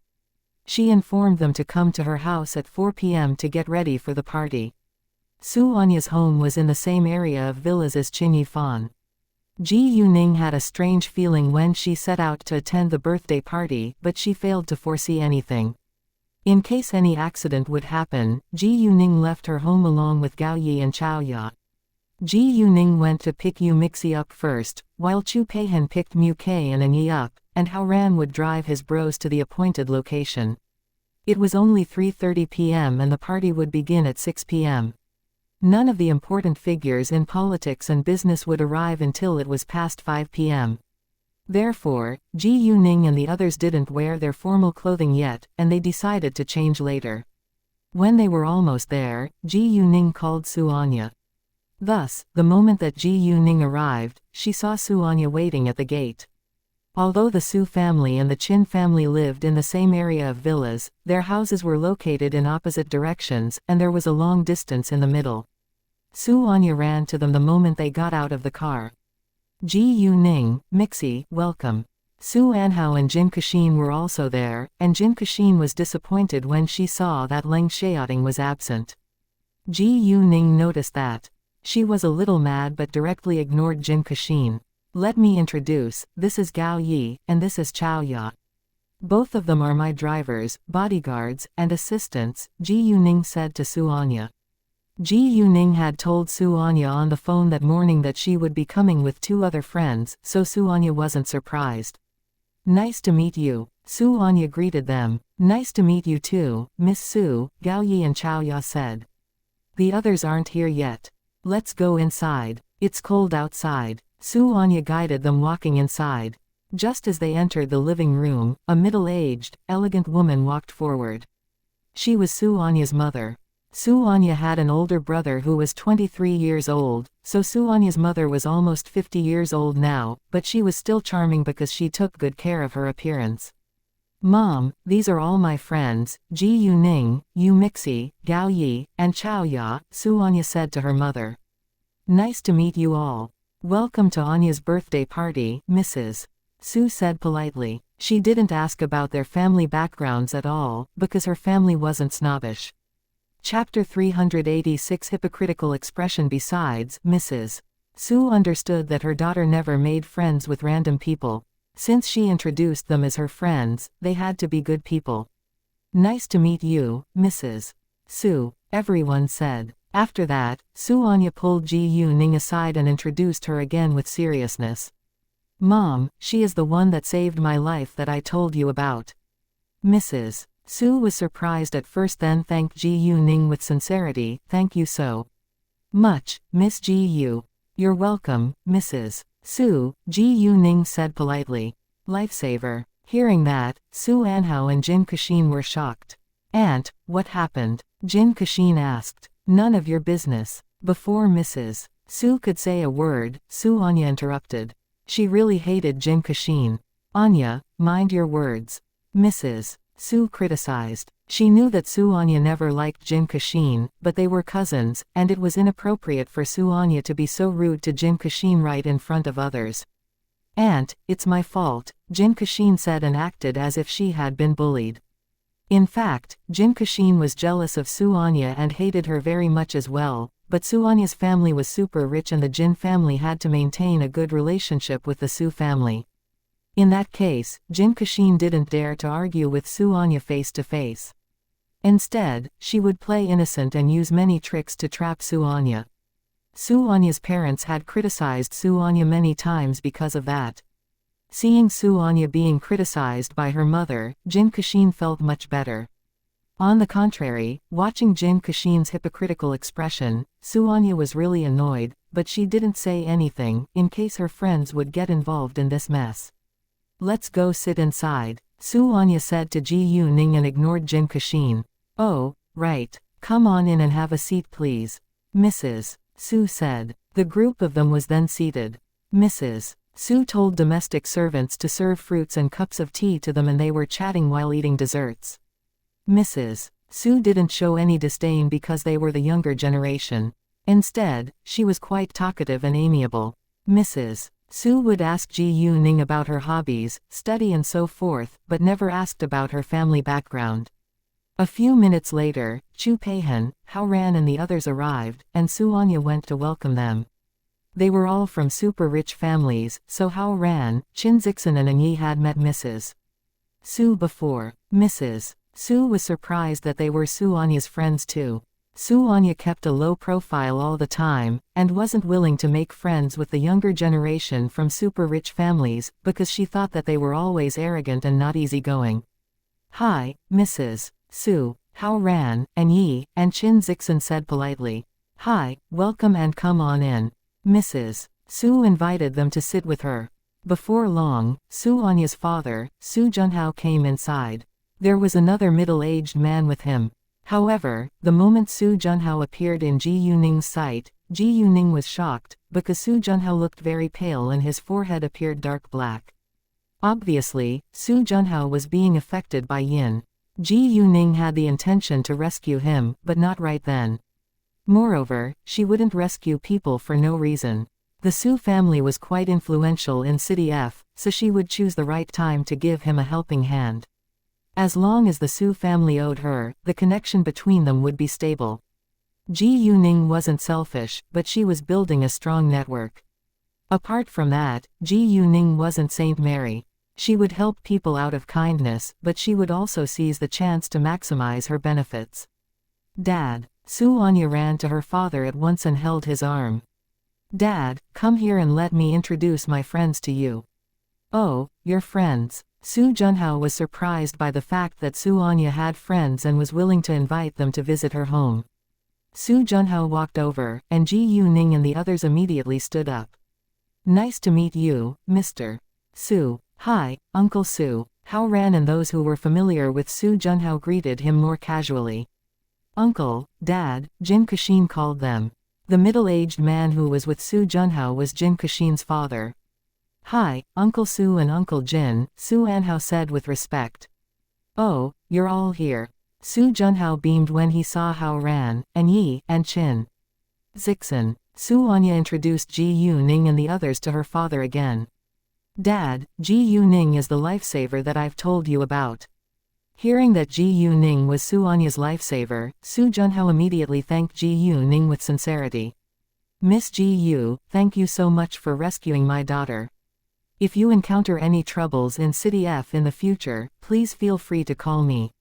She informed them to come to her house at 4 p.m. to get ready for the party. Su Anya's home was in the same area of villas as Qin Yifan. Ji Yuning had a strange feeling when she set out to attend the birthday party, but she failed to foresee anything. In case any accident would happen, Ji Yuning left her home along with Gao Yi and Chao Ya. Ji Yuning went to pick Yu Mixi up first, while Chu Peihen picked Mu Kei and Yi up, and Hao Ran would drive his bros to the appointed location. It was only 3:30 p.m. and the party would begin at 6 p.m. None of the important figures in politics and business would arrive until it was past 5 p.m. Therefore, Ji Yuning and the others didn't wear their formal clothing yet, and they decided to change later. When they were almost there, Ji Yuning called Su Anya. Thus, the moment that Ji Yuning arrived, she saw Su Anya waiting at the gate. Although the Su family and the Qin family lived in the same area of villas, their houses were located in opposite directions, and there was a long distance in the middle. Su Anya ran to them the moment they got out of the car. "Ji Yuning, Mixi, welcome." Su Anhao and Jin Kashin were also there, and Jin Kashin was disappointed when she saw that Leng Xiaoting was absent. Ji Yuning noticed that. She was a little mad but directly ignored Jin Kashin. "Let me introduce, this is Gao Yi, and this is Chao Ya. Both of them are my drivers, bodyguards, and assistants," Ji Yuning said to Su Anya. Ji Yuning had told Su Anya on the phone that morning that she would be coming with 2 other friends, so Su Anya wasn't surprised. "Nice to meet you." Su Anya greeted them. "Nice to meet you too, Miss Su," Gao Yi and Chao Ya said. "The others aren't here yet. Let's go inside. It's cold outside." Su Anya guided them walking inside. Just as they entered the living room, a middle-aged, elegant woman walked forward. She was Su Anya's mother. Su Anya had an older brother who was 23 years old, so Su Anya's mother was almost 50 years old now, but she was still charming because she took good care of her appearance. "Mom, these are all my friends, Ji Yuning, Yu Mixi, Gao Yi, and Chao Ya," Su Anya said to her mother. "Nice to meet you all. Welcome to Anya's birthday party, Mrs. Su said politely. She didn't ask about their family backgrounds at all, because her family wasn't snobbish. Chapter 386 Hypocritical expression. Besides, Mrs. Su understood that her daughter never made friends with random people. Since she introduced them as her friends, they had to be good people. "Nice to meet you, Mrs. Su," everyone said. After that, Su Anya pulled Ji Yuning aside and introduced her again with seriousness. "Mom, she is the one that saved my life that I told you about." Mrs. Su was surprised at first, then thanked Ji Yuning with sincerity. "Thank you so much, Miss Ji Yu." "You're welcome, Mrs. Su," Ji Yuning said politely. "Lifesaver." Hearing that, Su Anhao and Jin Kashin were shocked. "Aunt, what happened?" Jin Kashin asked. "None of your business." Before Mrs. Su could say a word, Su Anya interrupted. She really hated Jin Kashin. "Anya, mind your words." Mrs. Su criticized. She knew that Su Anya never liked Jin Kashin, but they were cousins, and it was inappropriate for Su Anya to be so rude to Jin Kashin right in front of others. "Aunt, it's my fault," Jin Kashin said and acted as if she had been bullied. In fact, Jin Kashin was jealous of Su Anya and hated her very much as well, but Su Anya's family was super rich and the Jin family had to maintain a good relationship with the Su family. In that case, Jin Kashin didn't dare to argue with Su Anya face to face. Instead, she would play innocent and use many tricks to trap Su Anya. Su Anya's parents had criticized Su Anya many times because of that. Seeing Su Anya being criticized by her mother, Jin Kashin felt much better. On the contrary, watching Jin Kashin's hypocritical expression, Su Anya was really annoyed, but she didn't say anything, in case her friends would get involved in this mess. "Let's go sit inside," Su Anya said to Ji Yuning and ignored Jin Kashin. "Oh, right. Come on in and have a seat please, Mrs. Su said. The group of them was then seated. Mrs. Su told domestic servants to serve fruits and cups of tea to them and they were chatting while eating desserts. Mrs. Su didn't show any disdain because they were the younger generation. Instead, she was quite talkative and amiable. Mrs. Su would ask Ji Yuning about her hobbies, study and so forth, but never asked about her family background. A few minutes later, Chu Peihan, Hao Ran and the others arrived, and Su Anya went to welcome them. They were all from super rich families, so Hao Ran, Qin Zixin and An Yi had met Mrs. Su before. Mrs. Su was surprised that they were Su Anya's friends too. Su Anya kept a low profile all the time, and wasn't willing to make friends with the younger generation from super rich families, because she thought that they were always arrogant and not easygoing. "Hi, Mrs. Su," Hao Ran, An Yi, and Qin Zixin said politely. "Hi, welcome and come on in." Mrs. Su invited them to sit with her. Before long, Su Anya's father, Su Junhao came inside. There was another middle-aged man with him. However, the moment Su Junhao appeared in Ji Yuning's sight, Ji Yuning was shocked, because Su Junhao looked very pale and his forehead appeared dark black. Obviously, Su Junhao was being affected by yin. Ji Yuning had the intention to rescue him, but not right then. Moreover, she wouldn't rescue people for no reason. The Su family was quite influential in City F, so she would choose the right time to give him a helping hand. As long as the Su family owed her, the connection between them would be stable. Ji Yuning wasn't selfish, but she was building a strong network. Apart from that, Ji Yuning wasn't Saint Mary. She would help people out of kindness, but she would also seize the chance to maximize her benefits. "Dad." Su Anya ran to her father at once and held his arm. "Dad, come here and let me introduce my friends to you." "Oh, your friends." Su Junhao was surprised by the fact that Su Anya had friends and was willing to invite them to visit her home. Su Junhao walked over, and Ji Yuning and the others immediately stood up. "Nice to meet you, Mr. Su." "Hi, Uncle Su." Hao Ran and those who were familiar with Su Junhao greeted him more casually. "Uncle, Dad," Jin Kashin called them. The middle-aged man who was with Su Junhao was Jin Kashin's father. "Hi, Uncle Su and Uncle Jin," Su Anhao said with respect. "Oh, you're all here." Su Junhao beamed when he saw Hao Ran, An Yi, and Qin Zixin. Su Anya introduced Ji Yuning and the others to her father again. "Dad, Ji Yuning is the lifesaver that I've told you about." Hearing that Ji Yuning was Su Anya's lifesaver, Su Junhao immediately thanked Ji Yuning with sincerity. "Miss Ji Yu, thank you so much for rescuing my daughter. If you encounter any troubles in City F in the future, please feel free to call me."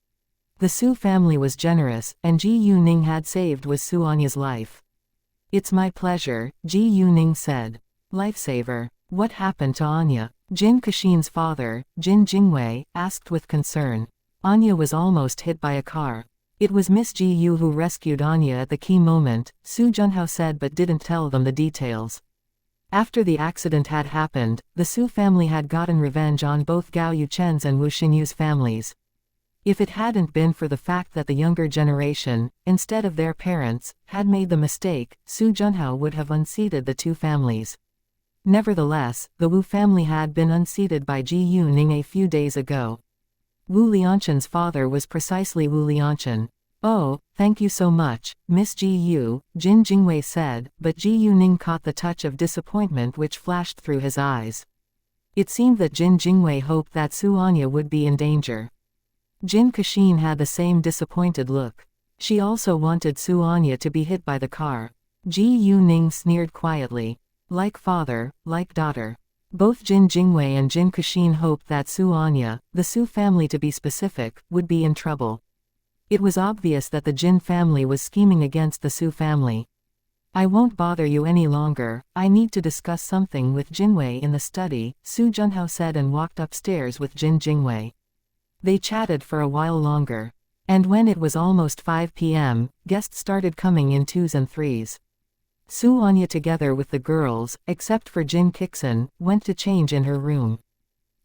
The Su family was generous, and Ji Yuning had saved was Su Anya's life. "It's my pleasure," Ji Yuning said. "Lifesaver? What happened to Anya?" Jin Kashin's father, Jin Jingwei, asked with concern. "Anya was almost hit by a car. It was Miss Ji Yu who rescued Anya at the key moment," Su Junhao said but didn't tell them the details. After the accident had happened, the Su family had gotten revenge on both Gao Yuchen's and Wu Xinyu's families. If it hadn't been for the fact that the younger generation, instead of their parents, had made the mistake, Su Junhao would have unseated the two families. Nevertheless, the Wu family had been unseated by Ji Yuning a few days ago. Wu Lianshan's father was precisely Wu Lianshan. "Oh, thank you so much, Miss Ji Yu," Jin Jingwei said, but Ji Yu Ning caught the touch of disappointment which flashed through his eyes. It seemed that Jin Jingwei hoped that Su Anya would be in danger. Jin Kashin had the same disappointed look. She also wanted Su Anya to be hit by the car. Ji Yu Ning sneered quietly. Like father, like daughter. Both Jin Jingwei and Jin Kashin hoped that Su Anya, the Su family to be specific, would be in trouble. It was obvious that the Jin family was scheming against the Su family. "I won't bother you any longer, I need to discuss something with Jinwei in the study," Su Junhao said and walked upstairs with Jin Jingwei. They chatted for a while longer. And when it was almost 5 p.m., guests started coming in twos and threes. Su Anya together with the girls, except for Jin Kixin, went to change in her room.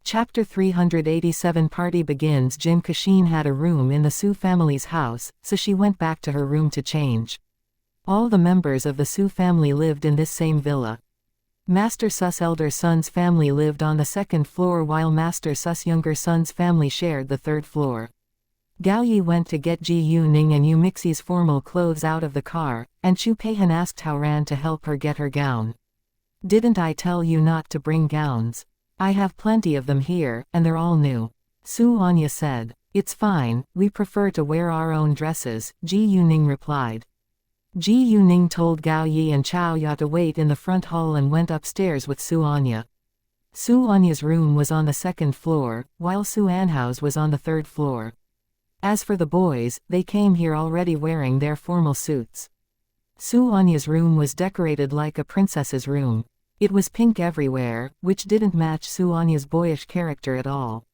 Chapter 387 Party begins. Jin Kashin had a room in the Su family's house, so she went back to her room to change. All the members of the Su family lived in this same villa. Master Su's elder son's family lived on the second floor while Master Su's younger son's family shared the third floor. Gao Yi went to get Ji Yu Ning and Yu Mixi's formal clothes out of the car, and Chu Peihan asked Hao Ran to help her get her gown. "Didn't I tell you not to bring gowns? I have plenty of them here, and they're all new," Su Anya said. "It's fine, we prefer to wear our own dresses," Ji Yu Ning replied. Ji Yu Ning told Gao Yi and Chao Ya to wait in the front hall and went upstairs with Su Anya. Su Anya's room was on the second floor, while Su Anhao's was on the third floor. As for the boys, they came here already wearing their formal suits. Su Anya's room was decorated like a princess's room. It was pink everywhere, which didn't match Su Anya's boyish character at all.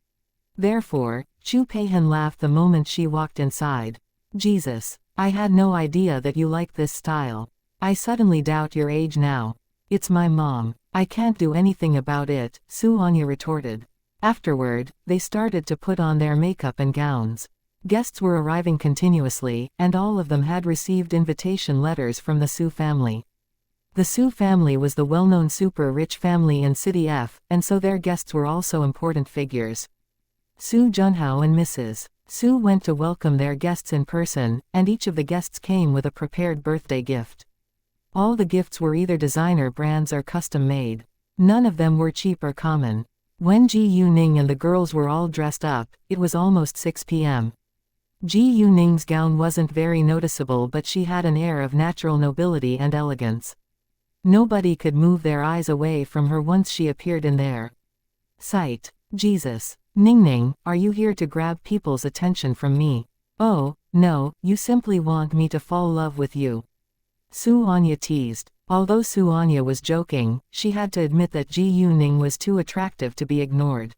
Therefore, Chu Peihan laughed the moment she walked inside. "Jesus, I had no idea that you like this style. I suddenly doubt your age now." "It's my mom. I can't do anything about it," Su Anya retorted. Afterward, they started to put on their makeup and gowns. Guests were arriving continuously, and all of them had received invitation letters from the Su family. The Su family was the well-known super-rich family in City F, and so their guests were also important figures. Su Junhao and Mrs. Su went to welcome their guests in person, and each of the guests came with a prepared birthday gift. All the gifts were either designer brands or custom-made. None of them were cheap or common. When Ji Yu Ning and the girls were all dressed up, it was almost 6 p.m. Ji Yu Ning's gown wasn't very noticeable, but she had an air of natural nobility and elegance. Nobody could move their eyes away from her once she appeared in their sight. "Jesus. Ningning, are you here to grab people's attention from me?" "Oh, no, you simply want me to fall in love with you," Su Anya teased. Although Su Anya was joking, she had to admit that Ji Yu Ning was too attractive to be ignored.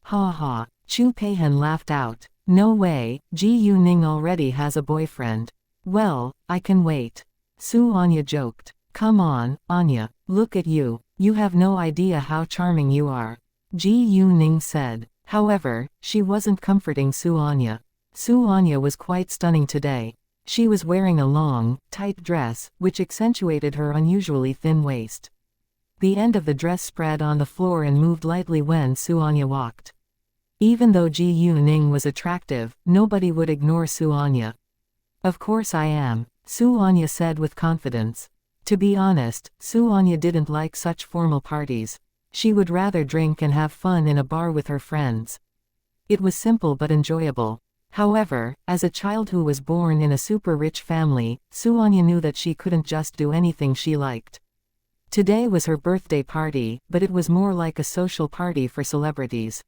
"Ha ha," Chu Peihan laughed out. "No way, Ji Yu Ning already has a boyfriend." "Well, I can wait," Su Anya joked. "Come on, Anya, look at you. You have no idea how charming you are," Ji Yu Ning said. However, she wasn't comforting Su Anya. Su Anya was quite stunning today. She was wearing a long, tight dress, which accentuated her unusually thin waist. The end of the dress spread on the floor and moved lightly when Su Anya walked. Even though Ji Yu Ning was attractive, nobody would ignore Su Anya. "Of course I am," Su Anya said with confidence. To be honest, Su Anya didn't like such formal parties. She would rather drink and have fun in a bar with her friends. It was simple but enjoyable. However, as a child who was born in a super-rich family, Su Anya knew that she couldn't just do anything she liked. Today was her birthday party, but it was more like a social party for celebrities.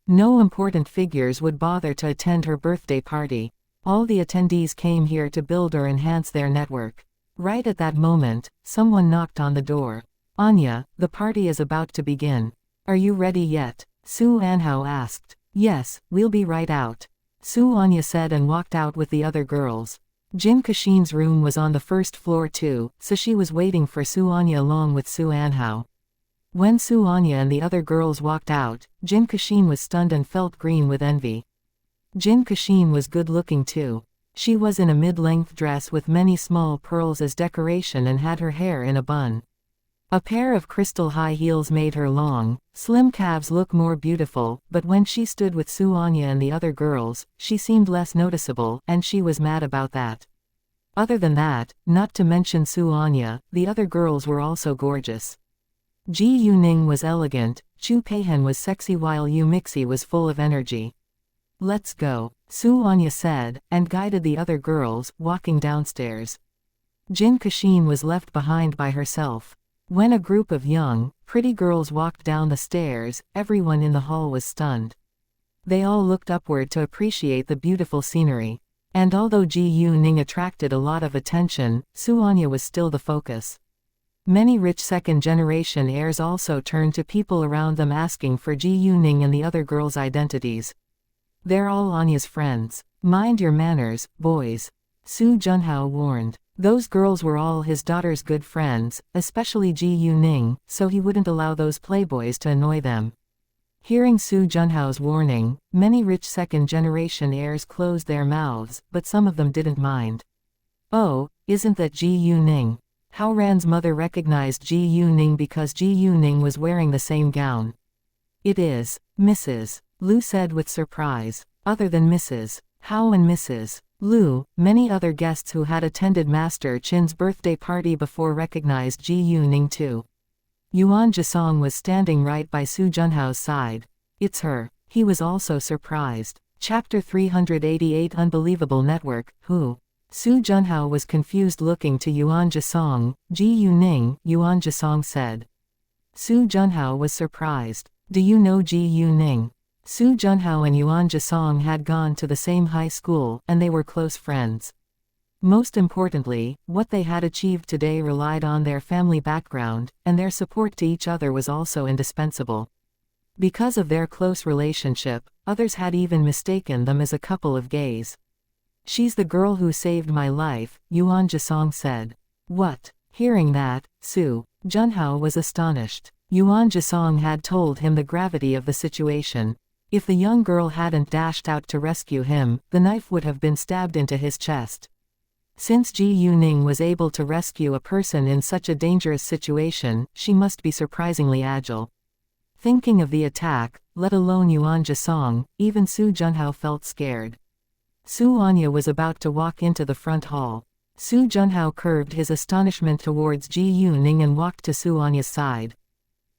No important figures would bother to attend her birthday party. All the attendees came here to build or enhance their network. Right at that moment, someone knocked on the door. "Anya, the party is about to begin. Are you ready yet?" Su Anhao asked. "Yes, we'll be right out," Su Anya said and walked out with the other girls. Jin Kashin's room was on the first floor too, so she was waiting for Su Anya along with Su Anhao. When Su Anya and the other girls walked out, Jin Kashin was stunned and felt green with envy. Jin Kashin was good-looking too. She was in a mid-length dress with many small pearls as decoration and had her hair in a bun. A pair of crystal high heels made her long, slim calves look more beautiful, but when she stood with Xianxia and the other girls, she seemed less noticeable, and she was mad about that. Other than that, not to mention Xianxia, the other girls were also gorgeous. Ji Yuning was elegant, Chu Peihen was sexy while Yu Mixi was full of energy. "Let's go," Xianxia said, and guided the other girls, walking downstairs. Jin Kashin was left behind by herself. When a group of young, pretty girls walked down the stairs, everyone in the hall was stunned. They all looked upward to appreciate the beautiful scenery. And although Ji Yuning attracted a lot of attention, Xianxia was still the focus. Many rich second-generation heirs also turned to people around them asking for Ji Yuning and the other girls' identities. "They're all Anya's friends. Mind your manners, boys," Su Junhao warned. Those girls were all his daughter's good friends, especially Ji Yuning, so he wouldn't allow those playboys to annoy them. Hearing Su Junhao's warning, many rich second-generation heirs closed their mouths, but some of them didn't mind. "Oh, isn't that Ji Yuning?" Hao Ran's mother recognized Ji Yuning because Ji Yuning was wearing the same gown. "It is, Mrs. Lu said with surprise. Other than Mrs. Hao and Mrs. Lu, many other guests who had attended Master Qin's birthday party before recognized Ji Yuning too. Yuan Jisong was standing right by Su Junhao's side. "It's her." He was also surprised. Chapter 388 Unbelievable Network, Who? Su Junhao was confused looking to Yuan Jisong. "Ji Yuning," Yuan Jisong said. Su Junhao was surprised. "Do you know Ji Yuning?" Su Junhao and Yuan Jisong had gone to the same high school, and they were close friends. Most importantly, what they had achieved today relied on their family background, and their support to each other was also indispensable. Because of their close relationship, others had even mistaken them as a couple of gays. "She's the girl who saved my life," Yuan Jisong said. "What?" Hearing that, Su Junhao was astonished. Yuan Jisong had told him the gravity of the situation. If the young girl hadn't dashed out to rescue him, the knife would have been stabbed into his chest. Since Ji Yuning was able to rescue a person in such a dangerous situation, she must be surprisingly agile. Thinking of the attack, let alone Yuan Jisong, even Su Junhao felt scared. Xianxia was about to walk into the front hall. Su Junhao curved his astonishment towards Ji Yuning and walked to Xianxia's side.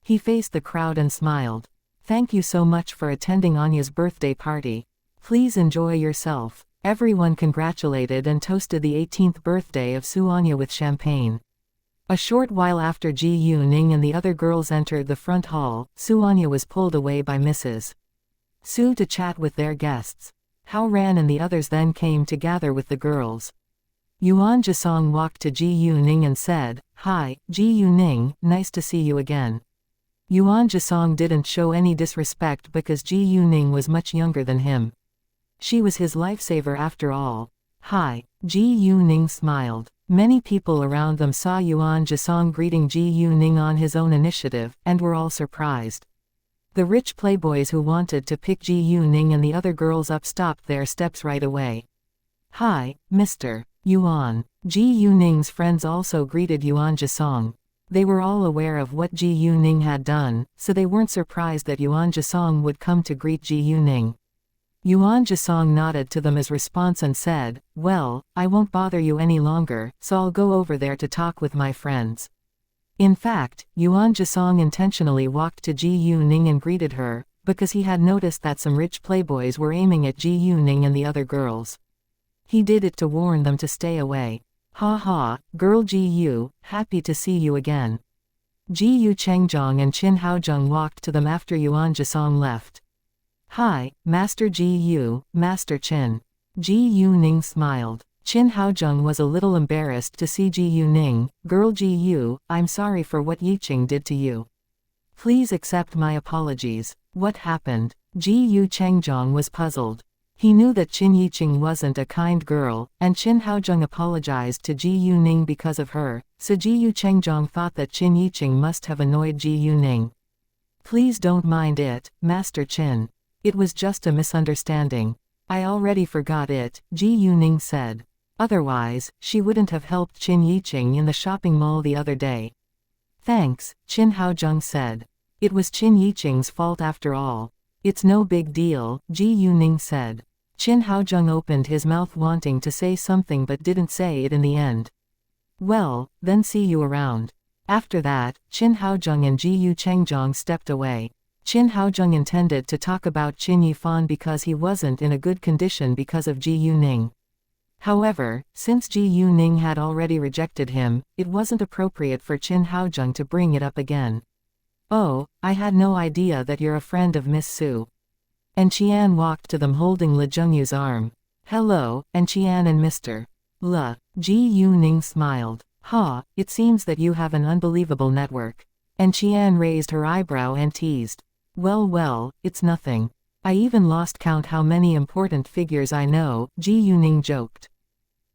He faced the crowd and smiled. "Thank you so much for attending Anya's birthday party. Please enjoy yourself." Everyone congratulated and toasted the 18th birthday of Xianxia with champagne. A short while after Ji Yuning and the other girls entered the front hall, Xianxia was pulled away by Mrs. Su to chat with their guests. Hao Ran and the others then came to gather with the girls. Yuan Jisong walked to Ji Yuning and said, "Hi, Ji Yuning, nice to see you again." Yuan Jisong didn't show any disrespect because Ji Yuning was much younger than him. She was his lifesaver after all. "Hi." Ji Yuning smiled. Many people around them saw Yuan Jisong greeting Ji Yuning on his own initiative, and were all surprised. The rich playboys who wanted to pick Ji Yuning and the other girls up stopped their steps right away. "Hi, Mr. Yuan." Ji Yuning's friends also greeted Yuan Jisong. They were all aware of what Ji Yuning had done, so they weren't surprised that Yuan Jisong would come to greet Ji Yuning. Yuan Jisong nodded to them as response and said, "Well, I won't bother you any longer, so I'll go over there to talk with my friends." In fact, Yuan Jisong intentionally walked to Ji Yuning and greeted her, because he had noticed that some rich playboys were aiming at Ji Yuning and the other girls. He did it to warn them to stay away. "Ha ha, girl Ji Yu, happy to see you again." Ji Yu Chengjong and Qin Haozheng walked to them after Yuan Jisong left. "Hi, Master Ji Yu, Master Qin." Ji Yuning smiled. Qin Haozheng was a little embarrassed to see Ji Yuning. "Girl Ji Yu, I'm sorry for what Yiqing did to you. Please accept my apologies." "What happened?" Ji Yu Chengjong was puzzled. He knew that Qin Yiqing wasn't a kind girl, and Qin Haozheng apologized to Ji Yuning because of her, so Ji Yu Chengjong thought that Qin Yiqing must have annoyed Ji Yuning. "Please don't mind it, Master Qin. It was just a misunderstanding. I already forgot it," Ji Yuning said. Otherwise, she wouldn't have helped Qin Yiqing in the shopping mall the other day. Thanks, Qin Haozheng said. It was Qin Yiqing's fault after all. It's no big deal, Ji Yuning said. Qin Haozheng opened his mouth wanting to say something but didn't say it in the end. Well, then see you around. After that, Qin Haozheng and Ji Yu Chengjiang stepped away. Qin Haozheng intended to talk about Qin Yifan because he wasn't in a good condition because of Ji Yuning. However, since Ji Yuning had already rejected him, it wasn't appropriate for Qin Haozheng to bring it up again. Oh, I had no idea that you're a friend of Miss Su. And Qian walked to them holding Li Zhengyu's arm. Hello, and Qian and Mr. Le. Ji Yuning smiled. Ha, it seems that you have an unbelievable network. And Qian raised her eyebrow and teased. Well, it's nothing. I even lost count how many important figures I know, Ji Yuning joked.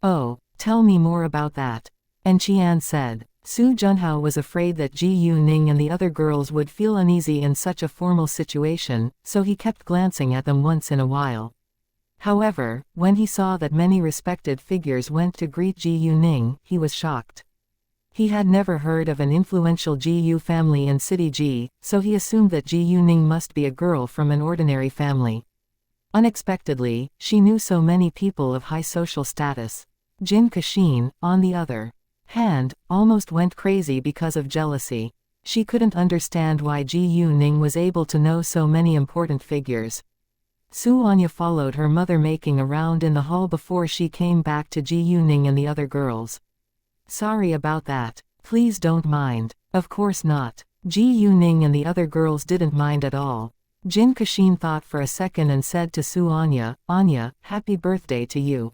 Oh, tell me more about that. And Qian said. Su Junhao was afraid that Ji Yuning and the other girls would feel uneasy in such a formal situation, so he kept glancing at them once in a while. However, when he saw that many respected figures went to greet Ji Yuning, he was shocked. He had never heard of an influential Ji Yu family in City Ji, so he assumed that Ji Yuning must be a girl from an ordinary family. Unexpectedly, she knew so many people of high social status. Jin Kashin, on the other hand, almost went crazy because of jealousy. She couldn't understand why Ji Yuning was able to know so many important figures. Su Anya followed her mother making a round in the hall before she came back to Ji Yuning and the other girls. Sorry about that. Please don't mind. Of course not. Ji Yuning and the other girls didn't mind at all. Jin Kashin thought for a second and said to Su Anya, Anya, happy birthday to you.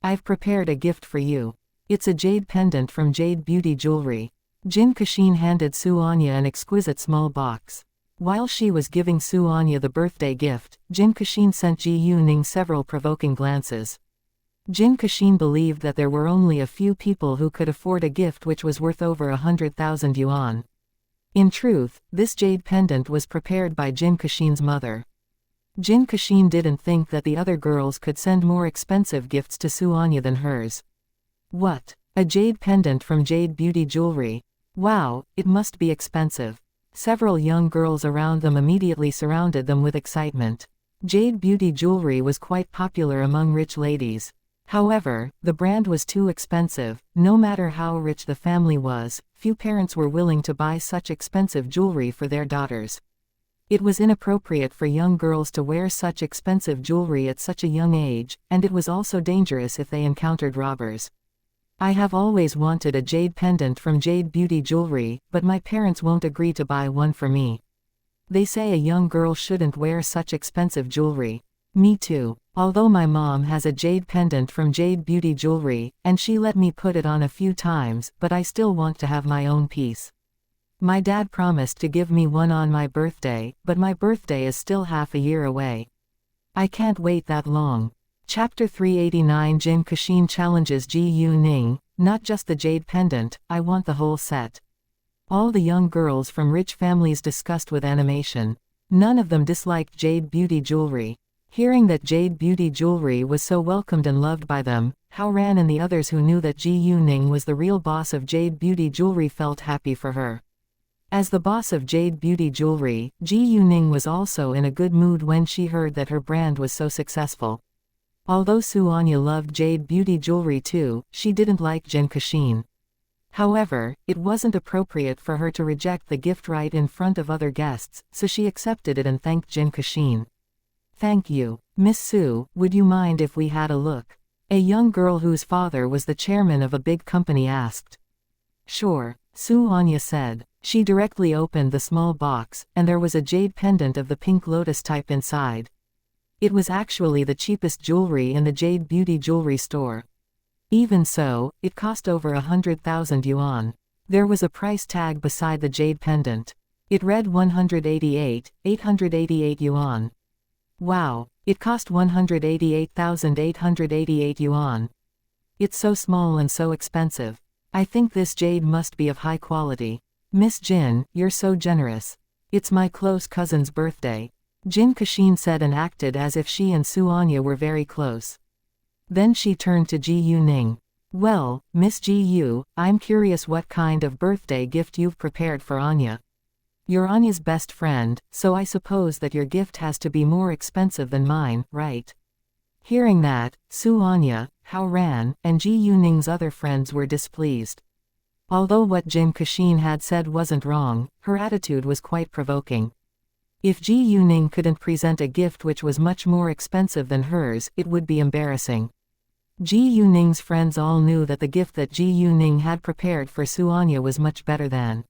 I've prepared a gift for you. It's a jade pendant from Jade Beauty Jewelry. Jin Kashin handed Su Anya an exquisite small box. While she was giving Su Anya the birthday gift, Jin Kashin sent Ji Yuning several provoking glances. Jin Kashin believed that there were only a few people who could afford a gift which was worth over 100,000 yuan. In truth, this jade pendant was prepared by Jin Kashin's mother. Jin Kashin didn't think that the other girls could send more expensive gifts to Su Anya than hers. What? A jade pendant from Jade Beauty Jewelry? Wow, it must be expensive. Several young girls around them immediately surrounded them with excitement. Jade Beauty Jewelry was quite popular among rich ladies. However, the brand was too expensive. No matter how rich the family was, few parents were willing to buy such expensive jewelry for their daughters. It was inappropriate for young girls to wear such expensive jewelry at such a young age, and it was also dangerous if they encountered robbers. I have always wanted a jade pendant from Jade Beauty Jewelry, but my parents won't agree to buy one for me. They say a young girl shouldn't wear such expensive jewelry. Me too. Although my mom has a jade pendant from Jade Beauty Jewelry, and she let me put it on a few times, but I still want to have my own piece. My dad promised to give me one on my birthday, but my birthday is still half a year away. I can't wait that long. Chapter 389 Jin Kashin challenges Ji Yuning, not just the jade pendant, I want the whole set. All the young girls from rich families discussed with animation. None of them disliked Jade Beauty Jewelry. Hearing that Jade Beauty Jewelry was so welcomed and loved by them, Hao Ran and the others who knew that Ji Yuning was the real boss of Jade Beauty Jewelry felt happy for her. As the boss of Jade Beauty Jewelry, Ji Yuning was also in a good mood when she heard that her brand was so successful. Although Su Anya loved Jade Beauty Jewelry too, she didn't like Jin Kashin. However, it wasn't appropriate for her to reject the gift right in front of other guests, so she accepted it and thanked Jin Kashin. Thank you. Miss Su, would you mind if we had a look? A young girl whose father was the chairman of a big company asked. Sure, Su Anya said. She directly opened the small box, and there was a jade pendant of the pink lotus type inside. It was actually the cheapest jewelry in the Jade Beauty Jewelry store. Even so, it cost over 100,000 yuan. There was a price tag beside the jade pendant. It read 888 yuan. Wow, it cost 188,888 yuan. It's so small and so expensive. I think this jade must be of high quality. Miss Jin, you're so generous. It's my close cousin's birthday. Jin Kashin said and acted as if she and Su Anya were very close. Then she turned to Ji Yuning. Well, Miss Gu, I'm curious what kind of birthday gift you've prepared for Anya. You're Anya's best friend, so I suppose that your gift has to be more expensive than mine, right? Hearing that, Su Anya, Hao Ran, and Ji Yuning's other friends were displeased. Although what Jin Kashin had said wasn't wrong, her attitude was quite provoking. If Ji Yuning couldn't present a gift which was much more expensive than hers, it would be embarrassing. Ji Yuning's friends all knew that the gift that Ji Yuning had prepared for Su Anya was much better than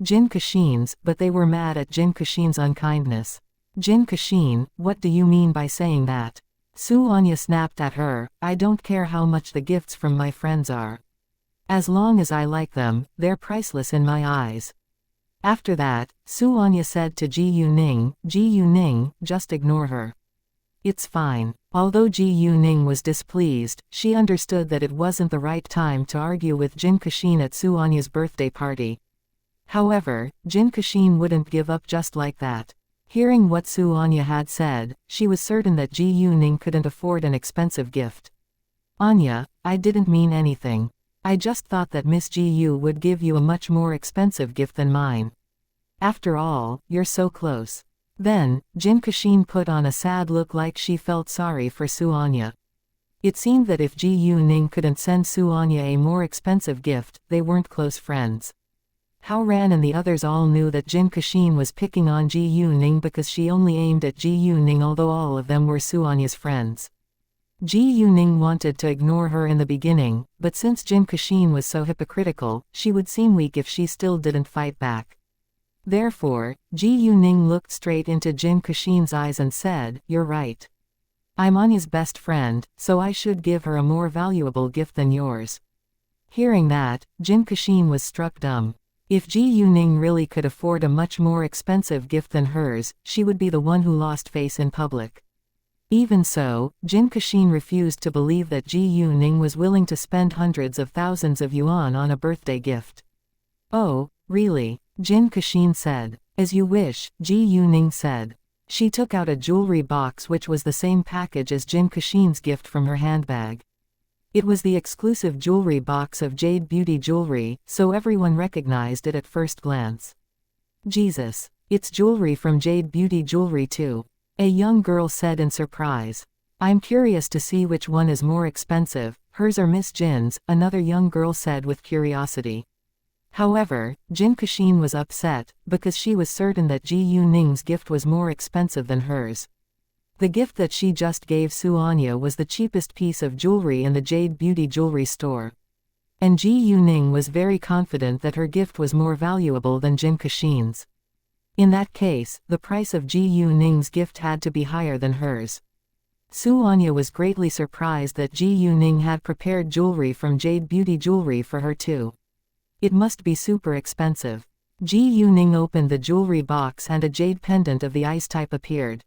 Jin Kashin's, but they were mad at Jin Kashin's unkindness. Jin Kashin, what do you mean by saying that? Su Anya snapped at her, I don't care how much the gifts from my friends are. As long as I like them, they're priceless in my eyes. After that, Su Anya said to Ji Yuning, just ignore her. It's fine. Although Ji Yuning was displeased, she understood that it wasn't the right time to argue with Jin Kashin at Su Anya's birthday party. However, Jin Kashin wouldn't give up just like that. Hearing what Su Anya had said, she was certain that Ji Yuning couldn't afford an expensive gift. Anya, I didn't mean anything. I just thought that Miss Gu would give you a much more expensive gift than mine. After all, you're so close. Then, Jin Kashin put on a sad look like she felt sorry for Su Anya. It seemed that if Ji Yuning couldn't send Su Anya a more expensive gift, they weren't close friends. Hao Ran and the others all knew that Jin Kashin was picking on Ji Yuning because she only aimed at Ji Yuning, although all of them were Su Anya's friends. Ji Yuning wanted to ignore her in the beginning, but since Jin Kashin was so hypocritical, she would seem weak if she still didn't fight back. Therefore, Ji Yuning looked straight into Jin Kashin's eyes and said, You're right. I'm Anya's best friend, so I should give her a more valuable gift than yours. Hearing that, Jin Kashin was struck dumb. If Ji Yuning really could afford a much more expensive gift than hers, she would be the one who lost face in public. Even so, Jin Kashin refused to believe that Ji Yuning was willing to spend hundreds of thousands of yuan on a birthday gift. Oh, really? Jin Kashin said. As you wish, Ji Yuning said. She took out a jewelry box which was the same package as Jin Kashin's gift from her handbag. It was the exclusive jewelry box of Jade Beauty Jewelry, so everyone recognized it at first glance. Jesus! It's jewelry from Jade Beauty Jewelry too. A young girl said in surprise. I'm curious to see which one is more expensive, hers or Miss Jin's, another young girl said with curiosity. However, Jin Kashin was upset, because she was certain that Ji Yuning's gift was more expensive than hers. The gift that she just gave Su Anya was the cheapest piece of jewelry in the Jade Beauty Jewelry store. And Ji Yuning was very confident that her gift was more valuable than Jin Kashin's. In that case, the price of Ji Yuning's gift had to be higher than hers. Su Anya was greatly surprised that Ji Yuning had prepared jewelry from Jade Beauty Jewelry for her too. It must be super expensive. Ji Yuning opened the jewelry box and a jade pendant of the ice type appeared.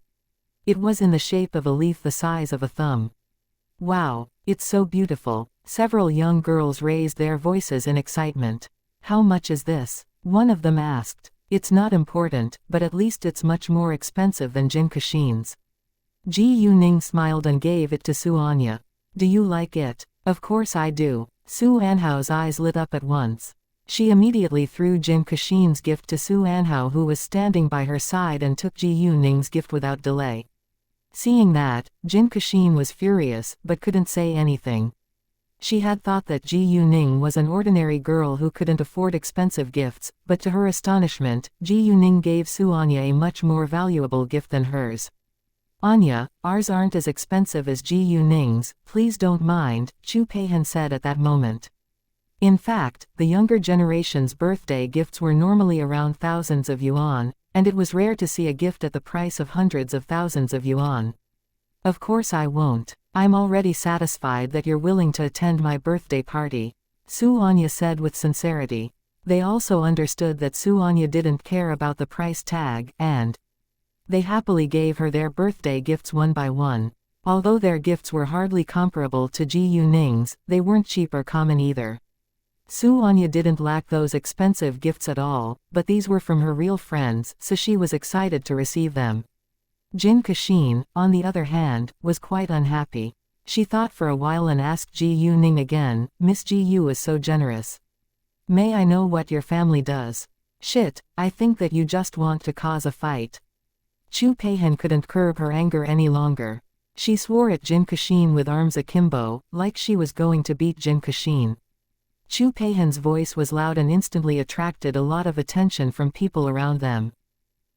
It was in the shape of a leaf the size of a thumb. Wow, it's so beautiful. Several young girls raised their voices in excitement. How much is this? One of them asked. It's not important, but at least it's much more expensive than Jin Kashin's. Ji Yuning smiled and gave it to Su Anya. Do you like it? Of course I do. Su Anhao's eyes lit up at once. She immediately threw Jin Kashin's gift to Su Anhao, who was standing by her side, and took Ji Yuning's gift without delay. Seeing that, Jin Kashin was furious, but couldn't say anything. She had thought that Ji Yuning was an ordinary girl who couldn't afford expensive gifts, but to her astonishment, Ji Yuning gave Su Anya a much more valuable gift than hers. Anya, ours aren't as expensive as Ji Yuning's, please don't mind, Chu Peihan said at that moment. In fact, the younger generation's birthday gifts were normally around thousands of yuan, and it was rare to see a gift at the price of hundreds of thousands of yuan. Of course I won't. I'm already satisfied that you're willing to attend my birthday party, Su Anya said with sincerity. They also understood that Su Anya didn't care about the price tag, and they happily gave her their birthday gifts one by one. Although their gifts were hardly comparable to Ji Yuning's, they weren't cheap or common either. Su Anya didn't lack those expensive gifts at all, but these were from her real friends, so she was excited to receive them. Jin Kashin, on the other hand, was quite unhappy. She thought for a while and asked Ji Yuning again, Miss Ji Yu is so generous. May I know what your family does? Shit, I think that you just want to cause a fight. Chu Peihan couldn't curb her anger any longer. She swore at Jin Kashin with arms akimbo, like she was going to beat Jin Kashin. Chu Peihan's voice was loud and instantly attracted a lot of attention from people around them.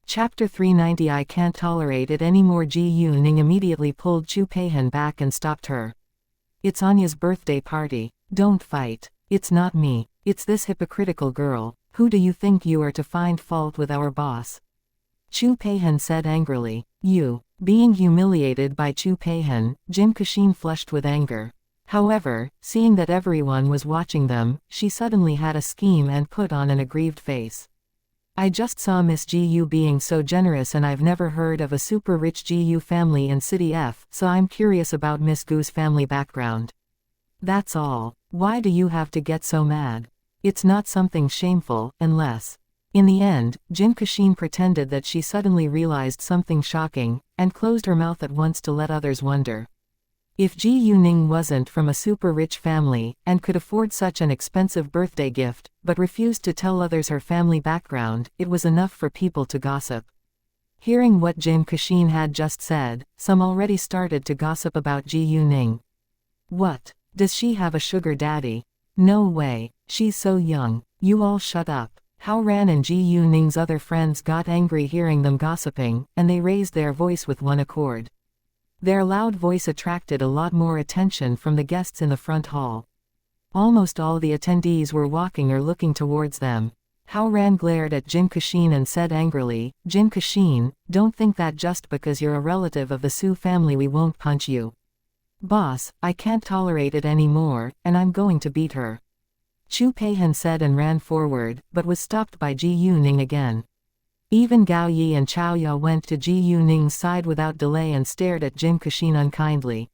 Chapter 390 I can't tolerate it anymore. Ji Yuning immediately pulled Chu Peihan back and stopped her. It's Anya's birthday party. Don't fight. It's not me. It's this hypocritical girl. Who do you think you are to find fault with our boss? Chu Peihan said angrily. You. Being humiliated by Chu Peihan, Jin Kashin flushed with anger. However, seeing that everyone was watching them, she suddenly had a scheme and put on an aggrieved face. I just saw Miss Ji Yu being so generous and I've never heard of a super rich Ji Yu family in City F, so I'm curious about Miss Gu's family background. That's all. Why do you have to get so mad? It's not something shameful, unless... In the end, Jin Kashin pretended that she suddenly realized something shocking, and closed her mouth at once to let others wonder. If Ji Yuning wasn't from a super rich family, and could afford such an expensive birthday gift, but refused to tell others her family background, it was enough for people to gossip. Hearing what Jin Kashin had just said, some already started to gossip about Ji Yuning. What? Does she have a sugar daddy? No way. She's so young. You all shut up. Hao Ran and Ji Yuning's other friends got angry hearing them gossiping, and they raised their voice with one accord. Their loud voice attracted a lot more attention from the guests in the front hall. Almost all the attendees were walking or looking towards them. Hao Ran glared at Jin Kashin and said angrily, Jin Kashin, don't think that just because you're a relative of the Su family we won't punch you. Boss, I can't tolerate it anymore, and I'm going to beat her. Chu Peihan said and ran forward, but was stopped by Ji Yuning again. Even Gao Yi and Chao Ya went to Ji Yuning's side without delay and stared at Jin Kashin unkindly.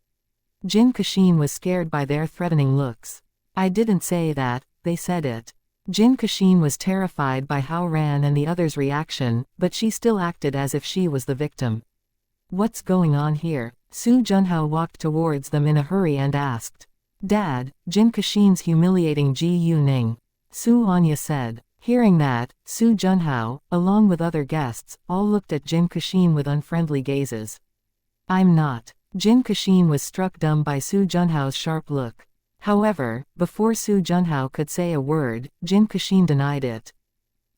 Jin Kashin was scared by their threatening looks. I didn't say that, they said it. Jin Kashin was terrified by Hao Ran and the others' reaction, but she still acted as if she was the victim. What's going on here? Su Junhao walked towards them in a hurry and asked. Dad, Jin Kashin's humiliating Ji Yuning. Su Anya said. Hearing that, Su Junhao, along with other guests, all looked at Jin Kashin with unfriendly gazes. I'm not. Jin Kashin was struck dumb by Su Junhao's sharp look. However, before Su Junhao could say a word, Jin Kashin denied it.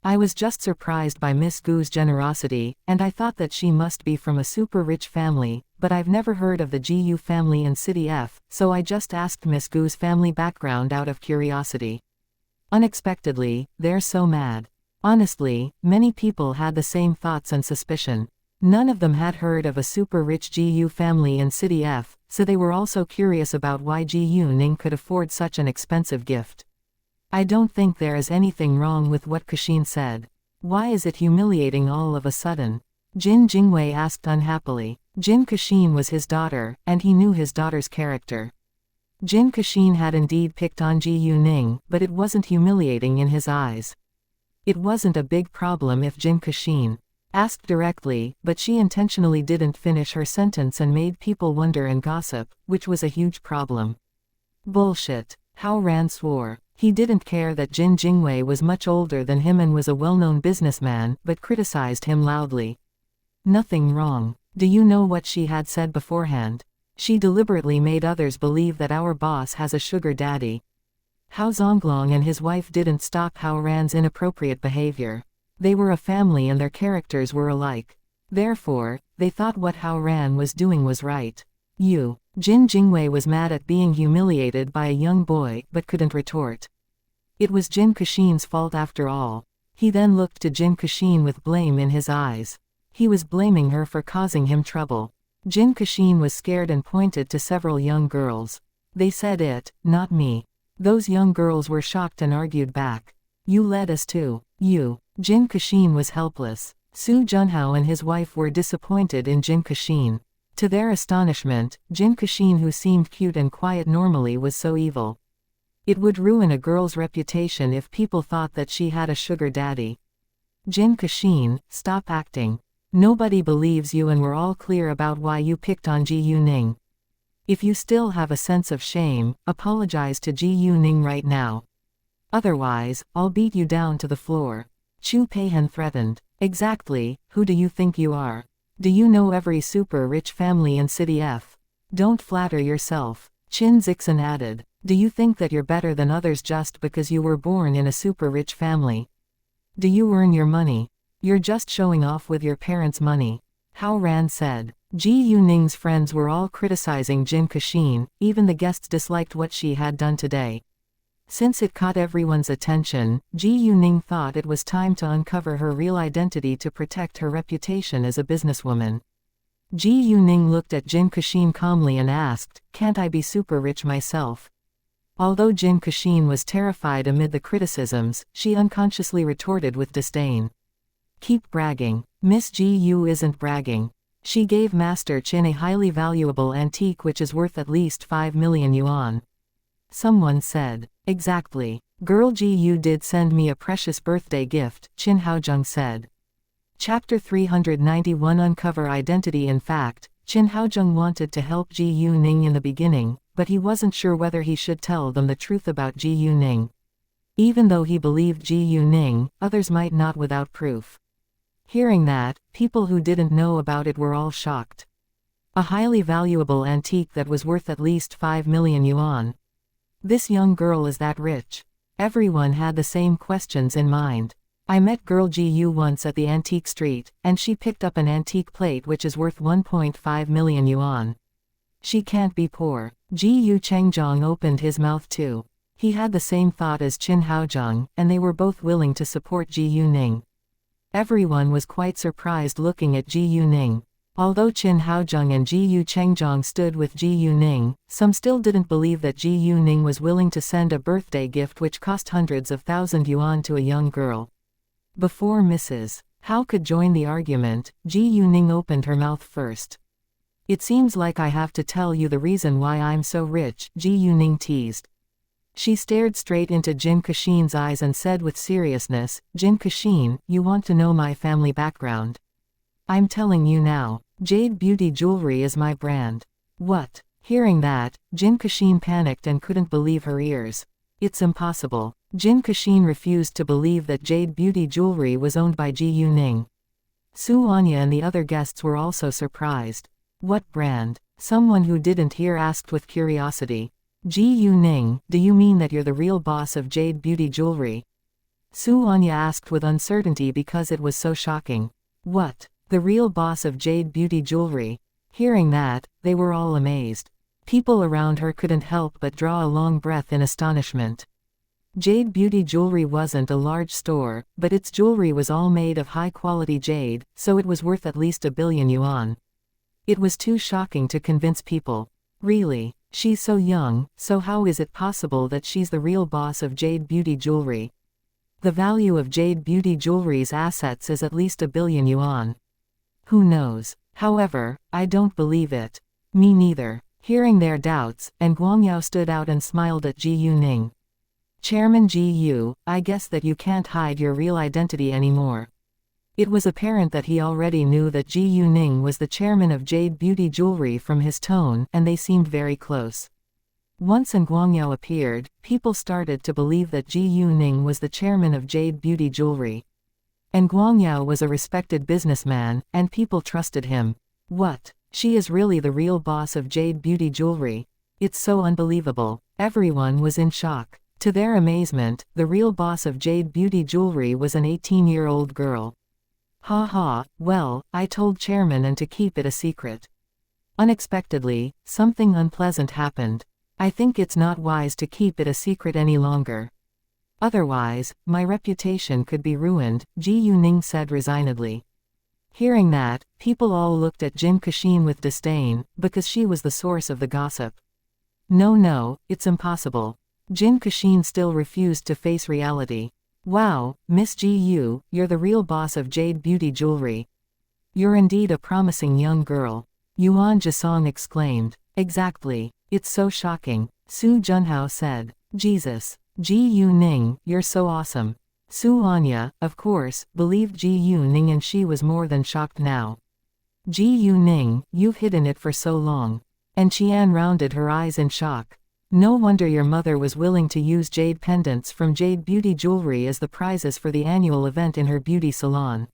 I was just surprised by Miss Gu's generosity, and I thought that she must be from a super rich family, but I've never heard of the Ji Yu family in City F, so I just asked Miss Gu's family background out of curiosity. Unexpectedly, they're so mad. Honestly, many people had the same thoughts and suspicion. None of them had heard of a super rich Ji Yu family in City F, so they were also curious about why Ji Yuning could afford such an expensive gift. I don't think there is anything wrong with what Kashin said. Why is it humiliating all of a sudden? Jin Jingwei asked unhappily. Jin Kashin was his daughter, and he knew his daughter's character. Jin Kashin had indeed picked on Ji Yuning, but it wasn't humiliating in his eyes. It wasn't a big problem if Jin Kashin asked directly, but she intentionally didn't finish her sentence and made people wonder and gossip, which was a huge problem. Bullshit. Hao Ran swore. He didn't care that Jin Jingwei was much older than him and was a well-known businessman, but criticized him loudly. Nothing wrong. Do you know what she had said beforehand? She deliberately made others believe that our boss has a sugar daddy. Hao Zonglong and his wife didn't stop Hao Ran's inappropriate behavior. They were a family and their characters were alike. Therefore, they thought what Hao Ran was doing was right. Jin Jingwei was mad at being humiliated by a young boy, but couldn't retort. It was Jin Kashin's fault after all. He then looked to Jin Kashin with blame in his eyes. He was blaming her for causing him trouble. Jin Kashin was scared and pointed to several young girls. They said it, not me. Those young girls were shocked and argued back. You led us to. Jin Kashin was helpless. Su Junhao and his wife were disappointed in Jin Kashin. To their astonishment, Jin Kashin, who seemed cute and quiet normally, was so evil. It would ruin a girl's reputation if people thought that she had a sugar daddy. Jin Kashin, stop acting. Nobody believes you and we're all clear about why you picked on Ji Yuning. If you still have a sense of shame, apologize to Ji Yuning right now. Otherwise, I'll beat you down to the floor. Chu Peihan threatened. Exactly, who do you think you are? Do you know every super rich family in City F? Don't flatter yourself. Qin Zixin added. Do you think that you're better than others just because you were born in a super rich family? Do you earn your money? You're just showing off with your parents' money. Hao Ran said. Ji Yuning's friends were all criticizing Jin Kashin, even the guests disliked what she had done today. Since it caught everyone's attention, Ji Yuning thought it was time to uncover her real identity to protect her reputation as a businesswoman. Ji Yuning looked at Jin Kashin calmly and asked, "Can't I be super rich myself?" Although Jin Kashin was terrified amid the criticisms, she unconsciously retorted with disdain. Keep bragging. Miss Ji Yu isn't bragging. She gave Master Qin a highly valuable antique which is worth at least 5 million yuan. Someone said. Exactly. Girl Ji Yu did send me a precious birthday gift, Qin Haozheng said. Chapter 391 Uncover Identity. In fact, Qin Haozheng wanted to help Ji Yuning in the beginning, but he wasn't sure whether he should tell them the truth about Ji Yuning. Even though he believed Ji Yuning, others might not without proof. Hearing that, people who didn't know about it were all shocked. A highly valuable antique that was worth at least 5 million yuan. This young girl is that rich? Everyone had the same questions in mind. I met girl Ji Yu once at the antique street, and she picked up an antique plate which is worth 1.5 million yuan. She can't be poor. Ji Yu Chengzhong opened his mouth too. He had the same thought as Qin Haozheng, and they were both willing to support Ji Yuning. Everyone was quite surprised looking at Ji Yuning. Although Qin Haozheng and Ji Yu Chengzhong stood with Ji Yuning, some still didn't believe that Ji Yuning was willing to send a birthday gift which cost hundreds of thousand yuan to a young girl. Before Mrs. Hao could join the argument, Ji Yuning opened her mouth first. It seems like I have to tell you the reason why I'm so rich, Ji Yuning teased. She stared straight into Jin Kashin's eyes and said with seriousness, Jin Kashin, you want to know my family background? I'm telling you now. Jade Beauty Jewelry is my brand. What? Hearing that, Jin Kashin panicked and couldn't believe her ears. It's impossible. Jin Kashin refused to believe that Jade Beauty Jewelry was owned by Ji Yuning. Su Anya and the other guests were also surprised. What brand? Someone who didn't hear asked with curiosity. Ji Yuning, do you mean that you're the real boss of Jade Beauty Jewelry? Su Anya asked with uncertainty because it was so shocking. What? The real boss of Jade Beauty Jewelry? Hearing that, they were all amazed. People around her couldn't help but draw a long breath in astonishment. Jade Beauty Jewelry wasn't a large store, but its jewelry was all made of high-quality jade, so it was worth at least 1 billion yuan. It was too shocking to convince people. Really? She's so young, so how is it possible that she's the real boss of Jade Beauty Jewelry? The value of Jade Beauty Jewelry's assets is at least 1 billion yuan. Who knows? However, I don't believe it. Me neither. Hearing their doubts, and Guangyao stood out and smiled at Ji Yuning. Chairman Ji Yu, I guess that you can't hide your real identity anymore. It was apparent that he already knew that Ji Yuning was the chairman of Jade Beauty Jewelry from his tone, and they seemed very close. Once Guangyao appeared, people started to believe that Ji Yuning was the chairman of Jade Beauty Jewelry. Guangyao was a respected businessman, and people trusted him. What? She is really the real boss of Jade Beauty Jewelry? It's so unbelievable. Everyone was in shock. To their amazement, the real boss of Jade Beauty Jewelry was an 18-year-old girl. Ha ha, well, I told Chairman and to keep it a secret. Unexpectedly, something unpleasant happened. I think it's not wise to keep it a secret any longer. Otherwise, my reputation could be ruined, Ji Yuning said resignedly. Hearing that, people all looked at Jin Kashin with disdain, because she was the source of the gossip. No, it's impossible. Jin Kashin still refused to face reality. Wow, Miss Ji Yu, you're the real boss of Jade Beauty Jewelry. You're indeed a promising young girl. Yuan Jisong exclaimed. Exactly. It's so shocking. Su Junhao said. Jesus. Ji Yuning, you're so awesome. Su Anya, of course, believed Ji Yuning and she was more than shocked now. Ji Yuning, you've hidden it for so long. And Qian rounded her eyes in shock. No wonder your mother was willing to use jade pendants from jade beauty jewelry as the prizes for the annual event in her beauty salon.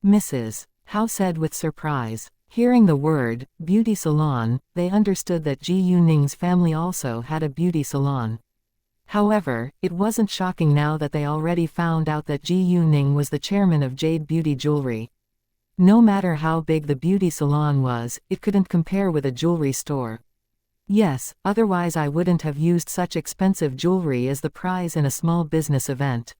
Mrs. Hao said with surprise. Hearing the word, beauty salon, they understood that Ji Yuning's family also had a beauty salon. However, it wasn't shocking now that they already found out that Ji Yuning was the chairman of Jade Beauty Jewelry. No matter how big the beauty salon was, it couldn't compare with a jewelry store. Yes, otherwise I wouldn't have used such expensive jewelry as the prize in a small business event.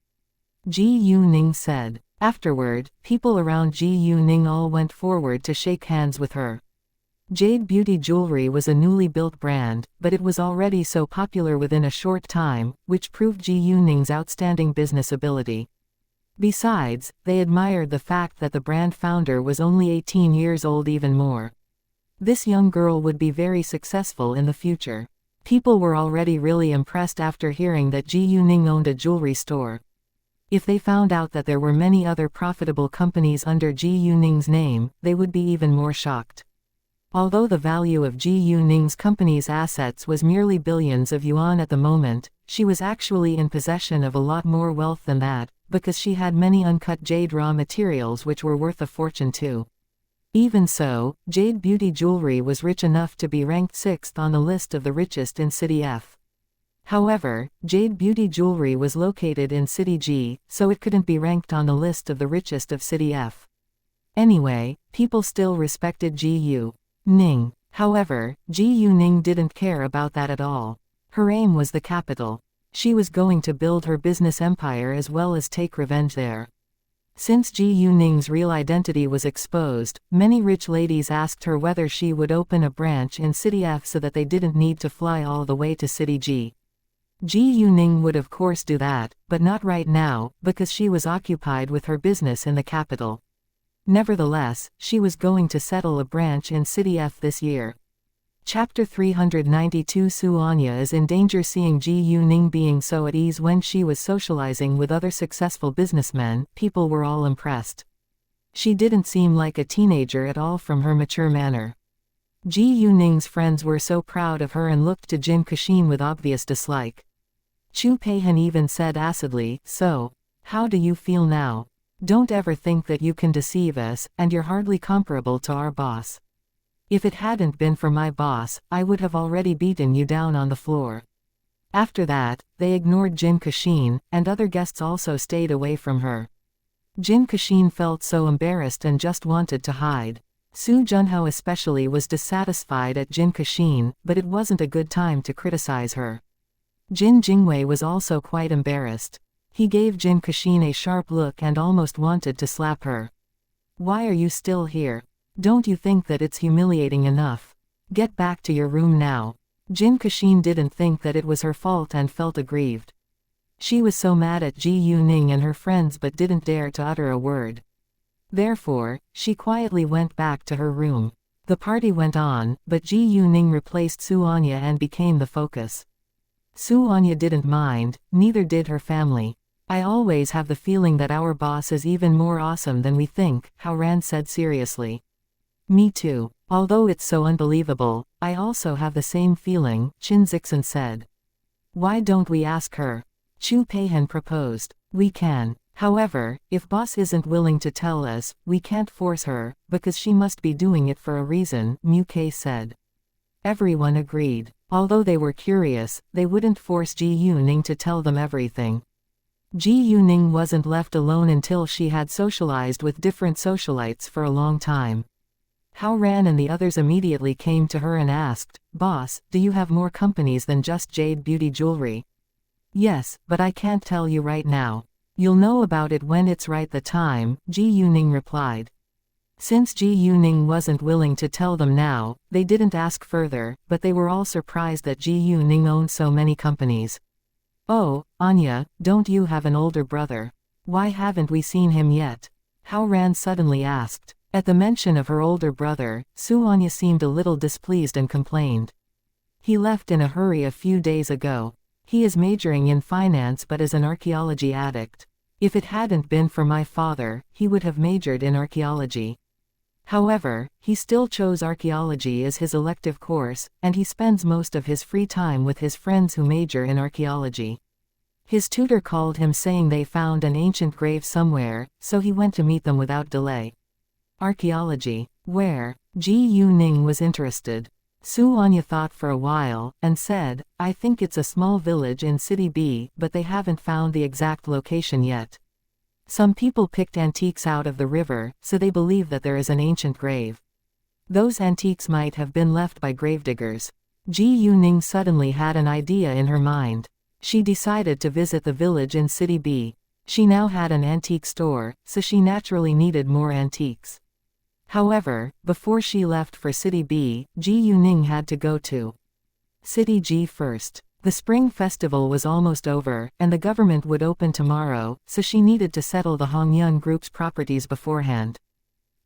Ji Yuning said. Afterward, people around Ji Yuning all went forward to shake hands with her. Jade Beauty Jewelry was a newly built brand, but it was already so popular within a short time, which proved Ji Yuning's outstanding business ability. Besides, they admired the fact that the brand founder was only 18 years old even more. This young girl would be very successful in the future. People were already really impressed after hearing that Ji Yuning owned a jewelry store. If they found out that there were many other profitable companies under Ji Yuning's name, they would be even more shocked. Although the value of Ji Yuning's company's assets was merely billions of yuan at the moment, she was actually in possession of a lot more wealth than that, because she had many uncut jade raw materials which were worth a fortune too. Even so, Jade Beauty Jewelry was rich enough to be ranked 6th on the list of the richest in City F. However, Jade Beauty Jewelry was located in City G, so it couldn't be ranked on the list of the richest of City F. Anyway, people still respected Ji Yuning. However, Ji Yuning didn't care about that at all. Her aim was the capital. She was going to build her business empire as well as take revenge there. Since Ji Yuning's real identity was exposed, many rich ladies asked her whether she would open a branch in City F so that they didn't need to fly all the way to City G. Ji Yuning would of course do that, but not right now, because she was occupied with her business in the capital. Nevertheless, she was going to settle a branch in City F this year. Chapter 392 Xianxia is in danger. Seeing Ji Yuning being so at ease when she was socializing with other successful businessmen, people were all impressed. She didn't seem like a teenager at all from her mature manner. Ji Yuning's friends were so proud of her and looked to Jin Kashin with obvious dislike. Chu Peihan even said acidly, "So, how do you feel now? Don't ever think that you can deceive us, and you're hardly comparable to our boss. If it hadn't been for my boss, I would have already beaten you down on the floor." After that, they ignored Jin Kashin, and other guests also stayed away from her. Jin Kashin felt so embarrassed and just wanted to hide. Su Junhao especially was dissatisfied at Jin Kashin, but it wasn't a good time to criticize her. Jin Jingwei was also quite embarrassed. He gave Jin Kashin a sharp look and almost wanted to slap her. "Why are you still here? Don't you think that it's humiliating enough? Get back to your room now." Jin Kashin didn't think that it was her fault and felt aggrieved. She was so mad at Ji Yuning and her friends but didn't dare to utter a word. Therefore, she quietly went back to her room. The party went on, but Ji Yuning replaced Xianxia and became the focus. Xianxia didn't mind, neither did her family. "I always have the feeling that our boss is even more awesome than we think," Hao Ran said seriously. "Me too. Although it's so unbelievable, I also have the same feeling," Qin Zixin said. "Why don't we ask her?" Chu Peihan proposed. "We can. However, if boss isn't willing to tell us, we can't force her, because she must be doing it for a reason," Mu Kei said. Everyone agreed. Although they were curious, they wouldn't force Ji Yuning to tell them everything. Ji Yuning wasn't left alone until she had socialized with different socialites for a long time. Hao Ran and the others immediately came to her and asked, "Boss, do you have more companies than just Jade Beauty Jewelry?" "Yes, but I can't tell you right now. You'll know about it when it's right the time," Ji Yuning replied. Since Ji Yuning wasn't willing to tell them now, they didn't ask further, but they were all surprised that Ji Yuning owned so many companies. "Oh, Anya, don't you have an older brother? Why haven't we seen him yet?" Hao Ran suddenly asked. At the mention of her older brother, Xianxia seemed a little displeased and complained. "He left in a hurry a few days ago. He is majoring in finance but is an archaeology addict. If it hadn't been for my father, he would have majored in archaeology." However, he still chose archaeology as his elective course, and he spends most of his free time with his friends who major in archaeology. His tutor called him saying they found an ancient grave somewhere, so he went to meet them without delay. Archaeology. Where? Ji Yu-ning was interested. Su Anya thought for a while, and said, I think it's a small village in City B, but they haven't found the exact location yet. Some people picked antiques out of the river, so they believe that there is an ancient grave. Those antiques might have been left by gravediggers. Ji Yu-ning suddenly had an idea in her mind. She decided to visit the village in City B. She now had an antique store, so she naturally needed more antiques. However, before she left for City B, Ji Yu-ning had to go to City G first. The spring festival was almost over, and the government would open tomorrow, so she needed to settle the Hongyun Group's properties beforehand.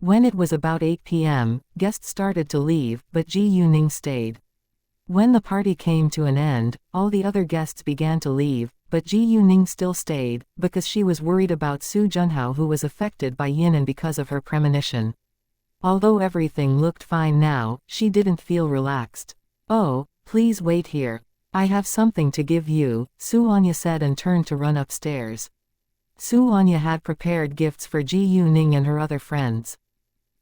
When it was about 8 p.m., guests started to leave, but Ji Yu-ning stayed. When the party came to an end, all the other guests began to leave, but Ji Yu-ning still stayed, because she was worried about Su Junhao, who was affected by yin and because of her premonition. Although everything looked fine now, she didn't feel relaxed. Oh, please wait here. I have something to give you, Su Anya said and turned to run upstairs. Su Anya had prepared gifts for Ji Yu-ning and her other friends.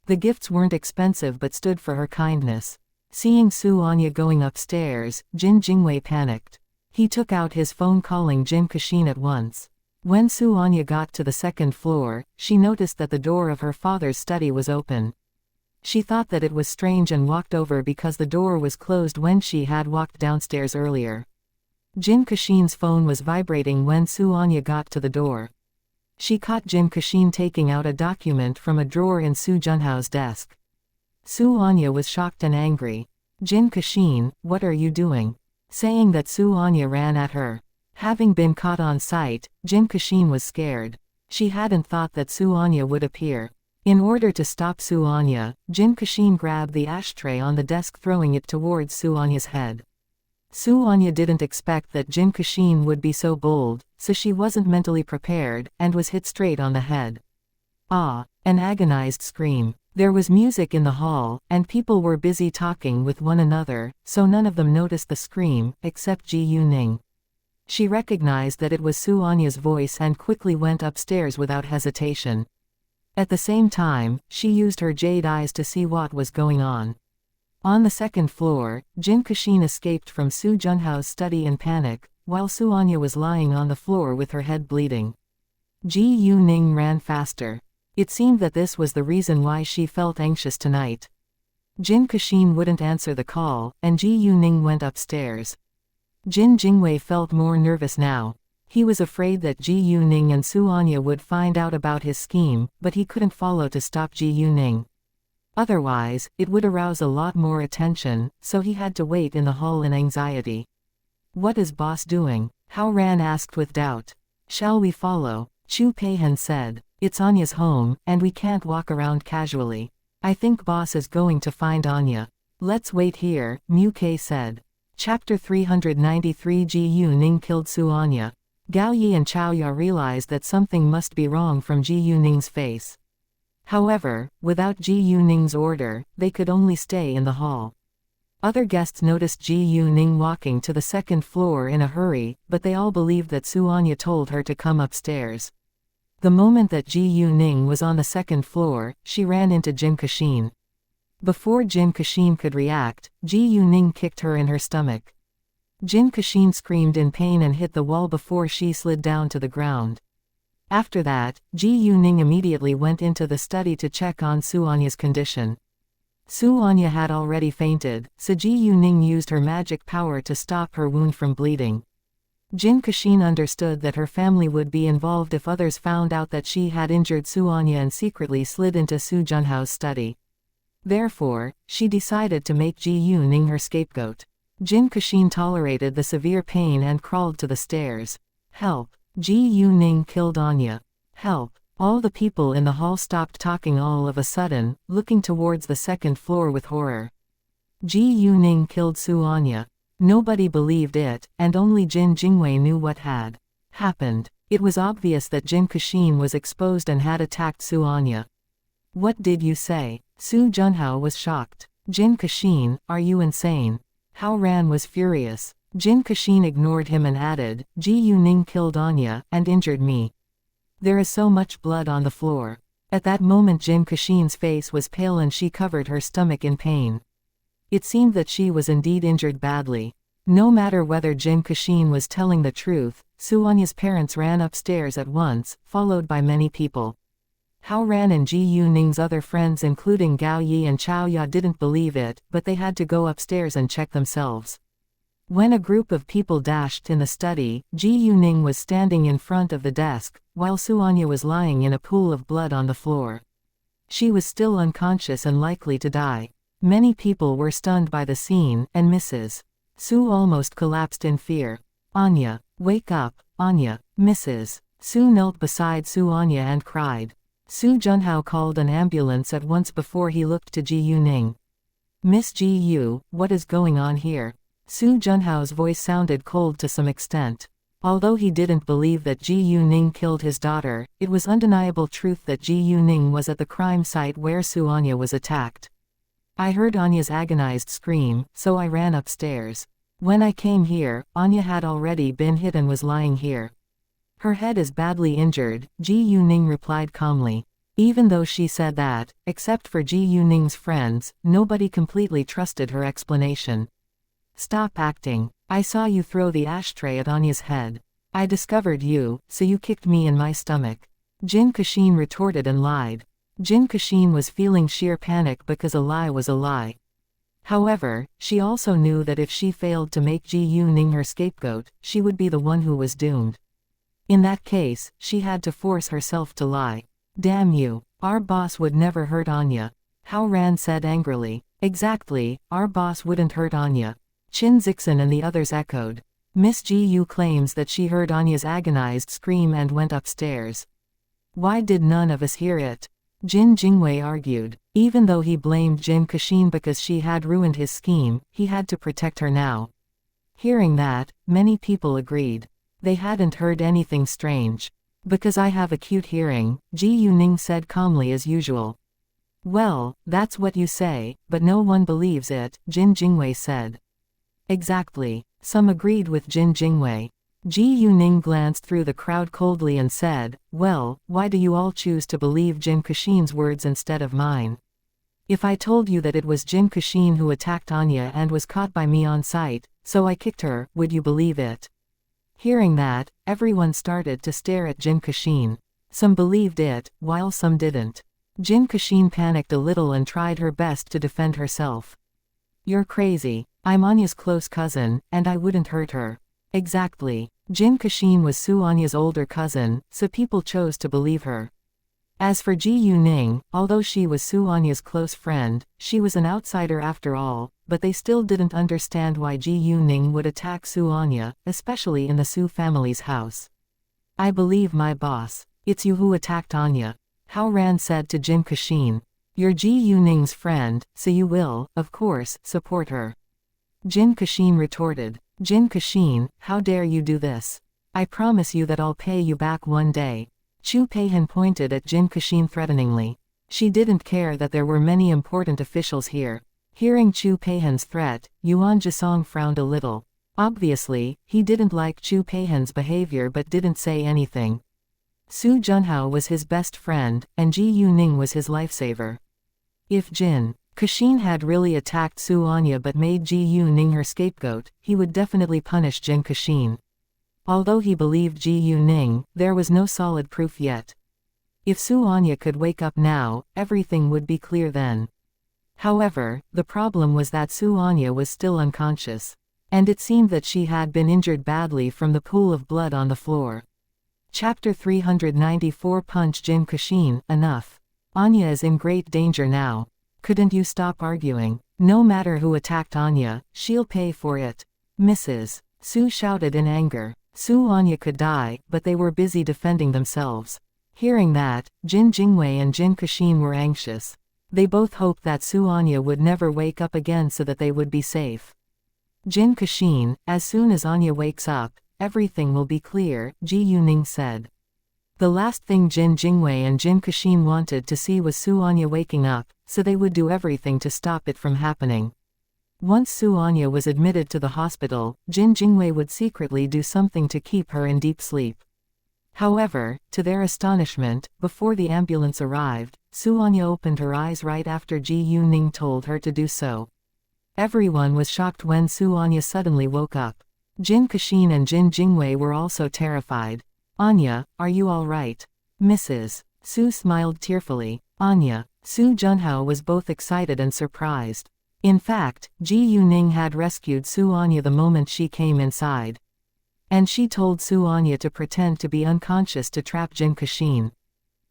The gifts weren't expensive but stood for her kindness. Seeing Su Anya going upstairs, Jin Jingwei panicked. He took out his phone calling Jin Kashin at once. When Su Anya got to the second floor, she noticed that the door of her father's study was open. She thought that it was strange and walked over because the door was closed when she had walked downstairs earlier. Jin Kashin's phone was vibrating when Su Anya got to the door. She caught Jin Kashin taking out a document from a drawer in Su Junhao's desk. Su Anya was shocked and angry. Jin Kashin, what are you doing? Saying that, Su Anya ran at her. Having been caught on sight, Jin Kashin was scared. She hadn't thought that Su Anya would appear. In order to stop Su Anya, Jin Kashin grabbed the ashtray on the desk, throwing it towards Su Anya's head. Su Anya didn't expect that Jin Kashin would be so bold, so she wasn't mentally prepared, and was hit straight on the head. Ah! An agonized scream. There was music in the hall, and people were busy talking with one another, so none of them noticed the scream, except Ji Yu-ning. She recognized that it was Su Anya's voice and quickly went upstairs without hesitation. At the same time, she used her jade eyes to see what was going on. On the second floor, Jin Kashin escaped from Su Junhao's study in panic, while Su Anya was lying on the floor with her head bleeding. Ji Yu-ning ran faster. It seemed that this was the reason why she felt anxious tonight. Jin Kashin wouldn't answer the call, and Ji Yu-ning went upstairs. Jin Jingwei felt more nervous now. He was afraid that Ji Yu-ning and Su Anya would find out about his scheme, but he couldn't follow to stop Ji Yu-ning. Otherwise, it would arouse a lot more attention, so he had to wait in the hall in anxiety. What is boss doing? Hao Ran asked with doubt. Shall we follow? Chu Peihan said. It's Anya's home, and we can't walk around casually. I think boss is going to find Anya. Let's wait here, Mu Kei said. Chapter 393. Ji Yu-ning killed Su Anya. Gao Yi and Chao Ya realized that something must be wrong from Ji Yu-ning's face. However, without Ji Yu-ning's order, they could only stay in the hall. Other guests noticed Ji Yu-ning walking to the second floor in a hurry, but they all believed that Su Anya told her to come upstairs. The moment that Ji Yu-ning was on the second floor, she ran into Jin Kashin. Before Jin Kashin could react, Ji Yu-ning kicked her in her stomach. Jin Kashin screamed in pain and hit the wall before she slid down to the ground. After that, Ji Yu-ning immediately went into the study to check on Su Anya's condition. Su Anya had already fainted, so Ji Yu-ning used her magic power to stop her wound from bleeding. Jin Kashin understood that her family would be involved if others found out that she had injured Su Anya and secretly slid into Su Junhao's study. Therefore, she decided to make Ji Yu-ning her scapegoat. Jin Kashin tolerated the severe pain and crawled to the stairs. Help! Ji Yu-ning killed Anya. Help! All the people in the hall stopped talking all of a sudden, looking towards the second floor with horror. Ji Yu-ning killed Su Anya. Nobody believed it, and only Jin Jingwei knew what had happened. It was obvious that Jin Kashin was exposed and had attacked Su Anya. What did you say? Su Junhao was shocked. Jin Kashin, are you insane? Hao Ran was furious. Jin Kashin ignored him and added, Ji Yuning killed Anya, and injured me. There is so much blood on the floor. At that moment Jin Kashin's face was pale and she covered her stomach in pain. It seemed that she was indeed injured badly. No matter whether Jin Kashin was telling the truth, Su Anya's parents ran upstairs at once, followed by many people. Hao Ran and Ji Yuning's other friends including Gao Yi and Chao Ya didn't believe it, but they had to go upstairs and check themselves. When a group of people dashed in the study, Ji Yuning was standing in front of the desk, while Su Anya was lying in a pool of blood on the floor. She was still unconscious and likely to die. Many people were stunned by the scene, and Mrs. Su almost collapsed in fear. Anya, wake up, Anya, Mrs. Su knelt beside Su Anya and cried. Su Junhao called an ambulance at once before he looked to Ji Yuning. Miss Ji Yu, what is going on here? Su Junhao's voice sounded cold to some extent. Although he didn't believe that Ji Yuning killed his daughter, it was undeniable truth that Ji Yuning was at the crime site where Su Anya was attacked. I heard Anya's agonized scream, so I ran upstairs. When I came here, Anya had already been hit and was lying here. Her head is badly injured, Ji Yuning replied calmly. Even though she said that, except for Ji Yuning's friends, nobody completely trusted her explanation. Stop acting. I saw you throw the ashtray at Anya's head. I discovered you, so you kicked me in my stomach. Jin Kashin retorted and lied. Jin Kashin was feeling sheer panic because a lie was a lie. However, she also knew that if she failed to make Ji Yuning her scapegoat, she would be the one who was doomed. In that case, she had to force herself to lie. Damn you. Our boss would never hurt Anya. Hao Ran said angrily. Exactly, our boss wouldn't hurt Anya. Qin Zixin and the others echoed. Miss Ji Yu claims that she heard Anya's agonized scream and went upstairs. Why did none of us hear it? Jin Jingwei argued. Even though he blamed Jin Kashin because she had ruined his scheme, he had to protect her now. Hearing that, many people agreed. They hadn't heard anything strange. Because I have acute hearing, Ji Yuning said calmly as usual. Well, that's what you say, but no one believes it, Jin Jingwei said. Exactly. Some agreed with Jin Jingwei. Ji Yuning glanced through the crowd coldly and said, well, why do you all choose to believe Jin Kashin's words instead of mine? If I told you that it was Jin Kashin who attacked Anya and was caught by me on sight, so I kicked her, would you believe it? Hearing that, everyone started to stare at Jin Kashin. Some believed it, while some didn't. Jin Kashin panicked a little and tried her best to defend herself. You're crazy. I'm Anya's close cousin, and I wouldn't hurt her. Exactly. Jin Kashin was Su Anya's older cousin, so people chose to believe her. As for Ji Yuning, although she was Su Anya's close friend, she was an outsider after all, but they still didn't understand why Ji Yuning would attack Su Anya, especially in the Su family's house. I believe my boss. It's you who attacked Anya. Hao Ran said to Jin Kashin. You're Ji Yuning's friend, so you will, of course, support her. Jin Kashin retorted. Jin Kashin, how dare you do this? I promise you that I'll pay you back one day. Chu Peihan pointed at Jin Kashin threateningly. She didn't care that there were many important officials here. Hearing Chu Peihan's threat, Yuan Jisong frowned a little. Obviously, he didn't like Chu Peihan's behavior but didn't say anything. Su Junhao was his best friend, and Ji Yuning was his lifesaver. If Jin Kashin had really attacked Su Anya but made Ji Yuning her scapegoat, he would definitely punish Jin Kashin. Although he believed Ji Yuning, there was no solid proof yet. If Su Anya could wake up now, everything would be clear then. However, the problem was that Su Anya was still unconscious. And it seemed that she had been injured badly from the pool of blood on the floor. Chapter 394 Punch Jin Kashin, enough. Anya is in great danger now. Couldn't you stop arguing? No matter who attacked Anya, she'll pay for it. Mrs. Su shouted in anger. Su Anya could die, but they were busy defending themselves. Hearing that, Jin Jingwei and Jin Kashin were anxious. They both hoped that Su Anya would never wake up again so that they would be safe. Jin Kashin, as soon as Anya wakes up, everything will be clear, Ji Yuning said. The last thing Jin Jingwei and Jin Kashin wanted to see was Su Anya waking up, so they would do everything to stop it from happening. Once Su Anya was admitted to the hospital, Jin Jingwei would secretly do something to keep her in deep sleep. However, to their astonishment, before the ambulance arrived, Su Anya opened her eyes right after Ji Yuning told her to do so. Everyone was shocked when Su Anya suddenly woke up. Jin Kashin and Jin Jingwei were also terrified. "Anya, are you all right?" "Mrs. Su smiled tearfully. "Anya." Su Junhao was both excited and surprised. In fact, Ji Yuning had rescued Su Anya the moment she came inside. And she told Su Anya to pretend to be unconscious to trap Jin Kashin.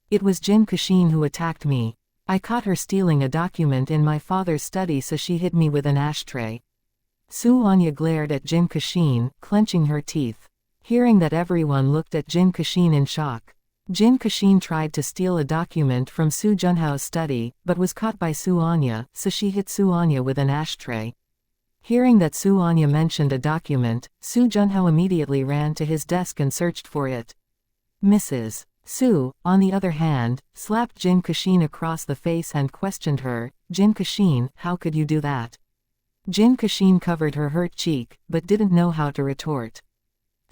"It was Jin Kashin who attacked me. I caught her stealing a document in my father's study, so she hit me with an ashtray." Su Anya glared at Jin Kashin, clenching her teeth. Hearing that, everyone looked at Jin Kashin in shock. Jin Kashin tried to steal a document from Su Junhao's study, but was caught by Su Anya, so she hit Su Anya with an ashtray. Hearing that Su Anya mentioned a document, Su Junhao immediately ran to his desk and searched for it. Mrs. Su, on the other hand, slapped Jin Kashin across the face and questioned her. "Jin Kashin, how could you do that?" Jin Kashin covered her hurt cheek, but didn't know how to retort.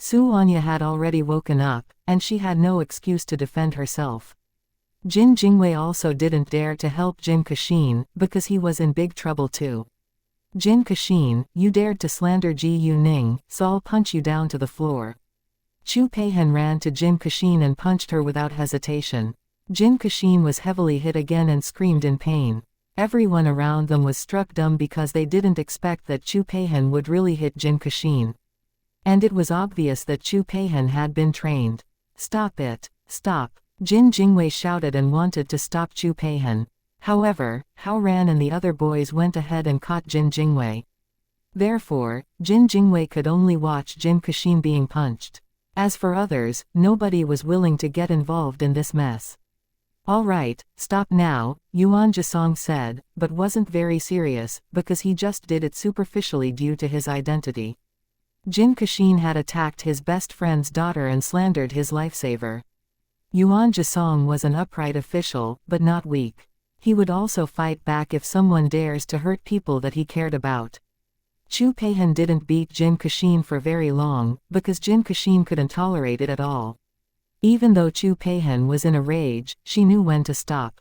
Su Anya had already woken up, and she had no excuse to defend herself. Jin Jingwei also didn't dare to help Jin Kashin, because he was in big trouble too. "Jin Kashin, you dared to slander Ji Yuning, so I'll punch you down to the floor." Chu Peihan ran to Jin Kashin and punched her without hesitation. Jin Kashin was heavily hit again and screamed in pain. Everyone around them was struck dumb because they didn't expect that Chu Peihan would really hit Jin Kashin. And it was obvious that Chu Peihan had been trained. "Stop it! Stop!" Jin Jingwei shouted and wanted to stop Chu Peihan. However, Hao Ran and the other boys went ahead and caught Jin Jingwei. Therefore, Jin Jingwei could only watch Jin Kashin being punched. As for others, nobody was willing to get involved in this mess. "All right, stop now," Yuan Jisong said, but wasn't very serious, because he just did it superficially due to his identity. Jin Kashin had attacked his best friend's daughter and slandered his lifesaver. Yuan Jisong was an upright official, but not weak. He would also fight back if someone dares to hurt people that he cared about. Chu Peihan didn't beat Jin Kashin for very long, because Jin Kashin couldn't tolerate it at all. Even though Chu Peihan was in a rage, she knew when to stop.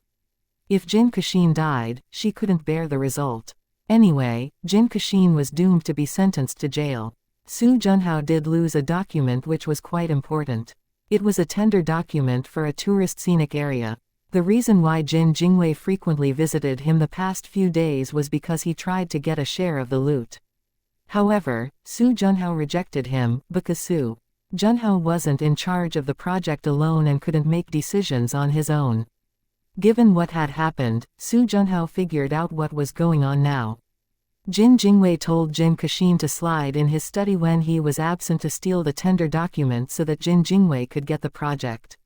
If Jin Kashin died, she couldn't bear the result. Anyway, Jin Kashin was doomed to be sentenced to jail. Su Junhao did lose a document which was quite important. It was a tender document for a tourist scenic area. The reason why Jin Jingwei frequently visited him the past few days was because he tried to get a share of the loot. However, Su Junhao rejected him, because Su Junhao wasn't in charge of the project alone and couldn't make decisions on his own. Given what had happened, Su Junhao figured out what was going on now. Jin Jingwei told Jin Kashin to slide in his study when he was absent to steal the tender document so that Jin Jingwei could get the project.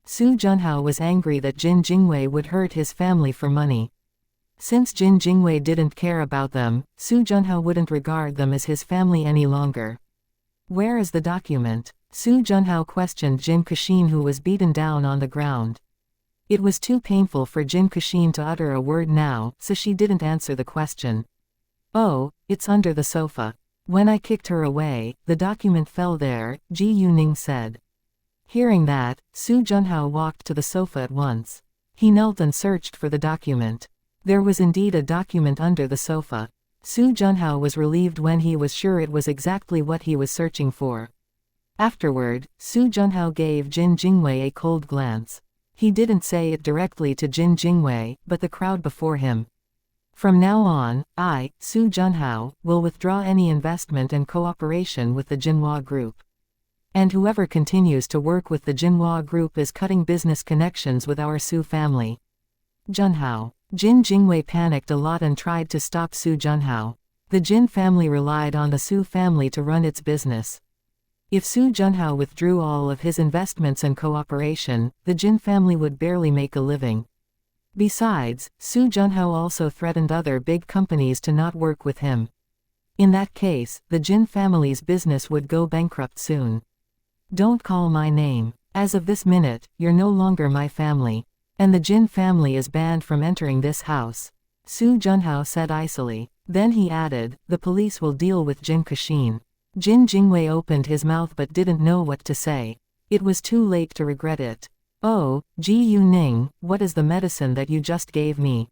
Su Junhao was angry that Jin Jingwei would hurt his family for money. Since Jin Jingwei didn't care about them, Su Junhao wouldn't regard them as his family any longer. "Where is the document?" Su Junhao questioned Jin Kashin, who was beaten down on the ground. It was too painful for Jin Kashin to utter a word now, so she didn't answer the question. "Oh, it's under the sofa. When I kicked her away, the document fell there," Ji Yuning said. Hearing that, Su Junhao walked to the sofa at once. He knelt and searched for the document. There was indeed a document under the sofa. Su Junhao was relieved when he was sure it was exactly what he was searching for. Afterward, Su Junhao gave Jin Jingwei a cold glance. He didn't say it directly to Jin Jingwei, but the crowd before him. "From now on, I, Su Junhao, will withdraw any investment and cooperation with the Jinhua Group. And whoever continues to work with the Jinhua Group is cutting business connections with our Su family." Junhao. Jin Jingwei panicked a lot and tried to stop Su Junhao. The Jin family relied on the Su family to run its business. If Su Junhao withdrew all of his investments and cooperation, the Jin family would barely make a living. Besides, Su Junhao also threatened other big companies to not work with him. In that case, the Jin family's business would go bankrupt soon. "Don't call my name. As of this minute, you're no longer my family. And the Jin family is banned from entering this house. Su Junhao said icily. Then he added, the police will deal with Jin Kashin. Jin Jingwei opened his mouth but didn't know what to say. It was too late to regret it. Oh, Ji Yuning, what is the medicine that you just gave me?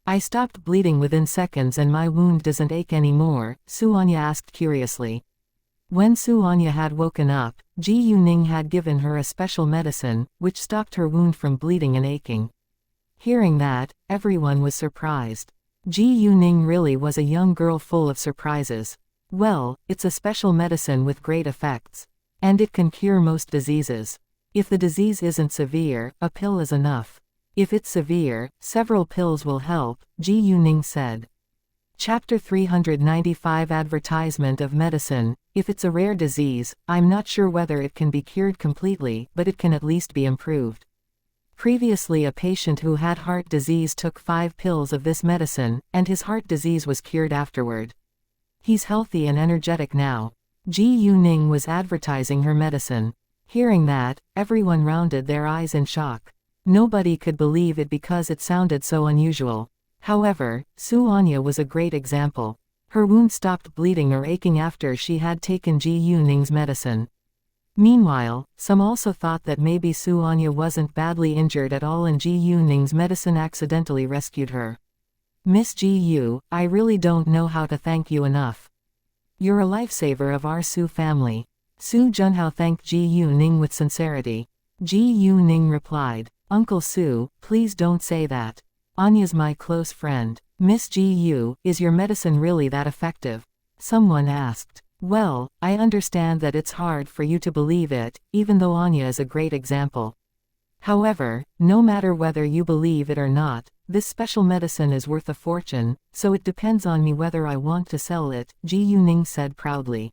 I stopped bleeding within seconds and my wound doesn't ache anymore, Su Anya asked curiously. When Su Anya had woken up, Ji Yuning had given her a special medicine, which stopped her wound from bleeding and aching. Hearing that, everyone was surprised. Ji Yuning really was a young girl full of surprises. Well, it's a special medicine with great effects. And it can cure most diseases. If the disease isn't severe, a pill is enough. If it's severe, several pills will help, Ji Yuning said. Chapter 395 Advertisement of Medicine. If it's a rare disease, I'm not sure whether it can be cured completely, but it can at least be improved. Previously a patient who had heart disease took 5 pills of this medicine, and his heart disease was cured afterward. He's healthy and energetic now. Ji Yuning was advertising her medicine. Hearing that, everyone rounded their eyes in shock. Nobody could believe it because it sounded so unusual. However, Su Anya was a great example. Her wound stopped bleeding or aching after she had taken Ji Yuning's medicine. Meanwhile, some also thought that maybe Su Anya wasn't badly injured at all and Ji Yuning's medicine accidentally rescued her. Miss Ji Yu, I really don't know how to thank you enough. You're a lifesaver of our Su family. Su Junhao thanked Ji Yuning with sincerity. Ji Yuning replied, Uncle Su, please don't say that. Anya's my close friend. Miss Ji Yu, is your medicine really that effective? Someone asked. Well, I understand that it's hard for you to believe it, even though Anya is a great example. However, no matter whether you believe it or not, this special medicine is worth a fortune, so it depends on me whether I want to sell it, Ji Yuning said proudly.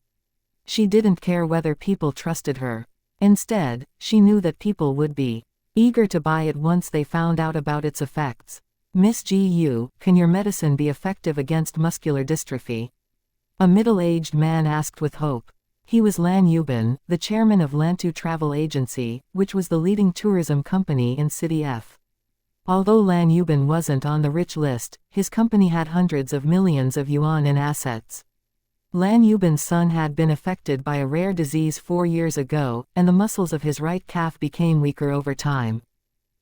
She didn't care whether people trusted her. Instead, she knew that people would be eager to buy it once they found out about its effects. Miss Ji Yu, can your medicine be effective against muscular dystrophy? A middle-aged man asked with hope. He was Lan Yubin, the chairman of Lantu Travel Agency, which was the leading tourism company in City F. Although Lan Yubin wasn't on the rich list, his company had hundreds of millions of yuan in assets. Lan Yubin's son had been affected by a rare disease 4 years ago, and the muscles of his right calf became weaker over time.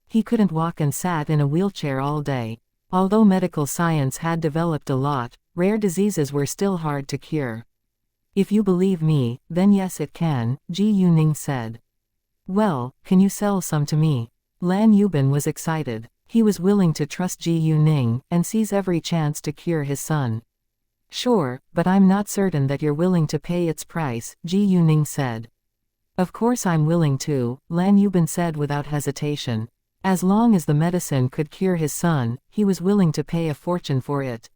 He couldn't walk and sat in a wheelchair all day. Although medical science had developed a lot, rare diseases were still hard to cure. If you believe me, then yes it can, Ji Yuning said. Well, can you sell some to me? Lan Yubin was excited. He was willing to trust Ji Yuning, and seize every chance to cure his son. Sure, but I'm not certain that you're willing to pay its price, Ji Yuning said. Of course I'm willing to, Lan Yubin said without hesitation. As long as the medicine could cure his son, he was willing to pay a fortune for it.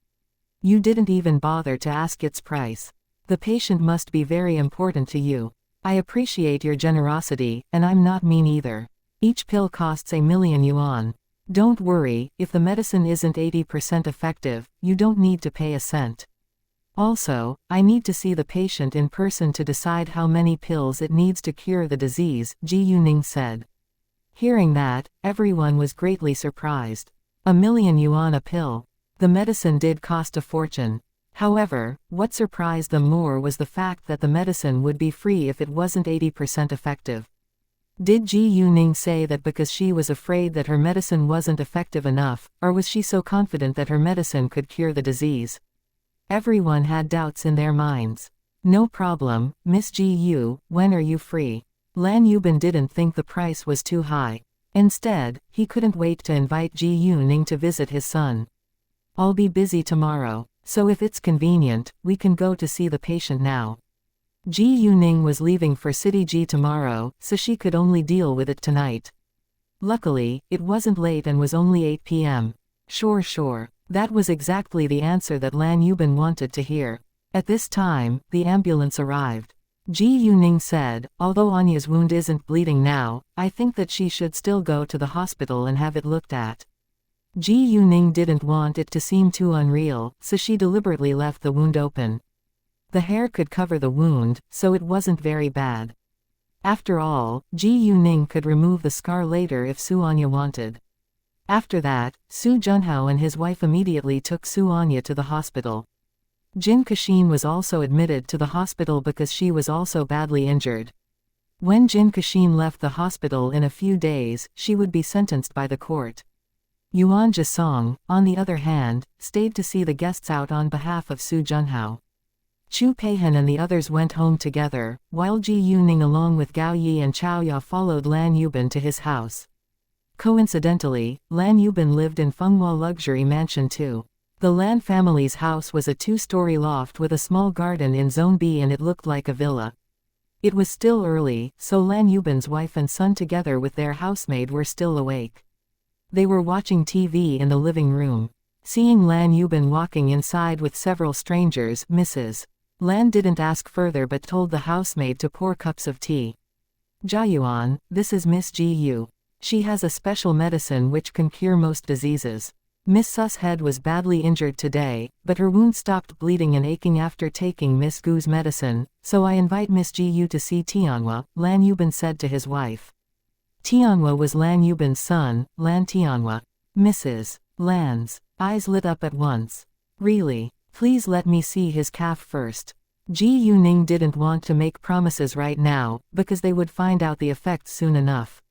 You didn't even bother to ask its price. The patient must be very important to you. I appreciate your generosity, and I'm not mean either. Each pill costs 1,000,000 yuan. Don't worry, if the medicine isn't 80% effective, you don't need to pay a cent. Also, I need to see the patient in person to decide how many pills it needs to cure the disease, Ji Yuning said. Hearing that, everyone was greatly surprised. 1,000,000 yuan a pill. The medicine did cost a fortune. However, what surprised them more was the fact that the medicine would be free if it wasn't 80% effective. Did Ji Yuning say that because she was afraid that her medicine wasn't effective enough, or was she so confident that her medicine could cure the disease? Everyone had doubts in their minds. No problem, Miss Ji Yu, when are you free? Lan Yubin didn't think the price was too high. Instead, he couldn't wait to invite Ji Yuning to visit his son. I'll be busy tomorrow, so if it's convenient, we can go to see the patient now. Ji Yuning was leaving for City G tomorrow, so she could only deal with it tonight. Luckily, it wasn't late and was only 8 p.m. Sure. That was exactly the answer that Lan Yubin wanted to hear. At this time, the ambulance arrived. Ji Yuning said, although Anya's wound isn't bleeding now, I think that she should still go to the hospital and have it looked at. Ji Yuning didn't want it to seem too unreal, so she deliberately left the wound open. The hair could cover the wound, so it wasn't very bad. After all, Ji Yuning could remove the scar later if Xianxia wanted. After that, Su Junhao and his wife immediately took Xianxia to the hospital. Jin Kexin was also admitted to the hospital because she was also badly injured. When Jin Kexin left the hospital in a few days, she would be sentenced by the court. Yuan Jisong, on the other hand, stayed to see the guests out on behalf of Su Junhao. Chu Peihan and the others went home together, while Ji Yuning along with Gao Yi and Chao Ya followed Lan Yubin to his house. Coincidentally, Lan Yubin lived in Fenghua Luxury Mansion too. The Lan family's house was a 2-story loft with a small garden in Zone B and it looked like a villa. It was still early, so Lan Yubin's wife and son together with their housemaid were still awake. They were watching TV in the living room. Seeing Lan Yubin walking inside with several strangers, Mrs. Lan didn't ask further but told the housemaid to pour cups of tea. Jiayuan, this is Miss Ji Yu. She has a special medicine which can cure most diseases. Miss Su's head was badly injured today, but her wound stopped bleeding and aching after taking Miss Gu's medicine, so I invite Miss Ji Yu to see Tianhua, Lan Yubin said to his wife. Tianhua was Lan Yubin's son, Lan Tianhua. Mrs. Lan's eyes lit up at once. Really? Please let me see his calf first. Ji Yuning didn't want to make promises right now, because they would find out the effects soon enough.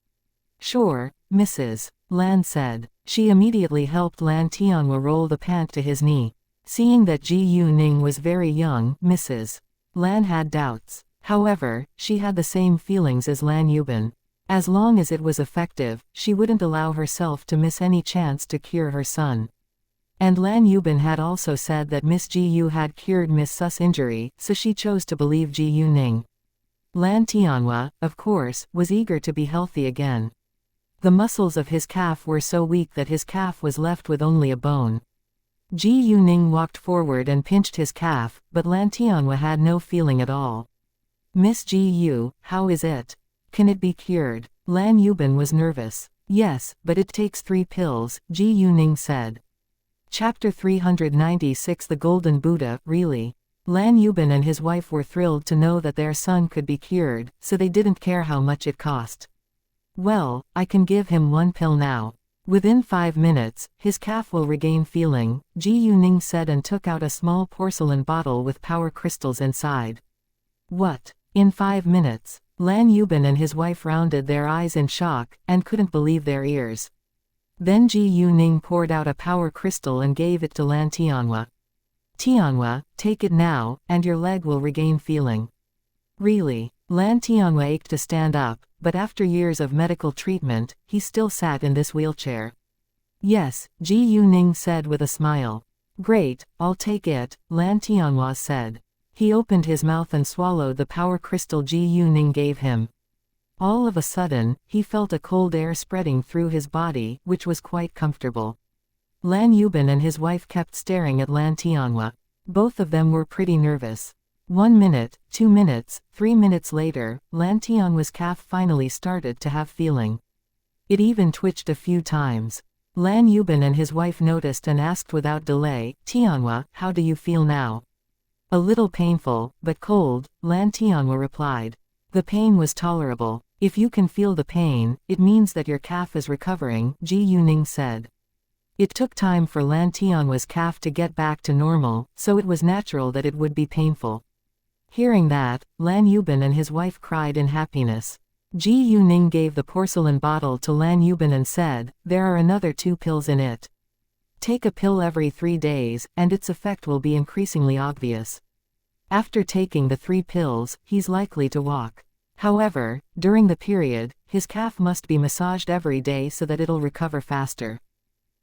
Sure, Mrs. Lan said. She immediately helped Lan Tianhua roll the pant to his knee. Seeing that Ji Yuning was very young, Mrs. Lan had doubts. However, she had the same feelings as Lan Yubin. As long as it was effective, she wouldn't allow herself to miss any chance to cure her son. And Lan Yubin had also said that Miss Ji Yu had cured Miss Su's injury, so she chose to believe Ji Yuning. Lan Tianhua, of course, was eager to be healthy again. The muscles of his calf were so weak that his calf was left with only a bone. Ji Yuning walked forward and pinched his calf, but Lan Tianhua had no feeling at all. Miss Ji Yu, how is it? Can it be cured? Lan Yubin was nervous. Yes, but it takes 3 pills, Ji Yuning said. Chapter 396 The Golden Buddha, really? Lan Yubin and his wife were thrilled to know that their son could be cured, so they didn't care how much it cost. Well, I can give him 1 pill now. Within 5 minutes, his calf will regain feeling, Ji Yuning said and took out a small porcelain bottle with power crystals inside. What? In 5 minutes? Lan Yubin and his wife rounded their eyes in shock, and couldn't believe their ears. Then Ji Yuning poured out a power crystal and gave it to Lan Tianhua. Tianhua, take it now, and your leg will regain feeling. Really? Lan Tianhua ached to stand up, but after years of medical treatment, he still sat in this wheelchair. Yes, Ji Yuning said with a smile. Great, I'll take it, Lan Tianhua said. He opened his mouth and swallowed the power crystal Ji Yuning gave him. All of a sudden, he felt a cold air spreading through his body, which was quite comfortable. Lan Yubin and his wife kept staring at Lan Tianhua. Both of them were pretty nervous. 1 minute, 2 minutes, 3 minutes later, Lan Tianhua's calf finally started to have feeling. It even twitched a few times. Lan Yubin and his wife noticed and asked without delay, Tianhua, how do you feel now? A little painful, but cold, Lan Tianhua replied. The pain was tolerable. If you can feel the pain, it means that your calf is recovering, Ji Yuning said. It took time for Lan Tianhua's calf to get back to normal, so it was natural that it would be painful. Hearing that, Lan Yubin and his wife cried in happiness. Ji Yuning gave the porcelain bottle to Lan Yubin and said, there are another 2 pills in it. Take a pill every 3 days, and its effect will be increasingly obvious. After taking the 3 pills, he's likely to walk. However, during the period, his calf must be massaged every day so that it'll recover faster.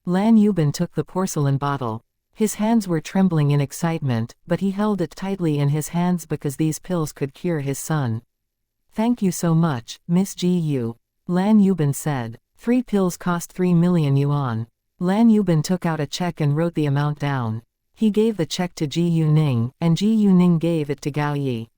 Lan Yubin took the porcelain bottle. His hands were trembling in excitement, but he held it tightly in his hands because these pills could cure his son. Thank you so much, Miss Ji Yu. Lan Yubin said. 3 pills cost 3 million yuan. Lan Yubin took out a check and wrote the amount down. He gave the check to Ji Yuning, and Ji Yuning gave it to Gao Yi.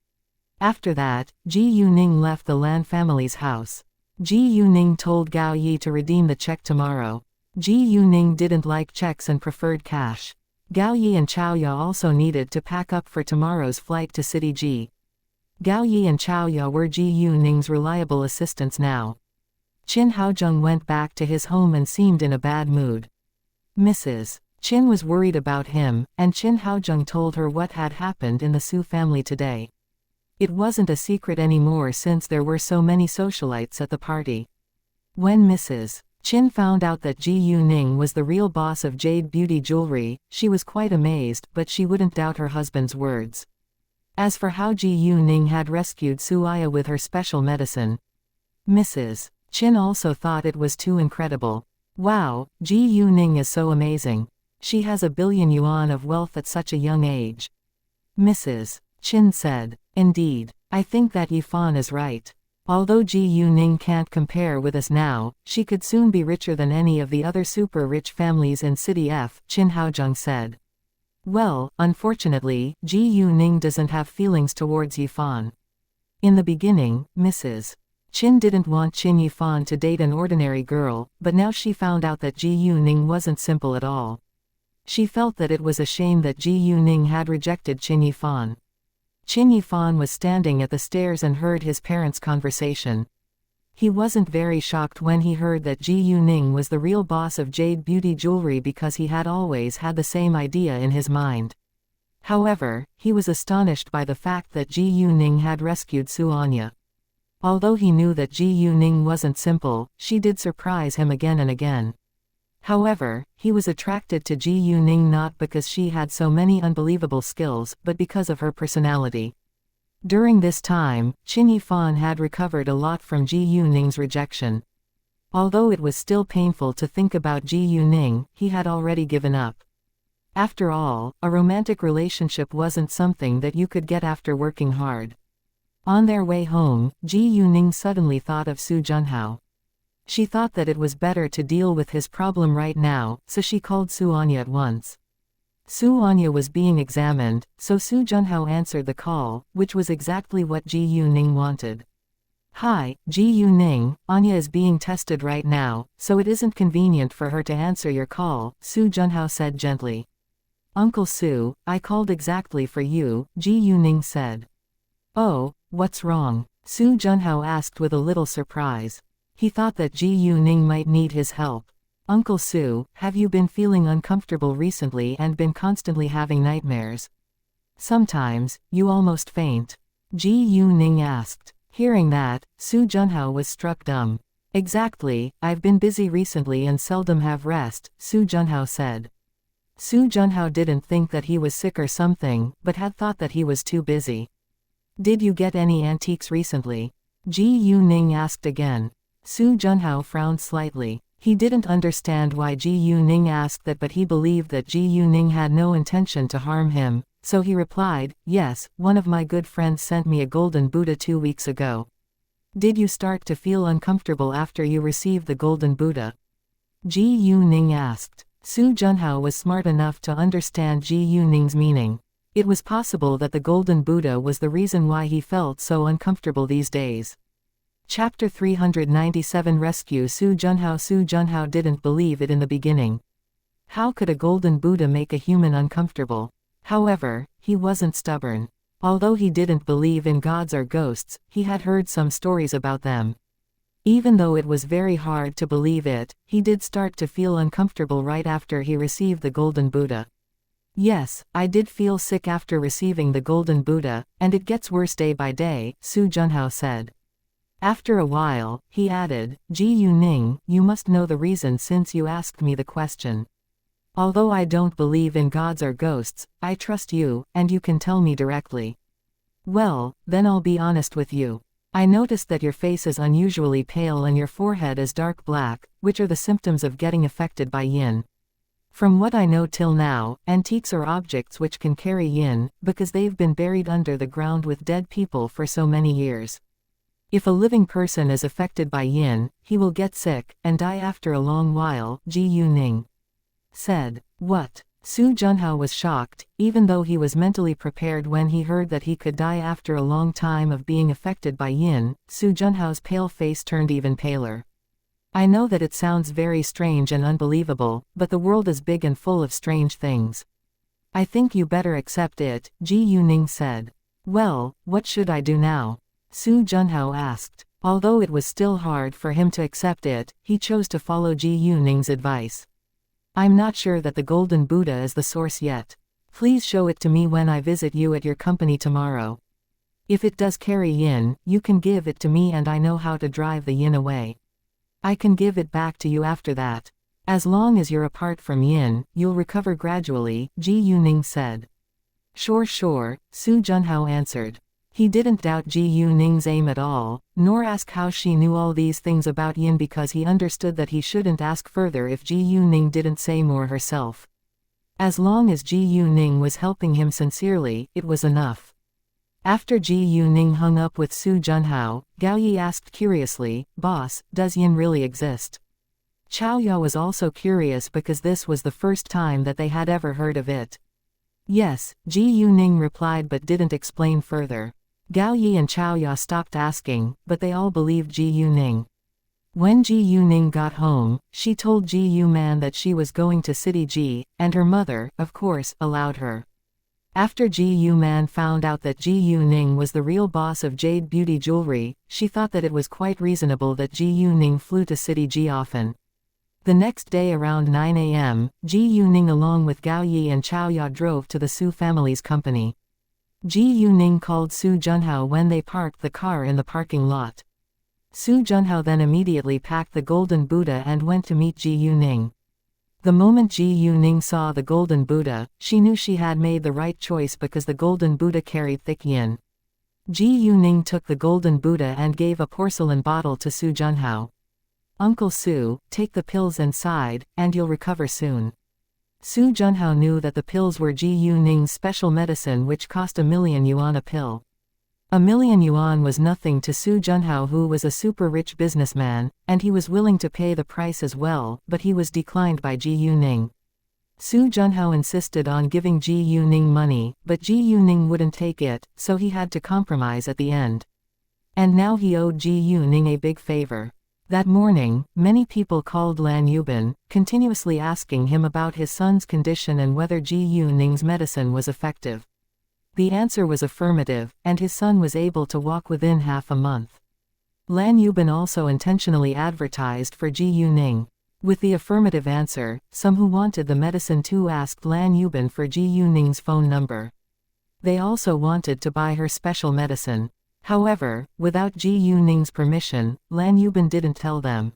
After that, Ji Yuning left the Lan family's house. Ji Yuning told Gao Yi to redeem the check tomorrow. Ji Yuning didn't like checks and preferred cash. Gao Yi and Chao Ya also needed to pack up for tomorrow's flight to City G. Gao Yi and Chao Ya were Ji Yuning's reliable assistants now. Qin Haozheng went back to his home and seemed in a bad mood. Mrs. Qin was worried about him, and Qin Haozheng told her what had happened in the Su family today. It wasn't a secret anymore since there were so many socialites at the party. When Mrs. Qin found out that Ji Yuning was the real boss of Jade Beauty Jewelry, she was quite amazed, but she wouldn't doubt her husband's words. As for how Ji Yuning had rescued Su Aya with her special medicine, Mrs. Qin also thought it was too incredible. Wow, Ji Yuning is so amazing. She has 1 billion yuan of wealth at such a young age. Mrs. Qin said, "Indeed, I think that Yifan is right. Although Ji Yuning can't compare with us now, she could soon be richer than any of the other super-rich families in City F," Qin Haozheng said. Well, unfortunately, Ji Yuning doesn't have feelings towards Yifan. In the beginning, Mrs. Qin didn't want Qin Yifan to date an ordinary girl, but now she found out that Ji Yuning wasn't simple at all. She felt that it was a shame that Ji Yuning had rejected Qin Yifan. Qin Yifan was standing at the stairs and heard his parents' conversation. He wasn't very shocked when he heard that Ji Yuning was the real boss of Jade Beauty Jewelry because he had always had the same idea in his mind. However, he was astonished by the fact that Ji Yuning had rescued Su Anya. Although he knew that Ji Yuning wasn't simple, she did surprise him again and again. However, he was attracted to Ji Yuning not because she had so many unbelievable skills, but because of her personality. During this time, Qin Yifan had recovered a lot from Ji Yuning's rejection. Although it was still painful to think about Ji Yuning, he had already given up. After all, a romantic relationship wasn't something that you could get after working hard. On their way home, Ji Yuning suddenly thought of Su Junhao. She thought that it was better to deal with his problem right now, so she called Su Anya at once. Su Anya was being examined, so Su Junhao answered the call, which was exactly what Ji Yuning wanted. "Hi, Ji Yuning, Anya is being tested right now, so it isn't convenient for her to answer your call," Su Junhao said gently. "Uncle Su, I called exactly for you," Ji Yuning said. "Oh, what's wrong?" Su Junhao asked with a little surprise. He thought that Ji Yuning might need his help. "Uncle Su, have you been feeling uncomfortable recently and been constantly having nightmares? Sometimes, you almost faint?" Ji Yuning asked. Hearing that, Su Junhao was struck dumb. "Exactly, I've been busy recently and seldom have rest," Su Junhao said. Su Junhao didn't think that he was sick or something, but had thought that he was too busy. "Did you get any antiques recently?" Ji Yuning asked again. Su Junhao frowned slightly. He didn't understand why Ji Yuning asked that, but he believed that Ji Yuning had no intention to harm him, so he replied, "Yes, one of my good friends sent me a golden Buddha 2 weeks ago." "Did you start to feel uncomfortable after you received the golden Buddha?" Ji Yuning asked. Su Junhao was smart enough to understand Ji Yuning's meaning. It was possible that the golden Buddha was the reason why he felt so uncomfortable these days. Chapter 397 Rescue Su Junhao. Su Junhao didn't believe it in the beginning. How could a golden Buddha make a human uncomfortable? However, he wasn't stubborn. Although he didn't believe in gods or ghosts, he had heard some stories about them. Even though it was very hard to believe it, he did start to feel uncomfortable right after he received the golden Buddha. "Yes, I did feel sick after receiving the golden Buddha, and it gets worse day by day," Su Junhao said. After a while, he added, "Ji Yuning, you must know the reason since you asked me the question. Although I don't believe in gods or ghosts, I trust you, and you can tell me directly." "Well, then I'll be honest with you. I noticed that your face is unusually pale and your forehead is dark black, which are the symptoms of getting affected by yin. From what I know till now, antiques are objects which can carry yin, because they've been buried under the ground with dead people for so many years. If a living person is affected by yin, he will get sick, and die after a long while," Ji Yuning said. "What?" Su Junhao was shocked, even though he was mentally prepared when he heard that he could die after a long time of being affected by yin. Su Junhao's pale face turned even paler. "I know that it sounds very strange and unbelievable, but the world is big and full of strange things. I think you better accept it," Ji Yuning said. Well, what should I do now? Su Junhao asked. Although it was still hard for him to accept it, he chose to follow Ji Yuning's advice. I'm not sure that the Golden Buddha is the source yet. Please show it to me when I visit you at your company tomorrow. If it does carry yin, you can give it to me and I know how to drive the yin away. I can give it back to you after that. As long as you're apart from yin, you'll recover gradually, Ji Yuning said. Sure, Su Junhao answered. He didn't doubt Ji Yuning's aim at all, nor ask how she knew all these things about yin because he understood that he shouldn't ask further if Ji Yuning didn't say more herself. As long as Ji Yuning was helping him sincerely, it was enough. After Ji Yuning hung up with Su Junhao, Gao Yi asked curiously, Boss, does yin really exist? Chao Ya was also curious because this was the first time that they had ever heard of it. Yes, Ji Yuning replied but didn't explain further. Gao Yi and Chao Ya stopped asking, but they all believed Ji Yuning. When Ji Yuning got home, she told Ji Yuman that she was going to City Ji, and her mother, of course, allowed her. After Ji Yuman found out that Ji Yuning was the real boss of Jade Beauty Jewelry, she thought that it was quite reasonable that Ji Yuning flew to City Ji often. The next day around 9 a.m., Ji Yuning along with Gao Yi and Chao Ya drove to the Su family's company. Ji Yuning called Su Junhao when they parked the car in the parking lot. Su Junhao then immediately packed the Golden Buddha and went to meet Ji Yuning. The moment Ji Yuning saw the Golden Buddha, she knew she had made the right choice because the Golden Buddha carried thick yin. Ji Yuning took the Golden Buddha and gave a porcelain bottle to Su Junhao. Uncle Su, take the pills inside, and you'll recover soon. Su Junhao knew that the pills were Ji Yuning's special medicine which cost 1,000,000 yuan a pill. 1,000,000 yuan was nothing to Su Junhao who was a super rich businessman, and he was willing to pay the price as well, but he was declined by Ji Yuning. Su Junhao insisted on giving Ji Yuning money, but Ji Yuning wouldn't take it, so he had to compromise at the end. And now he owed Ji Yuning a big favor. That morning, many people called Lan Yubin, continuously asking him about his son's condition and whether Ji Yuning's medicine was effective. The answer was affirmative, and his son was able to walk within half a month. Lan Yubin also intentionally advertised for Ji Yuning. With the affirmative answer, some who wanted the medicine too asked Lan Yubin for Ji Yuning's phone number. They also wanted to buy her special medicine. However, without Ji Yuning's permission, Lan Yubin didn't tell them.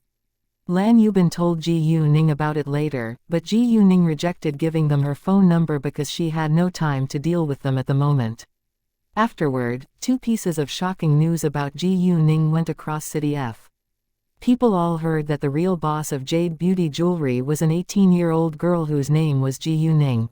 Lan Yubin told Ji Yuning about it later, but Ji Yuning rejected giving them her phone number because she had no time to deal with them at the moment. Afterward, 2 pieces of shocking news about Ji Yuning went across City F. People all heard that the real boss of Jade Beauty Jewelry was an 18-year-old girl whose name was Ji Yuning.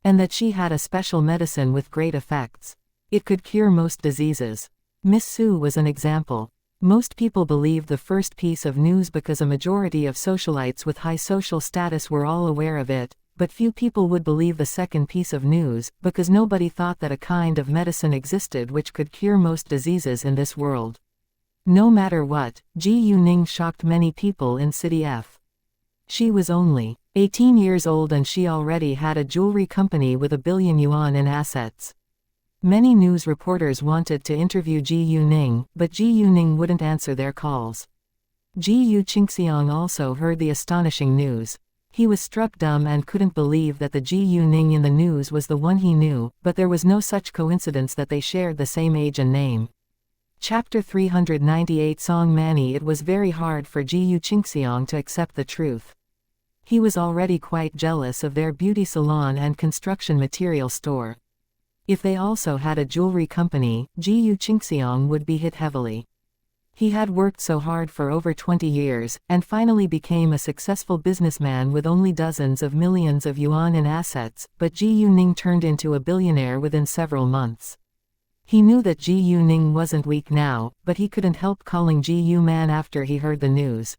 And that she had a special medicine with great effects. It could cure most diseases. Miss Su was an example. Most people believed the first piece of news because a majority of socialites with high social status were all aware of it, but few people would believe the second piece of news, because nobody thought that a kind of medicine existed which could cure most diseases in this world. No matter what, Ji Yuning shocked many people in City F. She was only 18 years old and she already had a jewelry company with 1 billion yuan in assets. Many news reporters wanted to interview Ji Yuning, but Ji Yuning wouldn't answer their calls. Ji Xianxia also heard the astonishing news. He was struck dumb and couldn't believe that the Ji Yuning in the news was the one he knew, but there was no such coincidence that they shared the same age and name. Chapter 398 Song Mani. It was very hard for Ji Xianxia to accept the truth. He was already quite jealous of their beauty salon and construction material store. If they also had a jewelry company, Ji Xianxia would be hit heavily. He had worked so hard for over 20 years, and finally became a successful businessman with only dozens of millions of yuan in assets, but Ji Yuning turned into a billionaire within several months. He knew that Ji Yuning wasn't weak now, but he couldn't help calling Ji Yuman after he heard the news.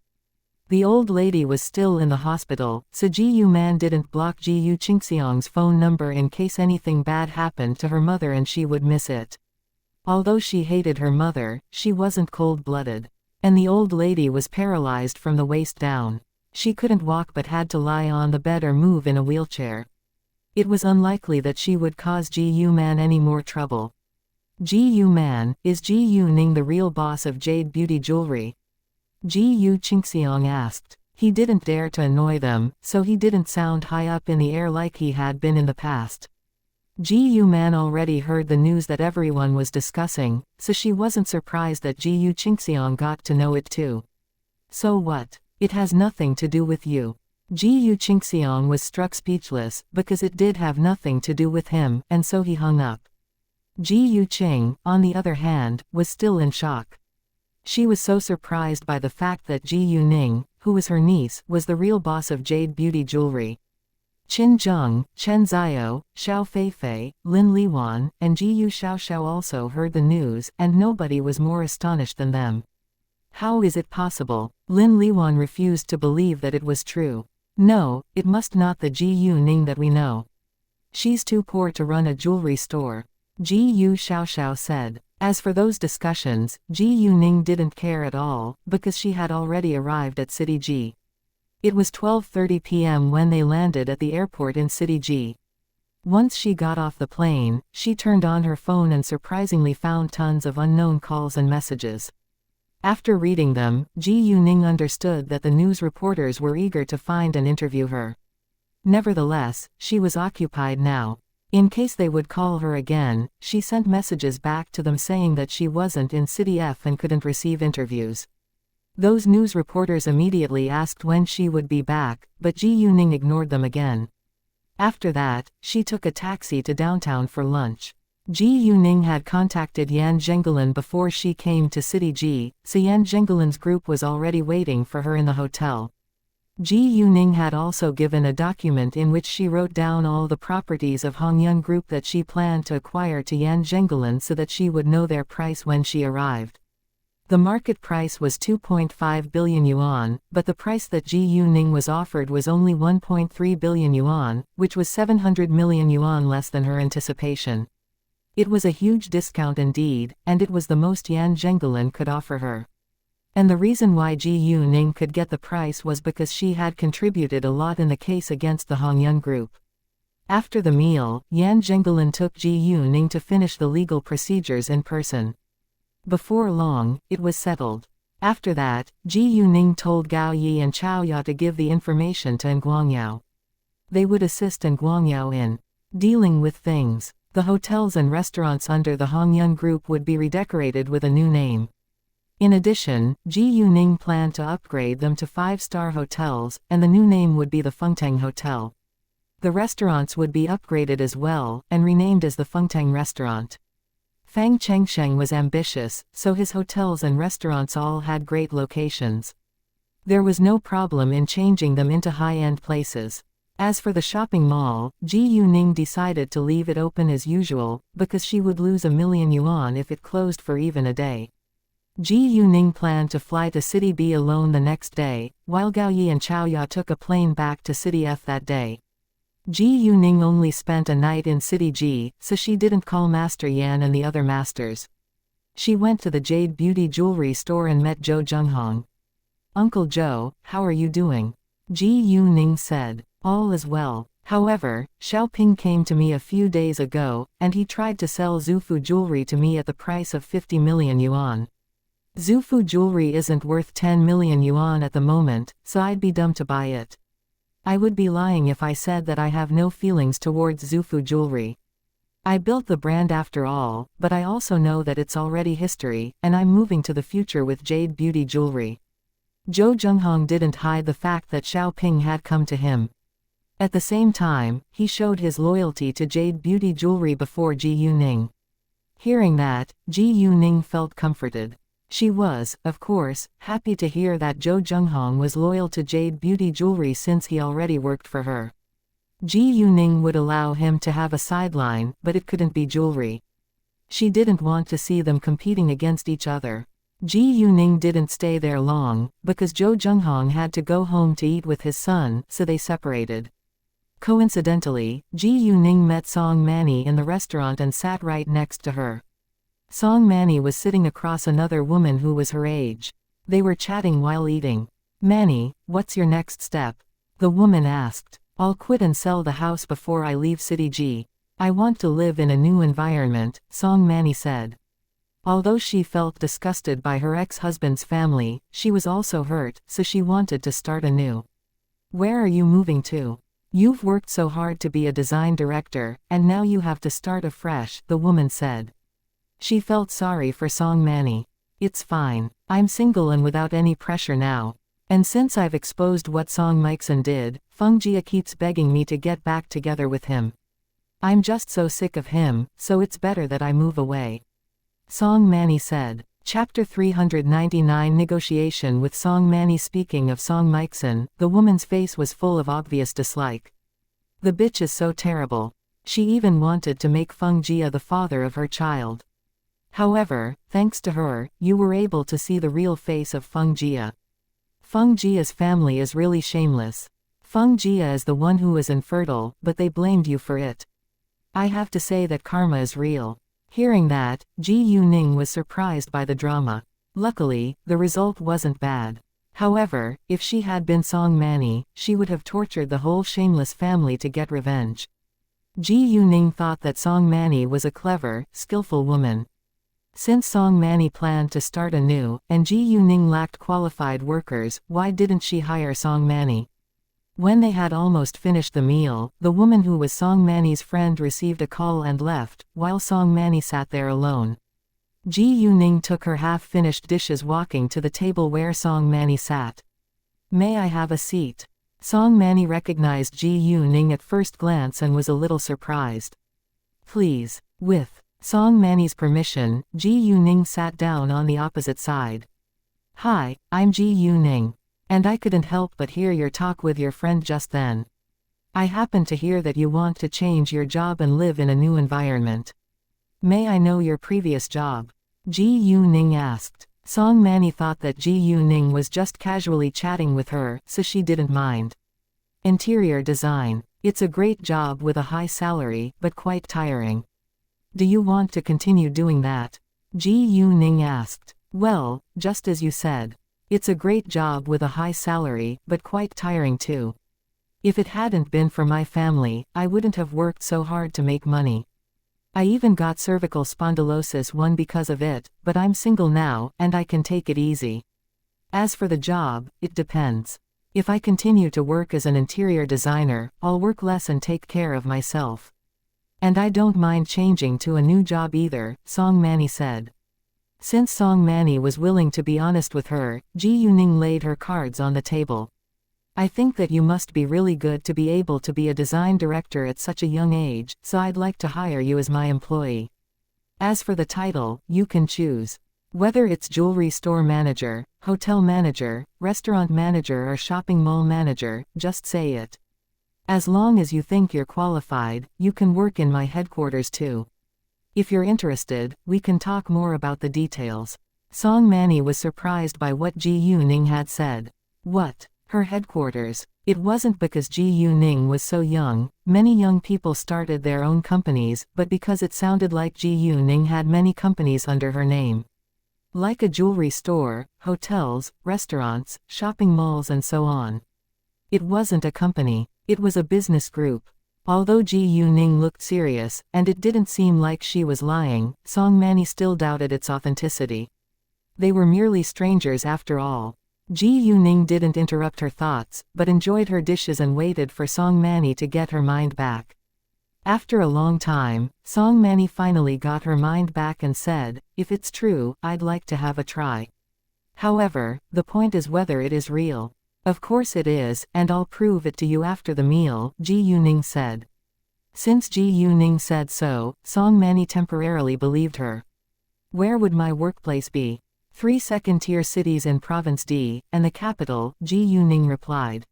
The old lady was still in the hospital, so Ji Yuman didn't block Ji Xianxia's phone number in case anything bad happened to her mother and she would miss it. Although she hated her mother, she wasn't cold-blooded. And the old lady was paralyzed from the waist down. She couldn't walk but had to lie on the bed or move in a wheelchair. It was unlikely that she would cause Ji Yuman any more trouble. Gu Man, is Gu Ning the real boss of Jade Beauty Jewelry? Gu Qingxiang asked. He didn't dare to annoy them, so he didn't sound high up in the air like he had been in the past. Gu Man already heard the news that everyone was discussing, so she wasn't surprised that Gu Qingxiang got to know it too. So what? It has nothing to do with you. Gu Qingxiang was struck speechless, because it did have nothing to do with him, and so he hung up. Gu Qing, on the other hand, was still in shock. She was so surprised by the fact that Gu Ning, who was her niece, was the real boss of Jade Beauty Jewelry. Qin Zheng, Chen Ziyou, Xiao Feifei, Lin Liwan, and Jiyu Xiaoxiao also heard the news, and nobody was more astonished than them. How is it possible? Lin Liwan refused to believe that it was true. No, it must not the Jiyu Ning that we know. She's too poor to run a jewelry store. Jiyu Xiaoxiao said. As for those discussions, Jiyu Ning didn't care at all, because she had already arrived at City G. It was 12:30 p.m. when they landed at the airport in City G. Once she got off the plane, she turned on her phone and surprisingly found tons of unknown calls and messages. After reading them, Gu Ning understood that the news reporters were eager to find and interview her. Nevertheless, she was occupied now. In case they would call her again, she sent messages back to them saying that she wasn't in City F and couldn't receive interviews. Those news reporters immediately asked when she would be back, but Gu Ning ignored them again. After that, she took a taxi to downtown for lunch. Gu Ning had contacted Yan Zhenggulan before she came to City G, so Yan Zhenggulan's group was already waiting for her in the hotel. Gu Ning had also given a document in which she wrote down all the properties of Hongyun Group that she planned to acquire to Yan Zhenggulan so that she would know their price when she arrived. The market price was 2.5 billion yuan, but the price that Gu Ning was offered was only 1.3 billion yuan, which was 700 million yuan less than her anticipation. It was a huge discount indeed, and it was the most Yan Zhenggulan could offer her. And the reason why Gu Ning could get the price was because she had contributed a lot in the case against the Hongyun Group. After the meal, Yan Zhenggulan took Gu Ning to finish the legal procedures in person. Before long, it was settled. After that, Gu Ning told Gao Yi and Chao Ya to give the information to Nguangyao. They would assist Nguangyao in dealing with things. The hotels and restaurants under the Hongyun Group would be redecorated with a new name. In addition, Gu Ning planned to upgrade them to 5-star hotels, and the new name would be the Fengteng Hotel. The restaurants would be upgraded as well, and renamed as the Fengteng Restaurant. Fang Chengsheng was ambitious, so his hotels and restaurants all had great locations. There was no problem in changing them into high-end places. As for the shopping mall, Gu Ning decided to leave it open as usual, because she would lose 1 million yuan if it closed for even a day. Gu Ning planned to fly to City B alone the next day, while Gao Yi and Chao Ya took a plane back to City F that day. Gu Ning only spent a night in City G, so she didn't call Master Yan and the other masters. She went to the Jade Beauty Jewelry store and met Zhou Zhenghong. "Uncle Zhou, how are you doing?" Gu Ning said. "All is well. However, Xiaoping came to me a few days ago, and he tried to sell Zufu jewelry to me at the price of 50 million yuan. Zufu jewelry isn't worth 10 million yuan at the moment, so I'd be dumb to buy it. I would be lying if I said that I have no feelings towards Zufu jewelry. I built the brand after all, but I also know that it's already history, and I'm moving to the future with Jade Beauty Jewelry." Zhou Zhenghong didn't hide the fact that Xiaoping had come to him. At the same time, he showed his loyalty to Jade Beauty Jewelry before Gu Ning. Hearing that, Gu Ning felt comforted. She was, of course, happy to hear that Zhou Zhenghong was loyal to Jade Beauty Jewelry since he already worked for her. Gu Ning would allow him to have a sideline, but it couldn't be jewelry. She didn't want to see them competing against each other. Gu Ning didn't stay there long, because Zhou Zhenghong had to go home to eat with his son, so they separated. Coincidentally, Gu Ning met Song Manny in the restaurant and sat right next to her. Song Manny was sitting across another woman who was her age. They were chatting while eating. "Manny, what's your next step?" the woman asked. "I'll quit and sell the house before I leave City G." I want to live in a new environment, Song Manny said. Although she felt disgusted by her ex-husband's family, she was also hurt, so she wanted to start anew. Where are you moving to? You've worked so hard to be a design director, and now you have to start afresh, the woman said. She felt sorry for Song Manny. It's fine. I'm single and without any pressure now. And since I've exposed what Song Mixon did, Fungjia keeps begging me to get back together with him. I'm just so sick of him, so it's better that I move away. Song Manny said. Chapter 399 Negotiation with Song Manny. Speaking of Song Mixon, the woman's face was full of obvious dislike. The bitch is so terrible. She even wanted to make Fungjia the father of her child. However, thanks to her, you were able to see the real face of Fungjia. Fungjia's family is really shameless. Fungjia is the one who is infertile, but they blamed you for it. I have to say that karma is real. Hearing that, Ji Yuning was surprised by the drama. Luckily, the result wasn't bad. However, if she had been Song Manny, she would have tortured the whole shameless family to get revenge. Ji Yuning thought that Song Manny was a clever, skillful woman. Since Song Manny planned to start anew, and Ji Yuning lacked qualified workers, why didn't she hire Song Manny? When they had almost finished the meal, the woman who was Song Manny's friend received a call and left, while Song Manny sat there alone. Ji Yuning took her half-finished dishes walking to the table where Song Manny sat. May I have a seat? Song Manny recognized Ji Yuning at first glance and was a little surprised. Please. With Song Manny's permission, Ji Yuning sat down on the opposite side. Hi, I'm Ji Yuning. And I couldn't help but hear your talk with your friend just then. I happen to hear that you want to change your job and live in a new environment. May I know your previous job? Ji Yuning asked. Song Manny thought that Ji Yuning was just casually chatting with her, so she didn't mind. Interior design. It's a great job with a high salary, but quite tiring. Do you want to continue doing that? Ji Yuning asked. Well, just as you said. It's a great job with a high salary, but quite tiring too. If it hadn't been for my family, I wouldn't have worked so hard to make money. I even got cervical spondylosis one because of it, but I'm single now, and I can take it easy. As for the job, it depends. If I continue to work as an interior designer, I'll work less and take care of myself. And I don't mind changing to a new job either, Song Manny said. Since Song Manny was willing to be honest with her, Ji Yuning laid her cards on the table. I think that you must be really good to be able to be a design director at such a young age, so I'd like to hire you as my employee. As for the title, you can choose. Whether it's jewelry store manager, hotel manager, restaurant manager or shopping mall manager, just say it. As long as you think you're qualified, you can work in my headquarters too. If you're interested, we can talk more about the details. Song Manny was surprised by what Ji Yuning had said. What? Her headquarters? It wasn't because Ji Yuning was so young. Many young people started their own companies, but because it sounded like Ji Yuning had many companies under her name. Like a jewelry store, hotels, restaurants, shopping malls and so on. It wasn't a company. It was a business group. Although Ji Yuning looked serious, and it didn't seem like she was lying, Song Manny still doubted its authenticity. They were merely strangers after all. Ji Yuning didn't interrupt her thoughts, but enjoyed her dishes and waited for Song Manny to get her mind back. After a long time, Song Manny finally got her mind back and said, if it's true, I'd like to have a try. However, the point is whether it is real. Of course it is, and I'll prove it to you after the meal, Ji Yuning said. Since Ji Yuning said so, Song Manny temporarily believed her. Where would my workplace be? 3 second-tier cities in Province D, and the capital, Ji Yuning replied.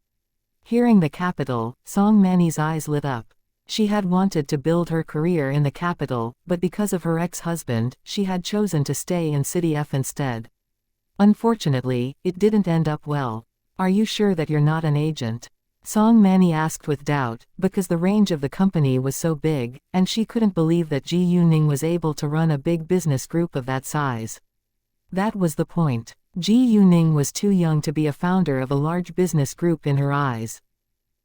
Hearing the capital, Song Manny's eyes lit up. She had wanted to build her career in the capital, but because of her ex-husband, she had chosen to stay in City F instead. Unfortunately, it didn't end up well. Are you sure that you're not an agent? Song Manny asked with doubt, because the range of the company was so big, and she couldn't believe that Ji Yuning was able to run a big business group of that size. That was the point. Ji Yuning was too young to be a founder of a large business group in her eyes.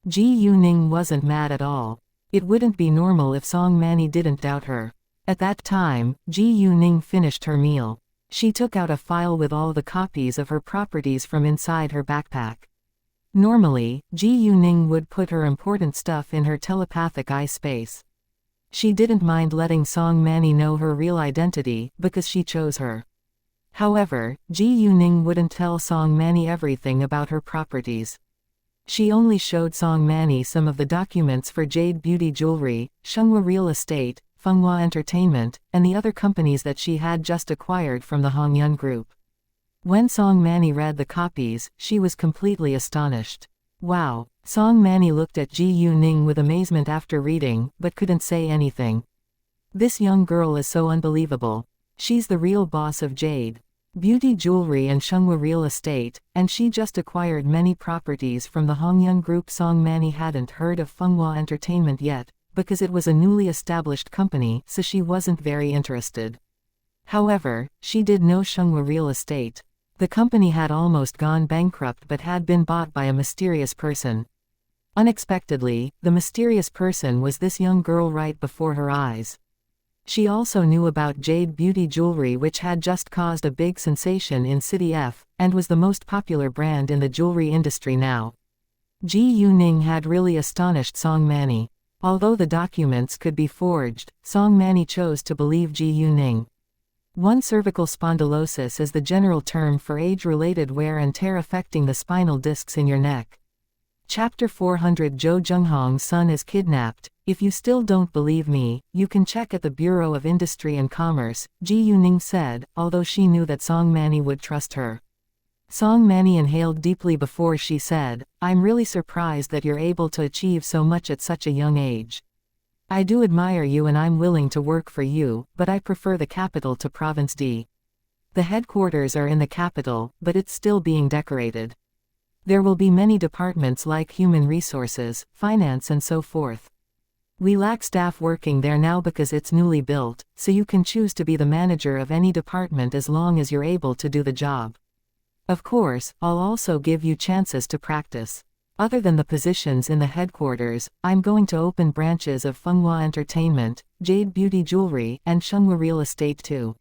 Ji Yuning wasn't mad at all. It wouldn't be normal if Song Manny didn't doubt her. At that time, Ji Yuning finished her meal. She took out a file with all the copies of her properties from inside her backpack. Normally, Ji Yuning would put her important stuff in her telepathic eye space. She didn't mind letting Song Manny know her real identity, because she chose her. However, Ji Yuning wouldn't tell Song Manny everything about her properties. She only showed Song Manny some of the documents for Jade Beauty Jewelry, Xianxia Real Estate, Fenghua Entertainment, and the other companies that she had just acquired from the Hongyun Group. When Song Manny read the copies, she was completely astonished. Wow! Song Manny looked at Ji Yuning with amazement after reading, but couldn't say anything. This young girl is so unbelievable. She's the real boss of Jade Beauty Jewelry and Xianxia Real Estate, and she just acquired many properties from the Hongyun Group. Song Manny hadn't heard of Fenghua Entertainment yet, because it was a newly established company, so she wasn't very interested. However, she did know Xianxia Real Estate. The company had almost gone bankrupt but had been bought by a mysterious person. Unexpectedly, the mysterious person was this young girl right before her eyes. She also knew about Jade Beauty Jewelry, which had just caused a big sensation in City F, and was the most popular brand in the jewelry industry now. Ji Yuning had really astonished Song Manny. Although the documents could be forged, Song Manny chose to believe Ji Yuning. 1. Cervical spondylosis is the general term for age-related wear and tear affecting the spinal discs in your neck. Chapter 400. Zhou Zhenghong's son is kidnapped. If you still don't believe me, you can check at the Bureau of Industry and Commerce, Ji Yuning said, although she knew that Song Manny would trust her. Song Manny inhaled deeply before she said, I'm really surprised that you're able to achieve so much at such a young age. I do admire you and I'm willing to work for you, but I prefer the capital to Province D. The headquarters are in the capital, but it's still being decorated. There will be many departments like human resources, finance and so forth. We lack staff working there now because it's newly built, so you can choose to be the manager of any department as long as you're able to do the job. Of course, I'll also give you chances to practice. Other than the positions in the headquarters, I'm going to open branches of Fenghua Entertainment, Jade Beauty Jewelry, and Xianxia Real Estate too.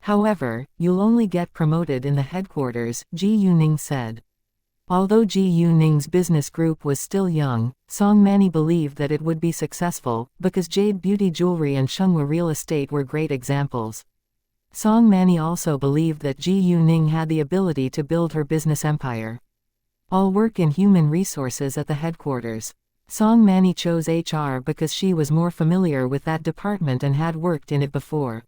However, you'll only get promoted in the headquarters, Ji Yuning said. Although Ji Yuning's business group was still young, Song Manny believed that it would be successful, because Jade Beauty Jewelry and Xianxia Real Estate were great examples. Song Manny also believed that Ji Yuning had the ability to build her business empire. I'll work in human resources at the headquarters. Song Manny chose HR because she was more familiar with that department and had worked in it before.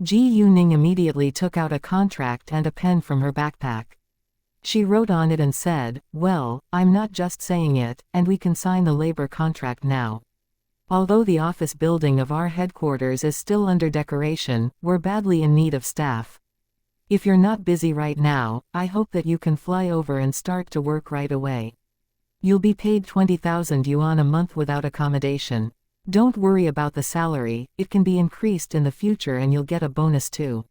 Ji Yuning immediately took out a contract and a pen from her backpack. She wrote on it and said, well, I'm not just saying it, and we can sign the labor contract now. Although the office building of our headquarters is still under decoration, we're badly in need of staff. If you're not busy right now, I hope that you can fly over and start to work right away. You'll be paid 20,000 yuan a month without accommodation. Don't worry about the salary, it can be increased in the future and you'll get a bonus too.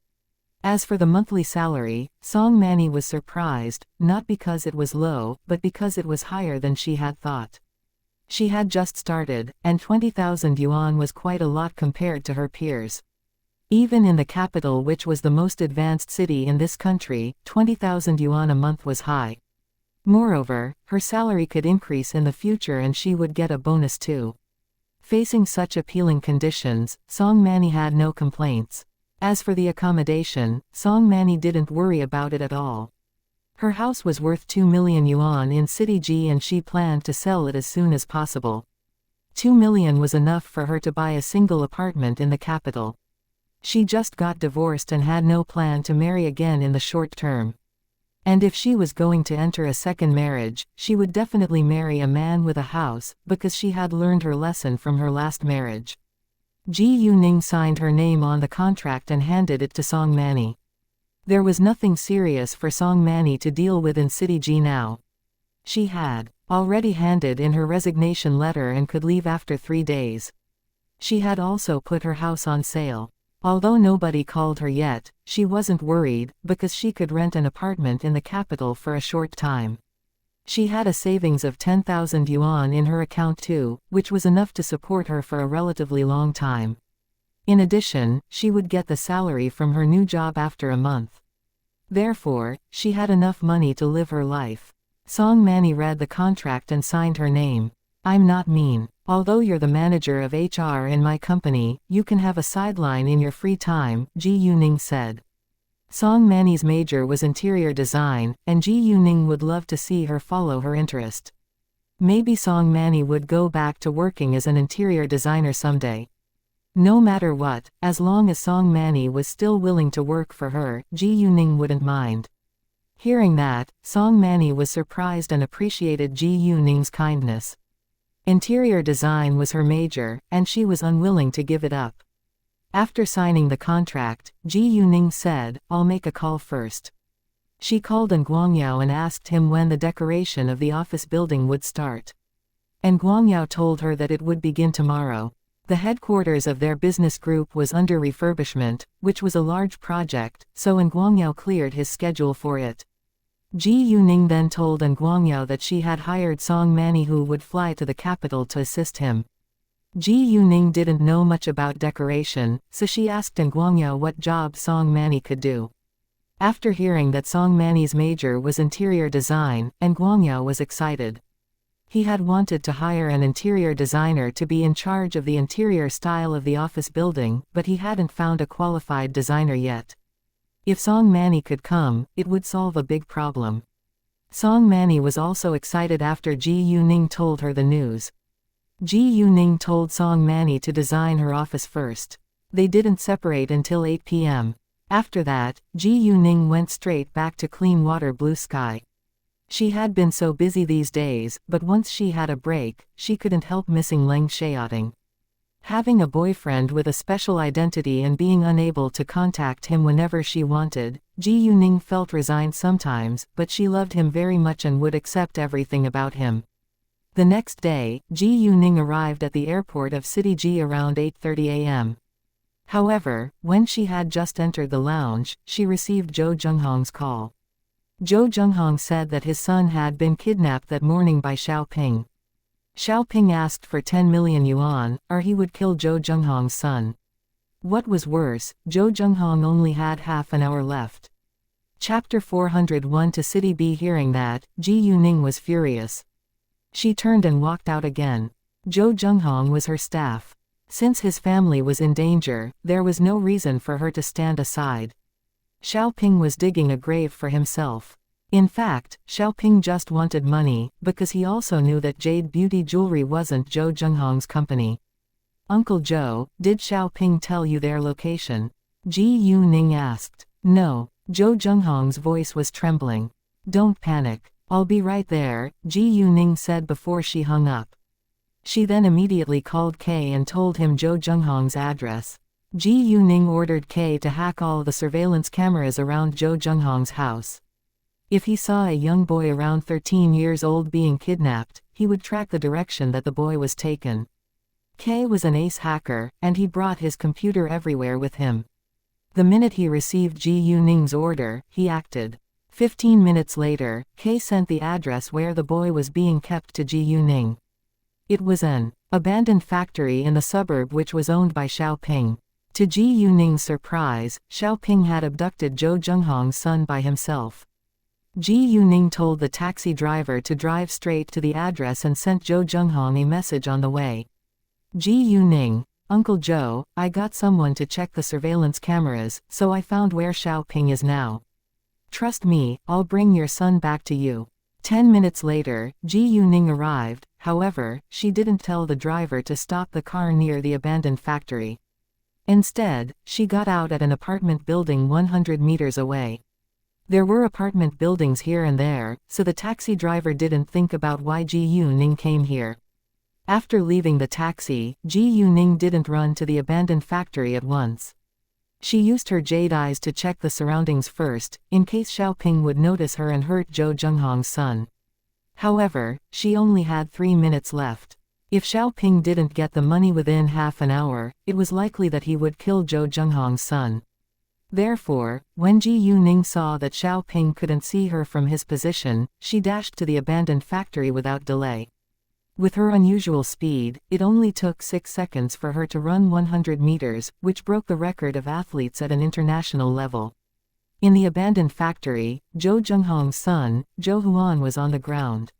As for the monthly salary, Song Manny was surprised, not because it was low, but because it was higher than she had thought. She had just started, and 20,000 yuan was quite a lot compared to her peers. Even in the capital, which was the most advanced city in this country, 20,000 yuan a month was high. Moreover, her salary could increase in the future and she would get a bonus too. Facing such appealing conditions, Song Manny had no complaints. As for the accommodation, Song Manny didn't worry about it at all. Her house was worth 2 million yuan in City G and she planned to sell it as soon as possible. 2 million was enough for her to buy a single apartment in the capital. She just got divorced and had no plan to marry again in the short term. And if she was going to enter a second marriage, she would definitely marry a man with a house, because she had learned her lesson from her last marriage. Ji Yuning signed her name on the contract and handed it to Song Manny. There was nothing serious for Song Manny to deal with in City G now. She had already handed in her resignation letter and could leave after 3 days. She had also put her house on sale. Although nobody called her yet, she wasn't worried, because she could rent an apartment in the capital for a short time. She had a savings of 10,000 yuan in her account too, which was enough to support her for a relatively long time. In addition, she would get the salary from her new job after a month. Therefore, she had enough money to live her life. Song Manny read the contract and signed her name. I'm not mean. Although you're the manager of HR in my company, you can have a sideline in your free time, Ji Yuning said. Song Manny's major was interior design, and Ji Yuning would love to see her follow her interest. Maybe Song Manny would go back to working as an interior designer someday. No matter what, as long as Song Manny was still willing to work for her, Ji Yuning wouldn't mind. Hearing that, Song Manny was surprised and appreciated Ji Yuning's kindness. Interior design was her major, and she was unwilling to give it up. After signing the contract, Ji Yuning said, "I'll make a call first." She called Guangyao and asked him when the decoration of the office building would start. Guangyao told her that it would begin tomorrow. The headquarters of their business group was under refurbishment, which was a large project, so Guangyao cleared his schedule for it. Ji Yuning then told Guangyao that she had hired Song Manny who would fly to the capital to assist him. Ji Yuning didn't know much about decoration, so she asked Guangyao what job Song Manny could do. After hearing that Song Manny's major was interior design, Guangyao was excited. He had wanted to hire an interior designer to be in charge of the interior style of the office building, but he hadn't found a qualified designer yet. If Song Manny could come, it would solve a big problem. Song Manny was also excited after Ji Yuning told her the news. Ji Yuning told Song Manny to design her office first. They didn't separate until 8 p.m. After that, Ji Yuning went straight back to clean water blue sky. She had been so busy these days, but once she had a break, she couldn't help missing Leng Xiaoting. Having a boyfriend with a special identity and being unable to contact him whenever she wanted, Ji Yuning felt resigned sometimes, but she loved him very much and would accept everything about him. The next day, Ji Yuning arrived at the airport of City Ji around 8:30 a.m. However, when she had just entered the lounge, she received Zhou Zhenghong's call. Zhou Zhenghong said that his son had been kidnapped that morning by Xiaoping. Xiaoping asked for 10 million yuan, or he would kill Zhou Zhenghong's son. What was worse, Zhou Zhenghong only had half an hour left. Chapter 401 to City B. Hearing that, Ji Yuning was furious. She turned and walked out again. Zhou Zhenghong was her staff. Since his family was in danger, there was no reason for her to stand aside. Xiaoping was digging a grave for himself. In fact, Xiaoping just wanted money, because he also knew that Jade Beauty Jewelry wasn't Zhou Zhenghong's company. "Uncle Zhou, did Xiaoping tell you their location?" Ji Yuning asked. "No." Zhou Zhenghong's voice was trembling. "Don't panic. I'll be right there," Ji Yuning said before she hung up. She then immediately called K and told him Zhou Zhenghong's address. Ji Yuning ordered K to hack all the surveillance cameras around Zhou Zhenghong's house. If he saw a young boy around 13 years old being kidnapped, he would track the direction that the boy was taken. K was an ace hacker, and he brought his computer everywhere with him. The minute he received Ji Yuning's order, he acted. 15 minutes later, K sent the address where the boy was being kept to Ji Yuning. It was an abandoned factory in the suburb which was owned by Xiaoping. To Ji Yuning's surprise, Xiaoping had abducted Zhou Zhenghong's son by himself. Ji Yuning told the taxi driver to drive straight to the address and sent Zhou Zhenghong a message on the way. Ji Yuning, "Uncle Zhou, I got someone to check the surveillance cameras, so I found where Xiaoping is now. Trust me, I'll bring your son back to you." 10 minutes later, Ji Yuning arrived, however, she didn't tell the driver to stop the car near the abandoned factory. Instead, she got out at an apartment building 100 meters away. There were apartment buildings here and there, so the taxi driver didn't think about why Ji Yuning came here. After leaving the taxi, Ji Yuning didn't run to the abandoned factory at once. She used her jade eyes to check the surroundings first, in case Xiaoping would notice her and hurt Zhou Zhenghong's son. However, she only had 3 minutes left. If Xiaoping didn't get the money within half an hour, it was likely that he would kill Zhou Zhenghong's son. Therefore, when Ji Yuning saw that Xiaoping couldn't see her from his position, she dashed to the abandoned factory without delay. With her unusual speed, it only took 6 seconds for her to run 100 meters, which broke the record of athletes at an international level. In the abandoned factory, Zhou Zhenghong's son, Zhou Huan, was on the ground.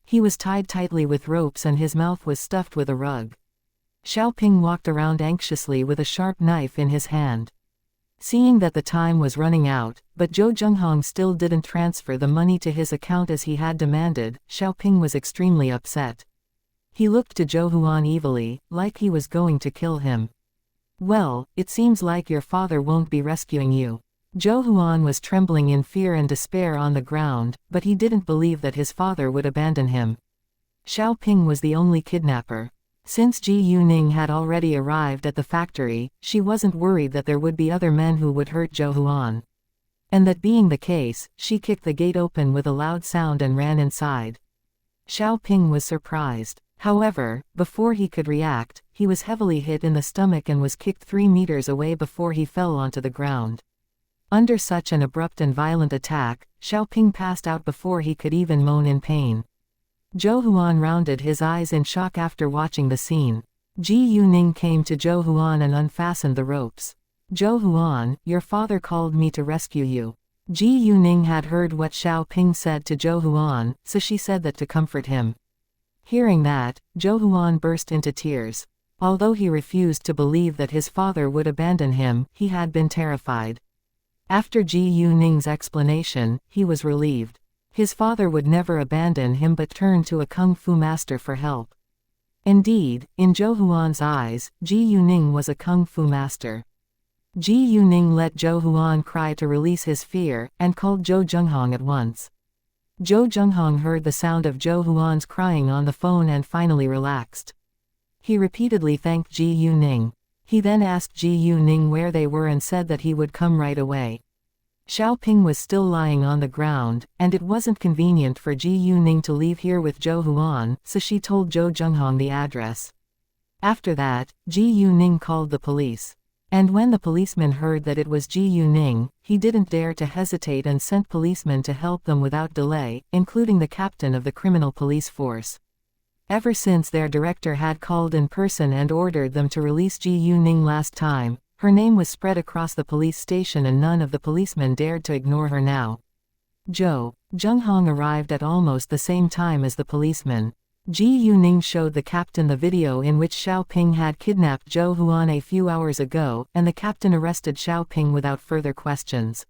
He was tied tightly with ropes and his mouth was stuffed with a rug. Xiaoping walked around anxiously with a sharp knife in his hand. Seeing that the time was running out, but Zhou Zhenghong still didn't transfer the money to his account as he had demanded, Xiaoping was extremely upset. He looked to Zhou Huan evilly, like he was going to kill him. "Well, it seems like your father won't be rescuing you." Zhou Huan was trembling in fear and despair on the ground, but he didn't believe that his father would abandon him. Xiaoping was the only kidnapper. Since Ji Yuning had already arrived at the factory, she wasn't worried that there would be other men who would hurt Zhou Huan. And that being the case, she kicked the gate open with a loud sound and ran inside. Xiaoping was surprised. However, before he could react, he was heavily hit in the stomach and was kicked 3 meters away before he fell onto the ground. Under such an abrupt and violent attack, Xiaoping passed out before he could even moan in pain. Zhou Huan rounded his eyes in shock after watching the scene. Ji Yuning came to Zhou Huan and unfastened the ropes. "Zhou Huan, your father called me to rescue you." Ji Yuning had heard what Xiaoping said to Zhou Huan, so she said that to comfort him. Hearing that, Zhou Huan burst into tears. Although he refused to believe that his father would abandon him, he had been terrified. After Ji Yuning's explanation, he was relieved. His father would never abandon him but turn to a kung fu master for help. Indeed, in Zhou Huan's eyes, Ji Yuning was a kung fu master. Ji Yuning let Zhou Huan cry to release his fear, and called Zhou Zhenghong at once. Zhou Zhenghong heard the sound of Zhou Huan's crying on the phone and finally relaxed. He repeatedly thanked Ji Yuning. He then asked Ji Yuning where they were and said that he would come right away. Xiaoping was still lying on the ground, and it wasn't convenient for Ji Yuning to leave here with Zhou Huan, so she told Zhou Zhenghong the address. After that, Ji Yuning called the police. And when the policeman heard that it was Ji Yuning, he didn't dare to hesitate and sent policemen to help them without delay, including the captain of the criminal police force. Ever since their director had called in person and ordered them to release Ji Yuning last time, her name was spread across the police station and none of the policemen dared to ignore her now. Zhou Zhenghong arrived at almost the same time as the policeman. Ji Yuning showed the captain the video in which Xiaoping had kidnapped Zhou Huan a few hours ago, and the captain arrested Xiaoping without further questions.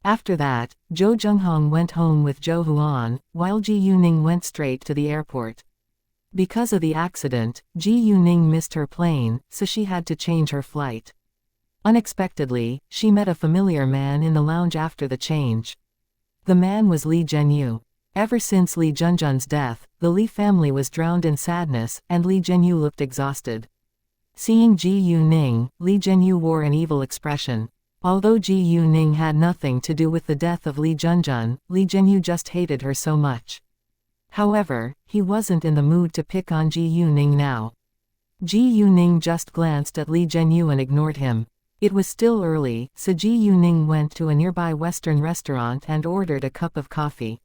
After that, Zhou Zhenghong went home with Zhou Huan, while Ji Yuning went straight to the airport. Because of the accident, Ji Yuning missed her plane, so she had to change her flight. Unexpectedly, she met a familiar man in the lounge after the change. The man was Li Zhenyu. Ever since Li Junjun's death, the Li family was drowned in sadness, and Li Zhenyu looked exhausted. Seeing Ji Yuning, Li Zhenyu wore an evil expression. Although Ji Yuning had nothing to do with the death of Li Junjun, Li Zhenyu just hated her so much. However, he wasn't in the mood to pick on Ji Yuning now. Ji Yuning just glanced at Li Zhenyu and ignored him. It was still early, so Ji Yuning went to a nearby Western restaurant and ordered a cup of coffee.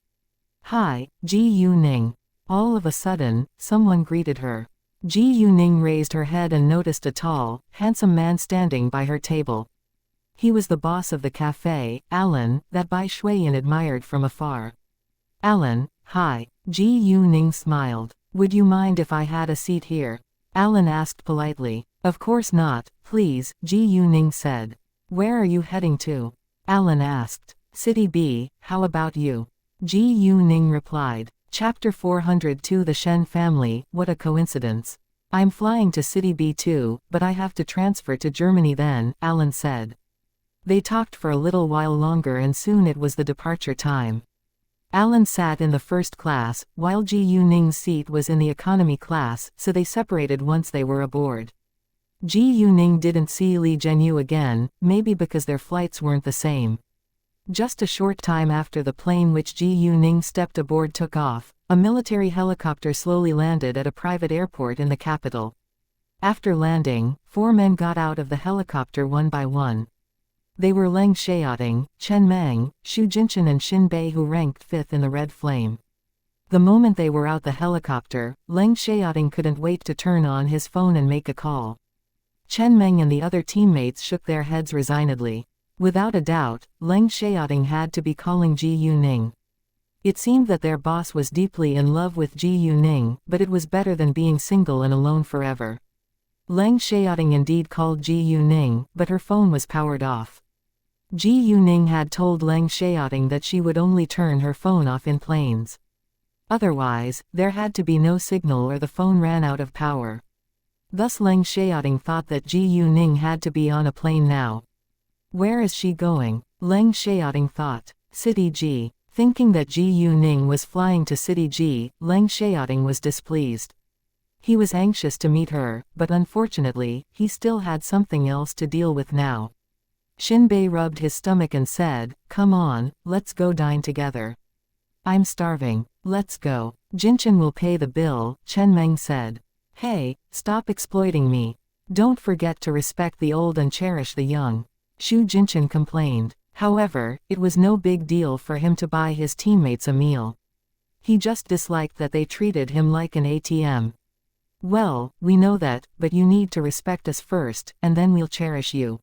"Hi, Ji Yuning." All of a sudden, someone greeted her. Ji Yuning raised her head and noticed a tall, handsome man standing by her table. He was the boss of the cafe, Alan, that Bai Shuiyan admired from afar. "Alan, hi." Ji Yuning smiled. "Would you mind if I had a seat here?" Alan asked politely. "Of course not, please," Ji Yuning said. "Where are you heading to?" Alan asked. "City B, how about you?" Ji Yuning replied. Chapter 402 The Shen Family, What a Coincidence. "I'm flying to City B too, but I have to transfer to Germany then," Alan said. They talked for a little while longer and soon it was the departure time. Alan sat in the first class, while Ji Yuning's seat was in the economy class, so they separated once they were aboard. Ji Yuning didn't see Li Zhenyu again, maybe because their flights weren't the same. Just a short time after the plane which Ji Yuning stepped aboard took off, a military helicopter slowly landed at a private airport in the capital. After landing, 4 men got out of the helicopter one by one. They were Leng Xiaoting, Chen Meng, Xu Jinchen and Xin Bei, who ranked 5th in the Red Flame. The moment they were out the helicopter, Leng Xiaoting couldn't wait to turn on his phone and make a call. Chen Meng and the other teammates shook their heads resignedly. Without a doubt, Leng Xiaoting had to be calling Ji Yuning. It seemed that their boss was deeply in love with Ji Yuning, but it was better than being single and alone forever. Leng Xiaoting indeed called Ji Yuning, but her phone was powered off. Ji Yuning had told Leng Xiaoting that she would only turn her phone off in planes. Otherwise, there had to be no signal or the phone ran out of power. Thus Leng Xiaoting thought that Ji Yuning had to be on a plane now. Where is she going? Leng Xiaoting thought. City G. Thinking that Ji Yuning was flying to City G, Leng Xiaoting was displeased. He was anxious to meet her, but unfortunately, he still had something else to deal with now. Xin Bei rubbed his stomach and said, "Come on, let's go dine together." "I'm starving. Let's go. Jinchen will pay the bill," Chen Meng said. "Hey, stop exploiting me. Don't forget to respect the old and cherish the young," Xu Jinchen complained. However, it was no big deal for him to buy his teammates a meal. He just disliked that they treated him like an ATM. "Well, we know that, but you need to respect us first, and then we'll cherish you."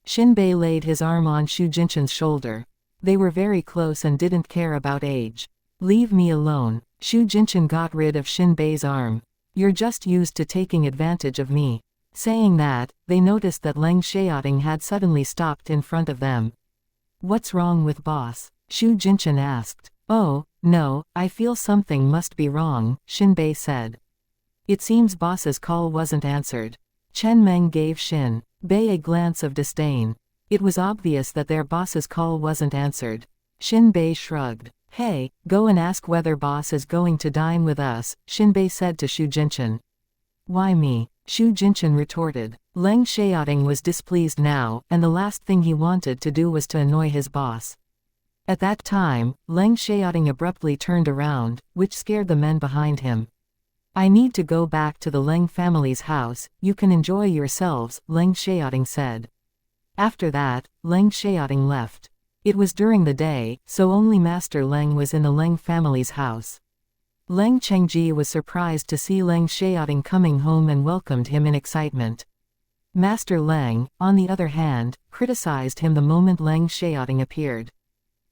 Xin Bei laid his arm on Xu Jinchen's shoulder. They were very close and didn't care about age. "Leave me alone." Xu Jinchen got rid of Xin Bei's arm. "You're just used to taking advantage of me." Saying that, they noticed that Leng Xiaoting had suddenly stopped in front of them. "What's wrong with boss?" Xu Jinchen asked. "Oh, no, I feel something must be wrong," Xin Bei said. "It seems boss's call wasn't answered." Chen Meng gave Xin Bei a glance of disdain. It was obvious that their boss's call wasn't answered. Xin Bei shrugged. "Hey, go and ask whether boss is going to dine with us," Xin Bei said to Xu Jinchen. "Why me?" Xu Jinchen retorted. Leng Xiaoting was displeased now, and the last thing he wanted to do was to annoy his boss. At that time, Leng Xiaoting abruptly turned around, which scared the men behind him. "I need to go back to the Leng family's house, you can enjoy yourselves," Leng Xiaoting said. After that, Leng Xiaoting left. It was during the day, so only Master Leng was in the Leng family's house. Leng Chengji was surprised to see Leng Xiaoting coming home and welcomed him in excitement. Master Leng, on the other hand, criticized him the moment Leng Xiaoting appeared.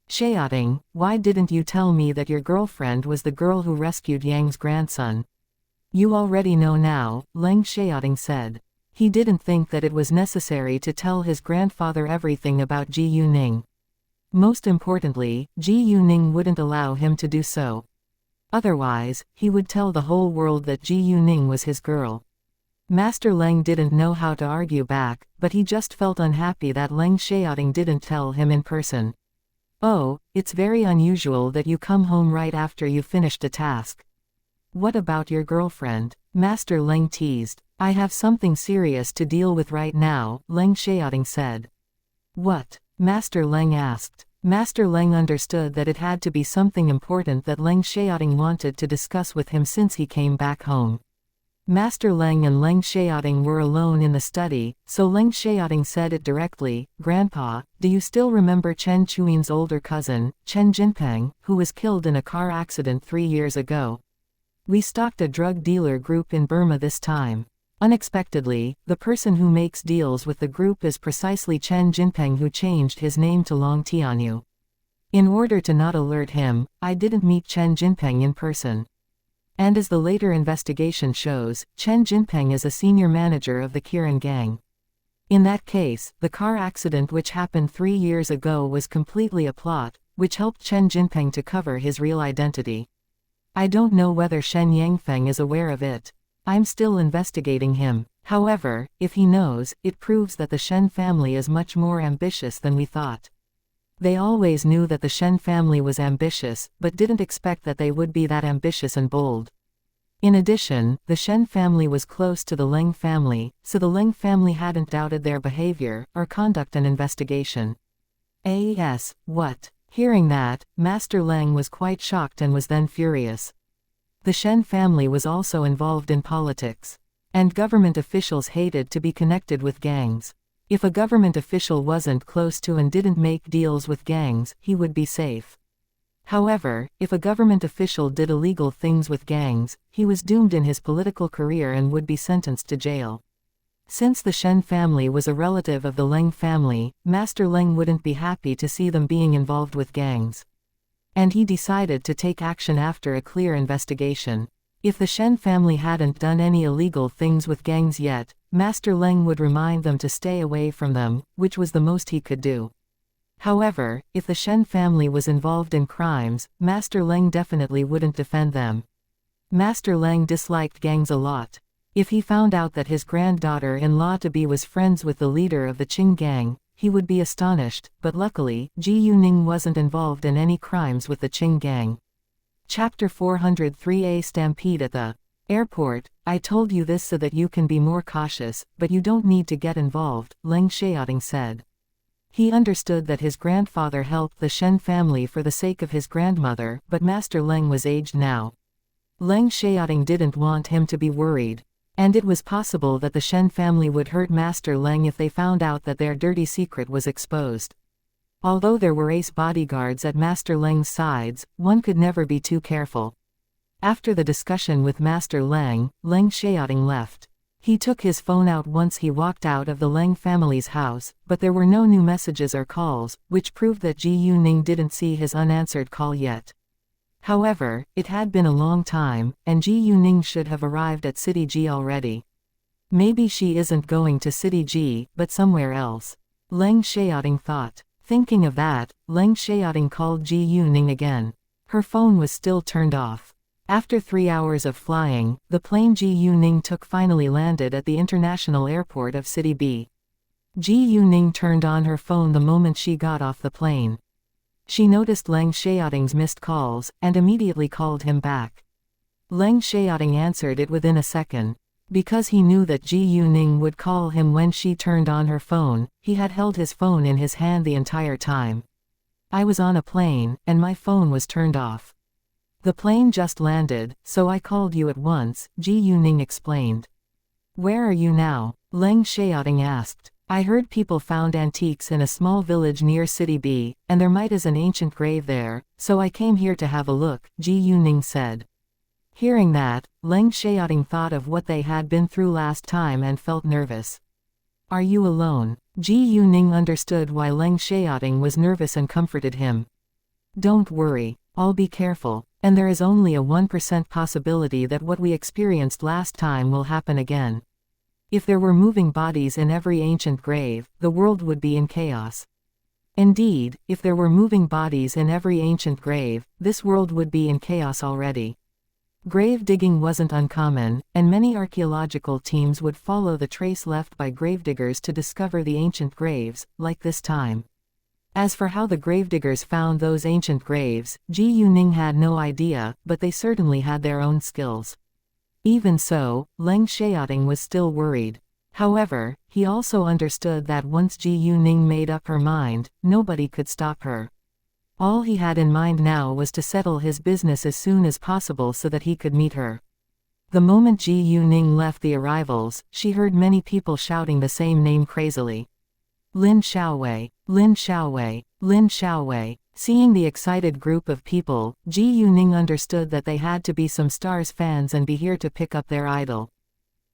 "Xiaoting, why didn't you tell me that your girlfriend was the girl who rescued Yang's grandson?" "You already know now," Leng Xiaoting said. He didn't think that it was necessary to tell his grandfather everything about Ji Yuning. Most importantly, Ji Yuning wouldn't allow him to do so. Otherwise, he would tell the whole world that Ji Yuning was his girl. Master Leng didn't know how to argue back, but he just felt unhappy that Leng Xiaoting didn't tell him in person. "Oh, it's very unusual that you come home right after you finished a task." "What about your girlfriend?" Master Leng teased. "I have something serious to deal with right now," Leng Xiaoting said. "What?" Master Leng asked. Master Leng understood that it had to be something important that Leng Xiaoting wanted to discuss with him since he came back home. Master Leng and Leng Xiaoting were alone in the study, so Leng Xiaoting said it directly. "Grandpa, do you still remember Chen Chuin's older cousin, Chen Jinpeng, who was killed in a car accident 3 years ago? We stalked a drug dealer group in Burma this time. Unexpectedly, the person who makes deals with the group is precisely Chen Jinpeng, who changed his name to Long Tianyu. In order to not alert him, I didn't meet Chen Jinpeng in person. And as the later investigation shows, Chen Jinpeng is a senior manager of the Kirin gang. In that case, the car accident which happened 3 years ago was completely a plot, which helped Chen Jinpeng to cover his real identity. I don't know whether Shen Yangfeng is aware of it. I'm still investigating him. However, if he knows, it proves that the Shen family is much more ambitious than we thought." They always knew that the Shen family was ambitious, but didn't expect that they would be that ambitious and bold. In addition, the Shen family was close to the Leng family, so the Leng family hadn't doubted their behavior, or conduct an investigation. Yes, what? Hearing that, Master Leng was quite shocked and was then furious. The Shen family was also involved in politics. And government officials hated to be connected with gangs. If a government official wasn't close to and didn't make deals with gangs, he would be safe. However, if a government official did illegal things with gangs, he was doomed in his political career and would be sentenced to jail. Since the Shen family was a relative of the Leng family, Master Leng wouldn't be happy to see them being involved with gangs. And he decided to take action after a clear investigation. If the Shen family hadn't done any illegal things with gangs yet, Master Leng would remind them to stay away from them, which was the most he could do. However, if the Shen family was involved in crimes, Master Leng definitely wouldn't defend them. Master Leng disliked gangs a lot. If he found out that his granddaughter-in-law-to-be was friends with the leader of the Qing gang, he would be astonished, but luckily, Ji Yuning wasn't involved in any crimes with the Qing gang. Chapter 403A Stampede at the airport. I told you this so that you can be more cautious, but you don't need to get involved, Leng Xiaoting said. He understood that his grandfather helped the Shen family for the sake of his grandmother, but Master Leng was aged now. Leng Xiaoting didn't want him to be worried. And it was possible that the Shen family would hurt Master Leng if they found out that their dirty secret was exposed. Although there were ace bodyguards at Master Leng's sides, one could never be too careful. After the discussion with Master Leng, Leng Xiaoting left. He took his phone out once he walked out of the Leng family's house, but there were no new messages or calls, which proved that Ji Yuning didn't see his unanswered call yet. However, it had been a long time, and Ji Yuning should have arrived at City G already. Maybe she isn't going to City G, but somewhere else. Leng Xiaoting thought. Thinking of that, Leng Xiaoting called Ji Yuning again. Her phone was still turned off. After 3 hours of flying, the plane Ji Yuning took finally landed at the international airport of City B. Ji Yuning turned on her phone the moment she got off the plane. She noticed Leng Xiaoting's missed calls, and immediately called him back. Leng Xiaoting answered it within a second. Because he knew that Ji Yuning would call him when she turned on her phone, he had held his phone in his hand the entire time. I was on a plane, and my phone was turned off. The plane just landed, so I called you at once, Ji Yuning explained. Where are you now? Leng Xiaoting asked. I heard people found antiques in a small village near City B, and there might is an ancient grave there, so I came here to have a look, Ji Yuning said. Hearing that, Leng Xiaoting thought of what they had been through last time and felt nervous. Are you alone? Ji Yuning understood why Leng Xiaoting was nervous and comforted him. Don't worry, I'll be careful, and there is only a 1% possibility that what we experienced last time will happen again. If there were moving bodies in every ancient grave, the world would be in chaos. Indeed, if there were moving bodies in every ancient grave, this world would be in chaos already. Grave digging wasn't uncommon, and many archaeological teams would follow the trace left by gravediggers to discover the ancient graves, like this time. As for how the gravediggers found those ancient graves, Ji Yuning had no idea, but they certainly had their own skills. Even so, Leng Xiaoting was still worried. However, he also understood that once Ji Yuning made up her mind, nobody could stop her. All he had in mind now was to settle his business as soon as possible so that he could meet her. The moment Ji Yuning left the arrivals, she heard many people shouting the same name crazily. Lin Xiaowei, Lin Xiaowei, Lin Xiaowei. Seeing the excited group of people, Ji Yuning understood that they had to be some Stars fans and be here to pick up their idol.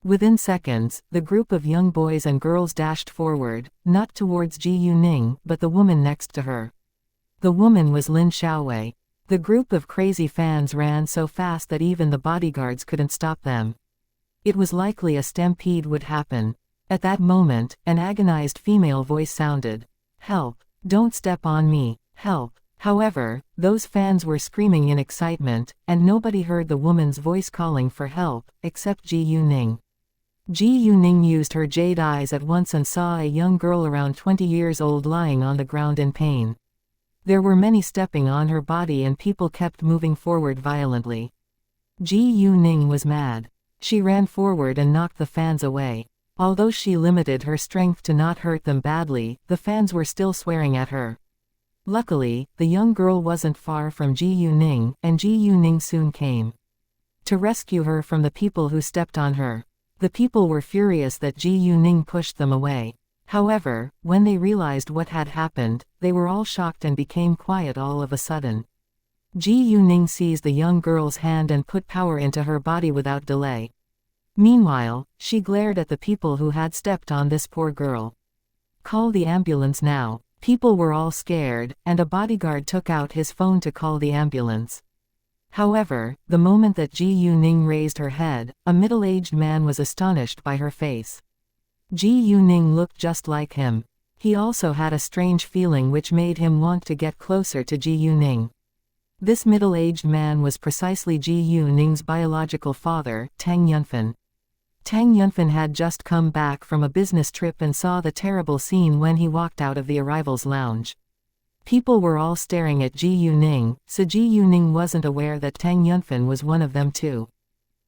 Within seconds, the group of young boys and girls dashed forward, not towards Ji Yuning, but the woman next to her. The woman was Lin Xiaowei. The group of crazy fans ran so fast that even the bodyguards couldn't stop them. It was likely a stampede would happen. At that moment, an agonized female voice sounded. Help! Don't step on me! Help! However, those fans were screaming in excitement, and nobody heard the woman's voice calling for help, except Ji Yuning. Ji Yuning used her jade eyes at once and saw a young girl around 20 years old lying on the ground in pain. There were many stepping on her body and people kept moving forward violently. Ji Yuning was mad. She ran forward and knocked the fans away. Although she limited her strength to not hurt them badly, the fans were still swearing at her. Luckily, the young girl wasn't far from Ji Yuning, and Ji Yuning soon came to rescue her from the people who stepped on her. The people were furious that Ji Yuning pushed them away. However, when they realized what had happened, they were all shocked and became quiet all of a sudden. Ji Yuning seized the young girl's hand and put power into her body without delay. Meanwhile, she glared at the people who had stepped on this poor girl. "Call the ambulance now." People were all scared, and a bodyguard took out his phone to call the ambulance. However, the moment that Ji Yuning raised her head, a middle-aged man was astonished by her face. Ji Yuning looked just like him. He also had a strange feeling which made him want to get closer to Ji Yuning. This middle-aged man was precisely Ji Yuning's biological father, Tang Yunfan. Tang Yunfan had just come back from a business trip and saw the terrible scene when he walked out of the arrivals lounge. People were all staring at Ji Yuning, so Ji Yuning wasn't aware that Tang Yunfan was one of them too.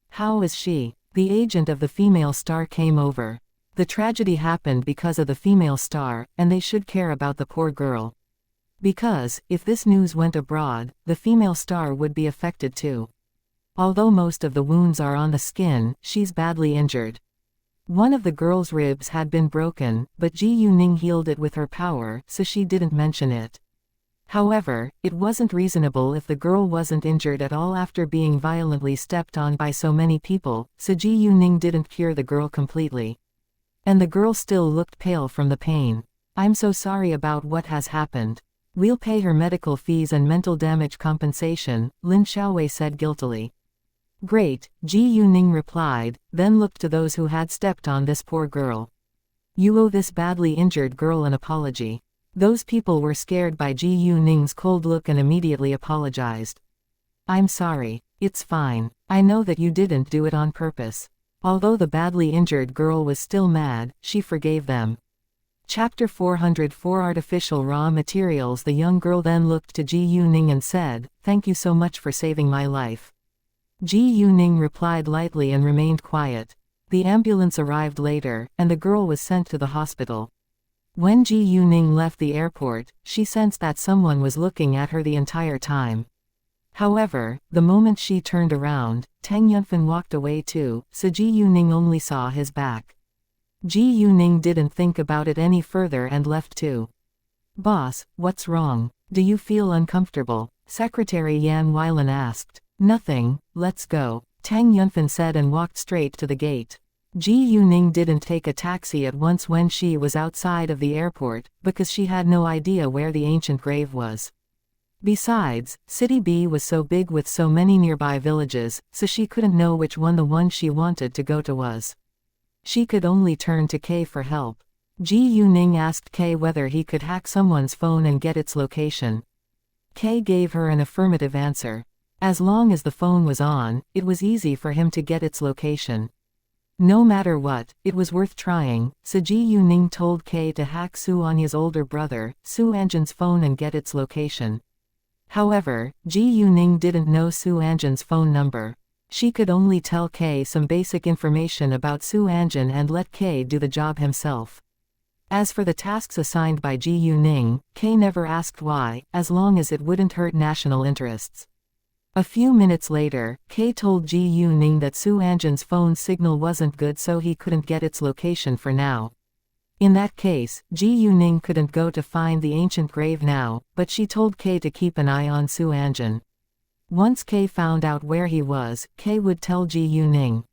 "How is she?" The agent of the female star came over. The tragedy happened because of the female star, and they should care about the poor girl. Because, if this news went abroad, the female star would be affected too. Although most of the wounds are on the skin, she's badly injured. One of the girl's ribs had been broken, but Ji Yuning healed it with her power, so she didn't mention it. However, it wasn't reasonable if the girl wasn't injured at all after being violently stepped on by so many people, so Ji Yuning didn't cure the girl completely. And the girl still looked pale from the pain. "I'm so sorry about what has happened. We'll pay her medical fees and mental damage compensation," Lin Xiaowei said guiltily. "Great," Ji Yuning replied, then looked to those who had stepped on this poor girl. "You owe this badly injured girl an apology." Those people were scared by Ji Yuning's cold look and immediately apologized. "I'm sorry. It's fine. I know that you didn't do it on purpose." Although the badly injured girl was still mad, she forgave them. Chapter 404 Artificial Raw Materials. The young girl then looked to Ji Yuning and said, "Thank you so much for saving my life." Ji Yuning replied lightly and remained quiet. The ambulance arrived later, and the girl was sent to the hospital. When Ji Yuning left the airport, she sensed that someone was looking at her the entire time. However, the moment she turned around, Tang Yunfan walked away too, so Ji Yuning only saw his back. Ji Yuning didn't think about it any further and left too. "Boss, what's wrong? Do you feel uncomfortable?" Secretary Yan Weilan asked. "Nothing, let's go," Tang Yunfan said and walked straight to the gate. Ji Yuning didn't take a taxi at once when she was outside of the airport, because she had no idea where the ancient grave was. Besides, City B was so big with so many nearby villages, so she couldn't know which one the one she wanted to go to was. She could only turn to K for help. Ji Yuning asked K whether he could hack someone's phone and get its location. K gave her an affirmative answer. As long as the phone was on, it was easy for him to get its location. No matter what, it was worth trying, so Ji Yuning told K to hack Su Anya's older brother, Su Anjan's phone and get its location. However, Ji Yuning didn't know Su Anjan's phone number. She could only tell K some basic information about Su Anjan and let K do the job himself. As for the tasks assigned by Ji Yuning, K never asked why, as long as it wouldn't hurt national interests. A few minutes later, K told Ji Yuning that Su Anjan's phone signal wasn't good, so he couldn't get its location for now. In that case, Ji Yuning couldn't go to find the ancient grave now, but she told K to keep an eye on Su Anjan. Once K found out where he was, K would tell Ji Yuning.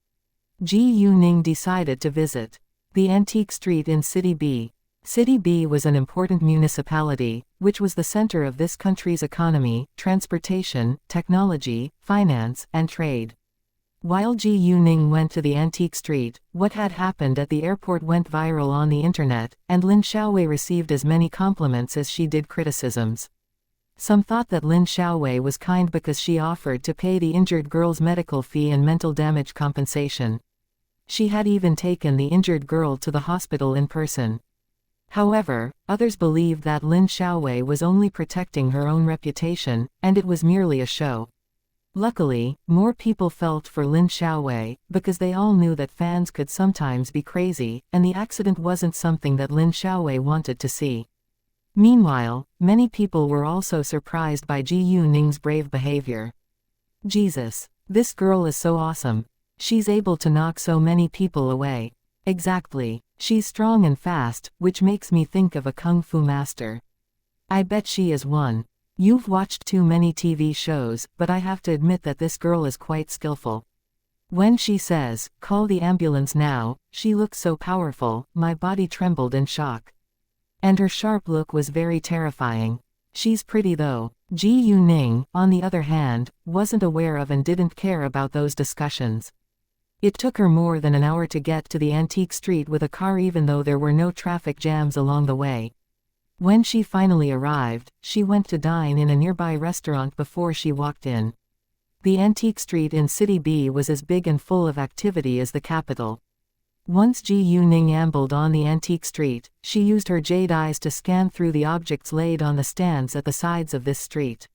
Ji Yuning decided to visit the antique street in City B. City B was an important municipality, which was the center of this country's economy, transportation, technology, finance, and trade. While Ji Yuning went to the antique street, what had happened at the airport went viral on the internet, and Lin Xiaowei received as many compliments as she did criticisms. Some thought that Lin Xiaowei was kind because she offered to pay the injured girl's medical fee and mental damage compensation. She had even taken the injured girl to the hospital in person. However, others believed that Lin Xiaowei was only protecting her own reputation, and it was merely a show. Luckily, more people felt for Lin Xiaowei, because they all knew that fans could sometimes be crazy, and the accident wasn't something that Lin Xiaowei wanted to see. Meanwhile, many people were also surprised by Ji Yuning's brave behavior. Jesus, this girl is so awesome. She's able to knock so many people away. Exactly. She's strong and fast, which makes me think of a kung fu master. I bet she is one. You've watched too many TV shows, but I have to admit that this girl is quite skillful. When she says, "Call the ambulance now," she looks so powerful, my body trembled in shock. And her sharp look was very terrifying. She's pretty though. Ji Yuning, on the other hand, wasn't aware of and didn't care about those discussions. It took her more than an hour to get to the antique street with a car even though there were no traffic jams along the way. When she finally arrived, she went to dine in a nearby restaurant before she walked in. The antique street in City B was as big and full of activity as the capital. Once Ji Yuning ambled on the antique street, she used her jade eyes to scan through the objects laid on the stands at the sides of this street.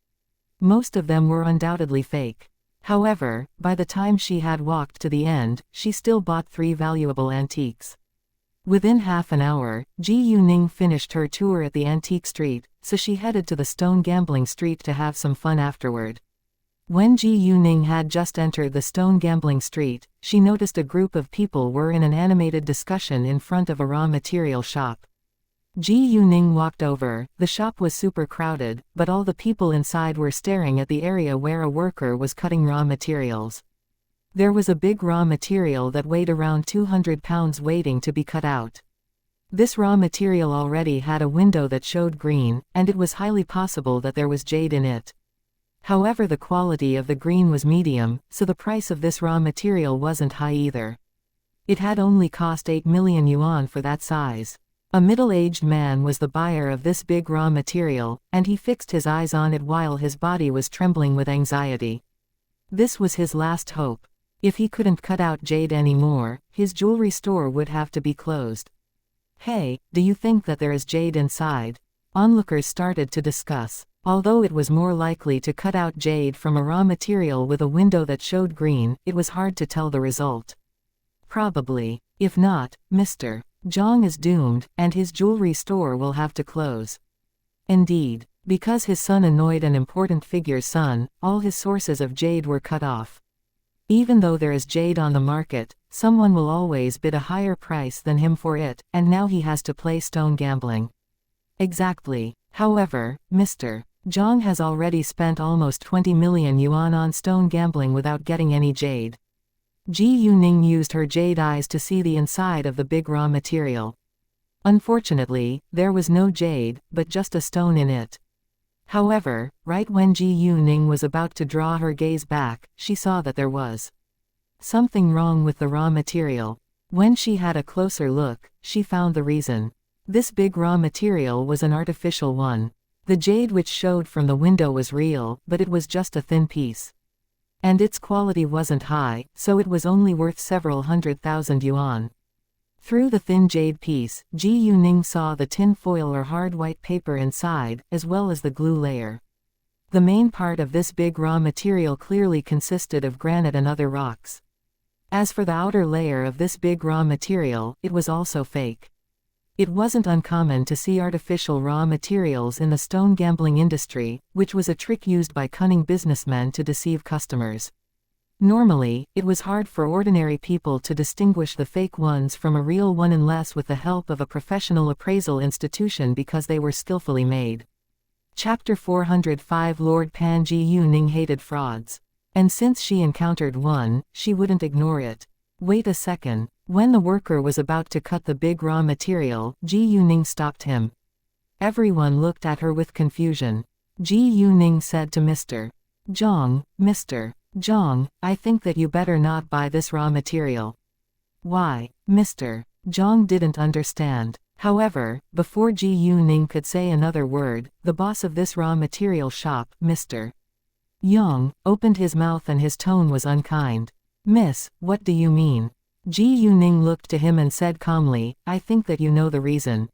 Most of them were undoubtedly fake. However, by the time she had walked to the end, she still bought 3 valuable antiques. Within half an hour, Ji Yuning finished her tour at the antique street, so she headed to the stone gambling street to have some fun afterward. When Ji Yuning had just entered the stone gambling street, she noticed a group of people were in an animated discussion in front of a raw material shop. Ji Yuning walked over. The shop was super crowded, but all the people inside were staring at the area where a worker was cutting raw materials. There was a big raw material that weighed around 200 pounds waiting to be cut out. This raw material already had a window that showed green, and it was highly possible that there was jade in it. However, the quality of the green was medium, so the price of this raw material wasn't high either. It had only cost 8 million yuan for that size. A middle-aged man was the buyer of this big raw material, and he fixed his eyes on it while his body was trembling with anxiety. This was his last hope. If he couldn't cut out jade anymore, his jewelry store would have to be closed. "Hey, do you think that there is jade inside?" Onlookers started to discuss. Although it was more likely to cut out jade from a raw material with a window that showed green, it was hard to tell the result. Probably. If not, Mr. Zhang is doomed, and his jewelry store will have to close. Indeed. Because his son annoyed an important figure's son, all his sources of jade were cut off. Even though there is jade on the market, someone will always bid a higher price than him for it, and now he has to play stone gambling. Exactly. However, Mr. Zhang has already spent almost 20 million yuan on stone gambling without getting any jade. Ji Yuning used her jade eyes to see the inside of the big raw material. Unfortunately, there was no jade, but just a stone in it. However, right when Ji Yuning was about to draw her gaze back, she saw that there was something wrong with the raw material. When she had a closer look, she found the reason. This big raw material was an artificial one. The jade which showed from the window was real, but it was just a thin piece. And its quality wasn't high, so it was only worth several 100,000 yuan. Through the thin jade piece, Ji Yuning saw the tin foil or hard white paper inside, as well as the glue layer. The main part of this big raw material clearly consisted of granite and other rocks. As for the outer layer of this big raw material, it was also fake. It wasn't uncommon to see artificial raw materials in the stone gambling industry, which was a trick used by cunning businessmen to deceive customers. Normally, it was hard for ordinary people to distinguish the fake ones from a real one unless with the help of a professional appraisal institution because they were skillfully made. Chapter 405 Lord Pan Ji Yuning hated frauds. And since she encountered one, she wouldn't ignore it. Wait a second. When the worker was about to cut the big raw material, Ji Yuning stopped him. Everyone looked at her with confusion. Ji Yuning said to Mr. Zhang, "Mr. Zhang, I think that you better not buy this raw material." Why? Mr. Zhang didn't understand. However, before Ji Yuning could say another word, the boss of this raw material shop, Mr. Yang, opened his mouth and his tone was unkind. "Miss, what do you mean?" Ji Yuning looked to him and said calmly, "I think that you know the reason.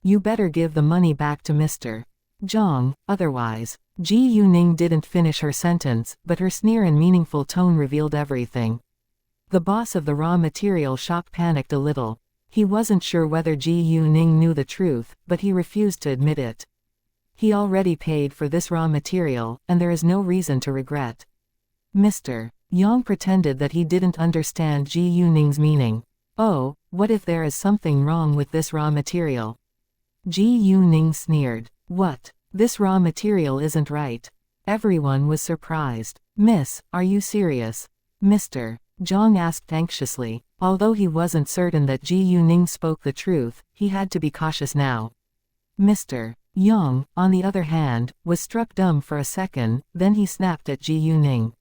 You better give the money back to Mr. Zhang, otherwise." Ji Yuning didn't finish her sentence, but her sneer and meaningful tone revealed everything. The boss of the raw material shop panicked a little. He wasn't sure whether Ji Yuning knew the truth, but he refused to admit it. He already paid for this raw material, and there is no reason to regret. Mr. Yang pretended that he didn't understand Ji Yuning's meaning. Oh, what if there is something wrong with this raw material? Ji Yuning sneered. What? This raw material isn't right. Everyone was surprised. Miss, are you serious? Mr. Zhang asked anxiously. Although he wasn't certain that Ji Yuning spoke the truth, he had to be cautious now. Mr. Yang, on the other hand, was struck dumb for a second, then he snapped at Ji Yuning.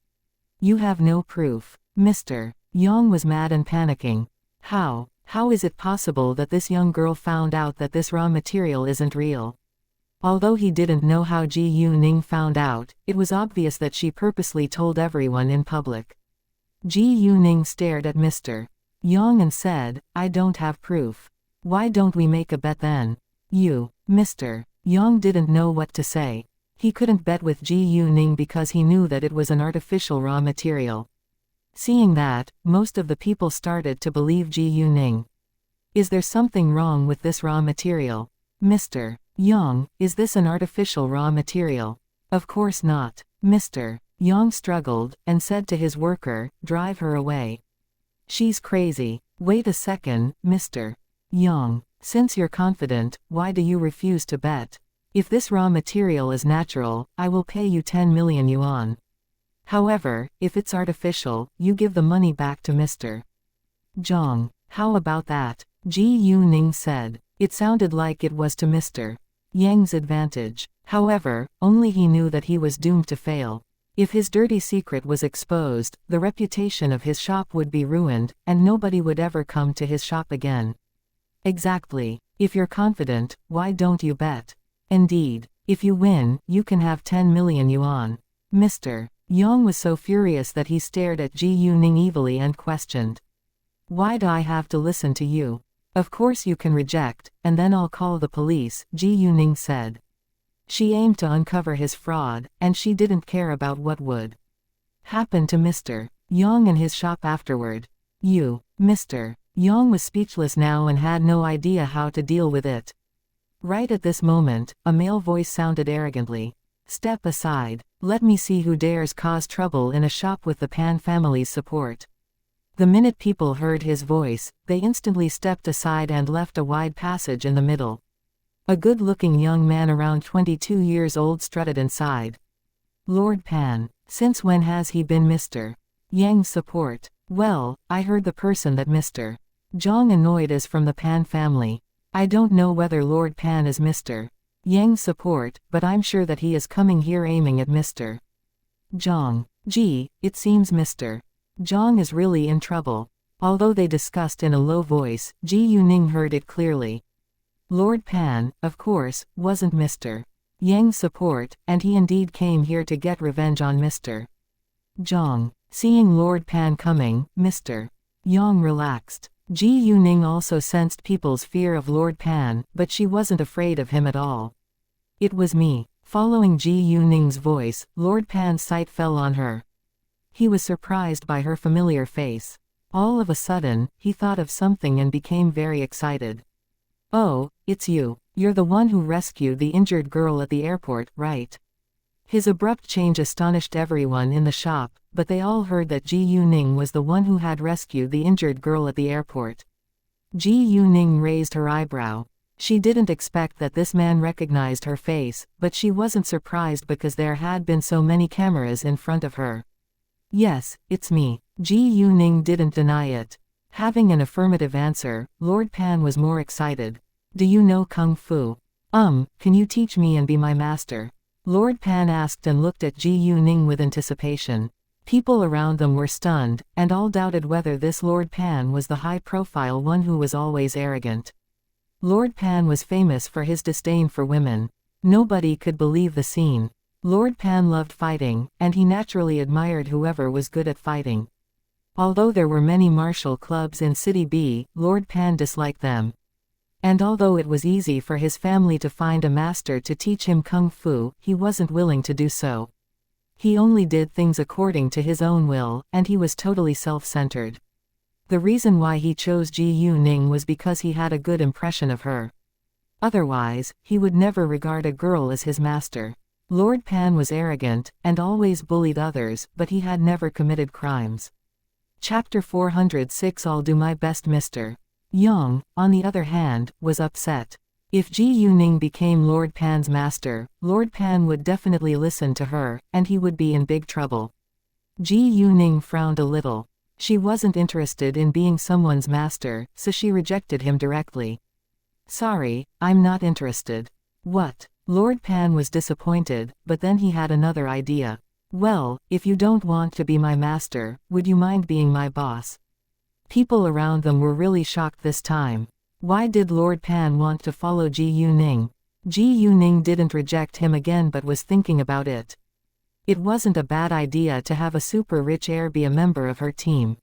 You have no proof. Mr. Yang was mad and panicking. How is it possible that this young girl found out that this raw material isn't real? Although he didn't know how Ji Yuning found out, it was obvious that she purposely told everyone in public. Ji Yuning stared at Mr. Yang and said, I don't have proof. Why don't we make a bet then? You, Mr. Yang didn't know what to say. He couldn't bet with Ji Yuning because he knew that it was an artificial raw material. Seeing that, most of the people started to believe Ji Yuning. Is there something wrong with this raw material? Mr. Yang, is this an artificial raw material? Of course not. Mr. Yang struggled, and said to his worker, drive her away. She's crazy. Wait a second, Mr. Yang. Since you're confident, why do you refuse to bet? If this raw material is natural, I will pay you 10 million yuan. However, if it's artificial, you give the money back to Mr. Zhang. How about that? Ji Yuning said. It sounded like it was to Mr. Yang's advantage. However, only he knew that he was doomed to fail. If his dirty secret was exposed, the reputation of his shop would be ruined, and nobody would ever come to his shop again. Exactly. If you're confident, why don't you bet? Indeed. If you win, you can have 10 million yuan. Mr. Yang was so furious that he stared at Ji Yuning evilly and questioned. Why do I have to listen to you? Of course you can reject, and then I'll call the police, Ji Yuning said. She aimed to uncover his fraud, and she didn't care about what would happen to Mr. Yang and his shop afterward. You, Mr. Yang was speechless now and had no idea how to deal with it. Right at this moment, a male voice sounded arrogantly. Step aside. Let me see who dares cause trouble in a shop with the Pan family's support. The minute people heard his voice, they instantly stepped aside and left a wide passage in the middle. A good-looking young man around 22 years old strutted inside. Lord Pan. Since when has he been Mr. Yang's support? Well, I heard the person that Mr. Zhang annoyed is from the Pan family. I don't know whether Lord Pan is Mr. Yang's support, but I'm sure that he is coming here aiming at Mr. Zhang. Gee, it seems Mr. Zhang is really in trouble. Although they discussed in a low voice, Ji Yuning heard it clearly. Lord Pan, of course, wasn't Mr. Yang's support, and he indeed came here to get revenge on Mr. Zhang. Seeing Lord Pan coming, Mr. Yang relaxed. Ji Yuning also sensed people's fear of Lord Pan, but she wasn't afraid of him at all. It was me. Following Ji Yuning's voice, Lord Pan's sight fell on her. He was surprised by her familiar face. All of a sudden, he thought of something and became very excited. Oh, it's you. You're the one who rescued the injured girl at the airport, right? His abrupt change astonished everyone in the shop, but they all heard that Ji Yuning was the one who had rescued the injured girl at the airport. Ji Yuning raised her eyebrow. She didn't expect that this man recognized her face, but she wasn't surprised because there had been so many cameras in front of her. Yes, it's me. Ji Yuning didn't deny it. Having an affirmative answer, Lord Pan was more excited. Do you know Kung Fu? Can you teach me and be my master? Lord Pan asked and looked at Ji Yuning with anticipation. People around them were stunned, and all doubted whether this Lord Pan was the high-profile one who was always arrogant. Lord Pan was famous for his disdain for women. Nobody could believe the scene. Lord Pan loved fighting, and he naturally admired whoever was good at fighting. Although there were many martial clubs in City B, Lord Pan disliked them. And although it was easy for his family to find a master to teach him Kung Fu, he wasn't willing to do so. He only did things according to his own will, and he was totally self-centered. The reason why he chose Ji Yuning was because he had a good impression of her. Otherwise, he would never regard a girl as his master. Lord Pan was arrogant, and always bullied others, but he had never committed crimes. Chapter 406. I'll do my best, Mr. Yang, on the other hand, was upset. If Ji Yuning became Lord Pan's master, Lord Pan would definitely listen to her, and he would be in big trouble. Ji Yuning frowned a little. She wasn't interested in being someone's master, so she rejected him directly. Sorry, I'm not interested. What? Lord Pan was disappointed, but then he had another idea. Well, if you don't want to be my master, would you mind being my boss? People around them were really shocked this time. Why did Lord Pan want to follow Ji Yuning? Ji Yuning didn't reject him again but was thinking about it. It wasn't a bad idea to have a super rich heir be a member of her team.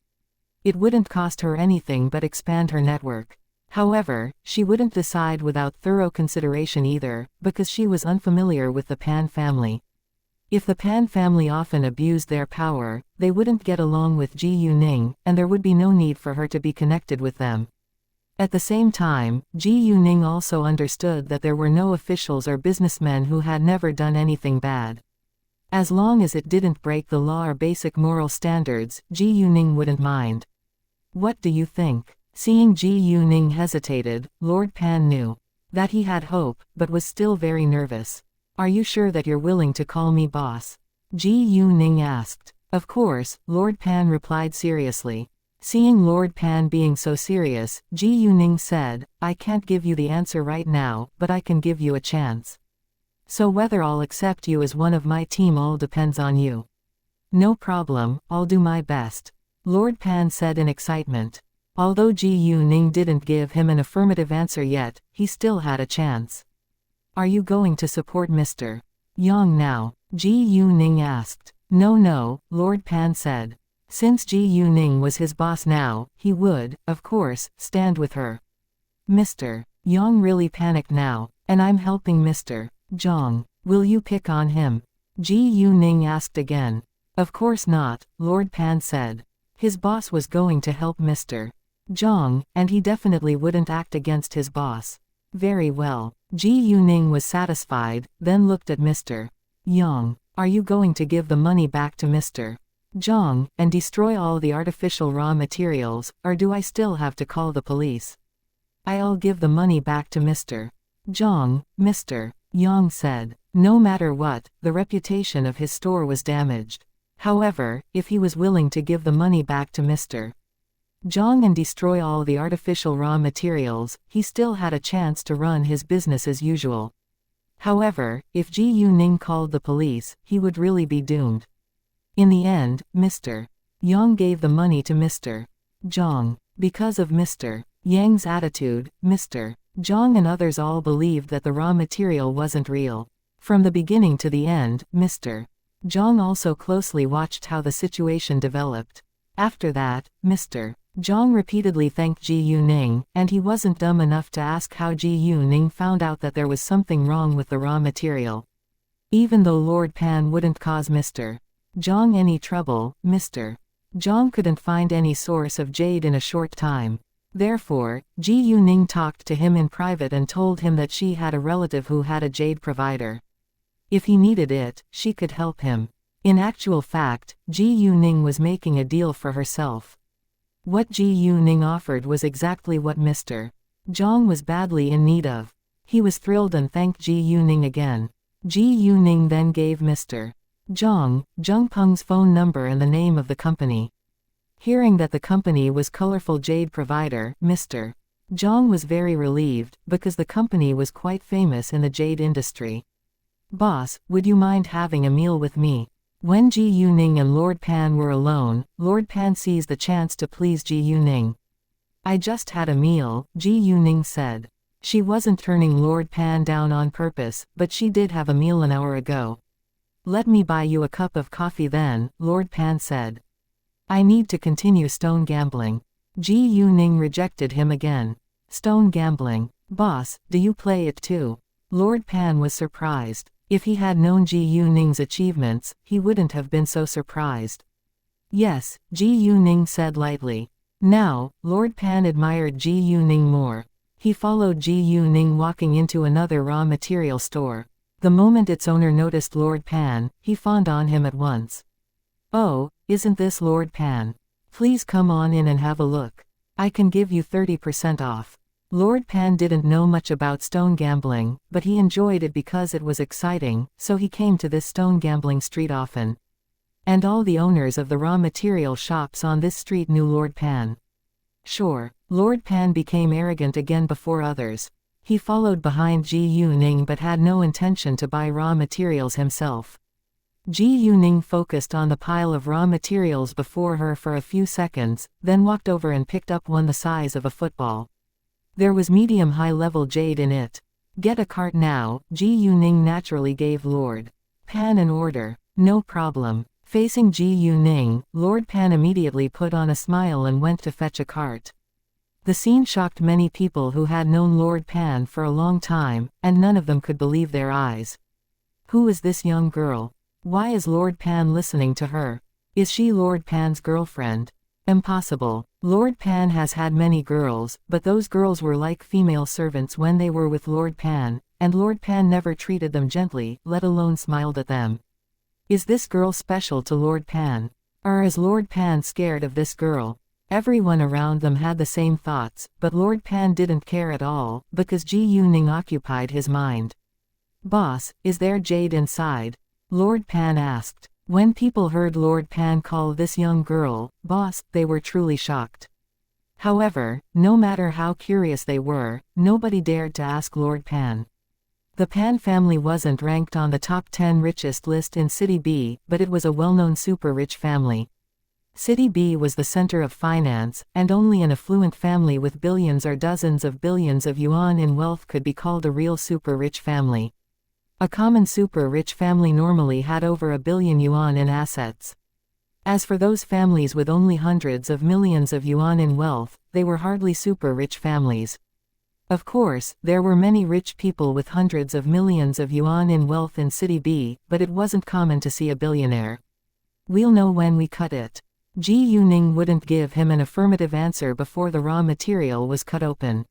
It wouldn't cost her anything but expand her network. However, she wouldn't decide without thorough consideration either, because she was unfamiliar with the Pan family. If the Pan family often abused their power, they wouldn't get along with Ji Yuning, and there would be no need for her to be connected with them. At the same time, Ji Yuning also understood that there were no officials or businessmen who had never done anything bad. As long as it didn't break the law or basic moral standards, Ji Yuning wouldn't mind. What do you think? Seeing Ji Yuning hesitated, Lord Pan knew that he had hope, but was still very nervous. Are you sure that you're willing to call me boss? Ji Yuning asked. Of course, Lord Pan replied seriously. Seeing Lord Pan being so serious, Ji Yuning said, I can't give you the answer right now, but I can give you a chance. So whether I'll accept you as one of my team all depends on you. No problem, I'll do my best. Lord Pan said in excitement. Although Ji Yuning didn't give him an affirmative answer yet, he still had a chance. Are you going to support Mr. Yang now? Ji Yuning asked. No, Lord Pan said. Since Ji Yuning was his boss now, he would, of course, stand with her. Mr. Yang really panicked now, and I'm helping Mr. Zhang. Will you pick on him? Ji Yuning asked again. Of course not, Lord Pan said. His boss was going to help Mr. Zhang, and he definitely wouldn't act against his boss. Very well. Ji Yuning was satisfied, then looked at Mr. Yang. Are you going to give the money back to Mr. Zhang, and destroy all the artificial raw materials, or do I still have to call the police? I'll give the money back to Mr. Zhang, Mr. Yang said. No matter what, the reputation of his store was damaged. However, if he was willing to give the money back to Mr. Zhang and destroy all the artificial raw materials, he still had a chance to run his business as usual. However, if Ji Yuning called the police, he would really be doomed. In the end, Mr. Yang gave the money to Mr. Zhang. Because of Mr. Yang's attitude, Mr. Zhang and others all believed that the raw material wasn't real. From the beginning to the end, Mr. Zhang also closely watched how the situation developed. After that, Mr. Zhang repeatedly thanked Ji Yuning, and he wasn't dumb enough to ask how Ji Yuning found out that there was something wrong with the raw material. Even though Lord Pan wouldn't cause Mr. Zhang any trouble, Mr. Zhang couldn't find any source of jade in a short time. Therefore, Ji Yuning talked to him in private and told him that she had a relative who had a jade provider. If he needed it, she could help him. In actual fact, Ji Yuning was making a deal for herself. What Ji Yuning offered was exactly what Mr. Zhang was badly in need of. He was thrilled and thanked Ji Yuning again. Ji Yuning then gave Mr. Zhang Peng's phone number and the name of the company. Hearing that the company was Colorful Jade Provider, Mr. Zhang was very relieved, because the company was quite famous in the jade industry. Boss, would you mind having a meal with me? When Ji Yuning and Lord Pan were alone, Lord Pan seized the chance to please Ji Yuning. I just had a meal, Ji Yuning said. She wasn't turning Lord Pan down on purpose, but she did have a meal an hour ago. Let me buy you a cup of coffee then, Lord Pan said. I need to continue stone gambling. Ji Yuning rejected him again. Stone gambling. Boss, do you play it too? Lord Pan was surprised. If he had known Ji Yuning's achievements, he wouldn't have been so surprised. Yes, Ji Yuning said lightly. Now, Lord Pan admired Ji Yuning more. He followed Ji Yuning walking into another raw material store. The moment its owner noticed Lord Pan, he fawned on him at once. Oh, isn't this Lord Pan? Please come on in and have a look. I can give you 30% off. Lord Pan didn't know much about stone gambling, but he enjoyed it because it was exciting, so he came to this stone gambling street often. And all the owners of the raw material shops on this street knew Lord Pan. Sure, Lord Pan became arrogant again before others. He followed behind Ji Yuning but had no intention to buy raw materials himself. Ji Yuning focused on the pile of raw materials before her for a few seconds, then walked over and picked up one the size of a football. There was medium-high level jade in it. Get a cart now, Ji Yuning naturally gave Lord Pan an order. No problem. Facing Ji Yuning, Lord Pan immediately put on a smile and went to fetch a cart. The scene shocked many people who had known Lord Pan for a long time, and none of them could believe their eyes. Who is this young girl? Why is Lord Pan listening to her? Is she Lord Pan's girlfriend? Impossible. Lord Pan has had many girls, but those girls were like female servants when they were with Lord Pan, and Lord Pan never treated them gently, let alone smiled at them. Is this girl special to Lord Pan? Or is Lord Pan scared of this girl? Everyone around them had the same thoughts, but Lord Pan didn't care at all, because Ji Yuning occupied his mind. Boss, is there jade inside? Lord Pan asked. When people heard Lord Pan call this young girl boss, they were truly shocked. However, no matter how curious they were, nobody dared to ask Lord Pan. The Pan family wasn't ranked on the top 10 richest list in City B, but it was a well-known super-rich family. City B was the center of finance, and only an affluent family with billions or dozens of billions of yuan in wealth could be called a real super-rich family. A common super-rich family normally had over a billion yuan in assets. As for those families with only hundreds of millions of yuan in wealth, they were hardly super-rich families. Of course, there were many rich people with hundreds of millions of yuan in wealth in City B, but it wasn't common to see a billionaire. We'll know when we cut it. Ji Yuning wouldn't give him an affirmative answer before the raw material was cut open.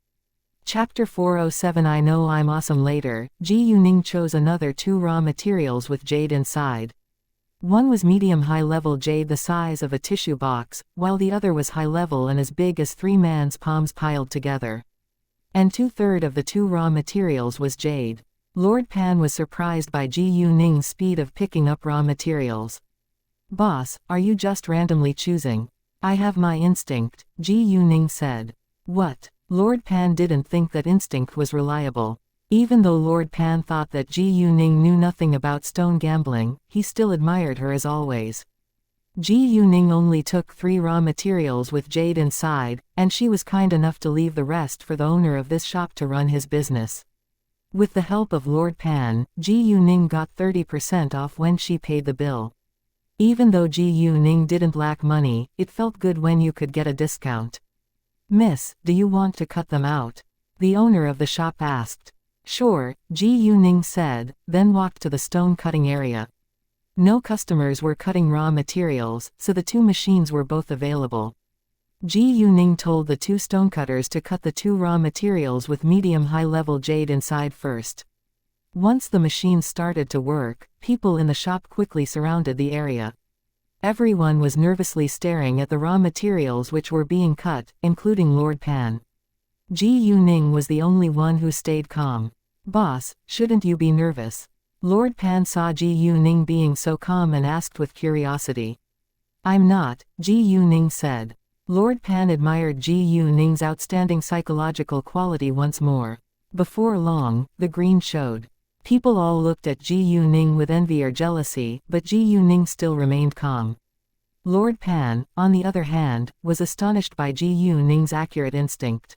Chapter 407 I Know I'm Awesome Later, Ji Yuning chose another 2 raw materials with jade inside. One was medium-high level jade the size of a tissue box, while the other was high level and as big as 3 man's palms piled together. And 2/3 of the 2 raw materials was jade. Lord Pan was surprised by Ji Yuning's speed of picking up raw materials. Boss, are you just randomly choosing? I have my instinct, Ji Yuning said. What? Lord Pan didn't think that instinct was reliable. Even though Lord Pan thought that Ji Yuning knew nothing about stone gambling, he still admired her as always. Ji Yuning only took 3 raw materials with jade inside, and she was kind enough to leave the rest for the owner of this shop to run his business. With the help of Lord Pan, Ji Yuning got 30% off when she paid the bill. Even though Ji Yuning didn't lack money, it felt good when you could get a discount. Miss, do you want to cut them out? The owner of the shop asked. Sure, Ji Yuning said, then walked to the stone cutting area. No customers were cutting raw materials, so the 2 machines were both available. Ji Yuning told the 2 stonecutters to cut the 2 raw materials with medium-high level jade inside first. Once the machines started to work, people in the shop quickly surrounded the area. Everyone was nervously staring at the raw materials which were being cut, including Lord Pan. Ji Yuning was the only one who stayed calm. Boss, shouldn't you be nervous? Lord Pan saw Ji Yuning being so calm and asked with curiosity. I'm not, Ji Yuning said. Lord Pan admired Ji Yuning's outstanding psychological quality once more. Before long, the green showed. People all looked at Ji Yuning with envy or jealousy, but Ji Yuning still remained calm. Lord Pan, on the other hand, was astonished by Ji Yuning's accurate instinct.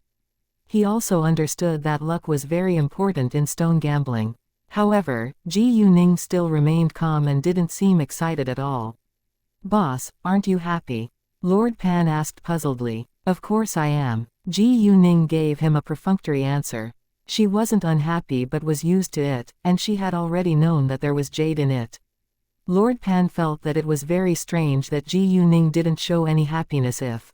He also understood that luck was very important in stone gambling. However, Ji Yuning still remained calm and didn't seem excited at all. Boss, aren't you happy? Lord Pan asked puzzledly. Of course I am. Ji Yuning gave him a perfunctory answer. She wasn't unhappy but was used to it, and she had already known that there was jade in it. Lord Pan felt that it was very strange that Ji Yuning didn't show any happiness if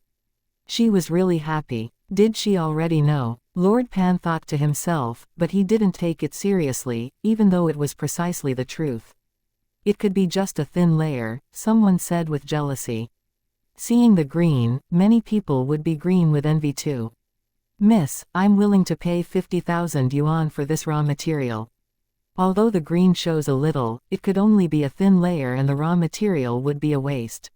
she was really happy. Did she already know? Lord Pan thought to himself, but he didn't take it seriously, even though it was precisely the truth. It could be just a thin layer, someone said with jealousy. Seeing the green, many people would be green with envy too. Miss, I'm willing to pay 50,000 yuan for this raw material. Although the green shows a little, it could only be a thin layer and the raw material would be a waste.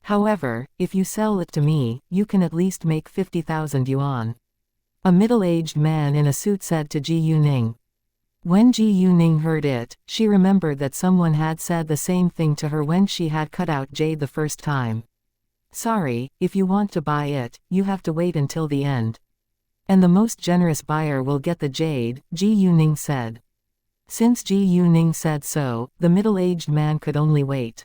However, if you sell it to me, you can at least make 50,000 yuan. A middle-aged man in a suit said to Ji Yuning. When Ji Yuning heard it, she remembered that someone had said the same thing to her when she had cut out jade the first time. Sorry, if you want to buy it, you have to wait until the end. And the most generous buyer will get the jade, Ji Yuning said. Since Ji Yuning said so, the middle-aged man could only wait.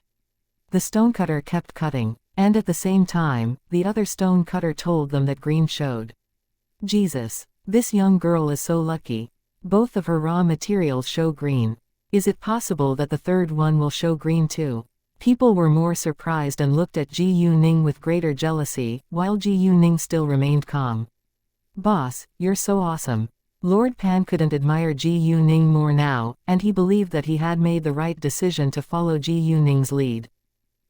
The stonecutter kept cutting, and at the same time, the other stonecutter told them that green showed. Jesus! This young girl is so lucky. Both of her raw materials show green. Is it possible that the third one will show green too? People were more surprised and looked at Ji Yuning with greater jealousy, while Ji Yuning still remained calm. Boss, you're so awesome. Lord Pan couldn't admire Ji Yuning more now, and he believed that he had made the right decision to follow Ji Yuning's lead.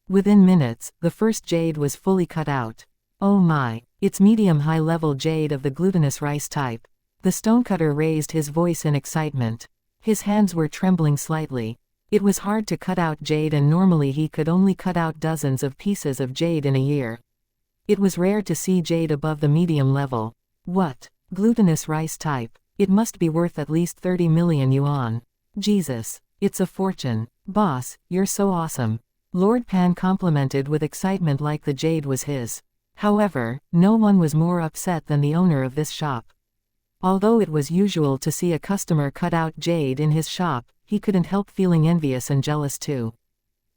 Within minutes, the first jade was fully cut out. Oh my, it's medium-high level jade of the glutinous rice type. The stonecutter raised his voice in excitement. His hands were trembling slightly. It was hard to cut out jade and normally he could only cut out dozens of pieces of jade in a year. It was rare to see jade above the medium level. What? Glutinous rice type. It must be worth at least 30 million yuan. Jesus, it's a fortune. Boss, you're so awesome. Lord Pan complimented with excitement like the jade was his. However, no one was more upset than the owner of this shop. Although it was usual to see a customer cut out jade in his shop, he couldn't help feeling envious and jealous too.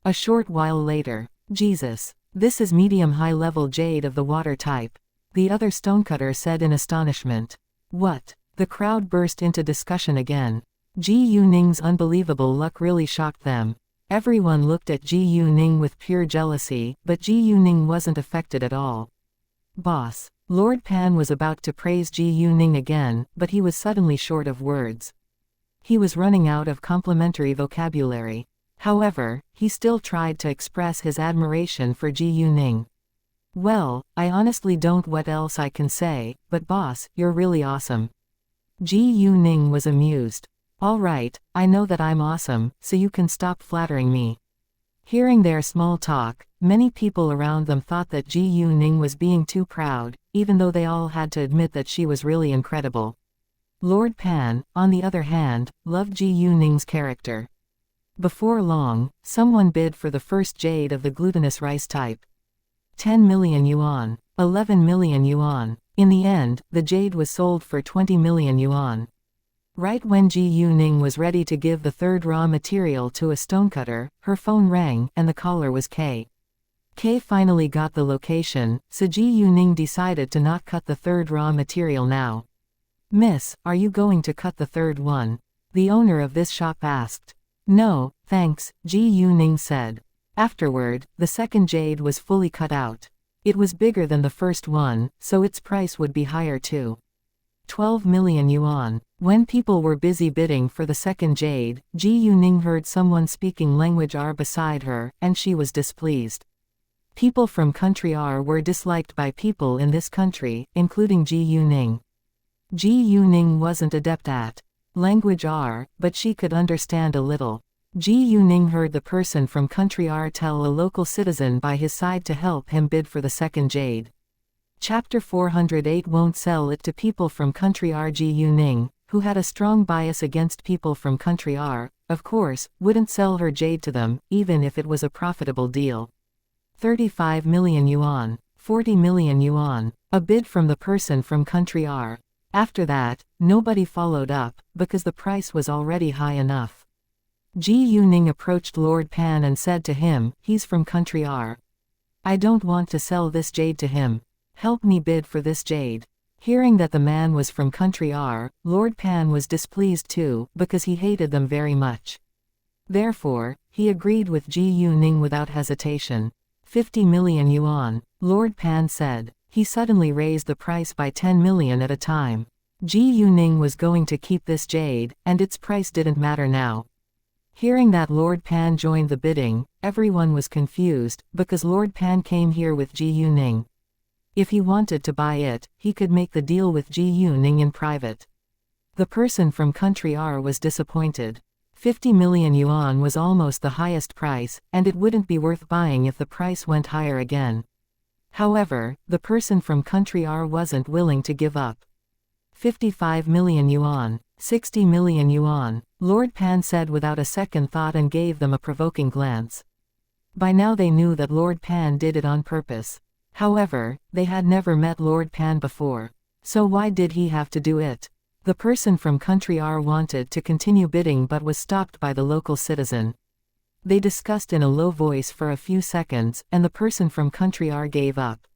A short while later, Jesus, this is medium-high level jade of the water type. The other stonecutter said in astonishment. What? The crowd burst into discussion again. Ji Yuning's unbelievable luck really shocked them. Everyone looked at Ji Yuning with pure jealousy, but Ji Yuning wasn't affected at all. Boss. Lord Pan was about to praise Ji Yuning again, but he was suddenly short of words. He was running out of complimentary vocabulary. However, he still tried to express his admiration for Ji Yuning. Well, I honestly don't what else I can say, but boss, you're really awesome. Ji Yuning was amused. All right, I know that I'm awesome, so you can stop flattering me. Hearing their small talk, many people around them thought that Ji Yuning was being too proud, even though they all had to admit that she was really incredible. Lord Pan, on the other hand, loved Ji Yuning's character. Before long, someone bid for the first jade of the glutinous rice type. 10 million yuan. 11 million yuan. In the end, the jade was sold for 20 million yuan. Right when Ji Yuning was ready to give the third raw material to a stonecutter, her phone rang, and the caller was K. K finally got the location, so Ji Yuning decided to not cut the third raw material now. Miss, are you going to cut the third one? The owner of this shop asked. No, thanks, Ji Yuning said. Afterward, the second jade was fully cut out. It was bigger than the first one, so its price would be higher too. 12 million yuan. When people were busy bidding for the second jade, Ji Yuning heard someone speaking language R beside her, and she was displeased. People from country R were disliked by people in this country, including Ji Yuning. Ji Yuning wasn't adept at language R, but she could understand a little. Ji Yuning heard the person from country R tell a local citizen by his side to help him bid for the second jade. Chapter 408 won't sell it to people from country R. Ji Yuning, who had a strong bias against people from country R, of course, wouldn't sell her jade to them, even if it was a profitable deal. 35 million yuan. 40 million yuan. A bid from the person from country R. After that, nobody followed up, because the price was already high enough. Ji Yuning approached Lord Pan and said to him, he's from country R. I don't want to sell this jade to him. Help me bid for this jade. Hearing that the man was from country R, Lord Pan was displeased too, because he hated them very much. Therefore, he agreed with Ji Yuning without hesitation. 50 million yuan, Lord Pan said. He suddenly raised the price by 10 million at a time. Ji Yuning was going to keep this jade, and its price didn't matter now. Hearing that Lord Pan joined the bidding, everyone was confused, because Lord Pan came here with Ji Yuning. If he wanted to buy it, he could make the deal with Ji Yuning in private. The person from country R was disappointed. 50 million yuan was almost the highest price, and it wouldn't be worth buying if the price went higher again. However, the person from country R wasn't willing to give up. 55 million yuan. 60 million yuan. Lord Pan said without a second thought and gave them a provoking glance. By now they knew that Lord Pan did it on purpose. However, they had never met Lord Pan before. So why did he have to do it? The person from country R wanted to continue bidding but was stopped by the local citizen. They discussed in a low voice for a few seconds, and the person from country R gave up.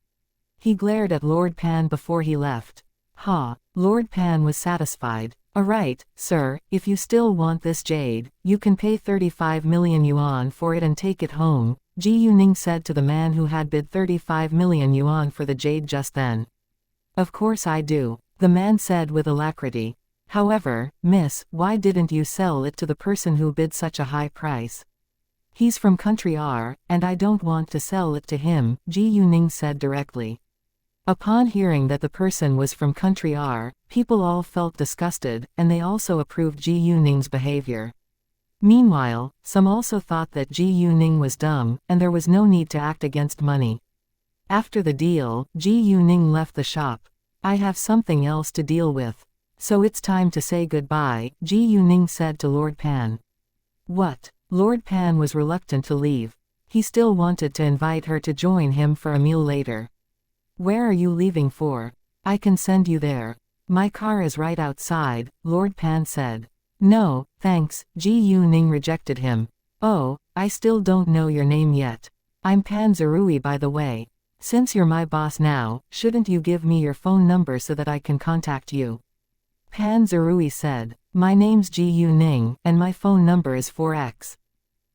He glared at Lord Pan before he left. Lord Pan was satisfied. Alright, sir, if you still want this jade, you can pay 35 million yuan for it and take it home, Ji Yuning said to the man who had bid 35 million yuan for the jade just then. Of course I do, the man said with alacrity. However, miss, why didn't you sell it to the person who bid such a high price? He's from country R, and I don't want to sell it to him, Ji Yuning said directly. Upon hearing that the person was from country R, people all felt disgusted, and they also approved Ji Yuning's behavior. Meanwhile, some also thought that Ji Yuning was dumb, and there was no need to act against money. After the deal, Ji Yuning left the shop. I have something else to deal with. So it's time to say goodbye, Ji Yuning said to Lord Pan. What? Lord Pan was reluctant to leave. He still wanted to invite her to join him for a meal later. Where are you leaving for? I can send you there. My car is right outside, Lord Pan said. No, thanks, Ji Yuning rejected him. Oh, I still don't know your name yet. I'm Pan Zerui by the way. Since you're my boss now, shouldn't you give me your phone number so that I can contact you? Pan Zerui said. My name's Ji Yuning, and my phone number is 4x.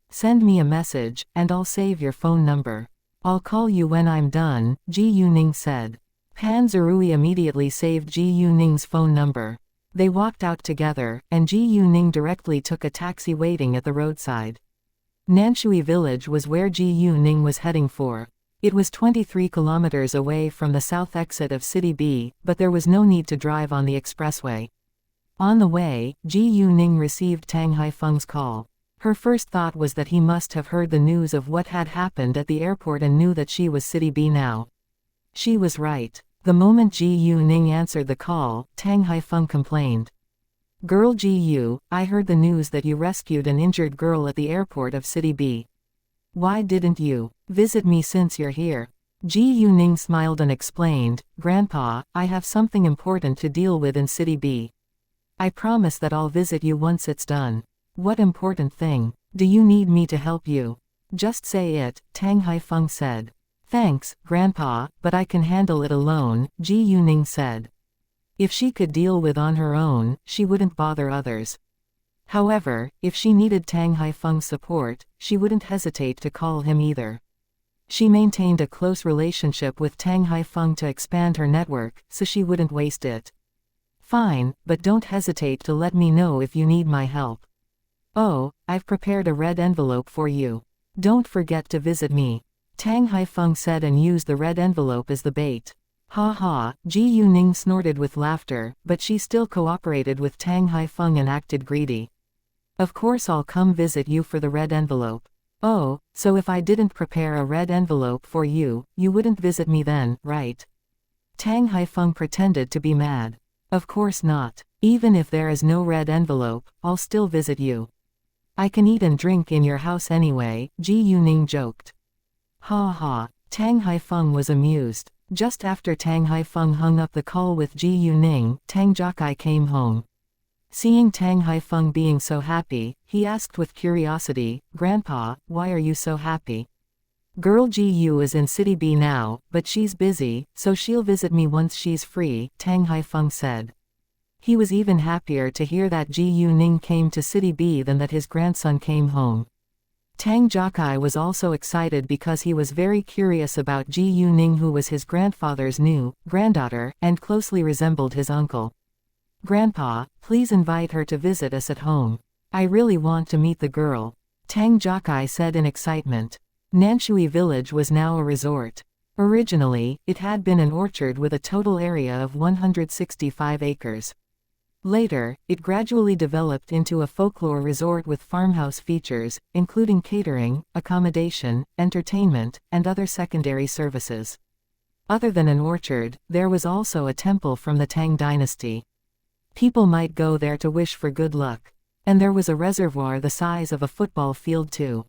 Send me a message, and I'll save your phone number. I'll call you when I'm done, Ji Yuning said. Pan Zerui immediately saved Ji Yuning's phone number. They walked out together, and Ji Yuning directly took a taxi waiting at the roadside. Nanshui village was where Ji Yuning was heading for. It was 23 kilometers away from the south exit of City B, but there was no need to drive on the expressway. On the way, Ji Yuning received Tang Haifeng's call. Her first thought was that he must have heard the news of what had happened at the airport and knew that she was City B now. She was right. The moment Ji Yuning answered the call, Tang Haifeng complained. Girl Ji Yu, I heard the news that you rescued an injured girl at the airport of City B. Why didn't you visit me since you're here? Ji Yuning smiled and explained, Grandpa, I have something important to deal with in City B. I promise that I'll visit you once it's done. What important thing? Do you need me to help you? Just say it, Tang Haifeng said. Thanks, Grandpa, but I can handle it alone, Ji Yuning said. If she could deal with on her own, she wouldn't bother others. However, if she needed Tang Haifeng's support, she wouldn't hesitate to call him either. She maintained a close relationship with Tang Haifeng to expand her network, so she wouldn't waste it. Fine, but don't hesitate to let me know if you need my help. Oh, I've prepared a red envelope for you. Don't forget to visit me. Tang Haifeng said and used the red envelope as the bait. Ha ha, Ji Yuning snorted with laughter, but she still cooperated with Tang Haifeng and acted greedy. Of course I'll come visit you for the red envelope. Oh, so if I didn't prepare a red envelope for you, you wouldn't visit me then, right? Tang Haifeng pretended to be mad. Of course not. Even if there is no red envelope, I'll still visit you. I can eat and drink in your house anyway, Ji Yuning joked. Ha ha, Tang Haifeng was amused. Just after Tang Haifeng hung up the call with Ji Yuning, Tang Jokai came home. Seeing Tang Haifeng being so happy, he asked with curiosity, Grandpa, why are you so happy? Girl Ji Yu is in City B now, but she's busy, so she'll visit me once she's free, Tang Haifeng said. He was even happier to hear that Ji Yuning came to City B than that his grandson came home. Tang Jokai was also excited because he was very curious about Ji Yuning, who was his grandfather's new granddaughter, and closely resembled his uncle. Grandpa, please invite her to visit us at home. I really want to meet the girl, Tang Jokai said in excitement. Nanshui village was now a resort. Originally, it had been an orchard with a total area of 165 acres. Later, it gradually developed into a folklore resort with farmhouse features, including catering, accommodation, entertainment, and other secondary services. Other than an orchard, there was also a temple from the Tang dynasty. People might go there to wish for good luck. And there was a reservoir the size of a football field too.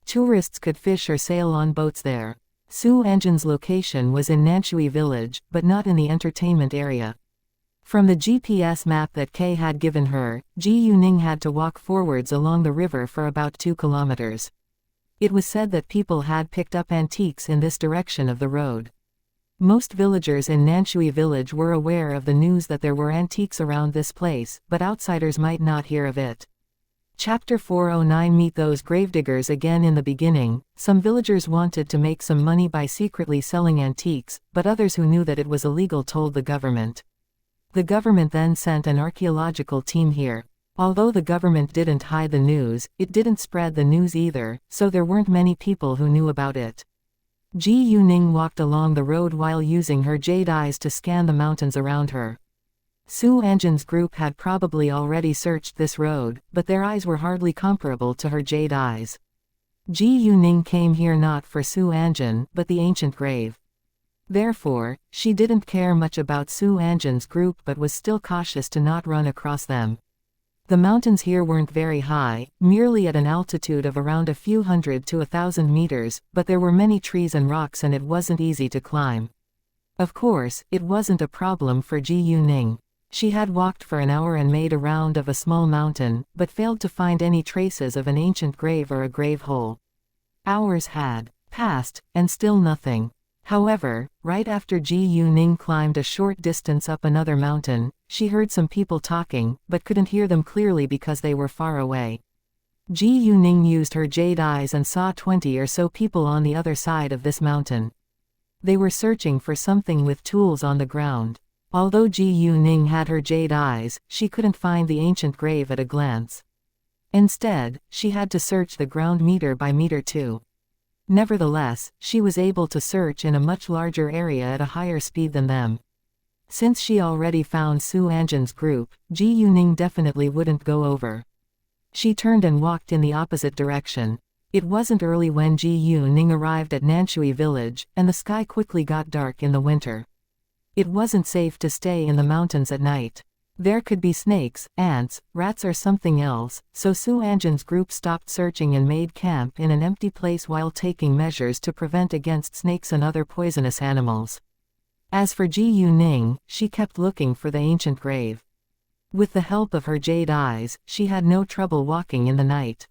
Tourists could fish or sail on boats there. Su Anjin's location was in Nanshui village, but not in the entertainment area. From the GPS map that Kay had given her, Ji Yuning had to walk forwards along the river for about 2 kilometers. It was said that people had picked up antiques in this direction of the road. Most villagers in Nanshui village were aware of the news that there were antiques around this place, but outsiders might not hear of it. Chapter 409 Meet those gravediggers again. In the beginning, some villagers wanted to make some money by secretly selling antiques, but others who knew that it was illegal told the government. The government then sent an archaeological team here. Although the government didn't hide the news, it didn't spread the news either, so there weren't many people who knew about it. Ji Yuning walked along the road while using her jade eyes to scan the mountains around her. Su Anjin's group had probably already searched this road, but their eyes were hardly comparable to her jade eyes. Ji Yuning came here not for Su Anjin, but the ancient grave. Therefore, she didn't care much about Su Anjin's group but was still cautious to not run across them. The mountains here weren't very high, merely at an altitude of around a few hundred to 1,000 meters, but there were many trees and rocks and it wasn't easy to climb. Of course, it wasn't a problem for Ji Yuning. She had walked for an hour and made a round of a small mountain, but failed to find any traces of an ancient grave or a grave hole. Hours had passed, and still nothing. However, right after Ji Yuning climbed a short distance up another mountain, she heard some people talking, but couldn't hear them clearly because they were far away. Ji Yuning used her jade eyes and saw 20 or so people on the other side of this mountain. They were searching for something with tools on the ground. Although Ji Yuning had her jade eyes, she couldn't find the ancient grave at a glance. Instead, she had to search the ground meter by meter too. Nevertheless, she was able to search in a much larger area at a higher speed than them. Since she already found Su Anjin's group, Ji Yuning definitely wouldn't go over. She turned and walked in the opposite direction. It wasn't early when Ji Yuning arrived at Nanshui village, and the sky quickly got dark in the winter. It wasn't safe to stay in the mountains at night. There could be snakes, ants, rats or something else, so Su Anjin's group stopped searching and made camp in an empty place while taking measures to prevent against snakes and other poisonous animals. As for Ji Yuning, she kept looking for the ancient grave. With the help of her jade eyes, she had no trouble walking in the night.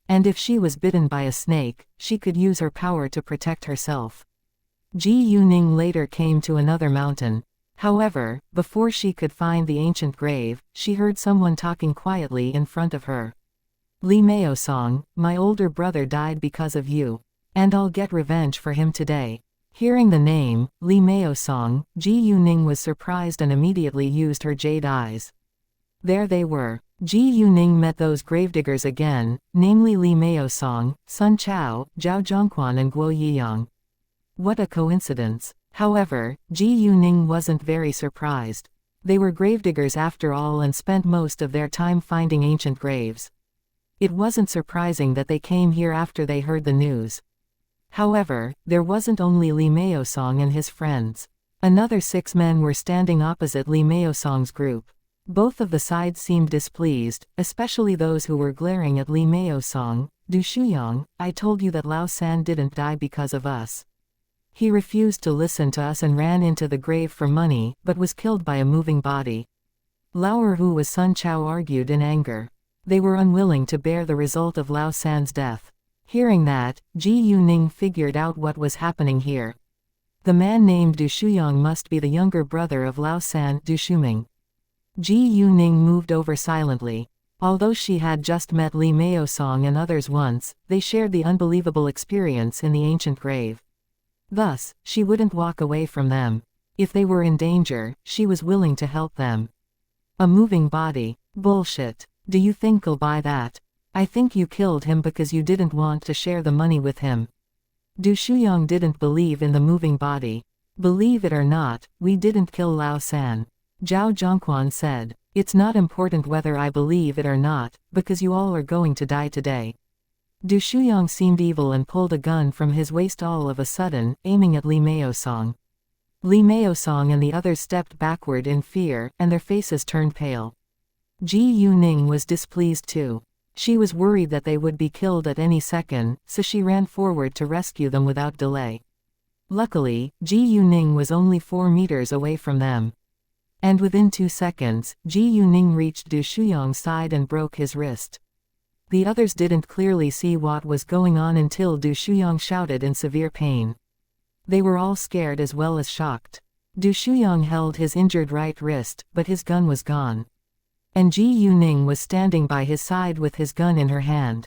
And if she was bitten by a snake, she could use her power to protect herself. Ji Yuning later came to another mountain. However, before she could find the ancient grave, she heard someone talking quietly in front of her. Li Mao-song, my older brother died because of you. And I'll get revenge for him today. Hearing the name, Li Mao-song, Ji Yuning was surprised and immediately used her jade eyes. There they were. Ji Yuning met those gravediggers again, namely Li Mao-song, Sun Chao, Zhao Zhongquan and Guo Yiyang. What a coincidence. However, Ji Yuning wasn't very surprised. They were gravediggers after all and spent most of their time finding ancient graves. It wasn't surprising that they came here after they heard the news. However, there wasn't only Li Mao-song and his friends. Another 6 men were standing opposite Li Mao-song's group. Both of the sides seemed displeased, especially those who were glaring at Li Mao-song. Du Shuyang, I told you that Lao San didn't die because of us. He refused to listen to us and ran into the grave for money, but was killed by a moving body. Lao Erhu was Sun Chao argued in anger. They were unwilling to bear the result of Lao San's death. Hearing that, Ji Yuning figured out what was happening here. The man named Du Shuyang must be the younger brother of Lao San, Du Shuming. Ji Yuning moved over silently. Although she had just met Li Mao-song and others once, they shared the unbelievable experience in the ancient grave. Thus, she wouldn't walk away from them. If they were in danger, she was willing to help them. A moving body. Bullshit. Do you think I'll buy that? I think you killed him because you didn't want to share the money with him. Du Shuyang didn't believe in the moving body. Believe it or not, we didn't kill Lao San. Zhao Zhongquan said. It's not important whether I believe it or not, because you all are going to die today. Du Shuyang seemed evil and pulled a gun from his waist all of a sudden, aiming at Li Meosong. Li Meosong and the others stepped backward in fear, and their faces turned pale. Ji Yuning was displeased too. She was worried that they would be killed at any second, so she ran forward to rescue them without delay. Luckily, Ji Yuning was only 4 meters away from them. And within 2 seconds, Ji Yuning reached Du Shuyang's side and broke his wrist. The others didn't clearly see what was going on until Du Shuyang shouted in severe pain. They were all scared as well as shocked. Du Shuyang held his injured right wrist, but his gun was gone. And Ji Yuning was standing by his side with his gun in her hand.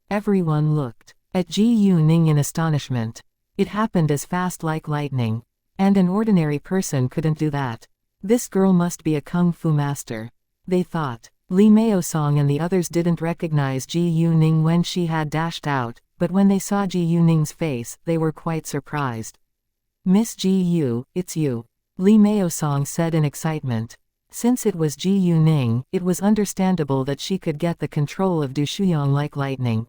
Everyone looked at Ji Yuning in astonishment. It happened as fast like lightning. And an ordinary person couldn't do that. This girl must be a kung fu master, they thought. Li Meosong and the others didn't recognize Ji Yuning when she had dashed out, but when they saw Ji Yuning's face, they were quite surprised. Miss Ji Yu, it's you, Li Meosong said in excitement. Since it was Ji Yuning, it was understandable that she could get the control of Du Shuyang like lightning.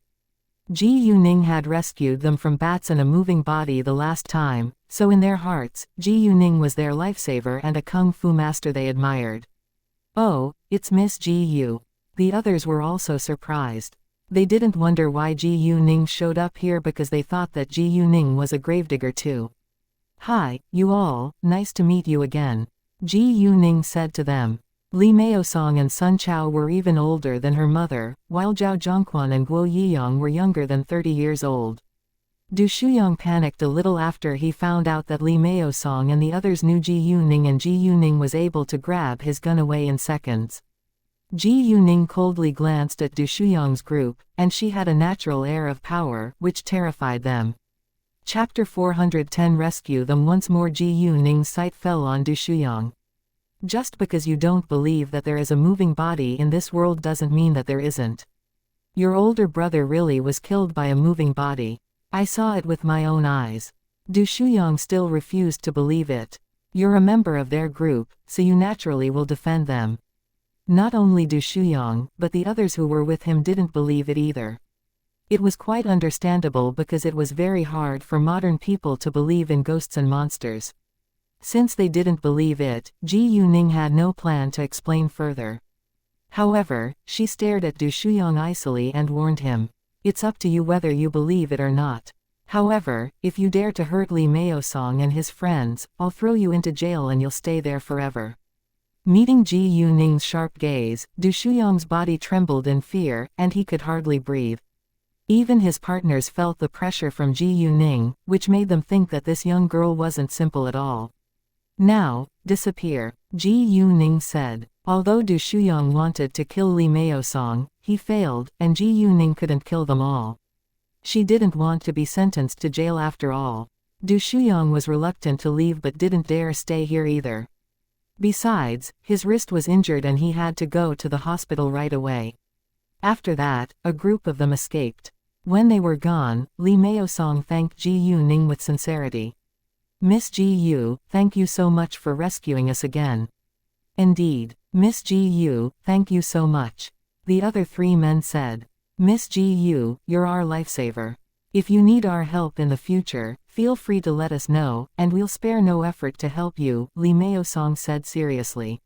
Ji Yuning had rescued them from bats and a moving body the last time, so in their hearts, Ji Yuning was their lifesaver and a kung fu master they admired. Oh, it's Miss Ji Yu. The others were also surprised. They didn't wonder why Ji Yuning showed up here because they thought that Ji Yuning was a gravedigger too. Hi, you all, nice to meet you again, Ji Yuning said to them. Li Meosong and Sun Chao were even older than her mother, while Zhao Zhongquan and Guo Yiyang were younger than 30 years old. Du Shuyang panicked a little after he found out that Li Meosong and the others knew Ji Yuning, and Ji Yuning was able to grab his gun away in seconds. Ji Yuning coldly glanced at Du Shuyang's group, and she had a natural air of power, which terrified them. Chapter 410 Rescue them once more. Ji Yuning's sight fell on Du Shuyang. Just because you don't believe that there is a moving body in this world doesn't mean that there isn't. Your older brother really was killed by a moving body. I saw it with my own eyes. Du Shuyang still refused to believe it. You're a member of their group, so you naturally will defend them. Not only Du Shuyang, but the others who were with him didn't believe it either. It was quite understandable because it was very hard for modern people to believe in ghosts and monsters. Since they didn't believe it, Ji Yuning had no plan to explain further. However, she stared at Du Shuyang icily and warned him. It's up to you whether you believe it or not. However, if you dare to hurt Li Meosong and his friends, I'll throw you into jail and you'll stay there forever. Meeting Ji Yuning's sharp gaze, Du Shuyang's body trembled in fear, and he could hardly breathe. Even his partners felt the pressure from Ji Yuning, which made them think that this young girl wasn't simple at all. Now, disappear, Ji Yuning said. Although Du Shuyang wanted to kill Li Meosong, he failed, and Ji Yuning couldn't kill them all. She didn't want to be sentenced to jail after all. Du Shuyang was reluctant to leave but didn't dare stay here either. Besides, his wrist was injured and he had to go to the hospital right away. After that, a group of them escaped. When they were gone, Li Meosong thanked Ji Yuning with sincerity. Miss Ji Yu, thank you so much for rescuing us again. Indeed, Miss Ji Yu, thank you so much, the other 3 men said. Miss Ji Yu, you're our lifesaver. If you need our help in the future, feel free to let us know, and we'll spare no effort to help you, Li Meosong said seriously.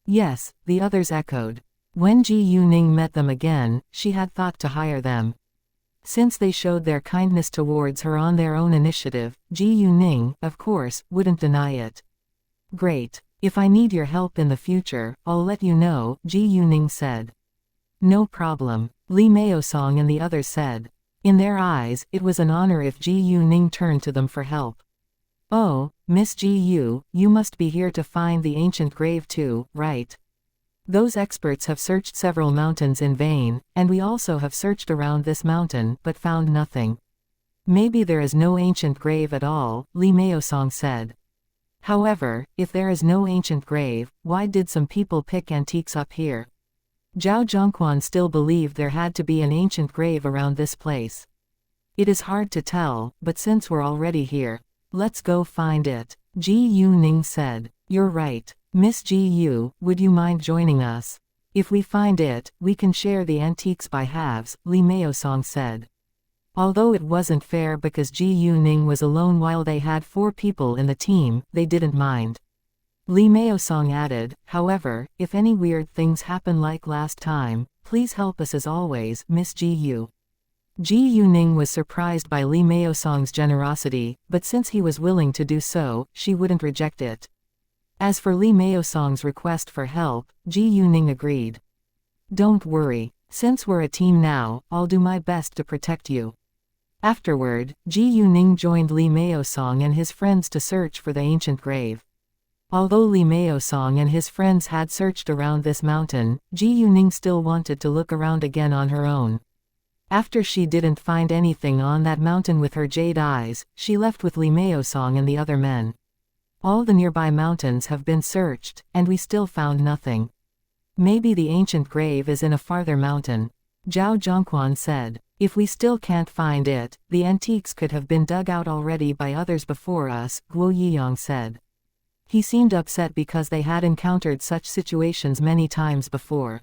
Yes, the others echoed. When Ji Yuning met them again, she had thought to hire them. Since they showed their kindness towards her on their own initiative, Ji Yuning, of course, wouldn't deny it. Great. If I need your help in the future, I'll let you know, Ji Yuning said. No problem, Li Meosong and the others said. In their eyes, it was an honor if Ji Yuning turned to them for help. Oh, Miss Ji Yu, you must be here to find the ancient grave too, right? Those experts have searched several mountains in vain, and we also have searched around this mountain, but found nothing. Maybe there is no ancient grave at all, Li Meosong said. However, if there is no ancient grave, why did some people pick antiques up here? Zhao Zhongquan still believed there had to be an ancient grave around this place. It is hard to tell, but since we're already here, let's go find it, Ji Yuning said. You're right. Miss Ji Yu, would you mind joining us? If we find it, we can share the antiques by halves, Li Meosong said. Although it wasn't fair because Ji Yuning was alone while they had 4 people in the team, they didn't mind. Li Meosong added, however, if any weird things happen like last time, please help us as always, Miss Ji Yu. Ji Yuning was surprised by Li Meosong's generosity, but since he was willing to do so, she wouldn't reject it. As for Li Meosong's request for help, Ji Yuning agreed. Don't worry. Since we're a team now, I'll do my best to protect you. Afterward, Ji Yuning joined Li Meosong and his friends to search for the ancient grave. Although Li Meosong and his friends had searched around this mountain, Ji Yuning still wanted to look around again on her own. After she didn't find anything on that mountain with her jade eyes, she left with Li Meosong and the other men. All the nearby mountains have been searched, and we still found nothing. Maybe the ancient grave is in a farther mountain, Zhao Zhongquan said. If we still can't find it, the antiques could have been dug out already by others before us, Guo Yiyang said. He seemed upset because they had encountered such situations many times before.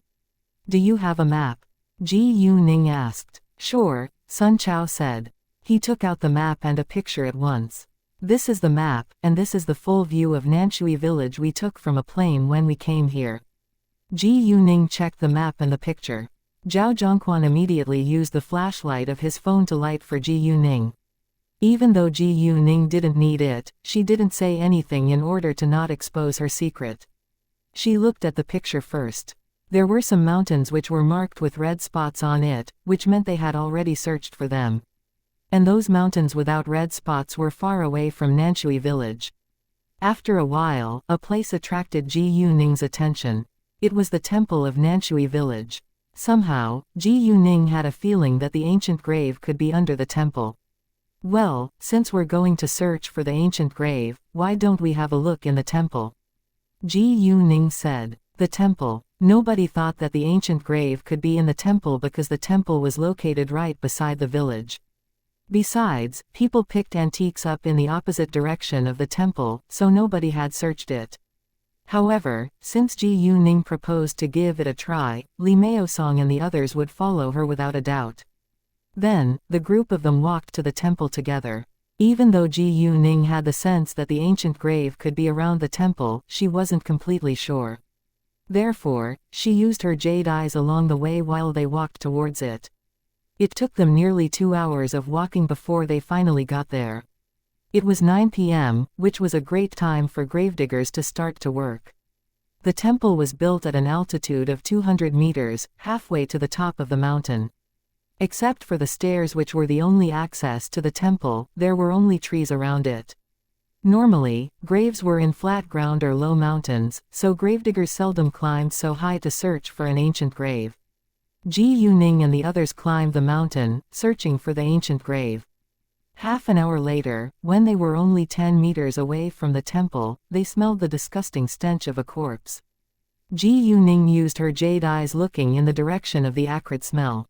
Do you have a map? Ji Yuning asked. Sure, Sun Chao said. He took out the map and a picture at once. This is the map, and this is the full view of Nanshui village we took from a plane when we came here. Ji Yuning checked the map and the picture. Zhao Zhongquan immediately used the flashlight of his phone to light for Ji Yuning. Even though Ji Yuning didn't need it, she didn't say anything in order to not expose her secret. She looked at the picture first. There were some mountains which were marked with red spots on it, which meant they had already searched for them. And those mountains without red spots were far away from Nanshui village. After a while, a place attracted Ji Yuning's attention. It was the temple of Nanshui village. Somehow, Ji Yuning had a feeling that the ancient grave could be under the temple. Well, since we're going to search for the ancient grave, why don't we have a look in the temple? Ji Yuning said. The temple. Nobody thought that the ancient grave could be in the temple because the temple was located right beside the village. Besides, people picked antiques up in the opposite direction of the temple, so nobody had searched it. However, since Ji Yuning proposed to give it a try, Li Meosong and the others would follow her without a doubt. Then, the group of them walked to the temple together. Even though Ji Yuning had the sense that the ancient grave could be around the temple, she wasn't completely sure. Therefore, she used her jade eyes along the way while they walked towards it. It took them nearly 2 hours of walking before they finally got there. It was 9 p.m., which was a great time for gravediggers to start to work. The temple was built at an altitude of 200 meters, halfway to the top of the mountain. Except for the stairs which were the only access to the temple, there were only trees around it. Normally, graves were in flat ground or low mountains, so gravediggers seldom climbed so high to search for an ancient grave. Ji Yuning and the others climbed the mountain, searching for the ancient grave. Half an hour later, when they were only 10 meters away from the temple, they smelled the disgusting stench of a corpse. Ji Yuning used her jade eyes looking in the direction of the acrid smell.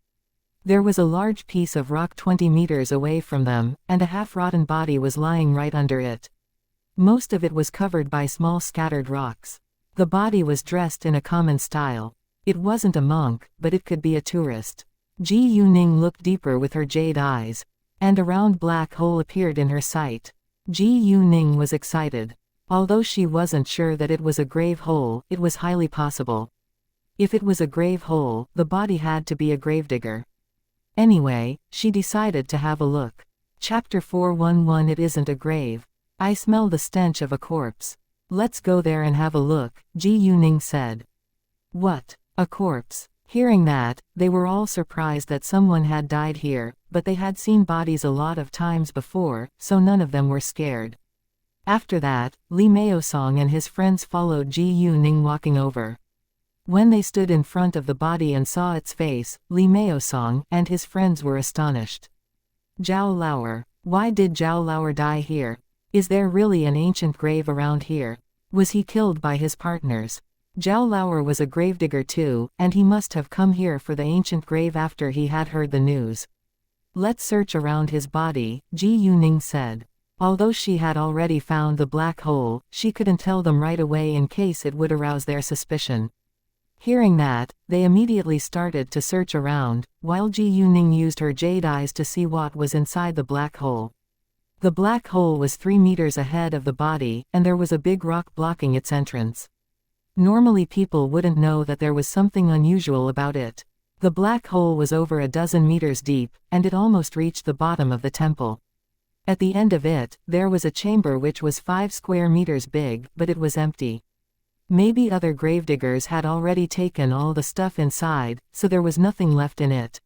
There was a large piece of rock 20 meters away from them, and a half-rotten body was lying right under it. Most of it was covered by small scattered rocks. The body was dressed in a common style. It wasn't a monk, but it could be a tourist. Ji Yuning looked deeper with her jade eyes, and a round black hole appeared in her sight. Ji Yuning was excited. Although she wasn't sure that it was a grave hole, it was highly possible. If it was a grave hole, the body had to be a gravedigger. Anyway, she decided to have a look. Chapter 411. It isn't a grave. I smell the stench of a corpse. Let's go there and have a look, Ji Yuning said. What? A corpse? Hearing that, they were all surprised that someone had died here, but they had seen bodies a lot of times before, so none of them were scared. After that, Li Meosong and his friends followed Ji Yuning walking over. When they stood in front of the body and saw its face, Li Meosong and his friends were astonished. Zhao Lauer. Why did Zhao Lauer die here? Is there really an ancient grave around here? Was he killed by his partners? Zhao Lauer was a gravedigger too, and he must have come here for the ancient grave after he had heard the news. Let's search around his body, Ji Yuning said. Although she had already found the black hole, she couldn't tell them right away in case it would arouse their suspicion. Hearing that, they immediately started to search around, while Ji Yuning used her jade eyes to see what was inside the black hole. The black hole was 3 meters ahead of the body, and there was a big rock blocking its entrance. Normally people wouldn't know that there was something unusual about it. The black hole was over a dozen meters deep, and it almost reached the bottom of the temple. At the end of it, there was a chamber which was 5 square meters big, but it was empty. Maybe other gravediggers had already taken all the stuff inside, so there was nothing left in it.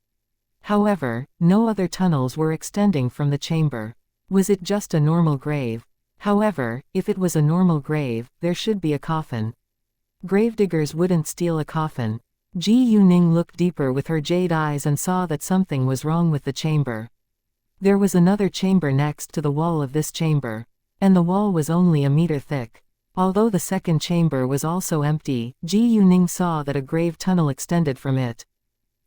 However, no other tunnels were extending from the chamber. Was it just a normal grave? However, if it was a normal grave, there should be a coffin. Gravediggers wouldn't steal a coffin. Ji Yuning looked deeper with her jade eyes and saw that something was wrong with the chamber. There was another chamber next to the wall of this chamber. And the wall was only a meter thick. Although the second chamber was also empty, Ji Yuning saw that a grave tunnel extended from it.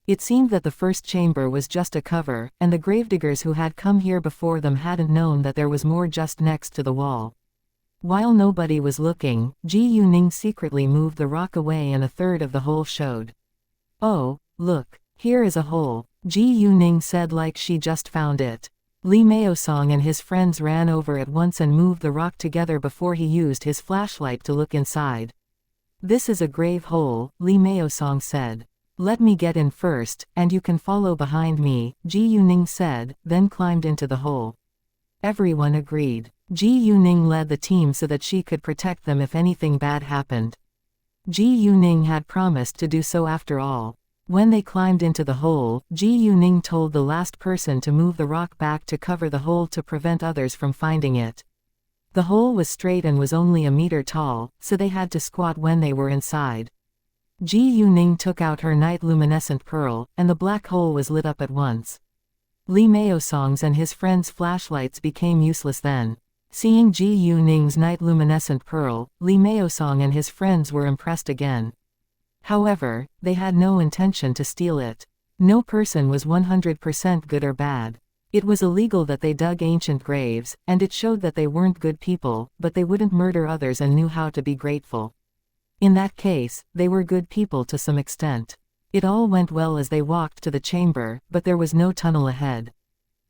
It seemed that the first chamber was just a cover, and the gravediggers who had come here before them hadn't known that there was more just next to the wall. While nobody was looking, Ji Yuning secretly moved the rock away and a third of the hole showed. Oh, look, here is a hole, Ji Yuning said like she just found it. Li Meosong and his friends ran over at once and moved the rock together before he used his flashlight to look inside. This is a grave hole, Li Meosong said. Let me get in first, and you can follow behind me, Ji Yuning said, then climbed into the hole. Everyone agreed. Ji Yuning led the team so that she could protect them if anything bad happened. Ji Yuning had promised to do so after all. When they climbed into the hole, Ji Yuning told the last person to move the rock back to cover the hole to prevent others from finding it. The hole was straight and was only a meter tall, so they had to squat when they were inside. Ji Yuning took out her night luminescent pearl, and the black hole was lit up at once. Li Meosong's and his friends' flashlights became useless then. Seeing Ji Yuning's night luminescent pearl, Li Meosong and his friends were impressed again. However, they had no intention to steal it. No person was 100% good or bad. It was illegal that they dug ancient graves, and it showed that they weren't good people, but they wouldn't murder others and knew how to be grateful. In that case, they were good people to some extent. It all went well as they walked to the chamber, but there was no tunnel ahead.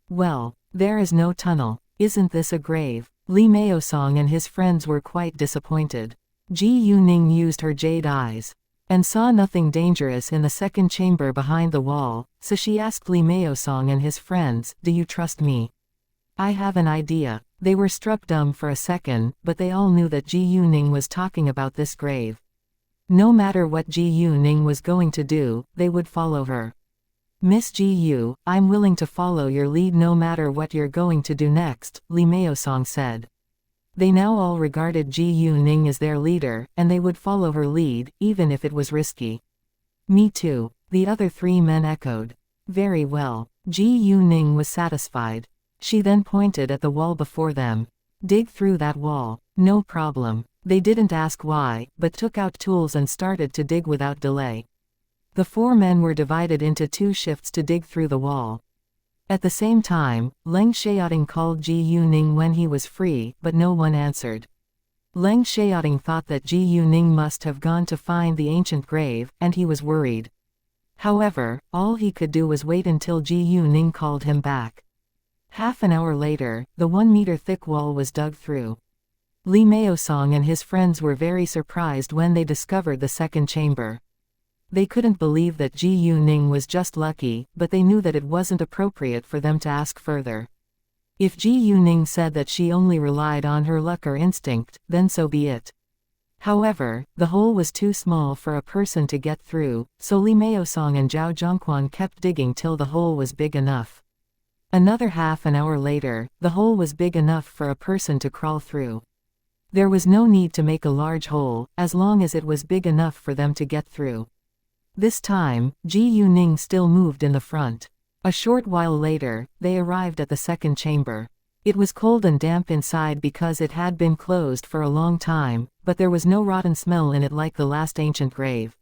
Well, there is no tunnel. Isn't this a grave? Li Meosong and his friends were quite disappointed. Ji Yuning used her jade eyes and saw nothing dangerous in the second chamber behind the wall, so she asked Li Meosong and his friends, "Do you trust me? I have an idea." They were struck dumb for a second, but they all knew that Ji Yuning was talking about this grave. No matter what Ji Yuning was going to do, they would follow her. "Miss Ji Yu, I'm willing to follow your lead no matter what you're going to do next," Li Meosong said. They now all regarded Ji Yuning as their leader, and they would follow her lead, even if it was risky. "Me too," the other 3 men echoed. "Very well." Ji Yuning was satisfied. She then pointed at the wall before them. "Dig through that wall." "No problem." They didn't ask why, but took out tools and started to dig without delay. The 4 men were divided into 2 shifts to dig through the wall. At the same time, Leng Xiaoting called Ji Yuning when he was free, but no one answered. Leng Xiaoting thought that Ji Yuning must have gone to find the ancient grave, and he was worried. However, all he could do was wait until Ji Yuning called him back. Half an hour later, the 1-meter-thick wall was dug through. Li Meosong and his friends were very surprised when they discovered the second chamber. They couldn't believe that Ji Yuning was just lucky, but they knew that it wasn't appropriate for them to ask further. If Ji Yuning said that she only relied on her luck or instinct, then so be it. However, the hole was too small for a person to get through, so Li Meosong and Zhao Zhongquan kept digging till the hole was big enough. Another half an hour later, the hole was big enough for a person to crawl through. There was no need to make a large hole, as long as it was big enough for them to get through. This time, Ji Yuning still moved in the front. A short while later, they arrived at the second chamber. It was cold and damp inside because it had been closed for a long time, but there was no rotten smell in it like the last ancient grave.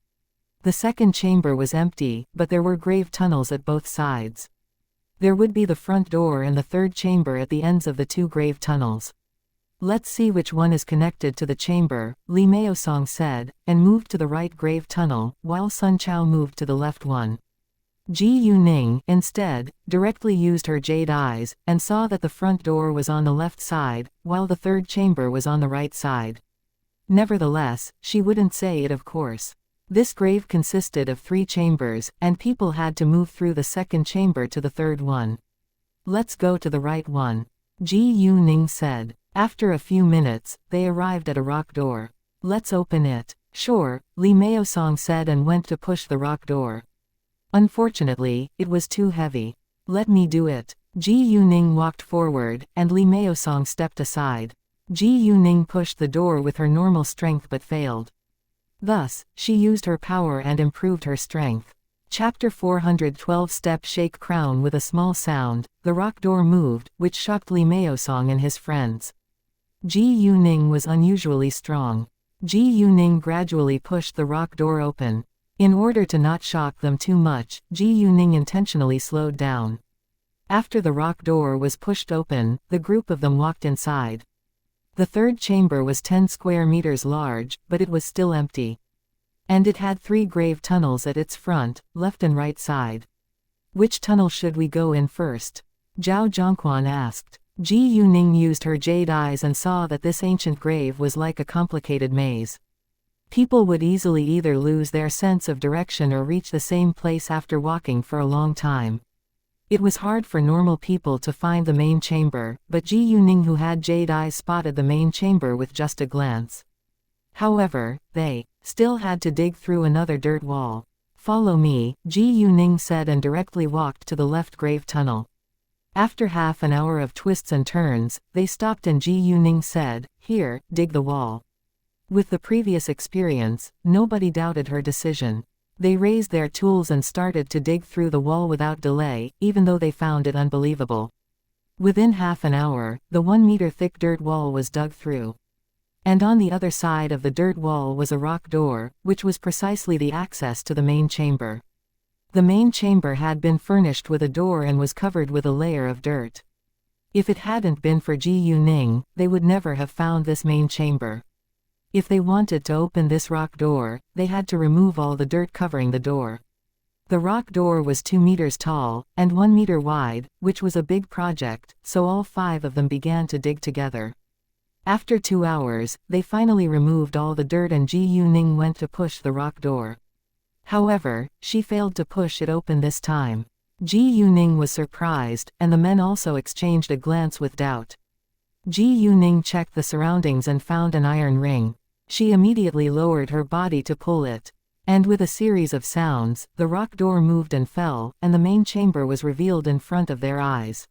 The second chamber was empty, but there were grave tunnels at both sides. There would be the front door and the third chamber at the ends of the two grave tunnels. Let's see which one is connected to the chamber, Li Meosong said, and moved to the right grave tunnel, while Sun Chao moved to the left one. Ji Yuning, instead, directly used her jade eyes, and saw that the front door was on the left side, while the third chamber was on the right side. Nevertheless, she wouldn't say it of course. This grave consisted of 3 chambers, and people had to move through the second chamber to the third one. Let's go to the right one, Ji Yuning said. After a few minutes, they arrived at a rock door. Let's open it. Sure, Li Meosong said and went to push the rock door. Unfortunately, it was too heavy. Let me do it. Ji Yuning walked forward, and Li Meosong stepped aside. Ji Yuning pushed the door with her normal strength but failed. Thus, she used her power and improved her strength. Chapter 412 Step Shake Crown. With a small sound, the rock door moved, which shocked Li Meosong and his friends. Ji Yuning was unusually strong. Ji Yuning gradually pushed the rock door open. In order to not shock them too much, Ji Yuning intentionally slowed down. After the rock door was pushed open, the group of them walked inside. The third chamber was 10 square meters large, but it was still empty. And it had 3 grave tunnels at its front, left and right side. Which tunnel should we go in first? Zhao Zhongquan asked. Ji Yuning used her jade eyes and saw that this ancient grave was like a complicated maze. People would easily either lose their sense of direction or reach the same place after walking for a long time. It was hard for normal people to find the main chamber, but Ji Yuning, who had jade eyes, spotted the main chamber with just a glance. However, they still had to dig through another dirt wall. Follow me, Ji Yuning said and directly walked to the left grave tunnel. After half an hour of twists and turns, they stopped and Ji Yuning said, "Here, dig the wall." With the previous experience, nobody doubted her decision. They raised their tools and started to dig through the wall without delay, even though they found it unbelievable. Within half an hour, the 1-meter-thick dirt wall was dug through. And on the other side of the dirt wall was a rock door, which was precisely the access to the main chamber. The main chamber had been furnished with a door and was covered with a layer of dirt. If it hadn't been for Ji Yuning, they would never have found this main chamber. If they wanted to open this rock door, they had to remove all the dirt covering the door. The rock door was 2 meters tall, and 1 meter wide, which was a big project, so all 5 of them began to dig together. After 2 hours, they finally removed all the dirt and Ji Yuning went to push the rock door. However, she failed to push it open this time. Ji Yuning was surprised, and the men also exchanged a glance with doubt. Ji Yuning checked the surroundings and found an iron ring. She immediately lowered her body to pull it. And with a series of sounds, the rock door moved and fell, and the main chamber was revealed in front of their eyes.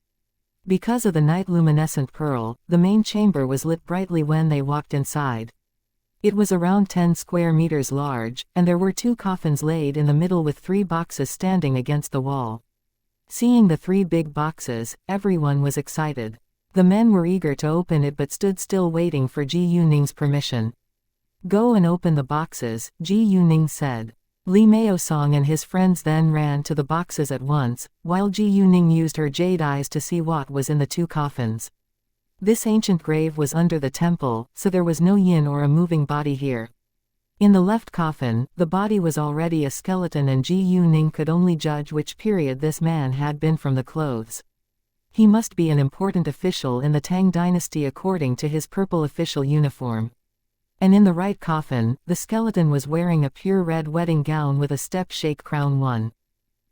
Because of the night luminescent pearl, the main chamber was lit brightly when they walked inside. It was around 10 square meters large, and there were 2 coffins laid in the middle with 3 boxes standing against the wall. Seeing the 3 big boxes, everyone was excited. The men were eager to open it but stood still waiting for Ji Yuning's permission. "Go and open the boxes," Ji Yuning said. Li Meosong and his friends then ran to the boxes at once, while Ji Yuning used her jade eyes to see what was in the 2 coffins. This ancient grave was under the temple, so there was no yin or a moving body here. In the left coffin, the body was already a skeleton and Ji Yuning could only judge which period this man had been from the clothes. He must be an important official in the Tang dynasty according to his purple official uniform. And in the right coffin, the skeleton was wearing a pure red wedding gown with a step-shake crown.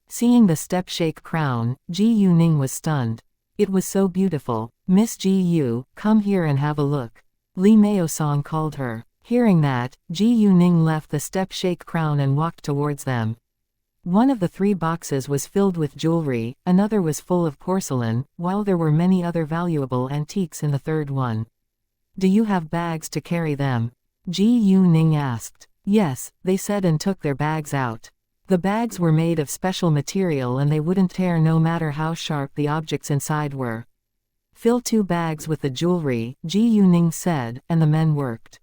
Seeing the step-shake crown, Ji Yuning was stunned. It was so beautiful. "Miss Ji Yu, come here and have a look," Li Meosong called her. Hearing that, Ji Yuning left the step-shake crown and walked towards them. One of the 3 boxes was filled with jewelry, another was full of porcelain, while there were many other valuable antiques in the third one. "Do you have bags to carry them?" Ji Yuning asked. "Yes," they said and took their bags out. The bags were made of special material and they wouldn't tear no matter how sharp the objects inside were. "Fill 2 bags with the jewelry," Ji Yuning said, and the men worked.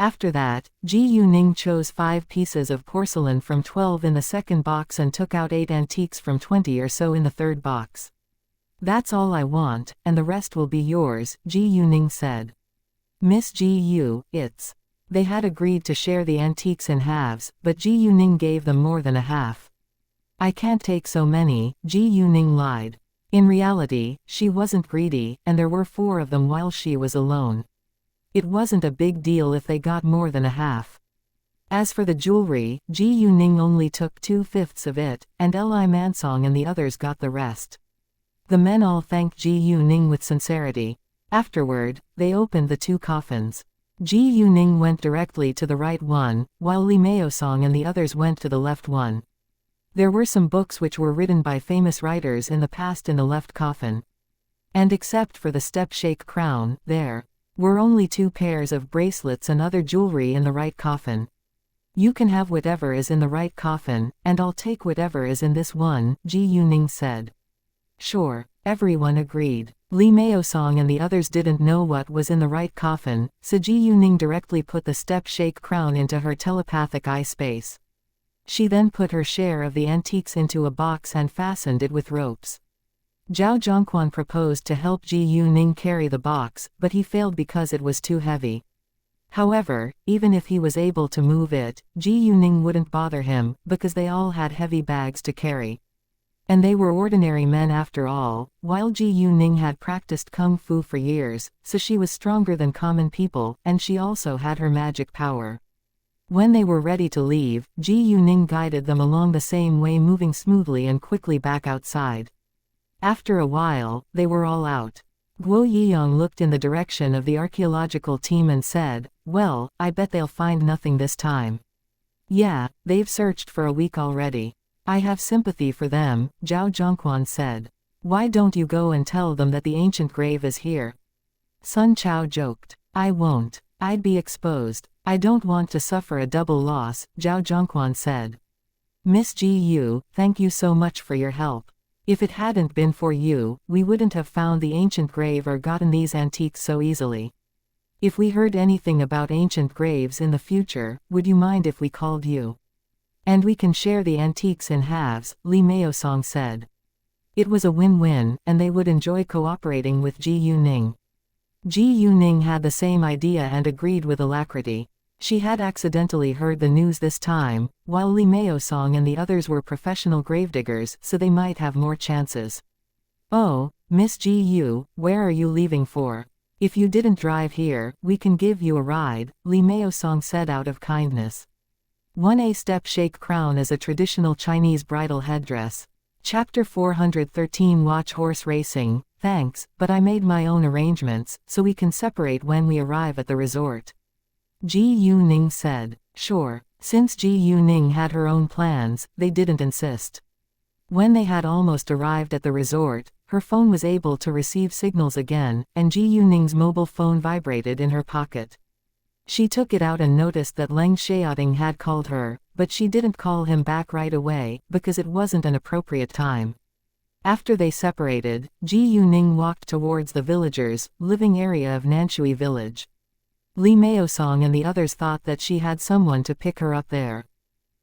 After that, Ji Yuning chose 5 pieces of porcelain from 12 in the second box and took out 8 antiques from 20 or so in the third box. "That's all I want, and the rest will be yours," Ji Yuning said. "Miss Ji Yu, it's..." They had agreed to share the antiques in halves, but Ji Yuning gave them more than a half. "I can't take so many," Ji Yuning lied. In reality, she wasn't greedy, and there were 4 of them while she was alone. It wasn't a big deal if they got more than a half. As for the jewelry, Ji Yuning only took 2/5 of it, and Li Mansong and the others got the rest. The men all thanked Ji Yuning with sincerity. Afterward, they opened the 2 coffins. Ji Yuning went directly to the right one, while Li Maosong and the others went to the left one. There were some books which were written by famous writers in the past in the left coffin. And except for the step-shake crown, there were only 2 pairs of bracelets and other jewelry in the right coffin. "You can have whatever is in the right coffin, and I'll take whatever is in this one," Ji Yuning said. "Sure." Everyone agreed. Li Maosong and the others didn't know what was in the right coffin, so Ji Yuning directly put the step-shake crown into her telepathic eye space. She then put her share of the antiques into a box and fastened it with ropes. Zhao Zhongquan proposed to help Ji Yuning carry the box, but he failed because it was too heavy. However, even if he was able to move it, Ji Yuning wouldn't bother him, because they all had heavy bags to carry. And they were ordinary men after all, while Ji Yuning had practiced kung fu for years, so she was stronger than common people, and she also had her magic power. When they were ready to leave, Ji Yuning guided them along the same way, moving smoothly and quickly back outside. After a while, they were all out. Guo Yiyong looked in the direction of the archaeological team and said, "Well, I bet they'll find nothing this time." "Yeah, they've searched for a week already." "I have sympathy for them," Zhao Zhongquan said. "Why don't you go and tell them that the ancient grave is here?" Sun Chao joked. "I won't. I'd be exposed. I don't want to suffer a double loss," Zhao Zhongquan said. "Miss Ji Yu, thank you so much for your help. If it hadn't been for you, we wouldn't have found the ancient grave or gotten these antiques so easily. If we heard anything about ancient graves in the future, would you mind if we called you? And we can share the antiques in halves," Li Maosong said. It was a win-win, and they would enjoy cooperating with Ji Yuning. Ji Yuning had the same idea and agreed with alacrity. She had accidentally heard the news this time, while Li Maosong and the others were professional gravediggers, so they might have more chances. "Oh, Miss Ji Yu, where are you leaving for? If you didn't drive here, we can give you a ride," Li Maosong said out of kindness. 1A Step-Shake Crown is a traditional Chinese bridal headdress. Chapter 413 Watch Horse Racing. "Thanks, but I made my own arrangements, so we can separate when we arrive at the resort," Ji Yuning said. Sure. Since Ji Yuning had her own plans, they didn't insist. When they had almost arrived at the resort, her phone was able to receive signals again, and Ji Yuning's mobile phone vibrated in her pocket. She took it out and noticed that Leng Xiaoting had called her, but she didn't call him back right away, because it wasn't an appropriate time. After they separated, Ji Yuning walked towards the villagers' living area of Nanshui village. Li Maosong and the others thought that she had someone to pick her up there.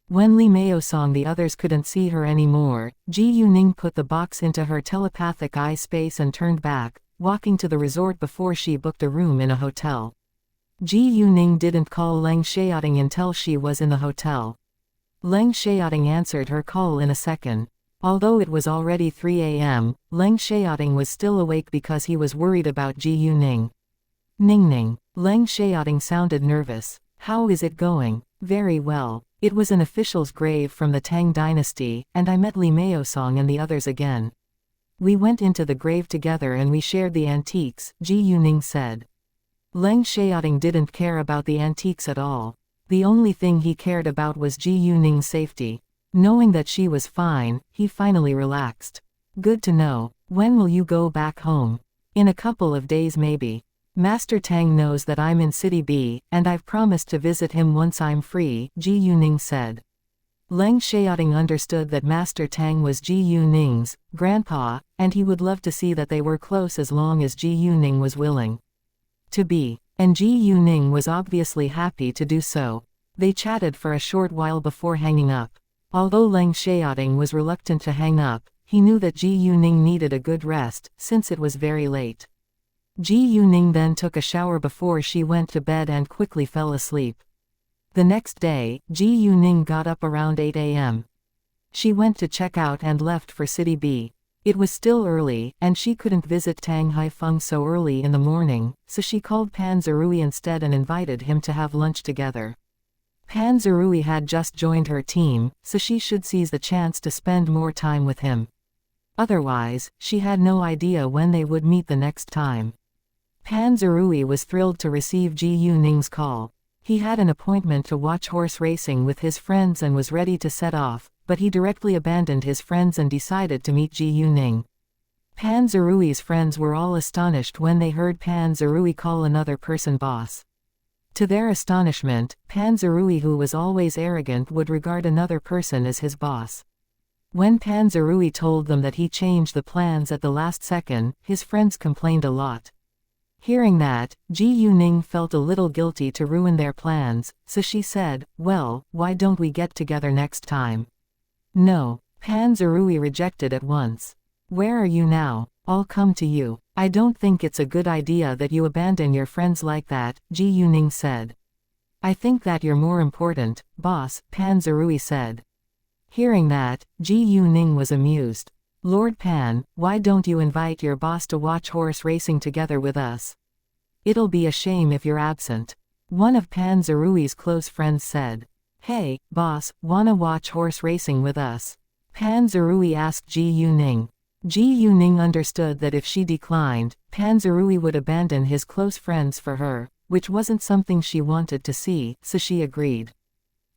When Li Maosong the others couldn't see her anymore, Ji Yuning put the box into her telepathic eye space and turned back, walking to the resort before she booked a room in a hotel. Ji Yuning didn't call Leng Xiaoting until she was in the hotel. Leng Xiaoting answered her call in a second. Although it was already 3 a.m., Leng Xiaoting was still awake because he was worried about Ji Yuning. Ning. Leng Xiaoting sounded nervous. "How is it going?" "Very well. It was an official's grave from the Tang dynasty, and I met Li Maosong and the others again. We went into the grave together and we shared the antiques," Ji Yuning said. Leng Xiaoting didn't care about the antiques at all. The only thing he cared about was Ji Yuning's safety. Knowing that she was fine, he finally relaxed. "Good to know. When will you go back home?" "In a couple of days maybe. Master Tang knows that I'm in City B, and I've promised to visit him once I'm free," Ji Yuning said. Leng Xiaoting understood that Master Tang was Ji Yuning's grandpa, and he would love to see that they were close as long as Ji Yuning was willing to be. And Ji Yuning was obviously happy to do so. They chatted for a short while before hanging up. Although Leng Xiaoting was reluctant to hang up, he knew that Ji Yuning needed a good rest, since it was very late. Ji Yuning then took a shower before she went to bed and quickly fell asleep. The next day, Ji Yuning got up around 8 a.m. She went to check out and left for City B. It was still early, and she couldn't visit Tang Haifeng so early in the morning, so she called Pan Zerui instead and invited him to have lunch together. Pan Zerui had just joined her team, so she should seize the chance to spend more time with him. Otherwise, she had no idea when they would meet the next time. Pan Zerui was thrilled to receive Ji Yuning's call. He had an appointment to watch horse racing with his friends and was ready to set off, but he directly abandoned his friends and decided to meet Ji Yuning. Pan Zerui's friends were all astonished when they heard Pan Zerui call another person boss. To their astonishment, Pan Zerui, who was always arrogant, would regard another person as his boss. When Pan Zerui told them that he changed the plans at the last second, his friends complained a lot. Hearing that, Ji Yuning felt a little guilty to ruin their plans, so she said, "Well, why don't we get together next time?" "No." Pan Zerui rejected at once. "Where are you now? I'll come to you." "I don't think it's a good idea that you abandon your friends like that," Ji Yuning said. "I think that you're more important, boss," Pan Zerui said. Hearing that, Ji Yuning was amused. "Lord Pan, why don't you invite your boss to watch horse racing together with us? It'll be a shame if you're absent." One of Pan Zerui's close friends said. "Hey, boss, wanna watch horse racing with us?" Pan Zerui asked Ji Yuning. Ji Yuning understood that if she declined, Pan Zerui would abandon his close friends for her, which wasn't something she wanted to see, so she agreed.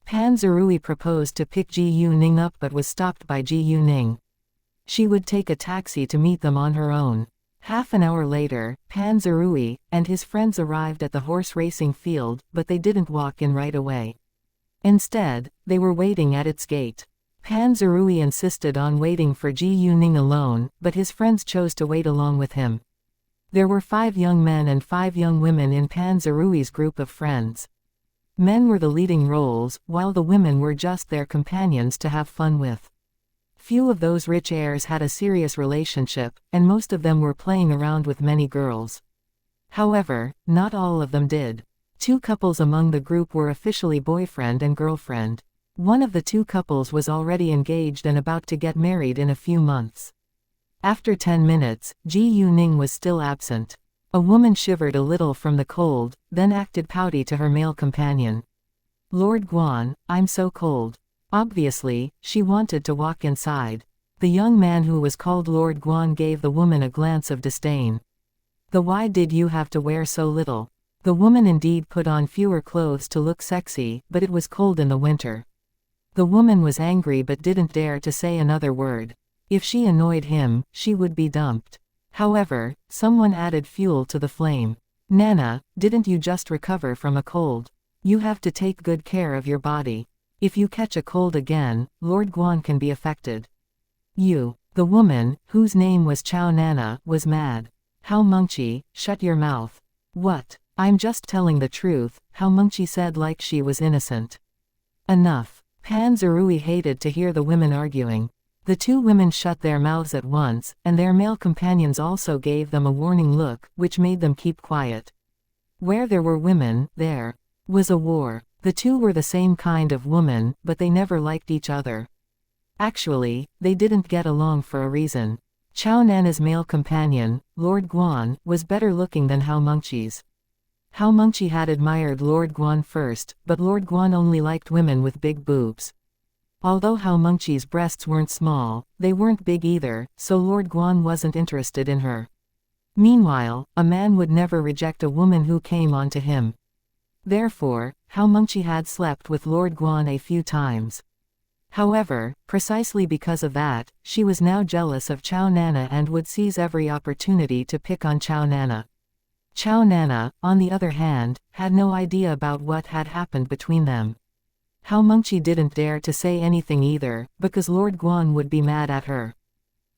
Pan Zerui proposed to pick Ji Yuning up but was stopped by Ji Yuning. She would take a taxi to meet them on her own. Half an hour later, Pan Zerui and his friends arrived at the horse racing field, but they didn't walk in right away. Instead, they were waiting at its gate. Pan Zerui insisted on waiting for Ji Yuning alone, but his friends chose to wait along with him. There were 5 young men and 5 young women in Pan Zerui's group of friends. Men were the leading roles, while the women were just their companions to have fun with. Few of those rich heirs had a serious relationship, and most of them were playing around with many girls. However, not all of them did. 2 couples among the group were officially boyfriend and girlfriend. One of the 2 couples was already engaged and about to get married in a few months. After 10 minutes, Ji Yuning was still absent. A woman shivered a little from the cold, then acted pouty to her male companion. "Lord Guan, I'm so cold." Obviously, she wanted to walk inside. The young man who was called Lord Guan gave the woman a glance of disdain. "Why did you have to wear so little?" The woman indeed put on fewer clothes to look sexy, but it was cold in the winter. The woman was angry but didn't dare to say another word. If she annoyed him, she would be dumped. However, someone added fuel to the flame. "Nana, didn't you just recover from a cold? You have to take good care of your body. If you catch a cold again, Lord Guan can be affected." "You." The woman, whose name was Chao Nana, was mad. "How Mengqi, shut your mouth." "What? I'm just telling the truth," How Mengqi said like she was innocent. "Enough." Pan Zerui hated to hear the women arguing. The 2 women shut their mouths at once, and their male companions also gave them a warning look, which made them keep quiet. Where there were women, there was a war. The 2 were the same kind of woman, but they never liked each other. Actually, they didn't get along for a reason. Chao Nana's male companion, Lord Guan, was better looking than How Mengqi's. How Mengqi had admired Lord Guan first, but Lord Guan only liked women with big boobs. Although How Mengqi's breasts weren't small, they weren't big either, so Lord Guan wasn't interested in her. Meanwhile, a man would never reject a woman who came onto him. Therefore, How Mengqi had slept with Lord Guan a few times. However, precisely because of that, she was now jealous of Chao Nana and would seize every opportunity to pick on Chao Nana. Chao Nana, on the other hand, had no idea about what had happened between them. How Mengqi didn't dare to say anything either, because Lord Guan would be mad at her.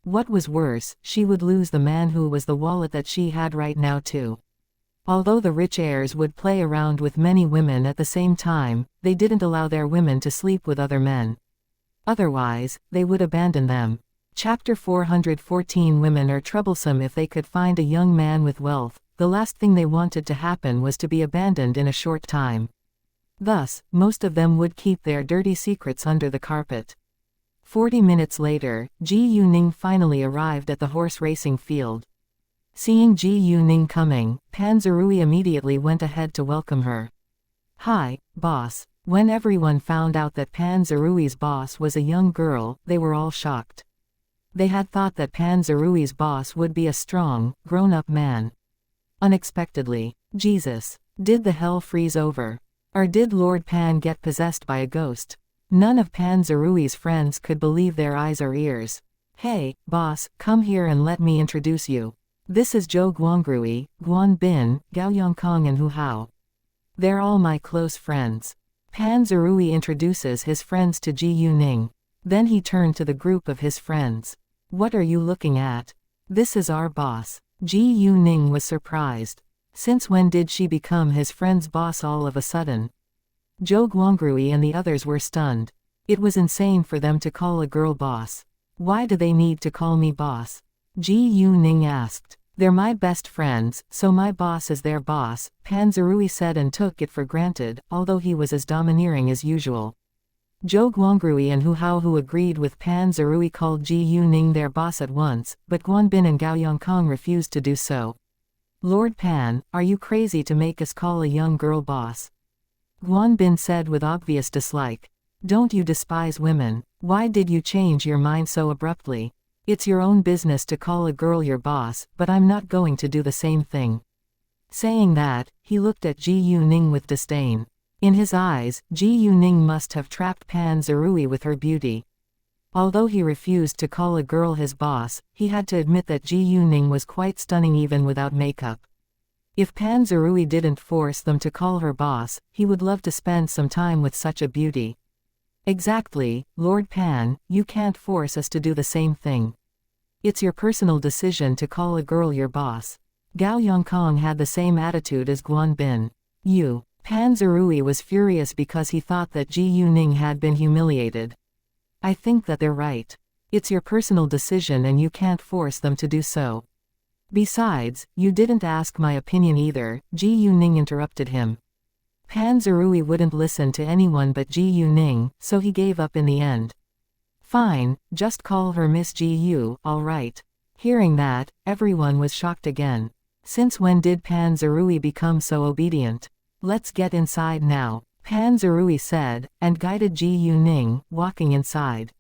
What was worse, she would lose the man who was the wallet that she had right now too. Although the rich heirs would play around with many women at the same time, they didn't allow their women to sleep with other men. Otherwise, they would abandon them. Chapter 414. Women are troublesome. If they could find a young man with wealth, the last thing they wanted to happen was to be abandoned in a short time. Thus, most of them would keep their dirty secrets under the carpet. 40 minutes later, Ji Yuning finally arrived at the horse racing field. Seeing Ji Yuning coming, Pan Zerui immediately went ahead to welcome her. "Hi, boss." When everyone found out that Pan Zerui's boss was a young girl, they were all shocked. They had thought that Pan Zerui's boss would be a strong, grown-up man. Unexpectedly, Jesus, did the hell freeze over? Or did Lord Pan get possessed by a ghost? None of Pan Zerui's friends could believe their eyes or ears. "Hey, boss, come here and let me introduce you. This is Zhou Guangrui, Guan Bin, Gao Yongkong and Hu Hao. They're all my close friends." Pan Zerui introduces his friends to Ji Yuning. Then he turned to the group of his friends. "What are you looking at? This is our boss." Ji Yuning was surprised. Since when did she become his friend's boss all of a sudden? Zhou Guangrui and the others were stunned. It was insane for them to call a girl boss. "Why do they need to call me boss?" Ji Yuning asked. "They're my best friends, so my boss is their boss," Pan Zerui said and took it for granted, although he was as domineering as usual. Zhou Guangrui and Hu Hao, who agreed with Pan Zerui, called Ji Yuning their boss at once, but Guan Bin and Gao Yongkong refused to do so. "Lord Pan, are you crazy to make us call a young girl boss?" Guan Bin said with obvious dislike. "Don't you despise women? Why did you change your mind so abruptly? It's your own business to call a girl your boss, but I'm not going to do the same thing." Saying that, he looked at Ji Yuning with disdain. In his eyes, Ji Yuning must have trapped Pan Zerui with her beauty. Although he refused to call a girl his boss, he had to admit that Ji Yuning was quite stunning even without makeup. If Pan Zerui didn't force them to call her boss, he would love to spend some time with such a beauty. "Exactly, Lord Pan, you can't force us to do the same thing. It's your personal decision to call a girl your boss." Gao Yongkong had the same attitude as Guan Bin. Pan Zerui was furious because he thought that Ji Yuning had been humiliated. "I think that they're right. It's your personal decision and you can't force them to do so. Besides, you didn't ask my opinion either," Ji Yuning interrupted him. Pan Zerui wouldn't listen to anyone but Ji Yuning, so he gave up in the end. "Fine, just call her Miss Ji Yu, all right." Hearing that, everyone was shocked again. Since when did Pan Zerui become so obedient? "Let's get inside now," Pan Zerui said, and guided Ji Yuning, walking inside.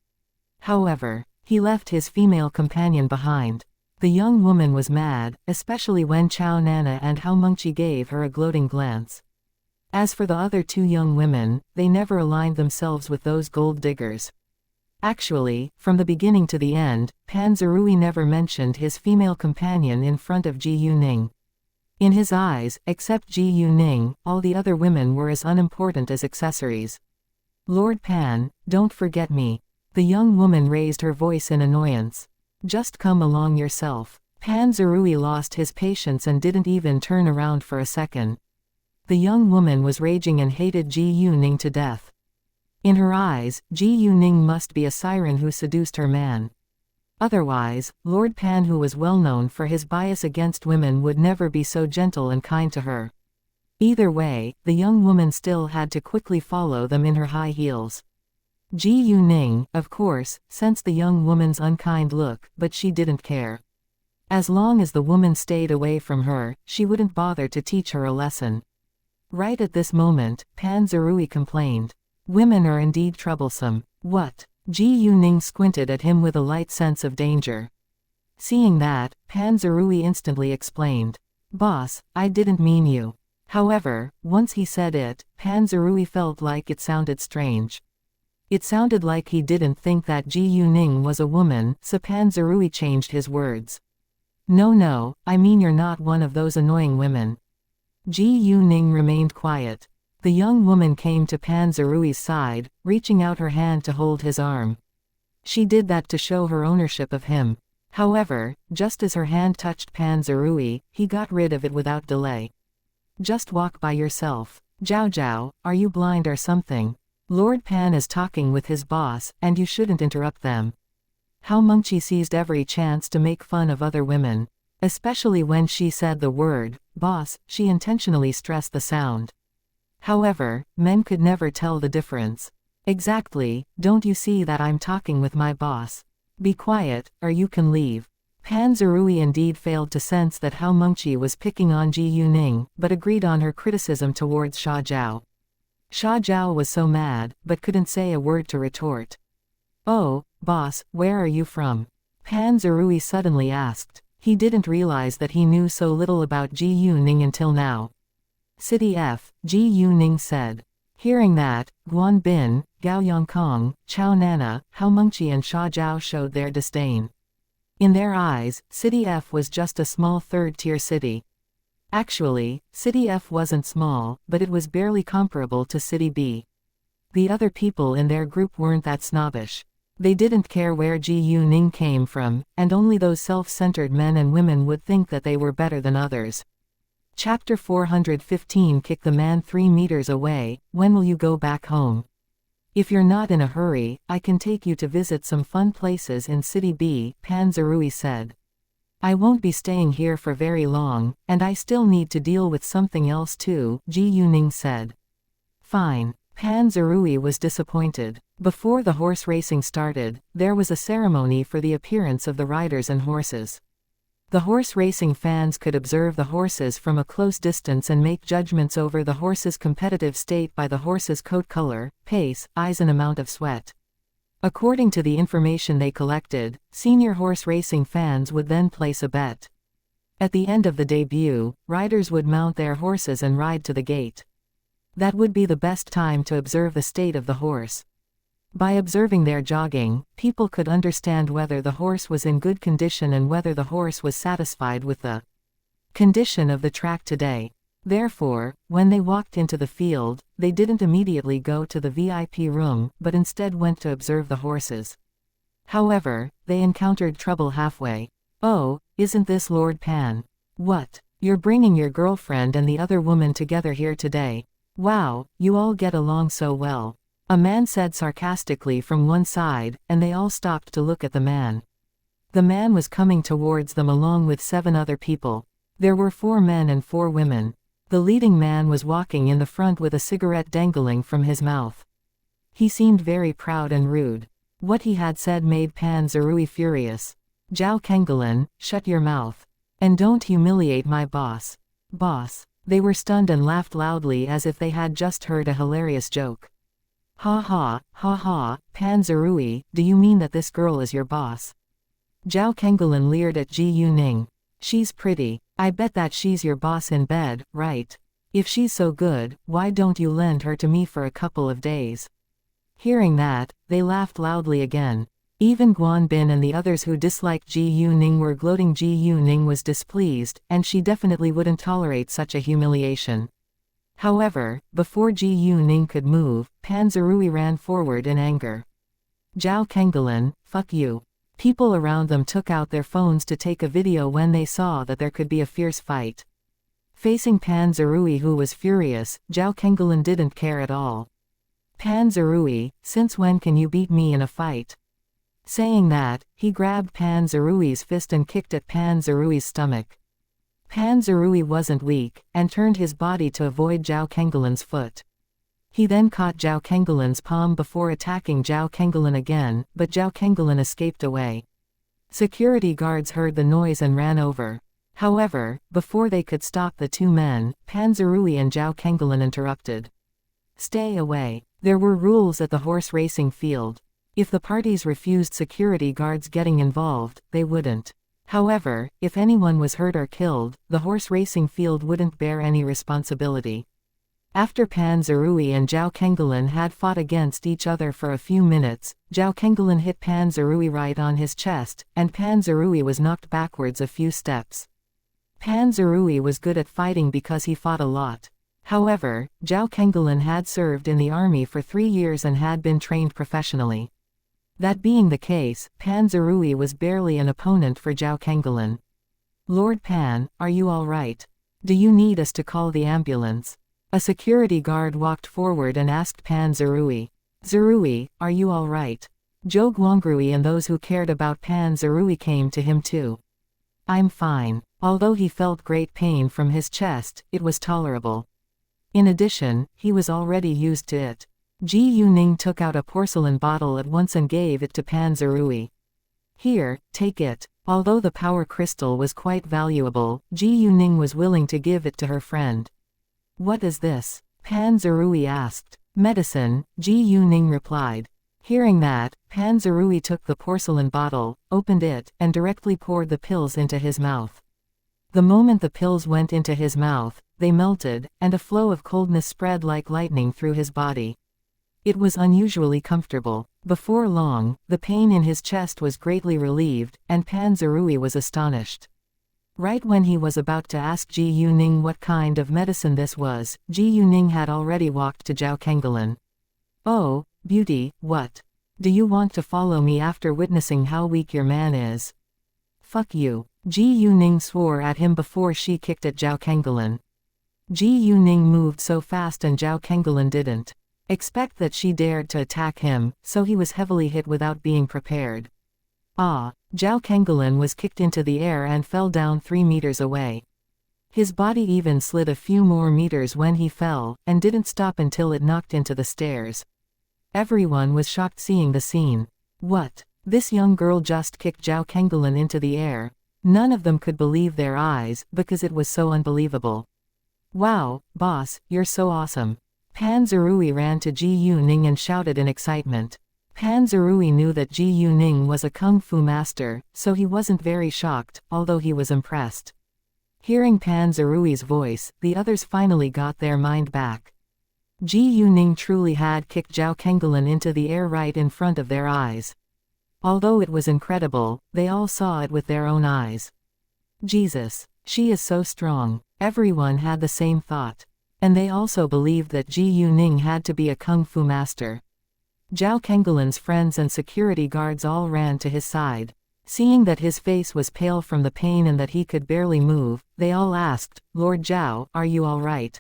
However, he left his female companion behind. The young woman was mad, especially when Chao Nana and Hao Mengqi gave her a gloating glance. As for the other two young women, they never aligned themselves with those gold diggers. Actually, from the beginning to the end, Pan Zerui never mentioned his female companion in front of Ji Yuning. In his eyes, except Ji Yuning, all the other women were as unimportant as accessories. "Lord Pan, don't forget me." The young woman raised her voice in annoyance. "Just come along yourself." Pan Zerui lost his patience and didn't even turn around for a second. The young woman was raging and hated Ji Yuning to death. In her eyes, Ji Yuning must be a siren who seduced her man. Otherwise, Lord Pan, who was well known for his bias against women, would never be so gentle and kind to her. Either way, the young woman still had to quickly follow them in her high heels. Ji Yuning, of course, sensed the young woman's unkind look, but she didn't care. As long as the woman stayed away from her, she wouldn't bother to teach her a lesson. Right at this moment, Pan Zerui complained. "Women are indeed troublesome." "What?" Ji Yuning squinted at him with a light sense of danger. Seeing that, Pan Zerui instantly explained. "Boss, I didn't mean you." However, once he said it, Pan Zerui felt like it sounded strange. It sounded like he didn't think that Ji Yuning was a woman, so Pan Zerui changed his words. No, I mean you're not one of those annoying women." Ji Yuning remained quiet. The young woman came to Pan Zerui's side, reaching out her hand to hold his arm. She did that to show her ownership of him. However, just as her hand touched Pan Zerui, he got rid of it without delay. Just walk by yourself. Zhao Zhao, are you blind or something? Lord Pan is talking with his boss, and you shouldn't interrupt them. How Mengqi seized every chance to make fun of other women. Especially when she said the word, boss, she intentionally stressed the sound. However, men could never tell the difference. Exactly, don't you see that I'm talking with my boss? Be quiet, or you can leave. Pan Zerui indeed failed to sense that Hao Mengqi was picking on Ji Yuning, but agreed on her criticism towards Sha Zhao. Sha Zhao was so mad, but couldn't say a word to retort. Oh, boss, where are you from? Pan Zerui suddenly asked. He didn't realize that he knew so little about Ji Yuning until now. City F, Ji Yuning said. Hearing that, Guan Bin, Gao Yongkong, Chao Nana, Hao Mengqi and Sha Zhao showed their disdain. In their eyes, City F was just a small third-tier city. Actually, City F wasn't small, but it was barely comparable to City B. The other people in their group weren't that snobbish. They didn't care where Ji Yuning came from, and only those self-centered men and women would think that they were better than others. Chapter 415. Kick the man 3 meters away. When will you go back home? If you're not in a hurry, I can take you to visit some fun places in City B, Pan Zerui said. I won't be staying here for very long, and I still need to deal with something else too, Ji Yuning said. Fine. Pan Zerui was disappointed. Before the horse racing started, there was a ceremony for the appearance of the riders and horses. The horse racing fans could observe the horses from a close distance and make judgments over the horse's competitive state by the horse's coat color, pace, eyes and amount of sweat. According to the information they collected, senior horse racing fans would then place a bet. At the end of the debut, riders would mount their horses and ride to the gate. That would be the best time to observe the state of the horse. By observing their jogging, people could understand whether the horse was in good condition and whether the horse was satisfied with the condition of the track today. Therefore, when they walked into the field, they didn't immediately go to the VIP room, but instead went to observe the horses. However, they encountered trouble halfway. Oh, isn't this Lord Pan? What? You're bringing your girlfriend and the other woman together here today? Wow, you all get along so well. A man said sarcastically from one side, and they all stopped to look at the man. The man was coming towards them along with 7 other people. There were 4 men and 4 women. The leading man was walking in the front with a cigarette dangling from his mouth. He seemed very proud and rude. What he had said made Pan Zerui furious. Zhao Kengalin, shut your mouth. And don't humiliate my boss. Boss. They were stunned and laughed loudly as if they had just heard a hilarious joke. Ha ha, ha ha, Pan Zerui, do you mean that this girl is your boss? Zhao Kengalin leered at Ji Yuning. She's pretty. I bet that she's your boss in bed, right? If she's so good, why don't you lend her to me for a couple of days? Hearing that, they laughed loudly again. Even Guan Bin and the others who disliked Ji Yuning were gloating. Ji Yuning was displeased, and she definitely wouldn't tolerate such a humiliation. However, before Ji Yuning could move, Pan Zerui ran forward in anger. Zhao Kengalin, fuck you. People around them took out their phones to take a video when they saw that there could be a fierce fight. Facing Pan Zerui, who was furious, Zhao Kengalin didn't care at all. Pan Zerui, since when can you beat me in a fight? Saying that, he grabbed Pan Zerui's fist and kicked at Pan Zerui's stomach. Pan Zerui wasn't weak, and turned his body to avoid Zhao Kengalin's foot. He then caught Zhao Kengalin's palm before attacking Zhao Kengalin again, but Zhao Kengalin escaped away. Security guards heard the noise and ran over. However, before they could stop the 2 men, Pan Zerui and Zhao Kengalin interrupted. Stay away. There were rules at the horse racing field. If the parties refused security guards getting involved, they wouldn't. However, if anyone was hurt or killed, the horse racing field wouldn't bear any responsibility. After Pan Zerui and Zhao Kengalin had fought against each other for a few minutes, Zhao Kengalin hit Pan Zerui right on his chest, and Pan Zerui was knocked backwards a few steps. Pan Zerui was good at fighting because he fought a lot. However, Zhao Kengalin had served in the army for 3 years and had been trained professionally. That being the case, Pan Zerui was barely an opponent for Zhao Kengalin. Lord Pan, are you all right? Do you need us to call the ambulance? A security guard walked forward and asked Pan Zerui. Zerui, are you all right? Zhou Guangrui and those who cared about Pan Zerui came to him too. I'm fine. Although he felt great pain from his chest, it was tolerable. In addition, he was already used to it. Ji Yuning took out a porcelain bottle at once and gave it to Pan Zerui. Here, take it. Although the power crystal was quite valuable, Ji Yuning was willing to give it to her friend. What is this? Pan Zerui asked. Medicine, Ji Yuning replied. Hearing that, Pan Zerui took the porcelain bottle, opened it, and directly poured the pills into his mouth. The moment the pills went into his mouth, they melted, and a flow of coldness spread like lightning through his body. It was unusually comfortable. Before long, the pain in his chest was greatly relieved, and Pan Zerui was astonished. Right when he was about to ask Ji Yuning what kind of medicine this was, Ji Yuning had already walked to Zhao Kengalin. Oh, beauty, what? Do you want to follow me after witnessing how weak your man is? Fuck you. Ji Yuning swore at him before she kicked at Zhao Kengalin. Ji Yuning moved so fast and Zhao Kengalin didn't expect that she dared to attack him, so he was heavily hit without being prepared. Ah! Zhao Kengalin was kicked into the air and fell down 3 meters away. His body even slid a few more meters when he fell, and didn't stop until it knocked into the stairs. Everyone was shocked seeing the scene. What? This young girl just kicked Zhao Kengalin into the air. None of them could believe their eyes, because it was so unbelievable. Wow, boss, you're so awesome. Pan Zerui ran to Ji Yuning and shouted in excitement. Pan Zerui knew that Ji Yuning was a kung fu master, so he wasn't very shocked, although he was impressed. Hearing Pan Zerui's voice, the others finally got their mind back. Ji Yuning truly had kicked Zhao Kengalin into the air right in front of their eyes. Although it was incredible, they all saw it with their own eyes. Jesus, she is so strong. Everyone had the same thought. And they also believed that Ji Yuning had to be a kung fu master. Zhao Kengalin's friends and security guards all ran to his side. Seeing that his face was pale from the pain and that he could barely move, they all asked, Lord Zhao, are you all right?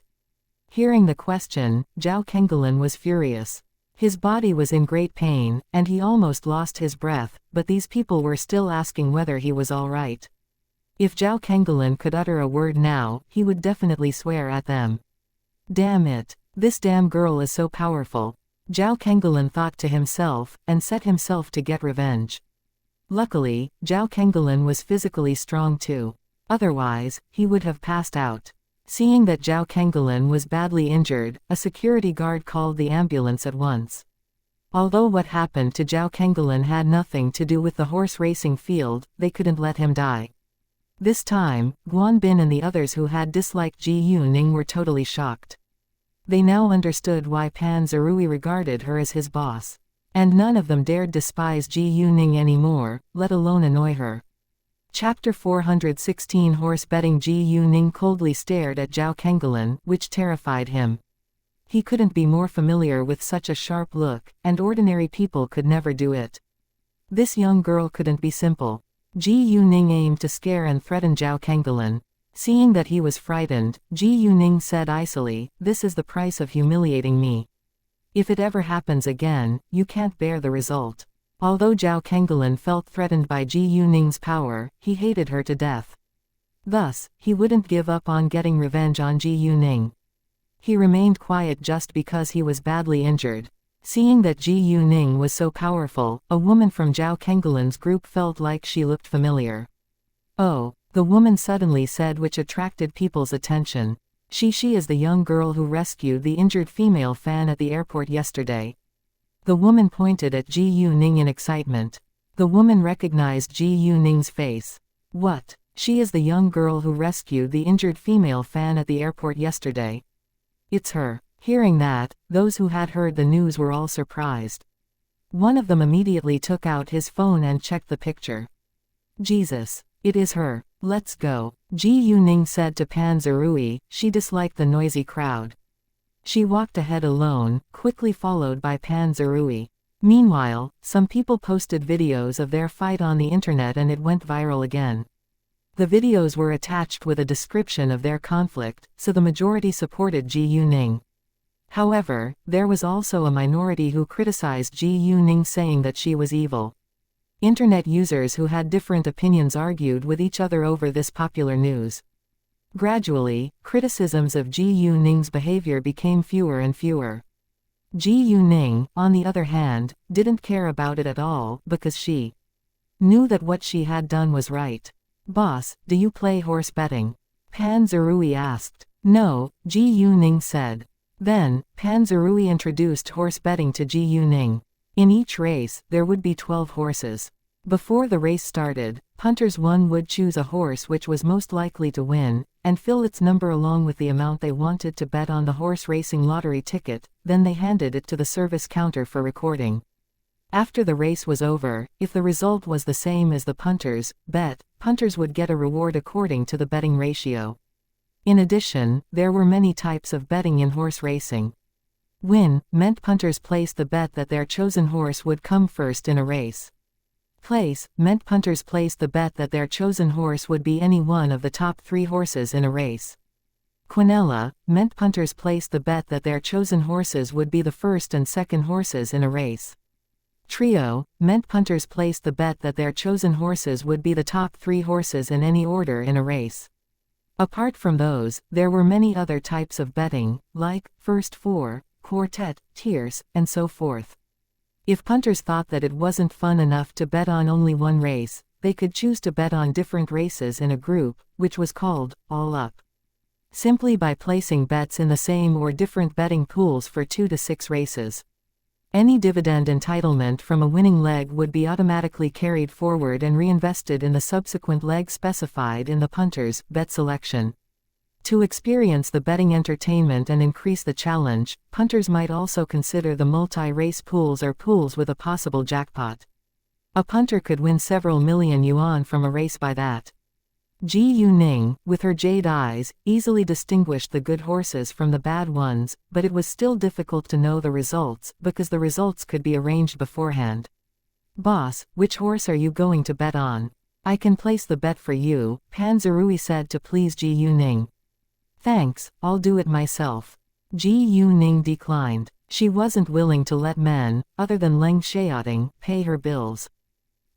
Hearing the question, Zhao Kengalin was furious. His body was in great pain, and he almost lost his breath, but these people were still asking whether he was all right. If Zhao Kengalin could utter a word now, he would definitely swear at them. Damn it. This damn girl is so powerful. Zhao Kengalin thought to himself, and set himself to get revenge. Luckily, Zhao Kengalin was physically strong too. Otherwise, he would have passed out. Seeing that Zhao Kengalin was badly injured, a security guard called the ambulance at once. Although what happened to Zhao Kengalin had nothing to do with the horse racing field, they couldn't let him die. This time, Guan Bin and the others who had disliked Ji Yuning were totally shocked. They now understood why Pan Zerui regarded her as his boss. And none of them dared despise Ji Yuning anymore, let alone annoy her. Chapter 416 Horse betting. Ji Yuning coldly stared at Zhao Kengalin, which terrified him. He couldn't be more familiar with such a sharp look, and ordinary people could never do it. This young girl couldn't be simple. Ji Yuning aimed to scare and threaten Zhao Kengalin. Seeing that he was frightened, Ji Yuning said icily, this is the price of humiliating me. If it ever happens again, you can't bear the result. Although Zhao Kengalin felt threatened by Ji Yuning's power, he hated her to death. Thus, he wouldn't give up on getting revenge on Ji Yuning. He remained quiet just because he was badly injured. Seeing that Ji Yuning was so powerful, a woman from Zhao Kengalin's group felt like she looked familiar. Oh, the woman suddenly said, which attracted people's attention. She is the young girl who rescued the injured female fan at the airport yesterday. The woman pointed at Ji Yuning in excitement. The woman recognized Ji Yuning's face. What? She is the young girl who rescued the injured female fan at the airport yesterday. It's her. Hearing that, those who had heard the news were all surprised. One of them immediately took out his phone and checked the picture. Jesus. It is her. Let's go. Ji Yuning said to Pan Zerui. She disliked the noisy crowd. She walked ahead alone, quickly followed by Pan Zerui. Meanwhile, some people posted videos of their fight on the internet and it went viral again. The videos were attached with a description of their conflict, so the majority supported Ji Yuning. However, there was also a minority who criticized Ji Yuning, saying that she was evil. Internet users who had different opinions argued with each other over this popular news. Gradually, criticisms of Ji Yuning's behavior became fewer and fewer. Ji Yuning, on the other hand, didn't care about it at all, because she knew that what she had done was right. "Boss, do you play horse betting?" Pan Zerui asked. "No," Ji Yuning said. Then, Pan Zerui introduced horse betting to Ji Yuning. In each race, there would be 12 horses. Before the race started, punters one would choose a horse which was most likely to win, and fill its number along with the amount they wanted to bet on the horse racing lottery ticket, then they handed it to the service counter for recording. After the race was over, if the result was the same as the punters' bet, punters would get a reward according to the betting ratio. In addition, there were many types of betting in horse racing. Win meant punters placed the bet that their chosen horse would come first in a race. Place meant punters placed the bet that their chosen horse would be any one of the top 3 horses in a race. Quinella meant punters placed the bet that their chosen horses would be the first and second horses in a race. Trio meant punters placed the bet that their chosen horses would be the top 3 horses in any order in a race. Apart from those, there were many other types of betting, like first 4, quartet, tierce, and so forth. If punters thought that it wasn't fun enough to bet on only one race, they could choose to bet on different races in a group, which was called all up. Simply by placing bets in the same or different betting pools for 2 to 6 races. Any dividend entitlement from a winning leg would be automatically carried forward and reinvested in the subsequent leg specified in the punter's bet selection. To experience the betting entertainment and increase the challenge, punters might also consider the multi-race pools or pools with a possible jackpot. A punter could win several million yuan from a race by that. Ji Yuning, with her jade eyes, easily distinguished the good horses from the bad ones, but it was still difficult to know the results, because the results could be arranged beforehand. "Boss, which horse are you going to bet on?" "I can place the bet for you," Pan Zerui said to please Ji Yuning. "Thanks, I'll do it myself." Ji Yuning declined. She wasn't willing to let men, other than Leng Xiaoting, pay her bills.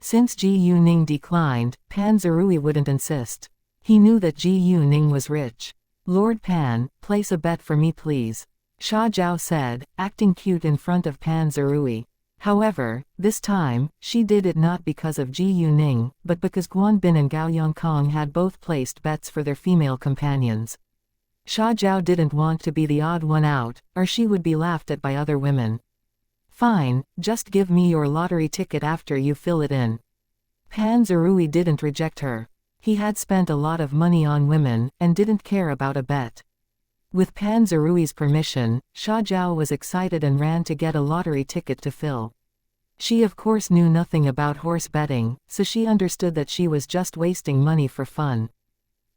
Since Ji Yuning declined, Pan Zerui wouldn't insist. He knew that Ji Yuning was rich. "Lord Pan, place a bet for me please," Sha Zhao said, acting cute in front of Pan Zerui. However, this time, she did it not because of Ji Yuning, but because Guan Bin and Gao Yongkong had both placed bets for their female companions. Sha Zhao didn't want to be the odd one out, or she would be laughed at by other women. "Fine, just give me your lottery ticket after you fill it in." Pan Zerui didn't reject her. He had spent a lot of money on women, and didn't care about a bet. With Pan Zerui's permission, Sha Zhao was excited and ran to get a lottery ticket to fill. She of course knew nothing about horse betting, so she understood that she was just wasting money for fun.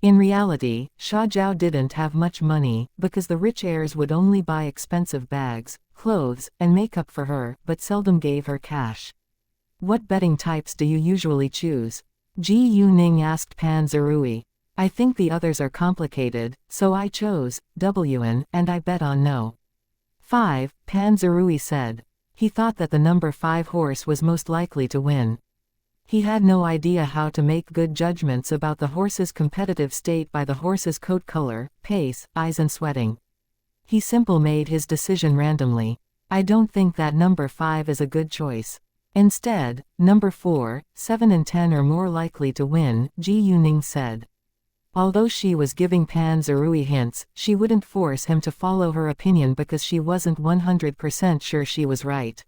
In reality, Sha Zhao didn't have much money, because the rich heirs would only buy expensive bags, clothes, and makeup for her, but seldom gave her cash. "What betting types do you usually choose?" Ji Yuning asked Pan Zerui. "I think the others are complicated, so I chose WN, and I bet on no." 5, Pan Zerui said. He thought that the number 5 horse was most likely to win. He had no idea how to make good judgments about the horse's competitive state by the horse's coat color, pace, eyes and sweating. He simply made his decision randomly. "I don't think that number 5 is a good choice. Instead, number 4, 7 and 10 are more likely to win," Ji Yuning said. Although she was giving Pan Zerui hints, she wouldn't force him to follow her opinion because she wasn't 100% sure she was right.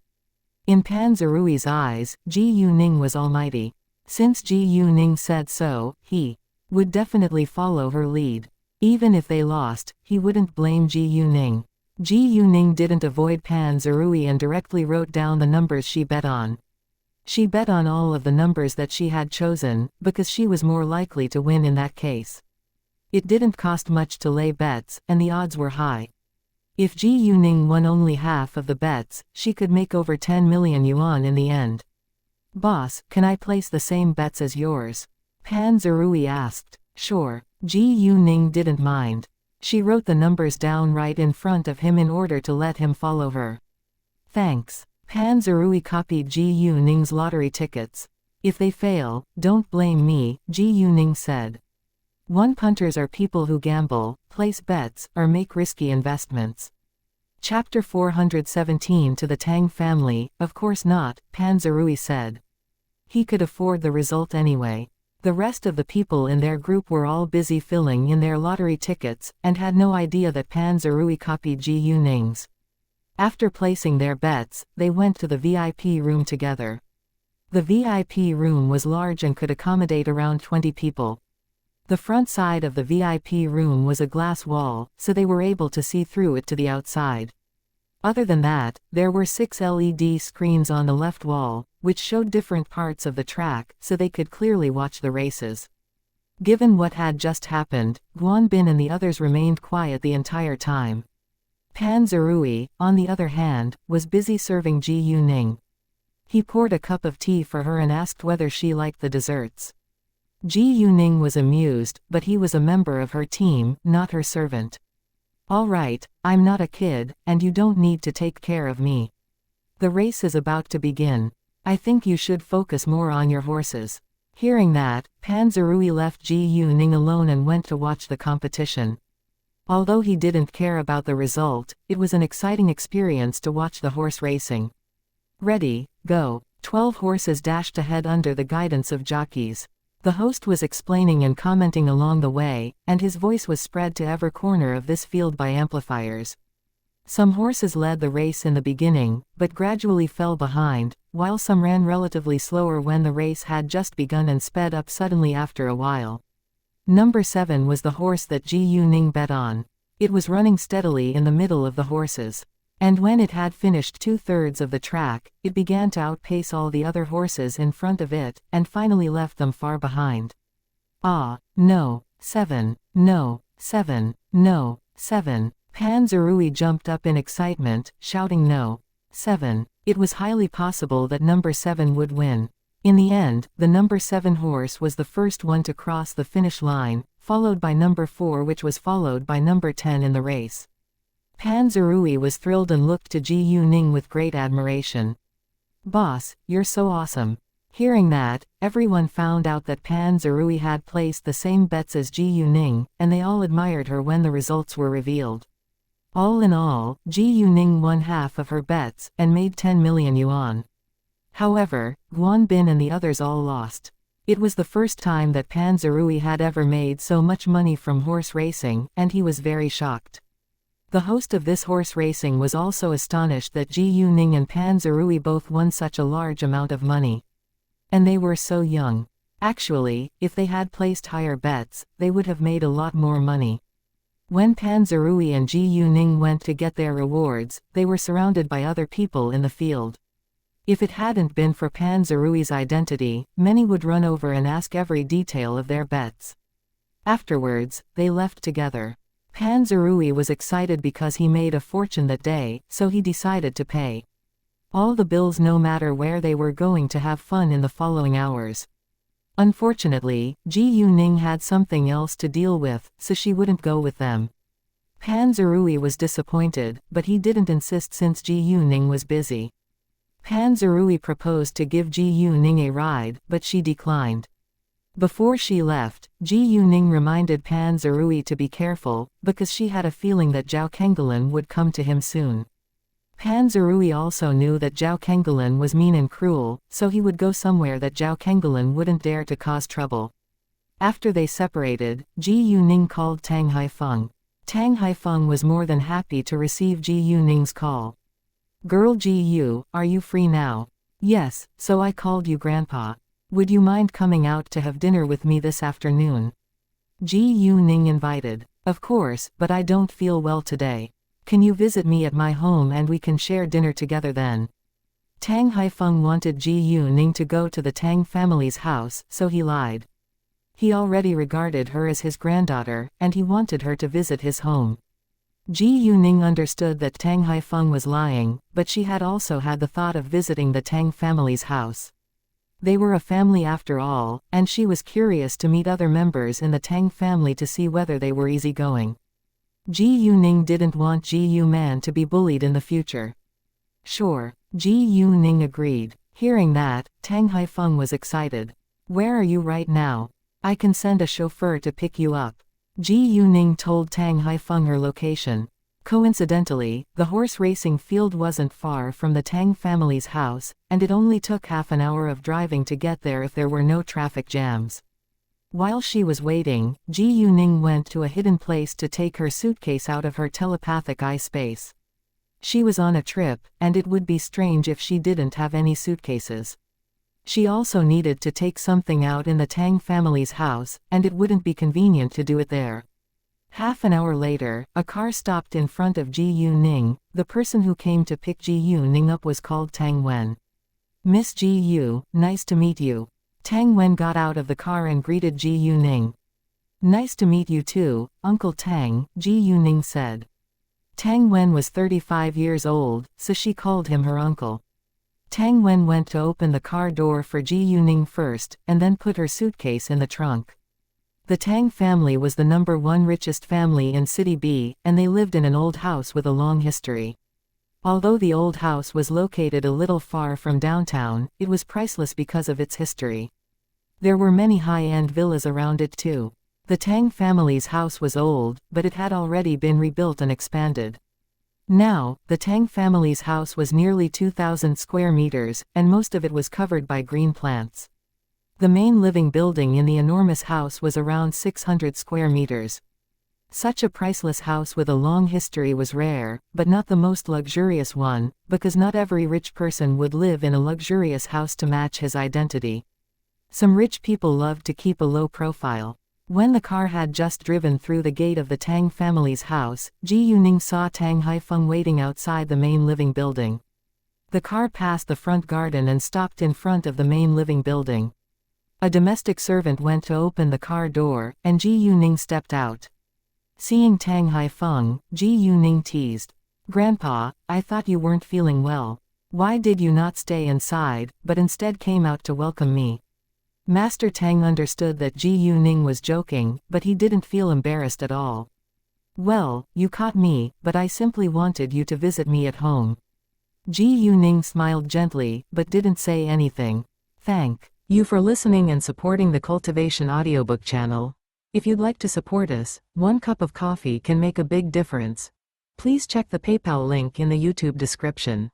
In Pan Zerui's eyes, Ji Yuning was almighty. Since Ji Yuning said so, he would definitely follow her lead. Even if they lost, he wouldn't blame Ji Yuning. Ji Yuning didn't avoid Pan Zerui and directly wrote down the numbers she bet on. She bet on all of the numbers that she had chosen, because she was more likely to win in that case. It didn't cost much to lay bets, and the odds were high. If Ji Yuning won only half of the bets, she could make over 10 million yuan in the end. "Boss, can I place the same bets as yours?" Pan Zerui asked. Sure. Ji Yuning didn't mind. She wrote the numbers down right in front of him in order to let him follow her. Thanks. Pan Zerui copied Ji Yuning's lottery tickets. If they fail, don't blame me, Ji Yuning said. One-punters are people who gamble, place bets, or make risky investments. Chapter 417 To the Tang family, of course not, Pan Zerui said. He could afford the result anyway. The rest of the people in their group were all busy filling in their lottery tickets, and had no idea that Pan Zerui copied Ji Yuning's. After placing their bets, they went to the VIP room together. The VIP room was large and could accommodate around 20 people. The front side of the VIP room was a glass wall, so they were able to see through it to the outside. Other than that, there were 6 LED screens on the left wall, which showed different parts of the track, so they could clearly watch the races. Given what had just happened, Guan Bin and the others remained quiet the entire time. Pan Zerui, on the other hand, was busy serving Ji Yuning. He poured a cup of tea for her and asked whether she liked the desserts. Ji Yuning was amused, but he was a member of her team, not her servant. All right, I'm not a kid, and you don't need to take care of me. The race is about to begin. I think you should focus more on your horses. Hearing that, Pan Zerui left Ji Yuning alone and went to watch the competition. Although he didn't care about the result, it was an exciting experience to watch the horse racing. Ready, go. 12 horses dashed ahead under the guidance of jockeys. The host was explaining and commenting along the way, and his voice was spread to every corner of this field by amplifiers. Some horses led the race in the beginning, but gradually fell behind, while some ran relatively slower when the race had just begun and sped up suddenly after a while. Number 7 was the horse that Ji Yuning bet on. It was running steadily in the middle of the horses. And when it had finished 2/3 of the track, it began to outpace all the other horses in front of it, and finally left them far behind. Ah, no, 7, no, 7, no, 7. Pan Zerui jumped up in excitement, shouting no, 7. It was highly possible that number 7 would win. In the end, the number 7 horse was the first one to cross the finish line, followed by number 4, which was followed by number 10 in the race. Pan Zerui was thrilled and looked to Ji Yuning with great admiration. Boss, you're so awesome. Hearing that, everyone found out that Pan Zerui had placed the same bets as Ji Yuning, and they all admired her when the results were revealed. All in all, Ji Yuning won half of her bets, and made 10 million yuan. However, Guan Bin and the others all lost. It was the first time that Pan Zerui had ever made so much money from horse racing, and he was very shocked. The host of this horse racing was also astonished that Ji Yuning and Pan Zerui both won such a large amount of money. And they were so young. Actually, if they had placed higher bets, they would have made a lot more money. When Pan Zerui and Ji Yuning went to get their rewards, they were surrounded by other people in the field. If it hadn't been for Pan Zerui's identity, many would run over and ask every detail of their bets. Afterwards, they left together. Pan Zerui was excited because he made a fortune that day, so he decided to pay all the bills no matter where they were going to have fun in the following hours. Unfortunately, Ji Yuning had something else to deal with, so she wouldn't go with them. Pan Zerui was disappointed, but he didn't insist since Ji Yuning was busy. Pan Zerui proposed to give Ji Yuning a ride, but she declined. Before she left, Ji Yuning reminded Pan Zerui to be careful, because she had a feeling that Zhao Kengalin would come to him soon. Pan Zerui also knew that Zhao Kengalin was mean and cruel, so he would go somewhere that Zhao Kengalin wouldn't dare to cause trouble. After they separated, Ji Yuning called Tang Haifeng. Tang Haifeng was more than happy to receive Ji Yuning's call. Girl Ji Yu, are you free now? Yes, so I called you Grandpa. Would you mind coming out to have dinner with me this afternoon? Ji Yuning invited. Of course, but I don't feel well today. Can you visit me at my home and we can share dinner together then? Tang Haifeng wanted Ji Yuning to go to the Tang family's house, so he lied. He already regarded her as his granddaughter, and he wanted her to visit his home. Ji Yuning understood that Tang Haifeng was lying, but she had also had the thought of visiting the Tang family's house. They were a family after all, and she was curious to meet other members in the Tang family to see whether they were easygoing. Ji Yuning didn't want Ji Yu Man to be bullied in the future. Sure, Ji Yuning agreed. Hearing that, Tang Haifeng was excited. Where are you right now? I can send a chauffeur to pick you up. Ji Yuning told Tang Haifeng her location. Coincidentally, the horse racing field wasn't far from the Tang family's house, and it only took half an hour of driving to get there if there were no traffic jams. While she was waiting, Ji Yuning went to a hidden place to take her suitcase out of her telepathic eye space. She was on a trip, and it would be strange if she didn't have any suitcases. She also needed to take something out in the Tang family's house, and it wouldn't be convenient to do it there. Half an hour later, a car stopped in front of Ji Yuning. The person who came to pick Ji Yuning up was called Tang Wen. Miss Ji Yu, nice to meet you. Tang Wen got out of the car and greeted Ji Yuning. Nice to meet you too, Uncle Tang, Ji Yuning said. Tang Wen was 35 years old, so she called him her uncle. Tang Wen went to open the car door for Ji Yuning first, and then put her suitcase in the trunk. The Tang family was the #1 richest family in City B, and they lived in an old house with a long history. Although the old house was located a little far from downtown, it was priceless because of its history. There were many high-end villas around it too. The Tang family's house was old, but it had already been rebuilt and expanded. Now, the Tang family's house was nearly 2,000 square meters, and most of it was covered by green plants. The main living building in the enormous house was around 600 square meters. Such a priceless house with a long history was rare, but not the most luxurious one, because not every rich person would live in a luxurious house to match his identity. Some rich people loved to keep a low profile. When the car had just driven through the gate of the Tang family's house, Ji Yuning saw Tang Haifeng waiting outside the main living building. The car passed the front garden and stopped in front of the main living building. A domestic servant went to open the car door, and Ji Yuning stepped out. Seeing Tang Haifeng, Ji Yuning teased. Grandpa, I thought you weren't feeling well. Why did you not stay inside, but instead came out to welcome me? Master Tang understood that Ji Yuning was joking, but he didn't feel embarrassed at all. Well, you caught me, but I simply wanted you to visit me at home. Ji Yuning smiled gently, but didn't say anything. Thank you for listening and supporting the Cultivation audiobook channel. If you'd like to support us, 1 cup of coffee can make a big difference. Please check the PayPal link in the YouTube description.